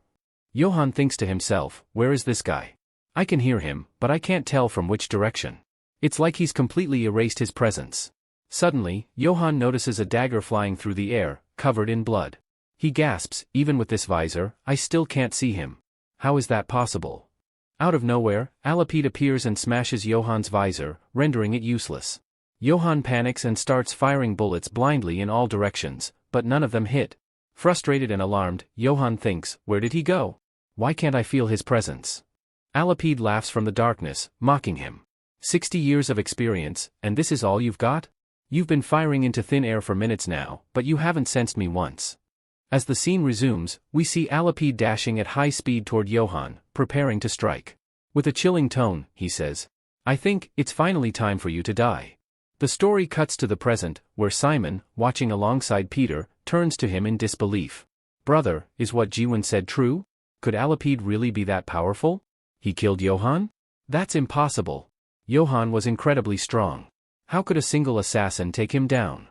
Johann thinks to himself, where is this guy? I can hear him, but I can't tell from which direction. It's like he's completely erased his presence. Suddenly, Johann notices a dagger flying through the air, covered in blood. He gasps, even with this visor, I still can't see him. How is that possible? Out of nowhere, Alapide appears and smashes Johann's visor, rendering it useless. Johann panics and starts firing bullets blindly in all directions, but none of them hit. Frustrated and alarmed, Johann thinks, where did he go? Why can't I feel his presence? Alapide laughs from the darkness, mocking him. 60 years of experience, and this is all you've got? You've been firing into thin air for minutes now, but you haven't sensed me once. As the scene resumes, we see Alapide dashing at high speed toward Johann, preparing to strike. With a chilling tone, he says, I think it's finally time for you to die. The story cuts to the present, where Simon, watching alongside Peter, turns to him in disbelief. Brother, is what Jiwon said true? Could Alapide really be that powerful? He killed Johann? That's impossible. Johann was incredibly strong. How could a single assassin take him down?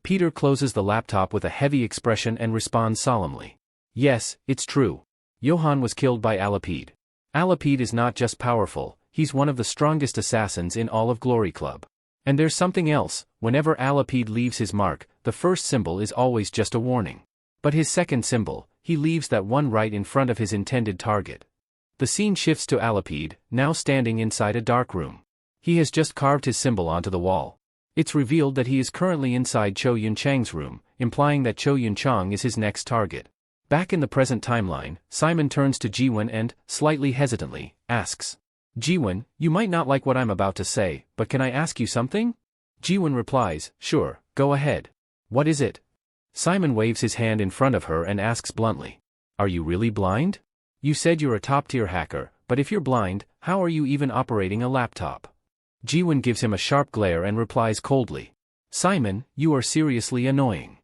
Peter closes the laptop with a heavy expression and responds solemnly. Yes, it's true. Johann was killed by Alapide. Alapide is not just powerful, he's one of the strongest assassins in all of Glory Club. And there's something else, whenever Alapide leaves his mark, the first symbol is always just a warning. But his second symbol, he leaves that one right in front of his intended target. The scene shifts to Alapide, now standing inside a dark room. He has just carved his symbol onto the wall. It's revealed that he is currently inside Cho Yun-chang's room, implying that Cho Yun-chang is his next target. Back in the present timeline, Simon turns to Jiwon and, slightly hesitantly, asks, Jiwon, you might not like what I'm about to say, but can I ask you something? Jiwon replies, sure, go ahead. What is it? Simon waves his hand in front of her and asks bluntly, are you really blind? You said you're a top-tier hacker, but if you're blind, how are you even operating a laptop? Jiwon gives him a sharp glare and replies coldly, Simon, you are seriously annoying.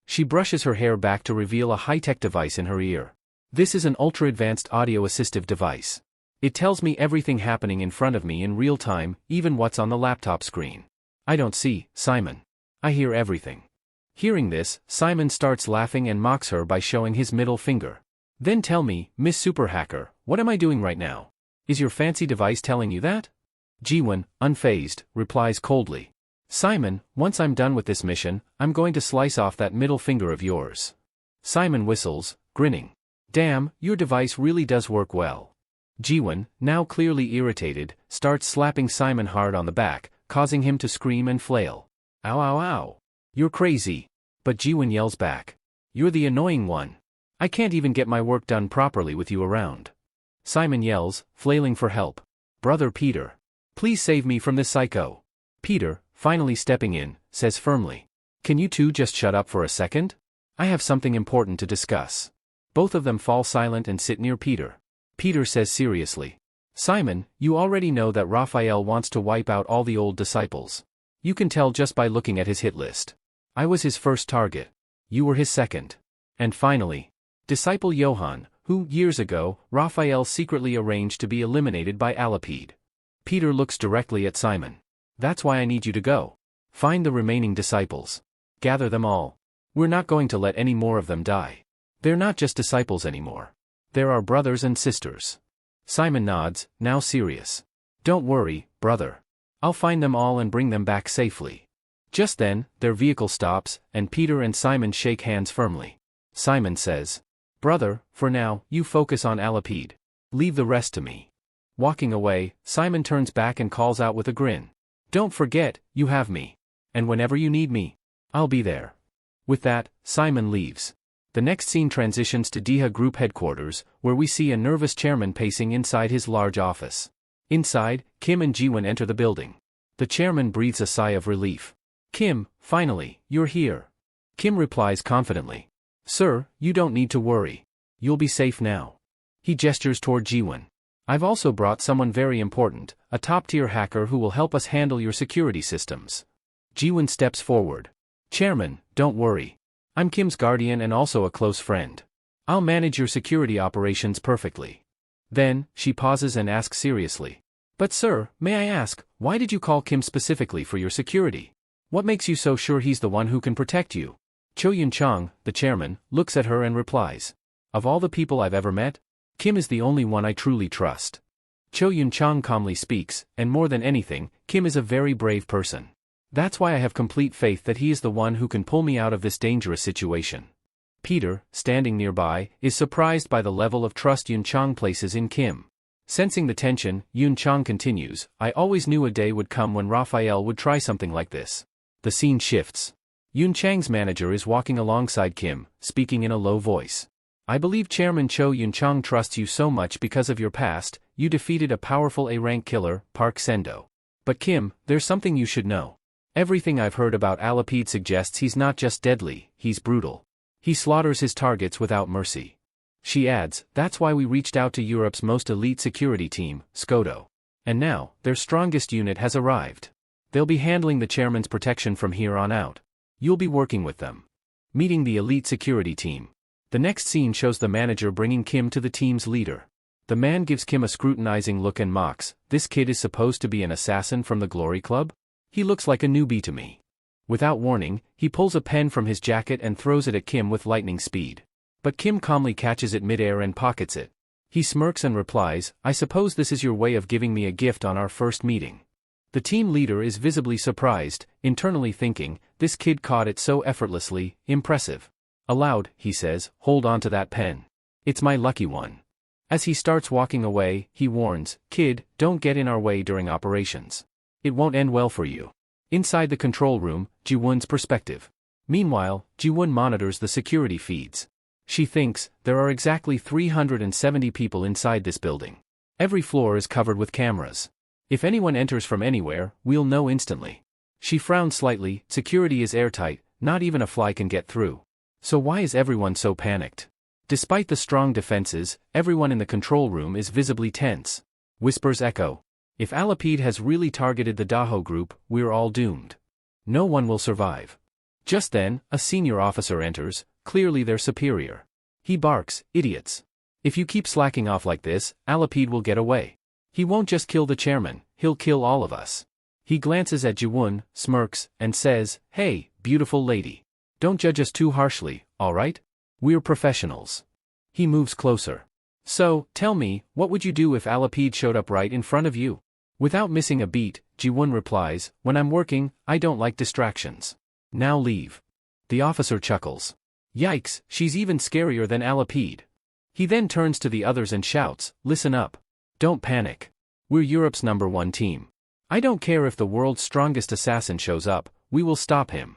She brushes her hair back to reveal a high-tech device in her ear. This is an ultra-advanced audio-assistive device. It tells me everything happening in front of me in real time, even what's on the laptop screen. I don't see, Simon. I hear everything. Hearing this, Simon starts laughing and mocks her by showing his middle finger. Then tell me, Miss Super Hacker, what am I doing right now? Is your fancy device telling you that? Jiwon, unfazed, replies coldly. Simon, once I'm done with this mission, I'm going to slice off that middle finger of yours. Simon whistles, grinning. Damn, your device really does work well. Jiwon, now clearly irritated, starts slapping Simon hard on the back, causing him to scream and flail. Ow ow ow. You're crazy. But Jiwon yells back. You're the annoying one. I can't even get my work done properly with you around. Simon yells, flailing for help. Brother Peter. Please save me from this psycho. Peter, finally stepping in, says firmly. Can you two just shut up for a second? I have something important to discuss. Both of them fall silent and sit near Peter. Peter says seriously. Simon, you already know that Raphael wants to wipe out all the old disciples. You can tell just by looking at his hit list. I was his first target. You were his second. And finally, disciple Johann, who, years ago, Raphael secretly arranged to be eliminated by Alapide. Peter looks directly at Simon. That's why I need you to go. Find the remaining disciples. Gather them all. We're not going to let any more of them die. They're not just disciples anymore. They're our brothers and sisters. Simon nods, now serious. Don't worry, brother. I'll find them all and bring them back safely. Just then, their vehicle stops, and Peter and Simon shake hands firmly. Simon says, Brother, for now, you focus on Alapide. Leave the rest to me. Walking away, Simon turns back and calls out with a grin. Don't forget, you have me. And whenever you need me, I'll be there. With that, Simon leaves. The next scene transitions to Deha Group headquarters, where we see a nervous chairman pacing inside his large office. Inside, Kim and Jiwon enter the building. The chairman breathes a sigh of relief. Kim, finally, you're here. Kim replies confidently. Sir, you don't need to worry. You'll be safe now. He gestures toward Jiwon. I've also brought someone very important, a top-tier hacker who will help us handle your security systems. Jiwon steps forward. Chairman, don't worry. I'm Kim's guardian and also a close friend. I'll manage your security operations perfectly. Then, she pauses and asks seriously. But sir, may I ask, why did you call Kim specifically for your security? What makes you so sure he's the one who can protect you? Cho Yun-chang, the chairman, looks at her and replies. Of all the people I've ever met, Kim is the only one I truly trust. Cho Yun-chang calmly speaks, and more than anything, Kim is a very brave person. That's why I have complete faith that he is the one who can pull me out of this dangerous situation. Peter, standing nearby, is surprised by the level of trust Yun-chang places in Kim. Sensing the tension, Yun-chang continues, I always knew a day would come when Raphael would try something like this. The scene shifts. Yun-chang's manager is walking alongside Kim, speaking in a low voice. I believe Chairman Cho Yun-chang trusts you so much because of your past. You defeated a powerful A-rank killer, Park Sendo. But Kim, there's something you should know. Everything I've heard about Alapid suggests he's not just deadly, he's brutal. He slaughters his targets without mercy. She adds, that's why we reached out to Europe's most elite security team, Skodo. And now, their strongest unit has arrived. They'll be handling the chairman's protection from here on out. You'll be working with them. Meeting the elite security team. The next scene shows the manager bringing Kim to the team's leader. The man gives Kim a scrutinizing look and mocks, this kid is supposed to be an assassin from the Glory Club? He looks like a newbie to me. Without warning, he pulls a pen from his jacket and throws it at Kim with lightning speed. But Kim calmly catches it midair and pockets it. He smirks and replies, I suppose this is your way of giving me a gift on our first meeting. The team leader is visibly surprised, internally thinking, this kid caught it so effortlessly, impressive. Aloud, he says, hold on to that pen. It's my lucky one. As he starts walking away, he warns, kid, don't get in our way during operations. It won't end well for you. Inside the control room, Ji-won's perspective. Meanwhile, Ji-won monitors the security feeds. She thinks, there are exactly 370 people inside this building. Every floor is covered with cameras. If anyone enters from anywhere, we'll know instantly. She frowns slightly, security is airtight, not even a fly can get through. So why is everyone so panicked? Despite the strong defenses, everyone in the control room is visibly tense. Whispers echo. If Alapid has really targeted the Daho group, we're all doomed. No one will survive. Just then, a senior officer enters, clearly their superior. He barks, idiots. If you keep slacking off like this, Alapid will get away. He won't just kill the chairman, he'll kill all of us. He glances at Ji-won, smirks, and says, hey, beautiful lady. Don't judge us too harshly, alright? We're professionals. He moves closer. So, tell me, what would you do if Alapid showed up right in front of you? Without missing a beat, Ji-won replies, when I'm working, I don't like distractions. Now leave. The officer chuckles. Yikes, she's even scarier than Alapid. He then turns to the others and shouts, listen up. Don't panic. We're Europe's #1 team. I don't care if the world's strongest assassin shows up, we will stop him.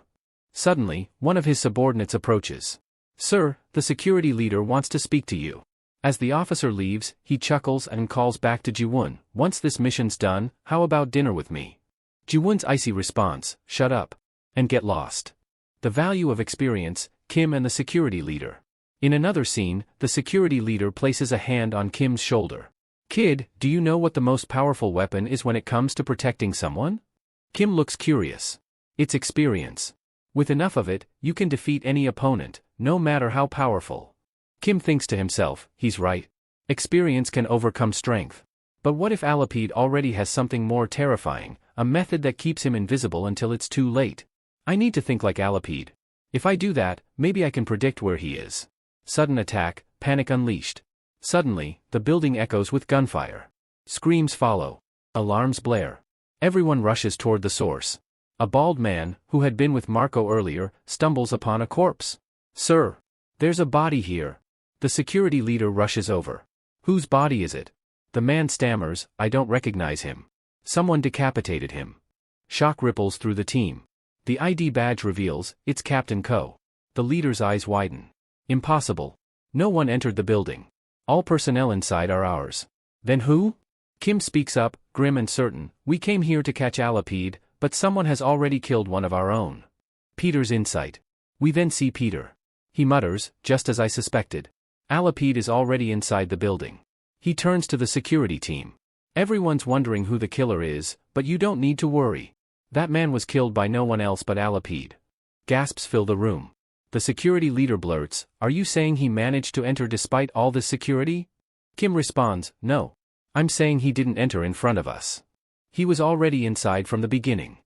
Suddenly, one of his subordinates approaches. Sir, the security leader wants to speak to you. As the officer leaves, he chuckles and calls back to Ji-won, once this mission's done, how about dinner with me? Ji-won's icy response, shut up. And get lost. The value of experience, Kim and the security leader. In another scene, the security leader places a hand on Kim's shoulder. Kid, do you know what the most powerful weapon is when it comes to protecting someone? Kim looks curious. It's experience. With enough of it, you can defeat any opponent, no matter how powerful. Kim thinks to himself, he's right. Experience can overcome strength. But what if Alapid already has something more terrifying, a method that keeps him invisible until it's too late? I need to think like Alapid. If I do that, maybe I can predict where he is. Sudden attack, panic unleashed. Suddenly, the building echoes with gunfire. Screams follow. Alarms blare. Everyone rushes toward the source. A bald man, who had been with Marco earlier, stumbles upon a corpse. Sir! There's a body here. The security leader rushes over. Whose body is it? The man stammers, I don't recognize him. Someone decapitated him. Shock ripples through the team. The ID badge reveals, it's Captain Ko. The leader's eyes widen. Impossible. No one entered the building. All personnel inside are ours. Then who? Kim speaks up, grim and certain, we came here to catch Alapid, but someone has already killed one of our own. Peter's insight. We then see Peter. He mutters, just as I suspected. Alapid is already inside the building. He turns to the security team. Everyone's wondering who the killer is, but you don't need to worry. That man was killed by no one else but Alapid. Gasps fill the room. The security leader blurts, are you saying he managed to enter despite all this security? Kim responds, no. I'm saying he didn't enter in front of us. He was already inside from the beginning.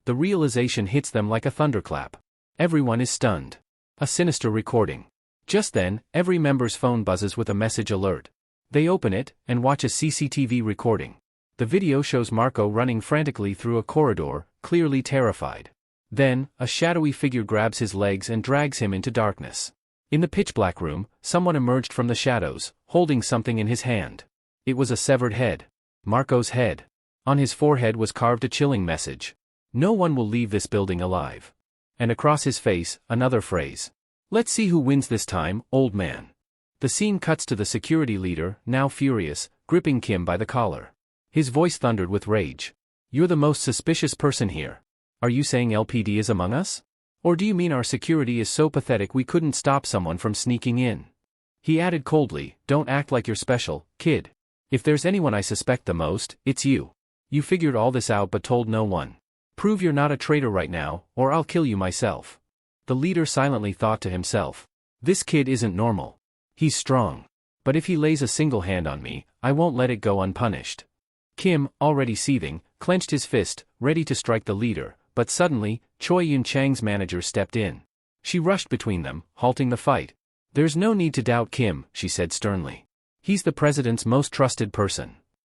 The realization hits them like a thunderclap. Everyone is stunned. A sinister recording. Just then, every member's phone buzzes with a message alert. They open it, and watch a CCTV recording. The video shows Marco running frantically through a corridor, clearly terrified. Then, a shadowy figure grabs his legs and drags him into darkness. In the pitch-black room, someone emerged from the shadows, holding something in his hand. It was a severed head. Marco's head. On his forehead was carved a chilling message. "No one will leave this building alive." And across his face, another phrase. "Let's see who wins this time, old man." The scene cuts to the security leader, now furious, gripping Kim by the collar. His voice thundered with rage. "You're the most suspicious person here. Are you saying LPD is among us? Or do you mean our security is so pathetic we couldn't stop someone from sneaking in?" He added coldly, "Don't act like you're special, kid. If there's anyone I suspect the most, it's you. You figured all this out but told no one. Prove you're not a traitor right now, or I'll kill you myself." The leader silently thought to himself. "This kid isn't normal. He's strong. But if he lays a single hand on me, I won't let it go unpunished." Kim, already seething, clenched his fist, ready to strike the leader, but suddenly, Choi Yun-chang's manager stepped in. She rushed between them, halting the fight. "There's no need to doubt Kim," she said sternly. "He's the president's most trusted person."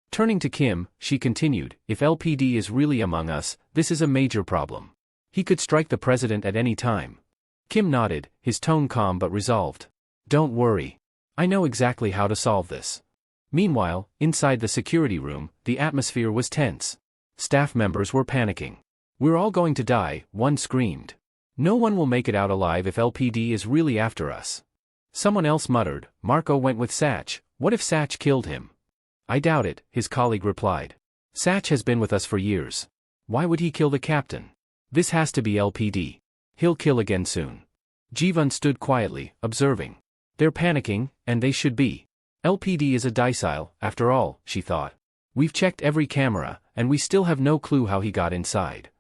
Turning to Kim, she continued, "If LPD is really among us, this is a major problem. He could strike the president at any time." Kim nodded, his tone calm but resolved. "Don't worry. I know exactly how to solve this." Meanwhile, inside the security room, the atmosphere was tense. Staff members were panicking. "We're all going to die," one screamed. "No one will make it out alive if LPD is really after us." Someone else muttered, "Marco went with Satch. What if Satch killed him?" "I doubt it," his colleague replied. "Satch has been with us for years. Why would he kill the captain? This has to be LPD. He'll kill again soon." Jivan stood quietly, observing. "They're panicking, and they should be. LPD is a docile, after all," she thought. "We've checked every camera, and we still have no clue how he got inside."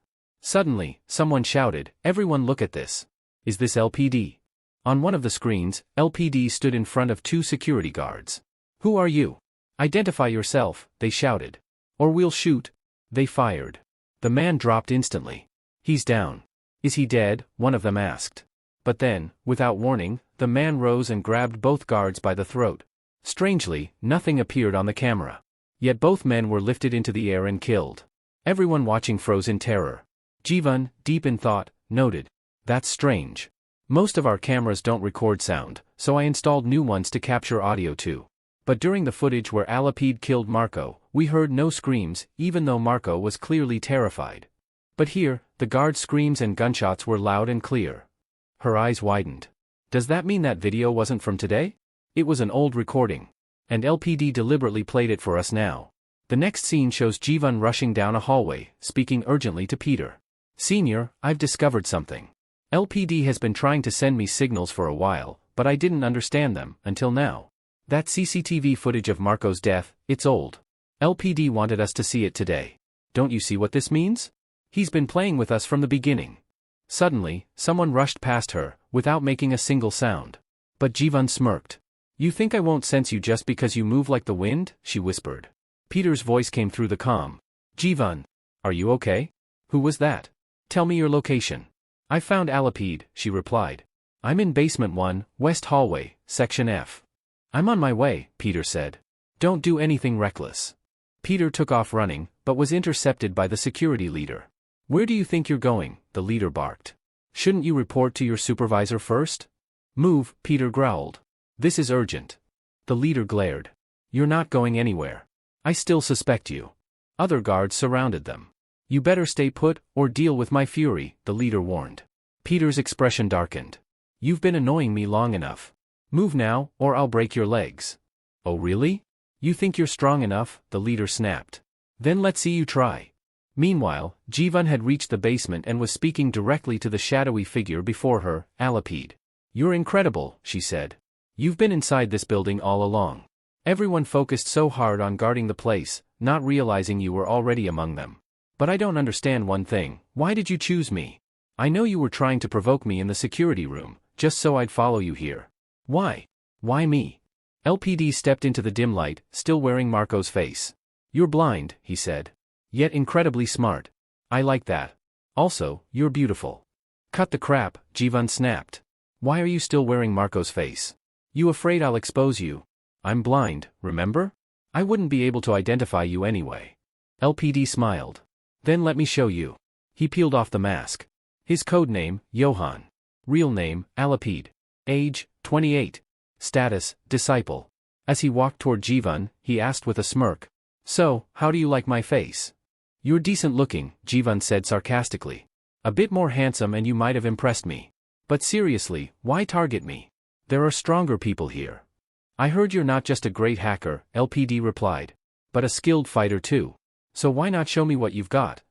Suddenly, someone shouted, "Everyone look at this. Is this LPD?" On one of the screens, LPD stood in front of two security guards. "Who are you? Identify yourself," they shouted. "Or we'll shoot." They fired. The man dropped instantly. "He's down." "Is he dead?" one of them asked. But then, without warning, the man rose and grabbed both guards by the throat. Strangely, nothing appeared on the camera. Yet both men were lifted into the air and killed. Everyone watching froze in terror. Jivan, deep in thought, noted. "That's strange. Most of our cameras don't record sound, so I installed new ones to capture audio too. But during the footage where Alapid killed Marco, we heard no screams, even though Marco was clearly terrified. But here, the guard's screams and gunshots were loud and clear." Her eyes widened. "Does that mean that video wasn't from today? It was an old recording. And LPD deliberately played it for us now." The next scene shows Jivan rushing down a hallway, speaking urgently to Peter. "Senior, I've discovered something. LPD has been trying to send me signals for a while, but I didn't understand them, until now. That CCTV footage of Marco's death, it's old. LPD wanted us to see it today. Don't you see what this means? He's been playing with us from the beginning." Suddenly, someone rushed past her, without making a single sound. But Jivan smirked. "You think I won't sense you just because you move like the wind?" she whispered. Peter's voice came through the comm. "Jivan. Are you okay? Who was that? Tell me your location." "I found Alapid," she replied. "I'm in basement 1, West Hallway, Section F." "I'm on my way," Peter said. "Don't do anything reckless." Peter took off running, but was intercepted by the security leader. "Where do you think you're going?" the leader barked. "Shouldn't you report to your supervisor first?" "Move," Peter growled. "This is urgent." The leader glared. "You're not going anywhere. I still suspect you." Other guards surrounded them. "You better stay put, or deal with my fury," the leader warned. Peter's expression darkened. "You've been annoying me long enough. Move now, or I'll break your legs." "Oh really? You think you're strong enough?" the leader snapped. "Then let's see you try." Meanwhile, Jivan had reached the basement and was speaking directly to the shadowy figure before her, Alapid. "You're incredible," she said. "You've been inside this building all along. Everyone focused so hard on guarding the place, not realizing you were already among them. But I don't understand one thing, why did you choose me? I know you were trying to provoke me in the security room, just so I'd follow you here. Why? Why me?" LPD stepped into the dim light, still wearing Marco's face. "You're blind," he said. "Yet incredibly smart. I like that. Also, you're beautiful." "Cut the crap," Jivan snapped. Why are you still wearing Marco's face? You afraid I'll expose you? I'm blind, remember? I wouldn't be able to identify you anyway. LPD smiled. Then let me show you. He peeled off the mask. His code name, Johann. Real name, Alapid. Age, 28. Status, disciple. As he walked toward Jivan, he asked with a smirk. So, how do you like my face? You're decent looking, Jivan said sarcastically. A bit more handsome and you might have impressed me. But seriously, why target me? There are stronger people here. I heard you're not just a great hacker, LPD replied. But a skilled fighter too. So why not show me what you've got?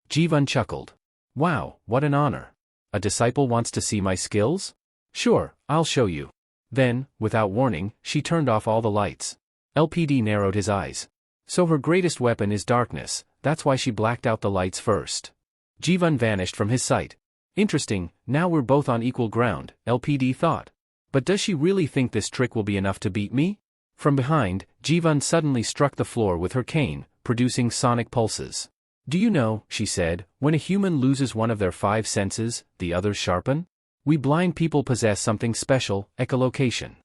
Jivan chuckled. Wow, what an honor. A disciple wants to see my skills? Sure, I'll show you. Then, without warning, she turned off all the lights. LPD narrowed his eyes. So her greatest weapon is darkness, that's why she blacked out the lights first. Jivan vanished from his sight. Interesting, now we're both on equal ground, LPD thought. But does she really think this trick will be enough to beat me? From behind, Jivan suddenly struck the floor with her cane, producing sonic pulses. Do you know, she said, when a human loses one of their 5 senses, the others sharpen? We blind people possess something special, echolocation.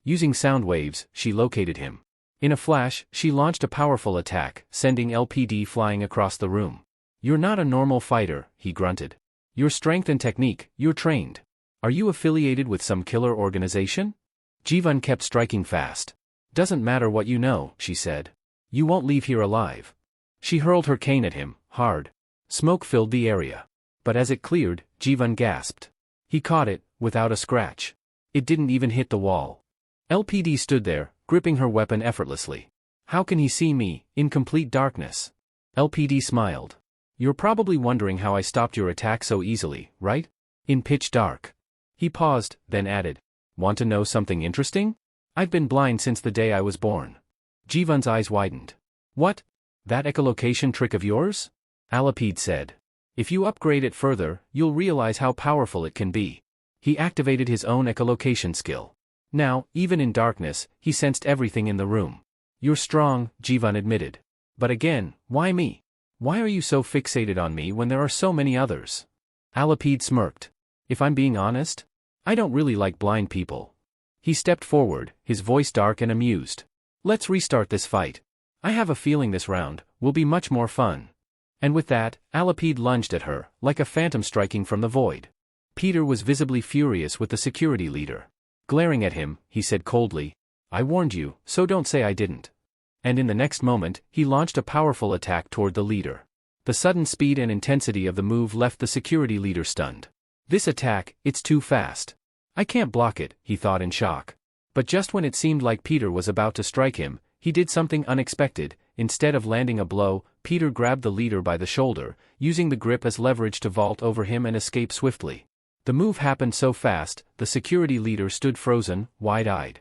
Using sound waves, she located him. In a flash, she launched a powerful attack, sending LPD flying across the room. You're not a normal fighter, he grunted. Your strength and technique, you're trained. Are you affiliated with some killer organization? Jivan kept striking fast. Doesn't matter what you know, she said. You won't leave here alive. She hurled her cane at him, hard. Smoke filled the area. But as it cleared, Jivan gasped. He caught it, without a scratch. It didn't even hit the wall. LPD stood there, gripping her weapon effortlessly. How can he see me, in complete darkness? LPD smiled. You're probably wondering how I stopped your attack so easily, right? In pitch dark. He paused, then added. Want to know something interesting? I've been blind since the day I was born. Jivan's eyes widened. What? That echolocation trick of yours? Alapid said. If you upgrade it further, you'll realize how powerful it can be. He activated his own echolocation skill. Now, even in darkness, he sensed everything in the room. You're strong, Jivan admitted. But again, why me? Why are you so fixated on me when there are so many others? Alapid smirked. If I'm being honest, I don't really like blind people. He stepped forward, his voice dark and amused. Let's restart this fight. I have a feeling this round will be much more fun. And with that, Alapid lunged at her, like a phantom striking from the void. Peter was visibly furious with the security leader. Glaring at him, he said coldly, I warned you, so don't say I didn't. And in the next moment, he launched a powerful attack toward the leader. The sudden speed and intensity of the move left the security leader stunned. This attack, it's too fast. I can't block it, he thought in shock. But just when it seemed like Peter was about to strike him, he did something unexpected. Instead of landing a blow, Peter grabbed the leader by the shoulder, using the grip as leverage to vault over him and escape swiftly. The move happened so fast, the security leader stood frozen, wide-eyed.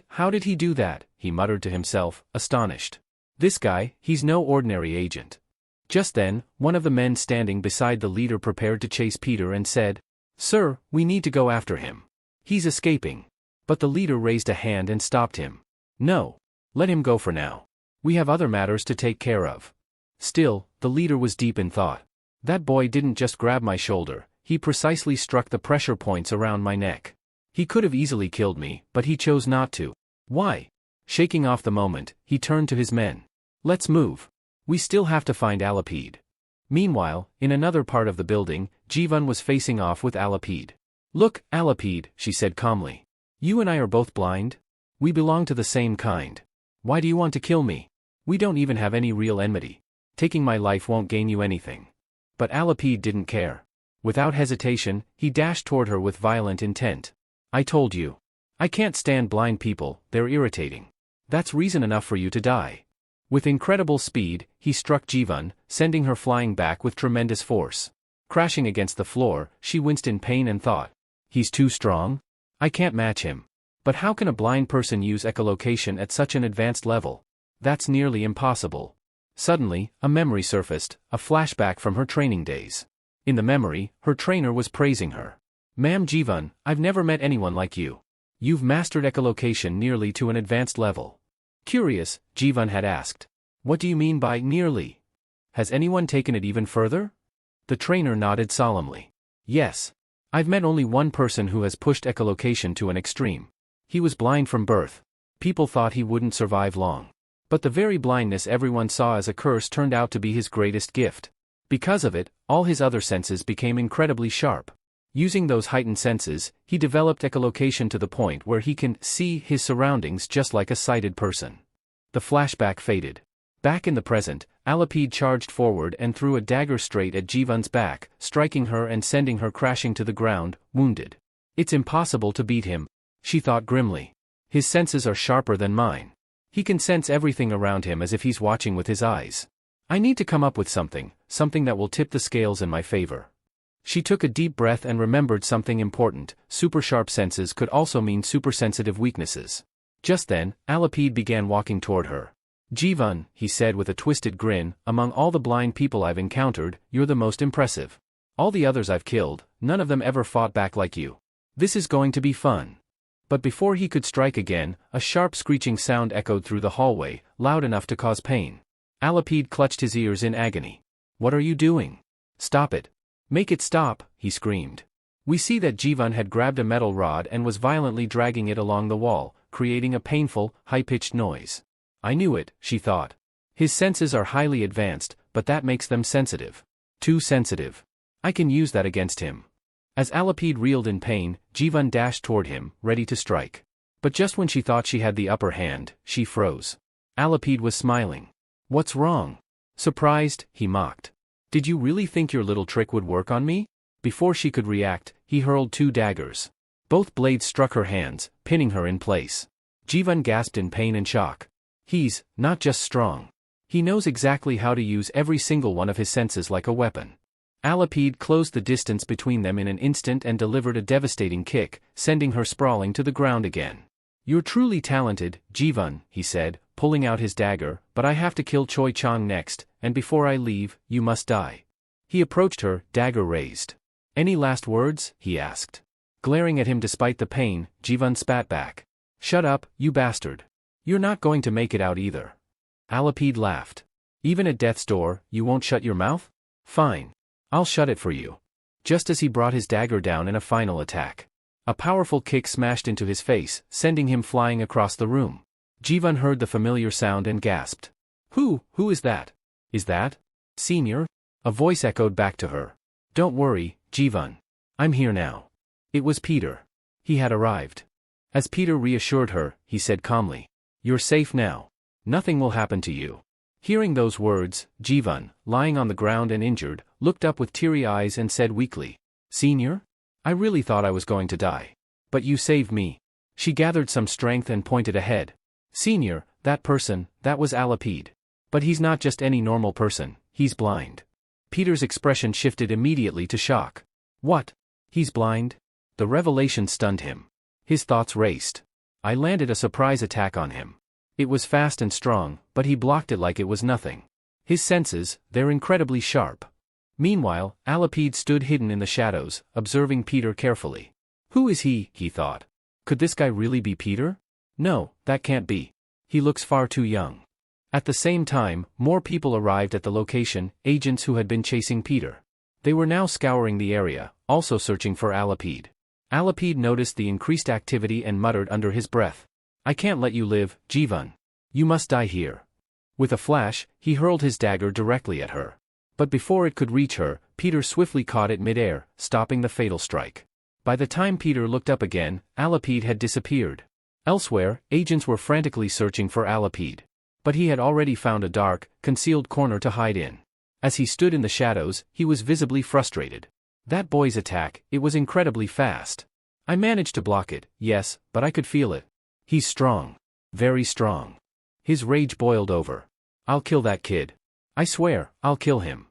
How did he do that? He muttered to himself, astonished. This guy, he's no ordinary agent. Just then, one of the men standing beside the leader prepared to chase Peter and said, Sir, we need to go after him. He's escaping. But the leader raised a hand and stopped him. No. Let him go for now. We have other matters to take care of. Still, the leader was deep in thought. That boy didn't just grab my shoulder, he precisely struck the pressure points around my neck. He could have easily killed me, but he chose not to. Why? Shaking off the moment, he turned to his men. Let's move. We still have to find Alapid. Meanwhile, in another part of the building, Jivan was facing off with Alapid. Look, Alapid, she said calmly. You and I are both blind. We belong to the same kind. Why do you want to kill me? We don't even have any real enmity. Taking my life won't gain you anything. But Alapid didn't care. Without hesitation, he dashed toward her with violent intent. I told you. I can't stand blind people, they're irritating. That's reason enough for you to die. With incredible speed, he struck Jivan, sending her flying back with tremendous force. Crashing against the floor, she winced in pain and thought. He's too strong? I can't match him. But how can a blind person use echolocation at such an advanced level? That's nearly impossible. Suddenly, a memory surfaced, a flashback from her training days. In the memory, her trainer was praising her. Ma'am Jivan, I've never met anyone like you. You've mastered echolocation nearly to an advanced level. Curious, Jivan had asked. What do you mean by nearly? Has anyone taken it even further? The trainer nodded solemnly. Yes. I've met only one person who has pushed echolocation to an extreme. He was blind from birth. People thought he wouldn't survive long. But the very blindness everyone saw as a curse turned out to be his greatest gift. Because of it, all his other senses became incredibly sharp. Using those heightened senses, he developed echolocation to the point where he can see his surroundings just like a sighted person. The flashback faded. Back in the present, Alapide charged forward and threw a dagger straight at Jivan's back, striking her and sending her crashing to the ground, wounded. It's impossible to beat him, she thought grimly. His senses are sharper than mine. He can sense everything around him as if he's watching with his eyes. I need to come up with something that will tip the scales in my favor. She took a deep breath and remembered something important. Super sharp senses could also mean supersensitive weaknesses. Just then, Alapide began walking toward her. Jivan, he said with a twisted grin, among all the blind people I've encountered, you're the most impressive. All the others I've killed, none of them ever fought back like you. This is going to be fun. But before he could strike again, a sharp screeching sound echoed through the hallway, loud enough to cause pain. Alapide clutched his ears in agony. What are you doing? Stop it. Make it stop, he screamed. We see that Jivan had grabbed a metal rod and was violently dragging it along the wall, creating a painful, high-pitched noise. I knew it, she thought. His senses are highly advanced, but that makes them sensitive. Too sensitive. I can use that against him. As Alapide reeled in pain, Jivan dashed toward him, ready to strike. But just when she thought she had the upper hand, she froze. Alapide was smiling. What's wrong? Surprised, he mocked. Did you really think your little trick would work on me? Before she could react, he hurled 2 daggers. Both blades struck her hands, pinning her in place. Jivan gasped in pain and shock. He's not just strong. He knows exactly how to use every single one of his senses like a weapon. Alapide closed the distance between them in an instant and delivered a devastating kick, sending her sprawling to the ground again. You're truly talented, Jivan, he said, pulling out his dagger, but I have to kill Choi Chang next, and before I leave, you must die. He approached her, dagger raised. Any last words? He asked. Glaring at him despite the pain, Jivan spat back. Shut up, you bastard. You're not going to make it out either. Alapide laughed. Even at death's door, you won't shut your mouth? Fine. I'll shut it for you. Just as he brought his dagger down in a final attack. A powerful kick smashed into his face, sending him flying across the room. Jivan heard the familiar sound and gasped. Who is that? Is that Senior? A voice echoed back to her. Don't worry, Jivan. I'm here now. It was Peter. He had arrived. As Peter reassured her, he said calmly. You're safe now. Nothing will happen to you. Hearing those words, Jivan, lying on the ground and injured, looked up with teary eyes and said weakly. Senior? I really thought I was going to die. But you saved me. She gathered some strength and pointed ahead. Senior, that person, that was Alapide. But he's not just any normal person, he's blind. Peter's expression shifted immediately to shock. What? He's blind? The revelation stunned him. His thoughts raced. I landed a surprise attack on him. It was fast and strong, but he blocked it like it was nothing. His senses, they're incredibly sharp. Meanwhile, Alapide stood hidden in the shadows, observing Peter carefully. Who is he thought. Could this guy really be Peter? No, that can't be. He looks far too young. At the same time, more people arrived at the location, agents who had been chasing Peter. They were now scouring the area, also searching for Alapide. Alapide noticed the increased activity and muttered under his breath. I can't let you live, Jivan. You must die here. With a flash, he hurled his dagger directly at her. But before it could reach her, Peter swiftly caught it mid-air, stopping the fatal strike. By the time Peter looked up again, Alapide had disappeared. Elsewhere, agents were frantically searching for Alapide. But he had already found a dark, concealed corner to hide in. As he stood in the shadows, he was visibly frustrated. That boy's attack, it was incredibly fast. I managed to block it, yes, but I could feel it. He's strong. Very strong. His rage boiled over. I'll kill that kid. I swear, I'll kill him.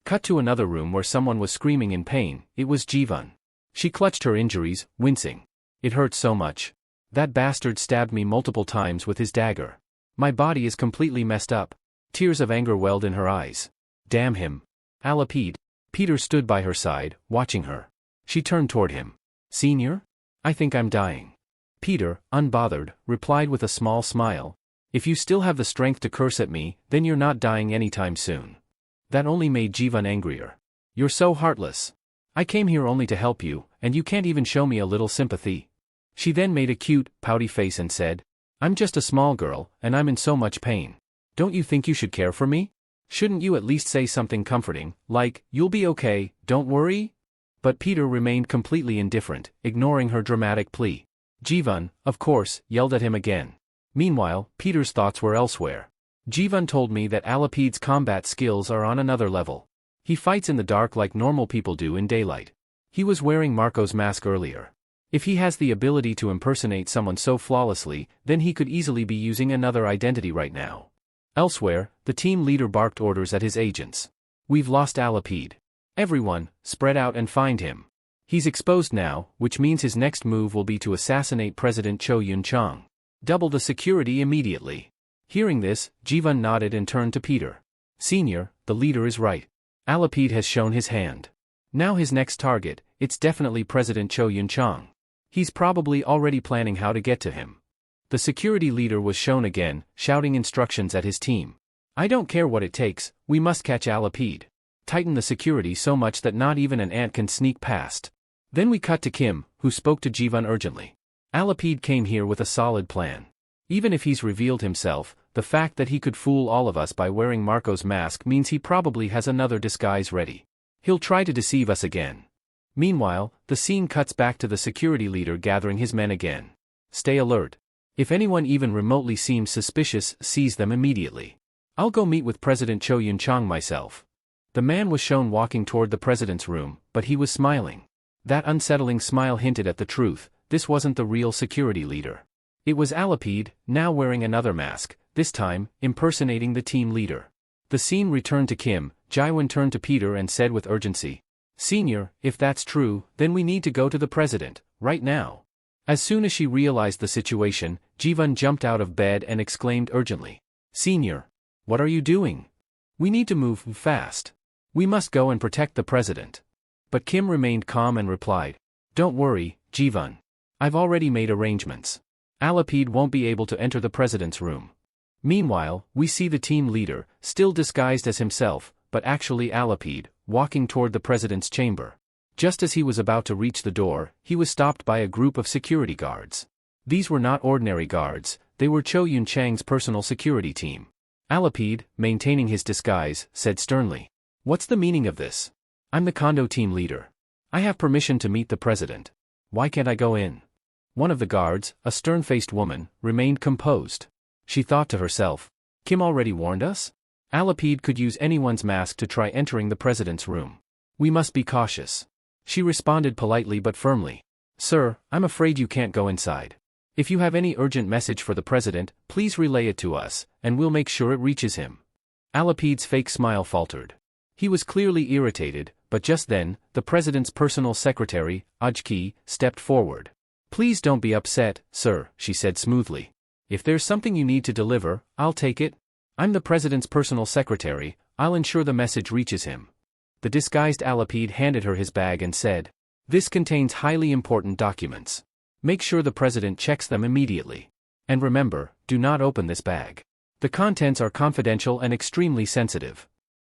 Cut to another room where someone was screaming in pain. It was Jivan. She clutched her injuries, wincing. It hurt so much. That bastard stabbed me multiple times with his dagger. My body is completely messed up. Tears of anger welled in her eyes. Damn him. Alapide. Peter stood by her side, watching her. She turned toward him. Senior? I think I'm dying. Peter, unbothered, replied with a small smile. If you still have the strength to curse at me, then you're not dying anytime soon. That only made Jivan angrier. You're so heartless. I came here only to help you, and you can't even show me a little sympathy. She then made a cute, pouty face and said, I'm just a small girl, and I'm in so much pain. Don't you think you should care for me? Shouldn't you at least say something comforting, like, you'll be okay, don't worry? But Peter remained completely indifferent, ignoring her dramatic plea. Jivan, of course, yelled at him again. Meanwhile, Peter's thoughts were elsewhere. Jivan told me that Alapid's combat skills are on another level. He fights in the dark like normal people do in daylight. He was wearing Marco's mask earlier. If he has the ability to impersonate someone so flawlessly, then he could easily be using another identity right now. Elsewhere, the team leader barked orders at his agents. We've lost Alapid. Everyone, spread out and find him. He's exposed now, which means his next move will be to assassinate President Cho Yun-chang. Double the security immediately. Hearing this, Jivan nodded and turned to Peter. Senior, the leader is right. Alapid has shown his hand. Now his next target, it's definitely President Cho Yun-chang. He's probably already planning how to get to him. The security leader was shown again, shouting instructions at his team. I don't care what it takes, we must catch Alapid. Tighten the security so much that not even an ant can sneak past. Then we cut to Kim, who spoke to Jivan urgently. Alapid came here with a solid plan. Even if he's revealed himself, the fact that he could fool all of us by wearing Marco's mask means he probably has another disguise ready. He'll try to deceive us again. Meanwhile, the scene cuts back to the security leader gathering his men again. Stay alert. If anyone even remotely seems suspicious, seize them immediately. I'll go meet with President Cho Yun-chang myself. The man was shown walking toward the president's room, but he was smiling. That unsettling smile hinted at the truth, this wasn't the real security leader. It was Alapid, now wearing another mask, this time, impersonating the team leader. The scene returned to Kim. Jiwan turned to Peter and said with urgency, Senior, if that's true, then we need to go to the president, right now. As soon as she realized the situation, Jivan jumped out of bed and exclaimed urgently, Senior, what are you doing? We need to move fast. We must go and protect the president. But Kim remained calm and replied, Don't worry, Jivan. I've already made arrangements. Alapid won't be able to enter the president's room. Meanwhile, we see the team leader, still disguised as himself, but actually Alapid, walking toward the president's chamber. Just as he was about to reach the door, he was stopped by a group of security guards. These were not ordinary guards, they were Cho Yun-chang's personal security team. Alapid, maintaining his disguise, said sternly, What's the meaning of this? I'm the condo team leader. I have permission to meet the president. Why can't I go in? One of the guards, a stern-faced woman, remained composed. She thought to herself, Kim already warned us? Alapid could use anyone's mask to try entering the president's room. We must be cautious. She responded politely but firmly. Sir, I'm afraid you can't go inside. If you have any urgent message for the president, please relay it to us, and we'll make sure it reaches him. Alapid's fake smile faltered. He was clearly irritated, but just then, the president's personal secretary, Ajki, stepped forward. Please don't be upset, sir, she said smoothly. If there's something you need to deliver, I'll take it. I'm the president's personal secretary, I'll ensure the message reaches him. The disguised Alapid handed her his bag and said, This contains highly important documents. Make sure the president checks them immediately. And remember, do not open this bag. The contents are confidential and extremely sensitive.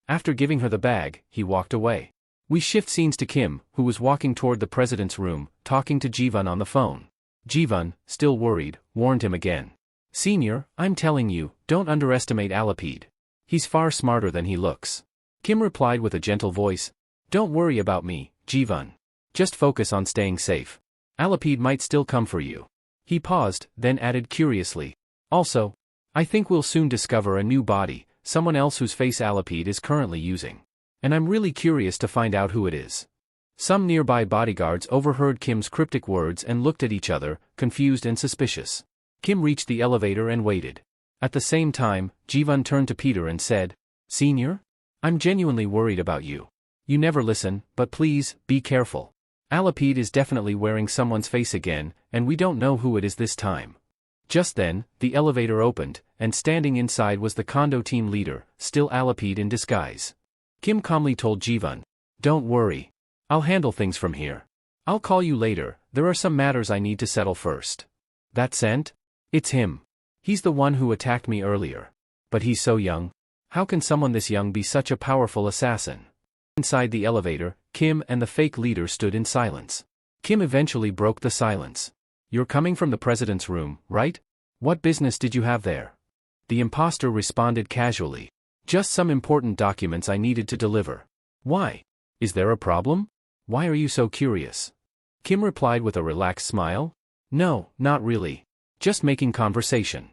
After giving her the bag, he walked away. We shift scenes to Kim, who was walking toward the president's room, talking to Jivan on the phone. Jivan, still worried, warned him again. Senior, I'm telling you, don't underestimate Alapid. He's far smarter than he looks. Kim replied with a gentle voice, Don't worry about me, Jivan. Just focus on staying safe. Alapid might still come for you. He paused, then added curiously, Also, I think we'll soon discover a new body, someone else whose face Alapid is currently using. And I'm really curious to find out who it is. Some nearby bodyguards overheard Kim's cryptic words and looked at each other, confused and suspicious. Kim reached the elevator and waited. At the same time, Jivan turned to Peter and said, Senior? I'm genuinely worried about you. You never listen, but please, be careful. Alapid is definitely wearing someone's face again, and we don't know who it is this time. Just then, the elevator opened, and standing inside was the condo team leader, still Alapid in disguise. Kim calmly told Jivan, Don't worry. I'll handle things from here. I'll call you later, there are some matters I need to settle first. That scent? It's him. He's the one who attacked me earlier. But he's so young. How can someone this young be such a powerful assassin? Inside the elevator, Kim and the fake leader stood in silence. Kim eventually broke the silence. "You're coming from the president's room, right? What business did you have there?" The imposter responded casually. "Just some important documents I needed to deliver." "Why? Is there a problem? Why are you so curious?" Kim replied with a relaxed smile. "No, not really. Just making conversation."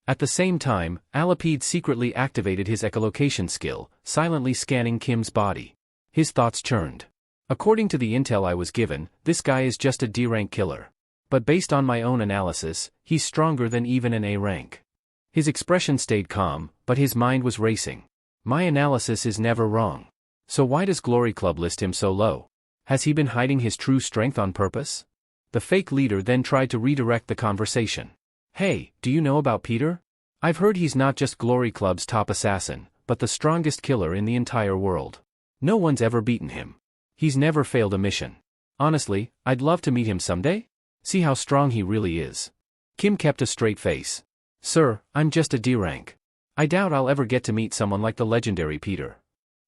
At the same time, Alapid secretly activated his echolocation skill, silently scanning Kim's body. His thoughts churned. "According to the intel I was given, this guy is just a D-rank killer. But based on my own analysis, he's stronger than even an A rank." His expression stayed calm, but his mind was racing. "My analysis is never wrong. So why does Glory Club list him so low? Has he been hiding his true strength on purpose?" The fake leader then tried to redirect the conversation. "Hey, do you know about Peter? I've heard he's not just Glory Club's top assassin, but the strongest killer in the entire world. No one's ever beaten him. He's never failed a mission. Honestly, I'd love to meet him someday. See how strong he really is." Kim kept a straight face. "Sir, I'm just a D rank. I doubt I'll ever get to meet someone like the legendary Peter."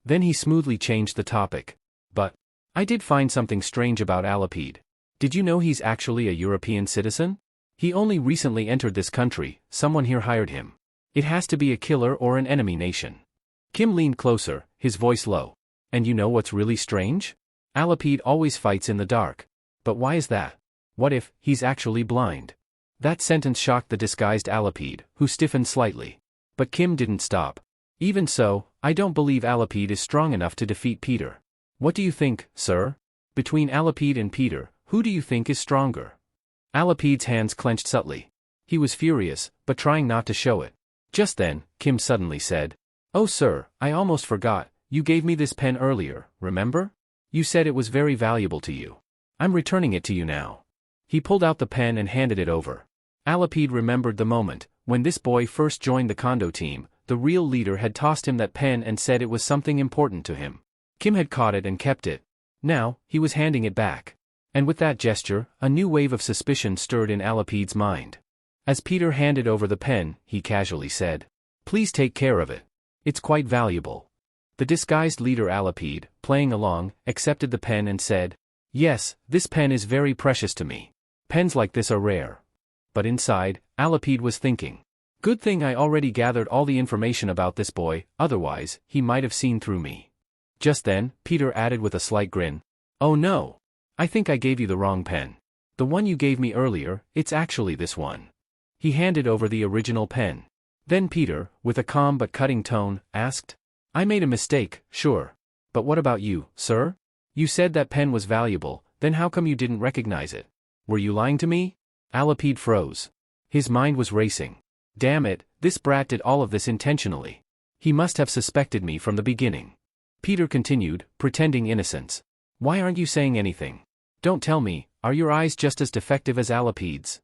Then he smoothly changed the topic. "But I did find something strange about Alapid. Did you know he's actually a European citizen? He only recently entered this country, someone here hired him. It has to be a killer or an enemy nation." Kim leaned closer, his voice low. "And you know what's really strange? Alapid always fights in the dark. But why is that? What if he's actually blind?" That sentence shocked the disguised Alapid, who stiffened slightly. But Kim didn't stop. "Even so, I don't believe Alapid is strong enough to defeat Peter. What do you think, sir? Between Alapid and Peter, who do you think is stronger?" Alapid's hands clenched subtly. He was furious, but trying not to show it. Just then, Kim suddenly said, "Oh sir, I almost forgot, you gave me this pen earlier, remember? You said it was very valuable to you. I'm returning it to you now." He pulled out the pen and handed it over. Alapid remembered the moment, when this boy first joined the Kondo team, the real leader had tossed him that pen and said it was something important to him. Kim had caught it and kept it. Now, he was handing it back. And with that gesture, a new wave of suspicion stirred in Alapid's mind. As Peter handed over the pen, he casually said, "Please take care of it. It's quite valuable." The disguised leader Alapid, playing along, accepted the pen and said, "Yes, this pen is very precious to me. Pens like this are rare." But inside, Alapid was thinking, "Good thing I already gathered all the information about this boy, otherwise, he might have seen through me." Just then, Peter added with a slight grin, "Oh no. I think I gave you the wrong pen. The one you gave me earlier, it's actually this one." He handed over the original pen. Then Peter, with a calm but cutting tone, asked, "I made a mistake, sure. But what about you, sir? You said that pen was valuable, then how come you didn't recognize it? Were you lying to me?" Alapid froze. His mind was racing. Damn it, this brat did all of this intentionally. He must have suspected me from the beginning. Peter continued, pretending innocence. "Why aren't you saying anything? Don't tell me, are your eyes just as defective as Alapid's?"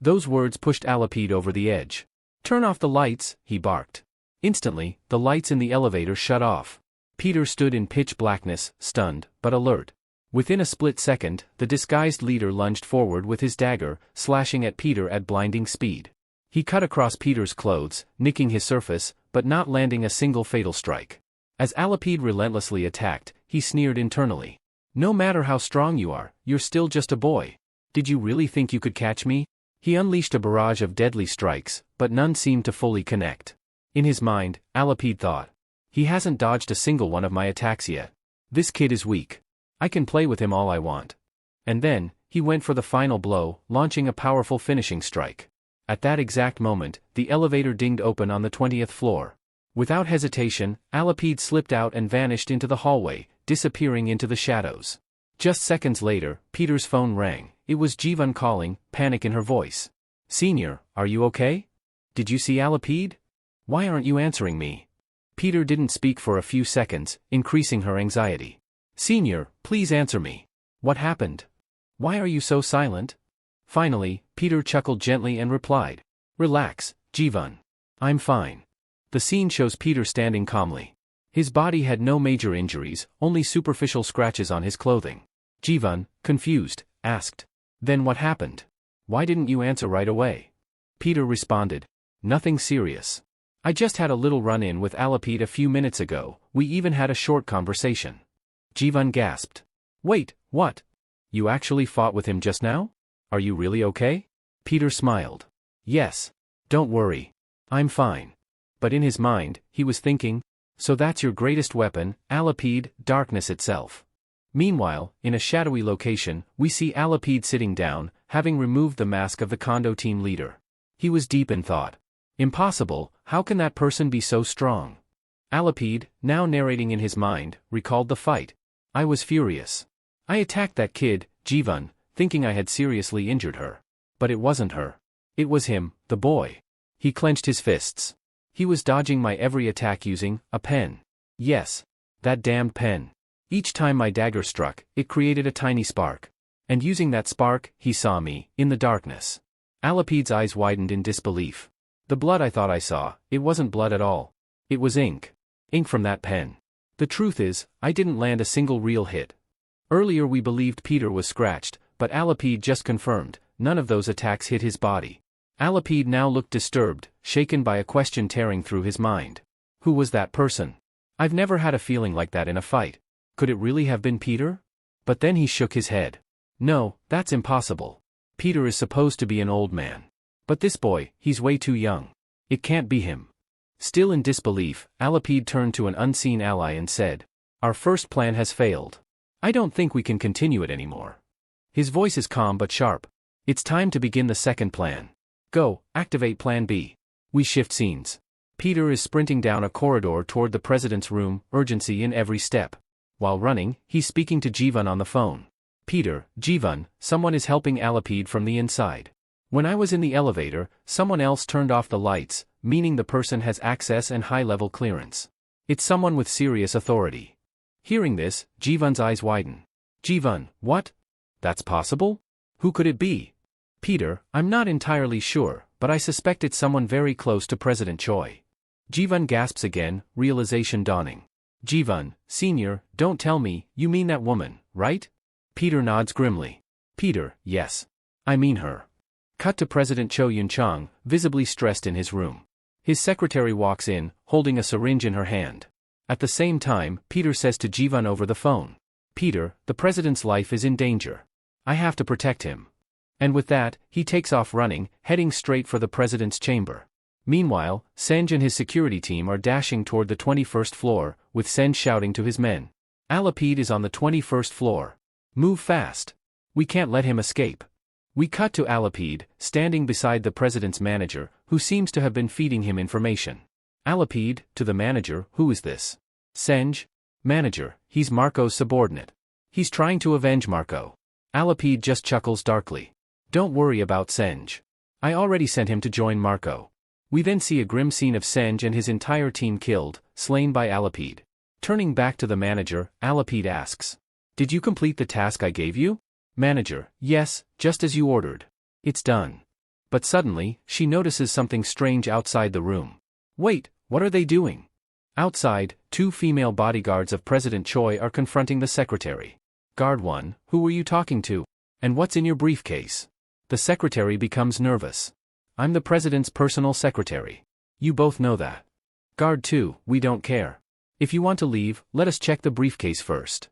Those words pushed Alapid over the edge. "Turn off the lights," he barked. Instantly, the lights in the elevator shut off. Peter stood in pitch blackness, stunned, but alert. Within a split second, the disguised leader lunged forward with his dagger, slashing at Peter at blinding speed. He cut across Peter's clothes, nicking his surface, but not landing a single fatal strike. As Alapid relentlessly attacked, he sneered internally. "No matter how strong you are, you're still just a boy. Did you really think you could catch me?" He unleashed a barrage of deadly strikes, but none seemed to fully connect. In his mind, Alapid thought, "He hasn't dodged a single one of my attacks yet. This kid is weak. I can play with him all I want." And then, he went for the final blow, launching a powerful finishing strike. At that exact moment, the elevator dinged open on the 20th floor. Without hesitation, Alapid slipped out and vanished into the hallway, disappearing into the shadows. Just seconds later, Peter's phone rang. It was Jivan calling, panic in her voice. "Senior, are you okay? Did you see Alapid? Why aren't you answering me?" Peter didn't speak for a few seconds, increasing her anxiety. "Senior, please answer me. What happened? Why are you so silent?" Finally, Peter chuckled gently and replied, "Relax, Jivan. I'm fine." The scene shows Peter standing calmly. His body had no major injuries, only superficial scratches on his clothing. Jivan, confused, asked, "Then what happened? Why didn't you answer right away?" Peter responded, "Nothing serious. I just had a little run-in with Alapid a few minutes ago, we even had a short conversation." Jivan gasped. Wait, what? You actually fought with him just now? Are you really okay? Peter smiled. Yes. Don't worry. I'm fine. But in his mind, he was thinking, so that's your greatest weapon, Alapide, darkness itself. Meanwhile, in a shadowy location, we see Alapide sitting down, having removed the mask of the condo team leader. He was deep in thought. Impossible, how can that person be so strong? Alapide, now narrating in his mind, recalled the fight. I was furious. I attacked that kid, Jivan, thinking I had seriously injured her. But it wasn't her. It was him, the boy. He clenched his fists. He was dodging my every attack using a pen. Yes. That damned pen. Each time my dagger struck, it created a tiny spark. And using that spark, he saw me, in the darkness. Alapide's eyes widened in disbelief. The blood I thought I saw, it wasn't blood at all. It was ink. Ink from that pen. The truth is, I didn't land a single real hit. Earlier we believed Peter was scratched, but Alapide just confirmed, none of those attacks hit his body. Alapide now looked disturbed, shaken by a question tearing through his mind. Who was that person? I've never had a feeling like that in a fight. Could it really have been Peter? But then he shook his head. No, that's impossible. Peter is supposed to be an old man. But this boy, he's way too young. It can't be him. Still in disbelief, Alapide turned to an unseen ally and said, Our first plan has failed. I don't think we can continue it anymore. His voice is calm but sharp. It's time to begin the second plan. Go, activate Plan B. We shift scenes. Peter is sprinting down a corridor toward the president's room, urgency in every step. While running, he's speaking to Jivan on the phone. Peter, Jivan, someone is helping Alapide from the inside. When I was in the elevator, someone else turned off the lights, meaning the person has access and high-level clearance. It's someone with serious authority. Hearing this, Jivan's eyes widen. Jivan, what? That's possible? Who could it be? Peter, I'm not entirely sure, but I suspect it's someone very close to President Choi. Jivan gasps again, realization dawning. Jivan, Senior, don't tell me, you mean that woman, right? Peter nods grimly. Peter, yes. I mean her. Cut to President Cho Yun-chang, visibly stressed in his room. His secretary walks in, holding a syringe in her hand. At the same time, Peter says to Jivan over the phone. Peter, the president's life is in danger. I have to protect him. And with that, he takes off running, heading straight for the president's chamber. Meanwhile, Senj and his security team are dashing toward the 21st floor, with Senj shouting to his men. Alapide is on the 21st floor. Move fast. We can't let him escape. We cut to Alapide, standing beside the president's manager, who seems to have been feeding him information. Alapide, to the manager, who is this? Senj? Manager, he's Marco's subordinate. He's trying to avenge Marco. Alapide just chuckles darkly. Don't worry about Senj. I already sent him to join Marco. We then see a grim scene of Senj and his entire team killed, slain by Alapide. Turning back to the manager, Alapide asks. Did you complete the task I gave you? Manager, yes, just as you ordered. It's done. But suddenly, she notices something strange outside the room. Wait, what are they doing? Outside, two female bodyguards of President Choi are confronting the secretary. Guard 1, who were you talking to? And what's in your briefcase? The secretary becomes nervous. I'm the president's personal secretary. You both know that. Guard 2, we don't care. If you want to leave, let us check the briefcase first.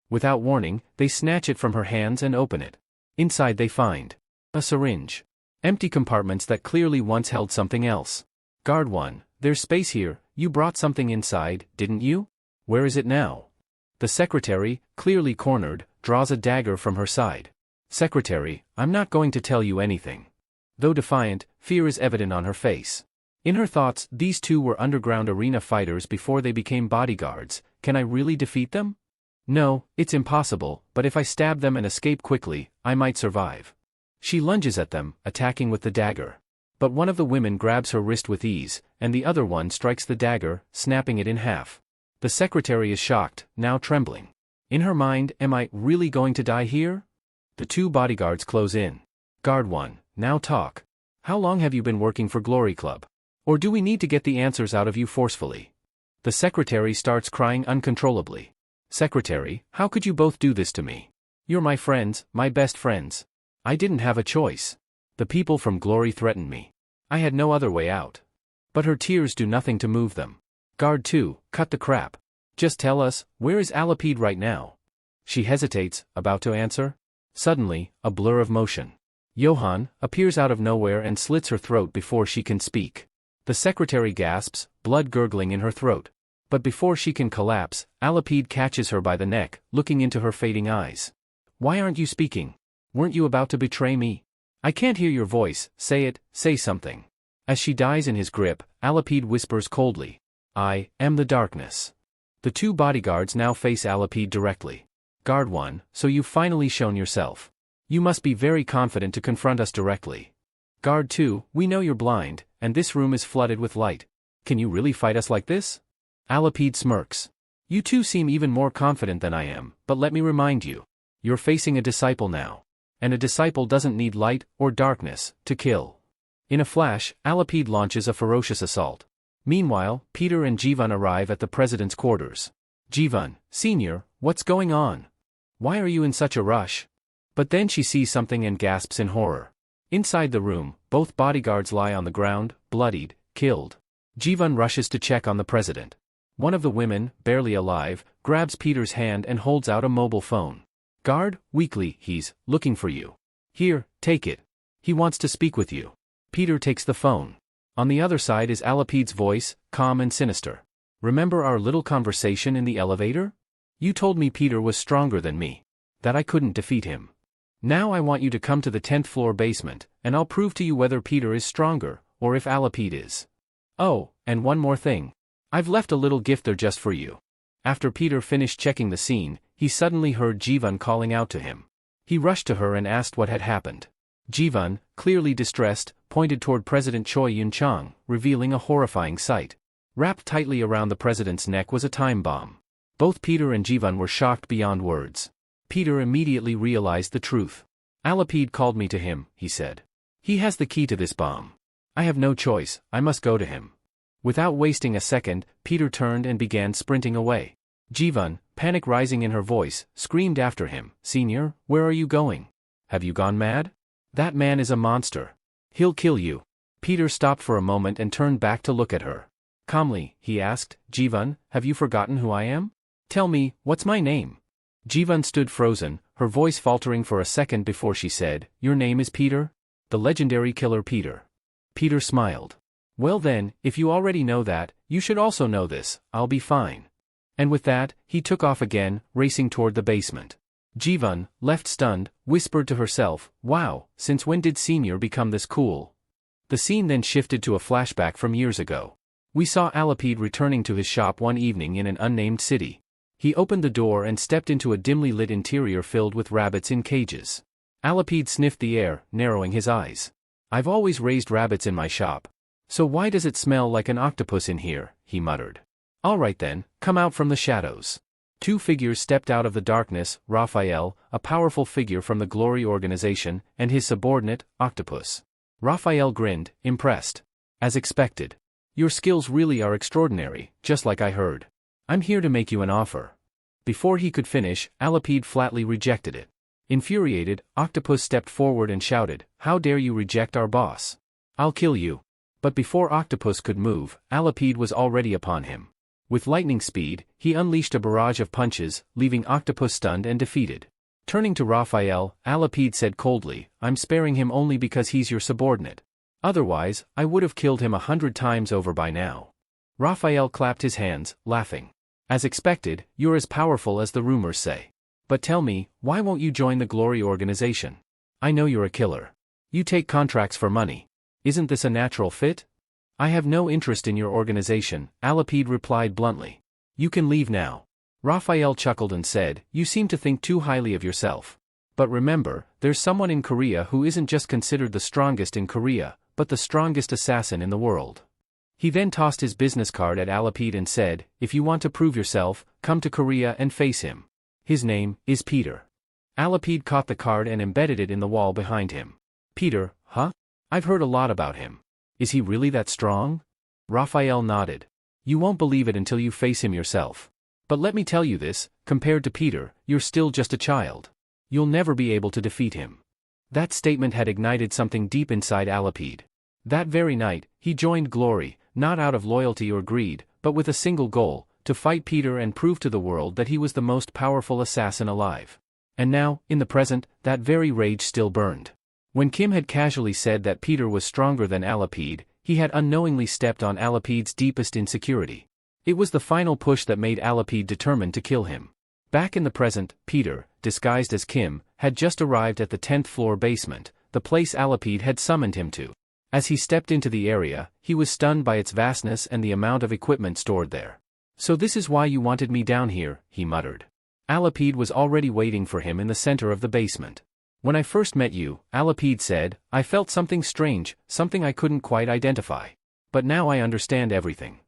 Without warning, they snatch it from her hands and open it. Inside they find a syringe. Empty compartments that clearly once held something else. Guard 1, there's space here, you brought something inside, didn't you? Where is it now? The secretary, clearly cornered, draws a dagger from her side. Secretary, I'm not going to tell you anything. Though defiant, fear is evident on her face. In her thoughts, these two were underground arena fighters before they became bodyguards. Can I really defeat them? No, it's impossible, but if I stab them and escape quickly, I might survive. She lunges at them, attacking with the dagger. But one of the women grabs her wrist with ease, and the other one strikes the dagger, snapping it in half. The secretary is shocked, now trembling. In her mind, am I really going to die here? The two bodyguards close in. Guard 1, now talk. How long have you been working for Glory Club? Or do we need to get the answers out of you forcefully? The secretary starts crying uncontrollably. Secretary, how could you both do this to me? You're my friends, my best friends. I didn't have a choice. The people from Glory threatened me. I had no other way out. But her tears do nothing to move them. Guard 2, cut the crap. Just tell us, where is Alapid right now? She hesitates, about to answer. Suddenly, a blur of motion. Johan appears out of nowhere and slits her throat before she can speak. The secretary gasps, blood gurgling in her throat. But before she can collapse, Alapid catches her by the neck, looking into her fading eyes. Why aren't you speaking? Weren't you about to betray me? I can't hear your voice, say it, say something. As she dies in his grip, Alapid whispers coldly, I am the darkness. The two bodyguards now face Alapid directly. Guard 1, so you've finally shown yourself. You must be very confident to confront us directly. Guard 2, we know you're blind, and this room is flooded with light. Can you really fight us like this? Alapid smirks. You two seem even more confident than I am, but let me remind you. You're facing a disciple now. And a disciple doesn't need light or darkness to kill. In a flash, Alapid launches a ferocious assault. Meanwhile, Peter and Jivan arrive at the president's quarters. Jivan, Senior, what's going on? Why are you in such a rush? But then she sees something and gasps in horror. Inside the room, both bodyguards lie on the ground, bloodied, killed. Jivan rushes to check on the president. One of the women, barely alive, grabs Peter's hand and holds out a mobile phone. Guard, weakly, he's looking for you. Here, take it. He wants to speak with you. Peter takes the phone. On the other side is Alapid's voice, calm and sinister. Remember our little conversation in the elevator? You told me Peter was stronger than me. That I couldn't defeat him. Now I want you to come to the 10th floor basement, and I'll prove to you whether Peter is stronger, or if Alapid is. Oh, and one more thing. I've left a little gift there just for you. After Peter finished checking the scene, he suddenly heard Jivan calling out to him. He rushed to her and asked what had happened. Jivan, clearly distressed, pointed toward President Choi Yun-chang, revealing a horrifying sight. Wrapped tightly around the president's neck was a time bomb. Both Peter and Jivan were shocked beyond words. Peter immediately realized the truth. Alapid called me to him, he said. He has the key to this bomb. I have no choice, I must go to him. Without wasting a second, Peter turned and began sprinting away. Jivan, panic rising in her voice, screamed after him, Senior, where are you going? Have you gone mad? That man is a monster. He'll kill you. Peter stopped for a moment and turned back to look at her. Calmly, he asked, Jivan, have you forgotten who I am? Tell me, what's my name? Jivan stood frozen, her voice faltering for a second before she said, Your name is Peter? The legendary killer Peter. Peter smiled. Well then, if you already know that, you should also know this, I'll be fine. And with that, he took off again, racing toward the basement. Jivan, left stunned, whispered to herself, Wow, since when did Senior become this cool? The scene then shifted to a flashback from years ago. We saw Alapid returning to his shop one evening in an unnamed city. He opened the door and stepped into a dimly lit interior filled with rabbits in cages. Alapid sniffed the air, narrowing his eyes. I've always raised rabbits in my shop. So why does it smell like an octopus in here, he muttered. All right then, come out from the shadows. Two figures stepped out of the darkness, Raphael, a powerful figure from the Glory organization, and his subordinate, Octopus. Raphael grinned, impressed. As expected. Your skills really are extraordinary, just like I heard. I'm here to make you an offer. Before he could finish, Alapid flatly rejected it. Infuriated, Octopus stepped forward and shouted, How dare you reject our boss? I'll kill you. But before Octopus could move, Alapid was already upon him. With lightning speed, he unleashed a barrage of punches, leaving Octopus stunned and defeated. Turning to Raphael, Alapid said coldly, I'm sparing him only because he's your subordinate. Otherwise, I would have killed him 100 times over by now. Raphael clapped his hands, laughing. As expected, you're as powerful as the rumors say. But tell me, why won't you join the Glory organization? I know you're a killer. You take contracts for money. Isn't this a natural fit? I have no interest in your organization, Alapid replied bluntly. You can leave now. Raphael chuckled and said, You seem to think too highly of yourself. But remember, there's someone in Korea who isn't just considered the strongest in Korea, but the strongest assassin in the world. He then tossed his business card at Alapid and said, If you want to prove yourself, come to Korea and face him. His name is Peter. Alapid caught the card and embedded it in the wall behind him. Peter, huh? I've heard a lot about him. Is he really that strong? Raphael nodded. You won't believe it until you face him yourself. But let me tell you this, compared to Peter, you're still just a child. You'll never be able to defeat him. That statement had ignited something deep inside Alapid. That very night, he joined Glory, not out of loyalty or greed, but with a single goal, to fight Peter and prove to the world that he was the most powerful assassin alive. And now, in the present, that very rage still burned. When Kim had casually said that Peter was stronger than Alapid, he had unknowingly stepped on Alapid's deepest insecurity. It was the final push that made Alapid determined to kill him. Back in the present, Peter, disguised as Kim, had just arrived at the 10th floor basement, the place Alapid had summoned him to. As he stepped into the area, he was stunned by its vastness and the amount of equipment stored there. "So this is why you wanted me down here," he muttered. Alapid was already waiting for him in the center of the basement. "When I first met you," Alapid said, "I felt something strange, something I couldn't quite identify. But now I understand everything."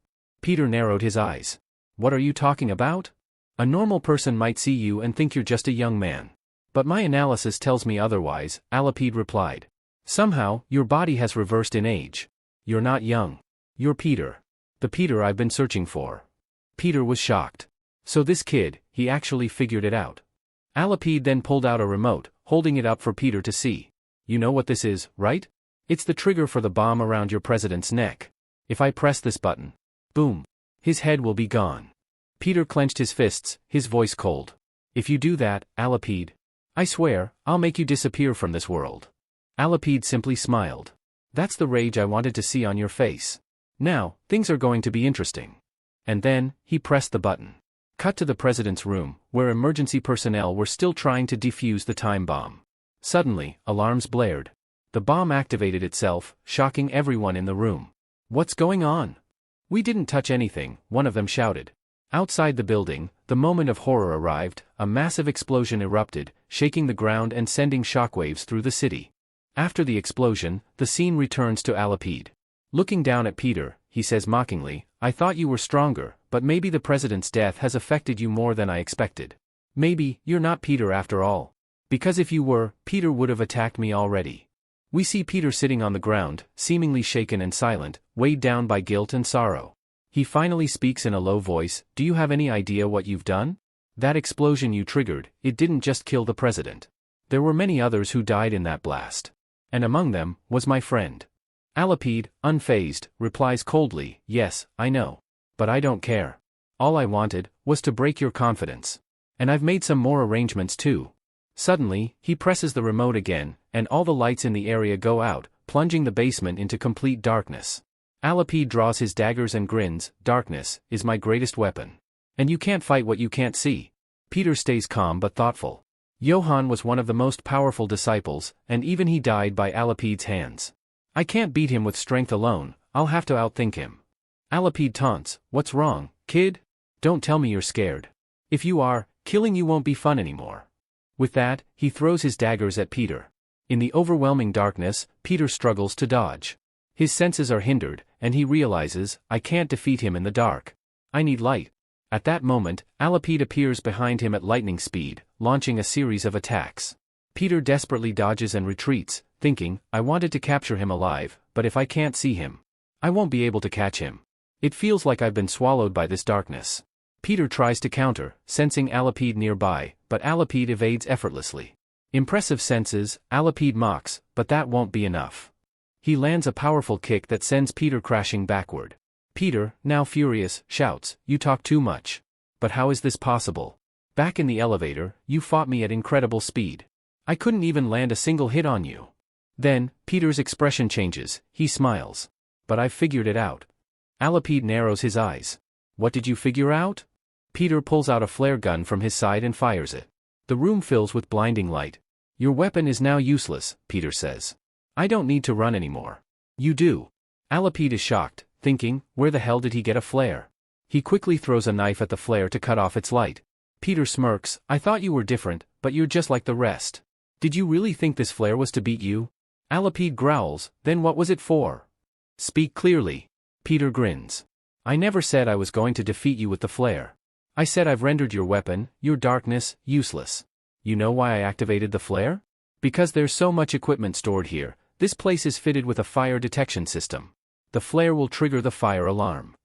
Peter narrowed his eyes. "What are you talking about? A normal person might see you and think you're just a young man. But my analysis tells me otherwise," Alapid replied. "Somehow, your body has reversed in age. You're not young. You're Peter. The Peter I've been searching for." Peter was shocked. So this kid, he actually figured it out. Alapid then pulled out a remote, holding it up for Peter to see. "You know what this is, right? It's the trigger for the bomb around your president's neck. If I press this button, boom, his head will be gone." Peter clenched his fists, his voice cold. "If you do that, Alapid, I swear, I'll make you disappear from this world." Alapid simply smiled. "That's the rage I wanted to see on your face. Now, things are going to be interesting." And then, he pressed the button. Cut to the president's room, where emergency personnel were still trying to defuse the time bomb. Suddenly, alarms blared. The bomb activated itself, shocking everyone in the room. "What's going on?" "We didn't touch anything," one of them shouted. Outside the building, the moment of horror arrived. A massive explosion erupted, shaking the ground and sending shockwaves through the city. After the explosion, the scene returns to Alapid. Looking down at Peter, he says mockingly, "I thought you were stronger, but maybe the president's death has affected you more than I expected. Maybe, you're not Peter after all. Because if you were, Peter would have attacked me already." We see Peter sitting on the ground, seemingly shaken and silent, weighed down by guilt and sorrow. He finally speaks in a low voice, "Do you have any idea what you've done? That explosion you triggered, it didn't just kill the president. There were many others who died in that blast. And among them, was my friend." Alapid, unfazed, replies coldly, "Yes, I know. But I don't care. All I wanted, was to break your confidence. And I've made some more arrangements too." Suddenly, he presses the remote again, and all the lights in the area go out, plunging the basement into complete darkness. Alapid draws his daggers and grins, "Darkness is my greatest weapon. And you can't fight what you can't see." Peter stays calm but thoughtful. Johann was one of the most powerful disciples, and even he died by Alapid's hands. "I can't beat him with strength alone, I'll have to outthink him." Alapid taunts, "What's wrong, kid? Don't tell me you're scared. If you are, killing you won't be fun anymore." With that, he throws his daggers at Peter. In the overwhelming darkness, Peter struggles to dodge. His senses are hindered, and he realizes, "I can't defeat him in the dark. I need light." At that moment, Alapid appears behind him at lightning speed, launching a series of attacks. Peter desperately dodges and retreats, thinking, "I wanted to capture him alive, but if I can't see him, I won't be able to catch him. It feels like I've been swallowed by this darkness." Peter tries to counter, sensing Alapid nearby, but Alapid evades effortlessly. Impressive senses, Alapid mocks, but that won't be enough. He lands a powerful kick that sends Peter crashing backward. Peter, now furious, shouts, "You talk too much. But how is this possible? Back in the elevator, you fought me at incredible speed. I couldn't even land a single hit on you." Then, Peter's expression changes, he smiles. "But I've figured it out." Alapid narrows his eyes. "What did you figure out?" Peter pulls out a flare gun from his side and fires it. The room fills with blinding light. "Your weapon is now useless," Peter says. "I don't need to run anymore." "You do." Alapid is shocked, thinking, where the hell did he get a flare? He quickly throws a knife at the flare to cut off its light. Peter smirks, "I thought you were different, but you're just like the rest. Did you really think this flare was to beat you?" Alapid growls, "Then what was it for? Speak clearly." Peter grins. "I never said I was going to defeat you with the flare. I said I've rendered your weapon, your darkness, useless. You know why I activated the flare? Because there's so much equipment stored here, this place is fitted with a fire detection system. The flare will trigger the fire alarm."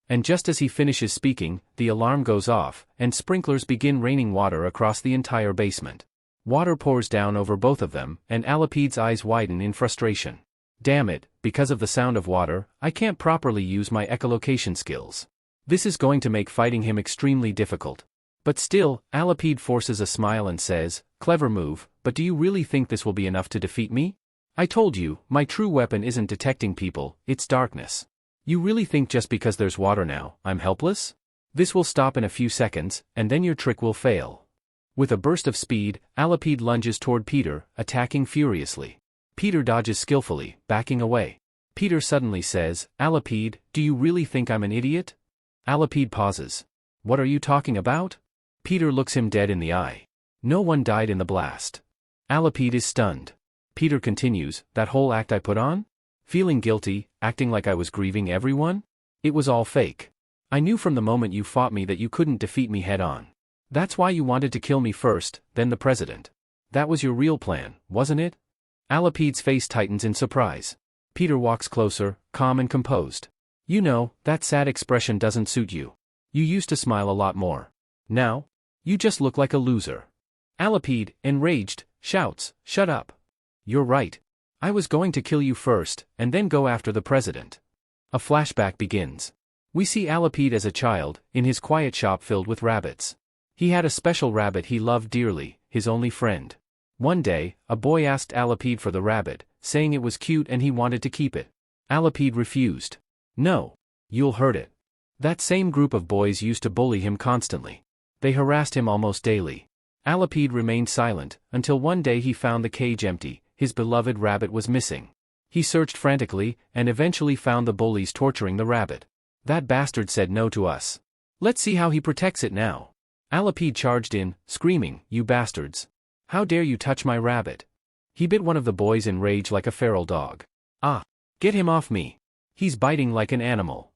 And just as he finishes speaking, the alarm goes off, and sprinklers begin raining water across the entire basement. Water pours down over both of them, and Alapid's eyes widen in frustration. "Damn it, because of the sound of water, I can't properly use my echolocation skills. This is going to make fighting him extremely difficult. But still, Alapide forces a smile and says, "Clever move, but do you really think this will be enough to defeat me? I told you, my true weapon isn't detecting people, it's darkness. You really think just because there's water now, I'm helpless? This will stop in a few seconds, and then your trick will fail." With a burst of speed, Alapide lunges toward Peter, attacking furiously. Peter dodges skillfully, backing away. Peter suddenly says, "Alapide, do you really think I'm an idiot?" Alapide pauses. "What are you talking about?" Peter looks him dead in the eye. "No one died in the blast." Alapide is stunned. Peter continues, "That whole act I put on? Feeling guilty, acting like I was grieving everyone? It was all fake. I knew from the moment you fought me that you couldn't defeat me head-on. That's why you wanted to kill me first, then the president. That was your real plan, wasn't it?" Alapide's face tightens in surprise. Peter walks closer, calm and composed. "You know, that sad expression doesn't suit you. You used to smile a lot more. Now? You just look like a loser." Alapide, enraged, shouts, "Shut up. You're right. I was going to kill you first, and then go after the president." A flashback begins. We see Alapide as a child, in his quiet shop filled with rabbits. He had a special rabbit he loved dearly, his only friend. One day, a boy asked Alapide for the rabbit, saying it was cute and he wanted to keep it. Alapide refused. "No. You'll hurt it." That same group of boys used to bully him constantly. They harassed him almost daily. Alapide remained silent, until one day he found the cage empty, his beloved rabbit was missing. He searched frantically, and eventually found the bullies torturing the rabbit. "That bastard said no to us. Let's see how he protects it now." Alapide charged in, screaming, "You bastards! How dare you touch my rabbit?" He bit one of the boys in rage like a feral dog. "Ah! Get him off me! He's biting like an animal."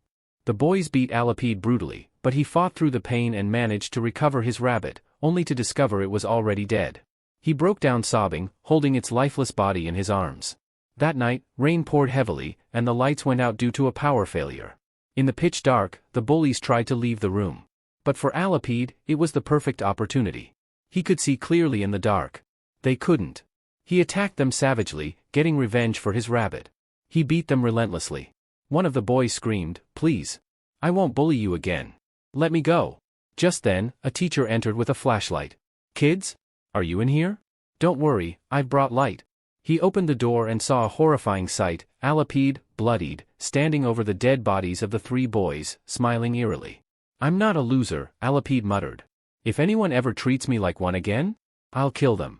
The boys beat Alapide brutally, but he fought through the pain and managed to recover his rabbit, only to discover it was already dead. He broke down sobbing, holding its lifeless body in his arms. That night, rain poured heavily, and the lights went out due to a power failure. In the pitch dark, the bullies tried to leave the room. But for Alapide, it was the perfect opportunity. He could see clearly in the dark. They couldn't. He attacked them savagely, getting revenge for his rabbit. He beat them relentlessly. One of the boys screamed, "Please. I won't bully you again. Let me go." Just then, a teacher entered with a flashlight. "Kids? Are you in here? Don't worry, I've brought light." He opened the door and saw a horrifying sight, Alapide, bloodied, standing over the dead bodies of the three boys, smiling eerily. "I'm not a loser," Alapide muttered. "If anyone ever treats me like one again, I'll kill them."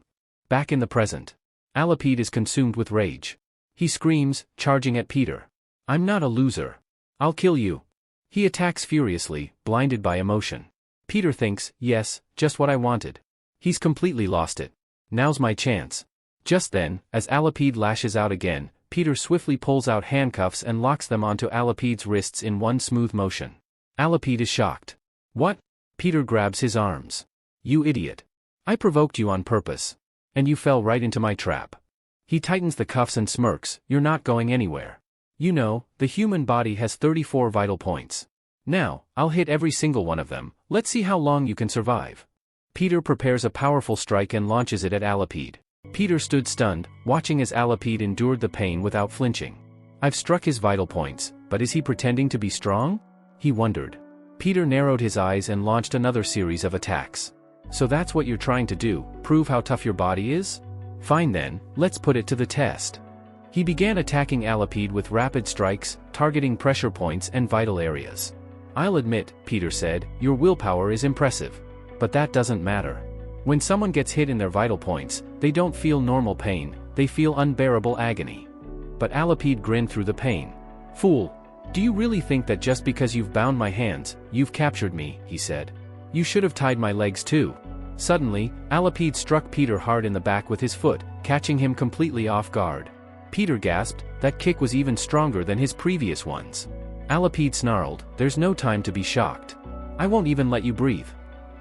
Back in the present, Alapide is consumed with rage. He screams, charging at Peter. "I'm not a loser. I'll kill you." He attacks furiously, blinded by emotion. Peter thinks, "Yes, just what I wanted." He's completely lost it. Now's my chance. Just then, as Alapide lashes out again, Peter swiftly pulls out handcuffs and locks them onto Alapide's wrists in one smooth motion. Alapide is shocked. "What?" Peter grabs his arms. "You idiot. I provoked you on purpose. And you fell right into my trap." He tightens the cuffs and smirks, "You're not going anywhere. You know, the human body has 34 vital points. Now, I'll hit every single one of them, let's see how long you can survive." Peter prepares a powerful strike and launches it at Alapide. Peter stood stunned, watching as Alapide endured the pain without flinching. "I've struck his vital points, but is he pretending to be strong?" he wondered. Peter narrowed his eyes and launched another series of attacks. "So that's what you're trying to do, prove how tough your body is? Fine then, let's put it to the test." He began attacking Alapide with rapid strikes, targeting pressure points and vital areas. "I'll admit," Peter said, "your willpower is impressive. But that doesn't matter. When someone gets hit in their vital points, they don't feel normal pain, they feel unbearable agony." But Alapide grinned through the pain. "Fool. Do you really think that just because you've bound my hands, you've captured me?" he said. "You should have tied my legs too." Suddenly, Alapide struck Peter hard in the back with his foot, catching him completely off guard. Peter gasped, that kick was even stronger than his previous ones. Alapide snarled, "There's no time to be shocked. I won't even let you breathe."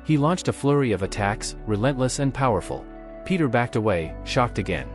He launched a flurry of attacks, relentless and powerful. Peter backed away, shocked again.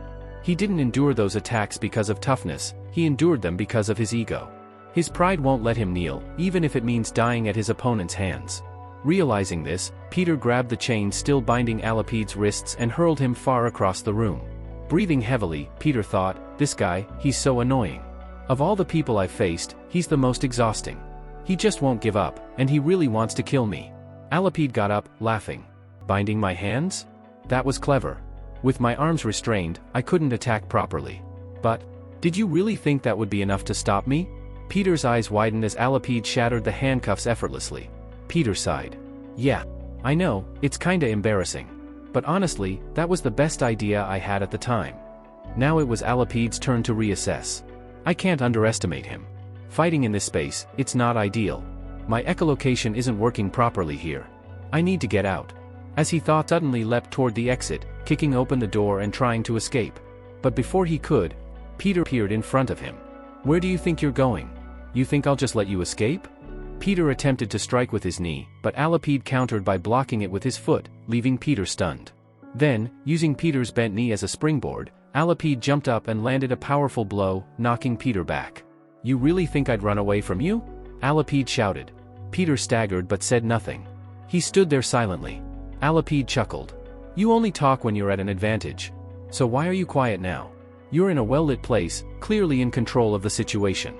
He didn't endure those attacks because of toughness, he endured them because of his ego. His pride won't let him kneel, even if it means dying at his opponent's hands. Realizing this, Peter grabbed the chain still binding Alapide's wrists and hurled him far across the room. Breathing heavily, Peter thought, "This guy, he's so annoying. Of all the people I've faced, he's the most exhausting." He just won't give up, and he really wants to kill me. Alapid got up, laughing. Binding my hands? That was clever. With my arms restrained, I couldn't attack properly. But, did you really think that would be enough to stop me? Peter's eyes widened as Alapid shattered the handcuffs effortlessly. Peter sighed. Yeah. I know, it's kinda embarrassing. But honestly, that was the best idea I had at the time. Now it was Alapid's turn to reassess. I can't underestimate him. Fighting in this space, it's not ideal. My echolocation isn't working properly here. I need to get out. As he thought, suddenly leapt toward the exit, kicking open the door and trying to escape. But before he could, Peter appeared in front of him. Where do you think you're going? You think I'll just let you escape? Peter attempted to strike with his knee, but Alapid countered by blocking it with his foot, leaving Peter stunned. Then, using Peter's bent knee as a springboard, Alapid jumped up and landed a powerful blow, knocking Peter back. You really think I'd run away from you? Alapid shouted. Peter staggered but said nothing. He stood there silently. Alapid chuckled. You only talk when you're at an advantage. So why are you quiet now? You're in a well-lit place, clearly in control of the situation.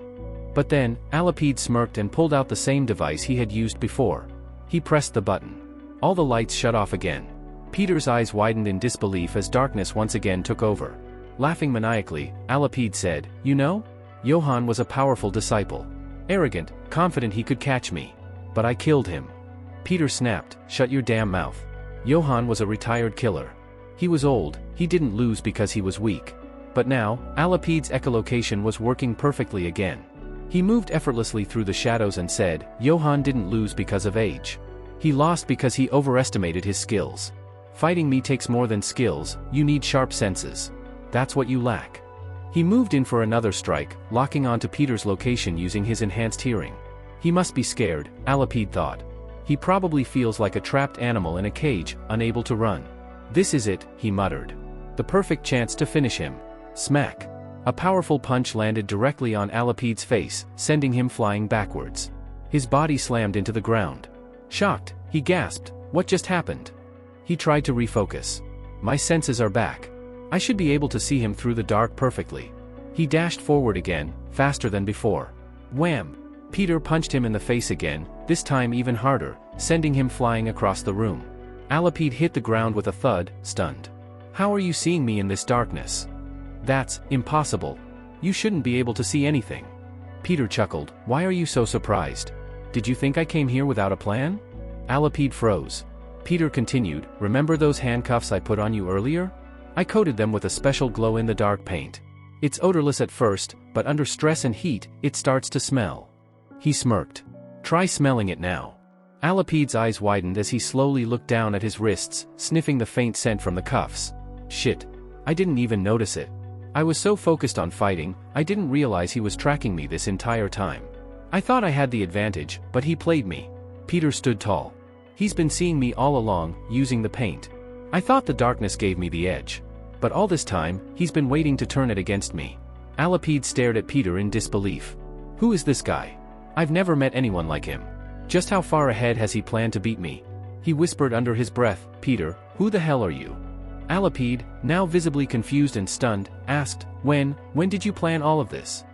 But then, Alapid smirked and pulled out the same device he had used before. He pressed the button. All the lights shut off again. Peter's eyes widened in disbelief as darkness once again took over. Laughing maniacally, Alapid said, You know? Johann was a powerful disciple. Arrogant, confident he could catch me. But I killed him. Peter snapped, Shut your damn mouth. Johann was a retired killer. He was old, he didn't lose because he was weak. But now, Alapid's echolocation was working perfectly again. He moved effortlessly through the shadows and said, Johann didn't lose because of age. He lost because he overestimated his skills. Fighting me takes more than skills, you need sharp senses. That's what you lack. He moved in for another strike, locking onto Peter's location using his enhanced hearing. He must be scared, Alapid thought. He probably feels like a trapped animal in a cage, unable to run. This is it, he muttered. The perfect chance to finish him. Smack. A powerful punch landed directly on Alapid's face, sending him flying backwards. His body slammed into the ground. Shocked, he gasped, What just happened? He tried to refocus. My senses are back. I should be able to see him through the dark perfectly. He dashed forward again, faster than before. Wham! Peter punched him in the face again, this time even harder, sending him flying across the room. Alapid hit the ground with a thud, stunned. How are you seeing me in this darkness? That's impossible. You shouldn't be able to see anything. Peter chuckled. Why are you so surprised? Did you think I came here without a plan? Alapid froze. Peter continued, Remember those handcuffs I put on you earlier? I coated them with a special glow-in-the-dark paint. It's odorless at first, but under stress and heat, it starts to smell. He smirked. Try smelling it now. Alapid's eyes widened as he slowly looked down at his wrists, sniffing the faint scent from the cuffs. Shit. I didn't even notice it. I was so focused on fighting, I didn't realize he was tracking me this entire time. I thought I had the advantage, but he played me. Peter stood tall. He's been seeing me all along, using the paint. I thought the darkness gave me the edge. But all this time, he's been waiting to turn it against me. Alapid stared at Peter in disbelief. Who is this guy? I've never met anyone like him. Just how far ahead has he planned to beat me? He whispered under his breath, Peter, who the hell are you? Alapid, now visibly confused and stunned, asked, When did you plan all of this?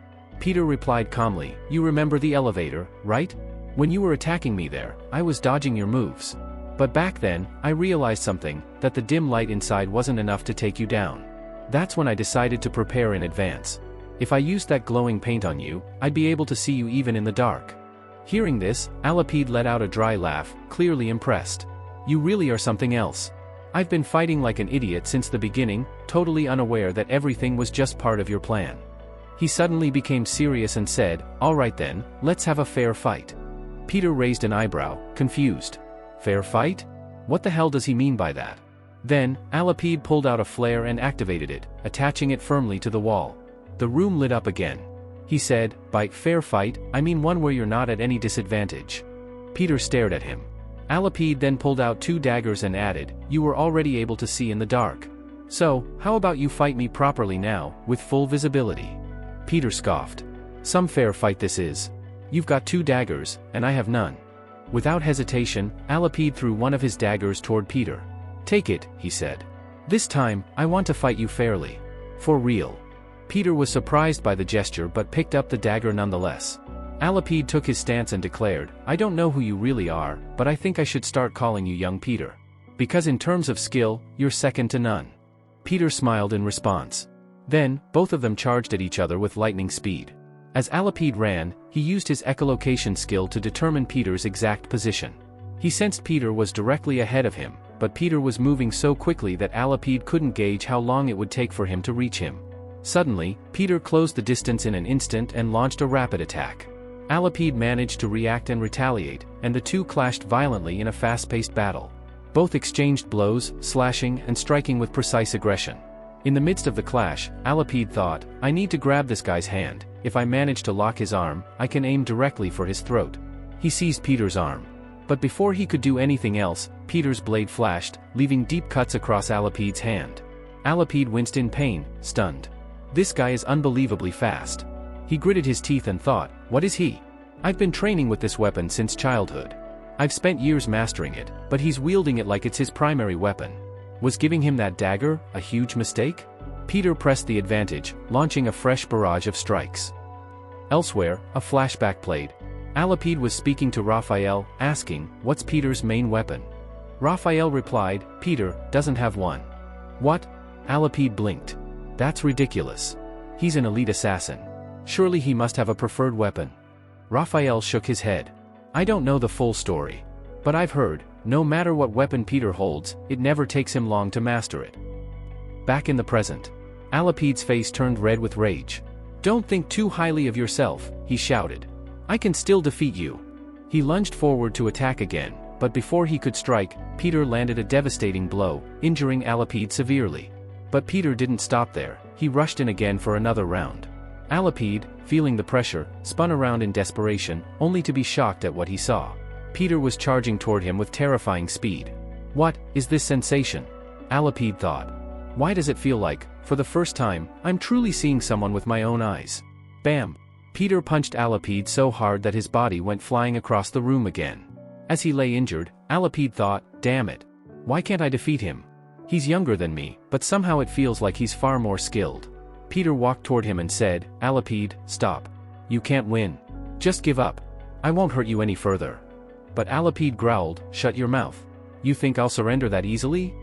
Peter replied calmly, You remember the elevator, right? When you were attacking me there, I was dodging your moves. But back then, I realized something, that the dim light inside wasn't enough to take you down. That's when I decided to prepare in advance. If I used that glowing paint on you, I'd be able to see you even in the dark. Hearing this, Alapid let out a dry laugh, clearly impressed. You really are something else. I've been fighting like an idiot since the beginning, totally unaware that everything was just part of your plan. He suddenly became serious and said, All right then, let's have a fair fight. Peter raised an eyebrow, confused. Fair fight? What the hell does he mean by that? Then, Alapid pulled out a flare and activated it, attaching it firmly to the wall. The room lit up again. He said, By fair fight, I mean one where you're not at any disadvantage. Peter stared at him. Alapid then pulled out 2 daggers and added, You were already able to see in the dark. So, how about you fight me properly now, with full visibility? Peter scoffed. Some fair fight this is. You've got 2 daggers, and I have none. Without hesitation, Alapid threw one of his daggers toward Peter. Take it, he said. This time, I want to fight you fairly. For real. Peter was surprised by the gesture but picked up the dagger nonetheless. Alapid took his stance and declared, I don't know who you really are, but I think I should start calling you young Peter. Because in terms of skill, you're second to none. Peter smiled in response. Then, both of them charged at each other with lightning speed. As Alapid ran, he used his echolocation skill to determine Peter's exact position. He sensed Peter was directly ahead of him, but Peter was moving so quickly that Alapid couldn't gauge how long it would take for him to reach him. Suddenly, Peter closed the distance in an instant and launched a rapid attack. Alapid managed to react and retaliate, and the two clashed violently in a fast-paced battle. Both exchanged blows, slashing and striking with precise aggression. In the midst of the clash, Alapid thought, I need to grab this guy's hand. If I manage to lock his arm, I can aim directly for his throat. He seized Peter's arm. But before he could do anything else, Peter's blade flashed, leaving deep cuts across Alapid's hand. Alapid winced in pain, stunned. This guy is unbelievably fast. He gritted his teeth and thought, what is he? I've been training with this weapon since childhood. I've spent years mastering it, but he's wielding it like it's his primary weapon. Was giving him that dagger a huge mistake? Peter pressed the advantage, launching a fresh barrage of strikes. Elsewhere, a flashback played. Alapid was speaking to Raphael, asking, what's Peter's main weapon? Raphael replied, Peter doesn't have one. What? Alapid blinked. That's ridiculous. He's an elite assassin. Surely he must have a preferred weapon. Raphael shook his head. I don't know the full story. But I've heard, no matter what weapon Peter holds, it never takes him long to master it. Back in the present. Alapid's face turned red with rage. Don't think too highly of yourself, he shouted. I can still defeat you. He lunged forward to attack again, but before he could strike, Peter landed a devastating blow, injuring Alapid severely. But Peter didn't stop there, he rushed in again for another round. Alapid, feeling the pressure, spun around in desperation, only to be shocked at what he saw. Peter was charging toward him with terrifying speed. What is this sensation? Alapid thought. Why does it feel like, for the first time, I'm truly seeing someone with my own eyes? Bam! Peter punched Alapid so hard that his body went flying across the room again. As he lay injured, Alapid thought, damn it. Why can't I defeat him? He's younger than me, but somehow it feels like he's far more skilled. Peter walked toward him and said, Alapid, stop. You can't win. Just give up. I won't hurt you any further. But Alapid growled, shut your mouth. You think I'll surrender that easily?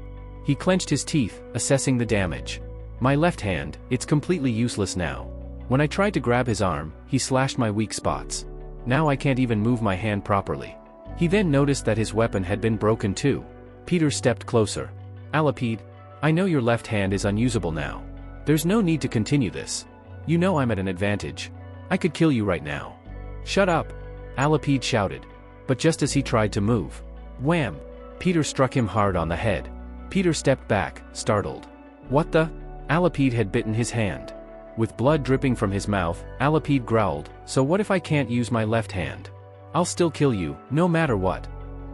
He clenched his teeth, assessing the damage. My left hand, it's completely useless now. When I tried to grab his arm, he slashed my weak spots. Now I can't even move my hand properly. He then noticed that his weapon had been broken too. Peter stepped closer. Alapid, I know your left hand is unusable now. There's no need to continue this. You know I'm at an advantage. I could kill you right now. Shut up! Alapid shouted. But just as he tried to move, wham! Peter struck him hard on the head. Peter stepped back, startled. What the? Alapid had bitten his hand. With blood dripping from his mouth, Alapid growled, so what if I can't use my left hand? I'll still kill you, no matter what.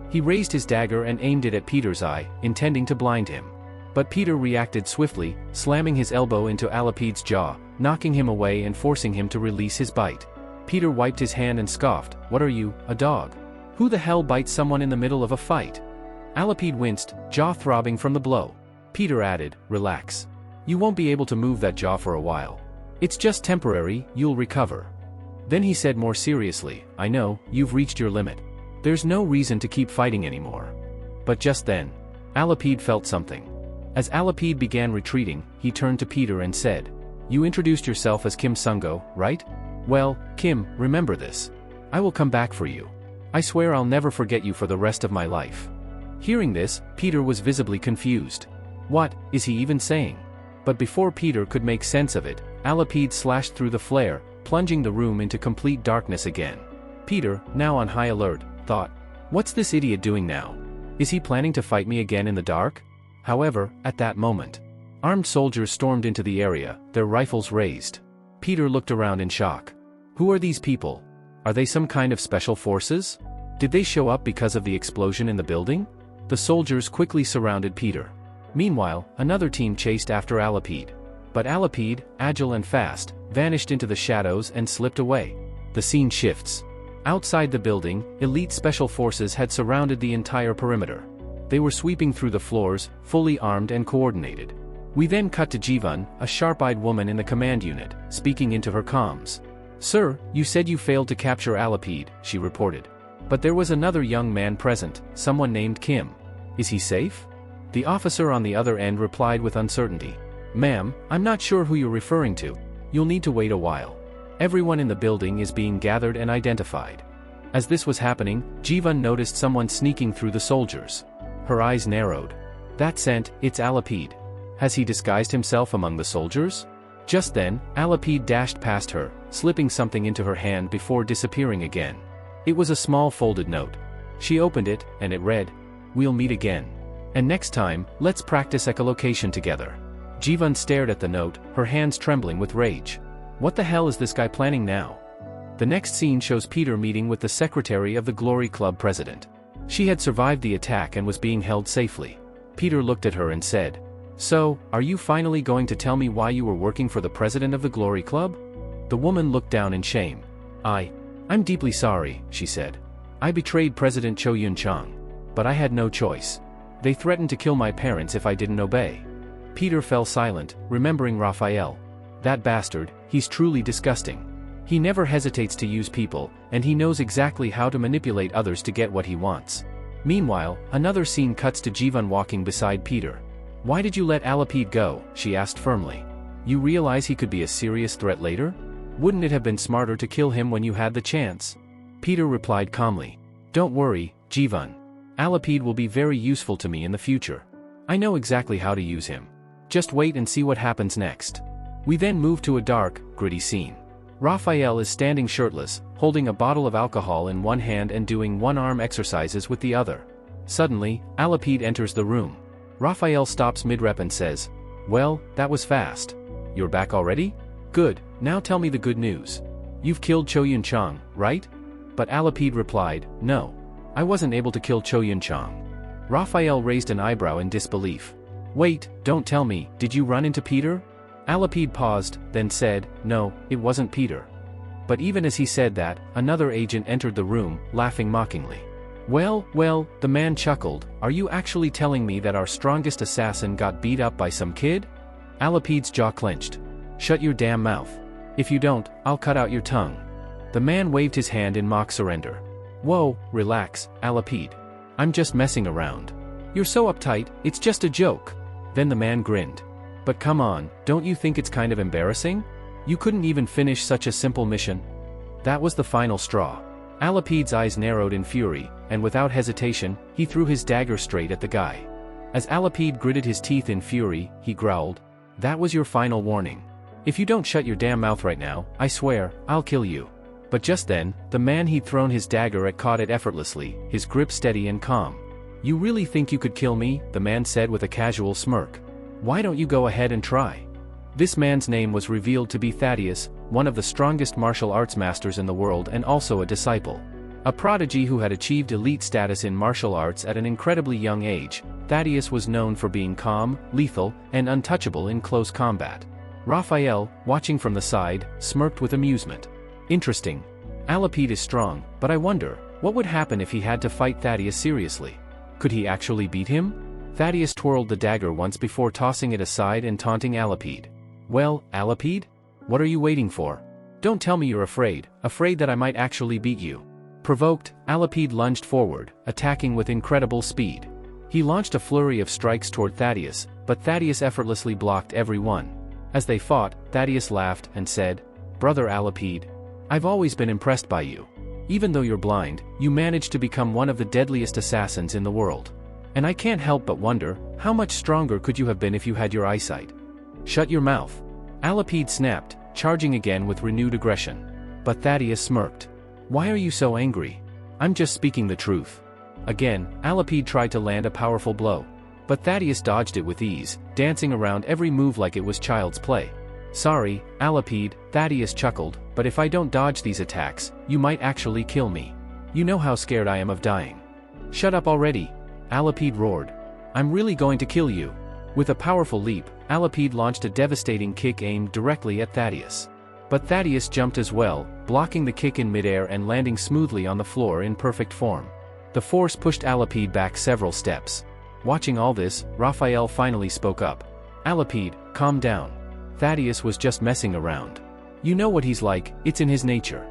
He raised his dagger and aimed it at Peter's eye, intending to blind him. But Peter reacted swiftly, slamming his elbow into Alapid's jaw, knocking him away and forcing him to release his bite. Peter wiped his hand and scoffed, what are you, a dog? Who the hell bites someone in the middle of a fight? Alapid winced, jaw throbbing from the blow. Peter added, relax. You won't be able to move that jaw for a while. It's just temporary, you'll recover. Then he said more seriously, I know, you've reached your limit. There's no reason to keep fighting anymore. But just then, Alapid felt something. As Alapid began retreating, he turned to Peter and said, you introduced yourself as Kim Sungo, right? Well, Kim, remember this. I will come back for you. I swear I'll never forget you for the rest of my life. Hearing this, Peter was visibly confused. What is he even saying? But before Peter could make sense of it, Alapid slashed through the flare, plunging the room into complete darkness again. Peter, now on high alert, thought, what's this idiot doing now? Is he planning to fight me again in the dark? However, at that moment, armed soldiers stormed into the area, their rifles raised. Peter looked around in shock. Who are these people? Are they some kind of special forces? Did they show up because of the explosion in the building? The soldiers quickly surrounded Peter. Meanwhile, another team chased after Alapid. But Alapid, agile and fast, vanished into the shadows and slipped away. The scene shifts. Outside the building, elite special forces had surrounded the entire perimeter. They were sweeping through the floors, fully armed and coordinated. We then cut to Jivan, a sharp-eyed woman in the command unit, speaking into her comms. "Sir, you said you failed to capture Alapide," she reported. "But there was another young man present, someone named Kim. Is he safe?" The officer on the other end replied with uncertainty. "Ma'am, I'm not sure who you're referring to. You'll need to wait a while. Everyone in the building is being gathered and identified." As this was happening, Jivan noticed someone sneaking through the soldiers. Her eyes narrowed. "That scent, it's Alapide. Has he disguised himself among the soldiers?" Just then, Alapide dashed past her, slipping something into her hand before disappearing again. It was a small folded note. She opened it, and it read, "We'll meet again. And next time, let's practice echolocation together." Jivan stared at the note, her hands trembling with rage. What the hell is this guy planning now? The next scene shows Peter meeting with the secretary of the Glory Club president. She had survived the attack and was being held safely. Peter looked at her and said, "So, are you finally going to tell me why you were working for the president of the Glory Club?" The woman looked down in shame. I'm deeply sorry," she said. "I betrayed President Cho Yun-chang. But I had no choice. They threatened to kill my parents if I didn't obey." Peter fell silent, remembering Raphael. That bastard, he's truly disgusting. He never hesitates to use people, and he knows exactly how to manipulate others to get what he wants. Meanwhile, another scene cuts to Jivan walking beside Peter. "Why did you let Alapide go?" she asked firmly. "You realize he could be a serious threat later? Wouldn't it have been smarter to kill him when you had the chance?" Peter replied calmly. "Don't worry, Jivan. Alapide will be very useful to me in the future. I know exactly how to use him. Just wait and see what happens next." We then move to a dark, gritty scene. Raphael is standing shirtless, holding a bottle of alcohol in one hand and doing one-arm exercises with the other. Suddenly, Alapide enters the room. Raphael stops mid-rep and says, "Well, that was fast. You're back already? Good, now tell me the good news. You've killed Cho Yun-chang, right?" But Alapide replied, "No. I wasn't able to kill Cho Yun-chang." Raphael raised an eyebrow in disbelief. "Wait, don't tell me, did you run into Peter?" Alapide paused, then said, "No, it wasn't Peter." But even as he said that, another agent entered the room, laughing mockingly. Well, the man chuckled, "Are you actually telling me that our strongest assassin got beat up by some kid?" Alapide's jaw clenched. "Shut your damn mouth. If you don't, I'll cut out your tongue." The man waved his hand in mock surrender. "Whoa, relax, Alapide. I'm just messing around. You're so uptight, it's just a joke." Then the man grinned. "But come on, don't you think it's kind of embarrassing? You couldn't even finish such a simple mission." That was the final straw. Alapide's eyes narrowed in fury, and without hesitation, he threw his dagger straight at the guy. As Alapide gritted his teeth in fury, he growled, "That was your final warning. If you don't shut your damn mouth right now, I swear, I'll kill you." But just then, the man he'd thrown his dagger at caught it effortlessly, his grip steady and calm. "You really think you could kill me?" the man said with a casual smirk. "Why don't you go ahead and try?" This man's name was revealed to be Thaddeus, one of the strongest martial arts masters in the world and also a disciple. A prodigy who had achieved elite status in martial arts at an incredibly young age, Thaddeus was known for being calm, lethal, and untouchable in close combat. Raphael, watching from the side, smirked with amusement. "Interesting. Alapide is strong, but I wonder, what would happen if he had to fight Thaddeus seriously? Could he actually beat him?" Thaddeus twirled the dagger once before tossing it aside and taunting Alapide. "Well, Alapide? What are you waiting for? Don't tell me you're afraid that I might actually beat you." Provoked, Alapide lunged forward, attacking with incredible speed. He launched a flurry of strikes toward Thaddeus, but Thaddeus effortlessly blocked every one. As they fought, Thaddeus laughed and said, "Brother Alapide, I've always been impressed by you. Even though you're blind, you managed to become one of the deadliest assassins in the world. And I can't help but wonder, how much stronger could you have been if you had your eyesight?" "Shut your mouth." Alapide snapped, charging again with renewed aggression. But Thaddeus smirked. "Why are you so angry? I'm just speaking the truth." Again, Alapide tried to land a powerful blow. But Thaddeus dodged it with ease, dancing around every move like it was child's play. "Sorry, Alapide," Thaddeus chuckled, "but if I don't dodge these attacks, you might actually kill me. You know how scared I am of dying." "Shut up already," Alapide roared. "I'm really going to kill you." With a powerful leap, Alapide launched a devastating kick aimed directly at Thaddeus. But Thaddeus jumped as well, blocking the kick in midair and landing smoothly on the floor in perfect form. The force pushed Alapide back several steps. Watching all this, Raphael finally spoke up. "Alapide, calm down. Thaddeus was just messing around. You know what he's like, it's in his nature.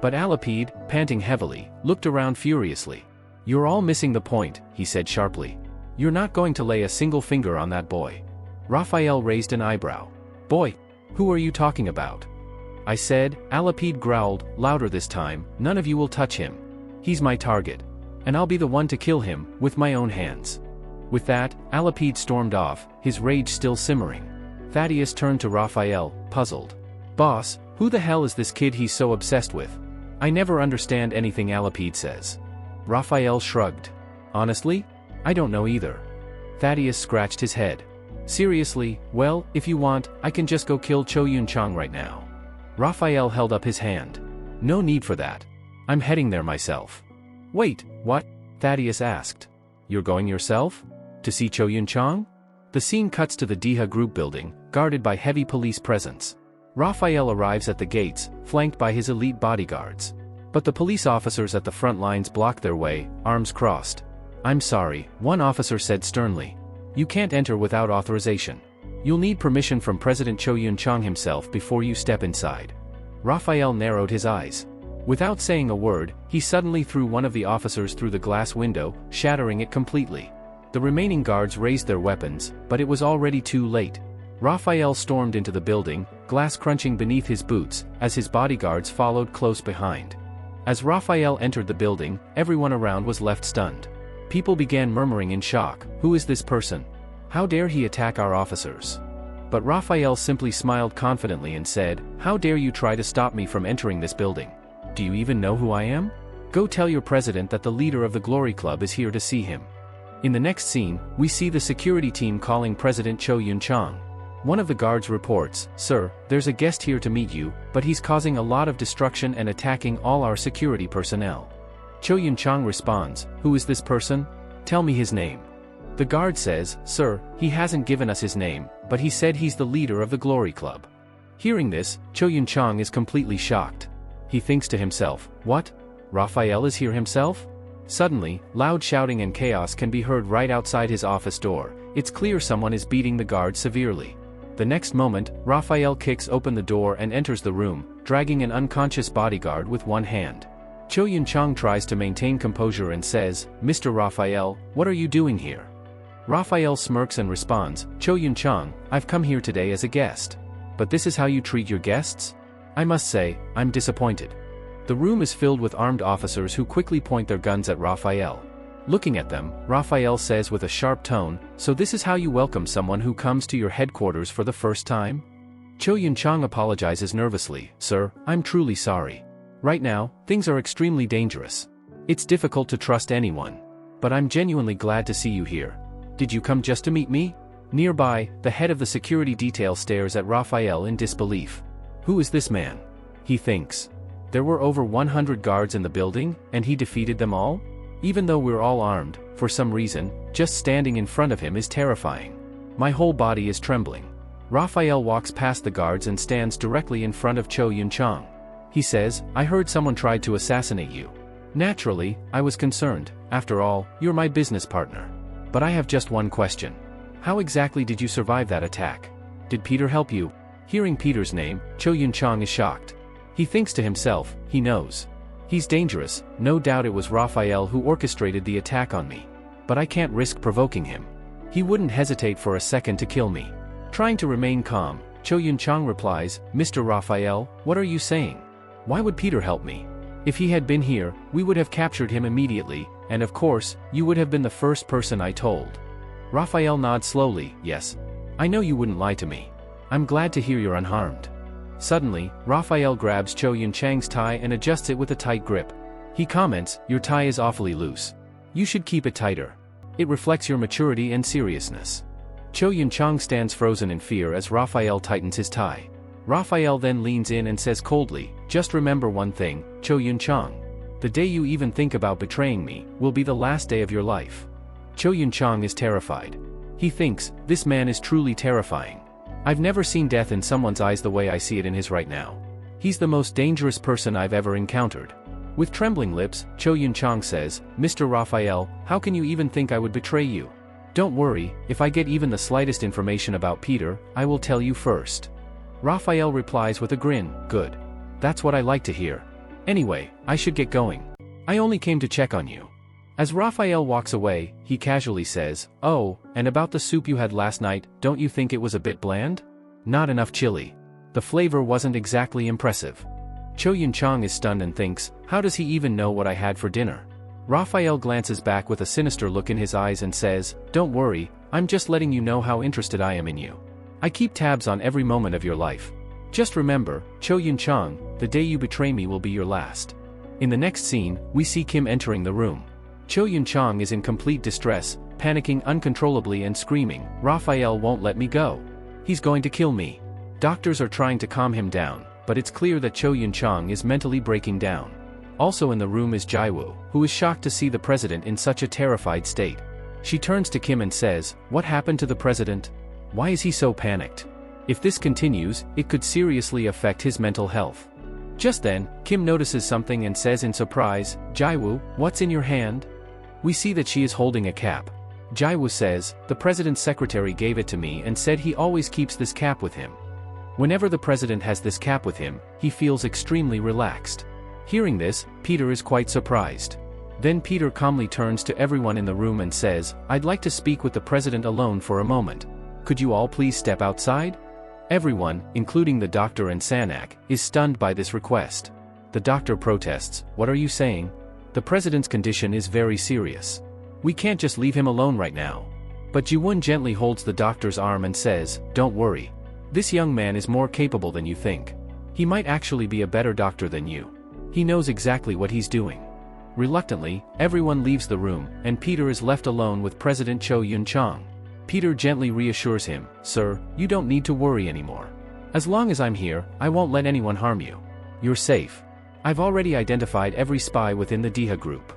But Alapid, panting heavily, looked around furiously. You're all missing the point, he said sharply. You're not going to lay a single finger on that boy. Raphael raised an eyebrow. Boy? Who are you talking about? I said, Alapid growled, louder this time, none of you will touch him. He's my target. And I'll be the one to kill him, with my own hands. With that, Alapid stormed off, his rage still simmering. Thaddeus turned to Raphael, puzzled. Boss, who the hell is this kid he's so obsessed with? I never understand anything Alapid says. Raphael shrugged. Honestly? I don't know either. Thaddeus scratched his head. Seriously, well, if you want, I can just go kill Cho Yun-chang right now. Raphael held up his hand. No need for that. I'm heading there myself. Wait, what? Thaddeus asked. You're going yourself? To see Cho Yun-chang? The scene cuts to the Diha group building, guarded by heavy police presence. Raphael arrives at the gates, flanked by his elite bodyguards. But the police officers at the front lines block their way, arms crossed. I'm sorry, one officer said sternly. You can't enter without authorization. You'll need permission from President Cho Yun-chang himself before you step inside. Raphael narrowed his eyes. Without saying a word, he suddenly threw one of the officers through the glass window, shattering it completely. The remaining guards raised their weapons, but it was already too late. Raphael stormed into the building, glass crunching beneath his boots, as his bodyguards followed close behind. As Raphael entered the building, everyone around was left stunned. People began murmuring in shock, who is this person? How dare he attack our officers? But Raphael simply smiled confidently and said, how dare you try to stop me from entering this building? Do you even know who I am? Go tell your president that the leader of the Glory Club is here to see him. In the next scene, we see the security team calling President Cho Yun-chang. One of the guards reports, Sir, there's a guest here to meet you, but he's causing a lot of destruction and attacking all our security personnel. Cho Yun-chang responds, who is this person? Tell me his name. The guard says, Sir, he hasn't given us his name, but he said he's the leader of the Glory Club. Hearing this, Cho Yun-chang is completely shocked. He thinks to himself, what? Raphael is here himself? Suddenly, loud shouting and chaos can be heard right outside his office door. It's clear someone is beating the guard severely. The next moment, Raphael kicks open the door and enters the room, dragging an unconscious bodyguard with one hand. Cho Yun-chang tries to maintain composure and says, Mr. Raphael, what are you doing here? Raphael smirks and responds, Cho Yun-chang, I've come here today as a guest. But this is how you treat your guests? I must say, I'm disappointed. The room is filled with armed officers who quickly point their guns at Raphael. Looking at them, Raphael says with a sharp tone, so this is how you welcome someone who comes to your headquarters for the first time? Cho Yun-chang apologizes nervously, Sir, I'm truly sorry. Right now, things are extremely dangerous. It's difficult to trust anyone. But I'm genuinely glad to see you here. Did you come just to meet me? Nearby, the head of the security detail stares at Raphael in disbelief. Who is this man? He thinks. There were over 100 guards in the building, and he defeated them all? Even though we're all armed, for some reason, just standing in front of him is terrifying. My whole body is trembling. Raphael walks past the guards and stands directly in front of Cho Yun-chang. He says, I heard someone tried to assassinate you. Naturally, I was concerned. After all, you're my business partner. But I have just one question. How exactly did you survive that attack? Did Peter help you? Hearing Peter's name, Cho Yun-chang is shocked. He thinks to himself, he knows. He's dangerous, no doubt it was Raphael who orchestrated the attack on me. But I can't risk provoking him. He wouldn't hesitate for a second to kill me. Trying to remain calm, Cho Yun-chang replies, Mr. Raphael, what are you saying? Why would Peter help me? If he had been here, we would have captured him immediately, and of course, you would have been the first person I told. Raphael nods slowly, yes. I know you wouldn't lie to me. I'm glad to hear you're unharmed. Suddenly, Raphael grabs Cho Yun-chang's tie and adjusts it with a tight grip. He comments, your tie is awfully loose. You should keep it tighter. It reflects your maturity and seriousness. Cho Yun-chang stands frozen in fear as Raphael tightens his tie. Raphael then leans in and says coldly, just remember one thing, Cho Yun-chang. The day you even think about betraying me, will be the last day of your life. Cho Yun-chang is terrified. He thinks, this man is truly terrifying. I've never seen death in someone's eyes the way I see it in his right now. He's the most dangerous person I've ever encountered. With trembling lips, Cho Yun-chang says, Mr. Raphael, how can you even think I would betray you? Don't worry, if I get even the slightest information about Peter, I will tell you first. Raphael replies with a grin, good. That's what I like to hear. Anyway, I should get going. I only came to check on you. As Raphael walks away, he casually says, oh, and about the soup you had last night, don't you think it was a bit bland? Not enough chili. The flavor wasn't exactly impressive. Cho Yun-chang is stunned and thinks, how does he even know what I had for dinner? Raphael glances back with a sinister look in his eyes and says, don't worry, I'm just letting you know how interested I am in you. I keep tabs on every moment of your life. Just remember, Cho Yun-chang, the day you betray me will be your last. In the next scene, we see Kim entering the room. Cho Yun-chang is in complete distress, panicking uncontrollably and screaming, Raphael won't let me go. He's going to kill me. Doctors are trying to calm him down, but it's clear that Cho Yun-chang is mentally breaking down. Also in the room is Jaiwoo, who is shocked to see the president in such a terrified state. She turns to Kim and says, what happened to the president? Why is he so panicked? If this continues, it could seriously affect his mental health. Just then, Kim notices something and says in surprise, Jaiwoo, what's in your hand? We see that she is holding a cap. Jaiwoo says, the president's secretary gave it to me and said he always keeps this cap with him. Whenever the president has this cap with him, he feels extremely relaxed. Hearing this, Peter is quite surprised. Then Peter calmly turns to everyone in the room and says, I'd like to speak with the president alone for a moment. Could you all please step outside? Everyone, including the doctor and Sanak, is stunned by this request. The doctor protests, what are you saying? The president's condition is very serious. We can't just leave him alone right now. But Ji-won gently holds the doctor's arm and says, don't worry. This young man is more capable than you think. He might actually be a better doctor than you. He knows exactly what he's doing. Reluctantly, everyone leaves the room, and Peter is left alone with President Cho Yun-chang. Peter gently reassures him, sir, you don't need to worry anymore. As long as I'm here, I won't let anyone harm you. You're safe. I've already identified every spy within the Diha group.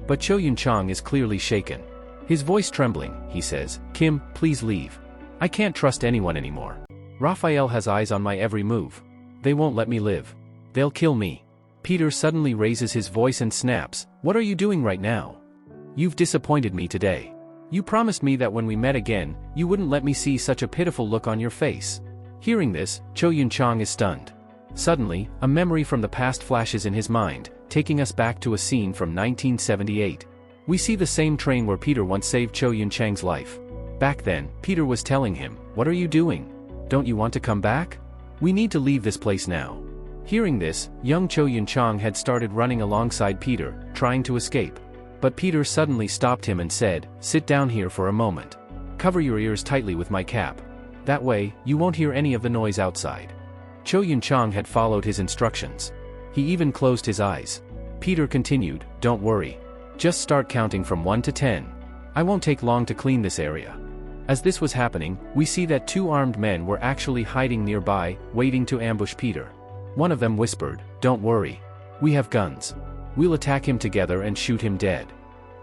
But Cho Yun-chang is clearly shaken. His voice trembling, he says, Kim, please leave. I can't trust anyone anymore. Raphael has eyes on my every move. They won't let me live. They'll kill me. Peter suddenly raises his voice and snaps, what are you doing right now? You've disappointed me today. You promised me that when we met again, you wouldn't let me see such a pitiful look on your face. Hearing this, Cho Yun-chang is stunned. Suddenly, a memory from the past flashes in his mind, taking us back to a scene from 1978. We see the same train where Peter once saved Cho Yun-chang's life. Back then, Peter was telling him, what are you doing? Don't you want to come back? We need to leave this place now. Hearing this, young Cho Yun-chang had started running alongside Peter, trying to escape. But Peter suddenly stopped him and said, sit down here for a moment. Cover your ears tightly with my cap. That way, you won't hear any of the noise outside. Cho Yun-chang had followed his instructions. He even closed his eyes. Peter continued, don't worry. Just start counting from 1 to 10. I won't take long to clean this area. As this was happening, we see that two armed men were actually hiding nearby, waiting to ambush Peter. One of them whispered, don't worry. We have guns. We'll attack him together and shoot him dead.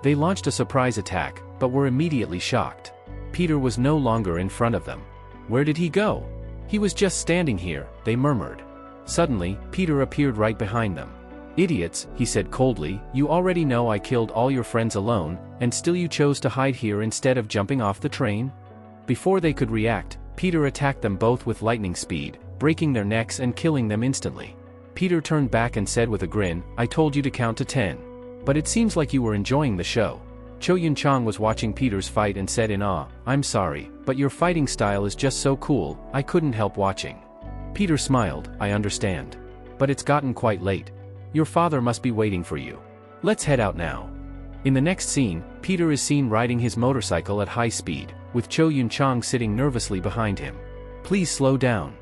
They launched a surprise attack, but were immediately shocked. Peter was no longer in front of them. Where did he go? He was just standing here, they murmured. Suddenly, Peter appeared right behind them. Idiots, he said coldly, you already know I killed all your friends alone, and still you chose to hide here instead of jumping off the train? Before they could react, Peter attacked them both with lightning speed, breaking their necks and killing them instantly. Peter turned back and said with a grin, I told you to count to 10. But it seems like you were enjoying the show. Cho Yun-chang was watching Peter's fight and said in awe, I'm sorry, but your fighting style is just so cool, I couldn't help watching. Peter smiled, I understand. But it's gotten quite late. Your father must be waiting for you. Let's head out now. In the next scene, Peter is seen riding his motorcycle at high speed, with Cho Yun-chang sitting nervously behind him. Please slow down.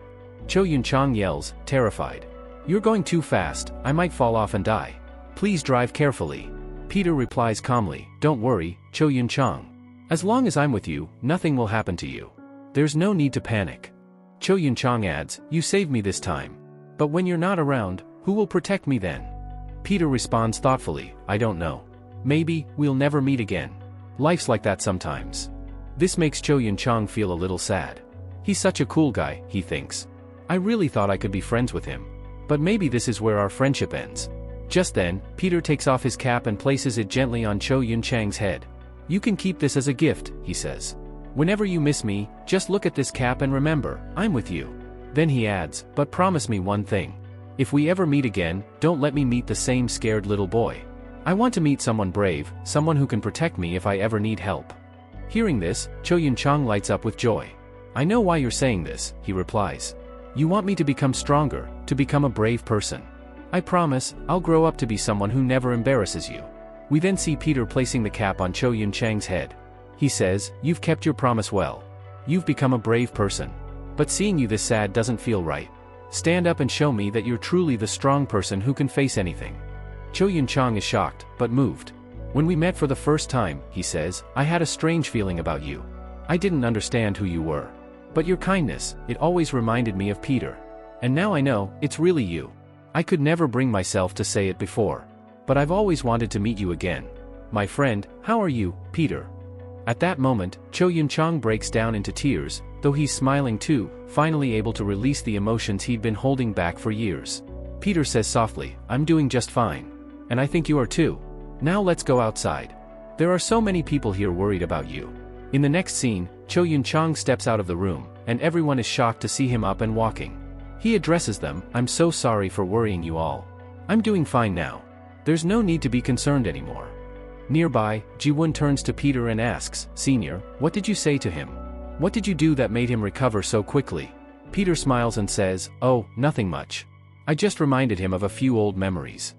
Cho Yun-chang yells, terrified. You're going too fast, I might fall off and die. Please drive carefully. Peter replies calmly, don't worry, Cho Yun-chang. As long as I'm with you, nothing will happen to you. There's no need to panic. Cho Yun-chang adds, you saved me this time. But when you're not around, who will protect me then? Peter responds thoughtfully, I don't know. Maybe, we'll never meet again. Life's like that sometimes. This makes Cho Yun-chang feel a little sad. He's such a cool guy, he thinks. I really thought I could be friends with him. But maybe this is where our friendship ends. Just then, Peter takes off his cap and places it gently on Cho Yun-chang's head. You can keep this as a gift, he says. Whenever you miss me, just look at this cap and remember, I'm with you. Then he adds, but promise me one thing. If we ever meet again, don't let me meet the same scared little boy. I want to meet someone brave, someone who can protect me if I ever need help. Hearing this, Cho Yun-chang lights up with joy. I know why you're saying this, he replies. You want me to become stronger, to become a brave person. I promise, I'll grow up to be someone who never embarrasses you. We then see Peter placing the cap on Cho Yun-chang's head. He says, you've kept your promise well. You've become a brave person. But seeing you this sad doesn't feel right. Stand up and show me that you're truly the strong person who can face anything. Cho Yun-chang is shocked, but moved. When we met for the first time, he says, I had a strange feeling about you. I didn't understand who you were. But your kindness, it always reminded me of Peter. And now I know, it's really you. I could never bring myself to say it before. But I've always wanted to meet you again. My friend, how are you, Peter? At that moment, Cho Yun-chang breaks down into tears, though he's smiling too, finally able to release the emotions he'd been holding back for years. Peter says softly, I'm doing just fine. And I think you are too. Now let's go outside. There are so many people here worried about you. In the next scene, Cho Yun-chang steps out of the room, and everyone is shocked to see him up and walking. He addresses them, I'm so sorry for worrying you all. I'm doing fine now. There's no need to be concerned anymore. Nearby, Ji-won turns to Peter and asks, Senior, what did you say to him? What did you do that made him recover so quickly? Peter smiles and says, oh, nothing much. I just reminded him of a few old memories.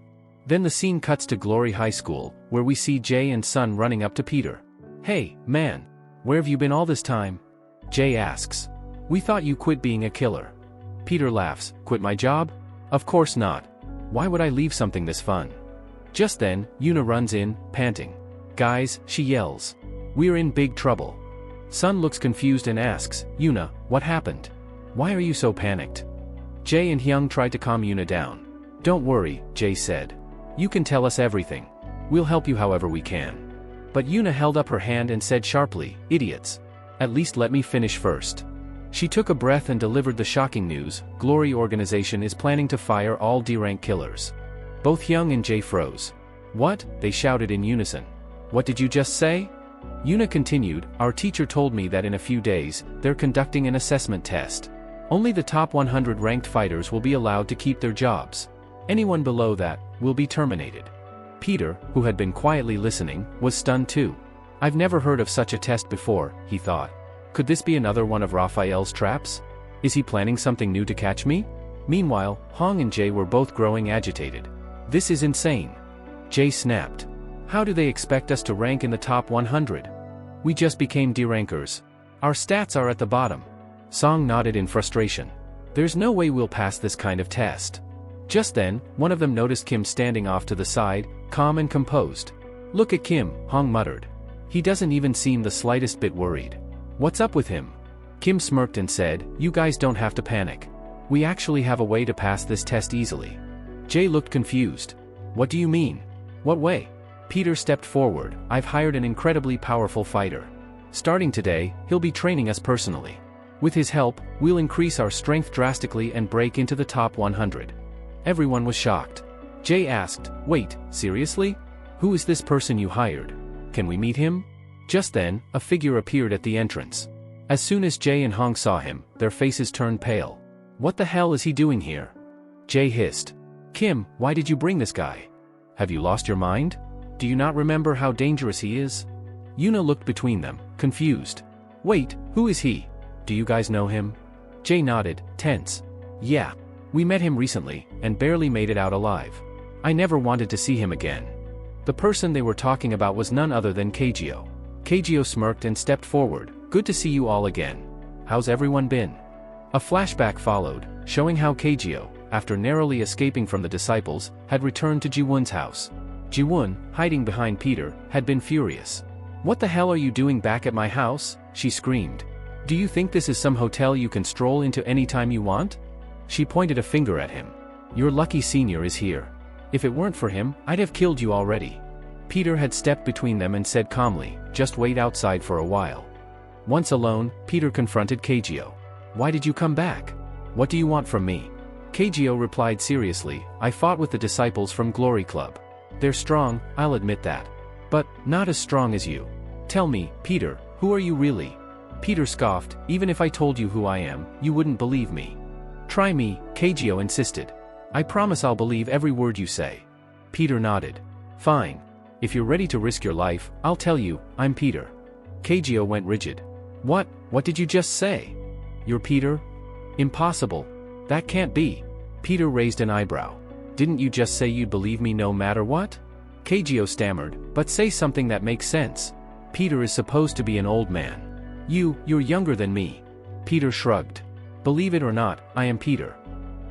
Then the scene cuts to Glory High School, where we see Jay and Sun running up to Peter. Hey, man. Where have you been all this time? Jay asks. We thought you quit being a killer. Peter laughs, quit my job? Of course not. Why would I leave something this fun? Just then, Yuna runs in, panting. Guys, she yells. We're in big trouble. Sun looks confused and asks, Yuna, what happened? Why are you so panicked? Jay and Hyung tried to calm Yuna down. Don't worry, Jay said. You can tell us everything. We'll help you however we can. But Yuna held up her hand and said sharply, idiots. At least let me finish first. She took a breath and delivered the shocking news, Glory Organization is planning to fire all D-rank killers. Both Hyung and Jay froze. What? They shouted in unison. What did you just say? Yuna continued, our teacher told me that in a few days, they're conducting an assessment test. Only the top 100 ranked fighters will be allowed to keep their jobs. Anyone below that will be terminated. Peter, who had been quietly listening, was stunned too. I've never heard of such a test before, he thought. Could this be another one of Raphael's traps? Is he planning something new to catch me? Meanwhile, Hong and Jay were both growing agitated. This is insane. Jay snapped. How do they expect us to rank in the top 100? We just became D-rankers. Our stats are at the bottom. Song nodded in frustration. There's no way we'll pass this kind of test. Just then, one of them noticed Kim standing off to the side, calm and composed. Look at Kim, Hong muttered. He doesn't even seem the slightest bit worried. What's up with him? Kim smirked and said, you guys don't have to panic. We actually have a way to pass this test easily. Jay looked confused. What do you mean? What way? Peter stepped forward. I've hired an incredibly powerful fighter. Starting today, he'll be training us personally. With his help, we'll increase our strength drastically and break into the top 100. Everyone was shocked. Jay asked, wait, seriously? Who is this person you hired? Can we meet him? Just then, a figure appeared at the entrance. As soon as Jay and Hong saw him, their faces turned pale. What the hell is he doing here? Jay hissed. Kim, why did you bring this guy? Have you lost your mind? Do you not remember how dangerous he is? Yuna looked between them, confused. Wait, who is he? Do you guys know him? Jay nodded, tense. Yeah. We met him recently, and barely made it out alive. I never wanted to see him again. The person they were talking about was none other than Keijio. Keijio smirked and stepped forward. Good to see you all again. How's everyone been? A flashback followed, showing how Keijio, after narrowly escaping from the disciples, had returned to Ji-won's house. Ji-won, hiding behind Peter, had been furious. What the hell are you doing back at my house? She screamed. Do you think this is some hotel you can stroll into any time you want? She pointed a finger at him. Your lucky senior is here. If it weren't for him, I'd have killed you already. Peter had stepped between them and said calmly, just wait outside for a while. Once alone, Peter confronted Keijio. Why did you come back? What do you want from me? Keijio replied seriously, I fought with the disciples from Glory Club. They're strong, I'll admit that. But, not as strong as you. Tell me, Peter, who are you really? Peter scoffed, even if I told you who I am, you wouldn't believe me. Try me, Kageo insisted. I promise I'll believe every word you say. Peter nodded. Fine. If you're ready to risk your life, I'll tell you, I'm Peter. Kageo went rigid. What did you just say? You're Peter? Impossible. That can't be. Peter raised an eyebrow. Didn't you just say you'd believe me no matter what? Kageo stammered, but say something that makes sense. Peter is supposed to be an old man. You're younger than me. Peter shrugged. Believe it or not, I am Peter.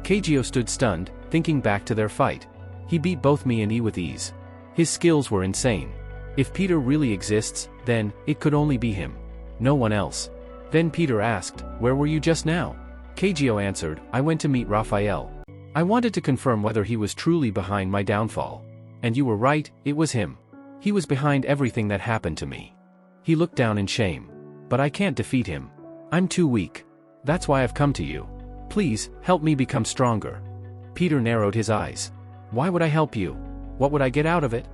Kageo stood stunned, thinking back to their fight. He beat both me and E with ease. His skills were insane. If Peter really exists, then it could only be him. No one else. Then Peter asked, where were you just now? Kageo answered, I went to meet Raphael. I wanted to confirm whether he was truly behind my downfall. And you were right, it was him. He was behind everything that happened to me. He looked down in shame. But I can't defeat him. I'm too weak. That's why I've come to you. Please, help me become stronger. Peter narrowed his eyes. Why would I help you? What would I get out of it?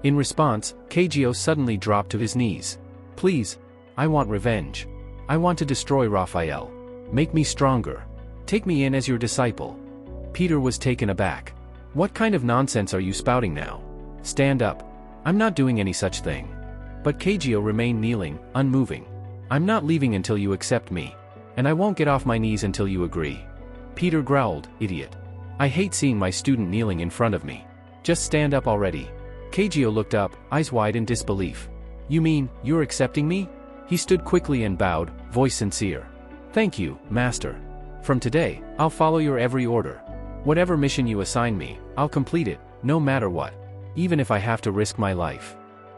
In response, Kageo suddenly dropped to his knees. Please. I want revenge. I want to destroy Raphael. Make me stronger. Take me in as your disciple. Peter was taken aback. What kind of nonsense are you spouting now? Stand up. I'm not doing any such thing. But Kageo remained kneeling, unmoving. I'm not leaving until you accept me. And I won't get off my knees until you agree. Peter growled, idiot. I hate seeing my student kneeling in front of me. Just stand up already. Kageo looked up, eyes wide in disbelief. You mean, you're accepting me? He stood quickly and bowed, voice sincere. Thank you, master. From today, I'll follow your every order. Whatever mission you assign me, I'll complete it, no matter what. Even if I have to risk my life.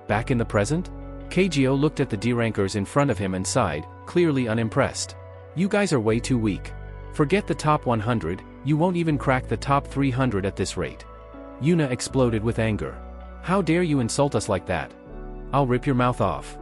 Back in the present? Kageo looked at the D-rankers in front of him and sighed, clearly unimpressed. You guys are way too weak. Forget the top 100, you won't even crack the top 300 at this rate. Yuna exploded with anger. How dare you insult us like that? I'll rip your mouth off.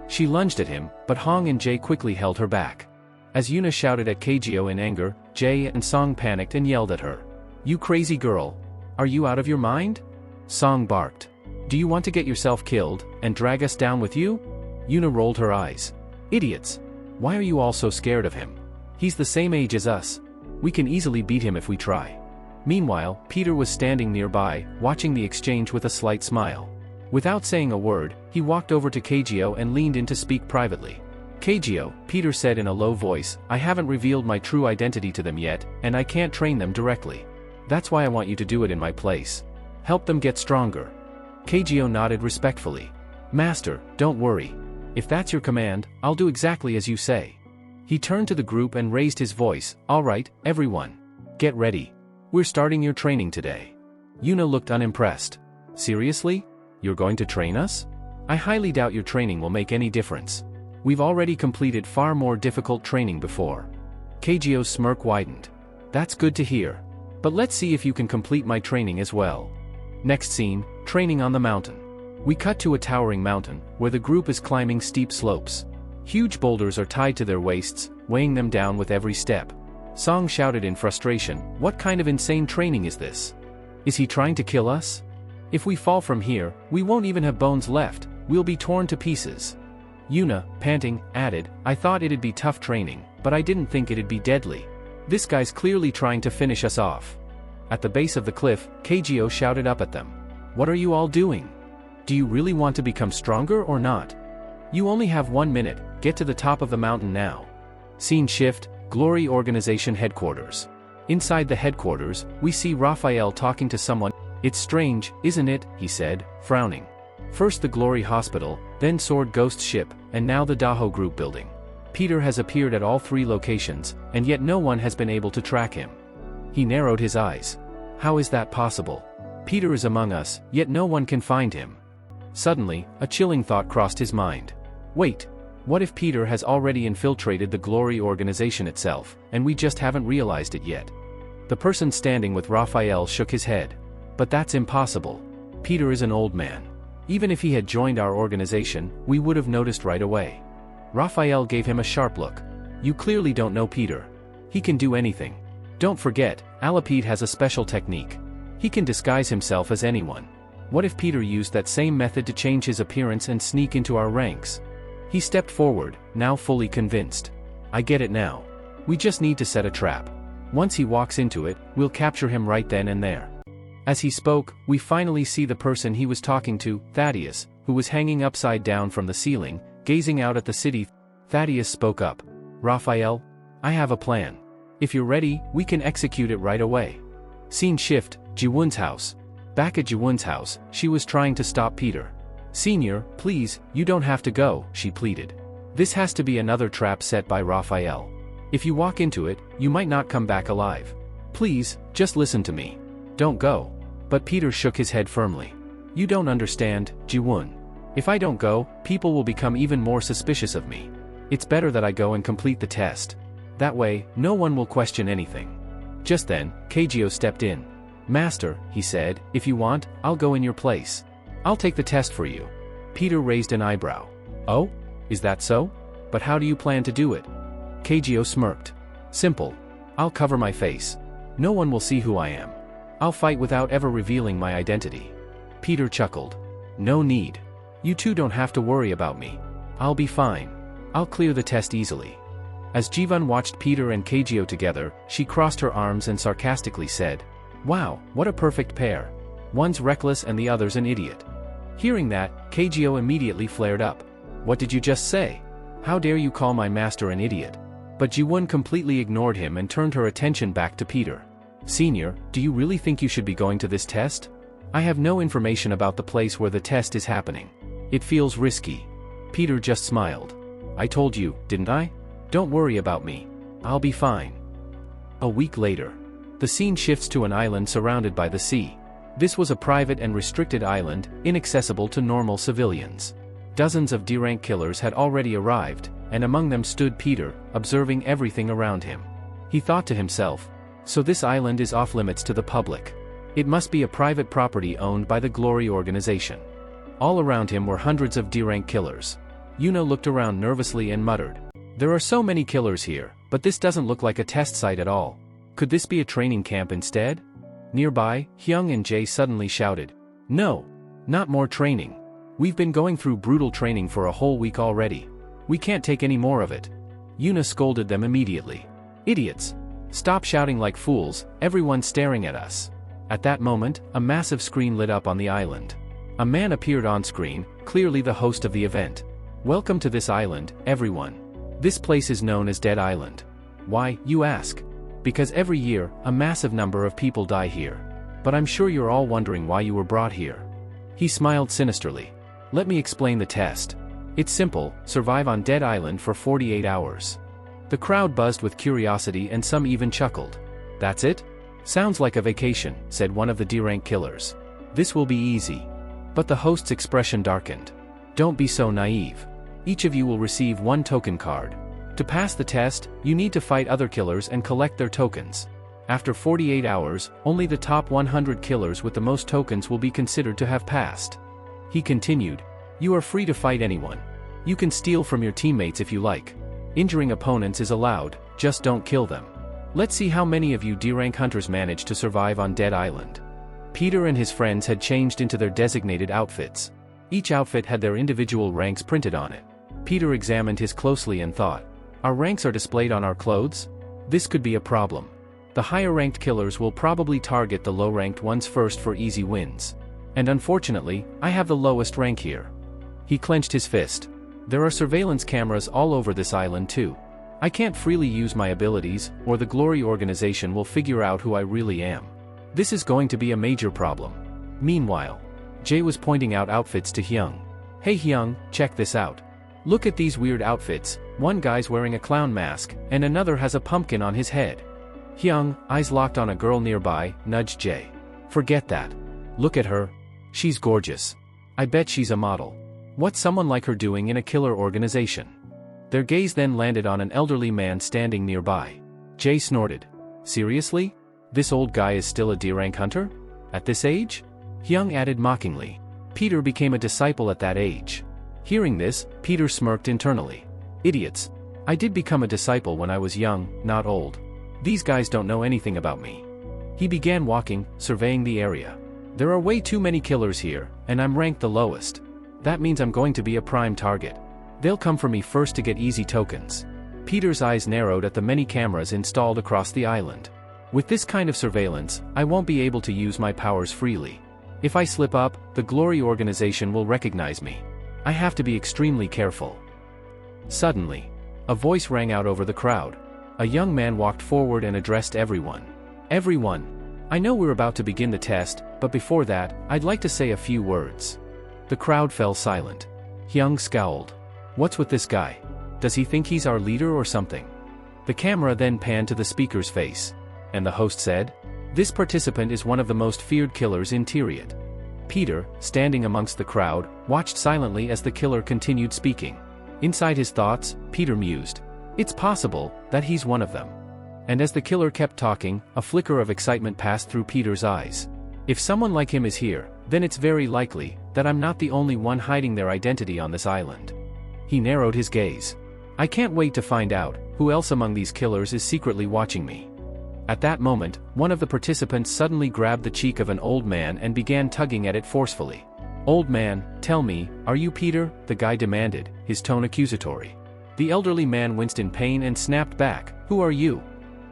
She lunged at him, but Hong and Jay quickly held her back. As Yuna shouted at Kageo in anger, Jay and Song panicked and yelled at her. You crazy girl. Are you out of your mind? Song barked. Do you want to get yourself killed, and drag us down with you? Yuna rolled her eyes. Idiots. Why are you all so scared of him? He's the same age as us. We can easily beat him if we try. Meanwhile, Peter was standing nearby, watching the exchange with a slight smile. Without saying a word, he walked over to Kageo and leaned in to speak privately. Kageo, Peter said in a low voice, I haven't revealed my true identity to them yet, and I can't train them directly. That's why I want you to do it in my place. Help them get stronger. Kageo nodded respectfully. Master, don't worry. If that's your command, I'll do exactly as you say. He turned to the group and raised his voice. All right, everyone. Get ready. We're starting your training today. Yuna looked unimpressed. Seriously? You're going to train us? I highly doubt your training will make any difference. We've already completed far more difficult training before. Kageo's smirk widened. That's good to hear. But let's see if you can complete my training as well. Next scene, training on the mountain. We cut to a towering mountain, where the group is climbing steep slopes. Huge boulders are tied to their waists, weighing them down with every step. Song shouted in frustration, what kind of insane training is this? Is he trying to kill us? If we fall from here, we won't even have bones left, we'll be torn to pieces. Yuna, panting, added, I thought it'd be tough training, but I didn't think it'd be deadly. This guy's clearly trying to finish us off. At the base of the cliff, Kageo shouted up at them. What are you all doing? Do you really want to become stronger or not? You only have 1 minute, get to the top of the mountain now. Scene shift, Glory Organization Headquarters. Inside the headquarters, we see Raphael talking to someone. It's strange, isn't it, he said, frowning. First the Glory Hospital, then Sword Ghost Ship, and now the Daho Group building. Peter has appeared at all 3 locations, and yet no one has been able to track him. He narrowed his eyes. How is that possible? Peter is among us, yet no one can find him. Suddenly, a chilling thought crossed his mind. Wait, what if Peter has already infiltrated the Glory Organization itself, and we just haven't realized it yet? The person standing with Raphael shook his head. But that's impossible. Peter is an old man. Even if he had joined our organization, we would have noticed right away. Raphael gave him a sharp look. You clearly don't know Peter. He can do anything. Don't forget, Alapede has a special technique. He can disguise himself as anyone. What if Peter used that same method to change his appearance and sneak into our ranks? He stepped forward, now fully convinced. I get it now. We just need to set a trap. Once he walks into it, we'll capture him right then and there. As he spoke, we finally see the person he was talking to, Thaddeus, who was hanging upside down from the ceiling, gazing out at the city. Thaddeus spoke up. Raphael, I have a plan. If you're ready, we can execute it right away. Scene shift, Jiwon's house. Back at Jiwon's house, she was trying to stop Peter. Senior, please, you don't have to go, she pleaded. This has to be another trap set by Raphael. If you walk into it, you might not come back alive. Please, just listen to me. Don't go. But Peter shook his head firmly. You don't understand, Jiwon. If I don't go, people will become even more suspicious of me. It's better that I go and complete the test. That way, no one will question anything. Just then, Kageo stepped in. Master, he said, if you want, I'll go in your place. I'll take the test for you. Peter raised an eyebrow. Oh? Is that so? But how do you plan to do it? Kageo smirked. Simple. I'll cover my face. No one will see who I am. I'll fight without ever revealing my identity. Peter chuckled. No need. You two don't have to worry about me. I'll be fine. I'll clear the test easily. As Jiwon watched Peter and Kageo together, she crossed her arms and sarcastically said, Wow, what a perfect pair. One's reckless and the other's an idiot. Hearing that, Kageo immediately flared up. What did you just say? How dare you call my master an idiot? But Jiwon completely ignored him and turned her attention back to Peter. Senior, do you really think you should be going to this test? I have no information about the place where the test is happening. It feels risky. Peter just smiled. I told you, didn't I? Don't worry about me. I'll be fine. A week later. The scene shifts to an island surrounded by the sea. This was a private and restricted island, inaccessible to normal civilians. Dozens of D-rank killers had already arrived, and among them stood Peter, observing everything around him. He thought to himself, so this island is off-limits to the public. It must be a private property owned by the Glory organization. All around him were hundreds of D-rank killers. Yuna looked around nervously and muttered, There are so many killers here, but this doesn't look like a test site at all. Could this be a training camp instead? Nearby, Hyung and Jae suddenly shouted, No! Not more training. We've been going through brutal training for a whole week already. We can't take any more of it. Yuna scolded them immediately. Idiots! Stop shouting like fools, everyone's staring at us. At that moment, a massive screen lit up on the island. A man appeared on screen, clearly the host of the event. Welcome to this island, everyone. This place is known as Dead Island. Why, you ask? Because every year, a massive number of people die here. But I'm sure you're all wondering why you were brought here. He smiled sinisterly. Let me explain the test. It's simple, survive on Dead Island for 48 hours. The crowd buzzed with curiosity and some even chuckled. That's it? Sounds like a vacation, said one of the D-rank killers. This will be easy. But the host's expression darkened. Don't be so naive. Each of you will receive one token card. To pass the test, you need to fight other killers and collect their tokens. After 48 hours, only the top 100 killers with the most tokens will be considered to have passed. He continued, You are free to fight anyone. You can steal from your teammates if you like. Injuring opponents is allowed, just don't kill them. Let's see how many of you D-rank hunters manage to survive on Dead Island. Peter and his friends had changed into their designated outfits. Each outfit had their individual ranks printed on it. Peter examined his closely and thought, Our ranks are displayed on our clothes? This could be a problem. The higher-ranked killers will probably target the low-ranked ones first for easy wins. And unfortunately, I have the lowest rank here. He clenched his fist. There are surveillance cameras all over this island too. I can't freely use my abilities, or the Glory organization will figure out who I really am. This is going to be a major problem. Meanwhile, Jae was pointing out outfits to Hyung. Hey Hyung, check this out. Look at these weird outfits, one guy's wearing a clown mask, and another has a pumpkin on his head. Hyung, eyes locked on a girl nearby, nudged Jae. Forget that. Look at her. She's gorgeous. I bet she's a model. What's someone like her doing in a killer organization? Their gaze then landed on an elderly man standing nearby. Jae snorted. Seriously? This old guy is still a D-rank hunter? At this age? Hyung added mockingly. Peter became a disciple at that age. Hearing this, Peter smirked internally. Idiots. I did become a disciple when I was young, not old. These guys don't know anything about me. He began walking, surveying the area. There are way too many killers here, and I'm ranked the lowest. That means I'm going to be a prime target. They'll come for me first to get easy tokens. Peter's eyes narrowed at the many cameras installed across the island. With this kind of surveillance, I won't be able to use my powers freely. If I slip up, the Glory organization will recognize me. I have to be extremely careful. Suddenly, a voice rang out over the crowd. A young man walked forward and addressed everyone. Everyone, I know we're about to begin the test, but before that, I'd like to say a few words. The crowd fell silent. Hyung scowled. What's with this guy? Does he think he's our leader or something? The camera then panned to the speaker's face. And the host said, this participant is one of the most feared killers in Tyriot. Peter, standing amongst the crowd, watched silently as the killer continued speaking. Inside his thoughts, Peter mused. It's possible that he's one of them. And as the killer kept talking, a flicker of excitement passed through Peter's eyes. If someone like him is here, then it's very likely that I'm not the only one hiding their identity on this island. He narrowed his gaze. I can't wait to find out who else among these killers is secretly watching me. At that moment, one of the participants suddenly grabbed the cheek of an old man and began tugging at it forcefully. Old man, tell me, are you Peter? The guy demanded, his tone accusatory. The elderly man winced in pain and snapped back, who are you?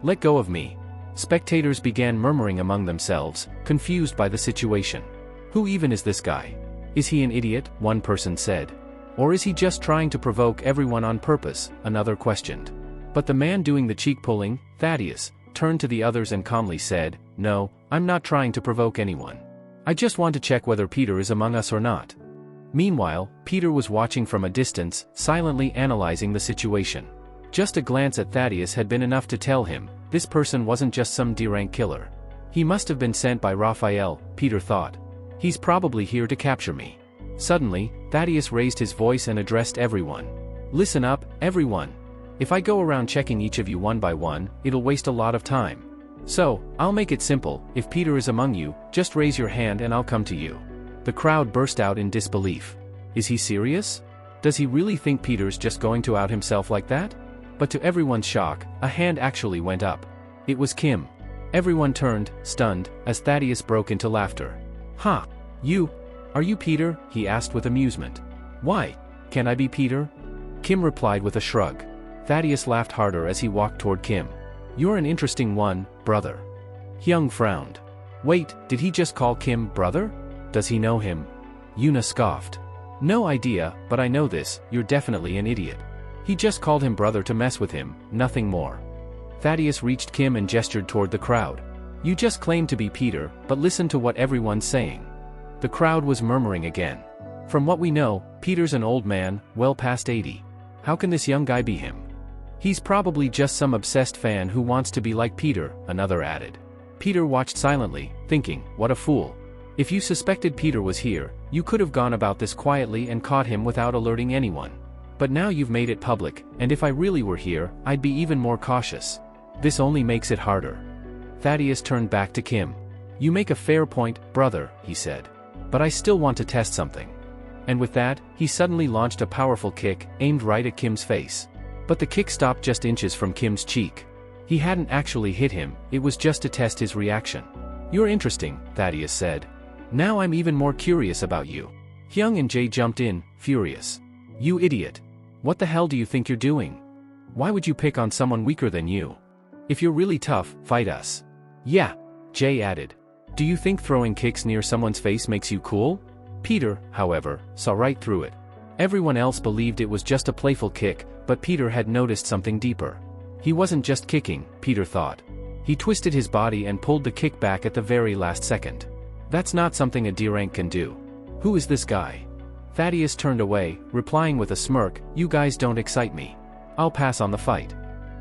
Let go of me. Spectators began murmuring among themselves, confused by the situation. Who even is this guy? Is he an idiot? One person said. Or is he just trying to provoke everyone on purpose? Another questioned. But the man doing the cheek pulling, Thaddeus, turned to the others and calmly said, no, I'm not trying to provoke anyone. I just want to check whether Peter is among us or not. Meanwhile, Peter was watching from a distance, silently analyzing the situation. Just a glance at Thaddeus had been enough to tell him, this person wasn't just some D-rank killer. He must have been sent by Raphael, Peter thought. He's probably here to capture me. Suddenly, Thaddeus raised his voice and addressed everyone. Listen up, everyone. If I go around checking each of you one by one, it'll waste a lot of time. So, I'll make it simple, if Peter is among you, just raise your hand and I'll come to you. The crowd burst out in disbelief. Is he serious? Does he really think Peter's just going to out himself like that? But to everyone's shock, a hand actually went up. It was Kim. Everyone turned, stunned, as Thaddeus broke into laughter. Ha! You? Are you Peter? He asked with amusement. Why? Can I be Peter? Kim replied with a shrug. Thaddeus laughed harder as he walked toward Kim. You're an interesting one, brother. Hyung frowned. Wait, did he just call Kim brother? Does he know him? Yuna scoffed. No idea, but I know this, you're definitely an idiot. He just called him brother to mess with him, nothing more. Thaddeus reached Kim and gestured toward the crowd. You just claimed to be Peter, but listen to what everyone's saying. The crowd was murmuring again. From what we know, Peter's an old man, well past 80. How can this young guy be him? He's probably just some obsessed fan who wants to be like Peter, another added. Peter watched silently, thinking, what a fool. If you suspected Peter was here, you could have gone about this quietly and caught him without alerting anyone. But now you've made it public, and if I really were here, I'd be even more cautious. This only makes it harder. Thaddeus turned back to Kim. You make a fair point, brother, he said. But I still want to test something. And with that, he suddenly launched a powerful kick, aimed right at Kim's face. But the kick stopped just inches from Kim's cheek. He hadn't actually hit him, it was just to test his reaction. You're interesting, Thaddeus said. Now I'm even more curious about you. Hyung and Jae jumped in, furious. You idiot. What the hell do you think you're doing? Why would you pick on someone weaker than you? If you're really tough, fight us. Yeah, Jae added. Do you think throwing kicks near someone's face makes you cool? Peter, however, saw right through it. Everyone else believed it was just a playful kick, but Peter had noticed something deeper. He wasn't just kicking, Peter thought. He twisted his body and pulled the kick back at the very last second. That's not something a D-rank can do. Who is this guy? Thaddeus turned away, replying with a smirk, you guys don't excite me. I'll pass on the fight.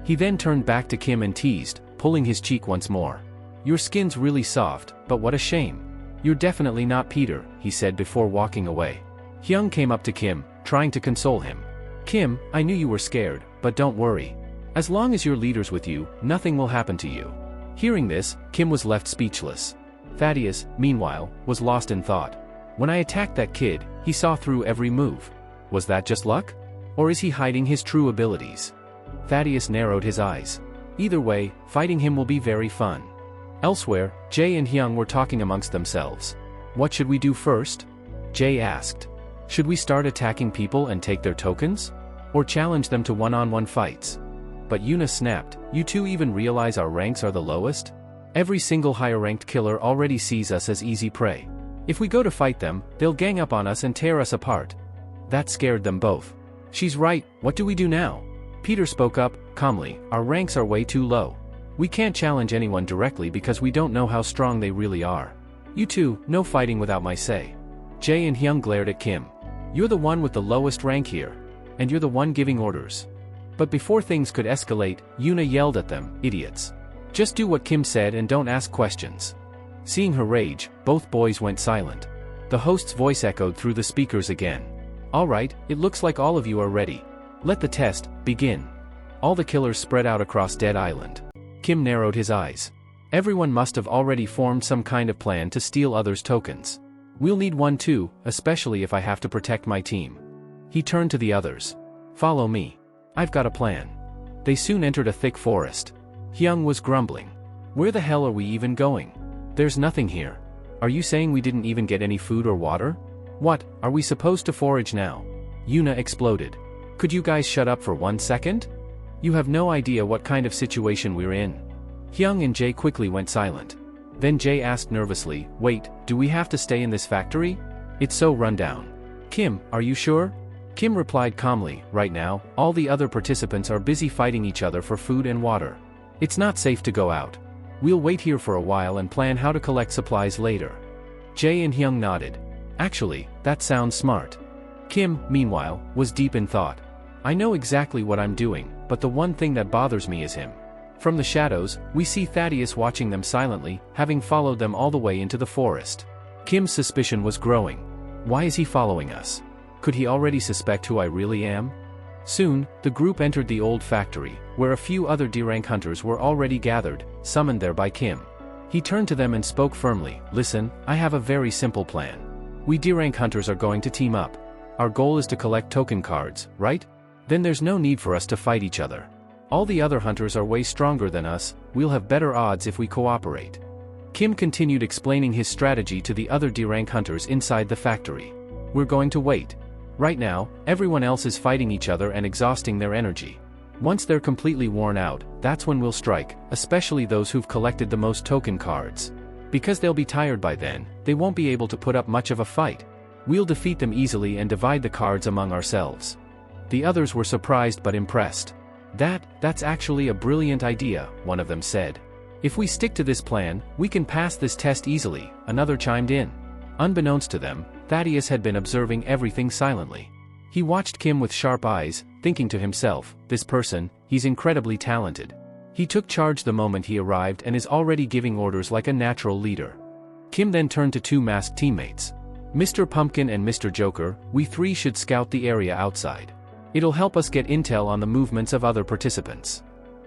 He then turned back to Kim and teased, pulling his cheek once more. Your skin's really soft, but what a shame. You're definitely not Peter, he said before walking away. Hyung came up to Kim, trying to console him. Kim, I knew you were scared, but don't worry. As long as your leader's with you, nothing will happen to you. Hearing this, Kim was left speechless. Thaddeus, meanwhile, was lost in thought. When I attacked that kid, he saw through every move. Was that just luck? Or is he hiding his true abilities? Thaddeus narrowed his eyes. Either way, fighting him will be very fun. Elsewhere, Jae and Hyung were talking amongst themselves. What should we do first? Jae asked. Should we start attacking people and take their tokens? Or challenge them to one-on-one fights? But Yuna snapped, you two even realize our ranks are the lowest? Every single higher-ranked killer already sees us as easy prey. If we go to fight them, they'll gang up on us and tear us apart. That scared them both. She's right, what do we do now? Peter spoke up, calmly, our ranks are way too low. We can't challenge anyone directly because we don't know how strong they really are. You two, no fighting without my say. Jae and Hyung glared at Kim. You're the one with the lowest rank here. And you're the one giving orders. But before things could escalate, Yuna yelled at them, idiots. Just do what Kim said and don't ask questions. Seeing her rage, both boys went silent. The host's voice echoed through the speakers again. All right, it looks like all of you are ready. Let the test begin. All the killers spread out across Dead Island. Kim narrowed his eyes. Everyone must have already formed some kind of plan to steal others' tokens. We'll need one too, especially if I have to protect my team. He turned to the others. Follow me. I've got a plan. They soon entered a thick forest. Hyung was grumbling. Where the hell are we even going? There's nothing here. Are you saying we didn't even get any food or water? What, are we supposed to forage now? Yuna exploded. Could you guys shut up for 1 second? You have no idea what kind of situation we're in. Hyung and Jae quickly went silent. Then Jae asked nervously, wait, do we have to stay in this factory? It's so run down. Kim, are you sure? Kim replied calmly, right now, all the other participants are busy fighting each other for food and water. It's not safe to go out. We'll wait here for a while and plan how to collect supplies later. Jae and Hyung nodded. Actually, that sounds smart. Kim, meanwhile, was deep in thought. I know exactly what I'm doing, but the one thing that bothers me is him. From the shadows, we see Thaddeus watching them silently, having followed them all the way into the forest. Kim's suspicion was growing. Why is he following us? Could he already suspect who I really am? Soon, the group entered the old factory, where a few other D-rank hunters were already gathered, summoned there by Kim. He turned to them and spoke firmly, listen, I have a very simple plan. We D-rank hunters are going to team up. Our goal is to collect token cards, right? Then there's no need for us to fight each other. All the other hunters are way stronger than us, we'll have better odds if we cooperate. Kim continued explaining his strategy to the other D-rank hunters inside the factory. We're going to wait. Right now, everyone else is fighting each other and exhausting their energy. Once they're completely worn out, that's when we'll strike, especially those who've collected the most token cards. Because they'll be tired by then, they won't be able to put up much of a fight. We'll defeat them easily and divide the cards among ourselves. The others were surprised but impressed. That's actually a brilliant idea, one of them said. If we stick to this plan, we can pass this test easily, another chimed in. Unbeknownst to them, Thaddeus had been observing everything silently. He watched Kim with sharp eyes, thinking to himself, this person, he's incredibly talented. He took charge the moment he arrived and is already giving orders like a natural leader. Kim then turned to two masked teammates. Mr. Pumpkin and Mr. Joker, we three should scout the area outside. It'll help us get intel on the movements of other participants.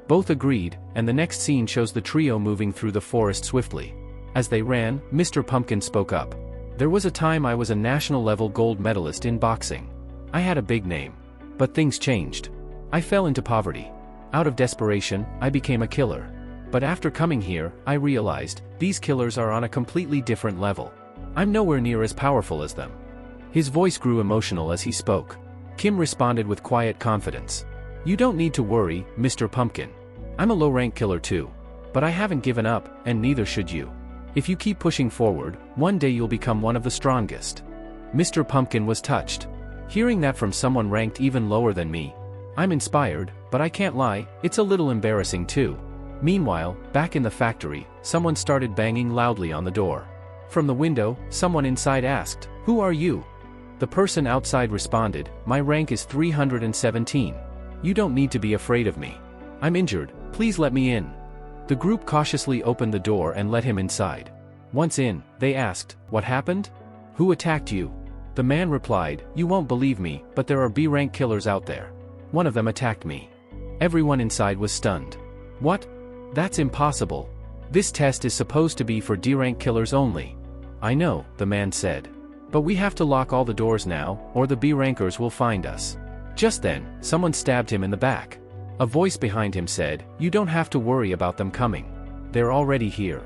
Both agreed, and the next scene shows the trio moving through the forest swiftly. As they ran, Mr. Pumpkin spoke up. There was a time I was a national-level gold medalist in boxing. I had a big name. But things changed. I fell into poverty. Out of desperation, I became a killer. But after coming here, I realized, these killers are on a completely different level. I'm nowhere near as powerful as them. His voice grew emotional as he spoke. Kim responded with quiet confidence. You don't need to worry, Mr. Pumpkin. I'm a low-rank killer too. But I haven't given up, and neither should you. If you keep pushing forward, one day you'll become one of the strongest. Mr. Pumpkin was touched. Hearing that from someone ranked even lower than me. I'm inspired, but I can't lie, it's a little embarrassing too. Meanwhile, back in the factory, someone started banging loudly on the door. From the window, someone inside asked, "Who are you?" The person outside responded, "My rank is 317. You don't need to be afraid of me. I'm injured, please let me in." The group cautiously opened the door and let him inside. Once in, they asked, "What happened? Who attacked you?" The man replied, "You won't believe me, but there are B-rank killers out there. One of them attacked me." Everyone inside was stunned. "What? That's impossible. This test is supposed to be for D-rank killers only." "I know," the man said. "But we have to lock all the doors now, or the B-rankers will find us." Just then, someone stabbed him in the back. A voice behind him said, "You don't have to worry about them coming. They're already here."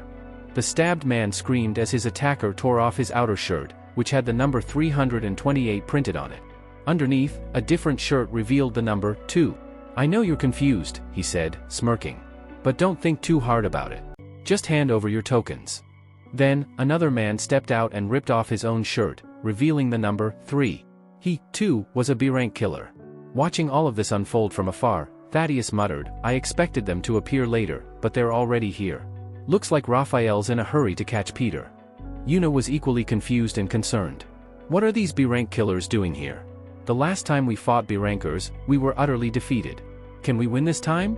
The stabbed man screamed as his attacker tore off his outer shirt, which had the number 328 printed on it. Underneath, a different shirt revealed the number 2. "I know you're confused," he said, smirking. "But don't think too hard about it. Just hand over your tokens. Then, another man stepped out and ripped off his own shirt, revealing the number 3. He, too, was a B-rank killer. Watching all of this unfold from afar, Thaddeus muttered, I expected them to appear later, but they're already here. Looks like Raphael's in a hurry to catch Peter. Yuna was equally confused and concerned. What are these B-rank killers doing here? The last time we fought B-rankers, we were utterly defeated. Can we win this time?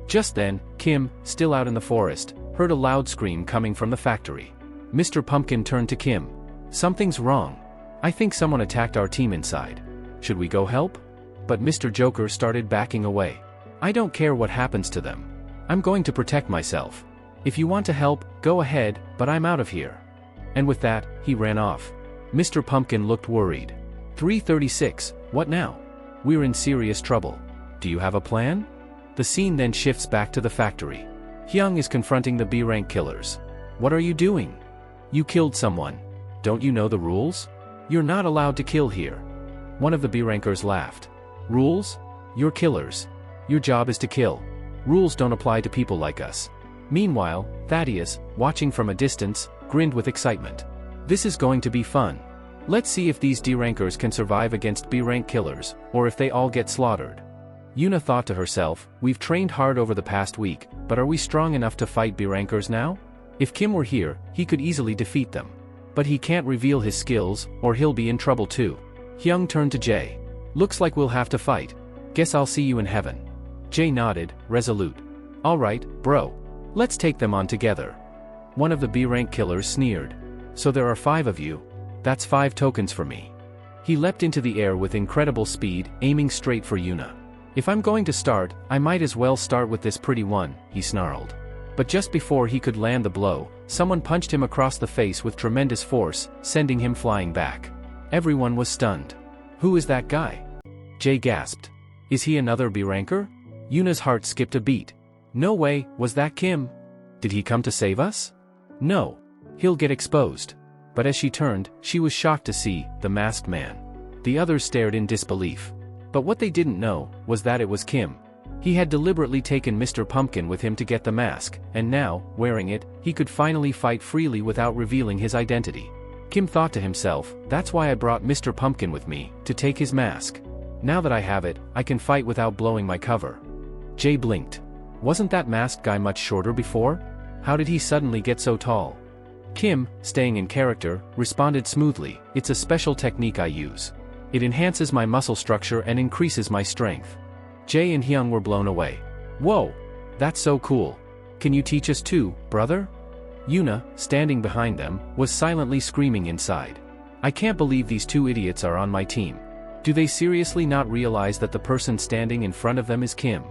Just then, Kim, still out in the forest, heard a loud scream coming from the factory. Mr. Pumpkin turned to Kim. Something's wrong. I think someone attacked our team inside. Should we go help? But Mr. Joker started backing away. I don't care what happens to them. I'm going to protect myself. If you want to help, go ahead, but I'm out of here. And with that, he ran off. Mr. Pumpkin looked worried. 336, what now? We're in serious trouble. Do you have a plan? The scene then shifts back to the factory. Hyung is confronting the B-rank killers. What are you doing? You killed someone. Don't you know the rules? You're not allowed to kill here. One of the B-rankers laughed. Rules? You're killers. Your job is to kill. Rules don't apply to people like us. Meanwhile, Thaddeus, watching from a distance, grinned with excitement. This is going to be fun. Let's see if these D-rankers can survive against B-rank killers, or if they all get slaughtered. Yuna thought to herself, we've trained hard over the past week, but are we strong enough to fight B-rankers now? If Kim were here, he could easily defeat them. But he can't reveal his skills, or he'll be in trouble too. Hyung turned to Jae. Looks like we'll have to fight. Guess I'll see you in heaven. Jae nodded, resolute. Alright, bro. Let's take them on together. One of the B-rank killers sneered. So there are 5 of you. That's 5 tokens for me. He leapt into the air with incredible speed, aiming straight for Yuna. If I'm going to start, I might as well start with this pretty one, he snarled. But just before he could land the blow, someone punched him across the face with tremendous force, sending him flying back. Everyone was stunned. Who is that guy? Jae gasped. Is he another B-ranker? Yuna's heart skipped a beat. No way, was that Kim? Did he come to save us? No. He'll get exposed. But as she turned, she was shocked to see the masked man. The others stared in disbelief. But what they didn't know was that it was Kim. He had deliberately taken Mr. Pumpkin with him to get the mask, and now, wearing it, he could finally fight freely without revealing his identity. Kim thought to himself, that's why I brought Mr. Pumpkin with me, to take his mask. Now that I have it, I can fight without blowing my cover. Jae blinked. Wasn't that masked guy much shorter before? How did he suddenly get so tall? Kim, staying in character, responded smoothly, it's a special technique I use. It enhances my muscle structure and increases my strength. Jae and Hyung were blown away. Whoa! That's so cool. Can you teach us too, brother? Yuna, standing behind them, was silently screaming inside. I can't believe these 2 idiots are on my team. Do they seriously not realize that the person standing in front of them is Kim?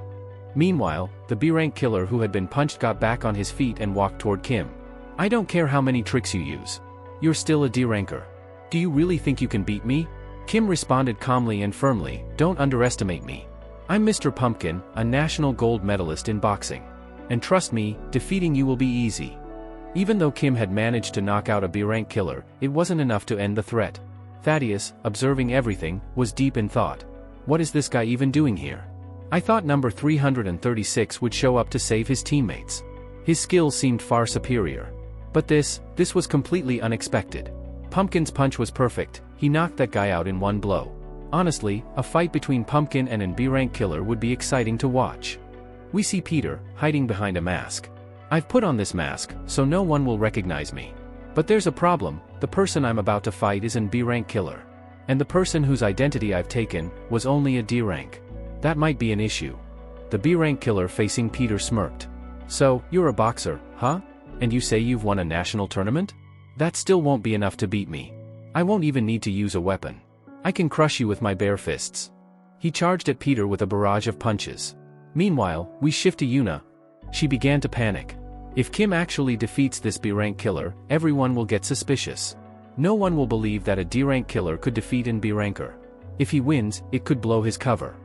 Meanwhile, the B-rank killer who had been punched got back on his feet and walked toward Kim. I don't care how many tricks you use. You're still a D-ranker. Do you really think you can beat me? Kim responded calmly and firmly, don't underestimate me. I'm Mr. Pumpkin, a national gold medalist in boxing. And trust me, defeating you will be easy. Even though Kim had managed to knock out a B-rank killer, it wasn't enough to end the threat. Thaddeus, observing everything, was deep in thought. What is this guy even doing here? I thought number 336 would show up to save his teammates. His skills seemed far superior. But this was completely unexpected. Pumpkin's punch was perfect, he knocked that guy out in one blow. Honestly, a fight between Pumpkin and an B-rank killer would be exciting to watch. We see Peter, hiding behind a mask. I've put on this mask, so no one will recognize me. But there's a problem, the person I'm about to fight is an B-rank killer. And the person whose identity I've taken, was only a D-rank. That might be an issue. The B-rank killer facing Peter smirked. So, you're a boxer, huh? And you say you've won a national tournament? That still won't be enough to beat me. I won't even need to use a weapon. I can crush you with my bare fists. He charged at Peter with a barrage of punches. Meanwhile, we shift to Yuna. She began to panic. If Kim actually defeats this B-rank killer, everyone will get suspicious. No one will believe that a D-rank killer could defeat an B-ranker. If he wins, it could blow his cover.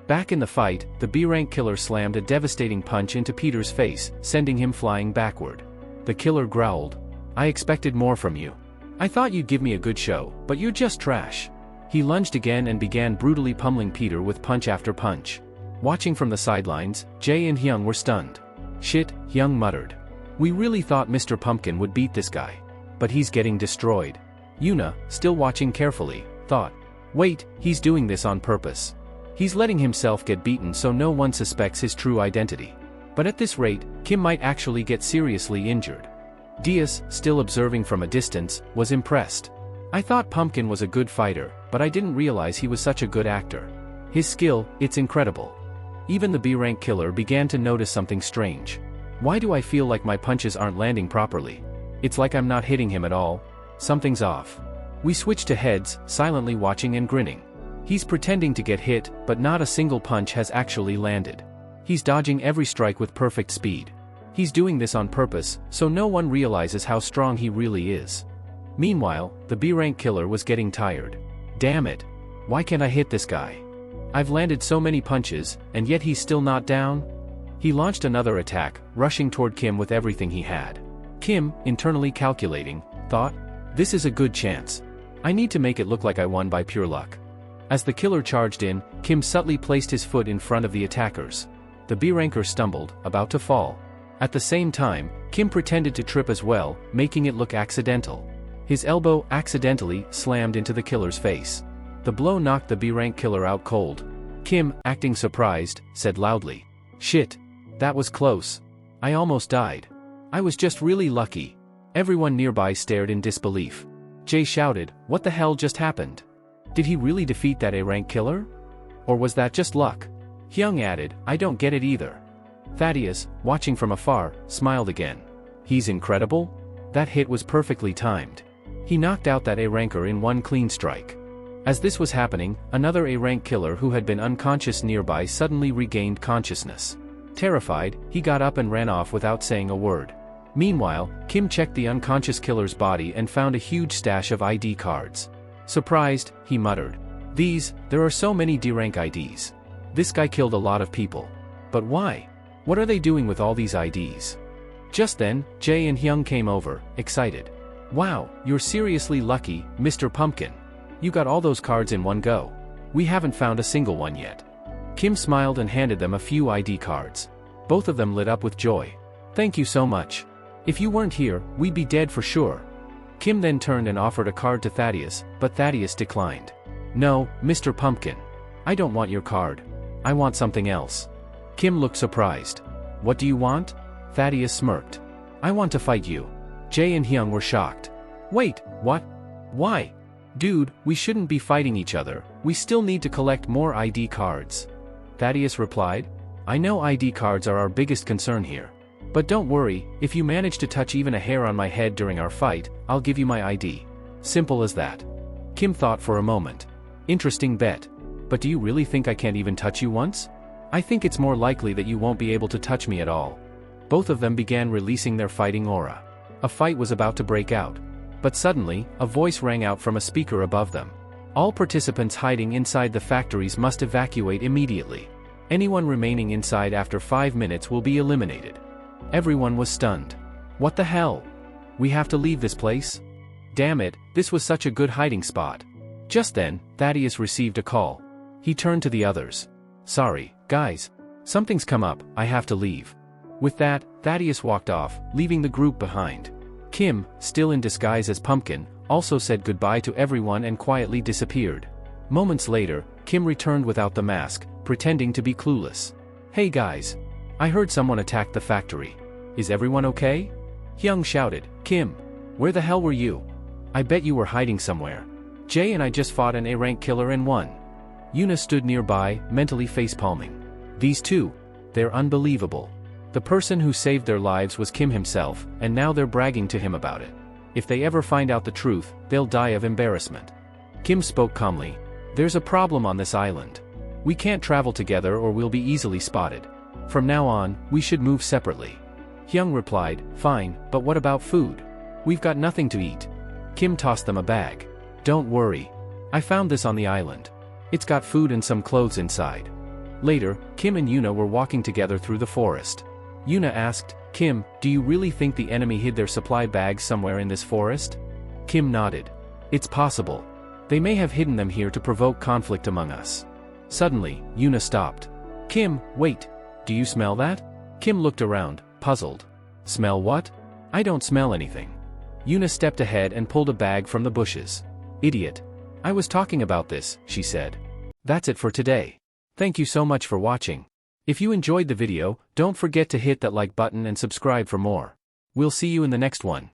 Back in the fight, the B-rank killer slammed a devastating punch into Peter's face, sending him flying backward. The killer growled. I expected more from you. I thought you'd give me a good show, but you're just trash. He lunged again and began brutally pummeling Peter with punch after punch. Watching from the sidelines, Jae and Hyung were stunned. Shit, Hyung muttered. We really thought Mr. Pumpkin would beat this guy. But he's getting destroyed. Yuna, still watching carefully, thought. Wait, he's doing this on purpose. He's letting himself get beaten so no one suspects his true identity. But at this rate, Kim might actually get seriously injured. Diaz, still observing from a distance, was impressed. I thought Pumpkin was a good fighter, but I didn't realize he was such a good actor. His skill, it's incredible. Even the B-rank killer began to notice something strange. Why do I feel like my punches aren't landing properly? It's like I'm not hitting him at all. Something's off. We switched to heads, silently watching and grinning. He's pretending to get hit, but not a single punch has actually landed. He's dodging every strike with perfect speed. He's doing this on purpose, so no one realizes how strong he really is. Meanwhile, the B-rank killer was getting tired. Damn it. Why can't I hit this guy? I've landed so many punches, and yet he's still not down? He launched another attack, rushing toward Kim with everything he had. Kim, internally calculating, thought, this is a good chance. I need to make it look like I won by pure luck. As the killer charged in, Kim subtly placed his foot in front of the attackers. The B-ranker stumbled, about to fall. At the same time, Kim pretended to trip as well, making it look accidental. His elbow accidentally slammed into the killer's face. The blow knocked the B-rank killer out cold. Kim, acting surprised, said loudly, "Shit. That was close. I almost died. I was just really lucky." Everyone nearby stared in disbelief. Jay shouted, "What the hell just happened? Did he really defeat that A-rank killer? Or was that just luck?" Hyung added, "I don't get it either." Thaddeus, watching from afar, smiled again. "He's incredible? That hit was perfectly timed. He knocked out that A-ranker in one clean strike." As this was happening, another A-rank killer who had been unconscious nearby suddenly regained consciousness. Terrified, he got up and ran off without saying a word. Meanwhile, Kim checked the unconscious killer's body and found a huge stash of ID cards. Surprised, he muttered, There are so many D-rank IDs. This guy killed a lot of people. But why? What are they doing with all these IDs?" Just then, Jay and Hyung came over, excited. "Wow, you're seriously lucky, Mr. Pumpkin. You got all those cards in one go. We haven't found a single one yet." Kim smiled and handed them a few ID cards. Both of them lit up with joy. "Thank you so much. If you weren't here, we'd be dead for sure." Kim then turned and offered a card to Thaddeus, but Thaddeus declined. "No, Mr. Pumpkin. I don't want your card. I want something else." Kim looked surprised. "What do you want?" Thaddeus smirked. "I want to fight you." Jay and Hyung were shocked. "Wait, what? Why? Dude, we shouldn't be fighting each other, we still need to collect more ID cards." Thaddeus replied, "I know ID cards are our biggest concern here. But don't worry, if you manage to touch even a hair on my head during our fight, I'll give you my ID. Simple as that." Kim thought for a moment. "Interesting bet. But do you really think I can't even touch you once? I think it's more likely that you won't be able to touch me at all." Both of them began releasing their fighting aura. A fight was about to break out. But suddenly, a voice rang out from a speaker above them. "All participants hiding inside the factories must evacuate immediately. Anyone remaining inside after 5 minutes will be eliminated." Everyone was stunned. "What the hell? We have to leave this place? Damn it, this was such a good hiding spot." Just then, Thaddeus received a call. He turned to the others. "Sorry, guys. Something's come up, I have to leave." With that, Thaddeus walked off, leaving the group behind. Kim, still in disguise as Pumpkin, also said goodbye to everyone and quietly disappeared. Moments later, Kim returned without the mask, pretending to be clueless. "Hey guys. I heard someone attacked the factory. Is everyone okay?" Hyung shouted, "Kim, where the hell were you? I bet you were hiding somewhere. Jay and I just fought an A-rank killer and won." Yuna stood nearby, mentally face-palming. "These two. They're unbelievable. The person who saved their lives was Kim himself, and now they're bragging to him about it. If they ever find out the truth, they'll die of embarrassment." Kim spoke calmly. "There's a problem on this island. We can't travel together or we'll be easily spotted. From now on, we should move separately." Hyung replied, "Fine, but what about food? We've got nothing to eat." Kim tossed them a bag. "Don't worry. I found this on the island. It's got food and some clothes inside." Later, Kim and Yuna were walking together through the forest. Yuna asked, "Kim, do you really think the enemy hid their supply bags somewhere in this forest?" Kim nodded. "It's possible. They may have hidden them here to provoke conflict among us." Suddenly, Yuna stopped. "Kim, wait. Do you smell that?" Kim looked around, puzzled. Smell what? I don't smell anything. Yuna stepped ahead and pulled a bag from the bushes. Idiot. I was talking about this, she said. That's it for today. Thank you so much for watching. If you enjoyed the video, don't forget to hit that like button and subscribe for more. We'll see you in the next one.